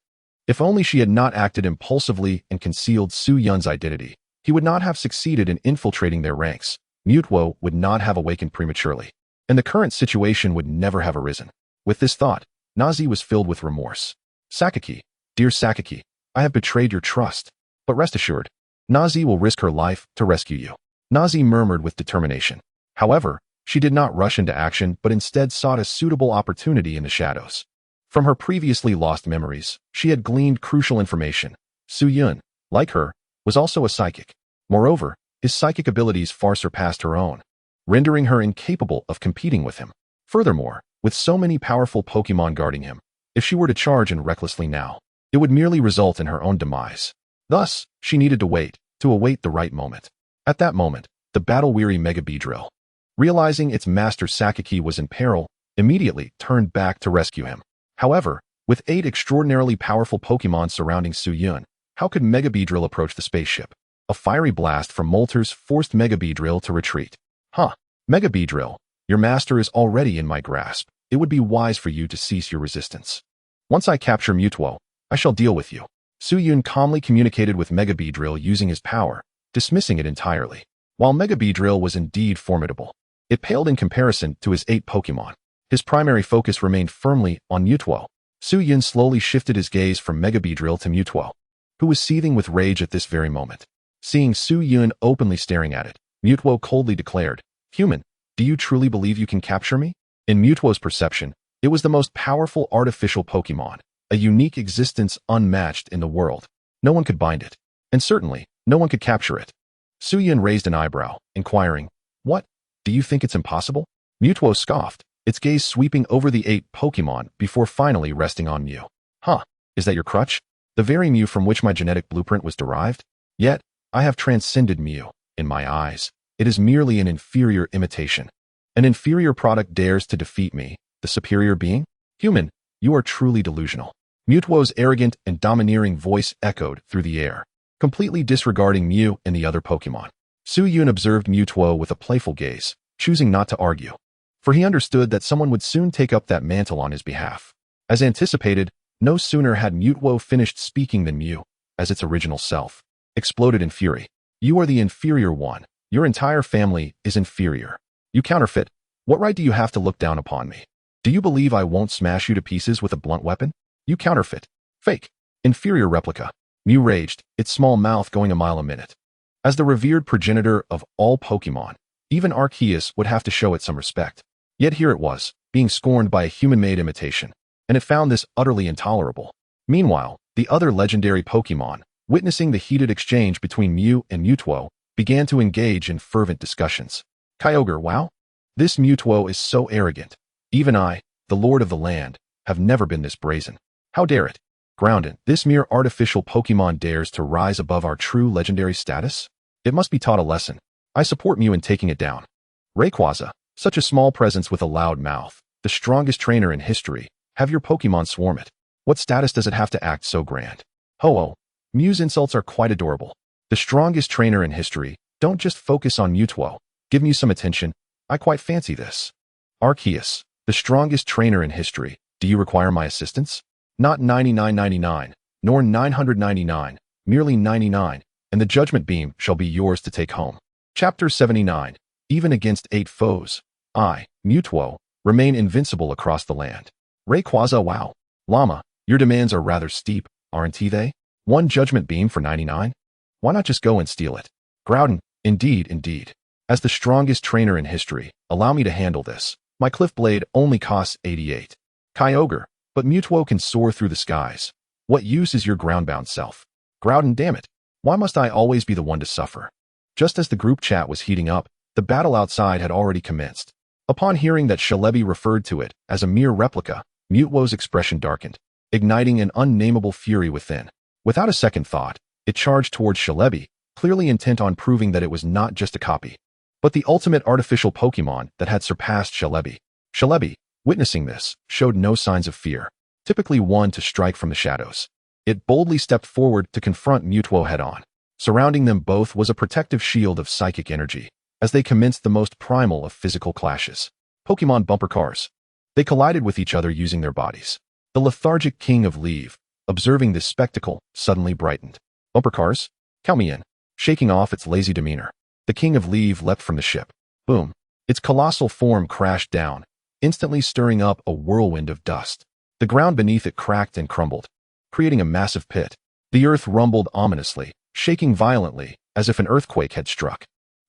If only she had not acted impulsively and concealed Su Yun's identity, he would not have succeeded in infiltrating their ranks. Mewtwo would not have awakened prematurely, and the current situation would never have arisen. With this thought, Nazi was filled with remorse. Sakaki, dear Sakaki, I have betrayed your trust, but rest assured, Nazi will risk her life to rescue you. Nazi murmured with determination. However, she did not rush into action but instead sought a suitable opportunity in the shadows. From her previously lost memories, she had gleaned crucial information. Su Yun, like her, was also a psychic. Moreover, his psychic abilities far surpassed her own, rendering her incapable of competing with him. Furthermore, with so many powerful Pokemon guarding him, if she were to charge in recklessly now, it would merely result in her own demise. Thus, she needed to await the right moment. At that moment, the battle-weary Mega Beedrill, realizing its master Sakaki was in peril, immediately turned back to rescue him. However, with 8 extraordinarily powerful Pokemon surrounding Su Yun, how could Mega Beedrill approach the spaceship? A fiery blast from Moltres forced Mega Beedrill to retreat. Mega Beedrill, your master is already in my grasp. It would be wise for you to cease your resistance. Once I capture Mewtwo, I shall deal with you. Su Yun calmly communicated with Mega Beedrill using his power, dismissing it entirely. While Mega Beedrill was indeed formidable, it paled in comparison to his 8 Pokemon. His primary focus remained firmly on Mewtwo. Su Yun slowly shifted his gaze from Mega Beedrill to Mewtwo, who was seething with rage at this very moment. Seeing Su Yun openly staring at it, Mewtwo coldly declared, "Human, do you truly believe you can capture me?" In Mewtwo's perception, it was the most powerful artificial Pokemon, a unique existence unmatched in the world. No one could bind it, and certainly, no one could capture it. Su Yun raised an eyebrow, inquiring, "What? Do you think it's impossible?" Mewtwo scoffed, its gaze sweeping over the 8 Pokemon before finally resting on Mew. "Huh, is that your crutch? The very Mew from which my genetic blueprint was derived? Yet, I have transcended Mew. In my eyes, it is merely an inferior imitation. An inferior product dares to defeat me, the superior being? Human, you are truly delusional." Mewtwo's arrogant and domineering voice echoed through the air, completely disregarding Mew and the other Pokemon. Su Yun observed Mewtwo with a playful gaze, choosing not to argue, for he understood that someone would soon take up that mantle on his behalf. As anticipated, no sooner had Mewtwo finished speaking than Mew, as its original self, exploded in fury. "You are the inferior one. Your entire family is inferior. You counterfeit. What right do you have to look down upon me? Do you believe I won't smash you to pieces with a blunt weapon? You counterfeit. Fake. Inferior replica." Mew raged, its small mouth going a mile a minute. As the revered progenitor of all Pokemon, even Arceus would have to show it some respect. Yet here it was, being scorned by a human-made imitation, and it found this utterly intolerable. Meanwhile, the other legendary Pokemon, witnessing the heated exchange between Mew and Mewtwo, began to engage in fervent discussions. "Kyogre, wow! This Mewtwo is so arrogant. Even I, the lord of the land, have never been this brazen. How dare it? Groudon, this mere artificial Pokemon dares to rise above our true legendary status? It must be taught a lesson. I support Mew in taking it down. Rayquaza, such a small presence with a loud mouth, the strongest trainer in history, have your Pokemon swarm it. What status does it have to act so grand? Ho-oh, Mew's insults are quite adorable. The strongest trainer in history, don't just focus on Mewtwo. Give Mew some attention. I quite fancy this. Arceus, the strongest trainer in history, do you require my assistance? Not 99.99, nor 999, merely 99, and the judgment beam shall be yours to take home." Chapter 79. Even against 8 foes, I, Mewtwo, remain invincible across the land. Rayquaza, wow. Llama, your demands are rather steep, aren't they? 1 judgment beam for 99? Why not just go and steal it? Groudon, indeed. As the strongest trainer in history, allow me to handle this. My Cliff Blade only costs 88. Kyogre, but Mewtwo can soar through the skies. What use is your groundbound self? Groudon, damn it. Why must I always be the one to suffer? Just as the group chat was heating up, the battle outside had already commenced. Upon hearing that Celebi referred to it as a mere replica, Mewtwo's expression darkened, igniting an unnameable fury within. Without a second thought, it charged towards Celebi, clearly intent on proving that it was not just a copy, but the ultimate artificial Pokemon that had surpassed Celebi. Celebi, witnessing this, showed no signs of fear, typically one to strike from the shadows. It boldly stepped forward to confront Mewtwo head-on. Surrounding them both was a protective shield of psychic energy, as they commenced the most primal of physical clashes. Pokemon bumper cars. They collided with each other using their bodies. The lethargic King of Leave, observing this spectacle, suddenly brightened. Bumper cars? Count me in. Shaking off its lazy demeanor, the King of Leave leapt from the ship. Boom. Its colossal form crashed down, instantly stirring up a whirlwind of dust. The ground beneath it cracked and crumbled, creating a massive pit. The earth rumbled ominously, shaking violently, as if an earthquake had struck.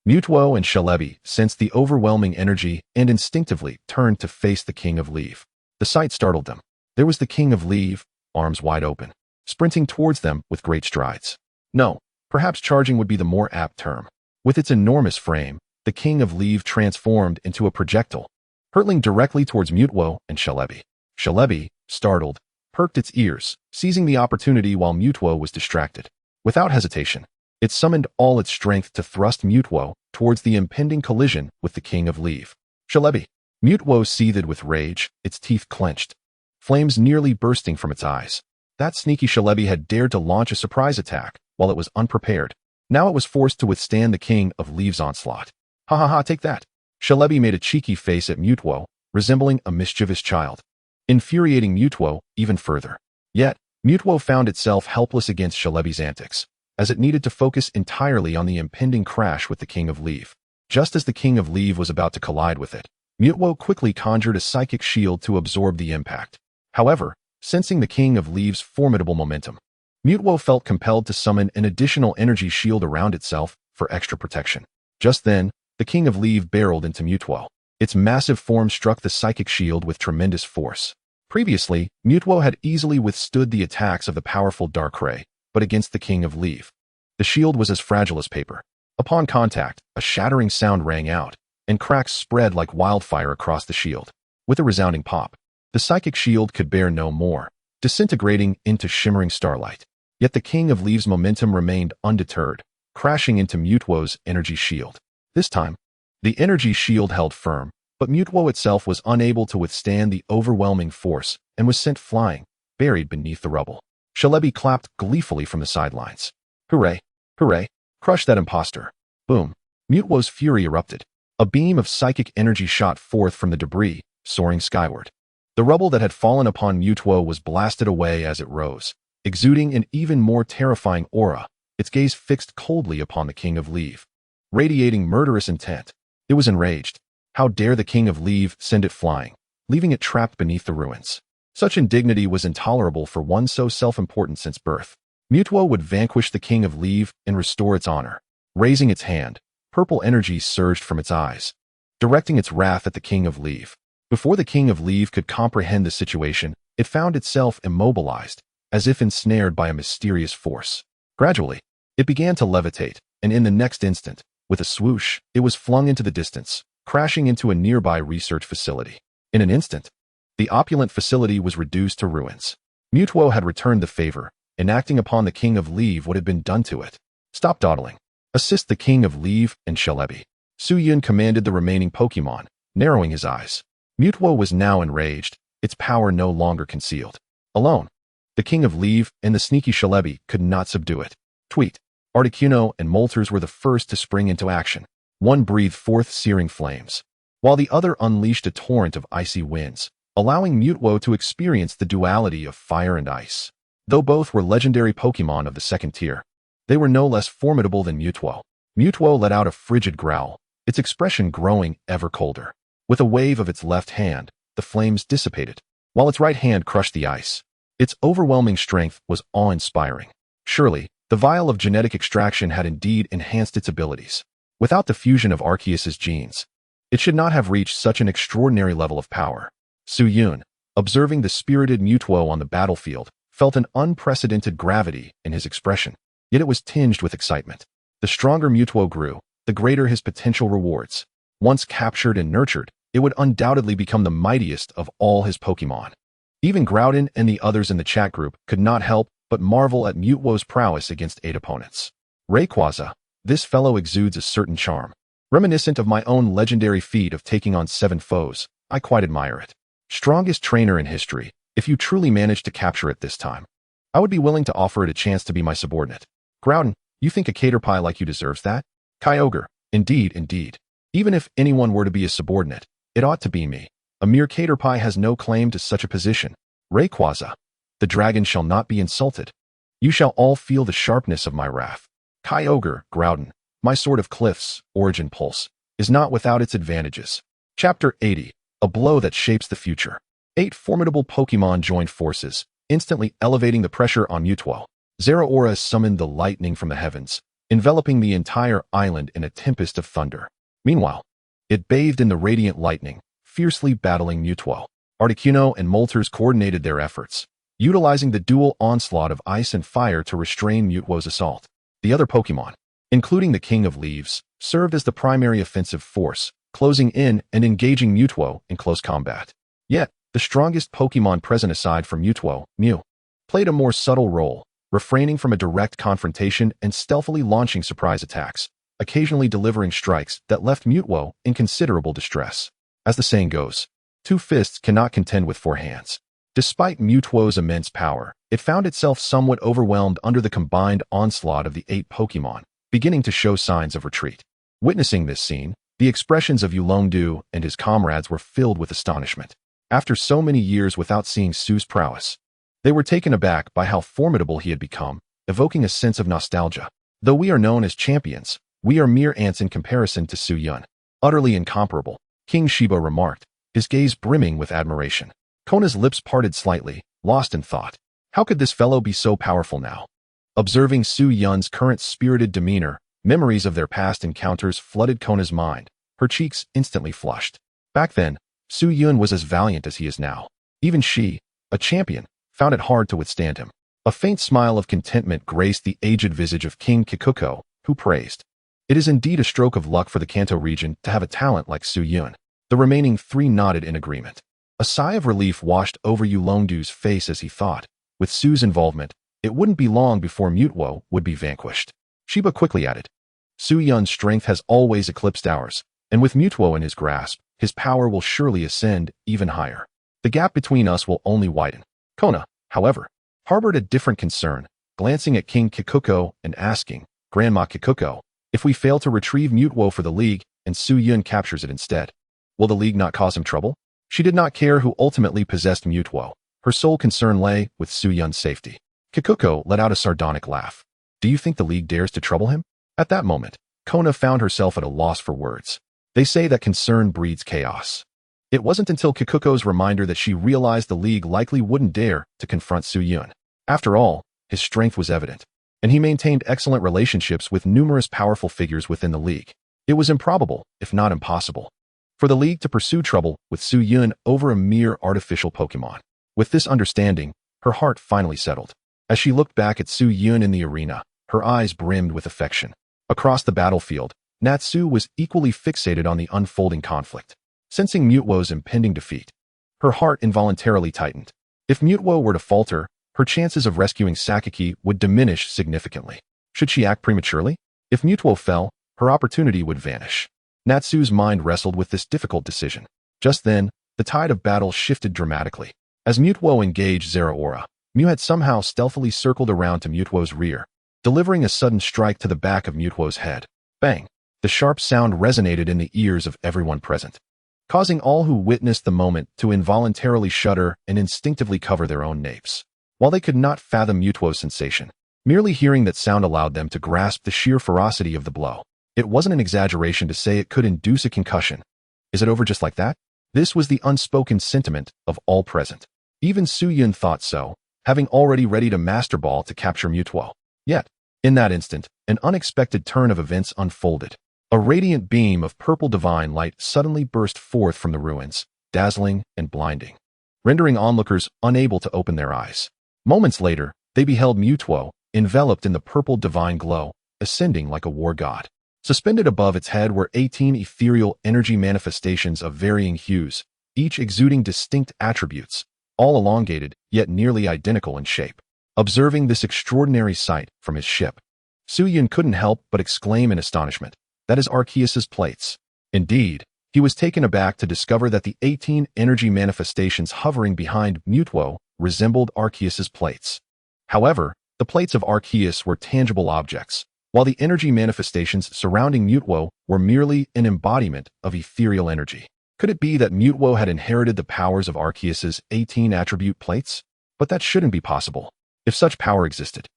Mewtwo and Celebi sensed the overwhelming energy and instinctively turned to face the King of Leave. The sight startled them. There was the King of Leave, arms wide open, sprinting towards them with great strides. No, perhaps charging would be the more apt term. With its enormous frame, the King of Leave transformed into a projectile, hurtling directly towards Mewtwo and Celebi. Celebi, startled, perked its ears, seizing the opportunity while Mewtwo was distracted. Without hesitation, it summoned all its strength to thrust Mewtwo towards the impending collision with the King of Leave. Celebi. Mewtwo seethed with rage, its teeth clenched, flames nearly bursting from its eyes. That sneaky Celebi had dared to launch a surprise attack while it was unprepared. Now it was forced to withstand the King of Leave's onslaught. Ha ha ha, take that. Celebi made a cheeky face at Mewtwo, resembling a mischievous child, infuriating Mewtwo even further. Yet, Mewtwo found itself helpless against Celebi's antics. as it needed to focus entirely on the impending crash with the King of Leave. Just as the King of Leave was about to collide with it, Mutwo quickly conjured a psychic shield to absorb the impact. However, sensing the King of Leave's formidable momentum, Mutwo felt compelled to summon an additional energy shield around itself for extra protection. Just then, the King of Leave barreled into Mutwo. Its massive form struck the psychic shield with tremendous force. Previously, Mutwo had easily withstood the attacks of the powerful Darkrai, but against the King of Leave, the shield was as fragile as paper. Upon contact, a shattering sound rang out, and cracks spread like wildfire across the shield. With a resounding pop, the psychic shield could bear no more, disintegrating into shimmering starlight. Yet the King of Leave's momentum remained undeterred, crashing into Mutwo's energy shield. This time, the energy shield held firm, but Mutwo itself was unable to withstand the overwhelming force and was sent flying, buried beneath the rubble. Celebi clapped gleefully from the sidelines. Hooray! Hooray! Crush that imposter! Boom! Mutwo's fury erupted. A beam of psychic energy shot forth from the debris, soaring skyward. The rubble that had fallen upon Mutwo was blasted away as it rose, exuding an even more terrifying aura, its gaze fixed coldly upon the King of Leave, radiating murderous intent. It was enraged. How dare the King of Leave send it flying, leaving it trapped beneath the ruins? Such indignity was intolerable for one so self-important since birth. Mutwo would vanquish the King of Leave and restore its honor. Raising its hand, purple energy surged from its eyes, directing its wrath at the King of Leave. Before the King of Leave could comprehend the situation, it found itself immobilized, as if ensnared by a mysterious force. Gradually, it began to levitate, and in the next instant, with a swoosh, it was flung into the distance, crashing into a nearby research facility. In an instant, the opulent facility was reduced to ruins. Mutwo had returned the favor, enacting upon the King of Leave what had been done to it. Stop dawdling. Assist the King of Leave and Celebi. Suyun commanded the remaining Pokémon, narrowing his eyes. Mutwo was now enraged, its power no longer concealed. Alone, the King of Leave and the sneaky Celebi could not subdue it. Tweet. Articuno and Moltres were the first to spring into action. One breathed forth searing flames, while the other unleashed a torrent of icy winds, allowing Mutwo to experience the duality of fire and ice. Though both were legendary Pokémon of the second tier, they were no less formidable than Mutwo. Mutwo let out a frigid growl, its expression growing ever colder. With a wave of its left hand, the flames dissipated, while its right hand crushed the ice. Its overwhelming strength was awe-inspiring. Surely, the vial of genetic extraction had indeed enhanced its abilities. Without the fusion of Arceus's genes, it should not have reached such an extraordinary level of power. Suyun, observing the spirited Mutwo on the battlefield, felt an unprecedented gravity in his expression, yet it was tinged with excitement. The stronger Mutwo grew, the greater his potential rewards. Once captured and nurtured, it would undoubtedly become the mightiest of all his Pokémon. Even Groudon and the others in the chat group could not help but marvel at Mutwo's prowess against 8 opponents. Rayquaza, this fellow exudes a certain charm. Reminiscent of my own legendary feat of taking on 7 foes, I quite admire it. Strongest trainer in history, if you truly manage to capture it this time, I would be willing to offer it a chance to be my subordinate. Groudon, you think a caterpie like you deserves that? Kyogre, indeed, indeed. Even if anyone were to be a subordinate, it ought to be me. A mere caterpie has no claim to such a position. Rayquaza, the dragon shall not be insulted. You shall all feel the sharpness of my wrath. Kyogre, Groudon, my sword of cliffs, origin pulse, is not without its advantages. Chapter 80, a blow that shapes the future. 8 formidable Pokémon joined forces, instantly elevating the pressure on Mutwo. Zeraora summoned the lightning from the heavens, enveloping the entire island in a tempest of thunder. Meanwhile, it bathed in the radiant lightning, fiercely battling Mutwo. Articuno and Moltres coordinated their efforts, utilizing the dual onslaught of ice and fire to restrain Mutwo's assault. The other Pokémon, including the King of Leaves, served as the primary offensive force, closing in and engaging Mutwo in close combat. Yet, the strongest Pokémon present aside from Mutwo, Mew, played a more subtle role, refraining from a direct confrontation and stealthily launching surprise attacks, occasionally delivering strikes that left Mutwo in considerable distress. As the saying goes, 2 fists cannot contend with 4 hands. Despite Mutwo's immense power, it found itself somewhat overwhelmed under the combined onslaught of the 8 Pokémon, beginning to show signs of retreat. Witnessing this scene, the expressions of Yulongdu and his comrades were filled with astonishment. After so many years without seeing Su's prowess, they were taken aback by how formidable he had become, evoking a sense of nostalgia. Though we are known as champions, we are mere ants in comparison to Su-yun. Utterly incomparable, King Shiba remarked, his gaze brimming with admiration. Kona's lips parted slightly, lost in thought. How could this fellow be so powerful now? Observing Su-yun's current spirited demeanor, memories of their past encounters flooded Kona's mind. Her cheeks instantly flushed. Back then, Su-yun was as valiant as he is now. Even she, a champion, found it hard to withstand him. A faint smile of contentment graced the aged visage of King Kikuko, who praised. It is indeed a stroke of luck for the Kanto region to have a talent like Su-yun. The remaining three nodded in agreement. A sigh of relief washed over Yulongdu's face as he thought, with Su's involvement, it wouldn't be long before Mutwo would be vanquished. Shiba quickly added, Su-yun's strength has always eclipsed ours, and with Mutwo in his grasp, his power will surely ascend even higher. The gap between us will only widen. Kona, however, harbored a different concern, glancing at King Kikuko and asking, Grandma Kikuko, if we fail to retrieve Mutwo for the League and Su-yun captures it instead, will the League not cause him trouble? She did not care who ultimately possessed Mutwo. Her sole concern lay with Su-yun's safety. Kikuko let out a sardonic laugh. Do you think the League dares to trouble him? At that moment, Kona found herself at a loss for words. They say that concern breeds chaos. It wasn't until Kikuko's reminder that she realized the League likely wouldn't dare to confront Su-yun. After all, his strength was evident, and he maintained excellent relationships with numerous powerful figures within the League. It was improbable, if not impossible, for the League to pursue trouble with Su-yun over a mere artificial Pokemon. With this understanding, her heart finally settled. As she looked back at Su-yun in the arena, her eyes brimmed with affection. Across the battlefield, Natsu was equally fixated on the unfolding conflict. Sensing Mutwo's impending defeat, her heart involuntarily tightened. If Mutwo were to falter, her chances of rescuing Sakaki would diminish significantly. Should she act prematurely? If Mutwo fell, her opportunity would vanish. Natsu's mind wrestled with this difficult decision. Just then, the tide of battle shifted dramatically. As Mutwo engaged Zeraora, Mew had somehow stealthily circled around to Mutwo's rear, delivering a sudden strike to the back of Mutwo's head. Bang! The sharp sound resonated in the ears of everyone present, causing all who witnessed the moment to involuntarily shudder and instinctively cover their own napes. While they could not fathom Mutwo's sensation, merely hearing that sound allowed them to grasp the sheer ferocity of the blow. It wasn't an exaggeration to say it could induce a concussion. Is it over just like that? This was the unspoken sentiment of all present. Even Su-yun thought so, having already readied a Master Ball to capture Mutwo. Yet, in that instant, an unexpected turn of events unfolded. A radiant beam of purple divine light suddenly burst forth from the ruins, dazzling and blinding, rendering onlookers unable to open their eyes. Moments later, they beheld Mutwo, enveloped in the purple divine glow, ascending like a war god. Suspended above its head were 18 ethereal energy manifestations of varying hues, each exuding distinct attributes, all elongated, yet nearly identical in shape. Observing this extraordinary sight from his ship, Su-yun couldn't help but exclaim in astonishment, that is Arceus's plates. Indeed, he was taken aback to discover that the 18 energy manifestations hovering behind Mutwo resembled Arceus's plates. However, the plates of Arceus were tangible objects, while the energy manifestations surrounding Mutwo were merely an embodiment of ethereal energy. Could it be that Mutwo had inherited the powers of Arceus's 18 attribute plates? But that shouldn't be possible. If such power existed,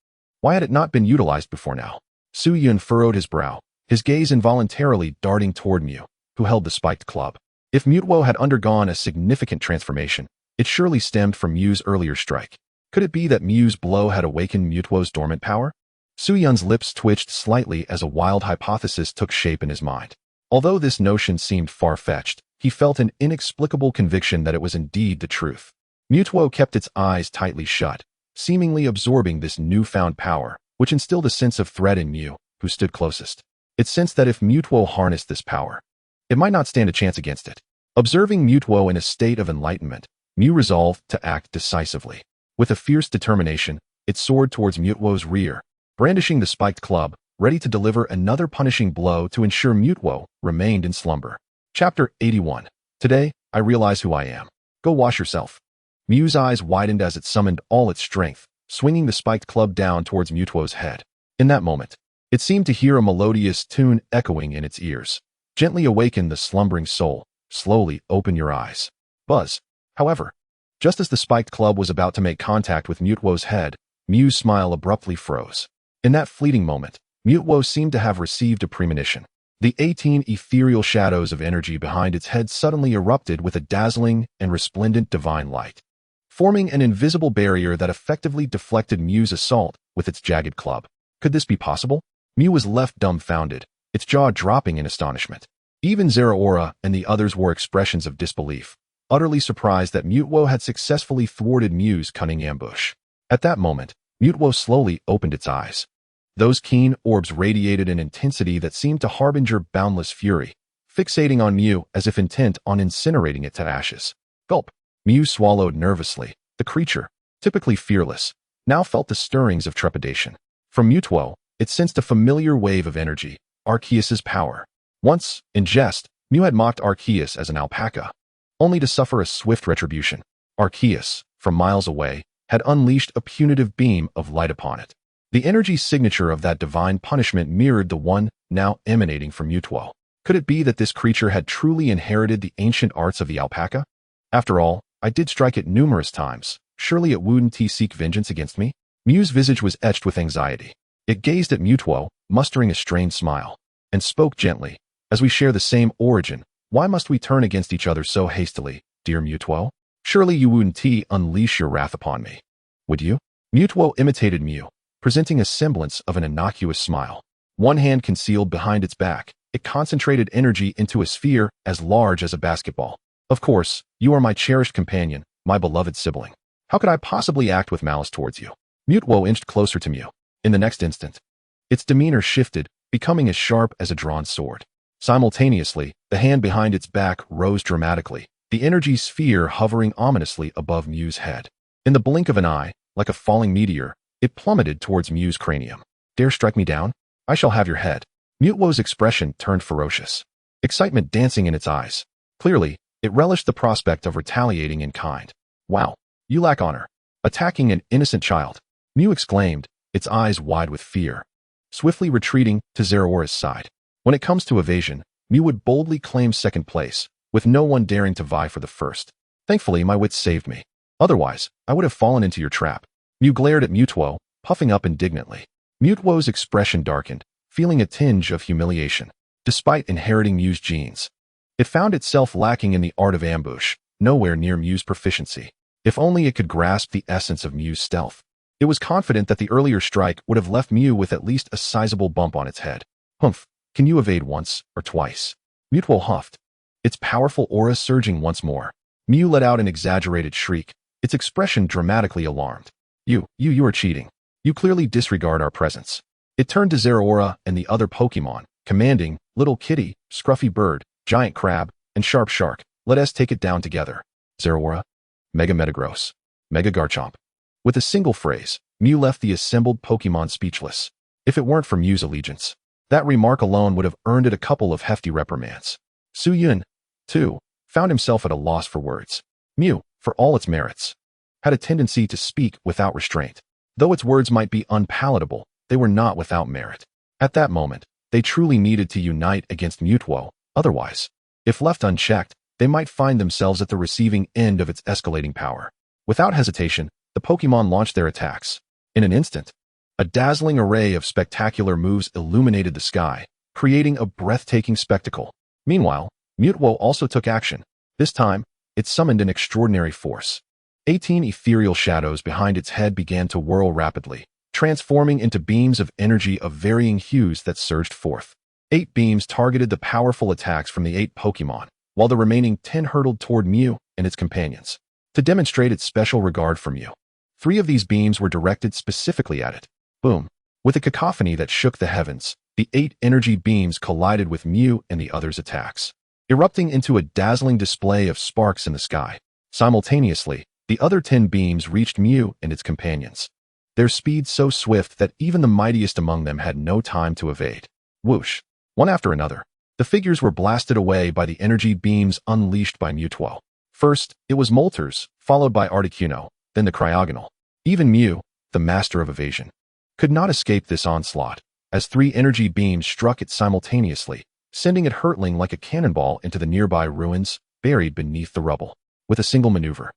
why had it not been utilized before now? Su-yun furrowed his brow, his gaze involuntarily darting toward Mew, who held the spiked club. If Mutwo had undergone a significant transformation, it surely stemmed from Mew's earlier strike. Could it be that Mew's blow had awakened Mutwo's dormant power? Su-yun's lips twitched slightly as a wild hypothesis took shape in his mind. Although this notion seemed far-fetched, he felt an inexplicable conviction that it was indeed the truth. Mutwo kept its eyes tightly shut, seemingly absorbing this newfound power, which instilled a sense of threat in Mew, who stood closest. It sensed that if Mutwo harnessed this power, it might not stand a chance against it. Observing Mutwo in a state of enlightenment, Mew resolved to act decisively. With a fierce determination, it soared towards Mutwo's rear, brandishing the spiked club, ready to deliver another punishing blow to ensure Mutwo remained in slumber. Chapter 81. Today, I realize who I am. Go wash yourself. Mew's eyes widened as it summoned all its strength, swinging the spiked club down towards Mutwo's head. In that moment, it seemed to hear a melodious tune echoing in its ears. Gently awaken the slumbering soul. Slowly open your eyes. Buzz. However, just as the spiked club was about to make contact with Mutwo's head, Mew's smile abruptly froze. In that fleeting moment, Mutwo seemed to have received a premonition. The 18 ethereal shadows of energy behind its head suddenly erupted with a dazzling and resplendent divine light, forming an invisible barrier that effectively deflected Mew's assault with its jagged club. Could this be possible? Mew was left dumbfounded, its jaw dropping in astonishment. Even Zeraora and the others wore expressions of disbelief, utterly surprised that Mutwo had successfully thwarted Mew's cunning ambush. At that moment, Mutwo slowly opened its eyes. Those keen orbs radiated an intensity that seemed to harbinger boundless fury, fixating on Mew as if intent on incinerating it to ashes. Gulp. Mew swallowed nervously. The creature, typically fearless, now felt the stirrings of trepidation. From Mutwo, it sensed a familiar wave of energy, Arceus's power. Once, in jest, Mew had mocked Arceus as an alpaca, only to suffer a swift retribution. Arceus, from miles away, had unleashed a punitive beam of light upon it. The energy signature of that divine punishment mirrored the one now emanating from Mutwo. Could it be that this creature had truly inherited the ancient arts of the alpaca? After all, I did strike it numerous times. Surely it wouldn't seek vengeance against me? Mew's visage was etched with anxiety. It gazed at Mutwo, mustering a strained smile, and spoke gently. As we share the same origin, why must we turn against each other so hastily, dear Mutwo? Surely you wouldn't unleash your wrath upon me, would you? Mutwo imitated Mew, presenting a semblance of an innocuous smile. One hand concealed behind its back, it concentrated energy into a sphere as large as a basketball. Of course, you are my cherished companion, my beloved sibling. How could I possibly act with malice towards you? Mutwo inched closer to Mew. In the next instant, its demeanor shifted, becoming as sharp as a drawn sword. Simultaneously, the hand behind its back rose dramatically, the energy sphere hovering ominously above Mew's head. In the blink of an eye, like a falling meteor, it plummeted towards Mew's cranium. Dare strike me down? I shall have your head. Mutwo's expression turned ferocious, excitement dancing in its eyes. Clearly, it relished the prospect of retaliating in kind. Wow, you lack honor. Attacking an innocent child, Mew exclaimed, its eyes wide with fear, swiftly retreating to Zeraora's side. When it comes to evasion, Mew would boldly claim second place, with no one daring to vie for the first. Thankfully, my wits saved me. Otherwise, I would have fallen into your trap. Mew glared at Mutwo, puffing up indignantly. Mutwo's expression darkened, feeling a tinge of humiliation. Despite inheriting Mew's genes, it found itself lacking in the art of ambush, nowhere near Mew's proficiency. If only it could grasp the essence of Mew's stealth. It was confident that the earlier strike would have left Mew with at least a sizable bump on its head. Humph, can you evade once or twice? Mutwo huffed, its powerful aura surging once more. Mew let out an exaggerated shriek, its expression dramatically alarmed. You are cheating. You clearly disregard our presence. It turned to Zeraora and the other Pokemon, commanding, Little Kitty, Scruffy Bird, Giant Crab, and Sharp Shark, let us take it down together. Zeraora, Mega Metagross, Mega Garchomp. With a single phrase, Mew left the assembled Pokemon speechless. If it weren't for Mew's allegiance, that remark alone would have earned it a couple of hefty reprimands. Su Yun, too, found himself at a loss for words. Mew, for all its merits, had a tendency to speak without restraint. Though its words might be unpalatable, they were not without merit. At that moment, they truly needed to unite against Mutwo. Otherwise, if left unchecked, they might find themselves at the receiving end of its escalating power. Without hesitation, the Pokemon launched their attacks. In an instant, a dazzling array of spectacular moves illuminated the sky, creating a breathtaking spectacle. Meanwhile, Mutwo also took action. This time, it summoned an extraordinary force. 18 ethereal shadows behind its head began to whirl rapidly, transforming into beams of energy of varying hues that surged forth. 8 beams targeted the powerful attacks from the 8 Pokemon, while the remaining 10 hurtled toward Mew and its companions. To demonstrate its special regard for Mew, 3 of these beams were directed specifically at it. Boom! With a cacophony that shook the heavens, the 8 energy beams collided with Mew and the others' attacks, erupting into a dazzling display of sparks in the sky. Simultaneously, the other 10 beams reached Mew and its companions, their speed so swift that even the mightiest among them had no time to evade. Whoosh! One after another, the figures were blasted away by the energy beams unleashed by Mutwo. First, it was Moltres, followed by Articuno, then the Cryogonal. Even Mew, the master of evasion, could not escape this onslaught, as 3 energy beams struck it simultaneously, sending it hurtling like a cannonball into the nearby ruins, buried beneath the rubble. With a single maneuver,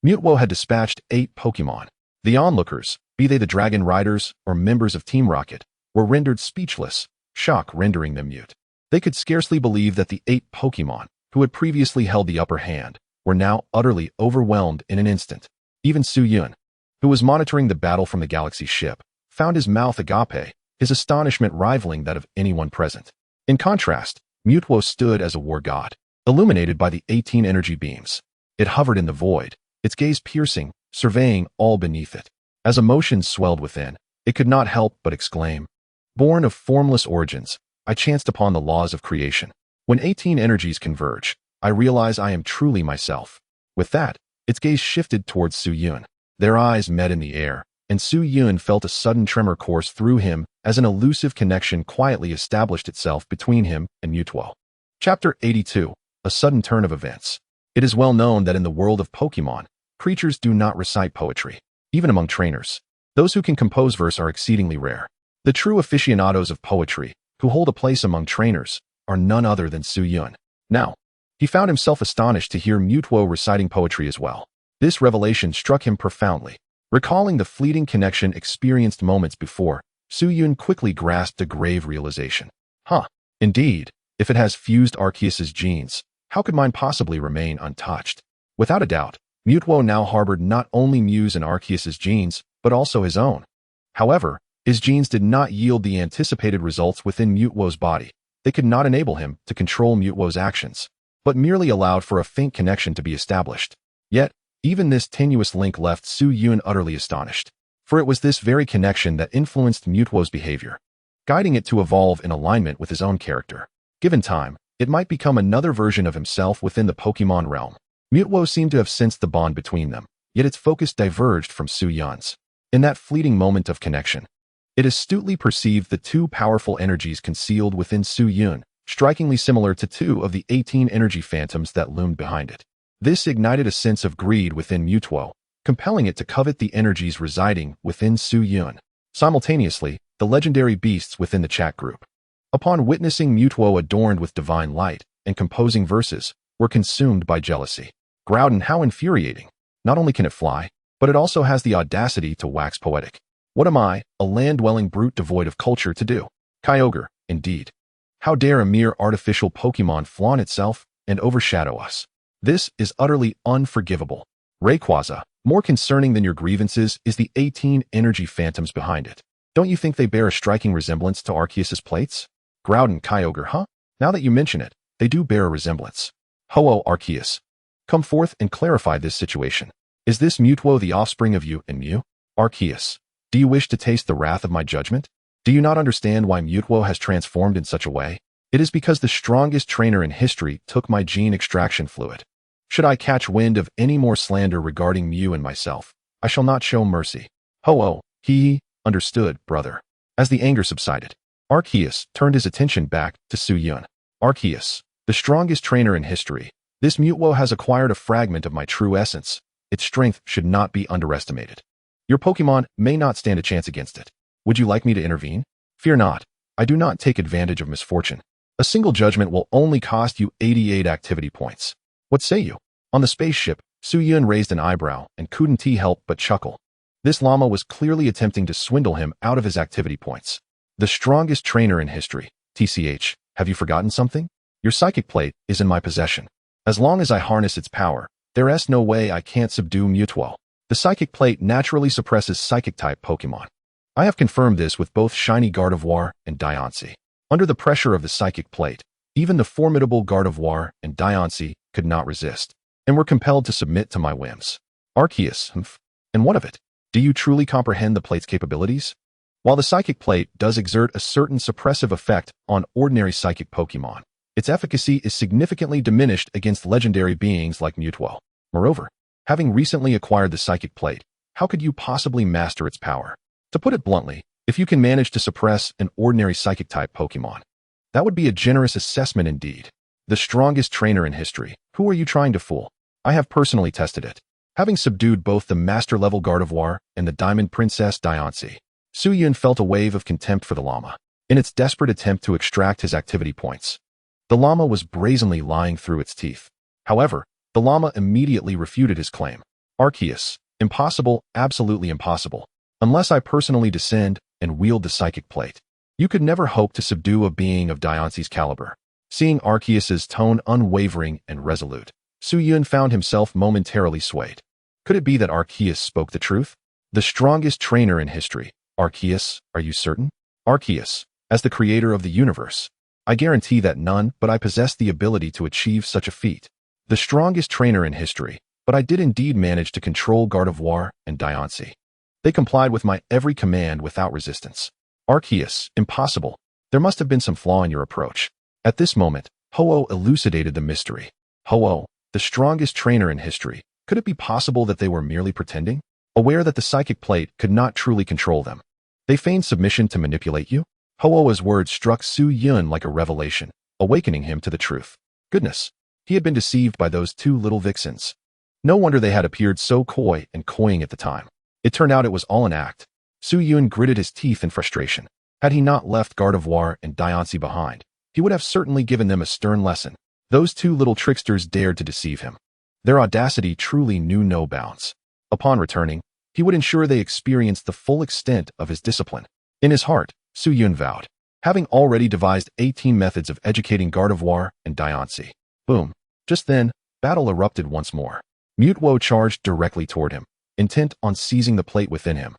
Mutwo had dispatched 8 Pokemon. The onlookers, be they the Dragon Riders or members of Team Rocket, were rendered speechless, shock rendering them mute. They could scarcely believe that the 8 Pokémon, who had previously held the upper hand, were now utterly overwhelmed in an instant. Even Su-Yun, who was monitoring the battle from the Galaxy ship, found his mouth agape, his astonishment rivaling that of anyone present. In contrast, Mutwo stood as a war god, illuminated by the 18 energy beams. It hovered in the void, its gaze piercing, surveying all beneath it. As emotions swelled within, it could not help but exclaim, "Born of formless origins, I chanced upon the laws of creation. When 18 energies converge, I realize I am truly myself." With that, its gaze shifted towards Su-Yun. Their eyes met in the air, and Su-Yun felt a sudden tremor course through him as an elusive connection quietly established itself between him and Mutwo. Chapter 82. A sudden turn of events. It is well known that in the world of Pokemon, creatures do not recite poetry, even among trainers. Those who can compose verse are exceedingly rare. The true aficionados of poetry, who hold a place among trainers, are none other than Su-Yun. Now, he found himself astonished to hear Mutwo reciting poetry as well. This revelation struck him profoundly. Recalling the fleeting connection experienced moments before, Su-Yun quickly grasped a grave realization. Indeed, if it has fused Arceus's genes, how could mine possibly remain untouched? Without a doubt, Mutwo now harbored not only Mew's and Arceus's genes, but also his own. However, his genes did not yield the anticipated results within Mutwo's body. They could not enable him to control Mutwo's actions, but merely allowed for a faint connection to be established. Yet, even this tenuous link left Su-Yun utterly astonished, for it was this very connection that influenced Mutwo's behavior, guiding it to evolve in alignment with his own character. Given time, it might become another version of himself within the Pokemon realm. Mutwo seemed to have sensed the bond between them, yet its focus diverged from Su-Yun's. In that fleeting moment of connection, it astutely perceived the 2 powerful energies concealed within Su-Yun, strikingly similar to 2 of the 18 energy phantoms that loomed behind it. This ignited a sense of greed within Mutwo, compelling it to covet the energies residing within Su-Yun. Simultaneously, the legendary beasts within the chat group, upon witnessing Mutwo adorned with divine light and composing verses, were consumed by jealousy. Groudon, how infuriating! Not only can it fly, but it also has the audacity to wax poetic. What am I, a land-dwelling brute devoid of culture, to do? Kyogre, indeed. How dare a mere artificial Pokemon flaunt itself and overshadow us? This is utterly unforgivable. Rayquaza, more concerning than your grievances is the 18 energy phantoms behind it. Don't you think they bear a striking resemblance to Arceus's plates? Groudon, Kyogre, Now that you mention it, they do bear a resemblance. Ho-Oh, Arceus. Come forth and clarify this situation. Is this Mutwo the offspring of you and Mew? Arceus, do you wish to taste the wrath of my judgment? Do you not understand why Mutwo has transformed in such a way? It is because the strongest trainer in history took my gene extraction fluid. Should I catch wind of any more slander regarding Mew and myself, I shall not show mercy. Ho-Oh, understood, brother. As the anger subsided, Arceus turned his attention back to Su-Yun. Arceus, the strongest trainer in history, this Mutwo has acquired a fragment of my true essence. Its strength should not be underestimated. Your Pokemon may not stand a chance against it. Would you like me to intervene? Fear not. I do not take advantage of misfortune. A single judgment will only cost you 88 activity points. What say you? On the spaceship, Su-Yun raised an eyebrow and couldn't help but chuckle. This llama was clearly attempting to swindle him out of his activity points. The strongest trainer in history. TCH, have you forgotten something? Your psychic plate is in my possession. As long as I harness its power, there's no way I can't subdue Mutwo. The psychic plate naturally suppresses psychic-type Pokemon. I have confirmed this with both shiny Gardevoir and Diancie. Under the pressure of the psychic plate, even the formidable Gardevoir and Diancie could not resist, and were compelled to submit to my whims. Arceus, and what of it? Do you truly comprehend the plate's capabilities? While the psychic plate does exert a certain suppressive effect on ordinary psychic Pokemon, its efficacy is significantly diminished against legendary beings like Mutwo. Moreover, having recently acquired the psychic plate, how could you possibly master its power? To put it bluntly, if you can manage to suppress an ordinary psychic-type Pokemon, that would be a generous assessment indeed. The strongest trainer in history. Who are you trying to fool? I have personally tested it. Having subdued both the master-level Gardevoir and the Diamond Princess Diancie, Su-Yun felt a wave of contempt for the llama. In its desperate attempt to extract his activity points, the llama was brazenly lying through its teeth. However, the llama immediately refuted his claim. Arceus, impossible, absolutely impossible. Unless I personally descend and wield the psychic plate, you could never hope to subdue a being of Diance's caliber. Seeing Arceus's tone unwavering and resolute, Su Yun found himself momentarily swayed. Could it be that Arceus spoke the truth? The strongest trainer in history. Arceus, are you certain? Arceus, as the creator of the universe. I guarantee that none but I possess the ability to achieve such a feat. The strongest trainer in history, but I did indeed manage to control Gardevoir and Diance. They complied with my every command without resistance. Arceus, impossible. There must have been some flaw in your approach. At this moment, Ho-Oh elucidated the mystery. Ho-Oh, the strongest trainer in history. Could it be possible that they were merely pretending? Aware that the psychic plate could not truly control them. They feigned submission to manipulate you? Ho-Oh's words struck Su Yun like a revelation, awakening him to the truth. Goodness, he had been deceived by those two little vixens. No wonder they had appeared so coy and cloying at the time. It turned out it was all an act. Su Yun gritted his teeth in frustration. Had he not left Gardevoir and Diance behind, he would have certainly given them a stern lesson. Those two little tricksters dared to deceive him. Their audacity truly knew no bounds. Upon returning, he would ensure they experienced the full extent of his discipline. In his heart, Su Yun vowed, having already devised 18 methods of educating Gardevoir and Diance. Boom. Just then, battle erupted once more. Mutwo charged directly toward him, intent on seizing the plate within him.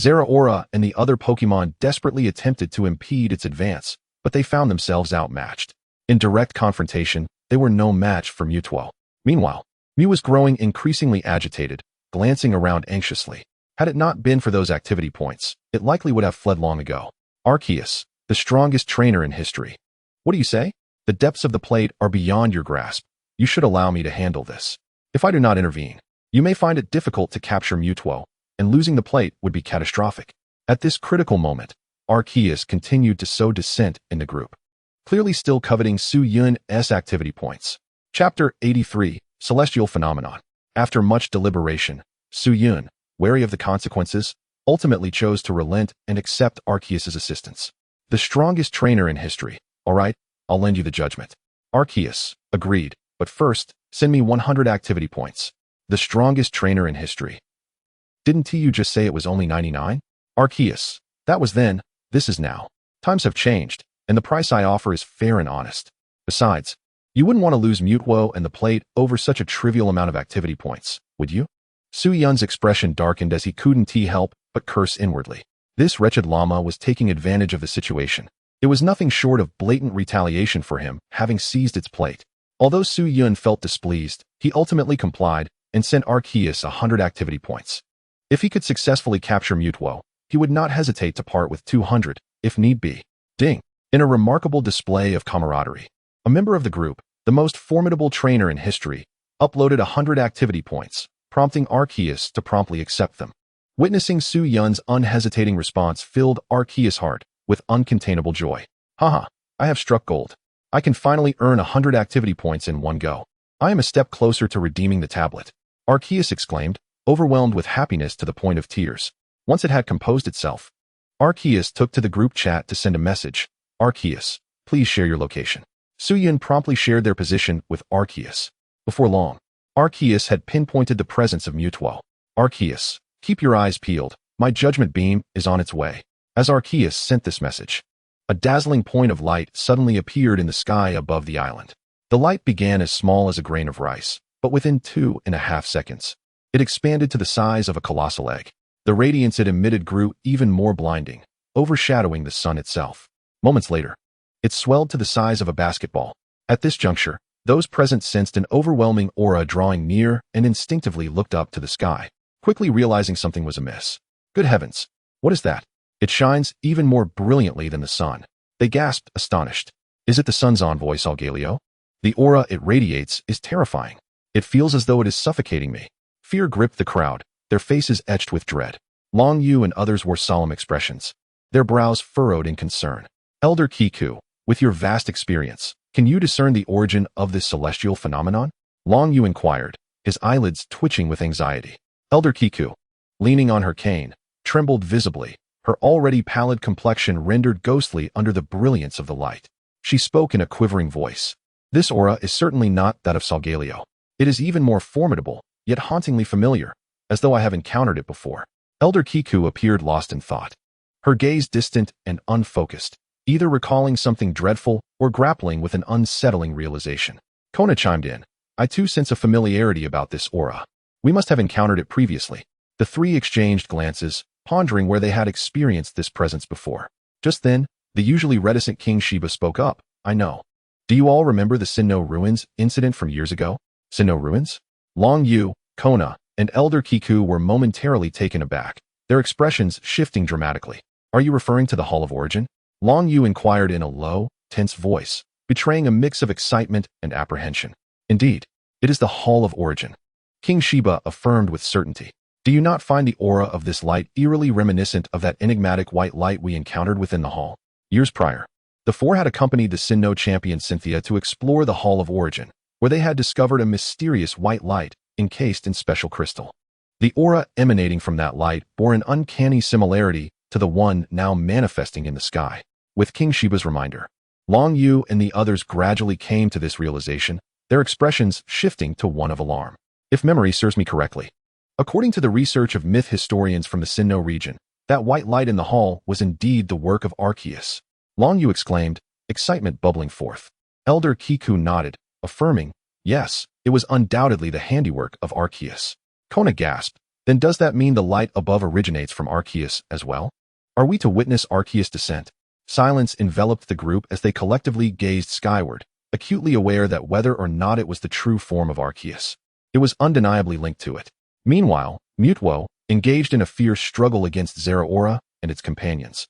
Zeraora and the other Pokemon desperately attempted to impede its advance, but they found themselves outmatched. In direct confrontation, they were no match for Mutwo. Meanwhile, Mew was growing increasingly agitated, glancing around anxiously. Had it not been for those activity points, it likely would have fled long ago. Arceus, the strongest trainer in history. What do you say? The depths of the plate are beyond your grasp. You should allow me to handle this. If I do not intervene, you may find it difficult to capture Mutwo, and losing the plate would be catastrophic. At this critical moment, Arceus continued to sow dissent in the group, clearly still coveting Su Yun's activity points. Chapter 83, Celestial Phenomenon. After much deliberation, Su Yun, wary of the consequences, ultimately chose to relent and accept Arceus's assistance. The strongest trainer in history. All right, I'll lend you the judgment. Arceus agreed, but first, send me 100 activity points. The strongest trainer in history. Didn't you just say it was only 99? Arceus, that was then, this is now. Times have changed, and the price I offer is fair and honest. Besides, you wouldn't want to lose Mutwo and the plate over such a trivial amount of activity points, would you? Su Yun's expression darkened as he couldn't help but curse inwardly. This wretched llama was taking advantage of the situation. It was nothing short of blatant retaliation for him having seized its plate. Although Su Yun felt displeased, he ultimately complied and sent Arceus 100 activity points. If he could successfully capture Mutwo, he would not hesitate to part with 200, if need be. Ding! In a remarkable display of camaraderie, a member of the group, the most formidable trainer in history, uploaded 100 activity points, prompting Arceus to promptly accept them. Witnessing Su Yun's unhesitating response filled Arceus' heart with uncontainable joy. Haha, I have struck gold. I can finally earn 100 activity points in one go. I am a step closer to redeeming the tablet. Arceus exclaimed, overwhelmed with happiness to the point of tears. Once it had composed itself, Arceus took to the group chat to send a message. Arceus, please share your location. Su Yun promptly shared their position with Arceus. Before long, Arceus had pinpointed the presence of Mutwo. Arceus, keep your eyes peeled. My judgment beam is on its way. As Arceus sent this message, a dazzling point of light suddenly appeared in the sky above the island. The light began as small as a grain of rice, but within 2.5 seconds, it expanded to the size of a colossal egg. The radiance it emitted grew even more blinding, overshadowing the sun itself. Moments later, it swelled to the size of a basketball. At this juncture, those present sensed an overwhelming aura drawing near and instinctively looked up to the sky, quickly realizing something was amiss. Good heavens, what is that? It shines even more brilliantly than the sun. They gasped, astonished. Is it the sun's envoy, Solgaleo? The aura it radiates is terrifying. It feels as though it is suffocating me. Fear gripped the crowd, their faces etched with dread. Long Yu and others wore solemn expressions, their brows furrowed in concern. Elder Kiku, with your vast experience, can you discern the origin of this celestial phenomenon? Long Yu inquired, his eyelids twitching with anxiety. Elder Kiku, leaning on her cane, trembled visibly, her already pallid complexion rendered ghostly under the brilliance of the light. She spoke in a quivering voice. This aura is certainly not that of Solgaleo. It is even more formidable, yet hauntingly familiar, as though I have encountered it before. Elder Kiku appeared lost in thought, her gaze distant and unfocused, either recalling something dreadful or grappling with an unsettling realization. Kona chimed in. I too sense a familiarity about this aura. We must have encountered it previously. The three exchanged glances, pondering where they had experienced this presence before. Just then, the usually reticent King Shiba spoke up. I know. Do you all remember the Sinnoh Ruins incident from years ago? Sinnoh Ruins? Long Yu, Kona, and Elder Kiku were momentarily taken aback, their expressions shifting dramatically. Are you referring to the Hall of Origin? Long Yu inquired in a low, tense voice, betraying a mix of excitement and apprehension. Indeed, it is the Hall of Origin. King Shiba affirmed with certainty. Do you not find the aura of this light eerily reminiscent of that enigmatic white light we encountered within the hall? Years prior, the four had accompanied the Sinnoh champion Cynthia to explore the Hall of Origin, where they had discovered a mysterious white light encased in special crystal. The aura emanating from that light bore an uncanny similarity to the one now manifesting in the sky. With King Shiba's reminder, Long Yu and the others gradually came to this realization, their expressions shifting to one of alarm. If memory serves me correctly, according to the research of myth historians from the Sinnoh region, that white light in the hall was indeed the work of Arceus. Long Yu exclaimed, excitement bubbling forth. Elder Kiku nodded, affirming, yes, it was undoubtedly the handiwork of Arceus. Kona gasped, then does that mean the light above originates from Arceus as well? Are we to witness Arceus' descent? Silence enveloped the group as they collectively gazed skyward, acutely aware that whether or not it was the true form of Arceus, it was undeniably linked to it. Meanwhile, Mutwo, engaged in a fierce struggle against Zeraora and its companions,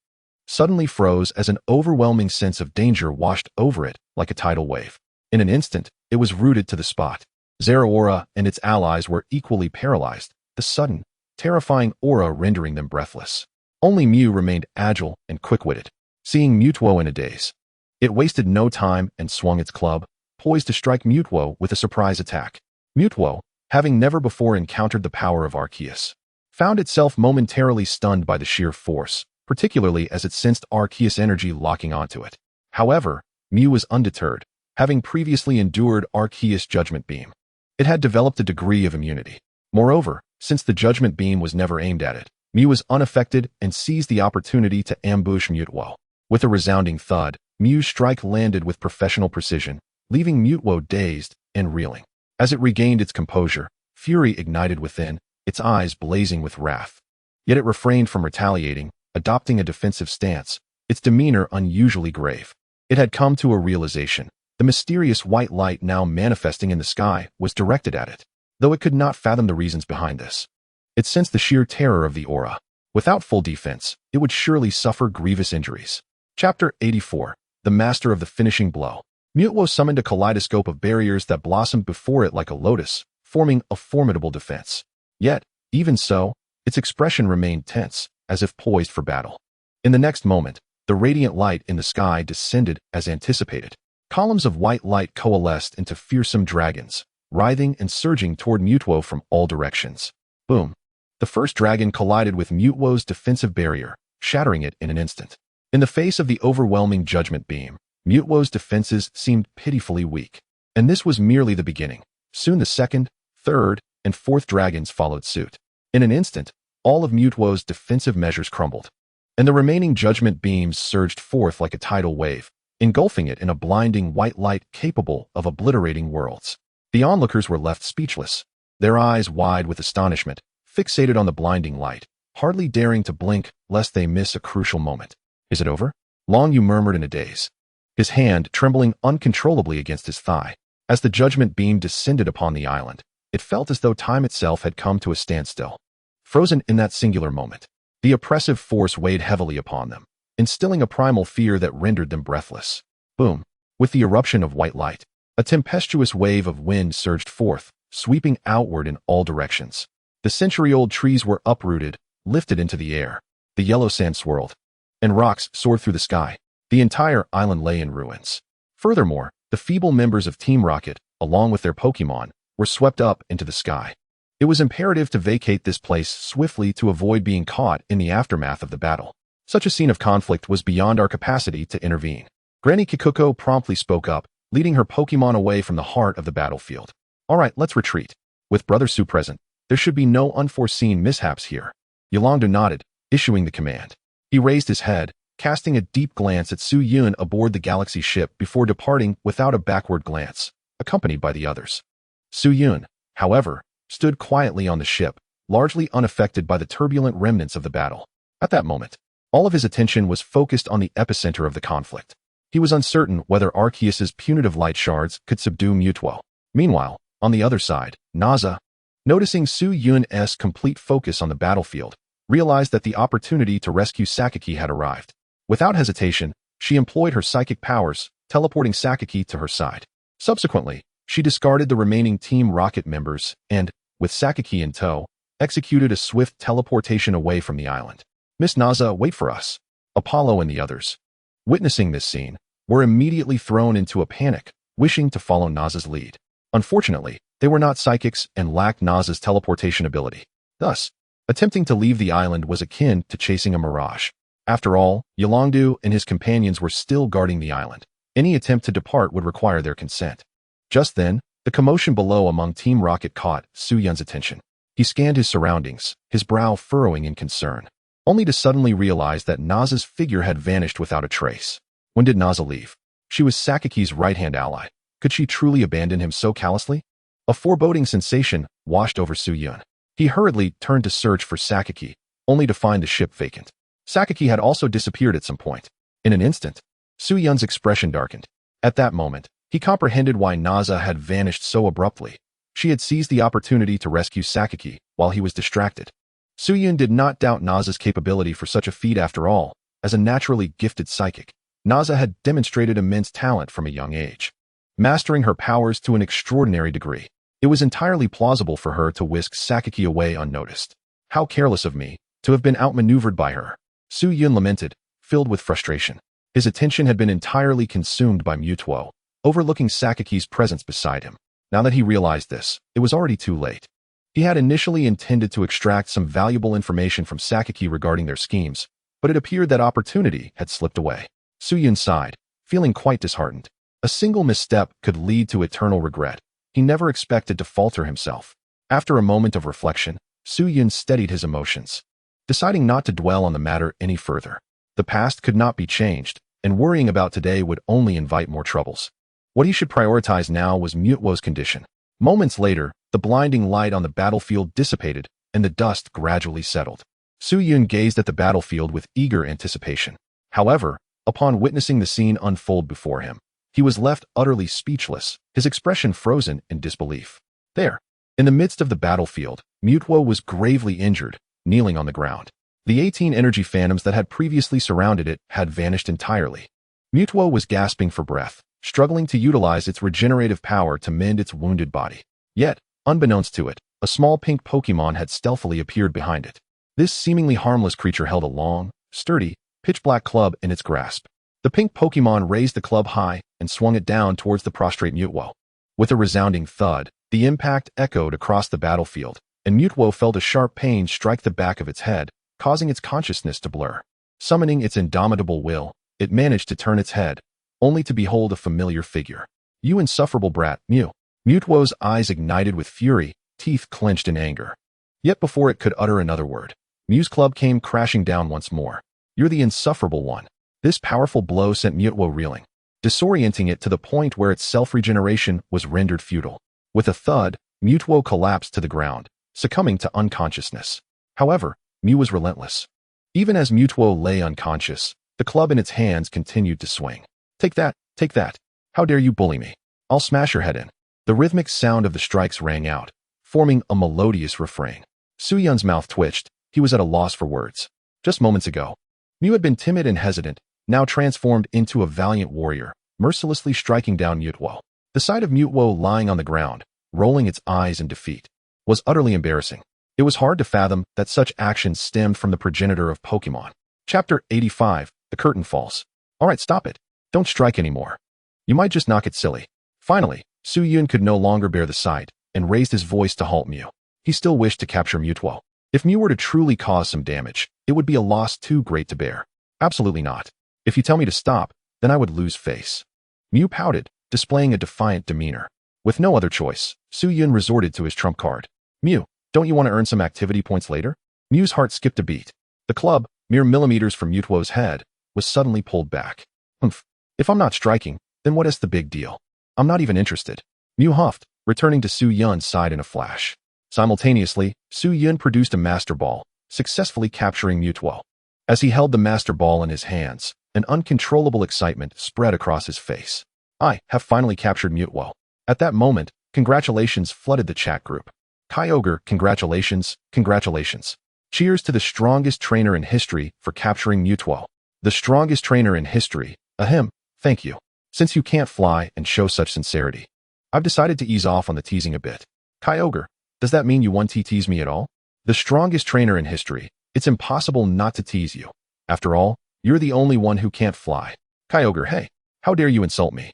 suddenly froze as an overwhelming sense of danger washed over it like a tidal wave. In an instant, it was rooted to the spot. Zeraora and its allies were equally paralyzed, the sudden, terrifying aura rendering them breathless. Only Mew remained agile and quick-witted, seeing Mutwo in a daze. It wasted no time and swung its club, poised to strike Mutwo with a surprise attack. Mutwo, having never before encountered the power of Arceus, found itself momentarily stunned by the sheer force, particularly as it sensed Arceus energy locking onto it. However, Mew was undeterred, having previously endured Arceus' Judgment Beam. It had developed a degree of immunity. Moreover, since the Judgment Beam was never aimed at it, Mew was unaffected and seized the opportunity to ambush Mutwo. With a resounding thud, Mew's strike landed with professional precision, leaving Mutwo dazed and reeling. As it regained its composure, fury ignited within, its eyes blazing with wrath. Yet it refrained from retaliating, adopting a defensive stance, its demeanor unusually grave. It had come to a realization. The mysterious white light now manifesting in the sky was directed at it, though it could not fathom the reasons behind this. It sensed the sheer terror of the aura. Without full defense, it would surely suffer grievous injuries. Chapter 84. The Master of the Finishing Blow. Mutwo summoned a kaleidoscope of barriers that blossomed before it like a lotus, forming a formidable defense. Yet, even so, its expression remained tense, as if poised for battle. In the next moment, the radiant light in the sky descended as anticipated. Columns of white light coalesced into fearsome dragons, writhing and surging toward Mutwo from all directions. Boom! The first dragon collided with Mutwo's defensive barrier, shattering it in an instant. In the face of the overwhelming Judgment Beam, Mutwo's defenses seemed pitifully weak. And this was merely the beginning. Soon the second, third, and fourth dragons followed suit. In an instant, all of Mutwo's defensive measures crumbled, and the remaining Judgment Beams surged forth like a tidal wave, engulfing it in a blinding white light capable of obliterating worlds. The onlookers were left speechless, their eyes wide with astonishment, fixated on the blinding light, hardly daring to blink lest they miss a crucial moment. Is it over? Long Yu murmured in a daze, his hand trembling uncontrollably against his thigh. As the Judgment Beam descended upon the island, it felt as though time itself had come to a standstill. Frozen in that singular moment, the oppressive force weighed heavily upon them, instilling a primal fear that rendered them breathless. Boom! With the eruption of white light, a tempestuous wave of wind surged forth, sweeping outward in all directions. The century-old trees were uprooted, lifted into the air. The yellow sand swirled, and rocks soared through the sky. The entire island lay in ruins. Furthermore, the feeble members of Team Rocket, along with their Pokémon, were swept up into the sky. It was imperative to vacate this place swiftly to avoid being caught in the aftermath of the battle. Such a scene of conflict was beyond our capacity to intervene. Granny Kikuko promptly spoke up, leading her Pokémon away from the heart of the battlefield. All right, let's retreat. With Brother Sue present, there should be no unforeseen mishaps here. Yolanda nodded, issuing the command. He raised his head, casting a deep glance at Su Yun aboard the Galaxy ship before departing without a backward glance, accompanied by the others. Su Yun, however, stood quietly on the ship, largely unaffected by the turbulent remnants of the battle. At that moment, all of his attention was focused on the epicenter of the conflict. He was uncertain whether Arceus's punitive light shards could subdue Mewtwo. Meanwhile, on the other side, Naza, noticing Su Yun's complete focus on the battlefield, realized that the opportunity to rescue Sakaki had arrived. Without hesitation, she employed her psychic powers, teleporting Sakaki to her side. Subsequently, she discarded the remaining Team Rocket members and, with Sakaki in tow, executed a swift teleportation away from the island. Miss Naza, wait for us. Apollo and the others, witnessing this scene, were immediately thrown into a panic, wishing to follow Naza's lead. Unfortunately, they were not psychics and lacked Naza's teleportation ability. Thus, attempting to leave the island was akin to chasing a mirage. After all, Yolongdu and his companions were still guarding the island. Any attempt to depart would require their consent. Just then, the commotion below among Team Rocket caught Su Yun's attention. He scanned his surroundings, his brow furrowing in concern, only to suddenly realize that Naza's figure had vanished without a trace. When did Naza leave? She was Sakaki's right-hand ally. Could she truly abandon him so callously? A foreboding sensation washed over Su Yun. He hurriedly turned to search for Sakaki, only to find the ship vacant. Sakaki had also disappeared at some point. In an instant, Su Yun's expression darkened. At that moment, he comprehended why Naza had vanished so abruptly. She had seized the opportunity to rescue Sakaki while he was distracted. Su Yun did not doubt Naza's capability for such a feat after all. As a naturally gifted psychic, Naza had demonstrated immense talent from a young age, mastering her powers to an extraordinary degree. It was entirely plausible for her to whisk Sakaki away unnoticed. How careless of me, to have been outmaneuvered by her. Su Yun lamented, filled with frustration. His attention had been entirely consumed by Mewtwo, overlooking Sakaki's presence beside him. Now that he realized this, it was already too late. He had initially intended to extract some valuable information from Sakaki regarding their schemes, but it appeared that opportunity had slipped away. Su Yun sighed, feeling quite disheartened. A single misstep could lead to eternal regret. He never expected to falter himself. After a moment of reflection, Su Yun steadied his emotions, deciding not to dwell on the matter any further. The past could not be changed, and worrying about today would only invite more troubles. What he should prioritize now was Mewtwo's condition. Moments later, the blinding light on the battlefield dissipated, and the dust gradually settled. Su Yun gazed at the battlefield with eager anticipation. However, upon witnessing the scene unfold before him, he was left utterly speechless, his expression frozen in disbelief. There, in the midst of the battlefield, Mewtwo was gravely injured, kneeling on the ground. The 18 energy phantoms that had previously surrounded it had vanished entirely. Mewtwo was gasping for breath, struggling to utilize its regenerative power to mend its wounded body. Yet, unbeknownst to it, a small pink Pokémon had stealthily appeared behind it. This seemingly harmless creature held a long, sturdy, pitch-black club in its grasp. The pink Pokémon raised the club high and swung it down towards the prostrate Mewtwo. With a resounding thud, the impact echoed across the battlefield, and Mewtwo felt a sharp pain strike the back of its head, causing its consciousness to blur. Summoning its indomitable will, it managed to turn its head, only to behold a familiar figure. "You insufferable brat, Mew." Mewtwo's eyes ignited with fury, teeth clenched in anger. Yet before it could utter another word, Mew's club came crashing down once more. "You're the insufferable one." This powerful blow sent Mewtwo reeling, disorienting it to the point where its self-regeneration was rendered futile. With a thud, Mewtwo collapsed to the ground, succumbing to unconsciousness. However, Mew was relentless. Even as Mewtwo lay unconscious, the club in its hands continued to swing. Take that, take that. How dare you bully me? I'll smash your head in." The rhythmic sound of the strikes rang out, forming a melodious refrain. Su Yun's mouth twitched. He was at a loss for words. Just moments ago, Mew had been timid and hesitant, now transformed into a valiant warrior, mercilessly striking down Mewtwo. The sight of Mewtwo lying on the ground, rolling its eyes in defeat, was utterly embarrassing. It was hard to fathom that such actions stemmed from the progenitor of Pokemon. Chapter 85, The Curtain Falls. Alright, stop it. Don't strike anymore. You might just knock it silly. Finally, Su Yun could no longer bear the sight, and raised his voice to halt Mew. He still wished to capture Mewtwo. If Mew were to truly cause some damage, it would be a loss too great to bear. Absolutely not. If you tell me to stop, then I would lose face. Mew pouted, displaying a defiant demeanor. With no other choice, Su Yun resorted to his trump card. "Mew, don't you want to earn some activity points later?" Mew's heart skipped a beat. The club, mere millimeters from Mewtwo's head, was suddenly pulled back. Humph. If I'm not striking, then what is the big deal? I'm not even interested. Mew huffed, returning to Su Yun's side in a flash. Simultaneously, Su Yun produced a Master Ball, successfully capturing Mewtwo. As he held the Master Ball in his hands, an uncontrollable excitement spread across his face. I have finally captured Mewtwo. At that moment, congratulations flooded the chat group. Kyogre, congratulations, congratulations. Cheers to the strongest trainer in history for capturing Mewtwo. The strongest trainer in history, ahem, thank you. Since you can't fly and show such sincerity, I've decided to ease off on the teasing a bit. Kyogre, does that mean you want to tease me at all? The strongest trainer in history, it's impossible not to tease you. After all, you're the only one who can't fly. Kyogre, hey, how dare you insult me?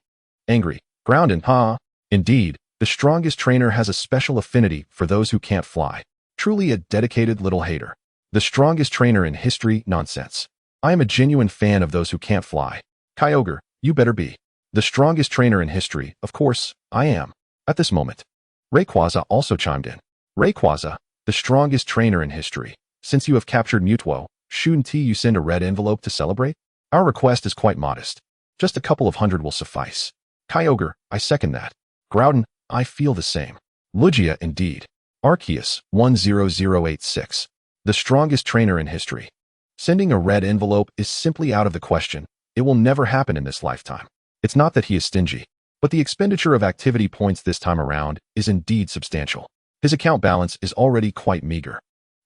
Angry, Groudon, huh? Indeed, the strongest trainer has a special affinity for those who can't fly. Truly a dedicated little hater. The strongest trainer in history, nonsense. I am a genuine fan of those who can't fly. Kyogre, you better be. The strongest trainer in history, of course, I am. At this moment, Rayquaza also chimed in. Rayquaza, the strongest trainer in history. Since you have captured Mewtwo, shouldn't you send a red envelope to celebrate? Our request is quite modest. Just a couple of hundred will suffice. Kyogre, I second that. Groudon, I feel the same. Lugia, indeed. Arceus, 10086. The strongest trainer in history. Sending a red envelope is simply out of the question. It will never happen in this lifetime. It's not that he is stingy, but the expenditure of activity points this time around is indeed substantial. His account balance is already quite meager.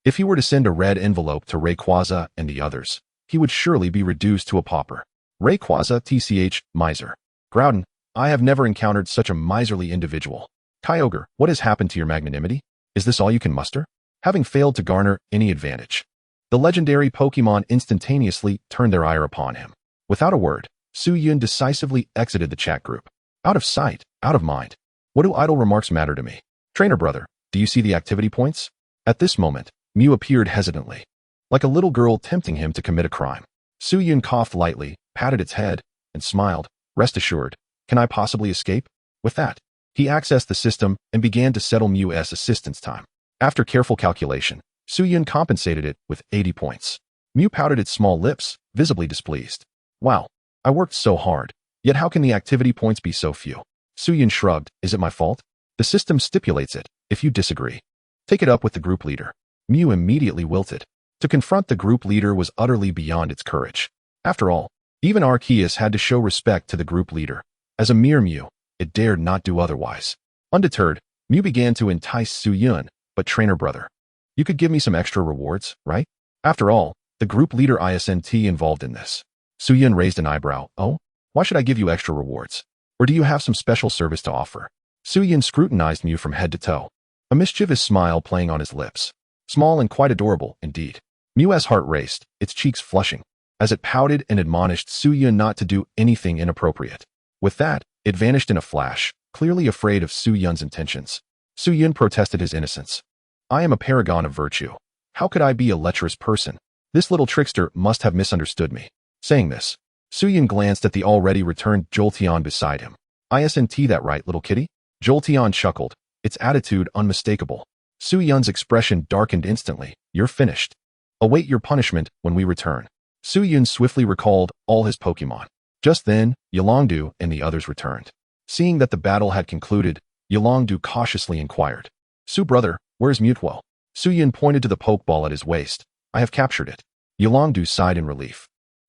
If he were to send a red envelope to Rayquaza and the others, he would surely be reduced to a pauper. Rayquaza, TCH, miser. Groudon, I have never encountered such a miserly individual. Kyogre, what has happened to your magnanimity? Is this all you can muster? Having failed to garner any advantage, the legendary Pokémon instantaneously turned their ire upon him. Without a word, Su Yun decisively exited the chat group. Out of sight, out of mind. What do idle remarks matter to me? Trainer brother, do you see the activity points? At this moment, Mew appeared hesitantly, like a little girl tempting him to commit a crime. Su Yun coughed lightly, patted its head, and smiled. Rest assured, can I possibly escape? With that, he accessed the system and began to settle Mew's assistance time. After careful calculation, Su Yun compensated it with 80 points. Mew pouted its small lips, visibly displeased. Wow, I worked so hard, yet how can the activity points be so few? Su Yun shrugged. Is it my fault? The system stipulates it. If you disagree, take it up with the group leader. Mew immediately wilted. To confront the group leader was utterly beyond its courage. After all, even Arceus had to show respect to the group leader. As a mere Mew, it dared not do otherwise. Undeterred, Mew began to entice Su Yun, but trainer brother, you could give me some extra rewards, right? After all, the group leader isn't involved in this. Su Yun raised an eyebrow. Oh? Why should I give you extra rewards? Or do you have some special service to offer? Su Yun scrutinized Mew from head to toe, a mischievous smile playing on his lips. Small and quite adorable, indeed. Mew's heart raced, its cheeks flushing, as it pouted and admonished Su Yun not to do anything inappropriate. With that, it vanished in a flash, clearly afraid of Su Yun's intentions. Su Yun protested his innocence. I am a paragon of virtue. How could I be a lecherous person? This little trickster must have misunderstood me. Saying this, Su Yun glanced at the already returned Jolteon beside him. Isn't that right, little kitty? Jolteon chuckled, its attitude unmistakable. Su Yun's expression darkened instantly. You're finished. Await your punishment when we return. Su Yun swiftly recalled all his Pokémon. Just then, Yolongdu and the others returned. Seeing that the battle had concluded, Yolongdu cautiously inquired. Su brother, where's Mewtwo? Su Yun pointed to the Pokeball at his waist. I have captured it. Yolongdu sighed in relief.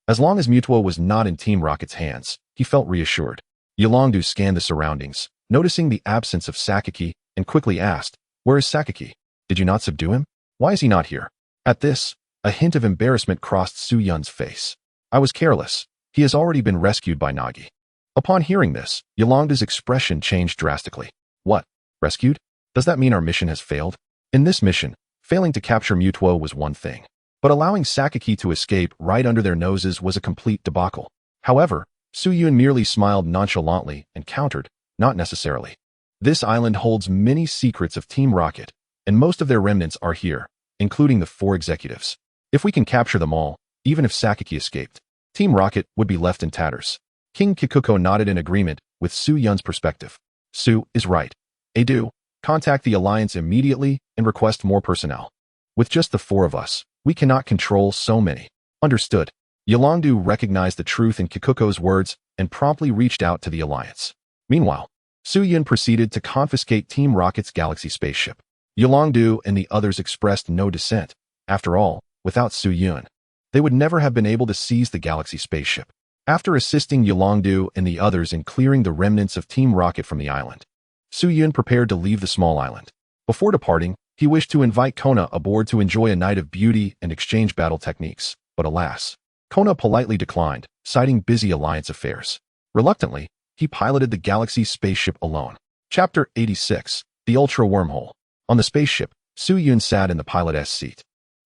As long as Mewtwo was not in Team Rocket's hands, he felt reassured. Yolongdu scanned the surroundings, noticing the absence of Sakaki, and quickly asked, where is Sakaki? Did you not subdue him? Why is he not here? At this, a hint of embarrassment crossed Su Yun's face. I was careless. He has already been rescued by Nagi. Upon hearing this, Yolongdu's expression changed drastically. What? Rescued? Does that mean our mission has failed? In this mission, failing to capture Mewtwo was one thing, but allowing Sakaki to escape right under their noses was a complete debacle. However, Su Yun merely smiled nonchalantly and countered, not necessarily. This island holds many secrets of Team Rocket, and most of their remnants are here, including the 4 executives. If we can capture them all, even if Sakaki escaped, Team Rocket would be left in tatters. King Kikuko nodded in agreement with Su Yun's perspective. Su is right. Do. Contact the Alliance immediately and request more personnel. With just the four of us, we cannot control so many. Understood. Yolongdu recognized the truth in Kikuko's words and promptly reached out to the Alliance. Meanwhile, Suyun proceeded to confiscate Team Rocket's galaxy spaceship. Yolongdu and the others expressed no dissent. After all, without Suyun, they would never have been able to seize the galaxy spaceship. After assisting Yolongdu and the others in clearing the remnants of Team Rocket from the island, Suyun prepared to leave the small island. Before departing, he wished to invite Kona aboard to enjoy a night of beauty and exchange battle techniques, but alas, Kona politely declined, citing busy Alliance affairs. Reluctantly, he piloted the galaxy spaceship alone. Chapter 86, The Ultra Wormhole. On the spaceship, Suyun sat in the pilot's seat,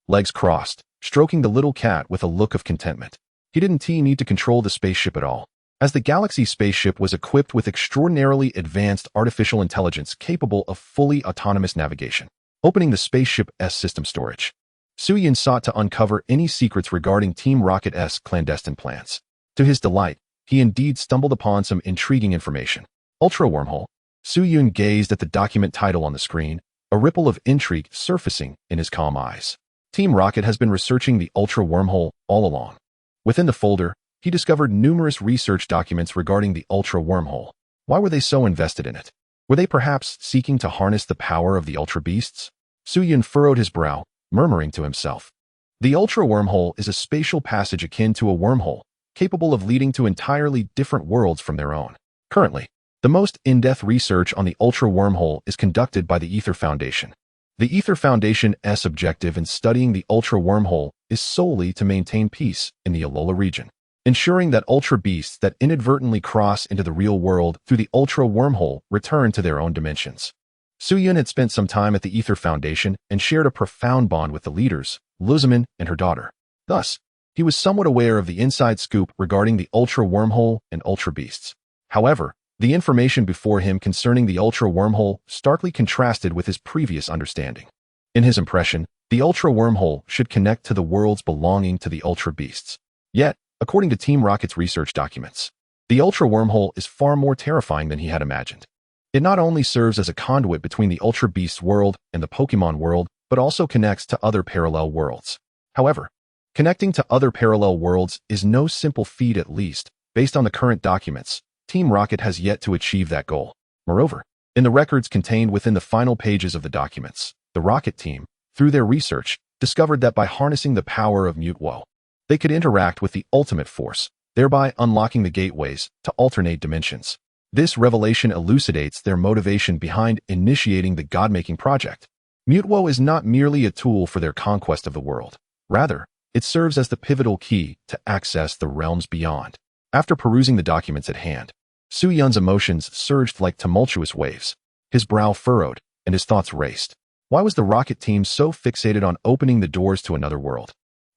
legs crossed, stroking the little cat with a look of contentment. He didn't need to control the spaceship at all, as the galaxy spaceship was equipped with extraordinarily advanced artificial intelligence capable of fully autonomous navigation. Opening the spaceship's system storage, Suyun sought to uncover any secrets regarding Team Rocket's clandestine plans. To his delight, he indeed stumbled upon some intriguing information. Ultra Wormhole. Suyun gazed at the document title on the screen, a ripple of intrigue surfacing in his calm eyes. Team Rocket has been researching the Ultra Wormhole all along. Within the folder, he discovered numerous research documents regarding the Ultra Wormhole. Why were they so invested in it? Were they perhaps seeking to harness the power of the Ultra Beasts? Suyun furrowed his brow, murmuring to himself. The Ultra Wormhole is a spatial passage akin to a wormhole, capable of leading to entirely different worlds from their own. Currently, the most in-depth research on the Ultra Wormhole is conducted by the Ether Foundation. The Ether Foundation's objective in studying the Ultra Wormhole is solely to maintain peace in the Alola region, ensuring that Ultra Beasts that inadvertently cross into the real world through the Ultra Wormhole return to their own dimensions. Suyun had spent some time at the Ether Foundation and shared a profound bond with the leaders, Luzamin and her daughter. Thus, he was somewhat aware of the inside scoop regarding the Ultra Wormhole and Ultra Beasts. However, the information before him concerning the Ultra Wormhole starkly contrasted with his previous understanding. In his impression, the Ultra Wormhole should connect to the worlds belonging to the Ultra Beasts. Yet, according to Team Rocket's research documents, the Ultra Wormhole is far more terrifying than he had imagined. It not only serves as a conduit between the Ultra Beasts world and the Pokemon world, but also connects to other parallel worlds. However, connecting to other parallel worlds is no simple feat, at least, based on the current documents. Team Rocket has yet to achieve that goal. Moreover, in the records contained within the final pages of the documents, the Rocket team, through their research, discovered that by harnessing the power of Mutwo, they could interact with the ultimate force, thereby unlocking the gateways to alternate dimensions. This revelation elucidates their motivation behind initiating the God-making project. Mutwo is not merely a tool for their conquest of the world. Rather, it serves as the pivotal key to access the realms beyond. After perusing the documents at hand, Suyun's emotions surged like tumultuous waves. His brow furrowed, and his thoughts raced. Why was the Rocket team so fixated on opening the doors to another world?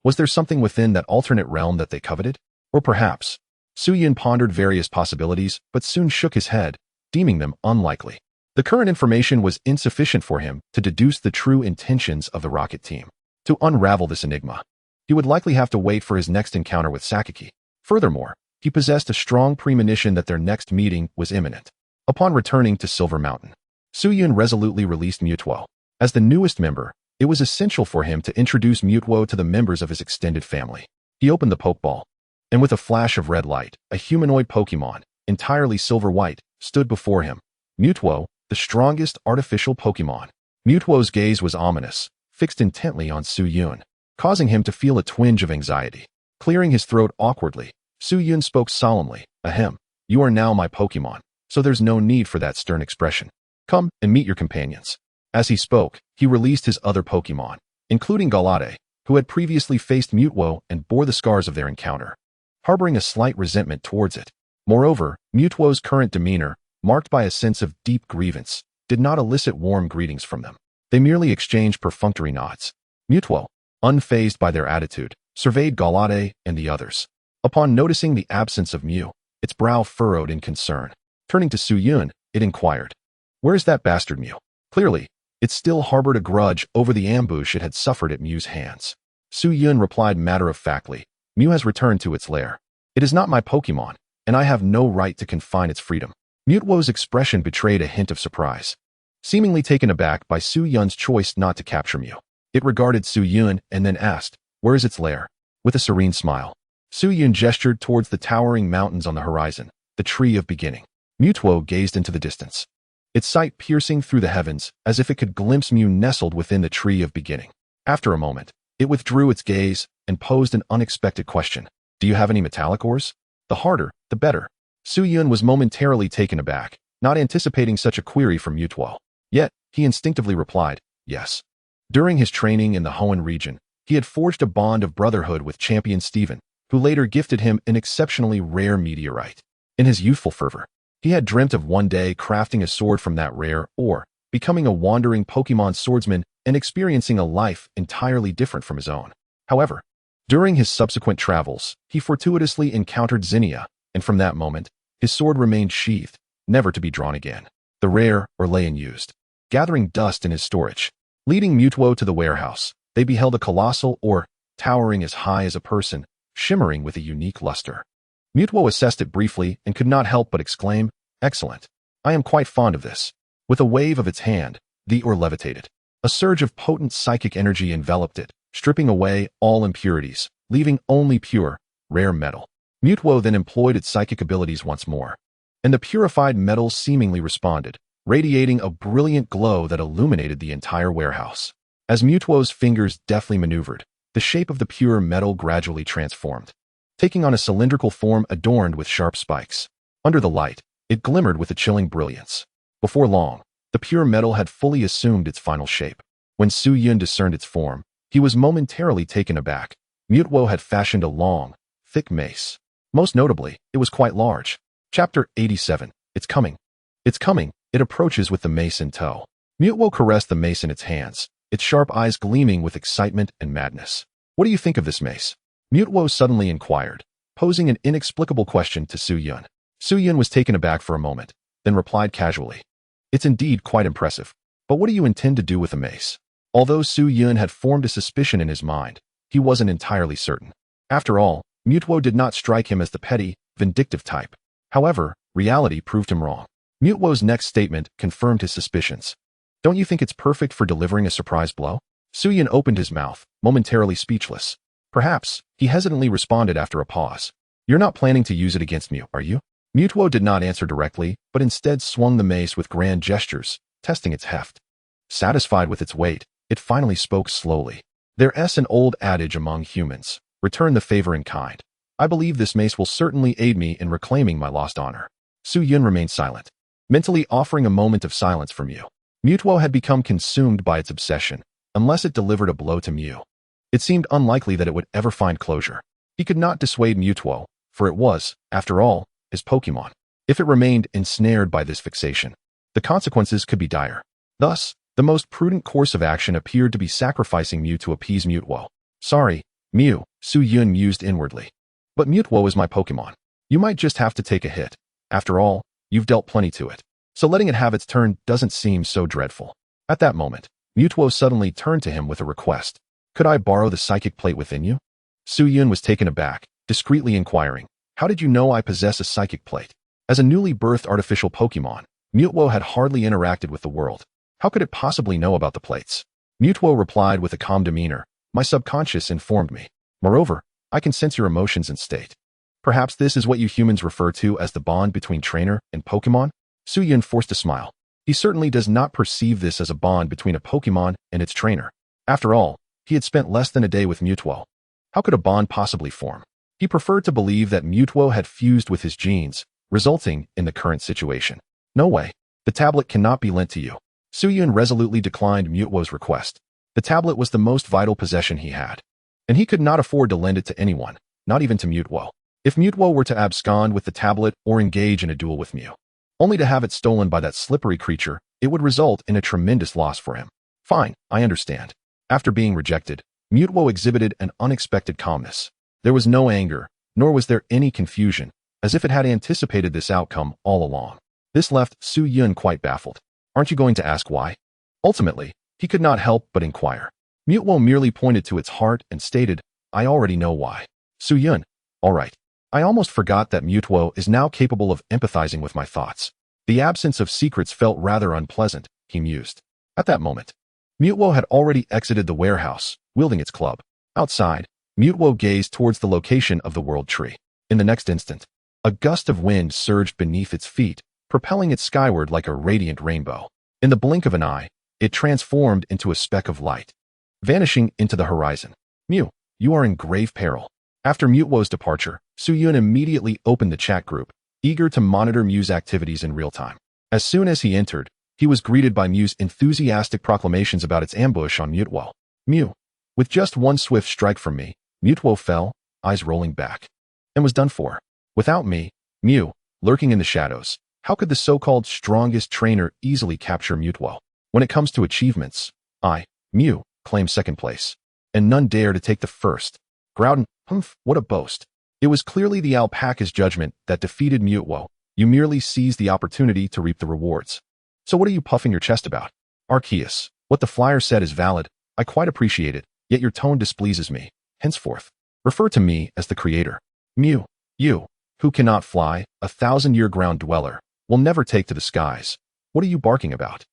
Was there something within that alternate realm that they coveted? Or perhaps, Suyun pondered various possibilities, but soon shook his head, deeming them unlikely. The current information was insufficient for him to deduce the true intentions of the Rocket team. To unravel this enigma, he would likely have to wait for his next encounter with Sakaki. Furthermore, he possessed a strong premonition that their next meeting was imminent. Upon returning to Silver Mountain, Suyun resolutely released Mutwo. As the newest member, it was essential for him to introduce Mutwo to the members of his extended family. He opened the Pokeball, and with a flash of red light, a humanoid Pokemon, entirely silver-white, stood before him. Mutwo, the strongest artificial Pokemon. Mutwo's gaze was ominous, fixed intently on Suyun, causing him to feel a twinge of anxiety. Clearing his throat awkwardly, Suyun spoke solemnly, "Ahem, you are now my Pokemon, so there's no need for that stern expression. Come and meet your companions." As he spoke, he released his other Pokemon, including Galade, who had previously faced Mutwo and bore the scars of their encounter, harboring a slight resentment towards it. Moreover, Mutwo's current demeanor, marked by a sense of deep grievance, did not elicit warm greetings from them. They merely exchanged perfunctory nods. Mutwo, unfazed by their attitude, surveyed Galade and the others. Upon noticing the absence of Mew, its brow furrowed in concern. Turning to Suyun, it inquired, "Where's that bastard Mew?" Clearly, it still harbored a grudge over the ambush it had suffered at Mew's hands. Suyun replied matter-of-factly, "Mew has returned to its lair. It is not my Pokemon, and I have no right to confine its freedom." Mutwo's expression betrayed a hint of surprise, seemingly taken aback by Suyun's choice not to capture Mew. It regarded Su Yun and then asked, "Where is its lair?" With a serene smile, Su Yun gestured towards the towering mountains on the horizon, the tree of beginning. Mutuo gazed into the distance, its sight piercing through the heavens as if it could glimpse Mew nestled within the tree of beginning. After a moment, it withdrew its gaze and posed an unexpected question. "Do you have any metallic ores? The harder, the better." Su Yun was momentarily taken aback, not anticipating such a query from Mutuo. Yet, he instinctively replied, "Yes." During his training in the Hoenn region, he had forged a bond of brotherhood with champion Steven, who later gifted him an exceptionally rare meteorite. In his youthful fervor, he had dreamt of one day crafting a sword from that rare ore, becoming a wandering Pokemon swordsman and experiencing a life entirely different from his own. However, during his subsequent travels, he fortuitously encountered Zinnia, and from that moment, his sword remained sheathed, never to be drawn again. The rare ore lay unused, gathering dust in his storage. Leading Mutuo to the warehouse, they beheld a colossal ore, towering as high as a person, shimmering with a unique luster. Mutuo assessed it briefly and could not help but exclaim, "Excellent. I am quite fond of this." With a wave of its hand, the ore levitated. A surge of potent psychic energy enveloped it, stripping away all impurities, leaving only pure, rare metal. Mutuo then employed its psychic abilities once more, and the purified metal seemingly responded, radiating a brilliant glow that illuminated the entire warehouse. As Mutuo's fingers deftly maneuvered, the shape of the pure metal gradually transformed, taking on a cylindrical form adorned with sharp spikes. Under the light, it glimmered with a chilling brilliance. Before long, the pure metal had fully assumed its final shape. When Su Yun discerned its form, he was momentarily taken aback. Mutuo had fashioned a long, thick mace. Most notably, it was quite large. Chapter 87. It's coming. It's coming. It approaches with the mace in tow. Mutuo caressed the mace in its hands, its sharp eyes gleaming with excitement and madness. "What do you think of this mace?" Mutuo suddenly inquired, posing an inexplicable question to Su Yun. Su Yun was taken aback for a moment, then replied casually, "It's indeed quite impressive. But what do you intend to do with the mace?" Although Su Yun had formed a suspicion in his mind, he wasn't entirely certain. After all, Mutuo did not strike him as the petty, vindictive type. However, reality proved him wrong. Mutuo's next statement confirmed his suspicions. "Don't you think it's perfect for delivering a surprise blow?" Su Yun opened his mouth, momentarily speechless. "Perhaps," he hesitantly responded after a pause. "You're not planning to use it against me, are you?" Mutuo did not answer directly, but instead swung the mace with grand gestures, testing its heft. Satisfied with its weight, it finally spoke slowly. "There's an old adage among humans, return the favor in kind. I believe this mace will certainly aid me in reclaiming my lost honor." Su Yun remained silent, mentally offering a moment of silence for Mew. Mutuo had become consumed by its obsession, unless it delivered a blow to Mew. It seemed unlikely that it would ever find closure. He could not dissuade Mutuo, for it was, after all, his Pokemon. If it remained ensnared by this fixation, the consequences could be dire. Thus, the most prudent course of action appeared to be sacrificing Mew to appease Mutuo. "Sorry, Mew," Su Yun mused inwardly. "But Mutuo is my Pokemon. You might just have to take a hit. After all, you've dealt plenty to it. So letting it have its turn doesn't seem so dreadful." At that moment, Mutuo suddenly turned to him with a request. "Could I borrow the psychic plate within you?" Su Yun was taken aback, discreetly inquiring, "How did you know I possess a psychic plate?" As a newly birthed artificial Pokemon, Mutuo had hardly interacted with the world. How could it possibly know about the plates? Mutuo replied with a calm demeanor, "My subconscious informed me. Moreover, I can sense your emotions and state. Perhaps this is what you humans refer to as the bond between trainer and Pokemon?" Su Yun forced a smile. He certainly does not perceive this as a bond between a Pokemon and its trainer. After all, he had spent less than a day with Mutuo. How could a bond possibly form? He preferred to believe that Mutuo had fused with his genes, resulting in the current situation. "No way. The tablet cannot be lent to you." Su Yun resolutely declined Mutuo's request. The tablet was the most vital possession he had, and he could not afford to lend it to anyone, not even to Mutuo. If Mutuo were to abscond with the tablet or engage in a duel with Mew, only to have it stolen by that slippery creature, it would result in a tremendous loss for him. "Fine, I understand." After being rejected, Mutuo exhibited an unexpected calmness. There was no anger, nor was there any confusion, as if it had anticipated this outcome all along. This left Su Yun quite baffled. "Aren't you going to ask why?" Ultimately, he could not help but inquire. Mutuo merely pointed to its heart and stated, "I already know why." Su Yun, "All right. I almost forgot that Mutuo is now capable of empathizing with my thoughts. The absence of secrets felt rather unpleasant," he mused. At that moment, Mutewo had already exited the warehouse, wielding its club. Outside, Mutewo gazed towards the location of the world tree. In the next instant, a gust of wind surged beneath its feet, propelling it skyward like a radiant rainbow. In the blink of an eye, it transformed into a speck of light, vanishing into the horizon. Mew, you are in grave peril. After Mutewo's departure, Suyun immediately opened the chat group, eager to monitor Mew's activities in real time. As soon as he entered, he was greeted by Mew's enthusiastic proclamations about its ambush on Mutewo. Mew, with just one swift strike from me, Mutewo fell, eyes rolling back, and was done for. Without me, Mew, lurking in the shadows, how could the so-called strongest trainer easily capture Mutewo? When it comes to achievements, I, Mew, claim second place, and none dare to take the first. Groudon, humph, what a boast. It was clearly the alpaca's judgment that defeated Mutewo. You merely seized the opportunity to reap the rewards. So what are you puffing your chest about? Arceus, what the flyer said is valid. I quite appreciate it, yet your tone displeases me. Henceforth, refer to me as the creator. Mew, you, who cannot fly, 1,000-year ground dweller, will never take to the skies. What are you barking about?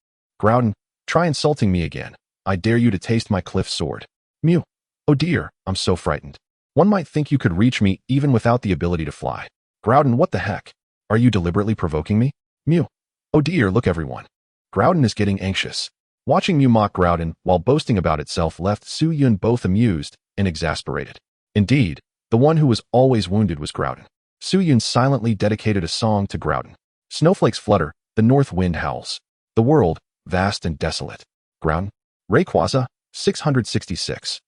Groudon, try insulting me again. I dare you to taste my cliff sword. Mew, oh dear, I'm so frightened. One might think you could reach me even without the ability to fly. Groudon, what the heck? Are you deliberately provoking me? Mew, oh dear, look everyone. Groudon is getting anxious. Watching Mew mock Groudon while boasting about itself left Suyun both amused and exasperated. Indeed, the one who was always wounded was Groudon. Suyun silently dedicated a song to Groudon. Snowflakes flutter, the north wind howls. The world, vast and desolate. Groudon, Rayquaza, 666.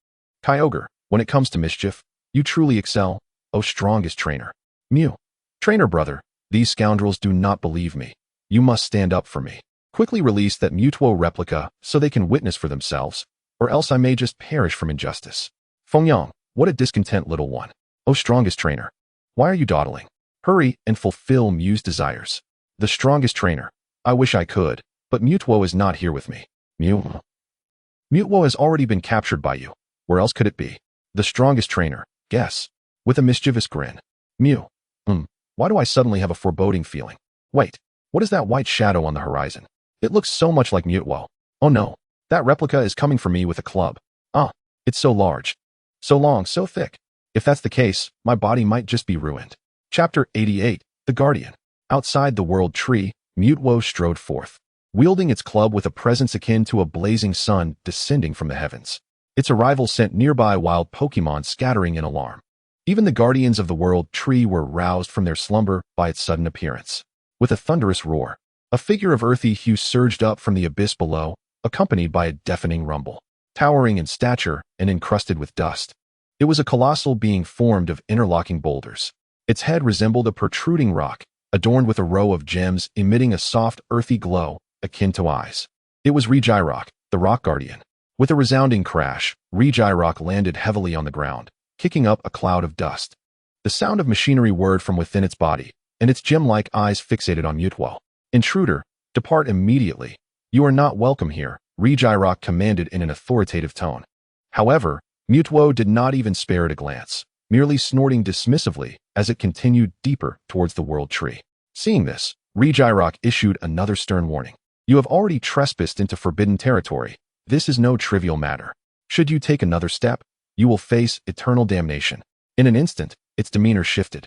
Kyogre, when it comes to mischief, you truly excel, O strongest trainer. Mew, trainer brother, these scoundrels do not believe me. You must stand up for me. Quickly release that Mutewo replica so they can witness for themselves, or else I may just perish from injustice. Fengyang, what a discontent little one. O strongest trainer. Why are you dawdling? Hurry and fulfill Mew's desires. The strongest trainer. I wish I could, but Mutewo is not here with me. Mew. Mutewo has already been captured by you. Where else could it be? The strongest trainer. Guess. With a mischievous grin. Mew. Why do I suddenly have a foreboding feeling? Wait, what is that white shadow on the horizon? It looks so much like Mutewo. Oh no, that replica is coming for me with a club. Ah, it's so large. So long, so thick. If that's the case, my body might just be ruined. Chapter 88, The Guardian. Outside the world tree, Mutewo strode forth, wielding its club with a presence akin to a blazing sun descending from the heavens. Its arrival sent nearby wild Pokemon scattering in alarm. Even the guardians of the world tree were roused from their slumber by its sudden appearance. With a thunderous roar, a figure of earthy hue surged up from the abyss below, accompanied by a deafening rumble. Towering in stature and encrusted with dust, it was a colossal being formed of interlocking boulders. Its head resembled a protruding rock, adorned with a row of gems emitting a soft, earthy glow akin to eyes. It was Regirock, the Rock Guardian. With a resounding crash, Regirock landed heavily on the ground, kicking up a cloud of dust. The sound of machinery whirred from within its body, and its gem-like eyes fixated on Mutewo. Intruder, depart immediately. You are not welcome here, Regirock commanded in an authoritative tone. However, Mutewo did not even spare it a glance, merely snorting dismissively as it continued deeper towards the world tree. Seeing this, Regirock issued another stern warning. You have already trespassed into forbidden territory. This is no trivial matter. Should you take another step, you will face eternal damnation. In an instant, its demeanor shifted,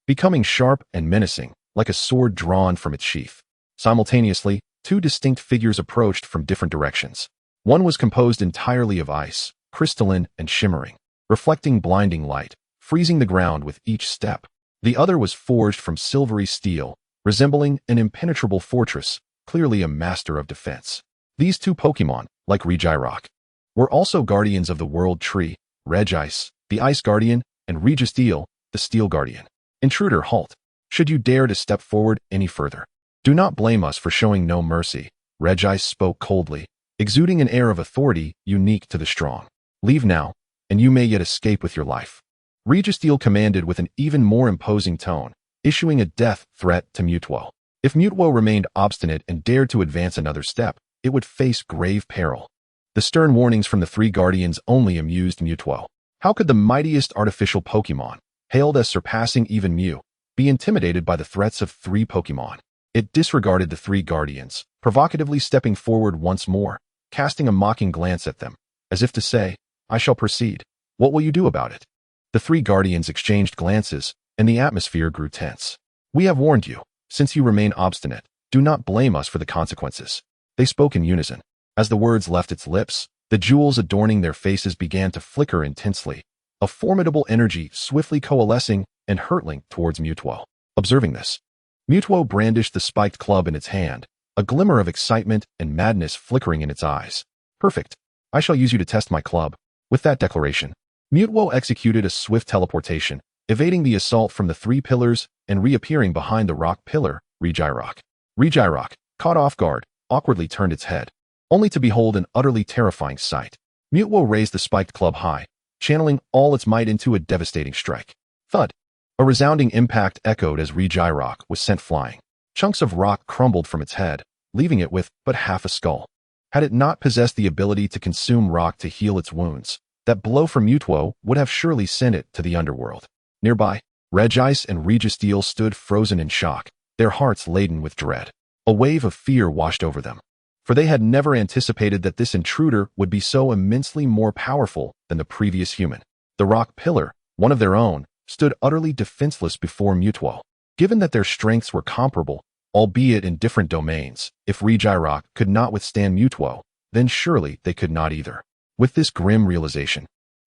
becoming sharp and menacing, like a sword drawn from its sheath. Simultaneously, two distinct figures approached from different directions. One was composed entirely of ice, crystalline and shimmering, reflecting blinding light, freezing the ground with each step. The other was forged from silvery steel, resembling an impenetrable fortress, clearly a master of defense. These two Pokemon, like Regirock, were also guardians of the world tree, Regice, the Ice Guardian, and Registeel, the Steel Guardian. Intruder, halt. Should you dare to step forward any further, do not blame us for showing no mercy. Regice spoke coldly, exuding an air of authority unique to the strong. Leave now, and you may yet escape with your life. Registeel commanded with an even more imposing tone, issuing a death threat to Mutewo. If Mutewo remained obstinate and dared to advance another step, it would face grave peril. The stern warnings from the three guardians only amused Mutewo. How could the mightiest artificial Pokemon, hailed as surpassing even Mew, be intimidated by the threats of three Pokemon? It disregarded the three guardians, provocatively stepping forward once more, casting a mocking glance at them, as if to say, "I shall proceed. What will you do about it?" The three guardians exchanged glances, and the atmosphere grew tense. "We have warned you. Since you remain obstinate, do not blame us for the consequences." They spoke in unison. As the words left its lips, the jewels adorning their faces began to flicker intensely, a formidable energy swiftly coalescing and hurtling towards Mewtwo. Observing this, Mewtwo brandished the spiked club in its hand, a glimmer of excitement and madness flickering in its eyes. "Perfect. I shall use you to test my club." With that declaration, Mewtwo executed a swift teleportation, evading the assault from the three pillars and reappearing behind the rock pillar, Regirock. Regirock, caught off guard, awkwardly turned its head, only to behold an utterly terrifying sight. Mewtwo raised the spiked club high, channeling all its might into a devastating strike. Thud! A resounding impact echoed as Regirock was sent flying. Chunks of rock crumbled from its head, leaving it with but half a skull. Had it not possessed the ability to consume rock to heal its wounds, that blow from Mewtwo would have surely sent it to the underworld. Nearby, Regice and Registeel stood frozen in shock, their hearts laden with dread. A wave of fear washed over them, for they had never anticipated that this intruder would be so immensely more powerful than the previous human. The rock pillar, one of their own, stood utterly defenseless before Mewtwo. Given that their strengths were comparable, albeit in different domains, if Regirock could not withstand Mewtwo, then surely they could not either. With this grim realization,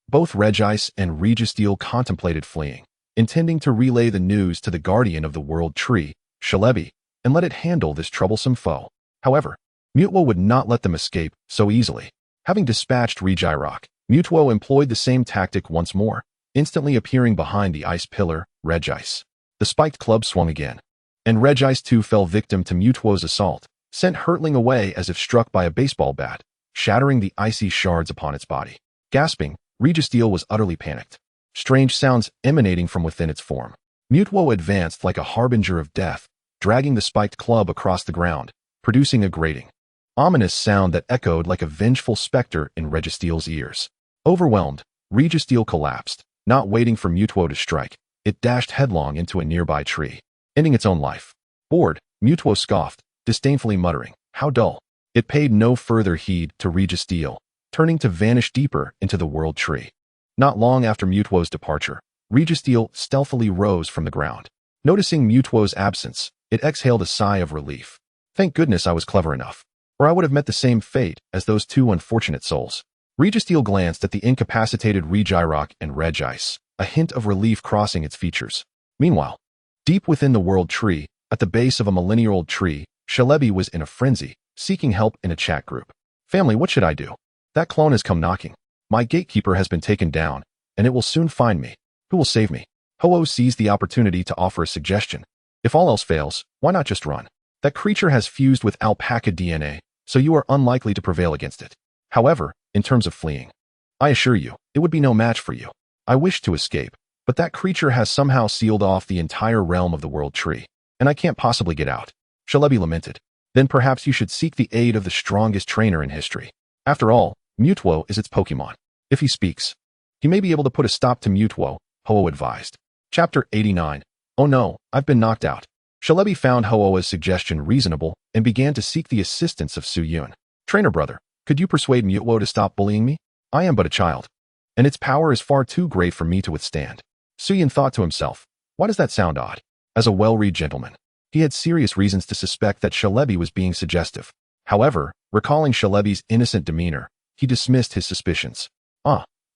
both Regice and Registeel contemplated fleeing, intending to relay the news to the guardian of the world tree, Celebi, and let it handle this troublesome foe. However, Mewtwo would not let them escape so easily. Having dispatched Regirock, Mewtwo employed the same tactic once more, instantly appearing behind the ice pillar, Regice. The spiked club swung again, and Regice too fell victim to Mewtwo's assault, sent hurtling away as if struck by a baseball bat, shattering the icy shards upon its body. Gasping, Registeel was utterly panicked. Strange sounds emanating from within its form. Mewtwo advanced like a harbinger of death, dragging the spiked club across the ground, producing a grating, ominous sound that echoed like a vengeful specter in Registeel's ears. Overwhelmed, Registeel collapsed. Not waiting for Mewtwo to strike, it dashed headlong into a nearby tree, ending its own life. Bored, Mewtwo scoffed, disdainfully muttering, "How dull." It paid no further heed to Registeel, turning to vanish deeper into the world tree. Not long after Mewtwo's departure, Registeel stealthily rose from the ground. Noticing Mewtwo's absence, it exhaled a sigh of relief. "Thank goodness I was clever enough, or I would have met the same fate as those two unfortunate souls." Registeel glanced at the incapacitated Regirock and Regice, a hint of relief crossing its features. Meanwhile, deep within the world tree, at the base of a millennia-old tree, Celebi was in a frenzy, seeking help in a chat group. "Family, what should I do? That clone has come knocking. My gatekeeper has been taken down, and it will soon find me. Who will save me?" Ho-Oh seized the opportunity to offer a suggestion. "If all else fails, why not just run? That creature has fused with alpaca DNA, so you are unlikely to prevail against it. However, in terms of fleeing, I assure you, it would be no match for you. I wish to escape, but that creature has somehow sealed off the entire realm of the world tree, and I can't possibly get out." Celebi lamented. "Then perhaps you should seek the aid of the strongest trainer in history. After all, Mewtwo is its Pokemon. If he speaks, he may be able to put a stop to Mewtwo," Ho-Oh advised. Chapter 89. Oh no, I've been knocked out. Celebi found Ho-Oh's suggestion reasonable and began to seek the assistance of Su-Yun. "Trainer brother, could you persuade Mewtwo to stop bullying me? I am but a child, and its power is far too great for me to withstand." Su-Yun thought to himself, why does that sound odd? As a well-read gentleman, he had serious reasons to suspect that Celebi was being suggestive. However, recalling Celebi's innocent demeanor, he dismissed his suspicions.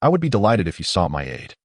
I would be delighted if you sought my aid.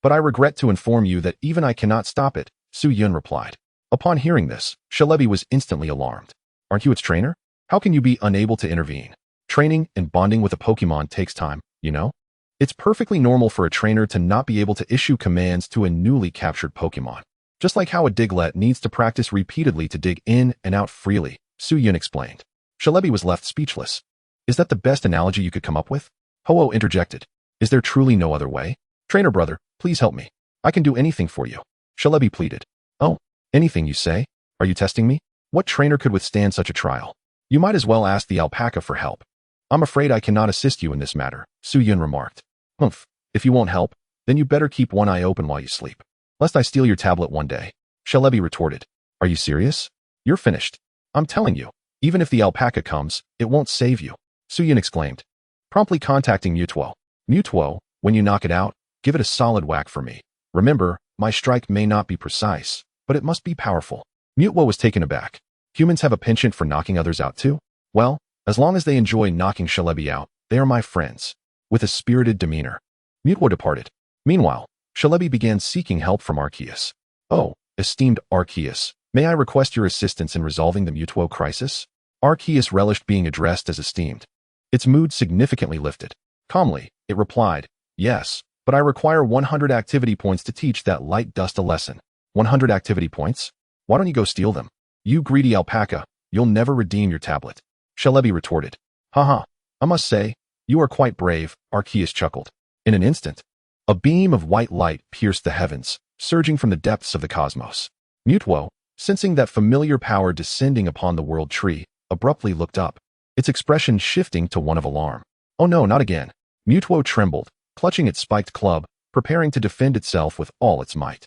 But I regret to inform you that even I cannot stop it," Su-Yun replied. Upon hearing this, Celebi was instantly alarmed. "Aren't you its trainer? How can you be unable to intervene? Training and bonding with a Pokemon takes time, you know? It's perfectly normal for a trainer to not be able to issue commands to a newly captured Pokemon. Just like how a Diglett needs to practice repeatedly to dig in and out freely," Su-Yun explained. Celebi was left speechless. "Is that the best analogy you could come up with?" Ho-Oh interjected. "Is there truly no other way? Trainer brother, please help me. I can do anything for you," Celebi pleaded. "Oh, anything you say? Are you testing me? What trainer could withstand such a trial? You might as well ask the alpaca for help." "I'm afraid I cannot assist you in this matter," Su-Yun remarked. "Humph, if you won't help, then you better keep one eye open while you sleep, lest I steal your tablet one day," Celebi retorted. "Are you serious? You're finished. I'm telling you, even if the alpaca comes, it won't save you." Suyin exclaimed, promptly contacting Mutuo. Mutuo, when you knock it out, give it a solid whack for me. Remember, my strike may not be precise, but it must be powerful. Mutuo was taken aback. Humans have a penchant for knocking others out too? Well, as long as they enjoy knocking Shalebi out, they are my friends. With a spirited demeanor, Mutuo departed. Meanwhile, Shalebi began seeking help from Arceus. Oh, esteemed Arceus, may I request your assistance in resolving the Mutuo crisis? Arceus relished being addressed as esteemed. Its mood significantly lifted. Calmly, it replied, yes, but I require 100 activity points to teach that light dust a lesson. 100 activity points? Why don't you go steal them? You greedy alpaca, you'll never redeem your tablet. Shalebi retorted. Haha, I must say, you are quite brave, Arceus chuckled. In an instant, a beam of white light pierced the heavens, surging from the depths of the cosmos. Mutuo, sensing that familiar power descending upon the world tree, abruptly looked up, its expression shifting to one of alarm. Oh no, not again. Mutuo trembled, clutching its spiked club, preparing to defend itself with all its might.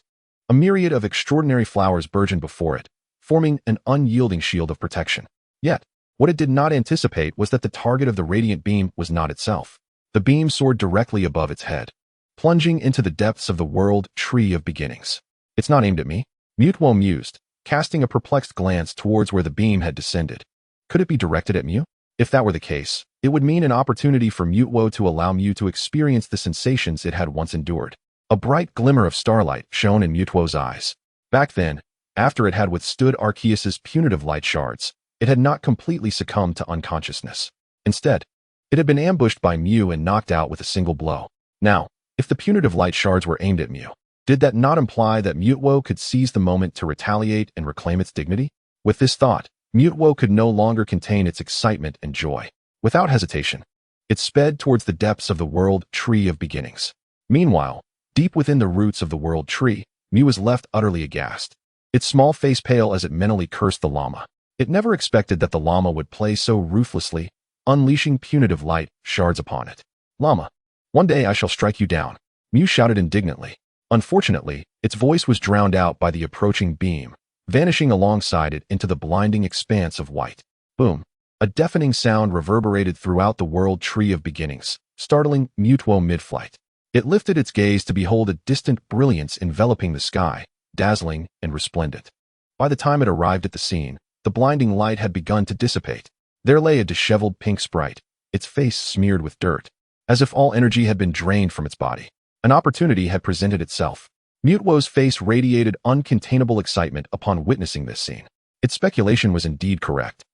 A myriad of extraordinary flowers burgeoned before it, forming an unyielding shield of protection. Yet, what it did not anticipate was that the target of the radiant beam was not itself. The beam soared directly above its head, plunging into the depths of the world tree of beginnings. It's not aimed at me, Mutuo mused, casting a perplexed glance towards where the beam had descended. Could it be directed at Mew? If that were the case, it would mean an opportunity for Mutuo to allow Mew to experience the sensations it had once endured. A bright glimmer of starlight shone in Mutuo's eyes. Back then, after it had withstood Arceus's punitive light shards, it had not completely succumbed to unconsciousness. Instead, it had been ambushed by Mew and knocked out with a single blow. Now, if the punitive light shards were aimed at Mew, did that not imply that Mutuo could seize the moment to retaliate and reclaim its dignity? With this thought, Mutuo could no longer contain its excitement and joy. Without hesitation, it sped towards the depths of the world tree of beginnings. Meanwhile, deep within the roots of the world tree, Mew was left utterly aghast, its small face pale as it mentally cursed the llama. It never expected that the llama would play so ruthlessly, unleashing punitive light shards upon it. Llama, one day I shall strike you down, Mew shouted indignantly. Unfortunately, its voice was drowned out by the approaching beam, vanishing alongside it into the blinding expanse of white. Boom! A deafening sound reverberated throughout the world tree of beginnings, startling Mutuo mid-flight. It lifted its gaze to behold a distant brilliance enveloping the sky, dazzling and resplendent. By the time it arrived at the scene, the blinding light had begun to dissipate. There lay a disheveled pink sprite, its face smeared with dirt, as if all energy had been drained from its body. An opportunity had presented itself. Mutuo's face radiated uncontainable excitement upon witnessing this scene. Its speculation was indeed correct.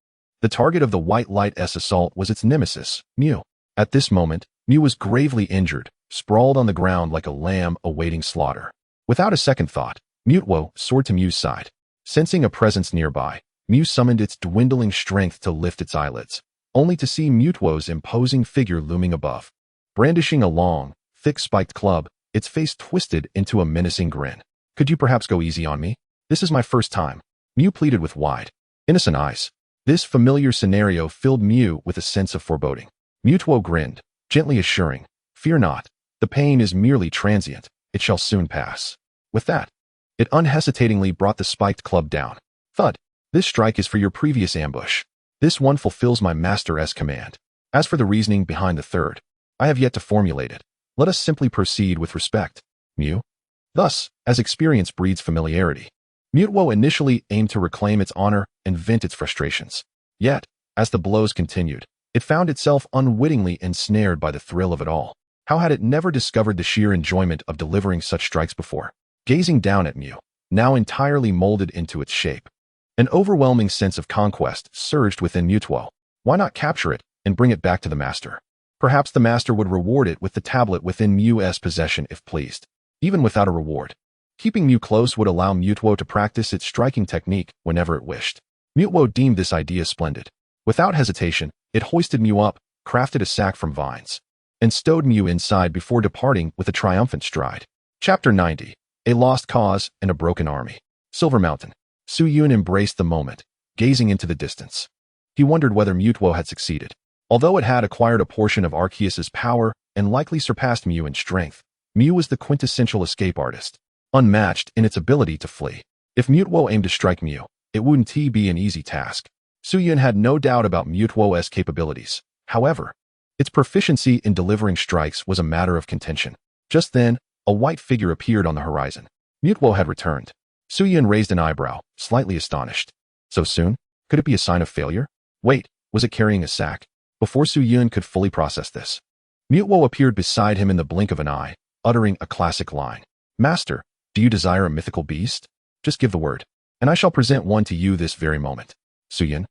The target of the white light's assault was its nemesis, Mew. At this moment, Mew was gravely injured, sprawled on the ground like a lamb awaiting slaughter. Without a second thought, Mutuo soared to Mew's side. Sensing a presence nearby, Mew summoned its dwindling strength to lift its eyelids, only to see Mutuo's imposing figure looming above. Brandishing a long, thick-spiked club, its face twisted into a menacing grin. Could you perhaps go easy on me? This is my first time, Mew pleaded with wide, innocent eyes. This familiar scenario filled Mew with a sense of foreboding. Mutuo grinned, gently assuring, fear not, the pain is merely transient, it shall soon pass. With that, it unhesitatingly brought the spiked club down. Thud, this strike is for your previous ambush. This one fulfills my master's command. As for the reasoning behind the third, I have yet to formulate it. Let us simply proceed with respect, Mew. Thus, as experience breeds familiarity, Mutuo initially aimed to reclaim its honor and vent its frustrations. Yet, as the blows continued, it found itself unwittingly ensnared by the thrill of it all. How had it never discovered the sheer enjoyment of delivering such strikes before? Gazing down at Mew, now entirely molded into its shape, an overwhelming sense of conquest surged within Mutuo. Why not capture it and bring it back to the master? Perhaps the master would reward it with the tablet within Mew's possession if pleased. Even without a reward, keeping Mew close would allow Mutuo to practice its striking technique whenever it wished. Mutuo deemed this idea splendid. Without hesitation, it hoisted Mew up, crafted a sack from vines, and stowed Mew inside before departing with a triumphant stride. Chapter 90. A Lost Cause and a Broken Army. Silver Mountain. Suyin embraced the moment, gazing into the distance. He wondered whether Mutuo had succeeded. Although it had acquired a portion of Arceus's power and likely surpassed Mew in strength, Mew was the quintessential escape artist, unmatched in its ability to flee. If Mutuo aimed to strike Mew, it wouldn't be an easy task. Suyin had no doubt about Mutuo's capabilities. However, its proficiency in delivering strikes was a matter of contention. Just then, a white figure appeared on the horizon. Mutwo had returned. Suyun raised an eyebrow, slightly astonished. So soon? Could it be a sign of failure? Wait, was it carrying a sack? Before Suyun could fully process this, Mutwo appeared beside him in the blink of an eye, uttering a classic line. Master, do you desire a mythical beast? Just give the word, and I shall present one to you this very moment. Suyun?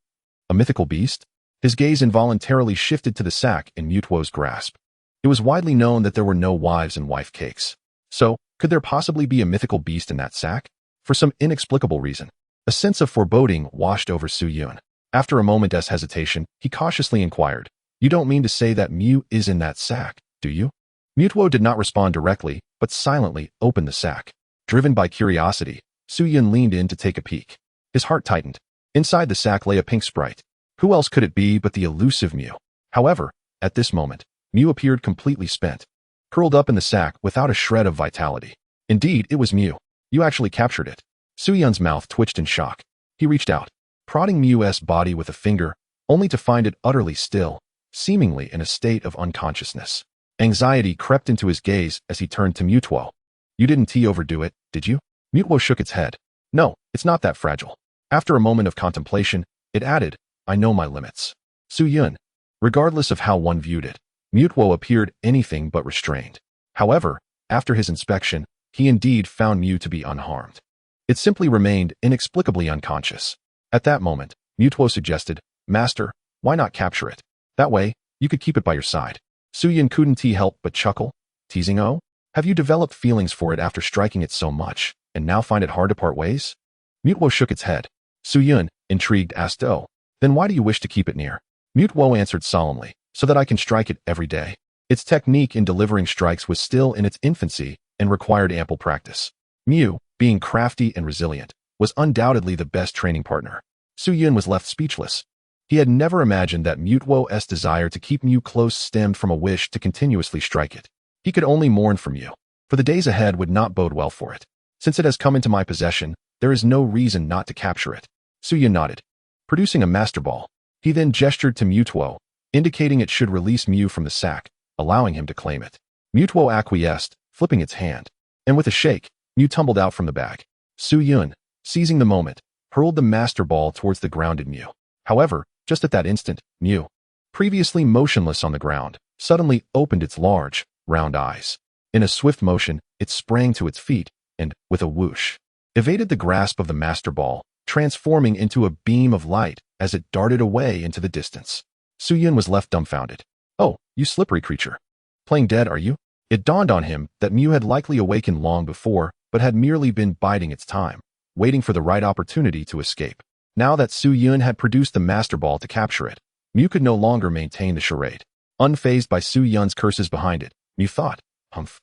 A mythical beast? His gaze involuntarily shifted to the sack in Mutwo's grasp. It was widely known that there were no wives and wife cakes. So, could there possibly be a mythical beast in that sack? For some inexplicable reason, a sense of foreboding washed over Suyun. After a moment's hesitation, he cautiously inquired, You don't mean to say that Mew is in that sack, do you? Mutwo did not respond directly, but silently opened the sack. Driven by curiosity, Suyun leaned in to take a peek. His heart tightened. Inside the sack lay a pink sprite. Who else could it be but the elusive Mew? However, at this moment, Mew appeared completely spent, curled up in the sack without a shred of vitality. Indeed, it was Mew. You actually captured it. Suyun's mouth twitched in shock. He reached out, prodding Mew's body with a finger, only to find it utterly still, seemingly in a state of unconsciousness. Anxiety crept into his gaze as he turned to Mutwo. You didn't overdo it, did you? Mutwo shook its head. No, it's not that fragile. After a moment of contemplation, it added, I know my limits. Suyun. Regardless of how one viewed it, Mutwo appeared anything but restrained. However, after his inspection, he indeed found Mew to be unharmed. It simply remained inexplicably unconscious. At that moment, Mutwo suggested, Master, why not capture it? That way, you could keep it by your side. Suyun couldn't help but chuckle, teasing, Oh, have you developed feelings for it after striking it so much, and now find it hard to part ways? Mutwo shook its head. Suyun, intrigued, asked, Oh, then why do you wish to keep it near? Mutwo answered solemnly, So that I can strike it every day. Its technique in delivering strikes was still in its infancy and required ample practice. Mew, being crafty and resilient, was undoubtedly the best training partner. Suyun was left speechless. He had never imagined that Mutwo's desire to keep Mew close stemmed from a wish to continuously strike it. He could only mourn for Mew, for the days ahead would not bode well for it. Since it has come into my possession, there is no reason not to capture it. Suyun nodded. Producing a Master Ball, he then gestured to Mutwo, indicating it should release Mew from the sack, allowing him to claim it. Mutwo acquiesced, flipping its hand, and with a shake, Mew tumbled out from the bag. Suyun, seizing the moment, hurled the Master Ball towards the grounded Mew. However, just at that instant, Mew, previously motionless on the ground, suddenly opened its large, round eyes. In a swift motion, it sprang to its feet, and, with a whoosh, evaded the grasp of the Master Ball, transforming into a beam of light as it darted away into the distance. Suyun was left dumbfounded. Oh, you slippery creature. Playing dead, are you? It dawned on him that Mew had likely awakened long before, but had merely been biding its time, waiting for the right opportunity to escape. Now that Suyun had produced the Master Ball to capture it, Mew could no longer maintain the charade. Unfazed by Suyun's curses behind it, Mew thought, Humph.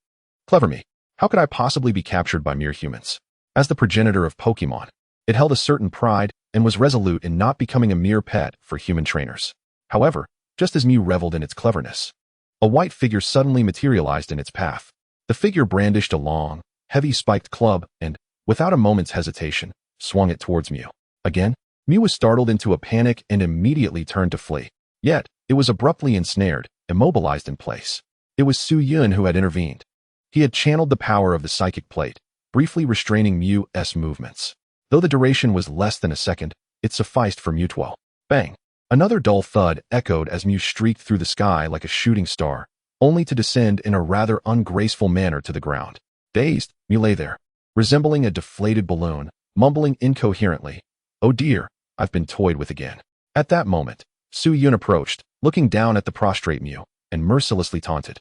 Clever me. How could I possibly be captured by mere humans? As the progenitor of Pokemon, it held a certain pride and was resolute in not becoming a mere pet for human trainers. However, just as Mew reveled in its cleverness, a white figure suddenly materialized in its path. The figure brandished a long, heavy spiked club and, without a moment's hesitation, swung it towards Mew. Again, Mew was startled into a panic and immediately turned to flee. Yet, it was abruptly ensnared, immobilized in place. It was Suyun who had intervened. He had channeled the power of the psychic plate, briefly restraining Mew's movements. Though the duration was less than a second, it sufficed for Mutwo. Bang! Another dull thud echoed as Mew streaked through the sky like a shooting star, only to descend in a rather ungraceful manner to the ground. Dazed, Mew lay there, resembling a deflated balloon, mumbling incoherently, Oh dear, I've been toyed with again. At that moment, Suyun approached, looking down at the prostrate Mew, and mercilessly taunted.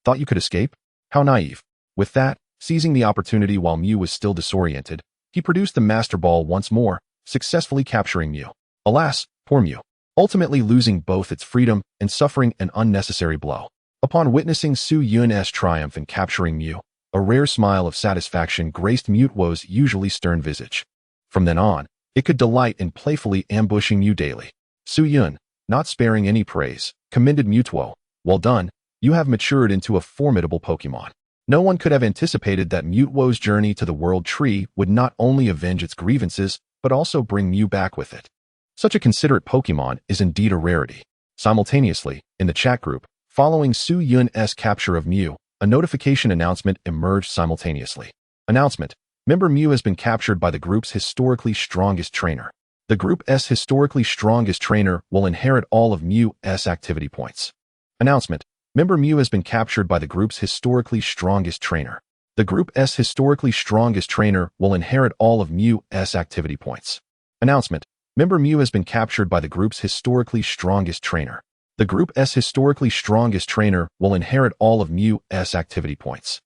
Thought you could escape? How naive. With that, seizing the opportunity while Mew was still disoriented, he produced the Master Ball once more, successfully capturing Mew. Alas, poor Mew, ultimately losing both its freedom and suffering an unnecessary blow. Upon witnessing Suyun's triumph in capturing Mew, a rare smile of satisfaction graced Mutwo's usually stern visage. From then on, it could delight in playfully ambushing Mew daily. Suyun, not sparing any praise, commended Mutwo. Well done, you have matured into a formidable Pokemon. No one could have anticipated that Mutwo's journey to the World Tree would not only avenge its grievances, but also bring Mew back with it. Such a considerate Pokemon is indeed a rarity. Simultaneously, in the chat group, following Su Yun's capture of Mew, a notification announcement emerged simultaneously. Announcement: Member Mew has been captured by the group's historically strongest trainer. The group's historically strongest trainer will inherit all of Mew's activity points. Announcement: Member Mew has been captured by the group's historically strongest trainer. The group's historically strongest trainer will inherit all of Mew's activity points. Announcement: Member Mew has been captured by the group's historically strongest trainer. The group's historically strongest trainer will inherit all of Mew's activity points.